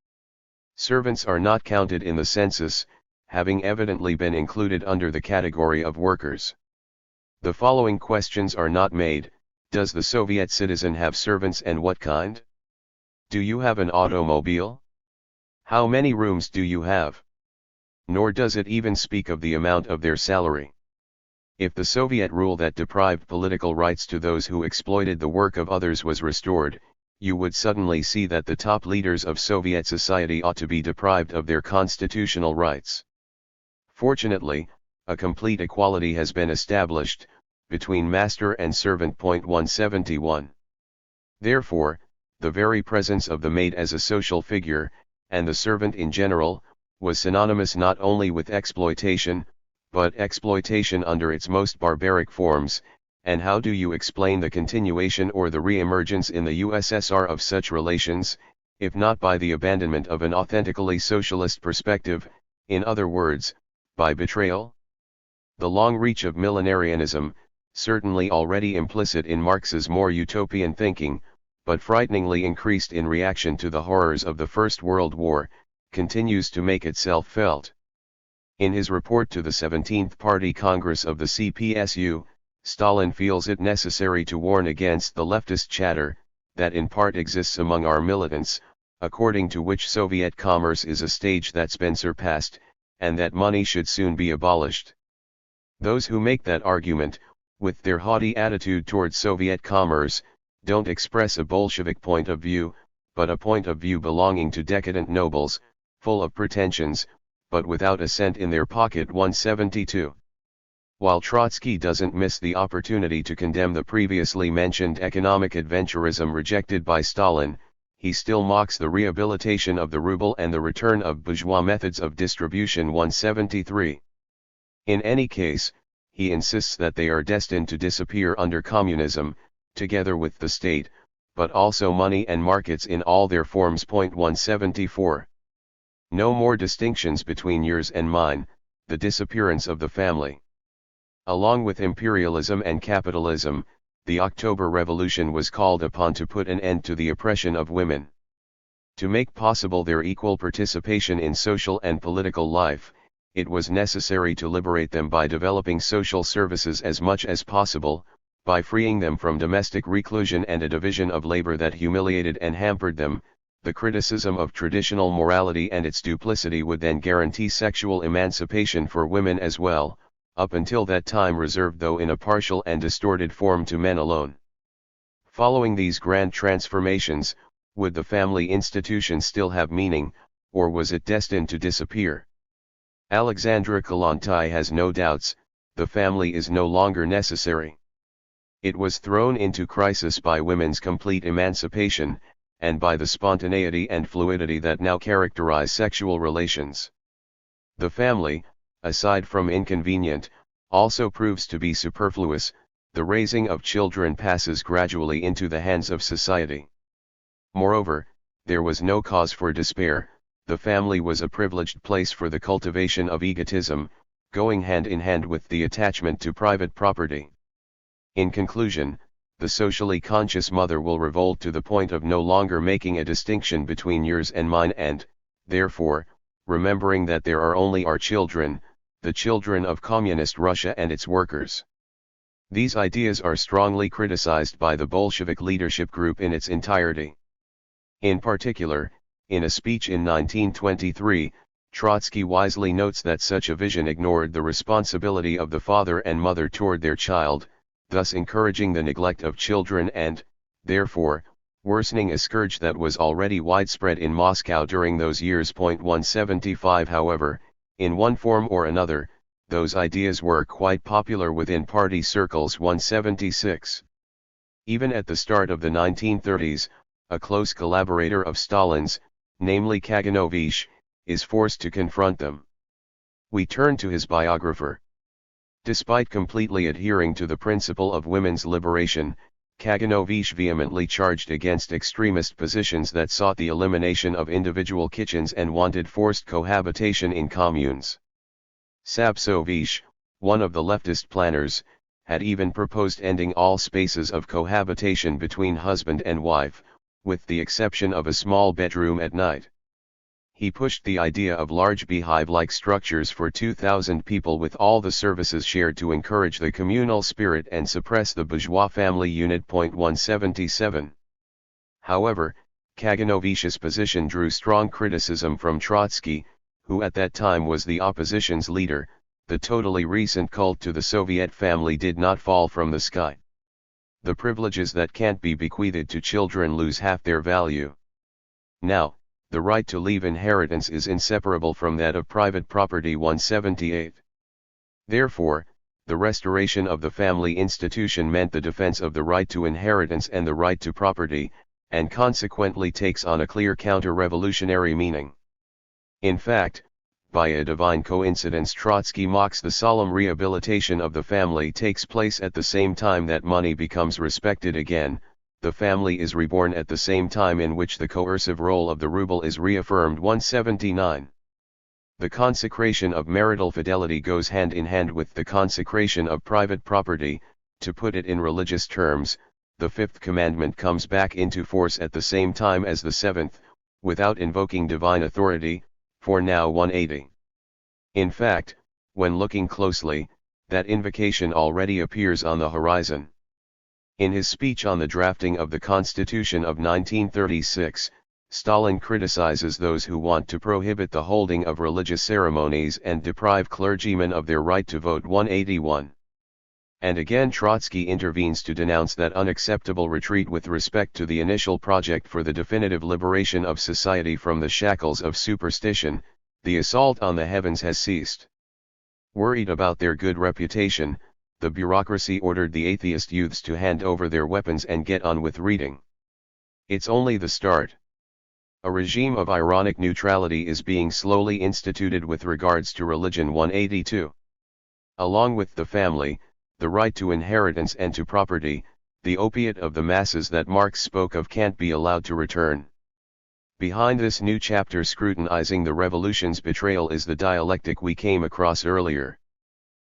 Servants are not counted in the census, having evidently been included under the category of workers. The following questions are not made: does the Soviet citizen have servants, and what kind? Do you have an automobile? How many rooms do you have? Nor does it even speak of the amount of their salary. If the Soviet rule that deprived political rights to those who exploited the work of others was restored, you would suddenly see that the top leaders of Soviet society ought to be deprived of their constitutional rights. Fortunately, a complete equality has been established between master and servant. 171. Therefore, the very presence of the maid as a social figure, and the servant in general, was synonymous not only with exploitation, but exploitation under its most barbaric forms. And how do you explain the continuation or the re-emergence in the USSR of such relations, if not by the abandonment of an authentically socialist perspective, in other words, by betrayal? The long reach of millenarianism, certainly already implicit in Marx's more utopian thinking, but frighteningly increased in reaction to the horrors of the First World War, continues to make itself felt. In his report to the 17th Party Congress of the CPSU, Stalin feels it necessary to warn against the leftist chatter, that in part exists among our militants, according to which Soviet commerce is a stage that's been surpassed, and that money should soon be abolished. Those who make that argument, with their haughty attitude towards Soviet commerce, don't express a Bolshevik point of view, but a point of view belonging to decadent nobles, full of pretensions, but without a cent in their pocket. 172. While Trotsky doesn't miss the opportunity to condemn the previously mentioned economic adventurism rejected by Stalin, he still mocks the rehabilitation of the ruble and the return of bourgeois methods of distribution 173. In any case, he insists that they are destined to disappear under communism, together with the state, but also money and markets in all their forms. 174. No more distinctions between yours and mine, the disappearance of the family. Along with imperialism and capitalism, the October Revolution was called upon to put an end to the oppression of women. To make possible their equal participation in social and political life, it was necessary to liberate them by developing social services as much as possible, by freeing them from domestic reclusion and a division of labor that humiliated and hampered them. The criticism of traditional morality and its duplicity would then guarantee sexual emancipation for women as well, up until that time reserved though in a partial and distorted form to men alone. Following these grand transformations, would the family institution still have meaning, or was it destined to disappear? Alexandra Kollontai has no doubts, the family is no longer necessary. It was thrown into crisis by women's complete emancipation, and by the spontaneity and fluidity that now characterize sexual relations. The family, aside from inconvenient, also proves to be superfluous. The raising of children passes gradually into the hands of society. Moreover, there was no cause for despair. The family was a privileged place for the cultivation of egotism, going hand in hand with the attachment to private property. In conclusion, the socially conscious mother will revolt to the point of no longer making a distinction between yours and mine and, therefore, remembering that there are only our children, the children of communist Russia and its workers. These ideas are strongly criticized by the Bolshevik leadership group in its entirety. In particular, in a speech in 1923, Trotsky wisely notes that such a vision ignored the responsibility of the father and mother toward their child, thus encouraging the neglect of children and, therefore, worsening a scourge that was already widespread in Moscow during those years. 175. However, in one form or another, those ideas were quite popular within party circles. 176. Even at the start of the 1930s, a close collaborator of Stalin's, namely Kaganovich, is forced to confront them. We turn to his biographer. Despite completely adhering to the principle of women's liberation, Kaganovich vehemently charged against extremist positions that sought the elimination of individual kitchens and wanted forced cohabitation in communes. Sapsovich, one of the leftist planners, had even proposed ending all spaces of cohabitation between husband and wife, with the exception of a small bedroom at night. He pushed the idea of large beehive-like structures for 2,000 people with all the services shared to encourage the communal spirit and suppress the bourgeois family unit. 177. However, Kaganovich's position drew strong criticism from Trotsky, who at that time was the opposition's leader. The totally recent cult to the Soviet family did not fall from the sky. The privileges that can't be bequeathed to children lose half their value. Now, the right to leave inheritance is inseparable from that of private property. 178. Therefore, the restoration of the family institution meant the defense of the right to inheritance and the right to property, and consequently takes on a clear counter-revolutionary meaning. In fact, by a divine coincidence, Trotsky mocks the solemn rehabilitation of the family takes place at the same time that money becomes respected again. The family is reborn at the same time in which the coercive role of the ruble is reaffirmed. 179. The consecration of marital fidelity goes hand in hand with the consecration of private property. To put it in religious terms, the fifth commandment comes back into force at the same time as the seventh, without invoking divine authority. For now 180. In fact, when looking closely, that invocation already appears on the horizon. In his speech on the drafting of the Constitution of 1936, Stalin criticizes those who want to prohibit the holding of religious ceremonies and deprive clergymen of their right to vote. 181. And again Trotsky intervenes to denounce that unacceptable retreat with respect to the initial project for the definitive liberation of society from the shackles of superstition. The assault on the heavens has ceased. Worried about their good reputation, the bureaucracy ordered the atheist youths to hand over their weapons and get on with reading. It's only the start. A regime of ironic neutrality is being slowly instituted with regards to religion. 182. Along with the family, the right to inheritance and to property, the opiate of the masses that Marx spoke of can't be allowed to return. Behind this new chapter scrutinizing the revolution's betrayal is the dialectic we came across earlier.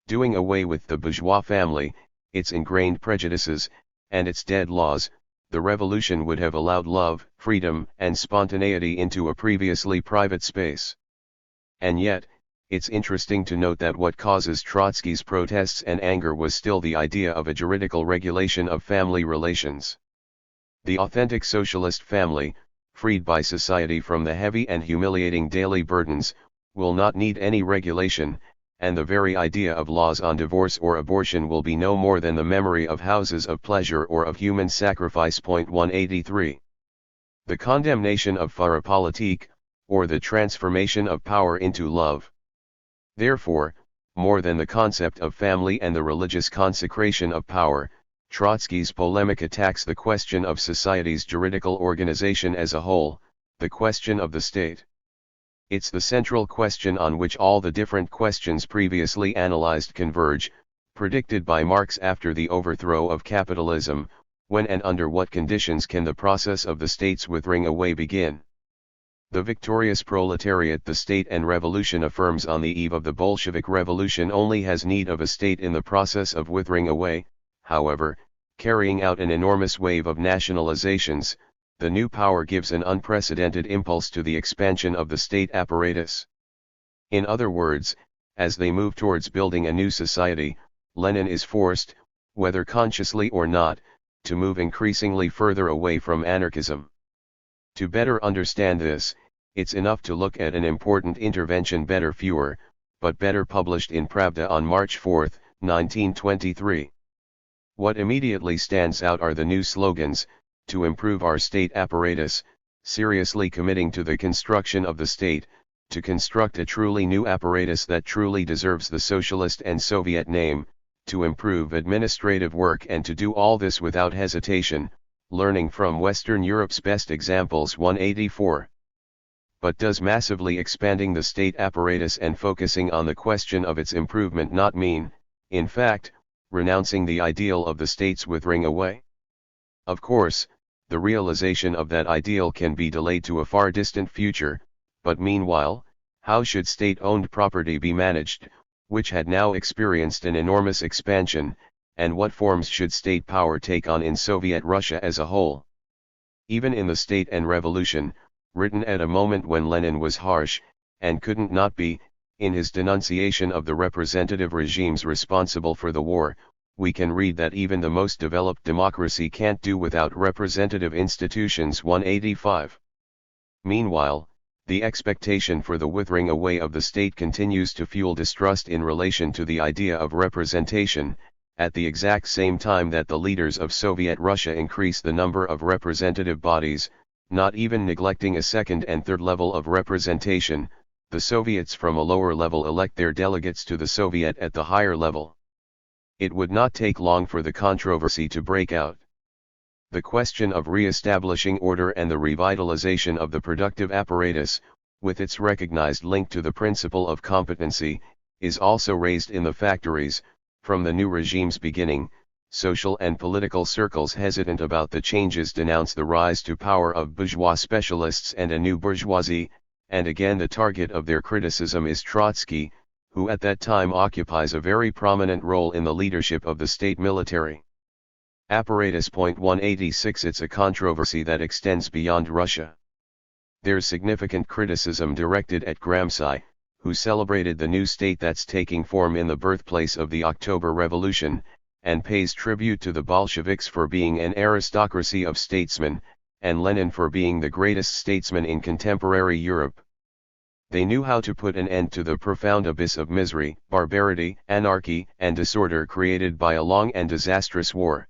Doing away with the bourgeois family, its ingrained prejudices, and its dead laws, the revolution would have allowed love, freedom, and spontaneity into a previously private space. And yet, it's interesting to note that what causes Trotsky's protests and anger was still the idea of a juridical regulation of family relations. The authentic socialist family, freed by society from the heavy and humiliating daily burdens, will not need any regulation, and the very idea of laws on divorce or abortion will be no more than the memory of houses of pleasure or of human sacrifice. 183. The condemnation of faire politique, or the transformation of power into love. Therefore, more than the concept of family and the religious consecration of power, Trotsky's polemic attacks the question of society's juridical organization as a whole, the question of the state. It's the central question on which all the different questions previously analyzed converge, predicted by Marx after the overthrow of capitalism. When and under what conditions can the process of the state's withering away begin? The victorious proletariat, the state and revolution affirms on the eve of the Bolshevik Revolution, only has need of a state in the process of withering away. However, carrying out an enormous wave of nationalizations, the new power gives an unprecedented impulse to the expansion of the state apparatus. In other words, as they move towards building a new society, Lenin is forced, whether consciously or not, to move increasingly further away from anarchism. To better understand this, it's enough to look at an important intervention, Better Fewer, but Better, published in Pravda on March 4, 1923. What immediately stands out are the new slogans: to improve our state apparatus, seriously committing to the construction of the state, to construct a truly new apparatus that truly deserves the socialist and Soviet name, to improve administrative work, and to do all this without hesitation, learning from Western Europe's best examples. 184. But does massively expanding the state apparatus and focusing on the question of its improvement not mean, in fact, renouncing the ideal of the state's withering away? Of course, the realization of that ideal can be delayed to a far distant future, but meanwhile, how should state-owned property be managed, which had now experienced an enormous expansion, and what forms should state power take on in Soviet Russia as a whole? Even in The State and Revolution, written at a moment when Lenin was harsh, and couldn't not be, in his denunciation of the representative regimes responsible for the war, we can read that even the most developed democracy can't do without representative institutions. 185. Meanwhile, the expectation for the withering away of the state continues to fuel distrust in relation to the idea of representation, at the exact same time that the leaders of Soviet Russia increase the number of representative bodies, not even neglecting a second and third level of representation. The Soviets from a lower level elect their delegates to the Soviet at the higher level. It would not take long for the controversy to break out. The question of re-establishing order and the revitalization of the productive apparatus, with its recognized link to the principle of competency, is also raised in the factories. From the new regime's beginning, social and political circles hesitant about the changes denounce the rise to power of bourgeois specialists and a new bourgeoisie, and again the target of their criticism is Trotsky, who at that time occupies a very prominent role in the leadership of the state military apparatus. 186. It's a controversy that extends beyond Russia. There's significant criticism directed at Gramsci, who celebrated the new state that's taking form in the birthplace of the October Revolution, and pays tribute to the Bolsheviks for being an aristocracy of statesmen, and Lenin for being the greatest statesman in contemporary Europe. They knew how to put an end to the profound abyss of misery, barbarity, anarchy, and disorder created by a long and disastrous war.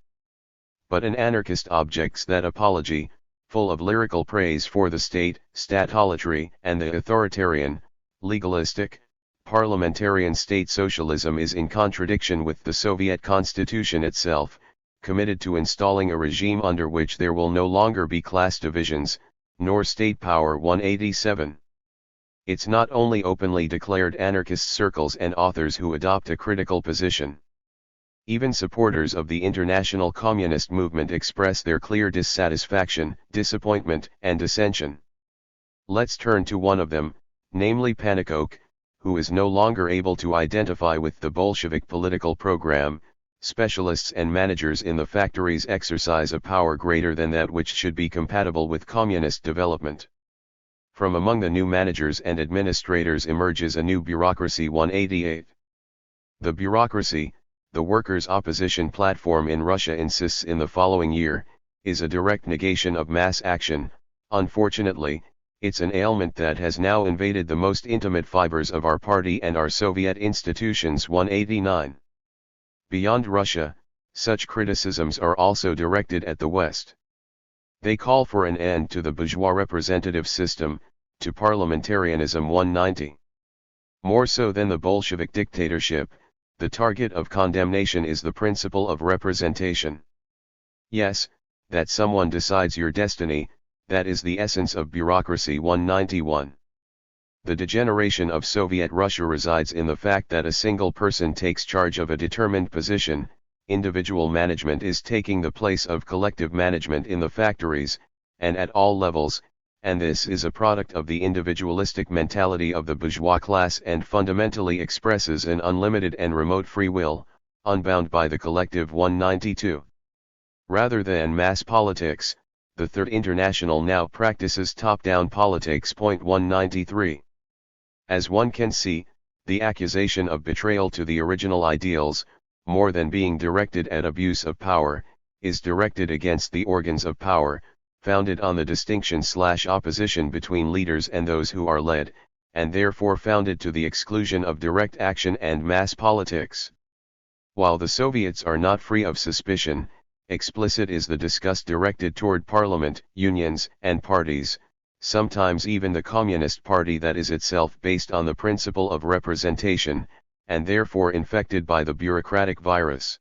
But an anarchist objects that apology, full of lyrical praise for the state, statolatry, and the authoritarian, legalistic, parliamentarian state socialism is in contradiction with the Soviet constitution itself, committed to installing a regime under which there will no longer be class divisions, nor state power. 187. It's not only openly declared anarchist circles and authors who adopt a critical position. Even supporters of the international communist movement express their clear dissatisfaction, disappointment, and dissension. Let's turn to one of them, namely Panikok, who is no longer able to identify with the Bolshevik political program. Specialists and managers in the factories exercise a power greater than that which should be compatible with communist development. From among the new managers and administrators emerges a new bureaucracy. 188. The bureaucracy, the workers' opposition platform in Russia insists in the following year, is a direct negation of mass action. Unfortunately, it's an ailment that has now invaded the most intimate fibers of our party and our Soviet institutions. 189. Beyond Russia, such criticisms are also directed at the West. They call for an end to the bourgeois representative system, to parliamentarianism. 190. More so than the Bolshevik dictatorship, the target of condemnation is the principle of representation. Yes, that someone decides your destiny, that is the essence of bureaucracy. 191. The degeneration of Soviet Russia resides in the fact that a single person takes charge of a determined position. Individual management is taking the place of collective management in the factories, and at all levels, and this is a product of the individualistic mentality of the bourgeois class and fundamentally expresses an unlimited and remote free will, unbound by the collective. 192. Rather than mass politics, the Third International now practices top-down politics. 193. As one can see, the accusation of betrayal to the original ideals, more than being directed at abuse of power, is directed against the organs of power, founded on the distinction/opposition between leaders and those who are led, and therefore founded to the exclusion of direct action and mass politics. While the Soviets are not free of suspicion, explicit is the disgust directed toward parliament, unions, and parties, sometimes even the Communist Party that is itself based on the principle of representation, and therefore infected by the bureaucratic virus.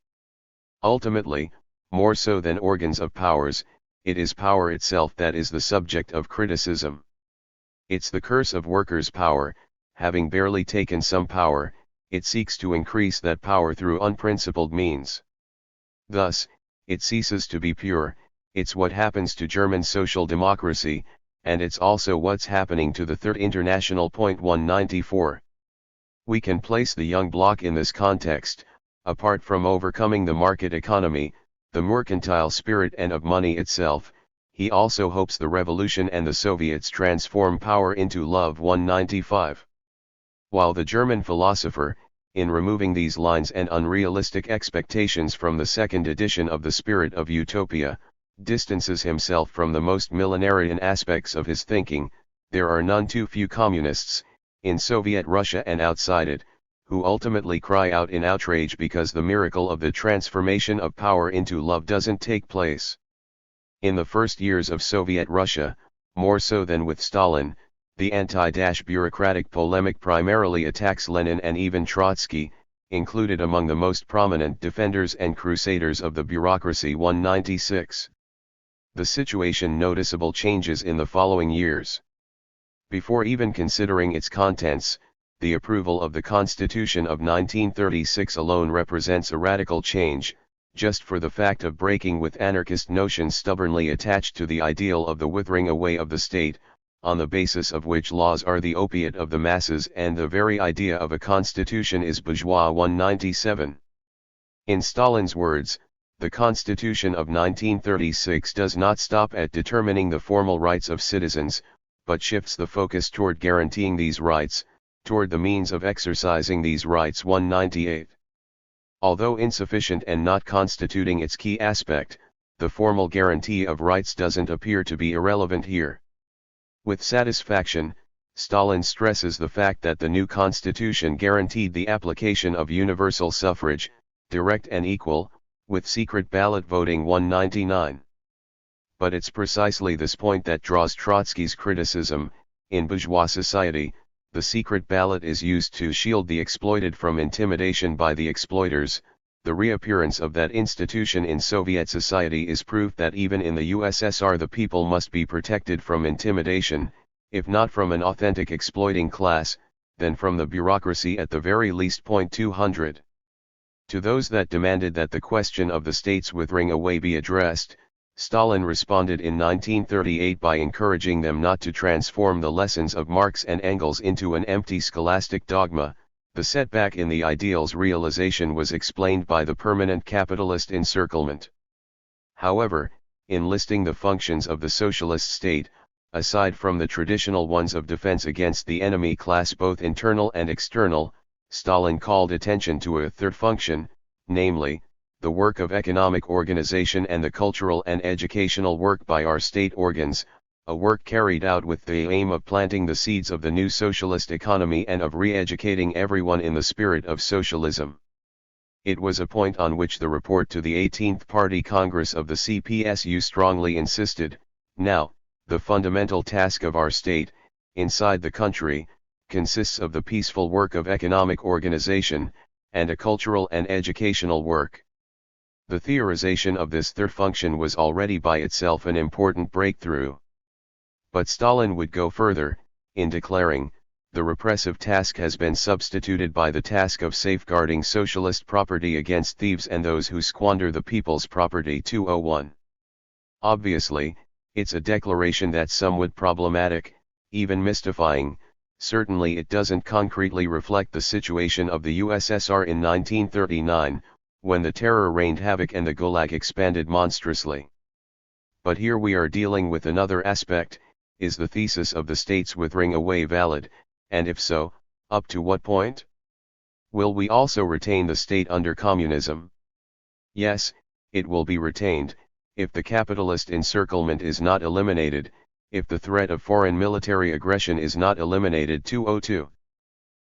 Ultimately, more so than organs of powers, it is power itself that is the subject of criticism. It's the curse of workers' power. Having barely taken some power, it seeks to increase that power through unprincipled means. Thus, it ceases to be pure. It's what happens to German social democracy, and it's also what's happening to the Third International. 194. We can place the young bloc in this context. Apart from overcoming the market economy, the mercantile spirit and of money itself, he also hopes the revolution and the Soviets transform power into love. 195. While the German philosopher, in removing these lines and unrealistic expectations from the second edition of The Spirit of Utopia, distances himself from the most millenarian aspects of his thinking, there are none too few communists, in Soviet Russia and outside it, who ultimately cry out in outrage because the miracle of the transformation of power into love doesn't take place. In the first years of Soviet Russia, more so than with Stalin, the anti-bureaucratic polemic primarily attacks Lenin and even Trotsky, included among the most prominent defenders and crusaders of the bureaucracy. 196. The situation noticeable changes in the following years. Before even considering its contents, the approval of the Constitution of 1936 alone represents a radical change, just for the fact of breaking with anarchist notions stubbornly attached to the ideal of the withering away of the state, on the basis of which laws are the opiate of the masses and the very idea of a constitution is bourgeois. 197. In Stalin's words, the Constitution of 1936 does not stop at determining the formal rights of citizens, but shifts the focus toward guaranteeing these rights, toward the means of exercising these rights. 198. Although insufficient and not constituting its key aspect, the formal guarantee of rights doesn't appear to be irrelevant here. With satisfaction, Stalin stresses the fact that the new constitution guaranteed the application of universal suffrage, direct and equal, with secret ballot voting. 199. But it's precisely this point that draws Trotsky's criticism. In bourgeois society, the secret ballot is used to shield the exploited from intimidation by the exploiters. The reappearance of that institution in Soviet society is proof that even in the USSR the people must be protected from intimidation, if not from an authentic exploiting class, then from the bureaucracy at the very least. 200. To those that demanded that the question of the states withering away be addressed, Stalin responded in 1938 by encouraging them not to transform the lessons of Marx and Engels into an empty scholastic dogma. The setback in the ideal's realization was explained by the permanent capitalist encirclement. However, in listing the functions of the socialist state, aside from the traditional ones of defense against the enemy class both internal and external, Stalin called attention to a third function, namely, the work of economic organization and the cultural and educational work by our state organs, a work carried out with the aim of planting the seeds of the new socialist economy and of re-educating everyone in the spirit of socialism. It was a point on which the report to the 18th Party Congress of the CPSU strongly insisted. Now, the fundamental task of our state, inside the country, consists of the peaceful work of economic organization, and a cultural and educational work. The theorization of this third function was already by itself an important breakthrough. But Stalin would go further, in declaring, the repressive task has been substituted by the task of safeguarding socialist property against thieves and those who squander the people's property. 201. Obviously, it's a declaration that's somewhat problematic, even mystifying. Certainly it doesn't concretely reflect the situation of the USSR in 1939, when the terror rained havoc and the Gulag expanded monstrously. But here we are dealing with another aspect. Is the thesis of the states withering away valid, and if so, up to what point? Will we also retain the state under communism? Yes, it will be retained, if the capitalist encirclement is not eliminated, if the threat of foreign military aggression is not eliminated. 202.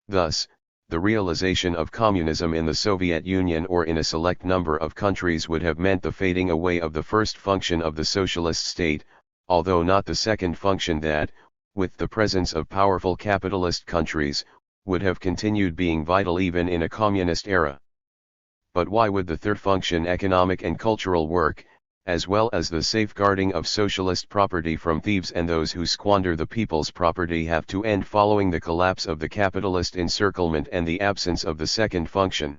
Thus, the realization of communism in the Soviet Union or in a select number of countries would have meant the fading away of the first function of the socialist state, although not the second function that, with the presence of powerful capitalist countries, would have continued being vital even in a communist era. But why would the third function, economic and cultural work, as well as the safeguarding of socialist property from thieves and those who squander the people's property, have to end following the collapse of the capitalist encirclement and the absence of the second function?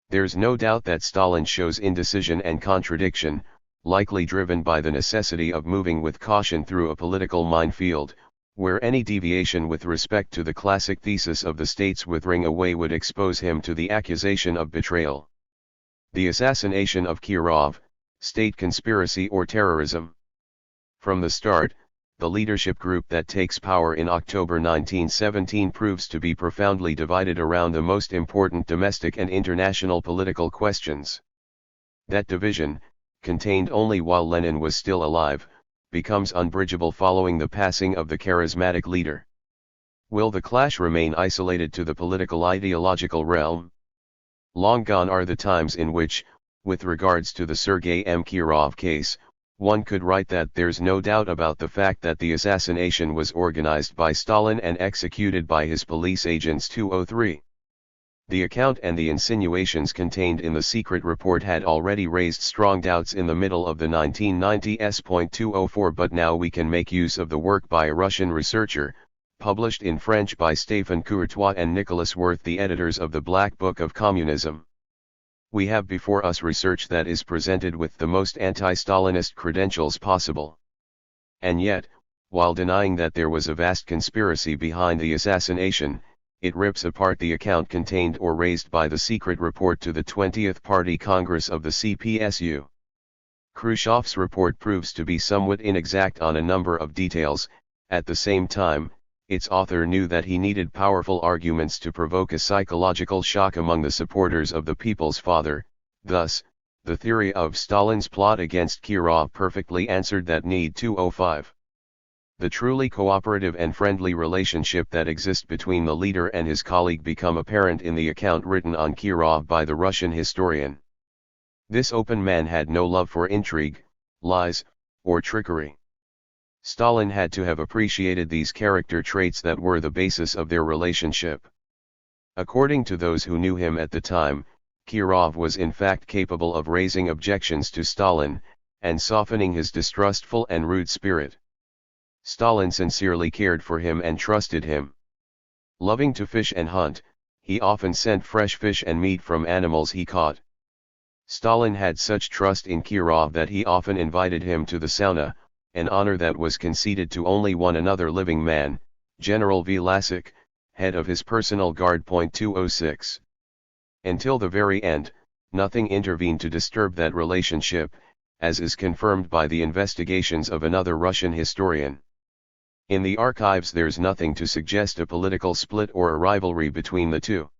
There's no doubt that Stalin shows indecision and contradiction, likely driven by the necessity of moving with caution through a political minefield, where any deviation with respect to the classic thesis of the states withering away would expose him to the accusation of betrayal. The assassination of Kirov, state conspiracy or terrorism. From the start, the leadership group that takes power in October 1917 proves to be profoundly divided around the most important domestic and international political questions. That division, contained only while Lenin was still alive, becomes unbridgeable following the passing of the charismatic leader. Will the clash remain isolated to the political ideological realm? Long gone are the times in which, with regards to the Sergei M. Kirov case, one could write that there's no doubt about the fact that the assassination was organized by Stalin and executed by his police agents. 203. The account and the insinuations contained in the secret report had already raised strong doubts in the middle of the 1990s. 204. But now we can make use of the work by a Russian researcher, published in French by Stéphane Courtois and Nicholas Wirth, the editors of the Black Book of Communism. We have before us research that is presented with the most anti-Stalinist credentials possible. And yet, while denying that there was a vast conspiracy behind the assassination, it rips apart the account contained or raised by the secret report to the 20th Party Congress of the CPSU. Khrushchev's report proves to be somewhat inexact on a number of details. At the same time, its author knew that he needed powerful arguments to provoke a psychological shock among the supporters of the People's Father. Thus, the theory of Stalin's plot against Kirov perfectly answered that need. 205. The truly cooperative and friendly relationship that exists between the leader and his colleague become apparent in the account written on Kirov by the Russian historian. This open man had no love for intrigue, lies, or trickery. Stalin had to have appreciated these character traits that were the basis of their relationship. According to those who knew him at the time, Kirov was in fact capable of raising objections to Stalin, and softening his distrustful and rude spirit. Stalin sincerely cared for him and trusted him. Loving to fish and hunt, he often sent fresh fish and meat from animals he caught. Stalin had such trust in Kirov that he often invited him to the sauna, an honor that was conceded to only one another living man, General Vlasic, head of his personal guard. 206. Until the very end, nothing intervened to disturb that relationship, as is confirmed by the investigations of another Russian historian. In the archives there's nothing to suggest a political split or a rivalry between the two.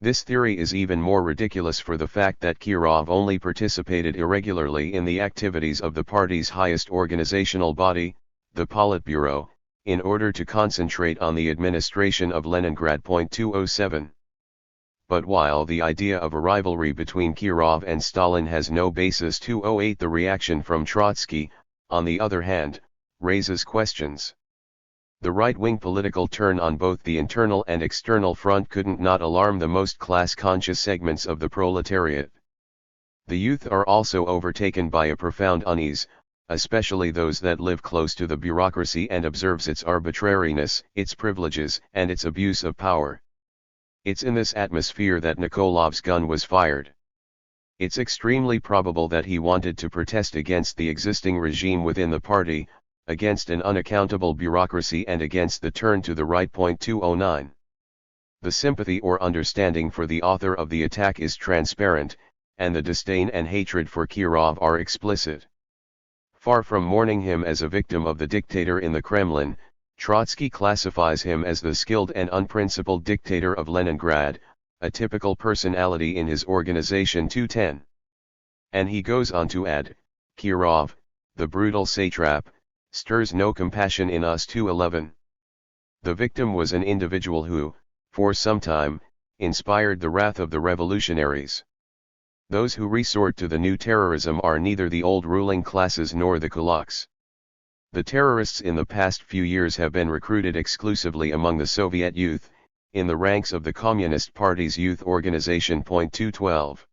This theory is even more ridiculous for the fact that Kirov only participated irregularly in the activities of the party's highest organizational body, the Politburo, in order to concentrate on the administration of Leningrad. 207. But while the idea of a rivalry between Kirov and Stalin has no basis. 208, the reaction from Trotsky, on the other hand, raises questions. The right-wing political turn on both the internal and external front couldn't not alarm the most class-conscious segments of the proletariat. The youth are also overtaken by a profound unease, especially those that live close to the bureaucracy and observes its arbitrariness, its privileges, and its abuse of power. It's in this atmosphere that Nikolov's gun was fired. It's extremely probable that he wanted to protest against the existing regime within the party, against an unaccountable bureaucracy and against the turn to the right. 209. The sympathy or understanding for the author of the attack is transparent, and the disdain and hatred for Kirov are explicit. Far from mourning him as a victim of the dictator in the Kremlin, Trotsky classifies him as the skilled and unprincipled dictator of Leningrad, a typical personality in his organization. 210. And he goes on to add, Kirov, the brutal satrap, stirs no compassion in us. 211. The victim was an individual who, for some time, inspired the wrath of the revolutionaries. Those who resort to the new terrorism are neither the old ruling classes nor the kulaks. The terrorists in the past few years have been recruited exclusively among the Soviet youth, in the ranks of the Communist Party's youth organization. 212.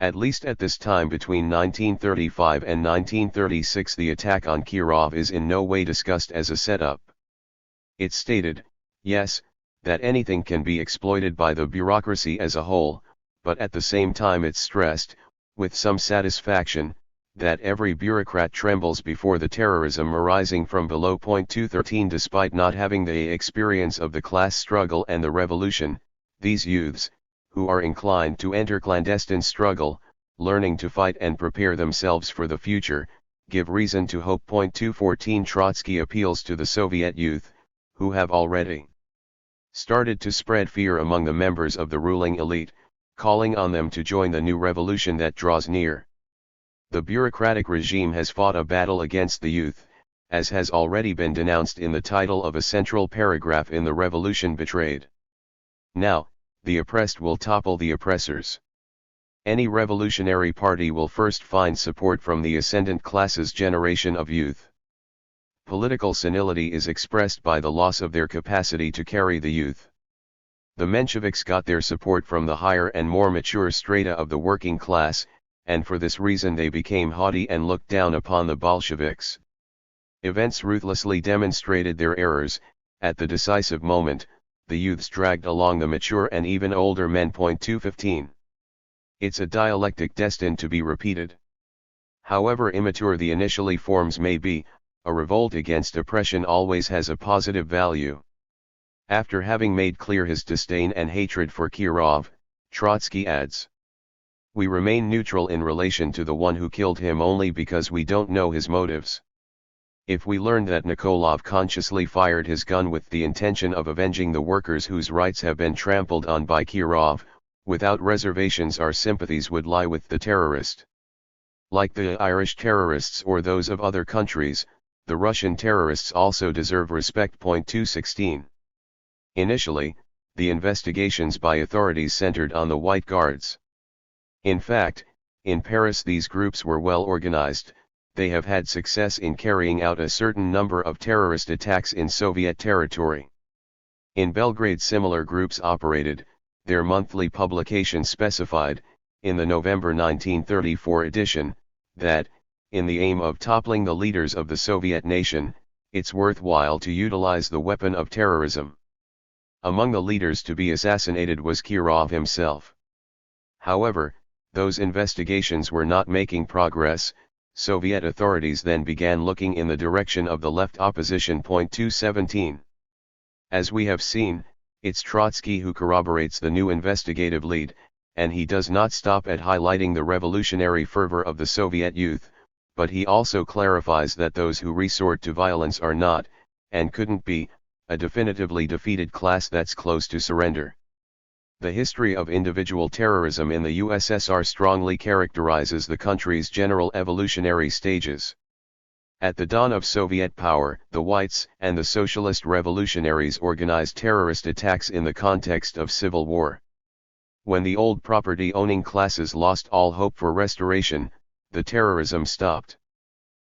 At least at this time between 1935 and 1936 the attack on Kirov is in no way discussed as a setup. It's stated, yes, that anything can be exploited by the bureaucracy as a whole, but at the same time it's stressed, with some satisfaction, that every bureaucrat trembles before the terrorism arising from below. 213. Despite not having the experience of the class struggle and the revolution, these youths, who are inclined to enter clandestine struggle, learning to fight and prepare themselves for the future, give reason to hope. 214. Trotsky appeals to the Soviet youth, who have already started to spread fear among the members of the ruling elite, calling on them to join the new revolution that draws near. The bureaucratic regime has fought a battle against the youth, as has already been denounced in the title of a central paragraph in The Revolution Betrayed. Now, the oppressed will topple the oppressors. Any revolutionary party will first find support from the ascendant class's generation of youth. Political senility is expressed by the loss of their capacity to carry the youth. The Mensheviks got their support from the higher and more mature strata of the working class, and for this reason they became haughty and looked down upon the Bolsheviks. Events ruthlessly demonstrated their errors. At the decisive moment, the youths dragged along the mature and even older men. 215. It's a dialectic destined to be repeated. However immature the initially forms may be, a revolt against oppression always has a positive value. After having made clear his disdain and hatred for Kirov, Trotsky adds, "We remain neutral in relation to the one who killed him only because we don't know his motives. If we learn that Nikolov consciously fired his gun with the intention of avenging the workers whose rights have been trampled on by Kirov, without reservations our sympathies would lie with the terrorist. Like the Irish terrorists or those of other countries, the Russian terrorists also deserve respect." 216. Initially, the investigations by authorities centered on the White Guards. In fact, in Paris these groups were well organized, they have had success in carrying out a certain number of terrorist attacks in Soviet territory. In Belgrade similar groups operated, their monthly publication specified, in the November 1934 edition, that, in the aim of toppling the leaders of the Soviet nation, it's worthwhile to utilize the weapon of terrorism. Among the leaders to be assassinated was Kirov himself. However, those investigations were not making progress. Soviet authorities then began looking in the direction of the left opposition. 217. As we have seen, it's Trotsky who corroborates the new investigative lead, and he does not stop at highlighting the revolutionary fervor of the Soviet youth, but he also clarifies that those who resort to violence are not, and couldn't be, a definitively defeated class that's close to surrender. The history of individual terrorism in the USSR strongly characterizes the country's general evolutionary stages. At the dawn of Soviet power, the Whites and the Socialist revolutionaries organized terrorist attacks in the context of civil war. When the old property-owning classes lost all hope for restoration, the terrorism stopped.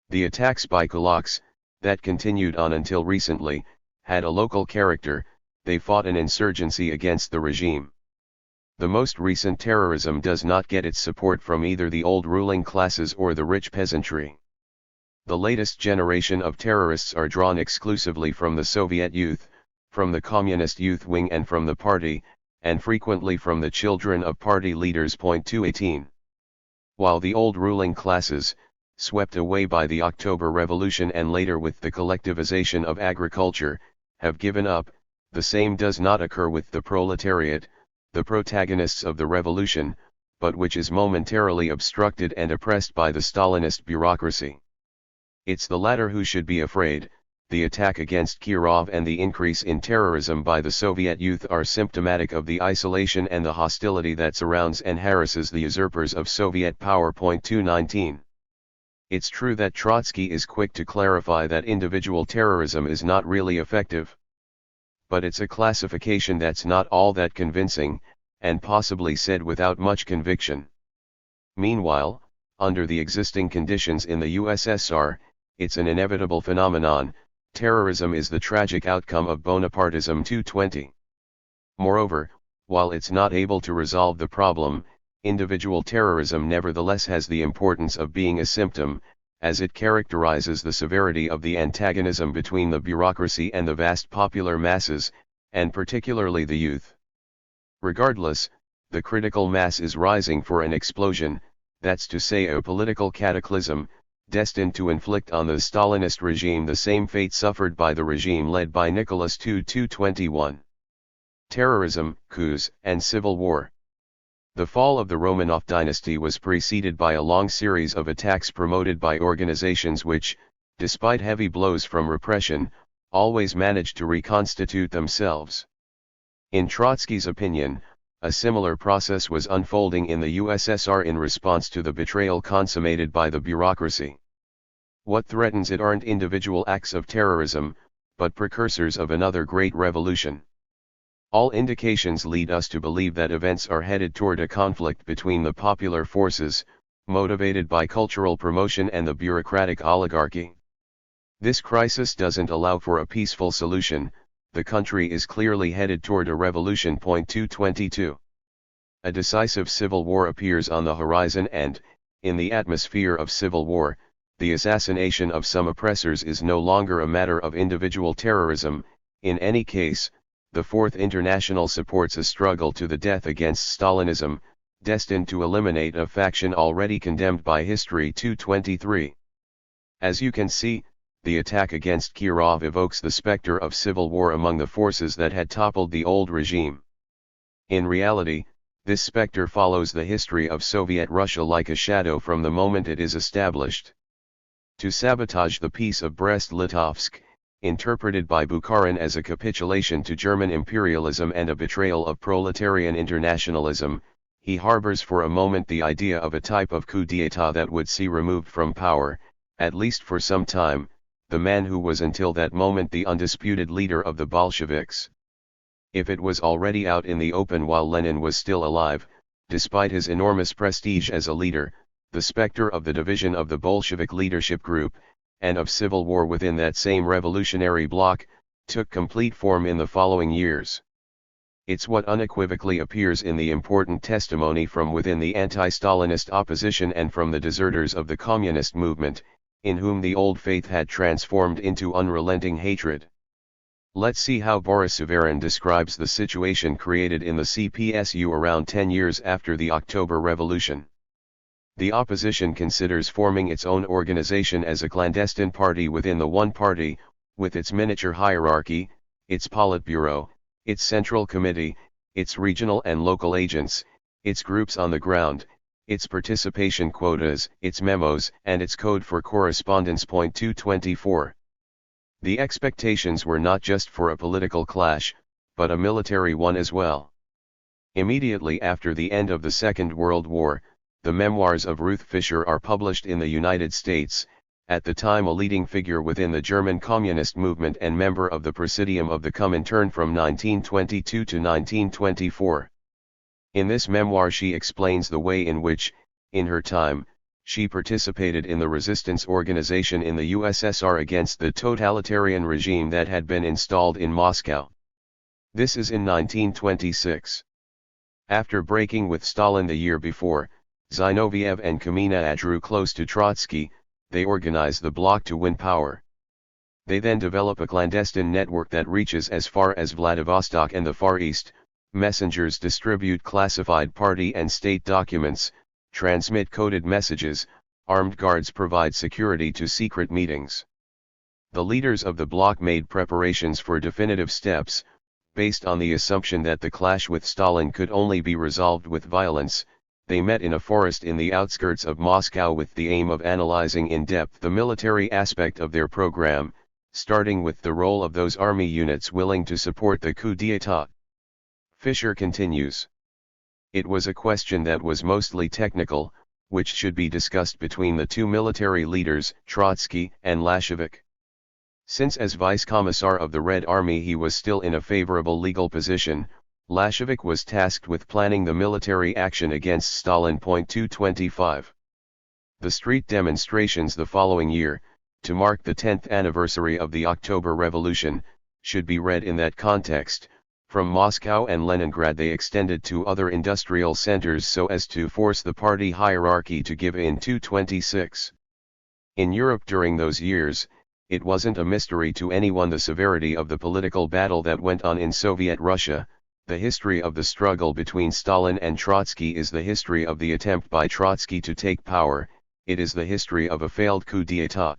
The attacks by kulaks, that continued on until recently, had a local character. They fought an insurgency against the regime. The most recent terrorism does not get its support from either the old ruling classes or the rich peasantry. The latest generation of terrorists are drawn exclusively from the Soviet youth, from the communist youth wing and from the party, and frequently from the children of party leaders. 218. While the old ruling classes, swept away by the October Revolution and later with the collectivization of agriculture, have given up, the same does not occur with the proletariat, the protagonists of the revolution, but which is momentarily obstructed and oppressed by the Stalinist bureaucracy. It's the latter who should be afraid. The attack against Kirov and the increase in terrorism by the Soviet youth are symptomatic of the isolation and the hostility that surrounds and harasses the usurpers of Soviet power. 219. It's true that Trotsky is quick to clarify that individual terrorism is not really effective. But it's a classification that's not all that convincing, and possibly said without much conviction. Meanwhile, under the existing conditions in the USSR, it's an inevitable phenomenon. Terrorism is the tragic outcome of Bonapartism. 220. Moreover, while it's not able to resolve the problem, individual terrorism nevertheless has the importance of being a symptom, as it characterizes the severity of the antagonism between the bureaucracy and the vast popular masses, and particularly the youth. Regardless, the critical mass is rising for an explosion, that's to say a political cataclysm, destined to inflict on the Stalinist regime the same fate suffered by the regime led by Nicholas II. 221. Terrorism, coups, and civil war. The fall of the Romanov dynasty was preceded by a long series of attacks promoted by organizations which, despite heavy blows from repression, always managed to reconstitute themselves. In Trotsky's opinion, a similar process was unfolding in the USSR in response to the betrayal consummated by the bureaucracy. What threatens it aren't individual acts of terrorism, but precursors of another great revolution. All indications lead us to believe that events are headed toward a conflict between the popular forces, motivated by cultural promotion, and the bureaucratic oligarchy. This crisis doesn't allow for a peaceful solution. The country is clearly headed toward a revolution. 222. A decisive civil war appears on the horizon and, in the atmosphere of civil war, the assassination of some oppressors is no longer a matter of individual terrorism. In any case, the Fourth International supports a struggle to the death against Stalinism, destined to eliminate a faction already condemned by history. 223. As you can see, the attack against Kirov evokes the specter of civil war among the forces that had toppled the old regime. In reality, this specter follows the history of Soviet Russia like a shadow from the moment it is established. To sabotage the peace of Brest-Litovsk, interpreted by Bukharin as a capitulation to German imperialism and a betrayal of proletarian internationalism, he harbors for a moment the idea of a type of coup d'état that would see removed from power, at least for some time, the man who was until that moment the undisputed leader of the Bolsheviks. If it was already out in the open while Lenin was still alive, despite his enormous prestige as a leader, the specter of the division of the Bolshevik leadership group, and of civil war within that same revolutionary bloc, took complete form in the following years. It's what unequivocally appears in the important testimony from within the anti-Stalinist opposition and from the deserters of the communist movement, in whom the old faith had transformed into unrelenting hatred. Let's see how Boris Suvarin describes the situation created in the CPSU around 10 years after the October Revolution. The opposition considers forming its own organization as a clandestine party within the one party, with its miniature hierarchy, its Politburo, its central committee, its regional and local agents, its groups on the ground, its participation quotas, its memos, and its code for correspondence. 224. The expectations were not just for a political clash, but a military one as well. Immediately after the end of the Second World War, the memoirs of Ruth Fischer are published in the United States, at the time a leading figure within the German Communist movement and member of the Presidium of the Comintern from 1922 to 1924. In this memoir she explains the way in which, in her time, she participated in the resistance organization in the USSR against the totalitarian regime that had been installed in Moscow. This is in 1926. After breaking with Stalin the year before, Zinoviev and Kamenev drew close to Trotsky. They organize the bloc to win power. They then develop a clandestine network that reaches as far as Vladivostok and the Far East. Messengers distribute classified party and state documents, transmit coded messages, armed guards provide security to secret meetings. The leaders of the bloc made preparations for definitive steps, based on the assumption that the clash with Stalin could only be resolved with violence. They met in a forest in the outskirts of Moscow with the aim of analyzing in depth the military aspect of their program, starting with the role of those army units willing to support the coup d'état. Fischer continues. It was a question that was mostly technical, which should be discussed between the two military leaders, Trotsky and Lashevik. Since as vice commissar of the Red Army he was still in a favorable legal position, Lashevik was tasked with planning the military action against Stalin. 225. The street demonstrations the following year, to mark the 10th anniversary of the October Revolution, should be read in that context. From Moscow and Leningrad they extended to other industrial centers so as to force the party hierarchy to give in. 226. In Europe during those years, it wasn't a mystery to anyone the severity of the political battle that went on in Soviet Russia. The history of the struggle between Stalin and Trotsky is the history of the attempt by Trotsky to take power. It is the history of a failed coup d'état.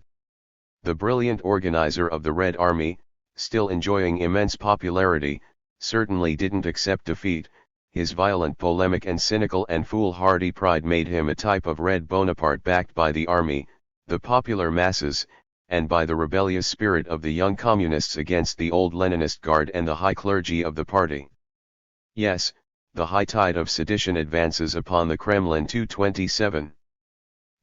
The brilliant organizer of the Red Army, still enjoying immense popularity, certainly didn't accept defeat. His violent polemic and cynical and foolhardy pride made him a type of Red Bonaparte backed by the army, the popular masses, and by the rebellious spirit of the young communists against the old Leninist guard and the high clergy of the party. Yes, the high tide of sedition advances upon the Kremlin. 227.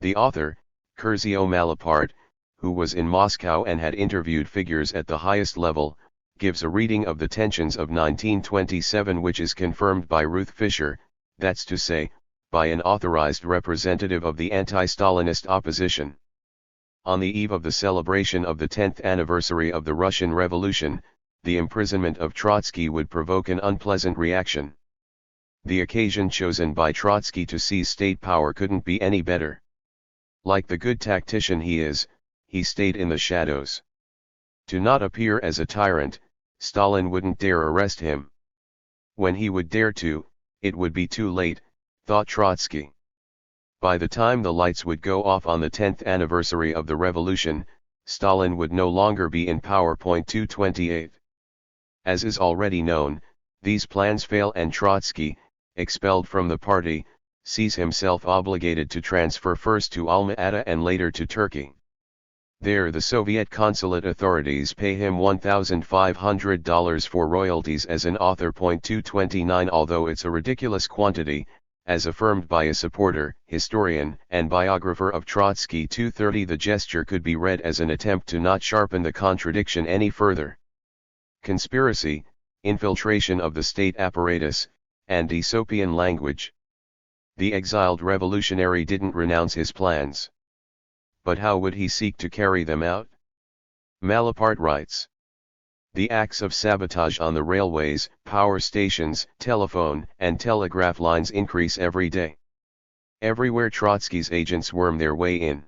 The author, Curzio Malaparte, who was in Moscow and had interviewed figures at the highest level, gives a reading of the tensions of 1927 which is confirmed by Ruth Fischer, that's to say, by an authorized representative of the anti-Stalinist opposition. On the eve of the celebration of the 10th anniversary of the Russian Revolution, the imprisonment of Trotsky would provoke an unpleasant reaction. The occasion chosen by Trotsky to seize state power couldn't be any better. Like the good tactician he is, he stayed in the shadows. To not appear as a tyrant, Stalin wouldn't dare arrest him. When he would dare to, it would be too late, thought Trotsky. By the time the lights would go off on the 10th anniversary of the revolution, Stalin would no longer be in power. 228. As is already known, these plans fail and Trotsky, expelled from the party, sees himself obligated to transfer first to Alma-Ata and later to Turkey. There the Soviet consulate authorities pay him $1,500 for royalties as an author. 229. Although it's a ridiculous quantity, as affirmed by a supporter, historian, and biographer of Trotsky. 230. The gesture could be read as an attempt to not sharpen the contradiction any further. Conspiracy, infiltration of the state apparatus, and Aesopian language. The exiled revolutionary didn't renounce his plans. But how would he seek to carry them out? Malaparte writes. The acts of sabotage on the railways, power stations, telephone and telegraph lines increase every day. Everywhere Trotsky's agents worm their way in.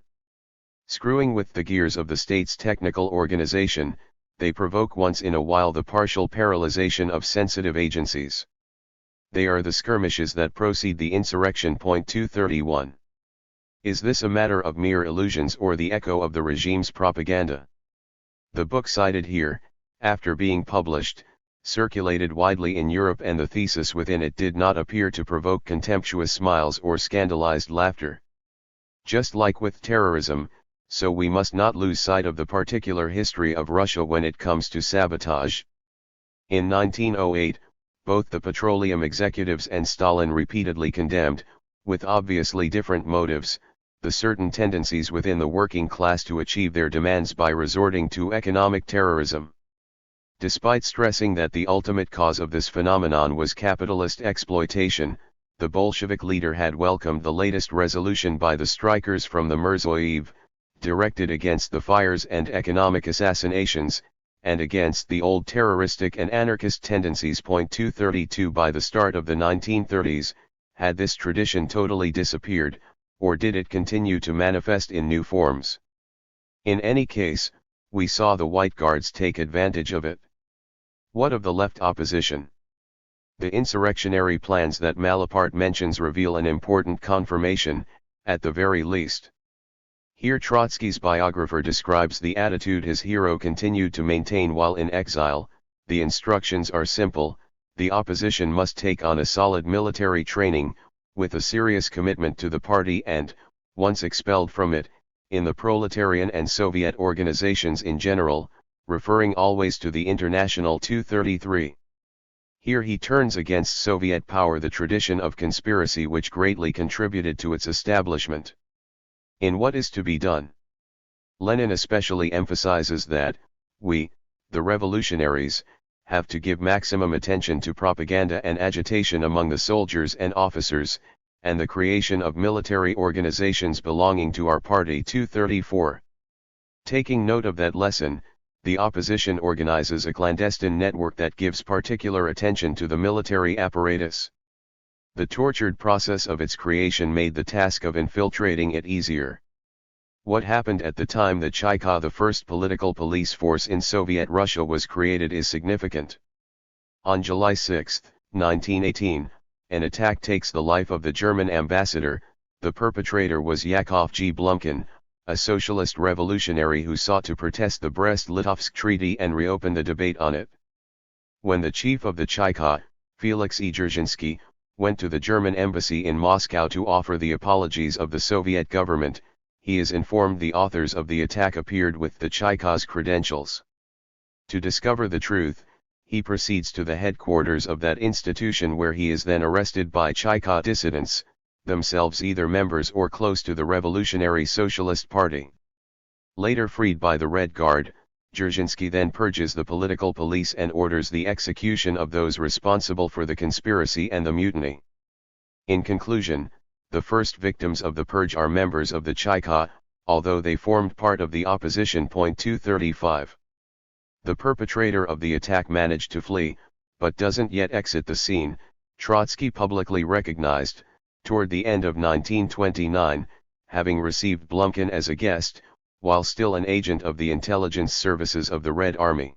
Screwing with the gears of the state's technical organization, they provoke once in a while the partial paralyzation of sensitive agencies. They are the skirmishes that precede the insurrection. 231. Is this a matter of mere illusions or the echo of the regime's propaganda? The book cited here, after being published, circulated widely in Europe, and the thesis within it did not appear to provoke contemptuous smiles or scandalized laughter. Just like with terrorism, so we must not lose sight of the particular history of Russia when it comes to sabotage. In 1908, both the petroleum executives and Stalin repeatedly condemned, with obviously different motives, the certain tendencies within the working class to achieve their demands by resorting to economic terrorism. Despite stressing that the ultimate cause of this phenomenon was capitalist exploitation, the Bolshevik leader had welcomed the latest resolution by the strikers from the Mirzoyev, directed against the fires and economic assassinations, and against the old terroristic and anarchist tendencies. 232 By the start of the 1930s, had this tradition totally disappeared, or did it continue to manifest in new forms? In any case, we saw the White Guards take advantage of it. What of the left opposition? The insurrectionary plans that Malaparte mentions reveal an important confirmation, at the very least. Here Trotsky's biographer describes the attitude his hero continued to maintain while in exile. The instructions are simple: the opposition must take on a solid military training, with a serious commitment to the party and, once expelled from it, in the proletarian and Soviet organizations in general, referring always to the International. 233. Here he turns against Soviet power the tradition of conspiracy which greatly contributed to its establishment. In What is to be Done? Lenin especially emphasizes that, we, the revolutionaries, have to give maximum attention to propaganda and agitation among the soldiers and officers, and the creation of military organizations belonging to our party. 234. Taking note of that lesson, the opposition organizes a clandestine network that gives particular attention to the military apparatus. The tortured process of its creation made the task of infiltrating it easier. What happened at the time the Chayka, the first political police force in Soviet Russia, was created is significant. On July 6, 1918, an attack takes the life of the German ambassador. The perpetrator was Yakov G. Blumkin, a socialist revolutionary who sought to protest the Brest-Litovsk Treaty and reopen the debate on it. When the chief of the Chayka, Felix E. Dzerzhinsky, went to the German embassy in Moscow to offer the apologies of the Soviet government, he is informed the authors of the attack appeared with the Chayka's credentials. To discover the truth, he proceeds to the headquarters of that institution, where he is then arrested by Chayka dissidents, themselves either members or close to the Revolutionary Socialist Party. Later freed by the Red Guard, Dzerzhinsky then purges the political police and orders the execution of those responsible for the conspiracy and the mutiny. In conclusion, the first victims of the purge are members of the Chayka, although they formed part of the opposition. 235. The perpetrator of the attack managed to flee, but doesn't yet exit the scene. Trotsky publicly recognized, toward the end of 1929, having received Blumkin as a guest, while still an agent of the intelligence services of the Red Army.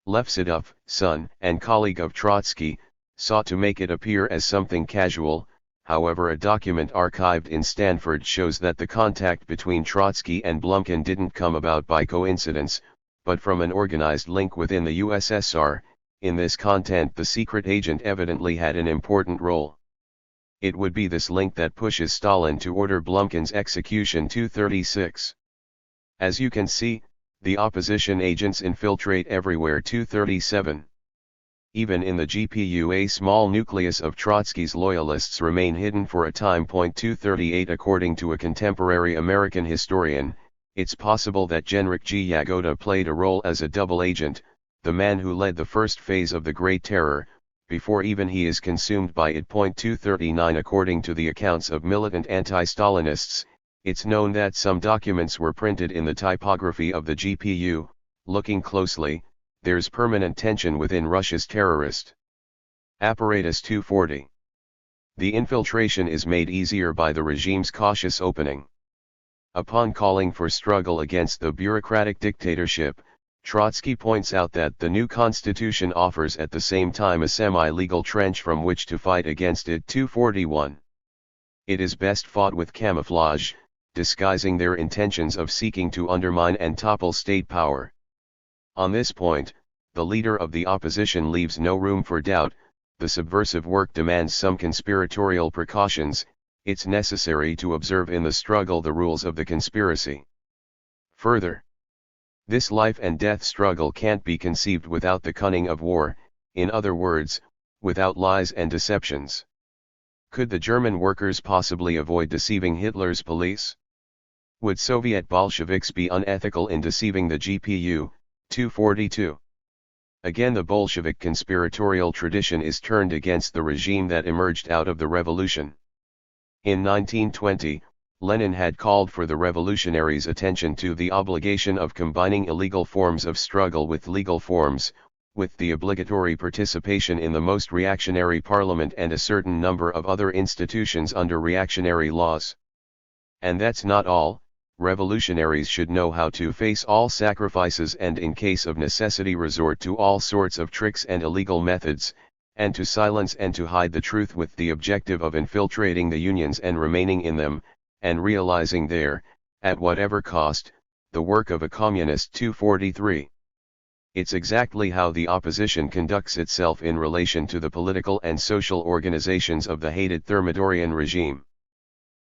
Levsidov, son and colleague of Trotsky, sought to make it appear as something casual. However, a document archived in Stanford shows that the contact between Trotsky and Blumkin didn't come about by coincidence, but from an organized link within the USSR. In this content, the secret agent evidently had an important role. It would be this link that pushes Stalin to order Blumkin's execution. 236. As you can see, the opposition agents infiltrate everywhere. 237. Even in the GPU, a small nucleus of Trotsky's loyalists remain hidden for a time. 238. According to a contemporary American historian, it's possible that Genrikh G. Yagoda played a role as a double agent, the man who led the first phase of the Great Terror, before even he is consumed by it. 239 According to the accounts of militant anti-Stalinists, it's known that some documents were printed in the typography of the GPU. Looking closely, there's permanent tension within Russia's terrorist apparatus. 240. The infiltration is made easier by the regime's cautious opening. Upon calling for struggle against the bureaucratic dictatorship, Trotsky points out that the new constitution offers at the same time a semi-legal trench from which to fight against it. 241. It is best fought with camouflage, disguising their intentions of seeking to undermine and topple state power. On this point, the leader of the opposition leaves no room for doubt. The subversive work demands some conspiratorial precautions. It's necessary to observe in the struggle the rules of the conspiracy. Further, this life and death struggle can't be conceived without the cunning of war, in other words, without lies and deceptions. Could the German workers possibly avoid deceiving Hitler's police? Would Soviet Bolsheviks be unethical in deceiving the GPU? 242. Again, the Bolshevik conspiratorial tradition is turned against the regime that emerged out of the revolution. In 1920, Lenin had called for the revolutionaries' attention to the obligation of combining illegal forms of struggle with legal forms, with the obligatory participation in the most reactionary parliament and a certain number of other institutions under reactionary laws. And that's not all. Revolutionaries should know how to face all sacrifices and in case of necessity resort to all sorts of tricks and illegal methods, and to silence and to hide the truth with the objective of infiltrating the unions and remaining in them, and realizing there, at whatever cost, the work of a communist. 243. It's exactly how the opposition conducts itself in relation to the political and social organizations of the hated Thermidorian regime.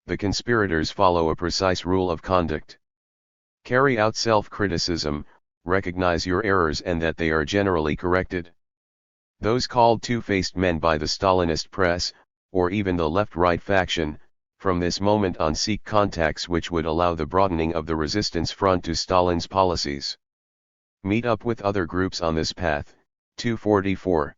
The conspirators follow a precise rule of conduct. Carry out self-criticism, recognize your errors and that they are generally corrected. Those called two-faced men by the Stalinist press, or even the left-right faction, from this moment on seek contacts which would allow the broadening of the resistance front to Stalin's policies. Meet up with other groups on this path. 244.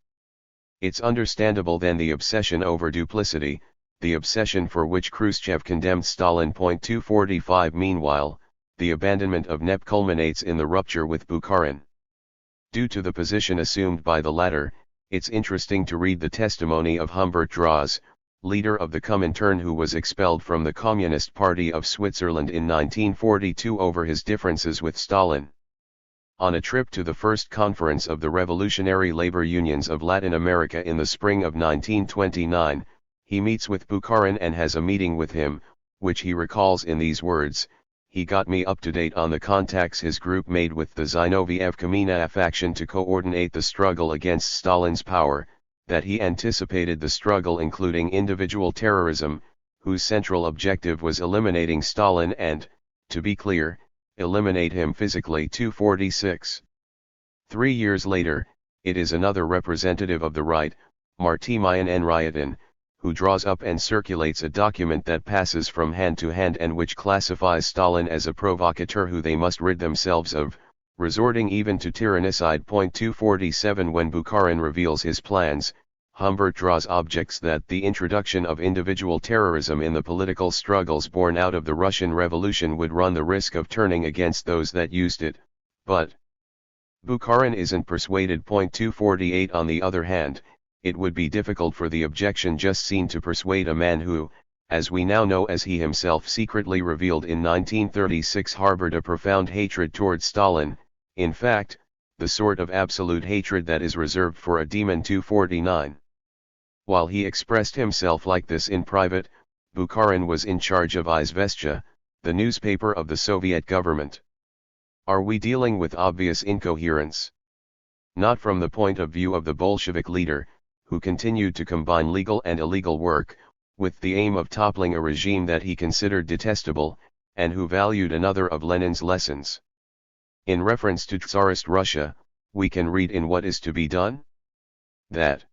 It's understandable then the obsession over duplicity, the obsession for which Khrushchev condemned Stalin. 245. Meanwhile, the abandonment of NEP culminates in the rupture with Bukharin. Due to the position assumed by the latter, it's interesting to read the testimony of Humbert Draws, leader of the Comintern, who was expelled from the Communist Party of Switzerland in 1942 over his differences with Stalin. On a trip to the first conference of the Revolutionary Labor Unions of Latin America in the spring of 1929, he meets with Bukharin and has a meeting with him, which he recalls in these words: "He got me up to date on the contacts his group made with the Zinoviev Kamina faction to coordinate the struggle against Stalin's power, that he anticipated the struggle including individual terrorism, whose central objective was eliminating Stalin and, to be clear, eliminate him physically." 246. 3 years later, it is another representative of the right, Martimian Enryatin, who draws up and circulates a document that passes from hand to hand and which classifies Stalin as a provocateur who they must rid themselves of, resorting even to tyrannicide. 247. When Bukharin reveals his plans, Humbert Draws objects that the introduction of individual terrorism in the political struggles born out of the Russian Revolution would run the risk of turning against those that used it, but Bukharin isn't persuaded. 248. On the other hand, it would be difficult for the objection just seen to persuade a man who, as we now know as he himself secretly revealed in 1936, harbored a profound hatred toward Stalin, in fact, the sort of absolute hatred that is reserved for a demon. 249. While he expressed himself like this in private, Bukharin was in charge of Izvestia, the newspaper of the Soviet government. Are we dealing with obvious incoherence? Not from the point of view of the Bolshevik leader, who continued to combine legal and illegal work, with the aim of toppling a regime that he considered detestable, and who valued another of Lenin's lessons. In reference to Tsarist Russia, we can read in What Is to Be Done? That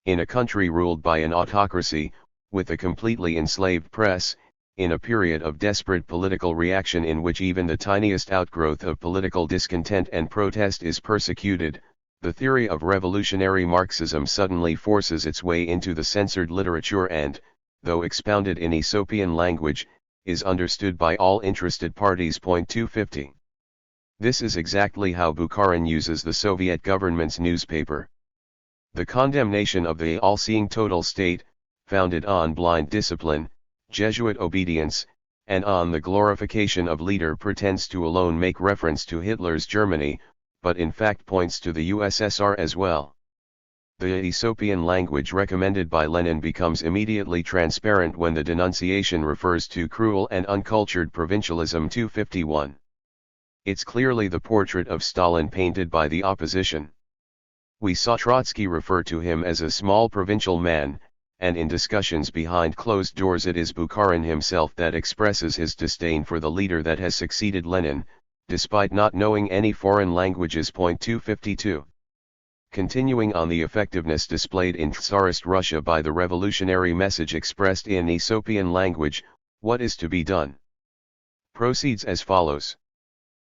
in a country ruled by an autocracy, with a completely enslaved press, in a period of desperate political reaction in which even the tiniest outgrowth of political discontent and protest is persecuted, The theory of revolutionary Marxism suddenly forces its way into the censored literature and, though expounded in Aesopian language, is understood by all interested parties. 250. This is exactly how Bukharin uses the Soviet government's newspaper. The condemnation of the all-seeing total state, founded on blind discipline, Jesuit obedience, and on the glorification of leader pretends to alone make reference to Hitler's Germany, but in fact points to the USSR as well. The Aesopian language recommended by Lenin becomes immediately transparent when the denunciation refers to cruel and uncultured provincialism. 251. It's clearly the portrait of Stalin painted by the opposition. We saw Trotsky refer to him as a small provincial man, and in discussions behind closed doors it is Bukharin himself that expresses his disdain for the leader that has succeeded Lenin, despite not knowing any foreign languages. 252. Continuing on the effectiveness displayed in Tsarist Russia by the revolutionary message expressed in Aesopian language, what is to be done? Proceeds as follows.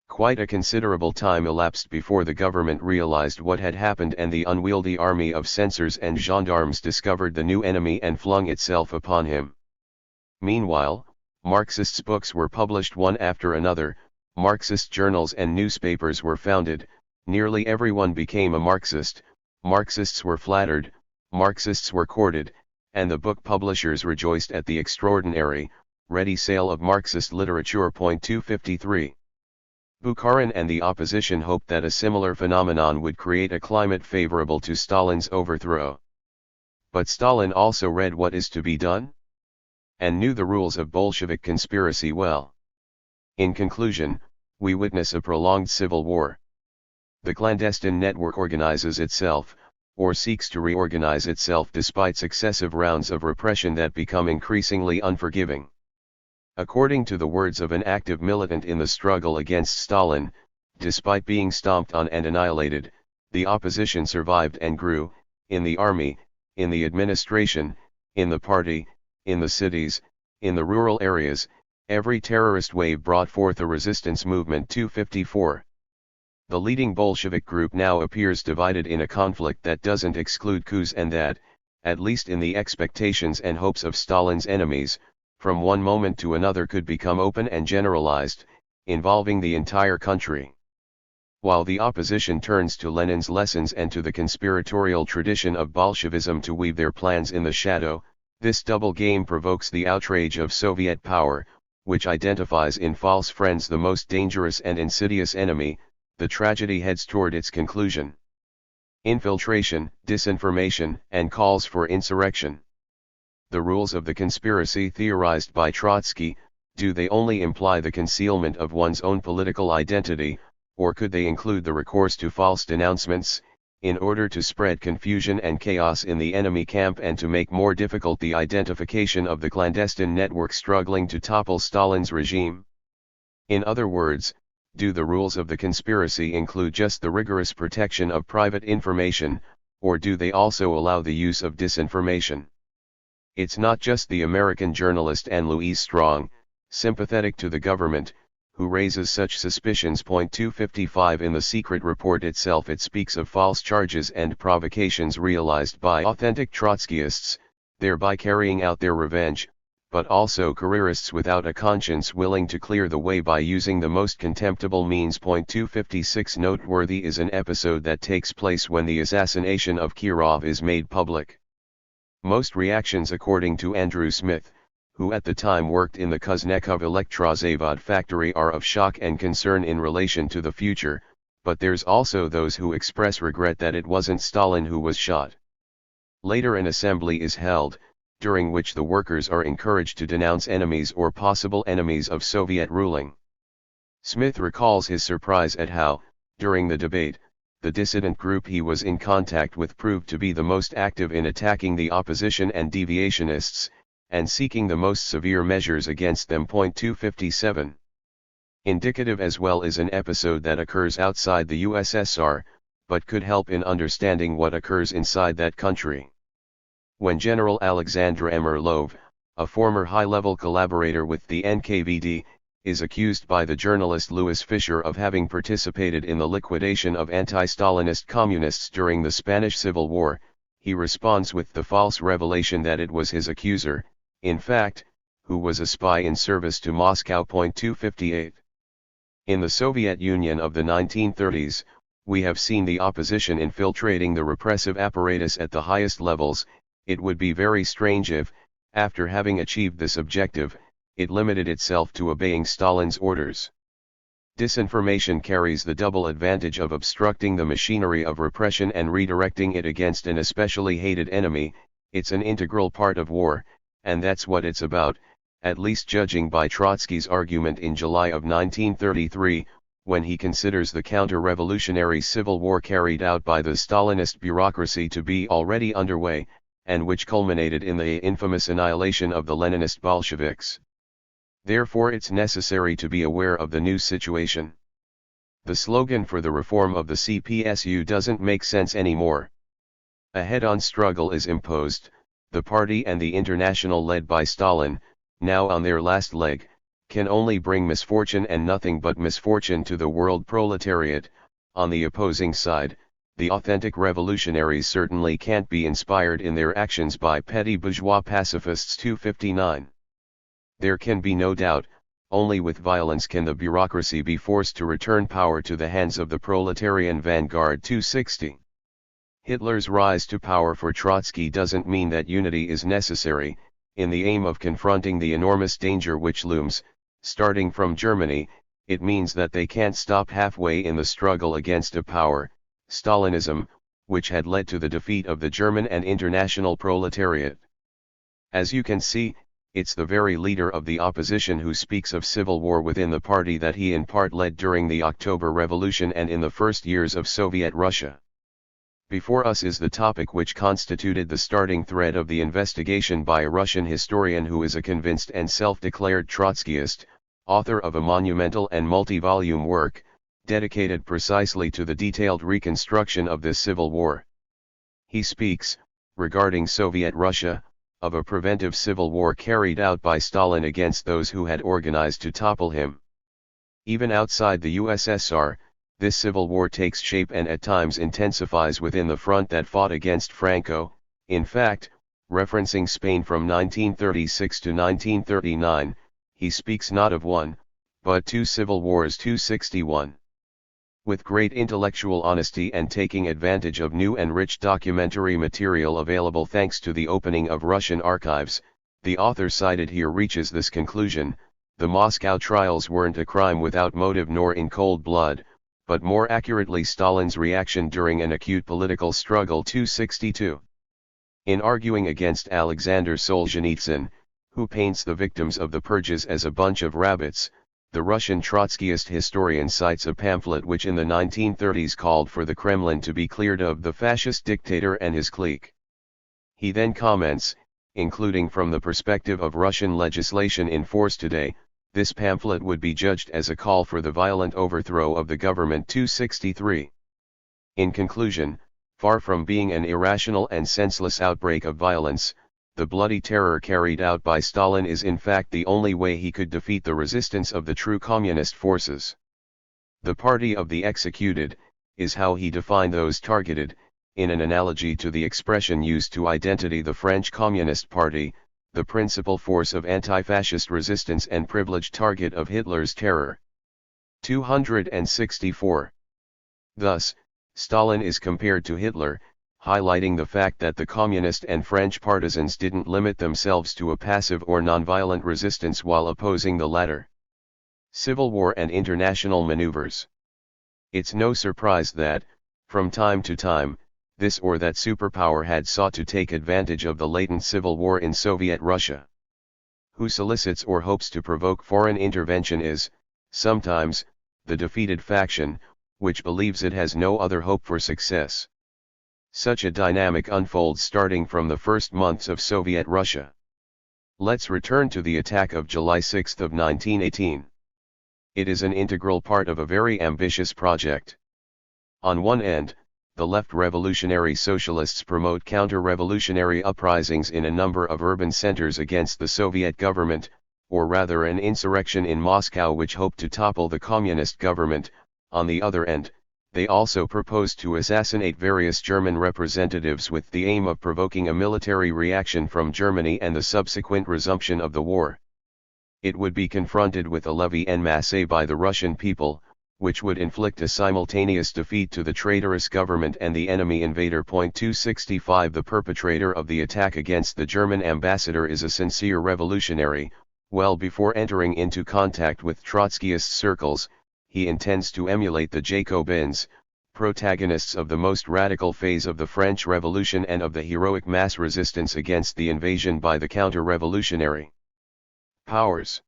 Quite a considerable time elapsed before the government realized what had happened, and the unwieldy army of censors and gendarmes discovered the new enemy and flung itself upon him. Meanwhile, Marxists' books were published one after another, Marxist journals and newspapers were founded, nearly everyone became a Marxist, Marxists were flattered, Marxists were courted, and the book publishers rejoiced at the extraordinary, ready sale of Marxist literature. 253. Bukharin and the opposition hoped that a similar phenomenon would create a climate favorable to Stalin's overthrow. But Stalin also read what is to be done, and knew the rules of Bolshevik conspiracy well. In conclusion, we witness a prolonged civil war. The clandestine network organizes itself, or seeks to reorganize itself despite successive rounds of repression that become increasingly unforgiving. According to the words of an active militant in the struggle against Stalin, despite being stomped on and annihilated, the opposition survived and grew, in the army, in the administration, in the party, in the cities, in the rural areas. Every terrorist wave brought forth a resistance movement. 254. The leading Bolshevik group now appears divided in a conflict that doesn't exclude coups and that, at least in the expectations and hopes of Stalin's enemies, from one moment to another could become open and generalized, involving the entire country. While the opposition turns to Lenin's lessons and to the conspiratorial tradition of Bolshevism to weave their plans in the shadow, this double game provokes the outrage of Soviet power, which identifies in false friends the most dangerous and insidious enemy. The tragedy heads toward its conclusion. Infiltration, disinformation, and calls for insurrection. The rules of the conspiracy theorized by Trotsky, do they only imply the concealment of one's own political identity, or could they include the recourse to false denouncements, in order to spread confusion and chaos in the enemy camp and to make more difficult the identification of the clandestine network struggling to topple Stalin's regime? In other words, do the rules of the conspiracy include just the rigorous protection of private information, or do they also allow the use of disinformation? It's not just the American journalist Anne Louise Strong, sympathetic to the government, who raises such suspicions. 255. In the secret report itself it speaks of false charges and provocations realized by authentic Trotskyists, thereby carrying out their revenge, but also careerists without a conscience willing to clear the way by using the most contemptible means. 256. Noteworthy is an episode that takes place when the assassination of Kirov is made public. Most reactions, according to Andrew Smith, who at the time worked in the Kuznetsov Elektrozavod factory, are of shock and concern in relation to the future, but there's also those who express regret that it wasn't Stalin who was shot. Later an assembly is held, during which the workers are encouraged to denounce enemies or possible enemies of Soviet ruling. Smith recalls his surprise at how, during the debate, the dissident group he was in contact with proved to be the most active in attacking the opposition and deviationists, and seeking the most severe measures against them. 257. Indicative as well is an episode that occurs outside the USSR, but could help in understanding what occurs inside that country. When General Alexander Emerlov, a former high-level collaborator with the NKVD, is accused by the journalist Louis Fischer of having participated in the liquidation of anti-Stalinist communists during the Spanish Civil War. He responds with the false revelation that it was his accuser, in fact, who was a spy in service to Moscow. 258. In the Soviet Union of the 1930s, we have seen the opposition infiltrating the repressive apparatus at the highest levels. It would be very strange if, after having achieved this objective, it limited itself to obeying Stalin's orders. Disinformation carries the double advantage of obstructing the machinery of repression and redirecting it against an especially hated enemy. It's an integral part of war, and that's what it's about, at least judging by Trotsky's argument in July of 1933, when he considers the counter-revolutionary civil war carried out by the Stalinist bureaucracy to be already underway, and which culminated in the infamous annihilation of the Leninist Bolsheviks. Therefore it's necessary to be aware of the new situation. The slogan for the reform of the CPSU doesn't make sense anymore. A head-on struggle is imposed. The party and the international led by Stalin, now on their last leg, can only bring misfortune and nothing but misfortune to the world proletariat. On the opposing side, the authentic revolutionaries certainly can't be inspired in their actions by petty bourgeois pacifists. 259. There can be no doubt, only with violence can the bureaucracy be forced to return power to the hands of the proletarian vanguard. 260. Hitler's rise to power for Trotsky doesn't mean that unity is necessary, in the aim of confronting the enormous danger which looms, starting from Germany. It means that they can't stop halfway in the struggle against a power, Stalinism, which had led to the defeat of the German and international proletariat. As you can see, it's the very leader of the opposition who speaks of civil war within the party that he in part led during the October Revolution and in the first years of Soviet Russia. Before us is the topic which constituted the starting thread of the investigation by a Russian historian who is a convinced and self-declared Trotskyist, author of a monumental and multi-volume work, dedicated precisely to the detailed reconstruction of this civil war. He speaks, regarding Soviet Russia, of a preventive civil war carried out by Stalin against those who had organized to topple him. Even outside the USSR, this civil war takes shape and at times intensifies within the front that fought against Franco. In fact, referencing Spain from 1936 to 1939, he speaks not of one, but two civil wars. 261. With great intellectual honesty and taking advantage of new and rich documentary material available thanks to the opening of Russian archives, the author cited here reaches this conclusion: the Moscow trials weren't a crime without motive nor in cold blood, but more accurately Stalin's reaction during an acute political struggle. 262. In arguing against Alexander Solzhenitsyn, who paints the victims of the purges as a bunch of rabbits, the Russian Trotskyist historian cites a pamphlet which in the 1930s called for the Kremlin to be cleared of the fascist dictator and his clique. He then comments, including from the perspective of Russian legislation in force today, this pamphlet would be judged as a call for the violent overthrow of the government. 263. In conclusion, far from being an irrational and senseless outbreak of violence, the bloody terror carried out by Stalin is in fact the only way he could defeat the resistance of the true communist forces. The party of the executed, is how he defined those targeted, in an analogy to the expression used to identify the French Communist Party, the principal force of anti-fascist resistance and privileged target of Hitler's terror. 264. Thus, Stalin is compared to Hitler, highlighting the fact that the communist and French partisans didn't limit themselves to a passive or nonviolent resistance while opposing the latter. Civil war and international maneuvers. It's no surprise that, from time to time, this or that superpower had sought to take advantage of the latent civil war in Soviet Russia. Who solicits or hopes to provoke foreign intervention is, sometimes, the defeated faction, which believes it has no other hope for success. Such a dynamic unfolds starting from the first months of Soviet Russia. Let's return to the attack of July 6 of 1918. It is an integral part of a very ambitious project. On one end, the left revolutionary socialists promote counter-revolutionary uprisings in a number of urban centers against the Soviet government, or rather an insurrection in Moscow which hoped to topple the communist government. On the other end, they also proposed to assassinate various German representatives with the aim of provoking a military reaction from Germany and the subsequent resumption of the war. It would be confronted with a levy en masse by the Russian people, which would inflict a simultaneous defeat to the traitorous government and the enemy invader. 265 The perpetrator of the attack against the German ambassador is a sincere revolutionary. Well before entering into contact with Trotskyist circles, he intends to emulate the Jacobins, protagonists of the most radical phase of the French Revolution and of the heroic mass resistance against the invasion by the counter-revolutionary powers.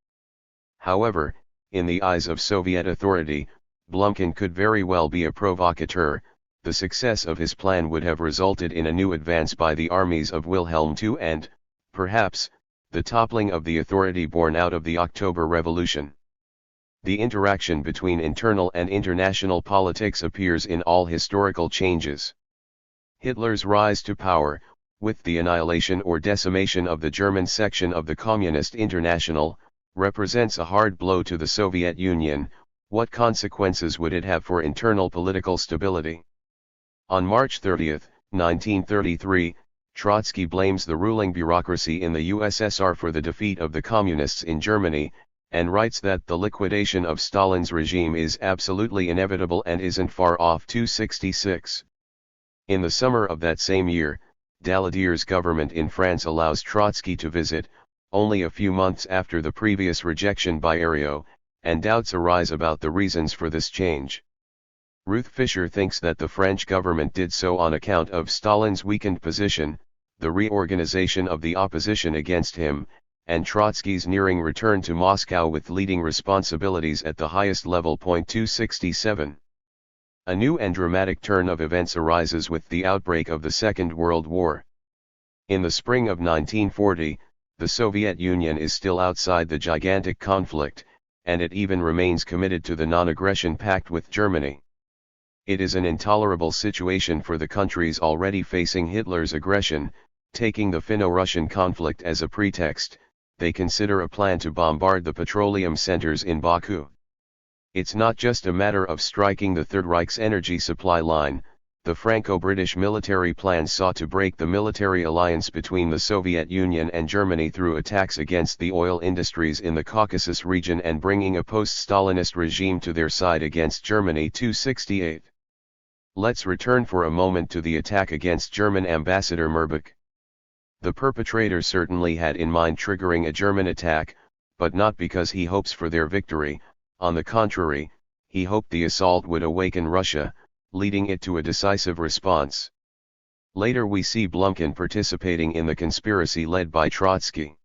However, in the eyes of Soviet authority, Blumkin could very well be a provocateur. The success of his plan would have resulted in a new advance by the armies of Wilhelm II and, perhaps, the toppling of the authority born out of the October Revolution. The interaction between internal and international politics appears in all historical changes. Hitler's rise to power, with the annihilation or decimation of the German section of the Communist International, represents a hard blow to the Soviet Union. What consequences would it have for internal political stability? On March 30, 1933, Trotsky blames the ruling bureaucracy in the USSR for the defeat of the Communists in Germany, and writes that the liquidation of Stalin's regime is absolutely inevitable and isn't far off. 266. In the summer of that same year, Daladier's government in France allows Trotsky to visit, only a few months after the previous rejection by Herriot, and doubts arise about the reasons for this change. Ruth Fisher thinks that the French government did so on account of Stalin's weakened position, the reorganization of the opposition against him, and Trotsky's nearing return to Moscow with leading responsibilities at the highest level. 267. A new and dramatic turn of events arises with the outbreak of the Second World War. In the spring of 1940, the Soviet Union is still outside the gigantic conflict, and it even remains committed to the non-aggression pact with Germany. It is an intolerable situation for the countries already facing Hitler's aggression. Taking the Finno-Russian conflict as a pretext, they consider a plan to bombard the petroleum centers in Baku. It's not just a matter of striking the Third Reich's energy supply line. The Franco-British military plan sought to break the military alliance between the Soviet Union and Germany through attacks against the oil industries in the Caucasus region and bringing a post-Stalinist regime to their side against Germany. 268. Let's return for a moment to the attack against German Ambassador Merbach. The perpetrator certainly had in mind triggering a German attack, but not because he hopes for their victory. On the contrary, he hoped the assault would awaken Russia, leading it to a decisive response. Later we see Blumkin participating in the conspiracy led by Trotsky.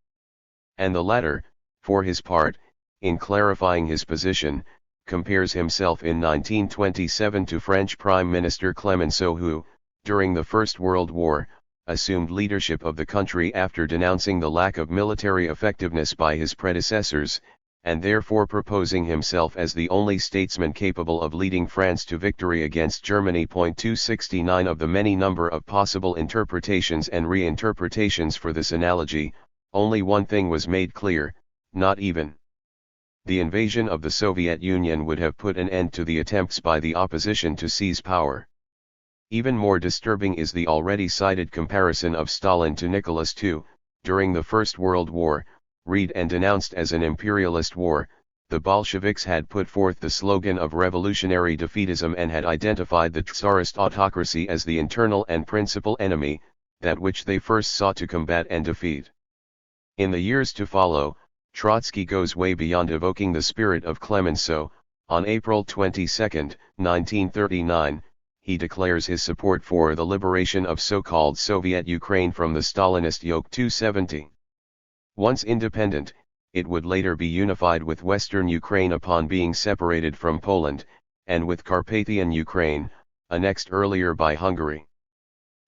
And the latter, for his part, in clarifying his position, compares himself in 1927 to French Prime Minister Clemenceau who, during the First World War, assumed leadership of the country after denouncing the lack of military effectiveness by his predecessors, and therefore proposing himself as the only statesman capable of leading France to victory against Germany. 269 Of the many number of possible interpretations and reinterpretations for this analogy, only one thing was made clear: not even the invasion of the Soviet Union would have put an end to the attempts by the opposition to seize power. Even more disturbing is the already cited comparison of Stalin to Nicholas II. During the First World War, read and denounced as an imperialist war, the Bolsheviks had put forth the slogan of revolutionary defeatism and had identified the Tsarist autocracy as the internal and principal enemy, that which they first sought to combat and defeat. In the years to follow, Trotsky goes way beyond evoking the spirit of Clemenceau. On April 22, 1939, he declares his support for the liberation of so-called Soviet Ukraine from the Stalinist yoke. 270. Once independent, it would later be unified with Western Ukraine upon being separated from Poland, and with Carpathian Ukraine, annexed earlier by Hungary.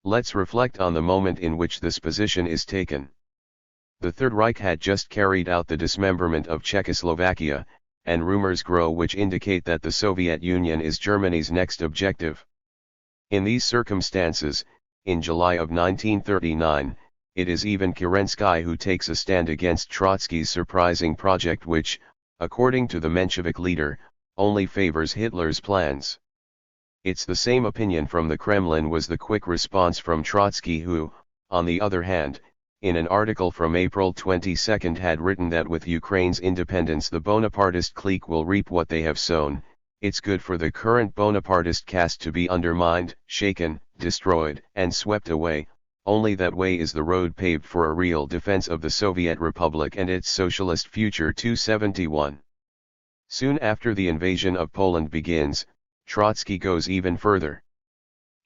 Let's reflect on the moment in which this position is taken. The Third Reich had just carried out the dismemberment of Czechoslovakia, and rumors grow which indicate that the Soviet Union is Germany's next objective. In these circumstances, in July of 1939, it is even Kerensky who takes a stand against Trotsky's surprising project which, according to the Menshevik leader, only favors Hitler's plans. It's the same opinion from the Kremlin was the quick response from Trotsky who, on the other hand, in an article from April 22 had written that with Ukraine's independence the Bonapartist clique will reap what they have sown. It's good for the current Bonapartist caste to be undermined, shaken, destroyed, and swept away. Only that way is the road paved for a real defense of the Soviet Republic and its socialist future. 271. Soon after the invasion of Poland begins, Trotsky goes even further.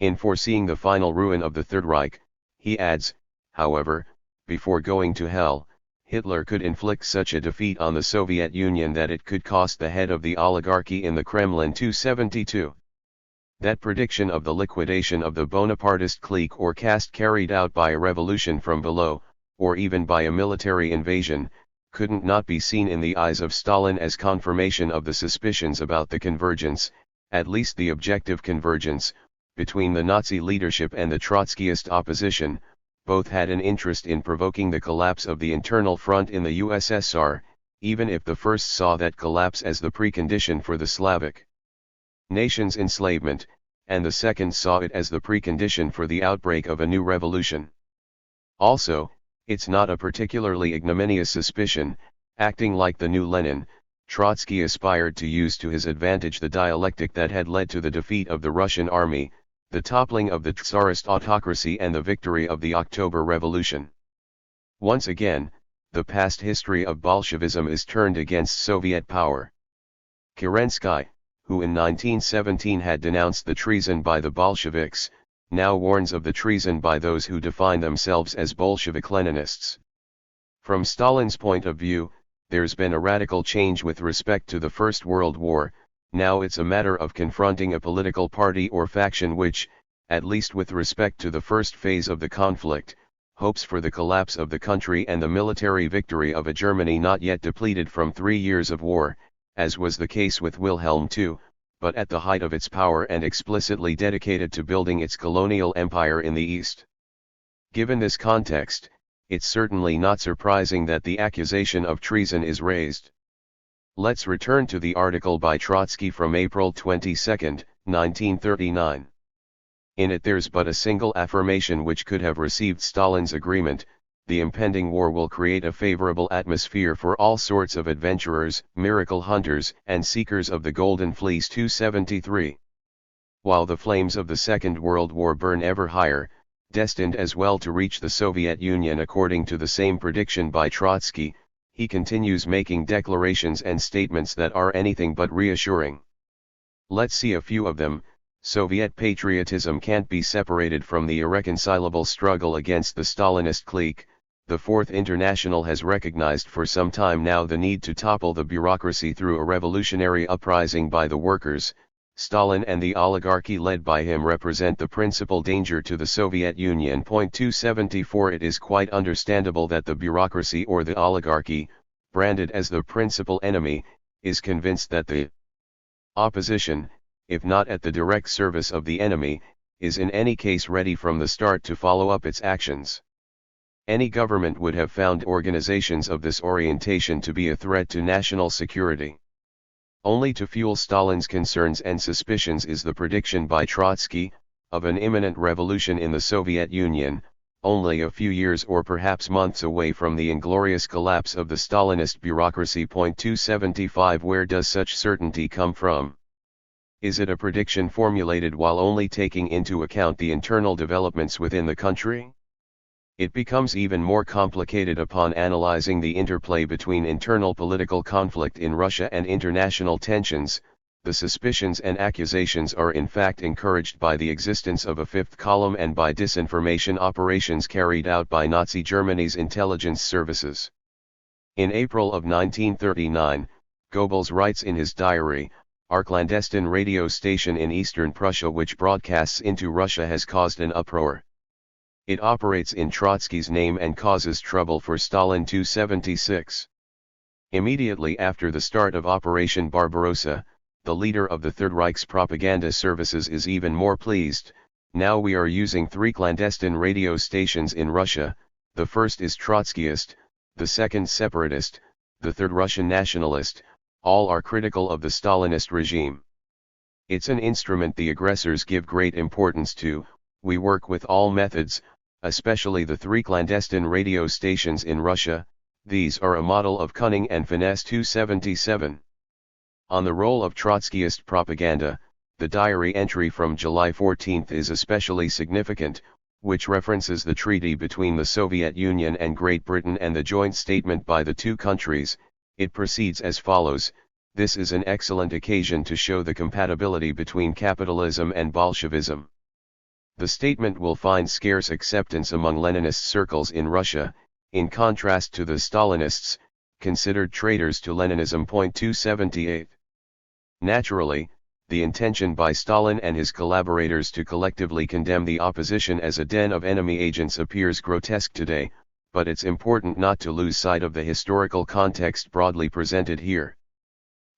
In foreseeing the final ruin of the Third Reich, he adds, however, before going to hell, Hitler could inflict such a defeat on the Soviet Union that it could cost the head of the oligarchy in the Kremlin. 272. That prediction of the liquidation of the Bonapartist clique or caste carried out by a revolution from below, or even by a military invasion, couldn't not be seen in the eyes of Stalin as confirmation of the suspicions about the convergence, at least the objective convergence, between the Nazi leadership and the Trotskyist opposition. Both had an interest in provoking the collapse of the internal front in the USSR, even if the first saw that collapse as the precondition for the Slavic nation's enslavement, and the second saw it as the precondition for the outbreak of a new revolution. Also, it's not a particularly ignominious suspicion. Acting like the new Lenin, Trotsky aspired to use to his advantage the dialectic that had led to the defeat of the Russian army, the toppling of the Tsarist autocracy and the victory of the October Revolution. Once again, the past history of Bolshevism is turned against Soviet power. Kerensky, who in 1917 had denounced the treason by the Bolsheviks, now warns of the treason by those who define themselves as Bolshevik-Leninists. From Stalin's point of view, there's been a radical change with respect to the First World War. Now it's a matter of confronting a political party or faction which, at least with respect to the first phase of the conflict, hopes for the collapse of the country and the military victory of a Germany not yet depleted from 3 years of war, as was the case with Wilhelm II, but at the height of its power and explicitly dedicated to building its colonial empire in the East. Given this context, it's certainly not surprising that the accusation of treason is raised. Let's return to the article by Trotsky from April 22, 1939. In it there's but a single affirmation which could have received Stalin's agreement: the impending war will create a favorable atmosphere for all sorts of adventurers, miracle hunters, and seekers of the Golden Fleece. 273. While the flames of the Second World War burn ever higher, destined as well to reach the Soviet Union according to the same prediction by Trotsky, he continues making declarations and statements that are anything but reassuring. Let's see a few of them. Soviet patriotism can't be separated from the irreconcilable struggle against the Stalinist clique. The Fourth International has recognized for some time now the need to topple the bureaucracy through a revolutionary uprising by the workers. Stalin and the oligarchy led by him represent the principal danger to the Soviet Union. 274. It is quite understandable that the bureaucracy or the oligarchy, branded as the principal enemy, is convinced that the opposition, if not at the direct service of the enemy, is in any case ready from the start to follow up its actions. Any government would have found organizations of this orientation to be a threat to national security. Only to fuel Stalin's concerns and suspicions is the prediction by Trotsky of an imminent revolution in the Soviet Union, only a few years or perhaps months away from the inglorious collapse of the Stalinist bureaucracy. 275. Where does such certainty come from? Is it a prediction formulated while only taking into account the internal developments within the country? It becomes even more complicated upon analyzing the interplay between internal political conflict in Russia and international tensions. The suspicions and accusations are in fact encouraged by the existence of a fifth column and by disinformation operations carried out by Nazi Germany's intelligence services. In April of 1939, Goebbels writes in his diary, "Our clandestine radio station in eastern Prussia which broadcasts into Russia has caused an uproar. It operates in Trotsky's name and causes trouble for Stalin." 276. Immediately after the start of Operation Barbarossa, the leader of the Third Reich's propaganda services is even more pleased. "Now we are using 3 clandestine radio stations in Russia, The first is Trotskyist, the second separatist, the third Russian nationalist, all are critical of the Stalinist regime. It's an instrument the aggressors give great importance to. We work with all methods, especially the 3 clandestine radio stations in Russia. These are a model of cunning and finesse. 277. On the role of Trotskyist propaganda, the diary entry from July 14 is especially significant, which references the treaty between the Soviet Union and Great Britain and the joint statement by the 2 countries. It proceeds as follows: "This is an excellent occasion to show the compatibility between capitalism and Bolshevism." The statement will find scarce acceptance among Leninist circles in Russia, in contrast to the Stalinists, considered traitors to Leninism. 278. Naturally, the intention by Stalin and his collaborators to collectively condemn the opposition as a den of enemy agents appears grotesque today, but it's important not to lose sight of the historical context broadly presented here.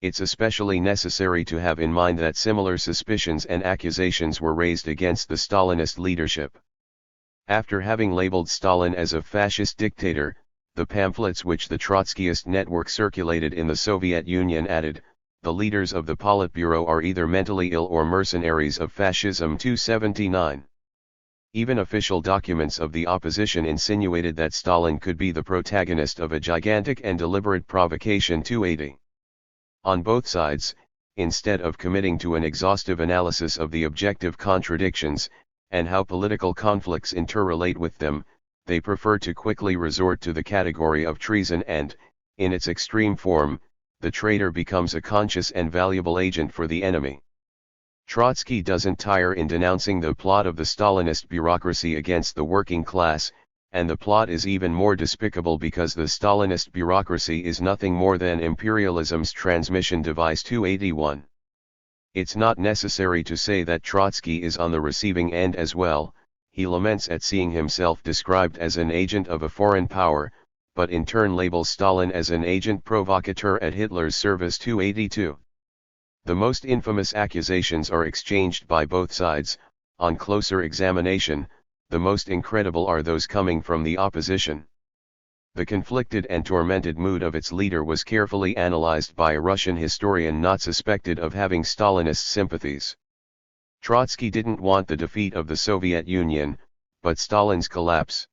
It's especially necessary to have in mind that similar suspicions and accusations were raised against the Stalinist leadership. After having labeled Stalin as a fascist dictator, the pamphlets which the Trotskyist network circulated in the Soviet Union added, "The leaders of the Politburo are either mentally ill or mercenaries of fascism." 279. Even official documents of the opposition insinuated that Stalin could be the protagonist of a gigantic and deliberate provocation. 280. On both sides, instead of committing to an exhaustive analysis of the objective contradictions, and how political conflicts interrelate with them, they prefer to quickly resort to the category of treason and, in its extreme form, the traitor becomes a conscious and valuable agent for the enemy. Trotsky doesn't tire in denouncing the plot of the Stalinist bureaucracy against the working class, and the plot is even more despicable because the Stalinist bureaucracy is nothing more than imperialism's transmission device. 281. It's not necessary to say that Trotsky is on the receiving end as well. He laments at seeing himself described as an agent of a foreign power, but in turn labels Stalin as an agent provocateur at Hitler's service. 282. The most infamous accusations are exchanged by both sides. On closer examination, the most incredible are those coming from the opposition. The conflicted and tormented mood of its leader was carefully analyzed by a Russian historian not suspected of having Stalinist sympathies. Trotsky didn't want the defeat of the Soviet Union, but Stalin's collapse.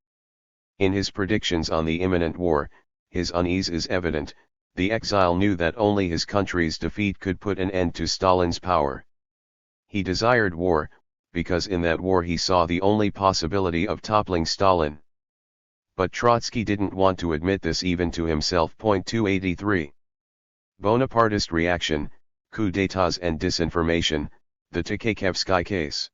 In his predictions on the imminent war, his unease is evident. The exile knew that only his country's defeat could put an end to Stalin's power. He desired war, because in that war he saw the only possibility of toppling Stalin. But Trotsky didn't want to admit this even to himself. 283. Bonapartist reaction, coups d'états and disinformation, the Tchaikevsky case.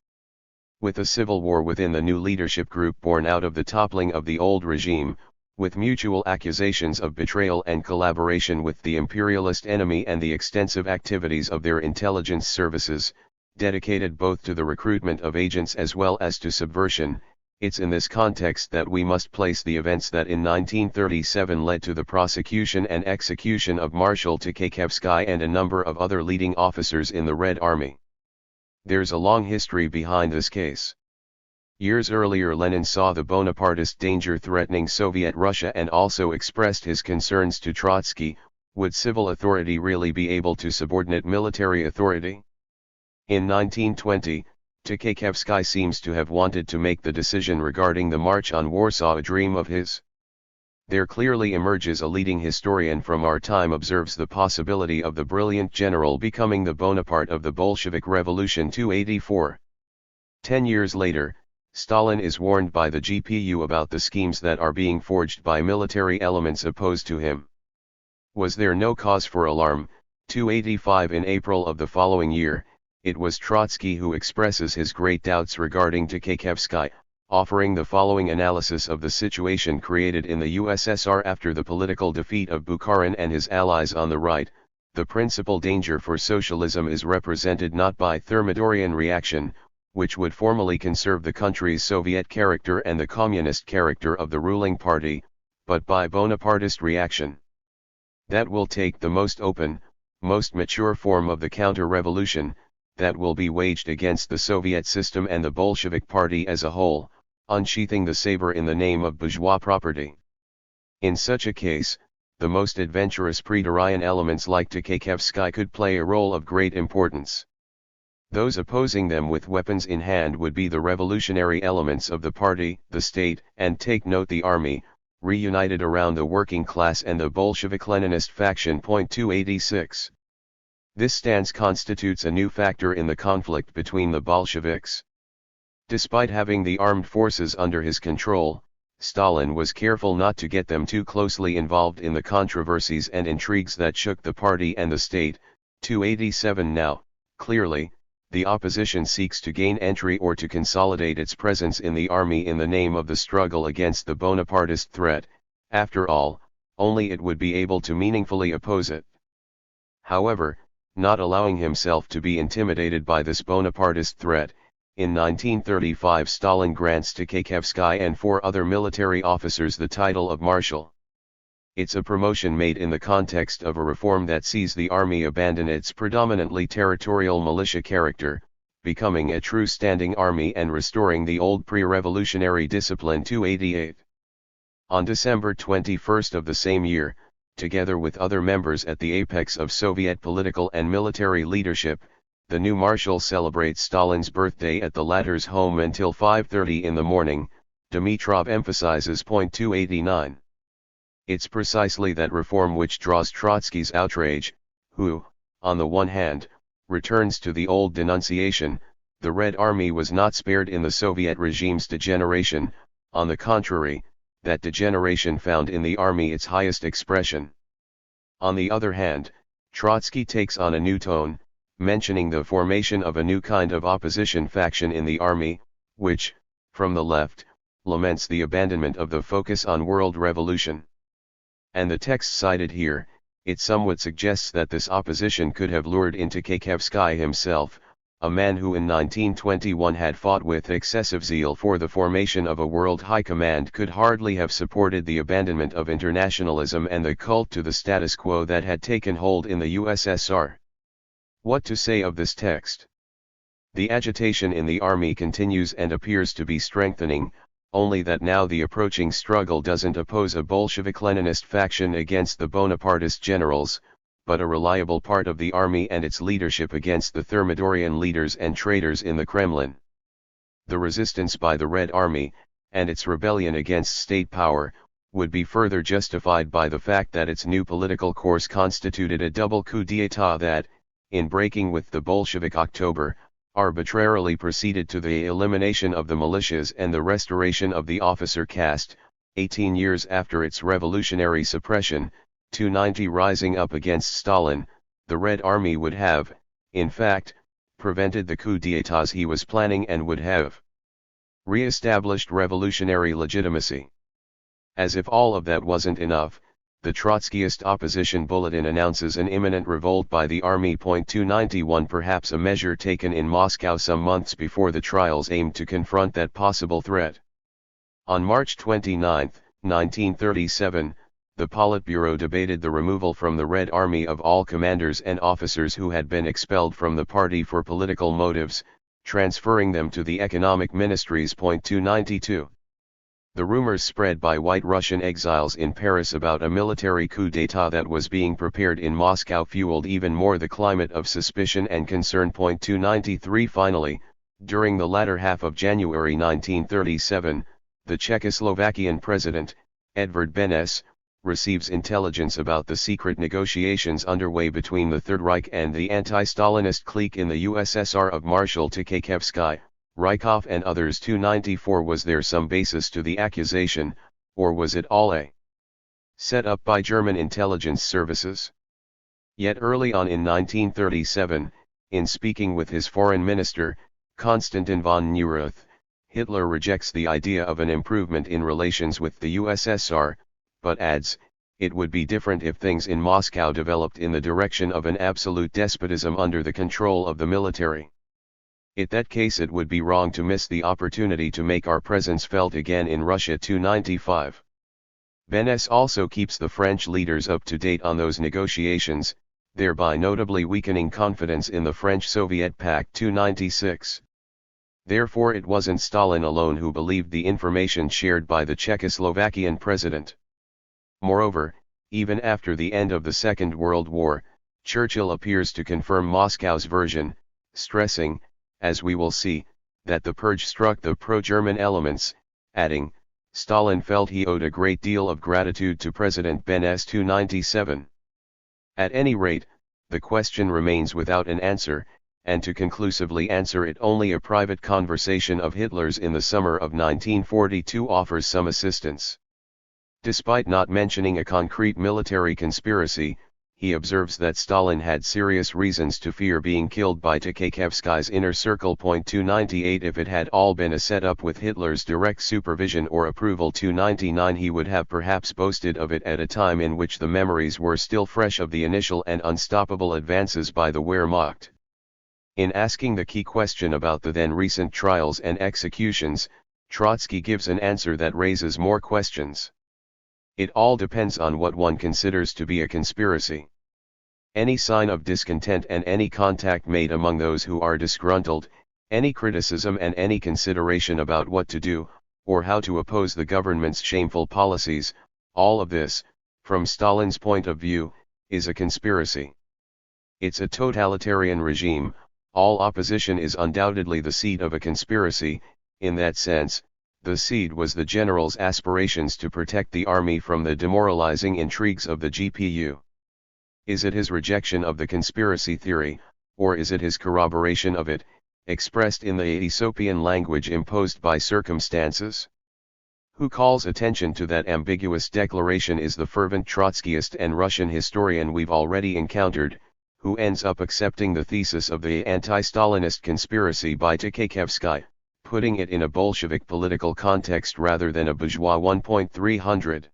With a civil war within the new leadership group born out of the toppling of the old regime, with mutual accusations of betrayal and collaboration with the imperialist enemy and the extensive activities of their intelligence services, dedicated both to the recruitment of agents as well as to subversion, it's in this context that we must place the events that in 1937 led to the prosecution and execution of Marshal Tchaikevsky and a number of other leading officers in the Red Army. There's a long history behind this case. Years earlier Lenin saw the Bonapartist danger threatening Soviet Russia and also expressed his concerns to Trotsky: would civil authority really be able to subordinate military authority? In 1920, Tchaikevsky seems to have wanted to make the decision regarding the March on Warsaw a dream of his. There clearly emerges a leading historian from our time observes the possibility of the brilliant general becoming the Bonaparte of the Bolshevik Revolution. 284. 10 years later, Stalin is warned by the GPU about the schemes that are being forged by military elements opposed to him. Was there no cause for alarm? 285. In April of the following year, it was Trotsky who expresses his great doubts regarding Tchaikevsky, offering the following analysis of the situation created in the USSR after the political defeat of Bukharin and his allies on the right. The principal danger for socialism is represented not by Thermidorian reaction, which would formally conserve the country's Soviet character and the communist character of the ruling party, but by Bonapartist reaction. That will take the most open, most mature form of the counter-revolution, that will be waged against the Soviet system and the Bolshevik party as a whole, unsheathing the saber in the name of bourgeois property. In such a case, the most adventurous pre-Dorian elements like Tchaikevsky could play a role of great importance. Those opposing them with weapons in hand would be the revolutionary elements of the party, the state, and take note the army, reunited around the working class and the Bolshevik-Leninist faction. 286. This stance constitutes a new factor in the conflict between the Bolsheviks. Despite having the armed forces under his control, Stalin was careful not to get them too closely involved in the controversies and intrigues that shook the party and the state. 287. Now, clearly, the opposition seeks to gain entry or to consolidate its presence in the army in the name of the struggle against the Bonapartist threat. After all, only it would be able to meaningfully oppose it. However, not allowing himself to be intimidated by this Bonapartist threat, in 1935 Stalin grants to Tchaikevsky and 4 other military officers the title of Marshal. It's a promotion made in the context of a reform that sees the army abandon its predominantly territorial militia character, becoming a true standing army and restoring the old pre-revolutionary discipline. 288. On December 21 of the same year, together with other members at the apex of Soviet political and military leadership, the new marshal celebrates Stalin's birthday at the latter's home until 5:30 in the morning. Dimitrov emphasizes. 289. It's precisely that reform which draws Trotsky's outrage, who, on the one hand, returns to the old denunciation, the Red Army was not spared in the Soviet regime's degeneration. On the contrary, that degeneration found in the army its highest expression. On the other hand, Trotsky takes on a new tone, mentioning the formation of a new kind of opposition faction in the army, which, from the left, laments the abandonment of the focus on world revolution. And the text cited here, it somewhat suggests that this opposition could have lured into Tchaikevsky himself, a man who in 1921 had fought with excessive zeal for the formation of a world high command, could hardly have supported the abandonment of internationalism and the cult to the status quo that had taken hold in the USSR. What to say of this text? The agitation in the army continues and appears to be strengthening, only that now the approaching struggle doesn't oppose a Bolshevik-Leninist faction against the Bonapartist generals, but a reliable part of the army and its leadership against the Thermidorian leaders and traitors in the Kremlin. The resistance by the Red Army, and its rebellion against state power, would be further justified by the fact that its new political course constituted a double coup d'état that, in breaking with the Bolshevik October, arbitrarily proceeded to the elimination of the militias and the restoration of the officer caste, 18 years after its revolutionary suppression. 290. Rising up against Stalin, the Red Army would have, in fact, prevented the coup d'états he was planning and would have re-established revolutionary legitimacy. As if all of that wasn't enough, the Trotskyist opposition bulletin announces an imminent revolt by the army. 291. Perhaps a measure taken in Moscow some months before the trials aimed to confront that possible threat. On March 29, 1937, the Politburo debated the removal from the Red Army of all commanders and officers who had been expelled from the party for political motives, transferring them to the economic ministries. 292. The rumors spread by White Russian exiles in Paris about a military coup d'état that was being prepared in Moscow fueled even more the climate of suspicion and concern. 293. Finally, during the latter half of January 1937, the Czechoslovakian president, Edvard Beneš, receives intelligence about the secret negotiations underway between the Third Reich and the anti-Stalinist clique in the USSR of Marshal Tchaikevsky, Rykov and others. 294. Was there some basis to the accusation, or was it all a set up by German intelligence services? Yet early on in 1937, in speaking with his foreign minister, Konstantin von Neurath, Hitler rejects the idea of an improvement in relations with the USSR, but adds, it would be different if things in Moscow developed in the direction of an absolute despotism under the control of the military. In that case it would be wrong to miss the opportunity to make our presence felt again in Russia. 295. Beneš also keeps the French leaders up to date on those negotiations, thereby notably weakening confidence in the French-Soviet pact. 296. Therefore it wasn't Stalin alone who believed the information shared by the Czechoslovakian president. Moreover, even after the end of the Second World War, Churchill appears to confirm Moscow's version, stressing, as we will see, that the purge struck the pro-German elements, adding, Stalin felt he owed a great deal of gratitude to President Beneš 297. At any rate, the question remains without an answer, and to conclusively answer it only a private conversation of Hitler's in the summer of 1942 offers some assistance. Despite not mentioning a concrete military conspiracy, he observes that Stalin had serious reasons to fear being killed by Tukhachevsky's inner circle. 298 If it had all been a setup with Hitler's direct supervision or approval. 299 He would have perhaps boasted of it at a time in which the memories were still fresh of the initial and unstoppable advances by the Wehrmacht. In asking the key question about the then recent trials and executions, Trotsky gives an answer that raises more questions. It all depends on what one considers to be a conspiracy. Any sign of discontent and any contact made among those who are disgruntled, any criticism and any consideration about what to do, or how to oppose the government's shameful policies, all of this, from Stalin's point of view, is a conspiracy. It's a totalitarian regime. All opposition is undoubtedly the seed of a conspiracy. In that sense, the seed was the general's aspirations to protect the army from the demoralizing intrigues of the GPU. Is it his rejection of the conspiracy theory, or is it his corroboration of it, expressed in the Aesopian language imposed by circumstances? Who calls attention to that ambiguous declaration is the fervent Trotskyist and Russian historian we've already encountered, who ends up accepting the thesis of the anti-Stalinist conspiracy by Tukhachevsky, putting it in a Bolshevik political context rather than a bourgeois one. 300.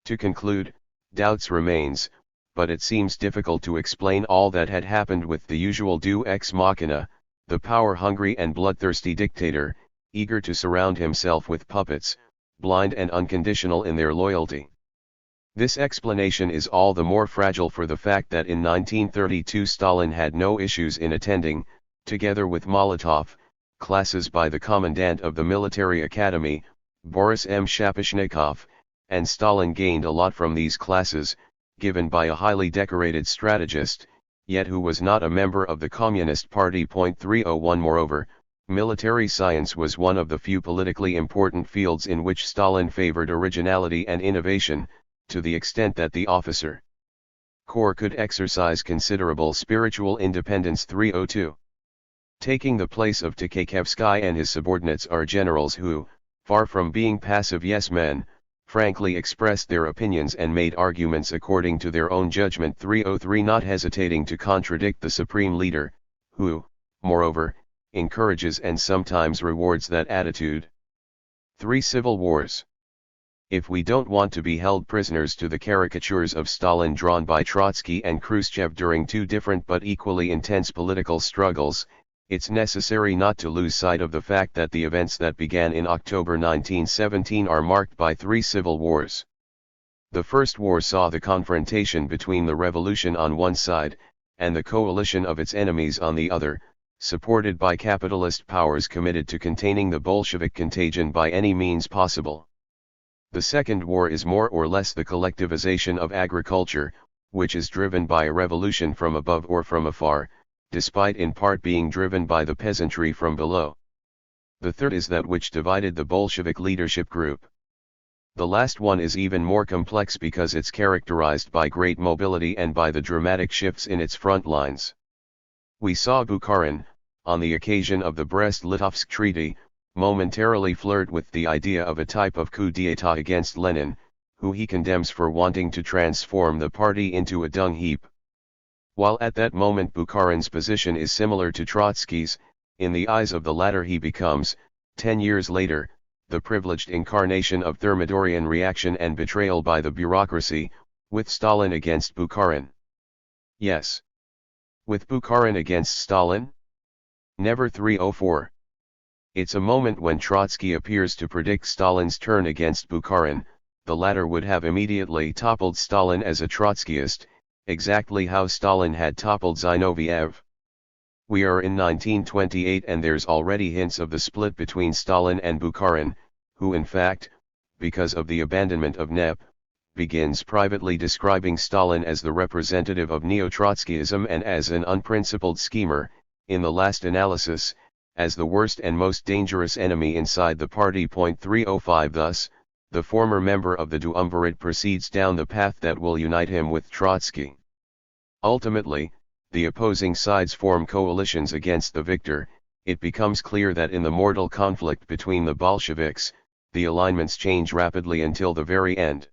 To conclude, doubts remains, but it seems difficult to explain all that had happened with the usual deus ex machina, the power-hungry and bloodthirsty dictator, eager to surround himself with puppets, blind and unconditional in their loyalty. This explanation is all the more fragile for the fact that in 1932 Stalin had no issues in attending, together with Molotov, classes by the commandant of the military academy, Boris M. Shapashnikov, and Stalin gained a lot from these classes, given by a highly decorated strategist, yet who was not a member of the Communist Party. 301 Moreover, military science was one of the few politically important fields in which Stalin favored originality and innovation, to the extent that the officer corps could exercise considerable spiritual independence. 302. Taking the place of Tukhachevsky and his subordinates are generals who, far from being passive yes-men, frankly expressed their opinions and made arguments according to their own judgment. 303 Not hesitating to contradict the supreme leader, who, moreover, encourages and sometimes rewards that attitude. 3 Civil wars. If we don't want to be held prisoners to the caricatures of Stalin drawn by Trotsky and Khrushchev during two different but equally intense political struggles, it's necessary not to lose sight of the fact that the events that began in October 1917 are marked by 3 civil wars. The first war saw the confrontation between the revolution on one side, and the coalition of its enemies on the other, supported by capitalist powers committed to containing the Bolshevik contagion by any means possible. The second war is more or less the collectivization of agriculture, which is driven by a revolution from above or from afar, despite in part being driven by the peasantry from below. The third is that which divided the Bolshevik leadership group. The last one is even more complex because it's characterized by great mobility and by the dramatic shifts in its front lines. We saw Bukharin, on the occasion of the Brest-Litovsk Treaty, momentarily flirt with the idea of a type of coup d'état against Lenin, who he condemns for wanting to transform the party into a dung heap. While at that moment Bukharin's position is similar to Trotsky's, in the eyes of the latter he becomes, 10 years later, the privileged incarnation of Thermidorian reaction and betrayal by the bureaucracy, with Stalin against Bukharin. Yes. With Bukharin against Stalin? Never. 304. It's a moment when Trotsky appears to predict Stalin's turn against Bukharin. The latter would have immediately toppled Stalin as a Trotskyist, exactly how Stalin had toppled Zinoviev. We are in 1928 and there's already hints of the split between Stalin and Bukharin, who in fact, because of the abandonment of NEP, begins privately describing Stalin as the representative of Neo-Trotskyism and as an unprincipled schemer, in the last analysis, as the worst and most dangerous enemy inside the party. 305 Thus, the former member of the Duumvirate proceeds down the path that will unite him with Trotsky. Ultimately, the opposing sides form coalitions against the victor. It becomes clear that in the mortal conflict between the Bolsheviks, the alignments change rapidly until the very end.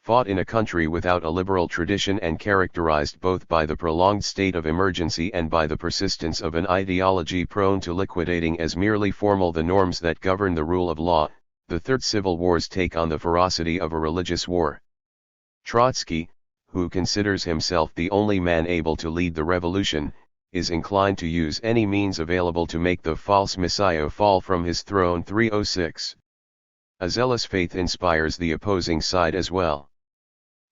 Fought in a country without a liberal tradition and characterized both by the prolonged state of emergency and by the persistence of an ideology prone to liquidating as merely formal the norms that govern the rule of law, the Third Civil Wars take on the ferocity of a religious war. Trotsky, who considers himself the only man able to lead the revolution, is inclined to use any means available to make the false messiah fall from his throne. 306. A zealous faith inspires the opposing side as well.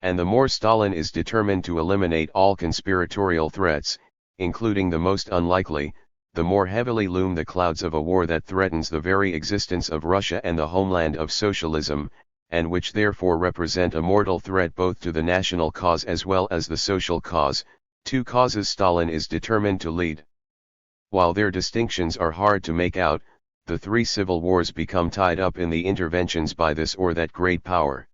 And the more Stalin is determined to eliminate all conspiratorial threats, including the most unlikely, the more heavily loom the clouds of a war that threatens the very existence of Russia and the homeland of socialism, and which therefore represent a mortal threat both to the national cause as well as the social cause, two causes Stalin is determined to lead. While their distinctions are hard to make out, the three civil wars become tied up in the interventions by this or that great power.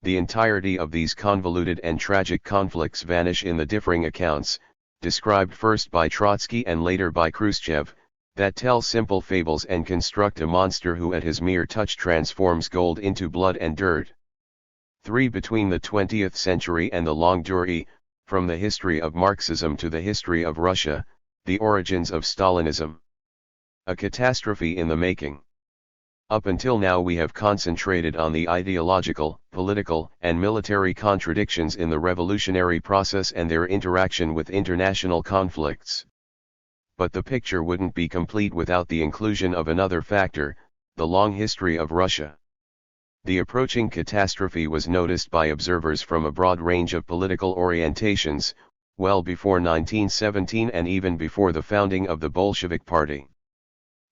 The entirety of these convoluted and tragic conflicts vanish in the differing accounts, described first by Trotsky and later by Khrushchev, that tell simple fables and construct a monster who at his mere touch transforms gold into blood and dirt. 3. Between the 20th century and the longue durée, from the history of Marxism to the history of Russia, the origins of Stalinism. A catastrophe in the making. Up until now we have concentrated on the ideological, political, and military contradictions in the revolutionary process and their interaction with international conflicts. But the picture wouldn't be complete without the inclusion of another factor, the long history of Russia. The approaching catastrophe was noticed by observers from a broad range of political orientations, well before 1917 and even before the founding of the Bolshevik Party.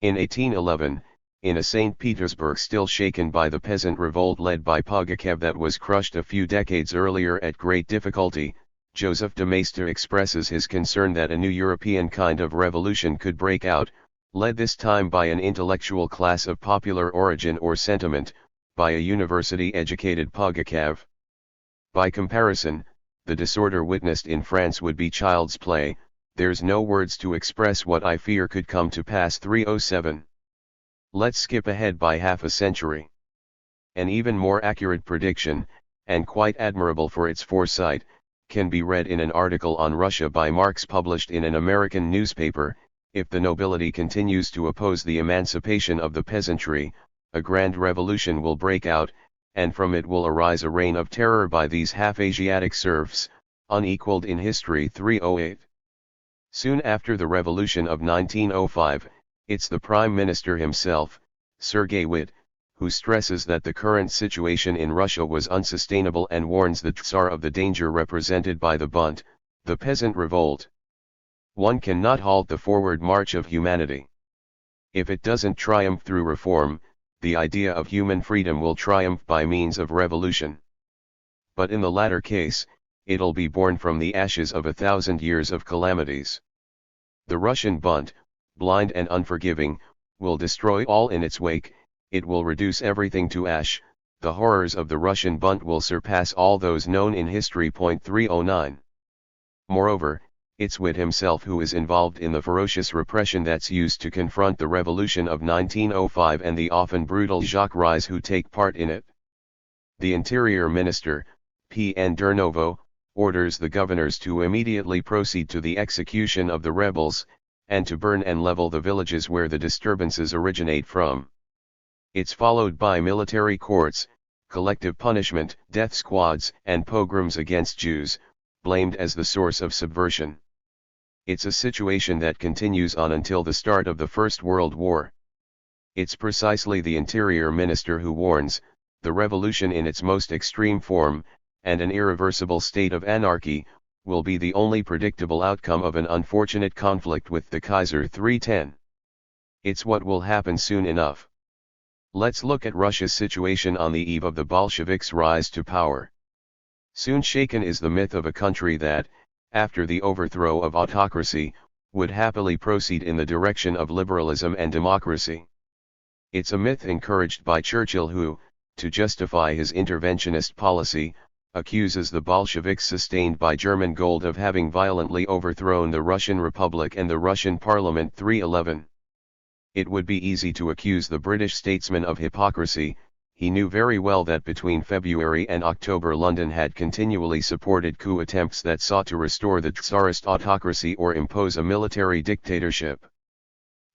In 1811, in a St. Petersburg still shaken by the peasant revolt led by Pugachev that was crushed a few decades earlier at great difficulty, Joseph de Maistre expresses his concern that a new European kind of revolution could break out, led this time by an intellectual class of popular origin or sentiment, by a university-educated Pugachev. By comparison, the disorder witnessed in France would be child's play. There's no words to express what I fear could come to pass. 307. Let's skip ahead by half a century. An even more accurate prediction, and quite admirable for its foresight, can be read in an article on Russia by Marx published in an American newspaper. If the nobility continues to oppose the emancipation of the peasantry, a grand revolution will break out, and from it will arise a reign of terror by these half-Asiatic serfs, unequaled in history. 308. Soon after the revolution of 1905, it's the Prime Minister himself, Sergei Witte, who stresses that the current situation in Russia was unsustainable and warns the Tsar of the danger represented by the Bunt, the peasant revolt. One cannot halt the forward march of humanity. If it doesn't triumph through reform, the idea of human freedom will triumph by means of revolution. But in the latter case, it'll be born from the ashes of 1,000 years of calamities. The Russian Bunt, blind and unforgiving, will destroy all in its wake. It will reduce everything to ash. The horrors of the Russian Bunt will surpass all those known in history. 309. Moreover, it's Witte himself who is involved in the ferocious repression that's used to confront the revolution of 1905 and the often brutal Jacques Ries who take part in it. The Interior Minister, P.N. Durnovo, orders the governors to immediately proceed to the execution of the rebels, and to burn and level the villages where the disturbances originate from. It's followed by military courts, collective punishment, death squads, and pogroms against Jews, blamed as the source of subversion. It's a situation that continues on until the start of the First World War. It's precisely the Interior Minister who warns, the revolution in its most extreme form, and an irreversible state of anarchy, will be the only predictable outcome of an unfortunate conflict with the Kaiser 310. It's what will happen soon enough. Let's look at Russia's situation on the eve of the Bolsheviks' rise to power. Soon shaken is the myth of a country that, after the overthrow of autocracy, would happily proceed in the direction of liberalism and democracy. It's a myth encouraged by Churchill who, to justify his interventionist policy, accuses the Bolsheviks sustained by German gold of having violently overthrown the Russian Republic and the Russian Parliament 311. It would be easy to accuse the British statesman of hypocrisy. He knew very well that between February and October London had continually supported coup attempts that sought to restore the Tsarist autocracy or impose a military dictatorship.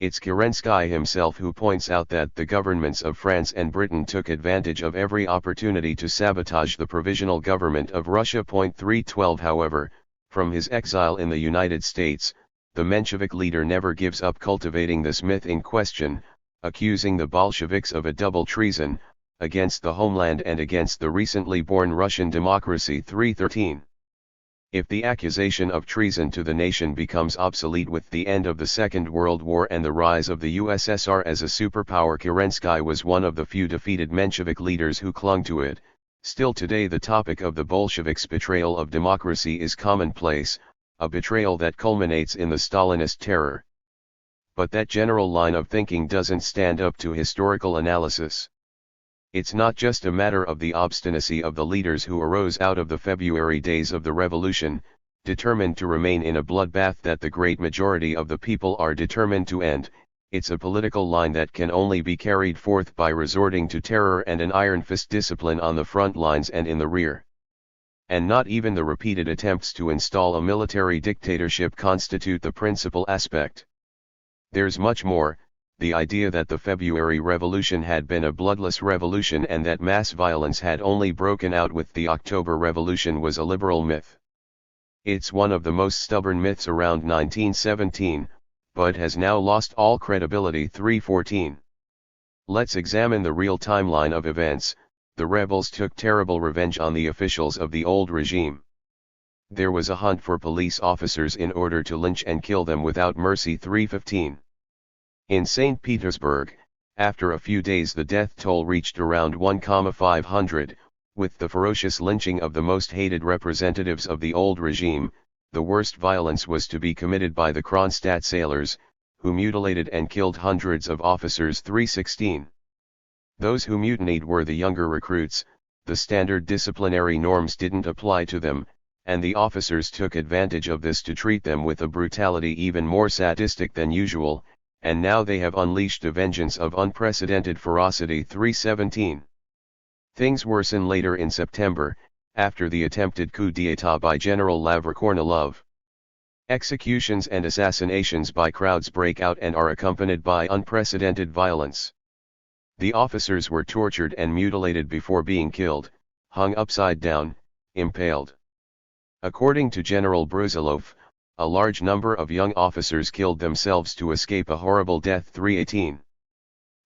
It's Kerensky himself who points out that the governments of France and Britain took advantage of every opportunity to sabotage the provisional government of Russia. 312 However, from his exile in the United States, the Menshevik leader never gives up cultivating this myth in question, accusing the Bolsheviks of a double treason, against the homeland and against the recently born Russian democracy. 313. If the accusation of treason to the nation becomes obsolete with the end of the Second World War and the rise of the USSR as a superpower, Kerensky was one of the few defeated Menshevik leaders who clung to it. Still today the topic of the Bolsheviks' betrayal of democracy is commonplace, a betrayal that culminates in the Stalinist terror. But that general line of thinking doesn't stand up to historical analysis. It's not just a matter of the obstinacy of the leaders who arose out of the February days of the revolution, determined to remain in a bloodbath that the great majority of the people are determined to end. It's a political line that can only be carried forth by resorting to terror and an iron-fist discipline on the front lines and in the rear. And not even the repeated attempts to install a military dictatorship constitute the principal aspect. There's much more. The idea that the February Revolution had been a bloodless revolution and that mass violence had only broken out with the October Revolution was a liberal myth. It's one of the most stubborn myths around 1917, but has now lost all credibility. 314. Let's examine the real timeline of events. The rebels took terrible revenge on the officials of the old regime. There was a hunt for police officers in order to lynch and kill them without mercy. 315. In St. Petersburg, after a few days the death toll reached around 1,500, with the ferocious lynching of the most hated representatives of the old regime. The worst violence was to be committed by the Kronstadt sailors, who mutilated and killed hundreds of officers. 316. Those who mutinied were the younger recruits, the standard disciplinary norms didn't apply to them, and the officers took advantage of this to treat them with a brutality even more sadistic than usual, and now they have unleashed a vengeance of unprecedented ferocity. 317. Things worsen later in September, after the attempted coup d'état by General Lavrov. Executions and assassinations by crowds break out and are accompanied by unprecedented violence. The officers were tortured and mutilated before being killed, hung upside down, impaled. According to General Brusilov, a large number of young officers killed themselves to escape a horrible death. 318.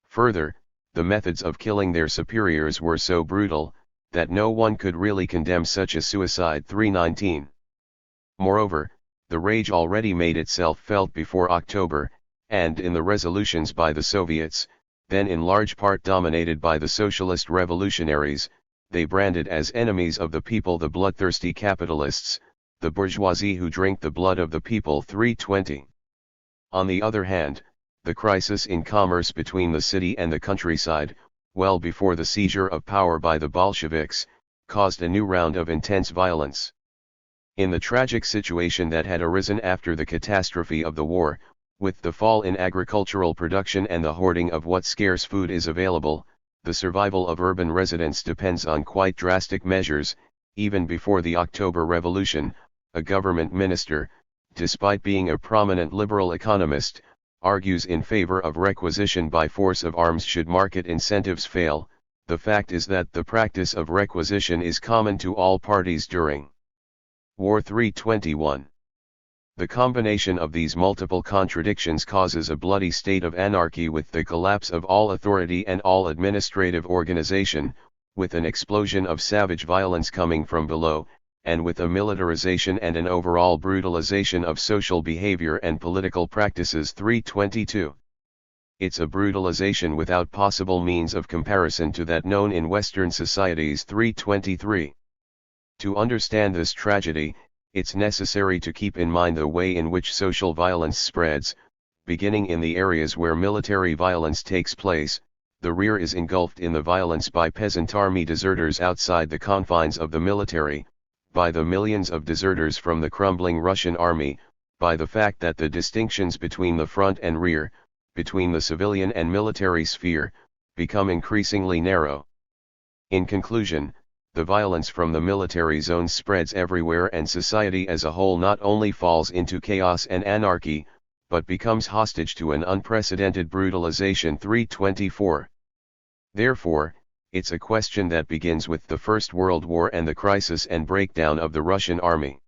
Further, the methods of killing their superiors were so brutal, that no one could really condemn such a suicide. 319. Moreover, the rage already made itself felt before October, and in the resolutions by the Soviets, then in large part dominated by the socialist revolutionaries, they branded as enemies of the people the bloodthirsty capitalists, the bourgeoisie who drink the blood of the people. 320. On the other hand, the crisis in commerce between the city and the countryside, well before the seizure of power by the Bolsheviks, caused a new round of intense violence. In the tragic situation that had arisen after the catastrophe of the war, with the fall in agricultural production and the hoarding of what scarce food is available, the survival of urban residents depends on quite drastic measures. Even before the October Revolution, a government minister, despite being a prominent liberal economist, argues in favor of requisition by force of arms should market incentives fail. The fact is that the practice of requisition is common to all parties during War. 321. The combination of these multiple contradictions causes a bloody state of anarchy with the collapse of all authority and all administrative organization, with an explosion of savage violence coming from below, and with a militarization and an overall brutalization of social behavior and political practices. 322. It's a brutalization without possible means of comparison to that known in Western societies. 323. To understand this tragedy, it's necessary to keep in mind the way in which social violence spreads, beginning in the areas where military violence takes place. The rear is engulfed in the violence by peasant army deserters outside the confines of the military, by the millions of deserters from the crumbling Russian army, by the fact that the distinctions between the front and rear, between the civilian and military sphere, become increasingly narrow. In conclusion, the violence from the military zones spreads everywhere, and society as a whole not only falls into chaos and anarchy, but becomes hostage to an unprecedented brutalization. 324. Therefore, it's a question that begins with the First World War and the crisis and breakdown of the Russian army.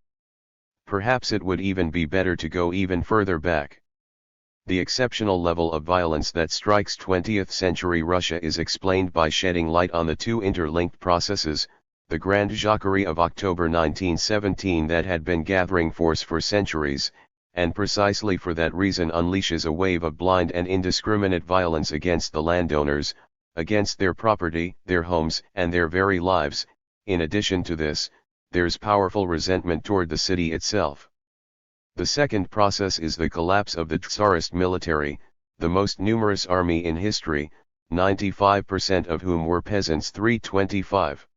Perhaps it would even be better to go even further back. The exceptional level of violence that strikes 20th century Russia is explained by shedding light on the two interlinked processes, the Grand Jacquerie of October 1917 that had been gathering force for centuries, and precisely for that reason unleashes a wave of blind and indiscriminate violence against the landowners, against their property, their homes, and their very lives. In addition to this, there's powerful resentment toward the city itself. The second process is the collapse of the Tsarist military, the most numerous army in history, 95% of whom were peasants. 325.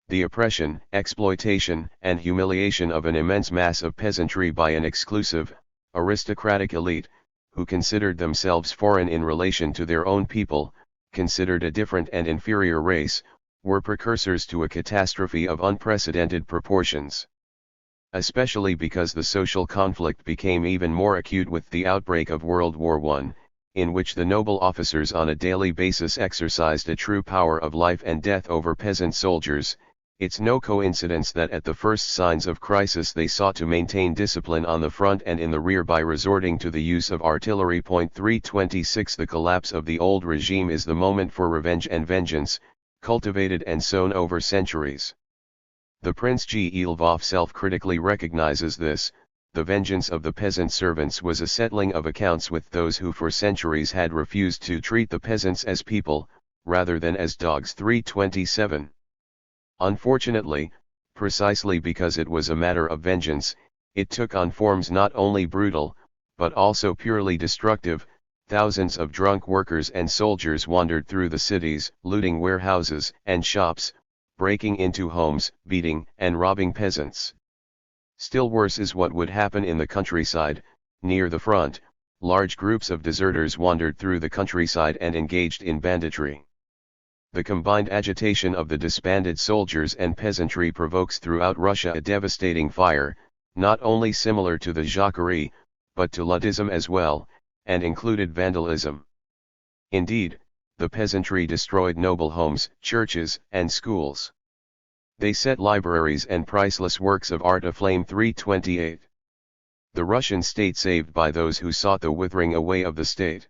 The oppression, exploitation, and humiliation of an immense mass of peasantry by an exclusive, aristocratic elite, who considered themselves foreign in relation to their own people, considered a different and inferior race, were precursors to a catastrophe of unprecedented proportions. Especially because the social conflict became even more acute with the outbreak of World War I, in which the noble officers on a daily basis exercised a true power of life and death over peasant soldiers. It's no coincidence that at the first signs of crisis they sought to maintain discipline on the front and in the rear by resorting to the use of artillery. 326. The collapse of the old regime is the moment for revenge and vengeance, cultivated and sown over centuries. The Prince G. Lvov self-critically recognizes this. The vengeance of the peasant servants was a settling of accounts with those who for centuries had refused to treat the peasants as people, rather than as dogs. 327. Unfortunately, precisely because it was a matter of vengeance, it took on forms not only brutal, but also purely destructive. Thousands of drunk workers and soldiers wandered through the cities, looting warehouses and shops, breaking into homes, beating and robbing peasants. Still worse is what would happen in the countryside. Near the front, large groups of deserters wandered through the countryside and engaged in banditry. The combined agitation of the disbanded soldiers and peasantry provokes throughout Russia a devastating fire, not only similar to the Jacquerie, but to Luddism as well, and included vandalism. Indeed, the peasantry destroyed noble homes, churches, and schools. They set libraries and priceless works of art aflame. 328. The Russian state saved by those who sought the withering away of the state.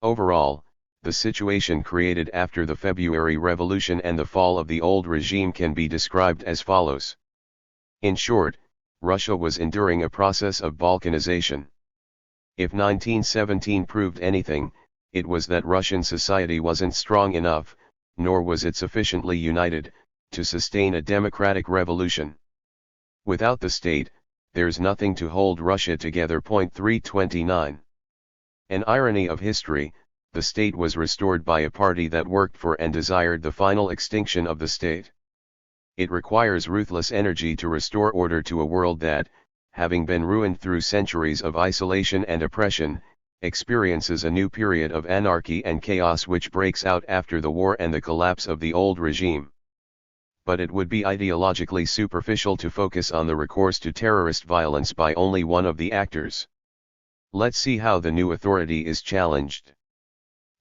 Overall, the situation created after the February Revolution and the fall of the old regime can be described as follows. In short, Russia was enduring a process of balkanization. If 1917 proved anything, it was that Russian society wasn't strong enough, nor was it sufficiently united, to sustain a democratic revolution. Without the state, there's nothing to hold Russia together. 329. An irony of history, the state was restored by a party that worked for and desired the final extinction of the state. It requires ruthless energy to restore order to a world that, having been ruined through centuries of isolation and oppression, experiences a new period of anarchy and chaos which breaks out after the war and the collapse of the old regime. But it would be ideologically superficial to focus on the recourse to terrorist violence by only one of the actors. Let's see how the new authority is challenged.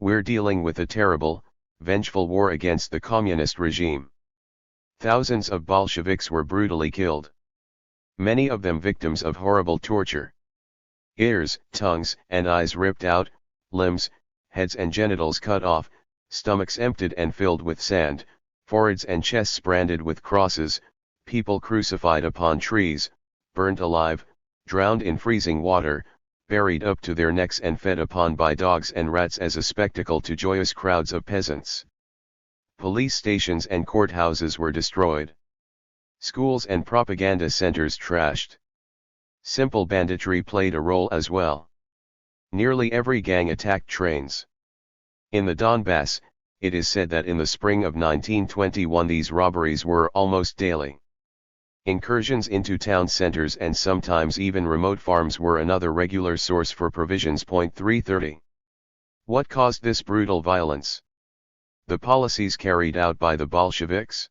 We're dealing with a terrible, vengeful war against the communist regime. Thousands of Bolsheviks were brutally killed. Many of them victims of horrible torture. Ears, tongues, and eyes ripped out, limbs, heads and genitals cut off, stomachs emptied and filled with sand, foreheads and chests branded with crosses, people crucified upon trees, burnt alive, drowned in freezing water, buried up to their necks and fed upon by dogs and rats as a spectacle to joyous crowds of peasants. Police stations and courthouses were destroyed. Schools and propaganda centers trashed. Simple banditry played a role as well. Nearly every gang attacked trains. In the Donbass, it is said that in the spring of 1921 these robberies were almost daily. Incursions into town centers and sometimes even remote farms were another regular source for provisions. 330. What caused this brutal violence? The policies carried out by the Bolsheviks?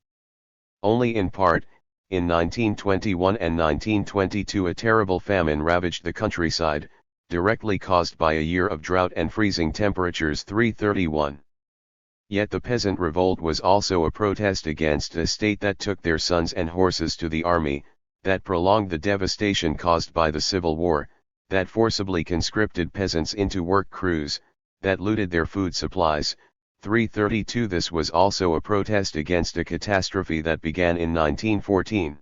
Only in part. In 1921 and 1922 a terrible famine ravaged the countryside, directly caused by a year of drought and freezing temperatures. 331. Yet the peasant revolt was also a protest against a state that took their sons and horses to the army, that prolonged the devastation caused by the Civil War, that forcibly conscripted peasants into work crews, that looted their food supplies. 332. This was also a protest against a catastrophe that began in 1914.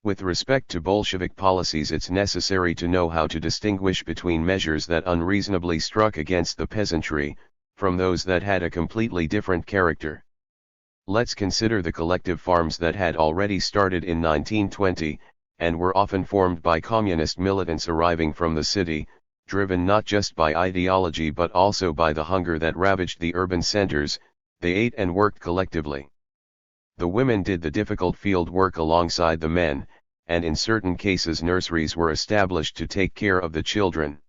With respect to Bolshevik policies, it's necessary to know how to distinguish between measures that unreasonably struck against the peasantry, from those that had a completely different character. Let's consider the collective farms that had already started in 1920, and were often formed by communist militants arriving from the city, driven not just by ideology but also by the hunger that ravaged the urban centers. They ate and worked collectively. The women did the difficult field work alongside the men, and in certain cases nurseries were established to take care of the children.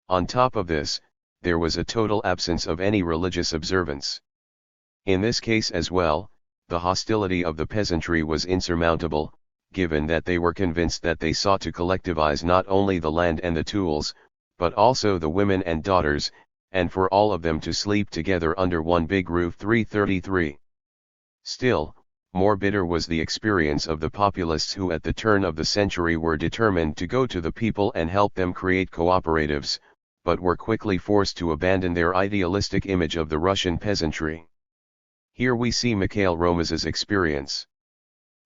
On top of this, there was a total absence of any religious observance. In this case as well, the hostility of the peasantry was insurmountable, given that they were convinced that they sought to collectivize not only the land and the tools, but also the women and daughters, and for all of them to sleep together under one big roof. 333. Still, more bitter was the experience of the populists who at the turn of the century were determined to go to the people and help them create cooperatives, but were quickly forced to abandon their idealistic image of the Russian peasantry. Here we see Mikhail Romas's experience.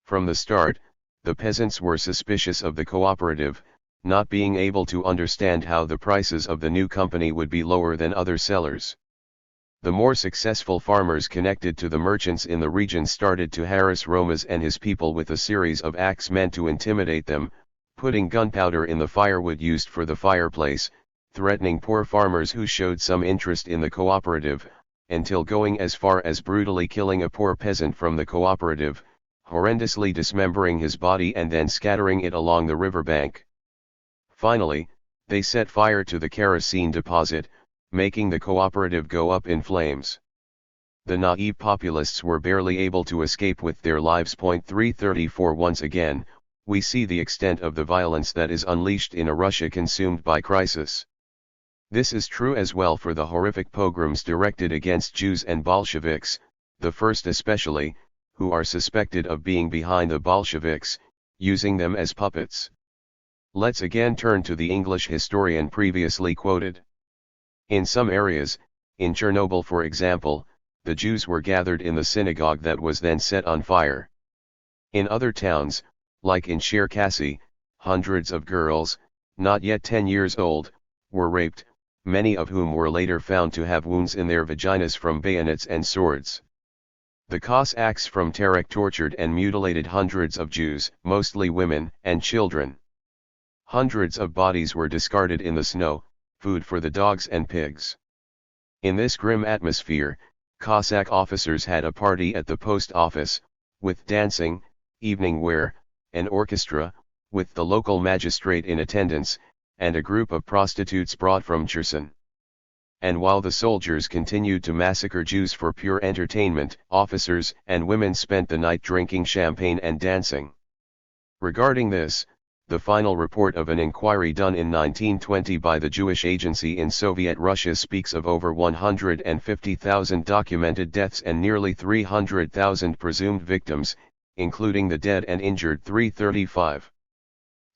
From the start, the peasants were suspicious of the cooperative, not being able to understand how the prices of the new company would be lower than other sellers. The more successful farmers connected to the merchants in the region started to harass Romas and his people with a series of acts meant to intimidate them, putting gunpowder in the firewood used for the fireplace, threatening poor farmers who showed some interest in the cooperative, until going as far as brutally killing a poor peasant from the cooperative, horrendously dismembering his body and then scattering it along the riverbank. Finally, they set fire to the kerosene deposit, making the cooperative go up in flames. The naive populists were barely able to escape with their lives. 334. Once again, we see the extent of the violence that is unleashed in a Russia consumed by crisis. This is true as well for the horrific pogroms directed against Jews and Bolsheviks, the first especially, who are suspected of being behind the Bolsheviks, using them as puppets. Let's again turn to the English historian previously quoted. In some areas, in Chernobyl for example, the Jews were gathered in the synagogue that was then set on fire. In other towns, like in Cherkasy, hundreds of girls, not yet 10 years old, were raped, many of whom were later found to have wounds in their vaginas from bayonets and swords. The Cossacks from Terek tortured and mutilated hundreds of Jews, mostly women and children. Hundreds of bodies were discarded in the snow, food for the dogs and pigs. In this grim atmosphere, Cossack officers had a party at the post office, with dancing, evening wear, an orchestra, with the local magistrate in attendance, and a group of prostitutes brought from Cherson. And while the soldiers continued to massacre Jews for pure entertainment, officers and women spent the night drinking champagne and dancing. Regarding this, the final report of an inquiry done in 1920 by the Jewish Agency in Soviet Russia speaks of over 150,000 documented deaths and nearly 300,000 presumed victims, including the dead and injured. 335.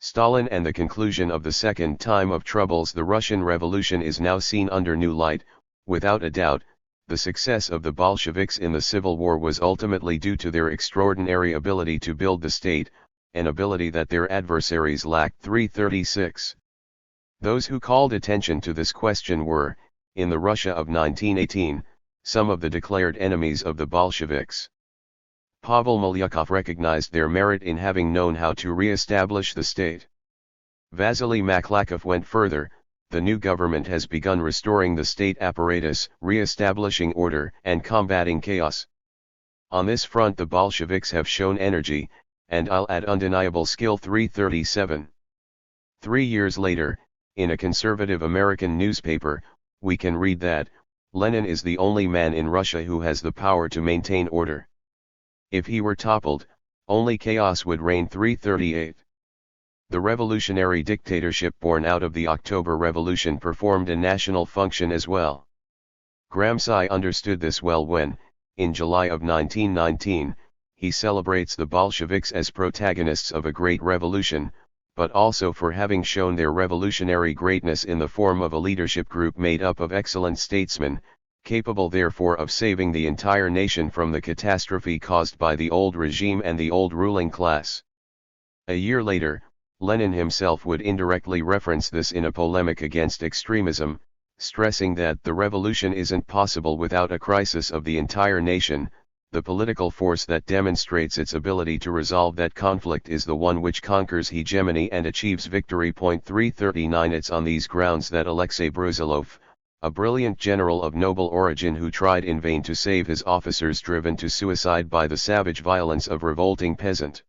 Stalin and the conclusion of the second time of troubles. The Russian Revolution is now seen under new light. Without a doubt, The success of the Bolsheviks in the Civil War was ultimately due to their extraordinary ability to build the state, an ability that their adversaries lacked. 336. Those who called attention to this question were, in the Russia of 1918, some of the declared enemies of the Bolsheviks. Pavel Milyukov recognized their merit in having known how to re-establish the state. Vasily Maklakov went further. The new government has begun restoring the state apparatus, re-establishing order, and combating chaos. On this front the Bolsheviks have shown energy, and I'll add undeniable skill. 337. 3 years later, in a conservative American newspaper, we can read that, Lenin is the only man in Russia who has the power to maintain order. If he were toppled, only chaos would reign. 338. The revolutionary dictatorship born out of the October Revolution performed a national function as well. Gramsci understood this well when, in July of 1919, he celebrates the Bolsheviks as protagonists of a great revolution, but also for having shown their revolutionary greatness in the form of a leadership group made up of excellent statesmen, capable therefore of saving the entire nation from the catastrophe caused by the old regime and the old ruling class. A year later, Lenin himself would indirectly reference this in a polemic against extremism, stressing that the revolution isn't possible without a crisis of the entire nation. The political force that demonstrates its ability to resolve that conflict is the one which conquers hegemony and achieves victory. 339. It's on these grounds that Alexei Brusilov, a brilliant general of noble origin who tried in vain to save his officers driven to suicide by the savage violence of revolting peasant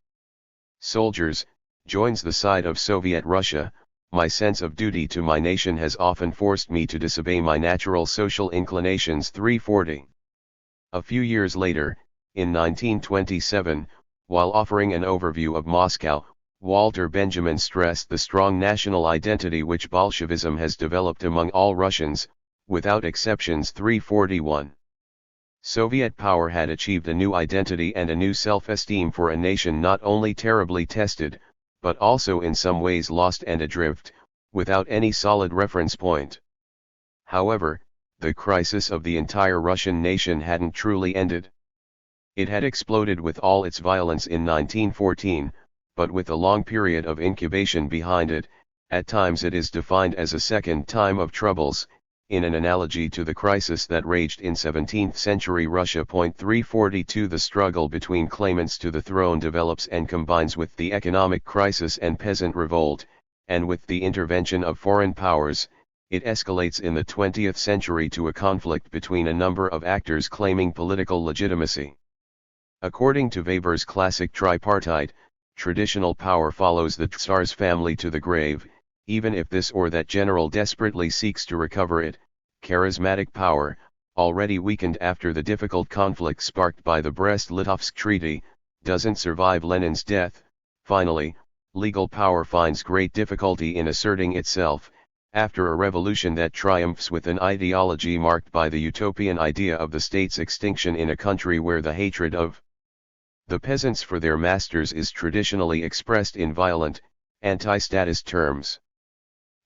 soldiers, joins the side of Soviet Russia. My sense of duty to my nation has often forced me to disobey my natural social inclinations. 340. A few years later, in 1927, while offering an overview of Moscow, Walter Benjamin stressed the strong national identity which Bolshevism has developed among all Russians, without exceptions. 341. Soviet power had achieved a new identity and a new self-esteem for a nation not only terribly tested, but also in some ways lost and adrift, without any solid reference point. However, the crisis of the entire Russian nation hadn't truly ended. It had exploded with all its violence in 1914, but with a long period of incubation behind it. At times it is defined as a second time of troubles, in an analogy to the crisis that raged in 17th century Russia. 342. The struggle between claimants to the throne develops and combines with the economic crisis and peasant revolt, and with the intervention of foreign powers, it escalates in the 20th century to a conflict between a number of actors claiming political legitimacy. According to Weber's classic tripartite, traditional power follows the Tsar's family to the grave, even if this or that general desperately seeks to recover it. Charismatic power, already weakened after the difficult conflict sparked by the Brest-Litovsk Treaty, doesn't survive Lenin's death. Finally, legal power finds great difficulty in asserting itself, after a revolution that triumphs with an ideology marked by the utopian idea of the state's extinction in a country where the hatred of the peasants for their masters is traditionally expressed in violent, anti-status terms.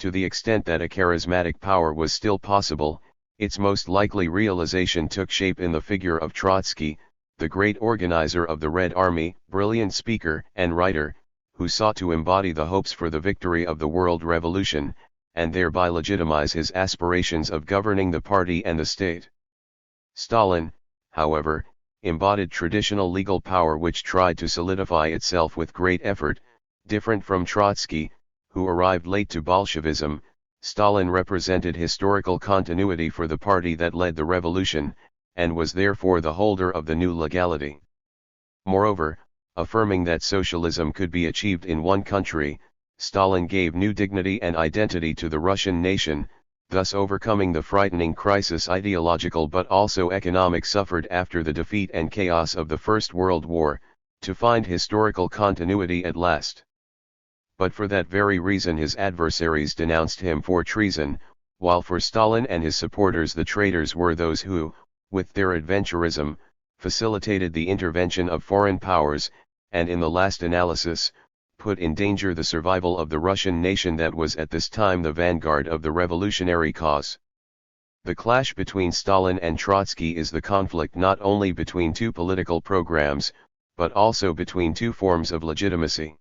To the extent that a charismatic power was still possible, its most likely realization took shape in the figure of Trotsky, the great organizer of the Red Army, brilliant speaker and writer, who sought to embody the hopes for the victory of the world revolution, and thereby legitimize his aspirations of governing the party and the state. Stalin, however, embodied traditional legal power which tried to solidify itself with great effort. Different from Trotsky, who arrived late to Bolshevism, Stalin represented historical continuity for the party that led the revolution, and was therefore the holder of the new legality. Moreover, affirming that socialism could be achieved in one country, Stalin gave new dignity and identity to the Russian nation, thus overcoming the frightening crisis ideological but also economic suffered after the defeat and chaos of the First World War, to find historical continuity at last. But for that very reason his adversaries denounced him for treason, while for Stalin and his supporters the traitors were those who, with their adventurism, facilitated the intervention of foreign powers, and in the last analysis, put in danger the survival of the Russian nation that was at this time the vanguard of the revolutionary cause. The clash between Stalin and Trotsky is the conflict not only between two political programs, but also between two forms of legitimacy.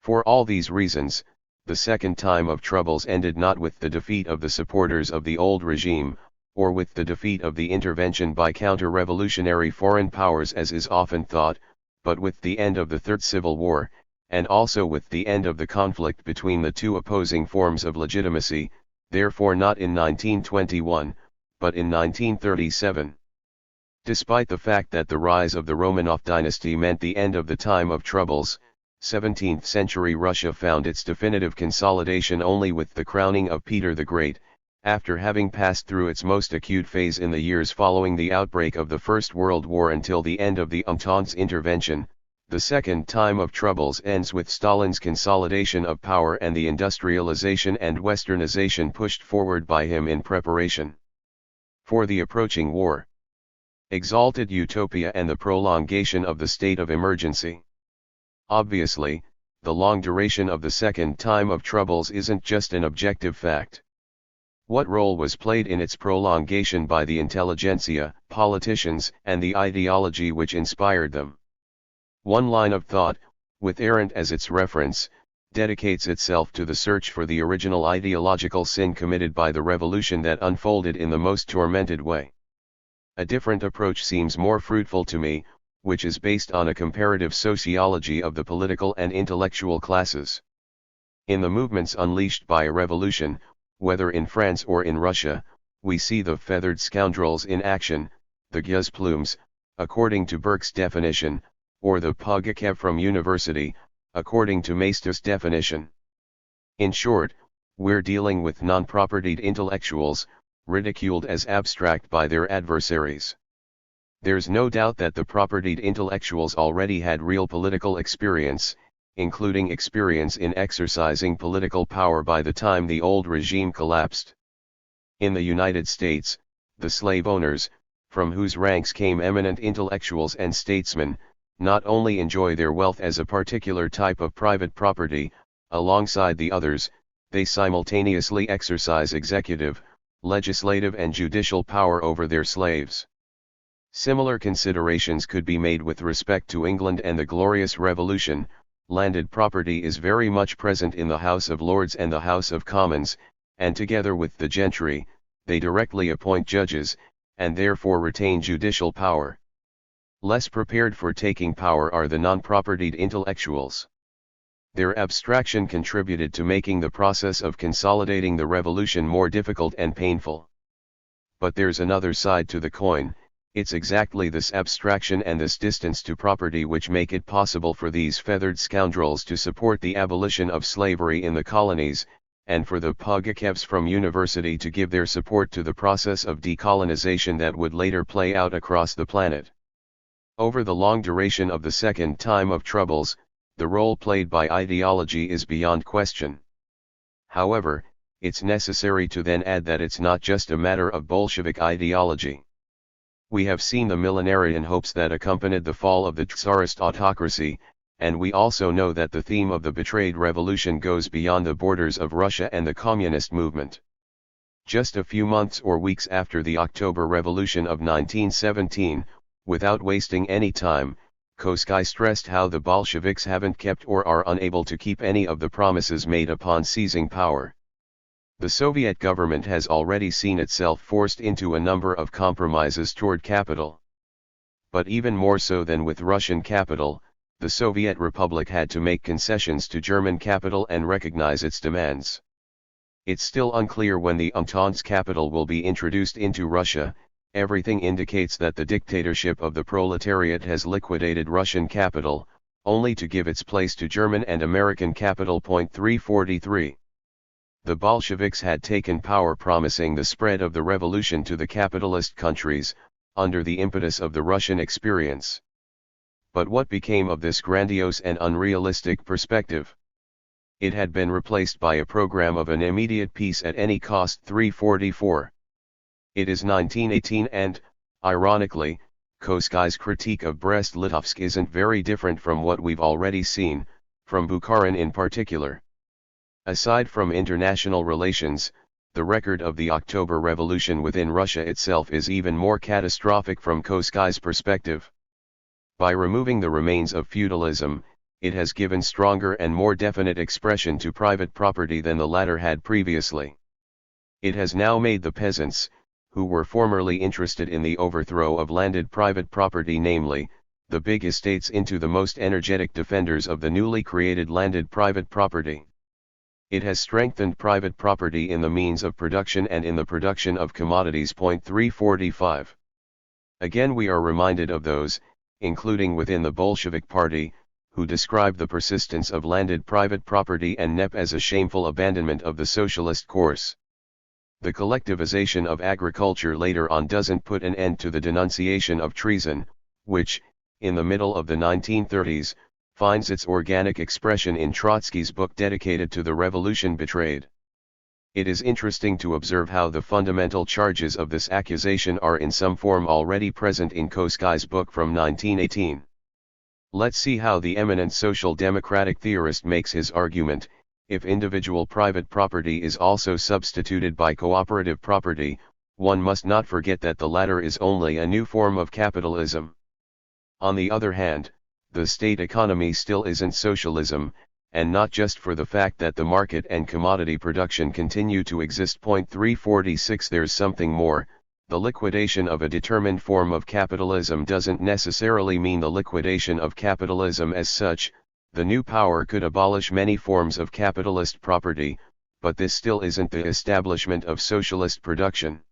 For all these reasons, the second time of troubles ended not with the defeat of the supporters of the old regime, or with the defeat of the intervention by counter-revolutionary foreign powers as is often thought, but with the end of the Third Civil War, and also with the end of the conflict between the two opposing forms of legitimacy, therefore not in 1921, but in 1937. Despite the fact that the rise of the Romanov dynasty meant the end of the time of troubles, 17th-century Russia found its definitive consolidation only with the crowning of Peter the Great, after having passed through its most acute phase in the years following the outbreak of the First World War until the end of the Entente's intervention. The second time of troubles ends with Stalin's consolidation of power and the industrialization and westernization pushed forward by him in preparation for the approaching war. Exalted utopia and the prolongation of the state of emergency. Obviously, the long duration of the second time of troubles isn't just an objective fact. What role was played in its prolongation by the intelligentsia, politicians, and the ideology which inspired them? One line of thought, with Arendt as its reference, dedicates itself to the search for the original ideological sin committed by the revolution that unfolded in the most tormented way. A different approach seems more fruitful to me, which is based on a comparative sociology of the political and intellectual classes. In the movements unleashed by a revolution, whether in France or in Russia, we see the feathered scoundrels in action, the gueuses plumes, according to Burke's definition, or the Pugachev from university, according to Maister's definition. In short, we're dealing with non-propertied intellectuals, ridiculed as abstract by their adversaries. There's no doubt that the propertied intellectuals already had real political experience, including experience in exercising political power by the time the old regime collapsed. In the United States, the slave owners, from whose ranks came eminent intellectuals and statesmen, not only enjoy their wealth as a particular type of private property, alongside the others, they simultaneously exercise executive, legislative and judicial power over their slaves. Similar considerations could be made with respect to England and the Glorious Revolution. Landed property is very much present in the House of Lords and the House of Commons, and together with the gentry, they directly appoint judges, and therefore retain judicial power. Less prepared for taking power are the non-propertied intellectuals. Their abstraction contributed to making the process of consolidating the revolution more difficult and painful. But there's another side to the coin. It's exactly this abstraction and this distance to property which make it possible for these feathered scoundrels to support the abolition of slavery in the colonies, and for the Pugachevs from university to give their support to the process of decolonization that would later play out across the planet. Over the long duration of the second time of troubles, the role played by ideology is beyond question. However, it's necessary to then add that it's not just a matter of Bolshevik ideology. We have seen the millenarian hopes that accompanied the fall of the Tsarist autocracy, and we also know that the theme of the betrayed revolution goes beyond the borders of Russia and the communist movement. Just a few months or weeks after the October Revolution of 1917, without wasting any time, Kosky stressed how the Bolsheviks haven't kept or are unable to keep any of the promises made upon seizing power. The Soviet government has already seen itself forced into a number of compromises toward capital. But even more so than with Russian capital, the Soviet Republic had to make concessions to German capital and recognize its demands. It's still unclear when the Entente's capital will be introduced into Russia. Everything indicates that the dictatorship of the proletariat has liquidated Russian capital, only to give its place to German and American capital. 343. The Bolsheviks had taken power promising the spread of the revolution to the capitalist countries, under the impetus of the Russian experience. But what became of this grandiose and unrealistic perspective? It had been replaced by a program of an immediate peace at any cost. 344. It is 1918 and, ironically, Kosky's critique of Brest-Litovsk isn't very different from what we've already seen, from Bukharin in particular. Aside from international relations, the record of the October Revolution within Russia itself is even more catastrophic from Koskai's perspective. By removing the remains of feudalism, it has given stronger and more definite expression to private property than the latter had previously. It has now made the peasants, who were formerly interested in the overthrow of landed private property, namely, the big estates, into the most energetic defenders of the newly created landed private property. It has strengthened private property in the means of production and in the production of commodities. 345. Again we are reminded of those, including within the Bolshevik Party, who describe the persistence of landed private property and NEP as a shameful abandonment of the socialist course. The collectivization of agriculture later on doesn't put an end to the denunciation of treason, which, in the middle of the 1930s, finds its organic expression in Trotsky's book dedicated to the revolution betrayed. It is interesting to observe how the fundamental charges of this accusation are in some form already present in Koskai's book from 1918. Let's see how the eminent social democratic theorist makes his argument. If individual private property is also substituted by cooperative property, one must not forget that the latter is only a new form of capitalism. On the other hand, the state economy still isn't socialism, and not just for the fact that the market and commodity production continue to exist. 346 There's something more. The liquidation of a determined form of capitalism doesn't necessarily mean the liquidation of capitalism as such. The new power could abolish many forms of capitalist property, but this still isn't the establishment of socialist production.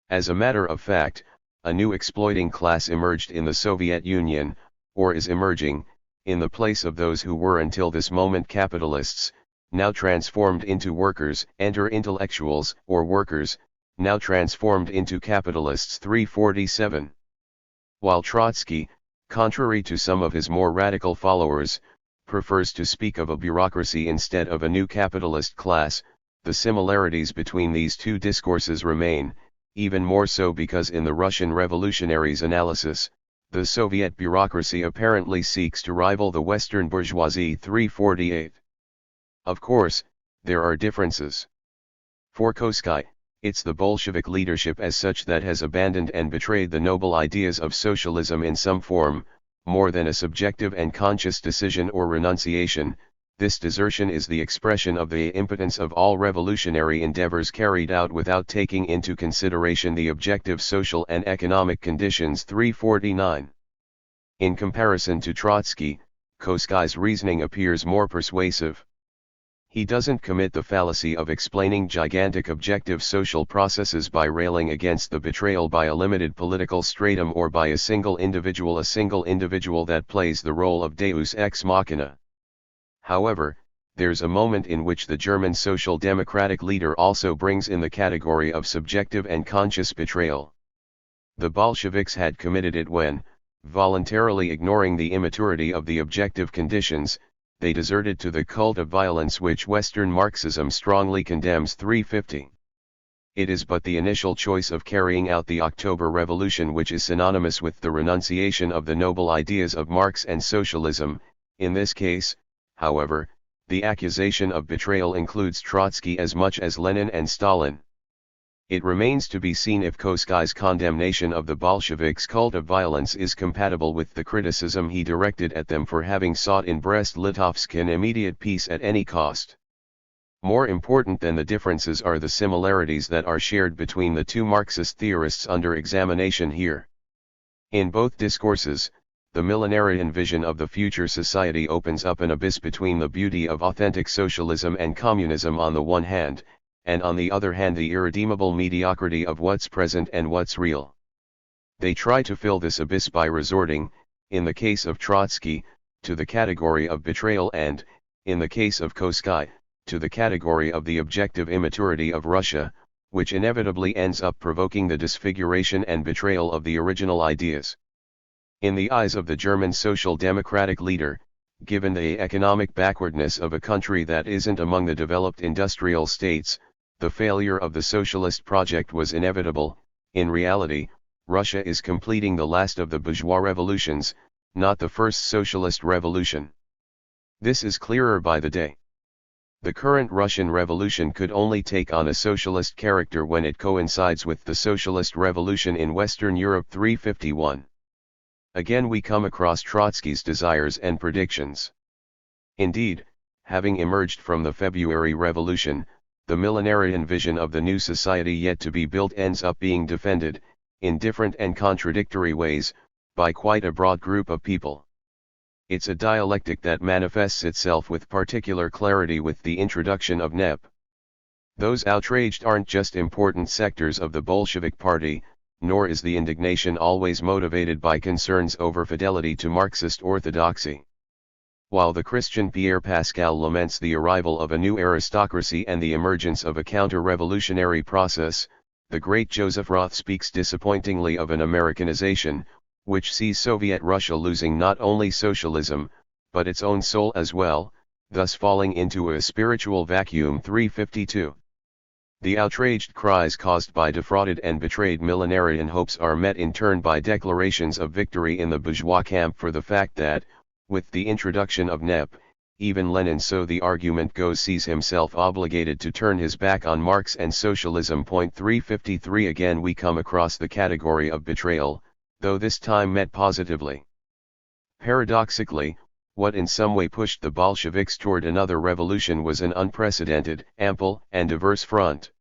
As a matter of fact, a new exploiting class emerged in the Soviet Union, or is emerging, in the place of those who were until this moment capitalists, now transformed into workers. Enter intellectuals, or workers, now transformed into capitalists. 347. While Trotsky, contrary to some of his more radical followers, prefers to speak of a bureaucracy instead of a new capitalist class, the similarities between these two discourses remain, even more so because in the Russian revolutionaries' analysis, the Soviet bureaucracy apparently seeks to rival the Western bourgeoisie. 348. Of course, there are differences. For Koskai, it's the Bolshevik leadership as such that has abandoned and betrayed the noble ideas of socialism in some form, more than a subjective and conscious decision or renunciation. This desertion is the expression of the impotence of all revolutionary endeavors carried out without taking into consideration the objective social and economic conditions. 349. In comparison to Trotsky, Koskai's reasoning appears more persuasive. He doesn't commit the fallacy of explaining gigantic objective social processes by railing against the betrayal by a limited political stratum or by a single individual that plays the role of deus ex machina. However, there's a moment in which the German social democratic leader also brings in the category of subjective and conscious betrayal. The Bolsheviks had committed it when, voluntarily ignoring the immaturity of the objective conditions, they deserted to the cult of violence which Western Marxism strongly condemns. 350. It is but the initial choice of carrying out the October Revolution which is synonymous with the renunciation of the noble ideas of Marx and socialism. In this case, however, the accusation of betrayal includes Trotsky as much as Lenin and Stalin. It remains to be seen if Koskai's condemnation of the Bolsheviks' cult of violence is compatible with the criticism he directed at them for having sought in Brest-Litovsk an immediate peace at any cost. More important than the differences are the similarities that are shared between the two Marxist theorists under examination here. In both discourses, the millenarian vision of the future society opens up an abyss between the beauty of authentic socialism and communism on the one hand, and on the other hand the irredeemable mediocrity of what's present and what's real. They try to fill this abyss by resorting, in the case of Trotsky, to the category of betrayal and, in the case of Koskai, to the category of the objective immaturity of Russia, which inevitably ends up provoking the disfiguration and betrayal of the original ideas. In the eyes of the German social democratic leader, given the economic backwardness of a country that isn't among the developed industrial states, the failure of the socialist project was inevitable. In reality, Russia is completing the last of the bourgeois revolutions, not the first socialist revolution. This is clearer by the day. The current Russian Revolution could only take on a socialist character when it coincides with the Socialist Revolution in Western Europe 351. Again we come across Trotsky's desires and predictions. Indeed, having emerged from the February Revolution, the millenarian vision of the new society yet to be built ends up being defended, in different and contradictory ways, by quite a broad group of people. It's a dialectic that manifests itself with particular clarity with the introduction of NEP. Those outraged aren't just important sectors of the Bolshevik Party, nor is the indignation always motivated by concerns over fidelity to Marxist orthodoxy. While the Christian Pierre Pascal laments the arrival of a new aristocracy and the emergence of a counter-revolutionary process, the great Joseph Roth speaks disappointingly of an Americanization, which sees Soviet Russia losing not only socialism, but its own soul as well, thus falling into a spiritual vacuum 352. The outraged cries caused by defrauded and betrayed millenarian hopes are met in turn by declarations of victory in the bourgeois camp for the fact that, with the introduction of NEP, even Lenin, so the argument goes, sees himself obligated to turn his back on Marx and socialism. 353 Again we come across the category of betrayal, though this time met positively. Paradoxically, what in some way pushed the Bolsheviks toward another revolution was an unprecedented, ample, and diverse front.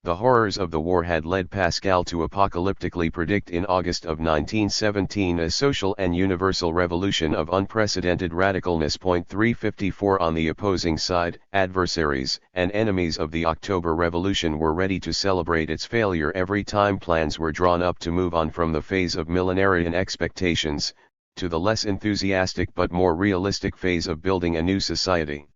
The horrors of the war had led Pascal to apocalyptically predict in August of 1917 a social and universal revolution of unprecedented radicalness. 354 On the opposing side, adversaries and enemies of the October Revolution were ready to celebrate its failure every time plans were drawn up to move on from the phase of millenarian expectations, to the less enthusiastic but more realistic phase of building a new society.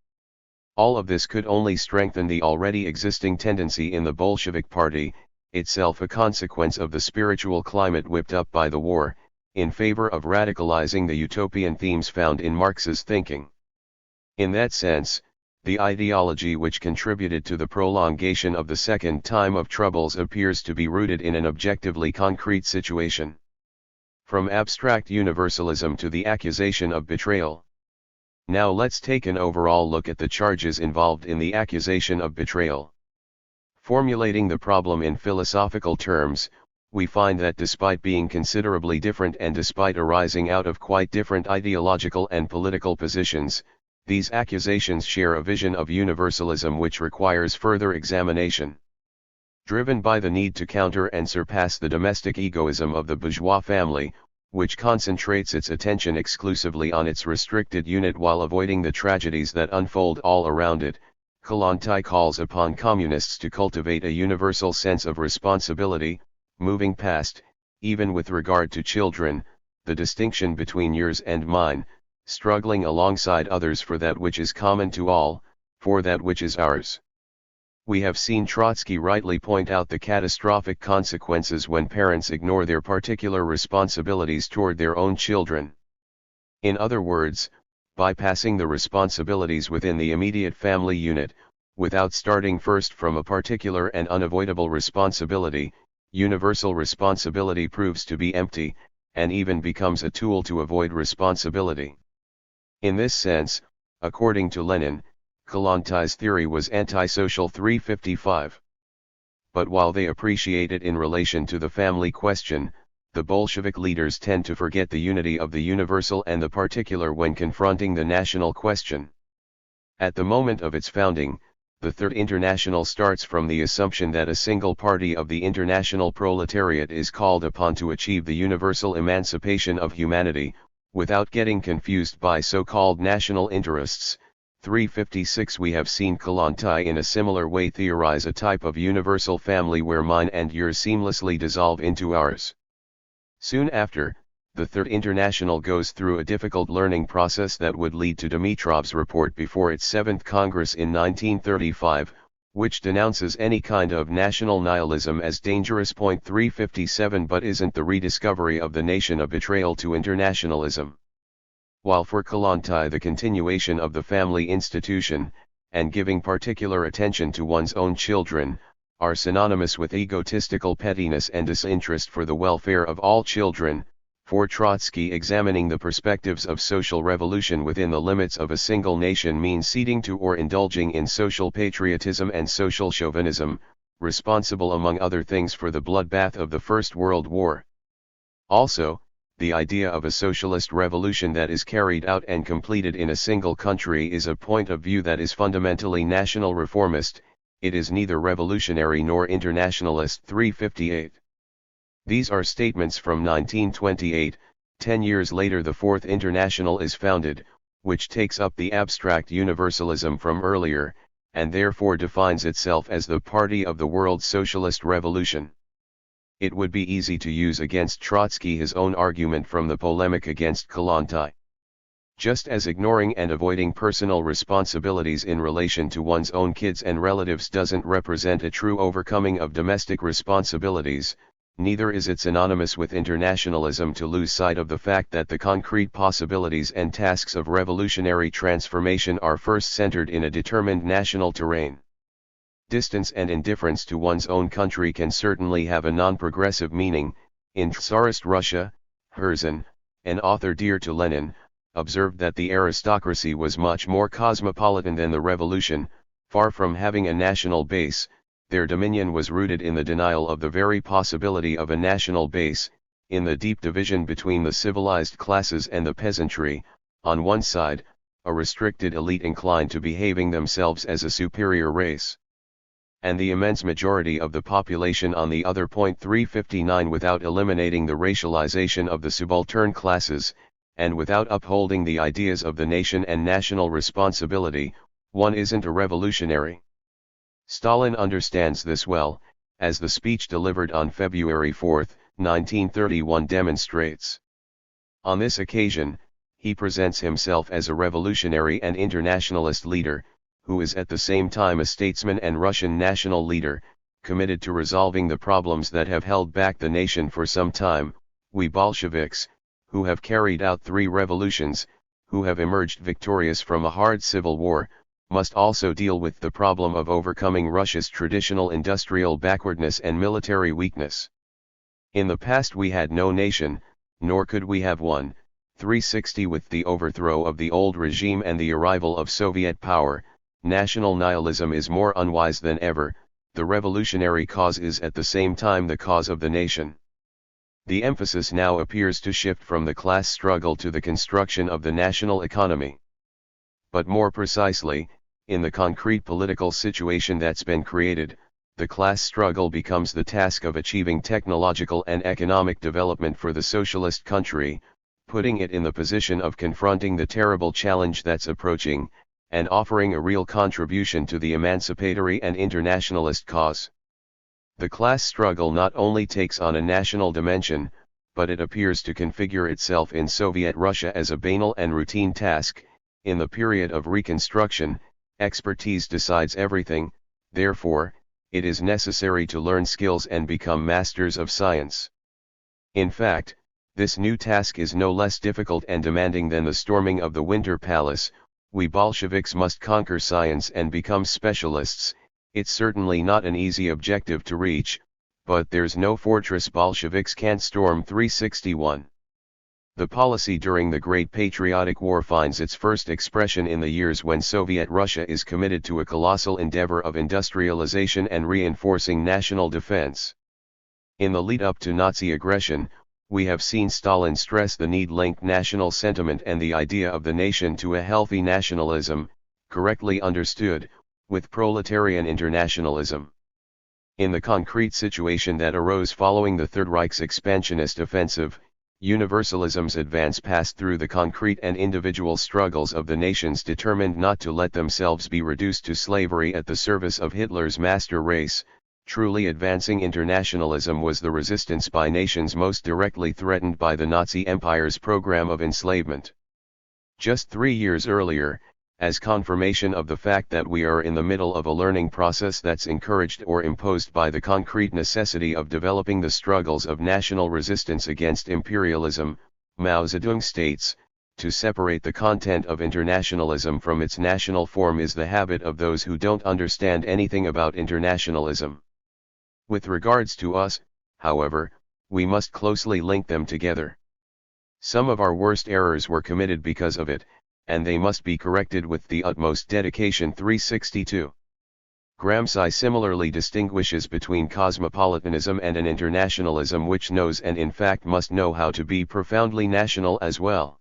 All of this could only strengthen the already existing tendency in the Bolshevik Party, itself a consequence of the spiritual climate whipped up by the war, in favor of radicalizing the utopian themes found in Marx's thinking. In that sense, the ideology which contributed to the prolongation of the second time of troubles appears to be rooted in an objectively concrete situation. From abstract universalism to the accusation of betrayal. Now let's take an overall look at the charges involved in the accusation of betrayal. Formulating the problem in philosophical terms, we find that despite being considerably different and despite arising out of quite different ideological and political positions, these accusations share a vision of universalism which requires further examination. Driven by the need to counter and surpass the domestic egoism of the bourgeois family, which concentrates its attention exclusively on its restricted unit while avoiding the tragedies that unfold all around it, Kollontai calls upon communists to cultivate a universal sense of responsibility, moving past, even with regard to children, the distinction between yours and mine, struggling alongside others for that which is common to all, for that which is ours. We have seen Trotsky rightly point out the catastrophic consequences when parents ignore their particular responsibilities toward their own children. In other words, bypassing the responsibilities within the immediate family unit, without starting first from a particular and unavoidable responsibility, universal responsibility proves to be empty, and even becomes a tool to avoid responsibility. In this sense, according to Lenin, Kollontai's theory was antisocial. 355. But while they appreciate it in relation to the family question, the Bolshevik leaders tend to forget the unity of the universal and the particular when confronting the national question. At the moment of its founding, the Third International starts from the assumption that a single party of the international proletariat is called upon to achieve the universal emancipation of humanity, without getting confused by so-called national interests. 356 We have seen Kollontai in a similar way theorize a type of universal family where mine and yours seamlessly dissolve into ours. Soon after, the Third International goes through a difficult learning process that would lead to Dimitrov's report before its 7th Congress in 1935, which denounces any kind of national nihilism as dangerous. 357 But isn't the rediscovery of the nation a betrayal to internationalism? While for Kollontai the continuation of the family institution, and giving particular attention to one's own children, are synonymous with egotistical pettiness and disinterest for the welfare of all children, For Trotsky, examining the perspectives of social revolution within the limits of a single nation means ceding to or indulging in social patriotism and social chauvinism, responsible among other things for the bloodbath of the First World War. Also, the idea of a socialist revolution that is carried out and completed in a single country is a point of view that is fundamentally national reformist. It is neither revolutionary nor internationalist. 358. These are statements from 1928. 10 years later the Fourth International is founded, which takes up the abstract universalism from earlier, and therefore defines itself as the party of the world socialist revolution. It would be easy to use against Trotsky his own argument from the polemic against Kollontai. Just as ignoring and avoiding personal responsibilities in relation to one's own kids and relatives doesn't represent a true overcoming of domestic responsibilities, neither is it synonymous with internationalism to lose sight of the fact that the concrete possibilities and tasks of revolutionary transformation are first centered in a determined national terrain. Distance and indifference to one's own country can certainly have a non-progressive meaning. In Tsarist Russia, Herzen, an author dear to Lenin, observed that the aristocracy was much more cosmopolitan than the revolution. Far from having a national base, their dominion was rooted in the denial of the very possibility of a national base, in the deep division between the civilized classes and the peasantry, on one side, a restricted elite inclined to behaving themselves as a superior race, and the immense majority of the population on the other. 359. Without eliminating the racialization of the subaltern classes, and without upholding the ideas of the nation and national responsibility, one isn't a revolutionary. Stalin understands this well, as the speech delivered on February 4, 1931 demonstrates. On this occasion, he presents himself as a revolutionary and internationalist leader, who is at the same time a statesman and Russian national leader, committed to resolving the problems that have held back the nation for some time. We Bolsheviks, who have carried out 3 revolutions, who have emerged victorious from a hard civil war, must also deal with the problem of overcoming Russia's traditional industrial backwardness and military weakness. In the past we had no nation, nor could we have one. 360. With the overthrow of the old regime and the arrival of Soviet power, national nihilism is more unwise than ever. The revolutionary cause is at the same time the cause of the nation. The emphasis now appears to shift from the class struggle to the construction of the national economy. But more precisely, in the concrete political situation that's been created, the class struggle becomes the task of achieving technological and economic development for the socialist country, putting it in the position of confronting the terrible challenge that's approaching, and offering a real contribution to the emancipatory and internationalist cause. The class struggle not only takes on a national dimension, but it appears to configure itself in Soviet Russia as a banal and routine task. In the period of reconstruction, expertise decides everything, therefore, it is necessary to learn skills and become masters of science. In fact, this new task is no less difficult and demanding than the storming of the Winter Palace. We Bolsheviks must conquer science and become specialists. It's certainly not an easy objective to reach, but there's no fortress Bolsheviks can't storm. 361. The policy during the Great Patriotic War finds its first expression in the years when Soviet Russia is committed to a colossal endeavor of industrialization and reinforcing national defense. In the lead-up to Nazi aggression, we have seen Stalin stress the need-linked national sentiment and the idea of the nation to a healthy nationalism, correctly understood, with proletarian internationalism. In the concrete situation that arose following the Third Reich's expansionist offensive, universalism's advance passed through the concrete and individual struggles of the nations determined not to let themselves be reduced to slavery at the service of Hitler's master race. Truly advancing internationalism was the resistance by nations most directly threatened by the Nazi Empire's program of enslavement. Just 3 years earlier, as confirmation of the fact that we are in the middle of a learning process that's encouraged or imposed by the concrete necessity of developing the struggles of national resistance against imperialism, Mao Zedong states, to separate the content of internationalism from its national form is the habit of those who don't understand anything about internationalism. With regards to us, however, we must closely link them together. Some of our worst errors were committed because of it, and they must be corrected with the utmost dedication. 362. Gramsci similarly distinguishes between cosmopolitanism and an internationalism which knows and in fact must know how to be profoundly national as well.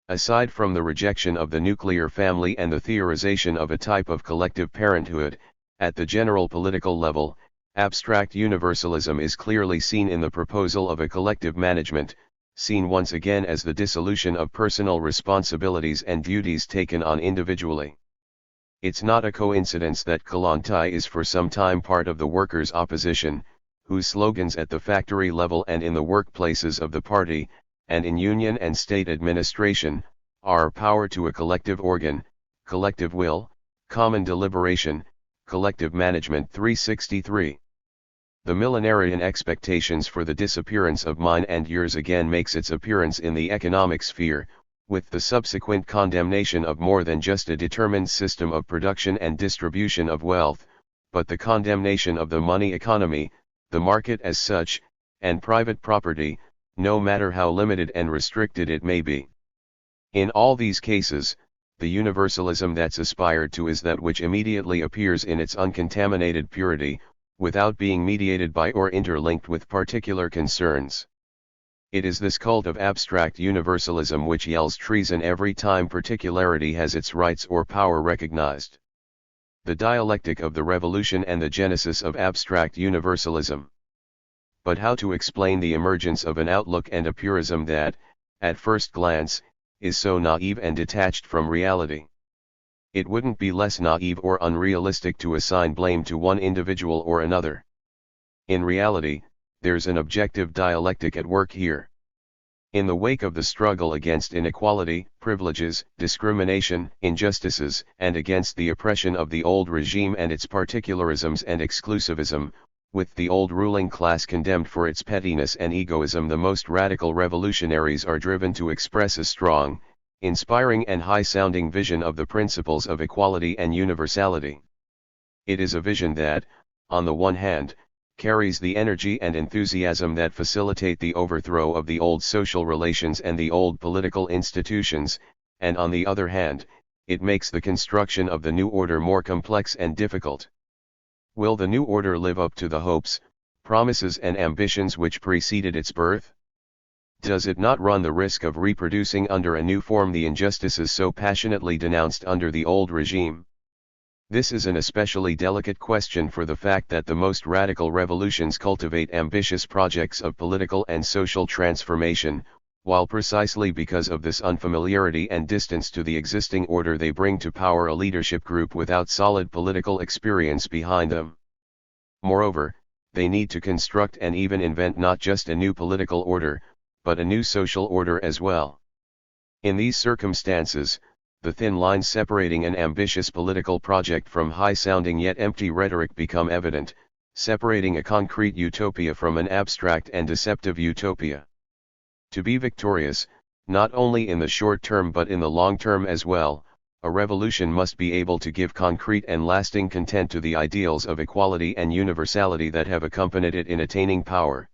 Aside from the rejection of the nuclear family and the theorization of a type of collective parenthood, at the general political level, abstract universalism is clearly seen in the proposal of a collective management, seen once again as the dissolution of personal responsibilities and duties taken on individually. It's not a coincidence that Kollontai is for some time part of the workers' opposition, whose slogans at the factory level and in the workplaces of the party, and in union and state administration, are power to a collective organ, collective will, common deliberation, collective management. 363. The millenarian expectations for the disappearance of mine and yours again makes its appearance in the economic sphere, with the subsequent condemnation of more than just a determined system of production and distribution of wealth, but the condemnation of the money economy, the market as such, and private property, no matter how limited and restricted it may be. In all these cases, the universalism that's aspired to is that which immediately appears in its uncontaminated purity, without being mediated by or interlinked with particular concerns. It is this cult of abstract universalism which yells treason every time particularity has its rights or power recognized. The dialectic of the revolution and the genesis of abstract universalism. But how to explain the emergence of an outlook and a purism that, at first glance, is so naive and detached from reality? It wouldn't be less naive or unrealistic to assign blame to one individual or another. In reality, there's an objective dialectic at work here. In the wake of the struggle against inequality, privileges, discrimination, injustices, and against the oppression of the old regime and its particularisms and exclusivism, with the old ruling class condemned for its pettiness and egoism, the most radical revolutionaries are driven to express a strong, inspiring and high-sounding vision of the principles of equality and universality. It is a vision that, on the one hand, carries the energy and enthusiasm that facilitate the overthrow of the old social relations and the old political institutions, and on the other hand, it makes the construction of the new order more complex and difficult. Will the new order live up to the hopes, promises and ambitions which preceded its birth? Does it not run the risk of reproducing under a new form the injustices so passionately denounced under the old regime? This is an especially delicate question, for the fact that the most radical revolutions cultivate ambitious projects of political and social transformation, while precisely because of this unfamiliarity and distance to the existing order they bring to power a leadership group without solid political experience behind them. Moreover, they need to construct and even invent not just a new political order, but a new social order as well. In these circumstances, the thin lines separating an ambitious political project from high-sounding yet empty rhetoric become evident, separating a concrete utopia from an abstract and deceptive utopia. To be victorious, not only in the short term but in the long term as well, a revolution must be able to give concrete and lasting content to the ideals of equality and universality that have accompanied it in attaining power.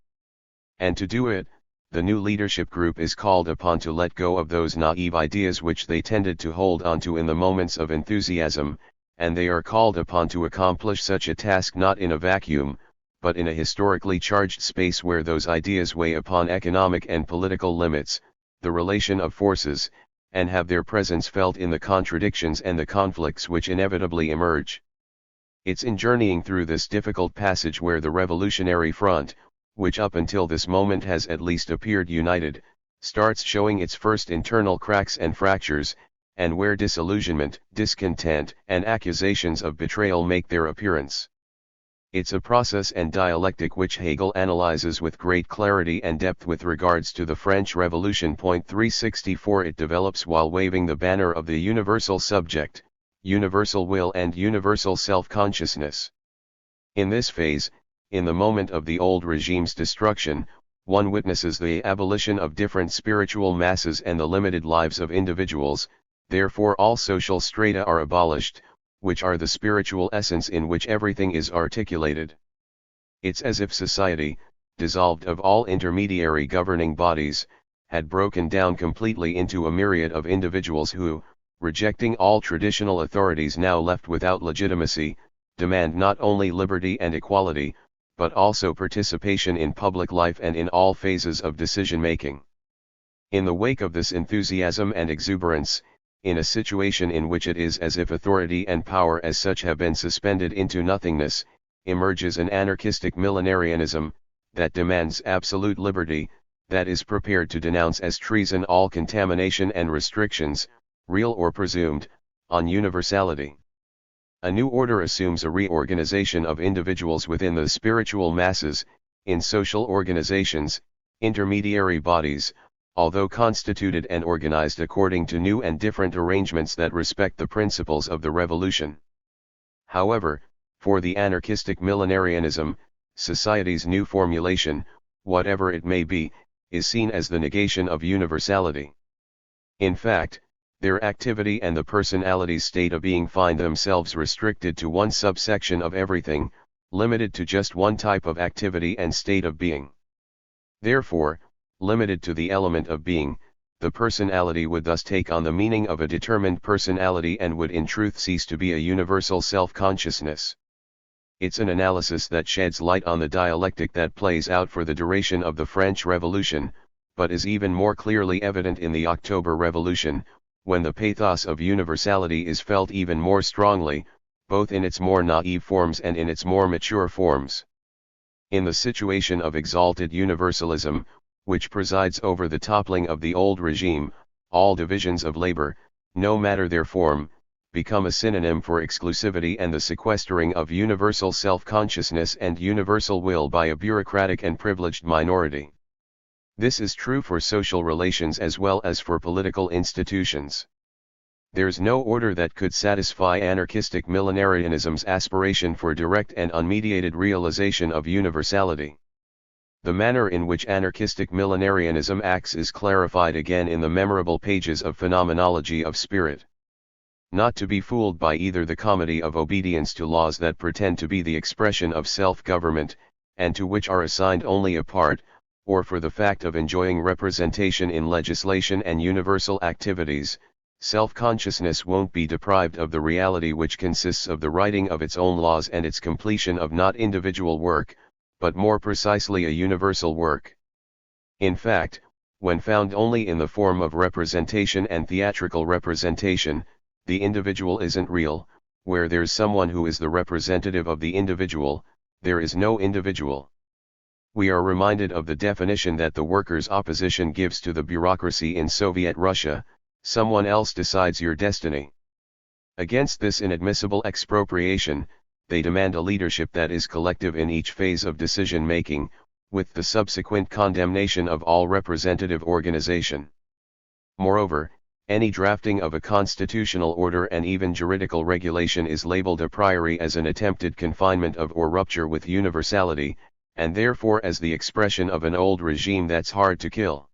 And to do it, the new leadership group is called upon to let go of those naive ideas which they tended to hold onto in the moments of enthusiasm, and they are called upon to accomplish such a task not in a vacuum, but in a historically charged space where those ideas weigh upon economic and political limits, the relation of forces, and have their presence felt in the contradictions and the conflicts which inevitably emerge. It's in journeying through this difficult passage where the revolutionary front, which up until this moment has at least appeared united, starts showing its first internal cracks and fractures, and where disillusionment, discontent, and accusations of betrayal make their appearance. It's a process and dialectic which Hegel analyzes with great clarity and depth with regards to the French Revolution. 364 It develops while waving the banner of the universal subject, universal will and universal self-consciousness. In this phase, in the moment of the old regime's destruction, one witnesses the abolition of different spiritual masses and the limited lives of individuals, therefore all social strata are abolished, which are the spiritual essence in which everything is articulated. It's as if society, dissolved of all intermediary governing bodies, had broken down completely into a myriad of individuals who, rejecting all traditional authorities now left without legitimacy, demand not only liberty and equality, but also participation in public life and in all phases of decision-making. In the wake of this enthusiasm and exuberance, in a situation in which it is as if authority and power as such have been suspended into nothingness, emerges an anarchistic millenarianism, that demands absolute liberty, that is prepared to denounce as treason all contamination and restrictions, real or presumed, on universality. A new order assumes a reorganization of individuals within the spiritual masses, in social organizations, intermediary bodies, although constituted and organized according to new and different arrangements that respect the principles of the revolution. However, for the anarchistic millenarianism, society's new formulation, whatever it may be, is seen as the negation of universality. In fact, their activity and the personality's state of being find themselves restricted to one subsection of everything, limited to just one type of activity and state of being. Therefore, limited to the element of being, the personality would thus take on the meaning of a determined personality and would in truth cease to be a universal self-consciousness. It's an analysis that sheds light on the dialectic that plays out for the duration of the French Revolution, but is even more clearly evident in the October Revolution, when the pathos of universality is felt even more strongly, both in its more naive forms and in its more mature forms. In the situation of exalted universalism, which presides over the toppling of the old regime, all divisions of labor, no matter their form, become a synonym for exclusivity and the sequestering of universal self-consciousness and universal will by a bureaucratic and privileged minority. This is true for social relations as well as for political institutions. There's no order that could satisfy anarchistic millenarianism's aspiration for direct and unmediated realization of universality. The manner in which anarchistic millenarianism acts is clarified again in the memorable pages of Phenomenology of Spirit. Not to be fooled by either the comedy of obedience to laws that pretend to be the expression of self-government, and to which are assigned only a part, or for the fact of enjoying representation in legislation and universal activities, self-consciousness won't be deprived of the reality which consists of the writing of its own laws and its completion of not individual work, but more precisely a universal work. In fact, when found only in the form of representation and theatrical representation, the individual isn't real. Where there's someone who is the representative of the individual, there is no individual. We are reminded of the definition that the workers' opposition gives to the bureaucracy in Soviet Russia: someone else decides your destiny. Against this inadmissible expropriation, they demand a leadership that is collective in each phase of decision-making, with the subsequent condemnation of all representative organization. Moreover, any drafting of a constitutional order and even juridical regulation is labeled a priori as an attempted confinement of or rupture with universality, and therefore as the expression of an old regime that's hard to kill.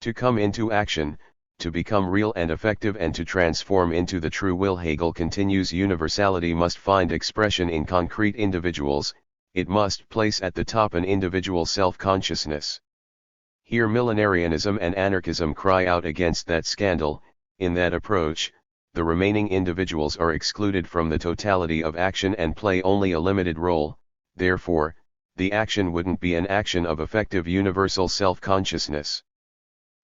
To come into action, to become real and effective and to transform into the true will, Hegel continues, universality must find expression in concrete individuals, it must place at the top an individual self-consciousness. Here millenarianism and anarchism cry out against that scandal. In that approach, the remaining individuals are excluded from the totality of action and play only a limited role. Therefore, the action wouldn't be an action of effective universal self-consciousness.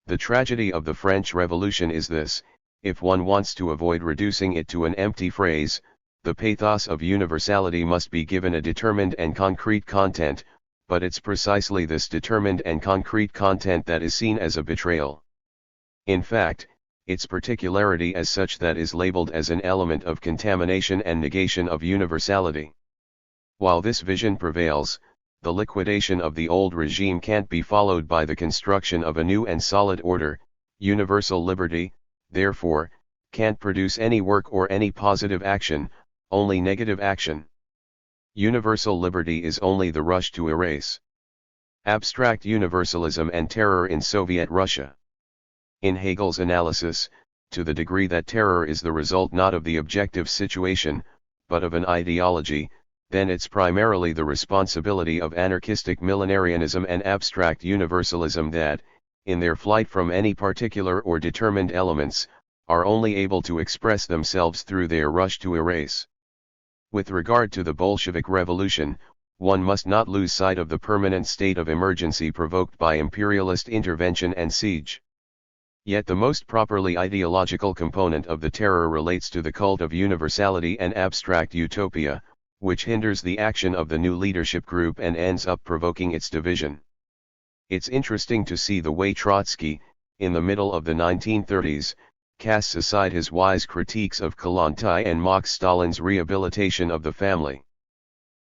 The tragedy of the French Revolution is this: if one wants to avoid reducing it to an empty phrase, the pathos of universality must be given a determined and concrete content, but it's precisely this determined and concrete content that is seen as a betrayal. In fact, its particularity as such that is labeled as an element of contamination and negation of universality. While this vision prevails, the liquidation of the old regime can't be followed by the construction of a new and solid order. Universal liberty, therefore, can't produce any work or any positive action, only negative action. Universal liberty is only the rush to erase abstract universalism and terror in Soviet Russia. In Hegel's analysis, to the degree that terror is the result not of the objective situation, but of an ideology, then it's primarily the responsibility of anarchistic millenarianism and abstract universalism that, in their flight from any particular or determined elements, are only able to express themselves through their rush to erase. With regard to the Bolshevik Revolution, one must not lose sight of the permanent state of emergency provoked by imperialist intervention and siege. Yet the most properly ideological component of the terror relates to the cult of universality and abstract utopia, which hinders the action of the new leadership group and ends up provoking its division. It's interesting to see the way Trotsky, in the middle of the 1930s, casts aside his wise critiques of Kollontai and mocks Stalin's rehabilitation of the family.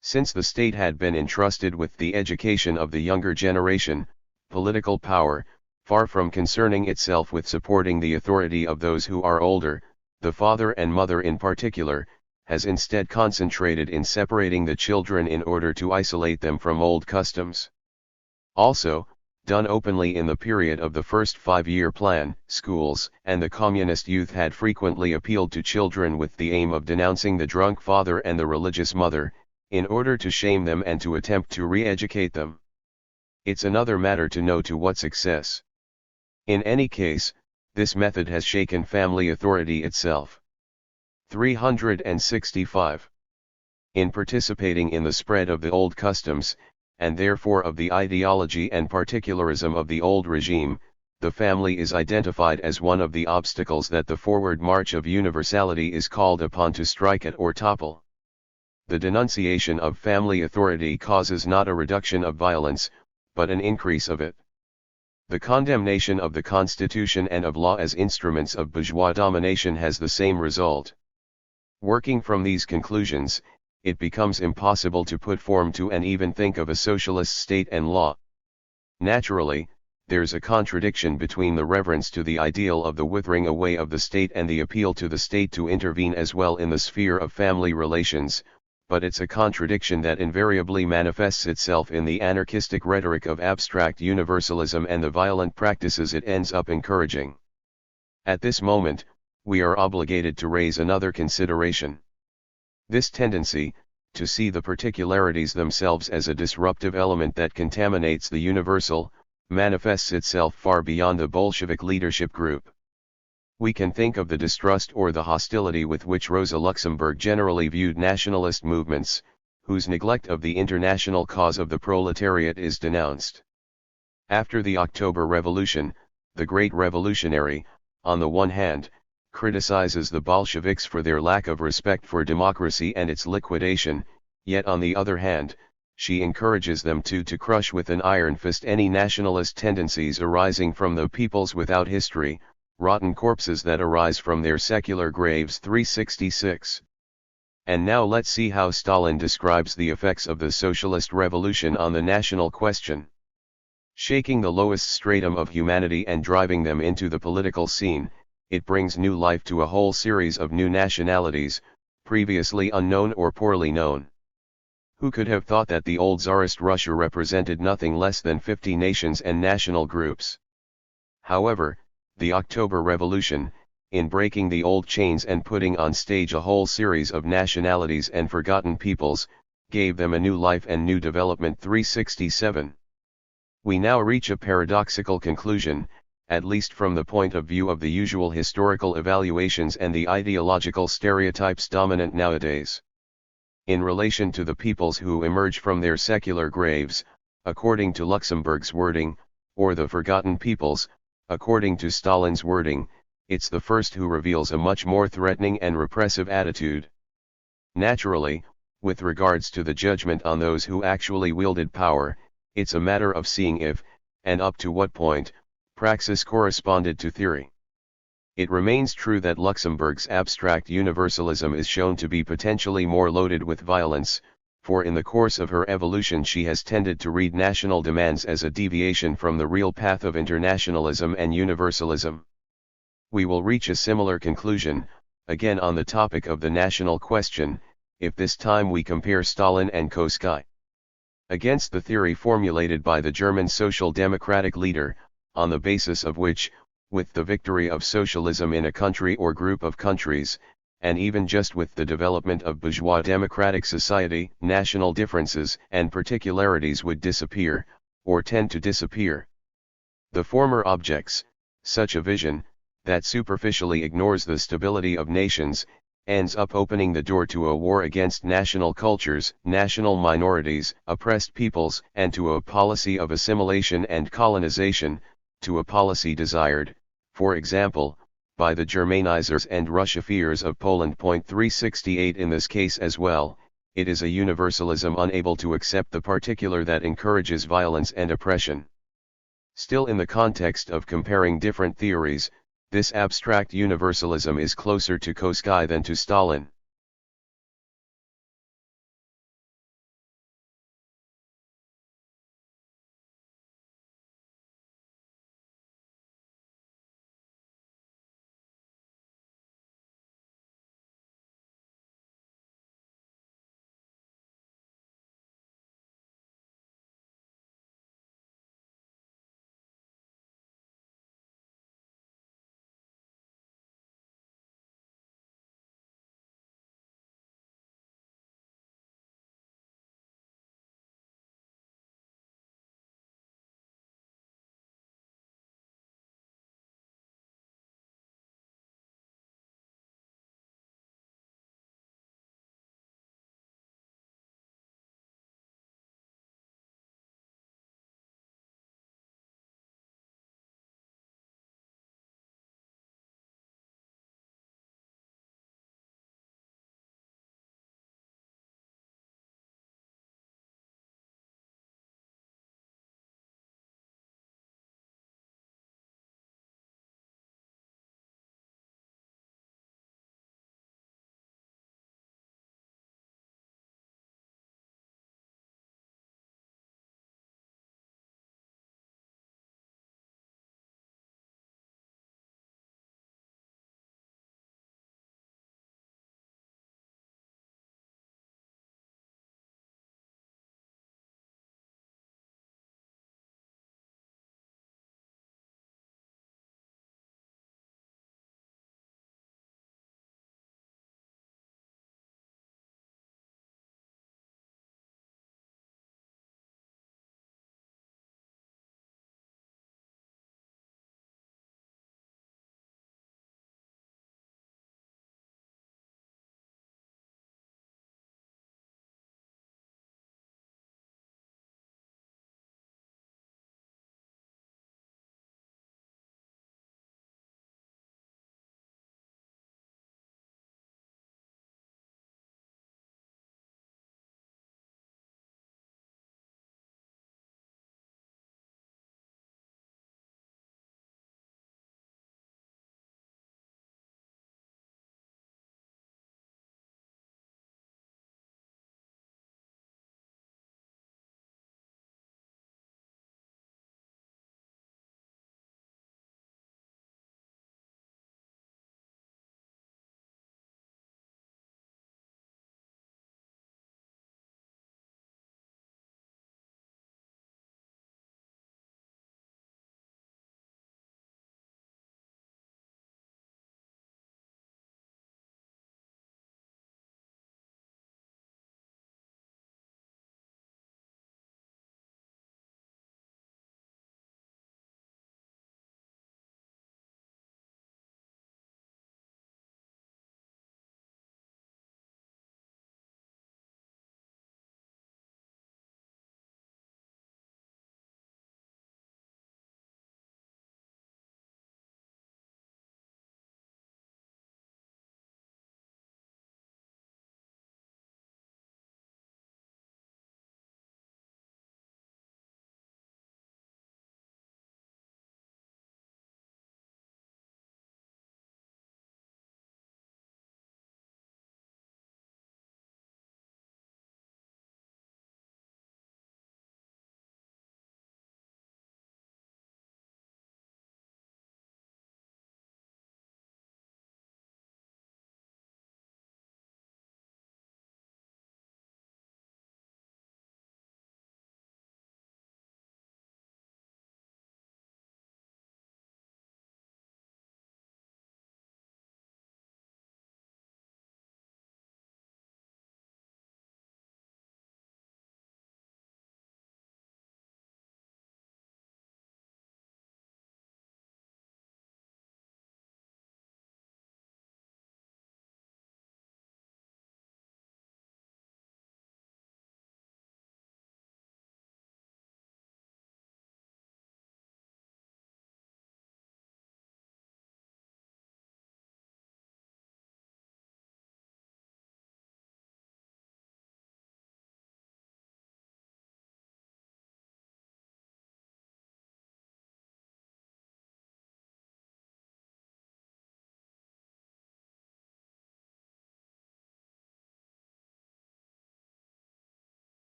Since the state had been entrusted with the education of the younger generation, political power, far from concerning itself with supporting the authority of those who are older, the father and mother in particular, has instead concentrated in separating the children in order to isolate them from old customs. Also, done openly in the period of the first five-year plan, schools and the communist youth had frequently appealed to children with the aim of denouncing the drunk father and the religious mother, in order to shame them and to attempt to re-educate them. It's another matter to know to what success. In any case, this method has shaken family authority itself. 365. In participating in the spread of the old customs, and therefore of the ideology and particularism of the old regime, the family is identified as one of the obstacles that the forward march of universality is called upon to strike at or topple. The denunciation of family authority causes not a reduction of violence, but an increase of it. The condemnation of the Constitution and of law as instruments of bourgeois domination has the same result. Working from these conclusions, it becomes impossible to put form to and even think of a socialist state and law. Naturally, there's a contradiction between the reverence to the ideal of the withering away of the state and the appeal to the state to intervene as well in the sphere of family relations, but it's a contradiction that invariably manifests itself in the anarchistic rhetoric of abstract universalism and the violent practices it ends up encouraging. At this moment, we are obligated to raise another consideration. This tendency, to see the particularities themselves as a disruptive element that contaminates the universal, manifests itself far beyond the Bolshevik leadership group. We can think of the distrust or the hostility with which Rosa Luxemburg generally viewed nationalist movements, whose neglect of the international cause of the proletariat is denounced. After the October Revolution, the great revolutionary, on the one hand, criticizes the Bolsheviks for their lack of respect for democracy and its liquidation, yet on the other hand, she encourages them to crush with an iron fist any nationalist tendencies arising from the peoples without history, rotten corpses that arise from their secular graves. 366. And now let's see how Stalin describes the effects of the socialist revolution on the national question. Shaking the lowest stratum of humanity and driving them into the political scene, it brings new life to a whole series of new nationalities, previously unknown or poorly known. Who could have thought that the old Tsarist Russia represented nothing less than 50 nations and national groups? However, the October Revolution, in breaking the old chains and putting on stage a whole series of nationalities and forgotten peoples, gave them a new life and new development. 367. We now reach a paradoxical conclusion, at least from the point of view of the usual historical evaluations and the ideological stereotypes dominant nowadays. In relation to the peoples who emerge from their secular graves, according to Luxemburg's wording, or the forgotten peoples, according to Stalin's wording, it's the first who reveals a much more threatening and repressive attitude. Naturally, with regards to the judgment on those who actually wielded power, it's a matter of seeing if, and up to what point, praxis corresponded to theory. It remains true that Luxemburg's abstract universalism is shown to be potentially more loaded with violence, for in the course of her evolution she has tended to read national demands as a deviation from the real path of internationalism and universalism. We will reach a similar conclusion, again on the topic of the national question, if this time we compare Stalin and Koski. Against the theory formulated by the German Social Democratic leader, on the basis of which, with the victory of socialism in a country or group of countries, and even just with the development of bourgeois democratic society, national differences and particularities would disappear, or tend to disappear. The former objects, such a vision, that superficially ignores the stability of nations, ends up opening the door to a war against national cultures, national minorities, oppressed peoples, and to a policy of assimilation and colonization, to a policy desired, for example, by the Germanizers and Russophiles of Poland. 368 In this case as well, it is a universalism unable to accept the particular that encourages violence and oppression. Still, in the context of comparing different theories, this abstract universalism is closer to Koski than to Stalin.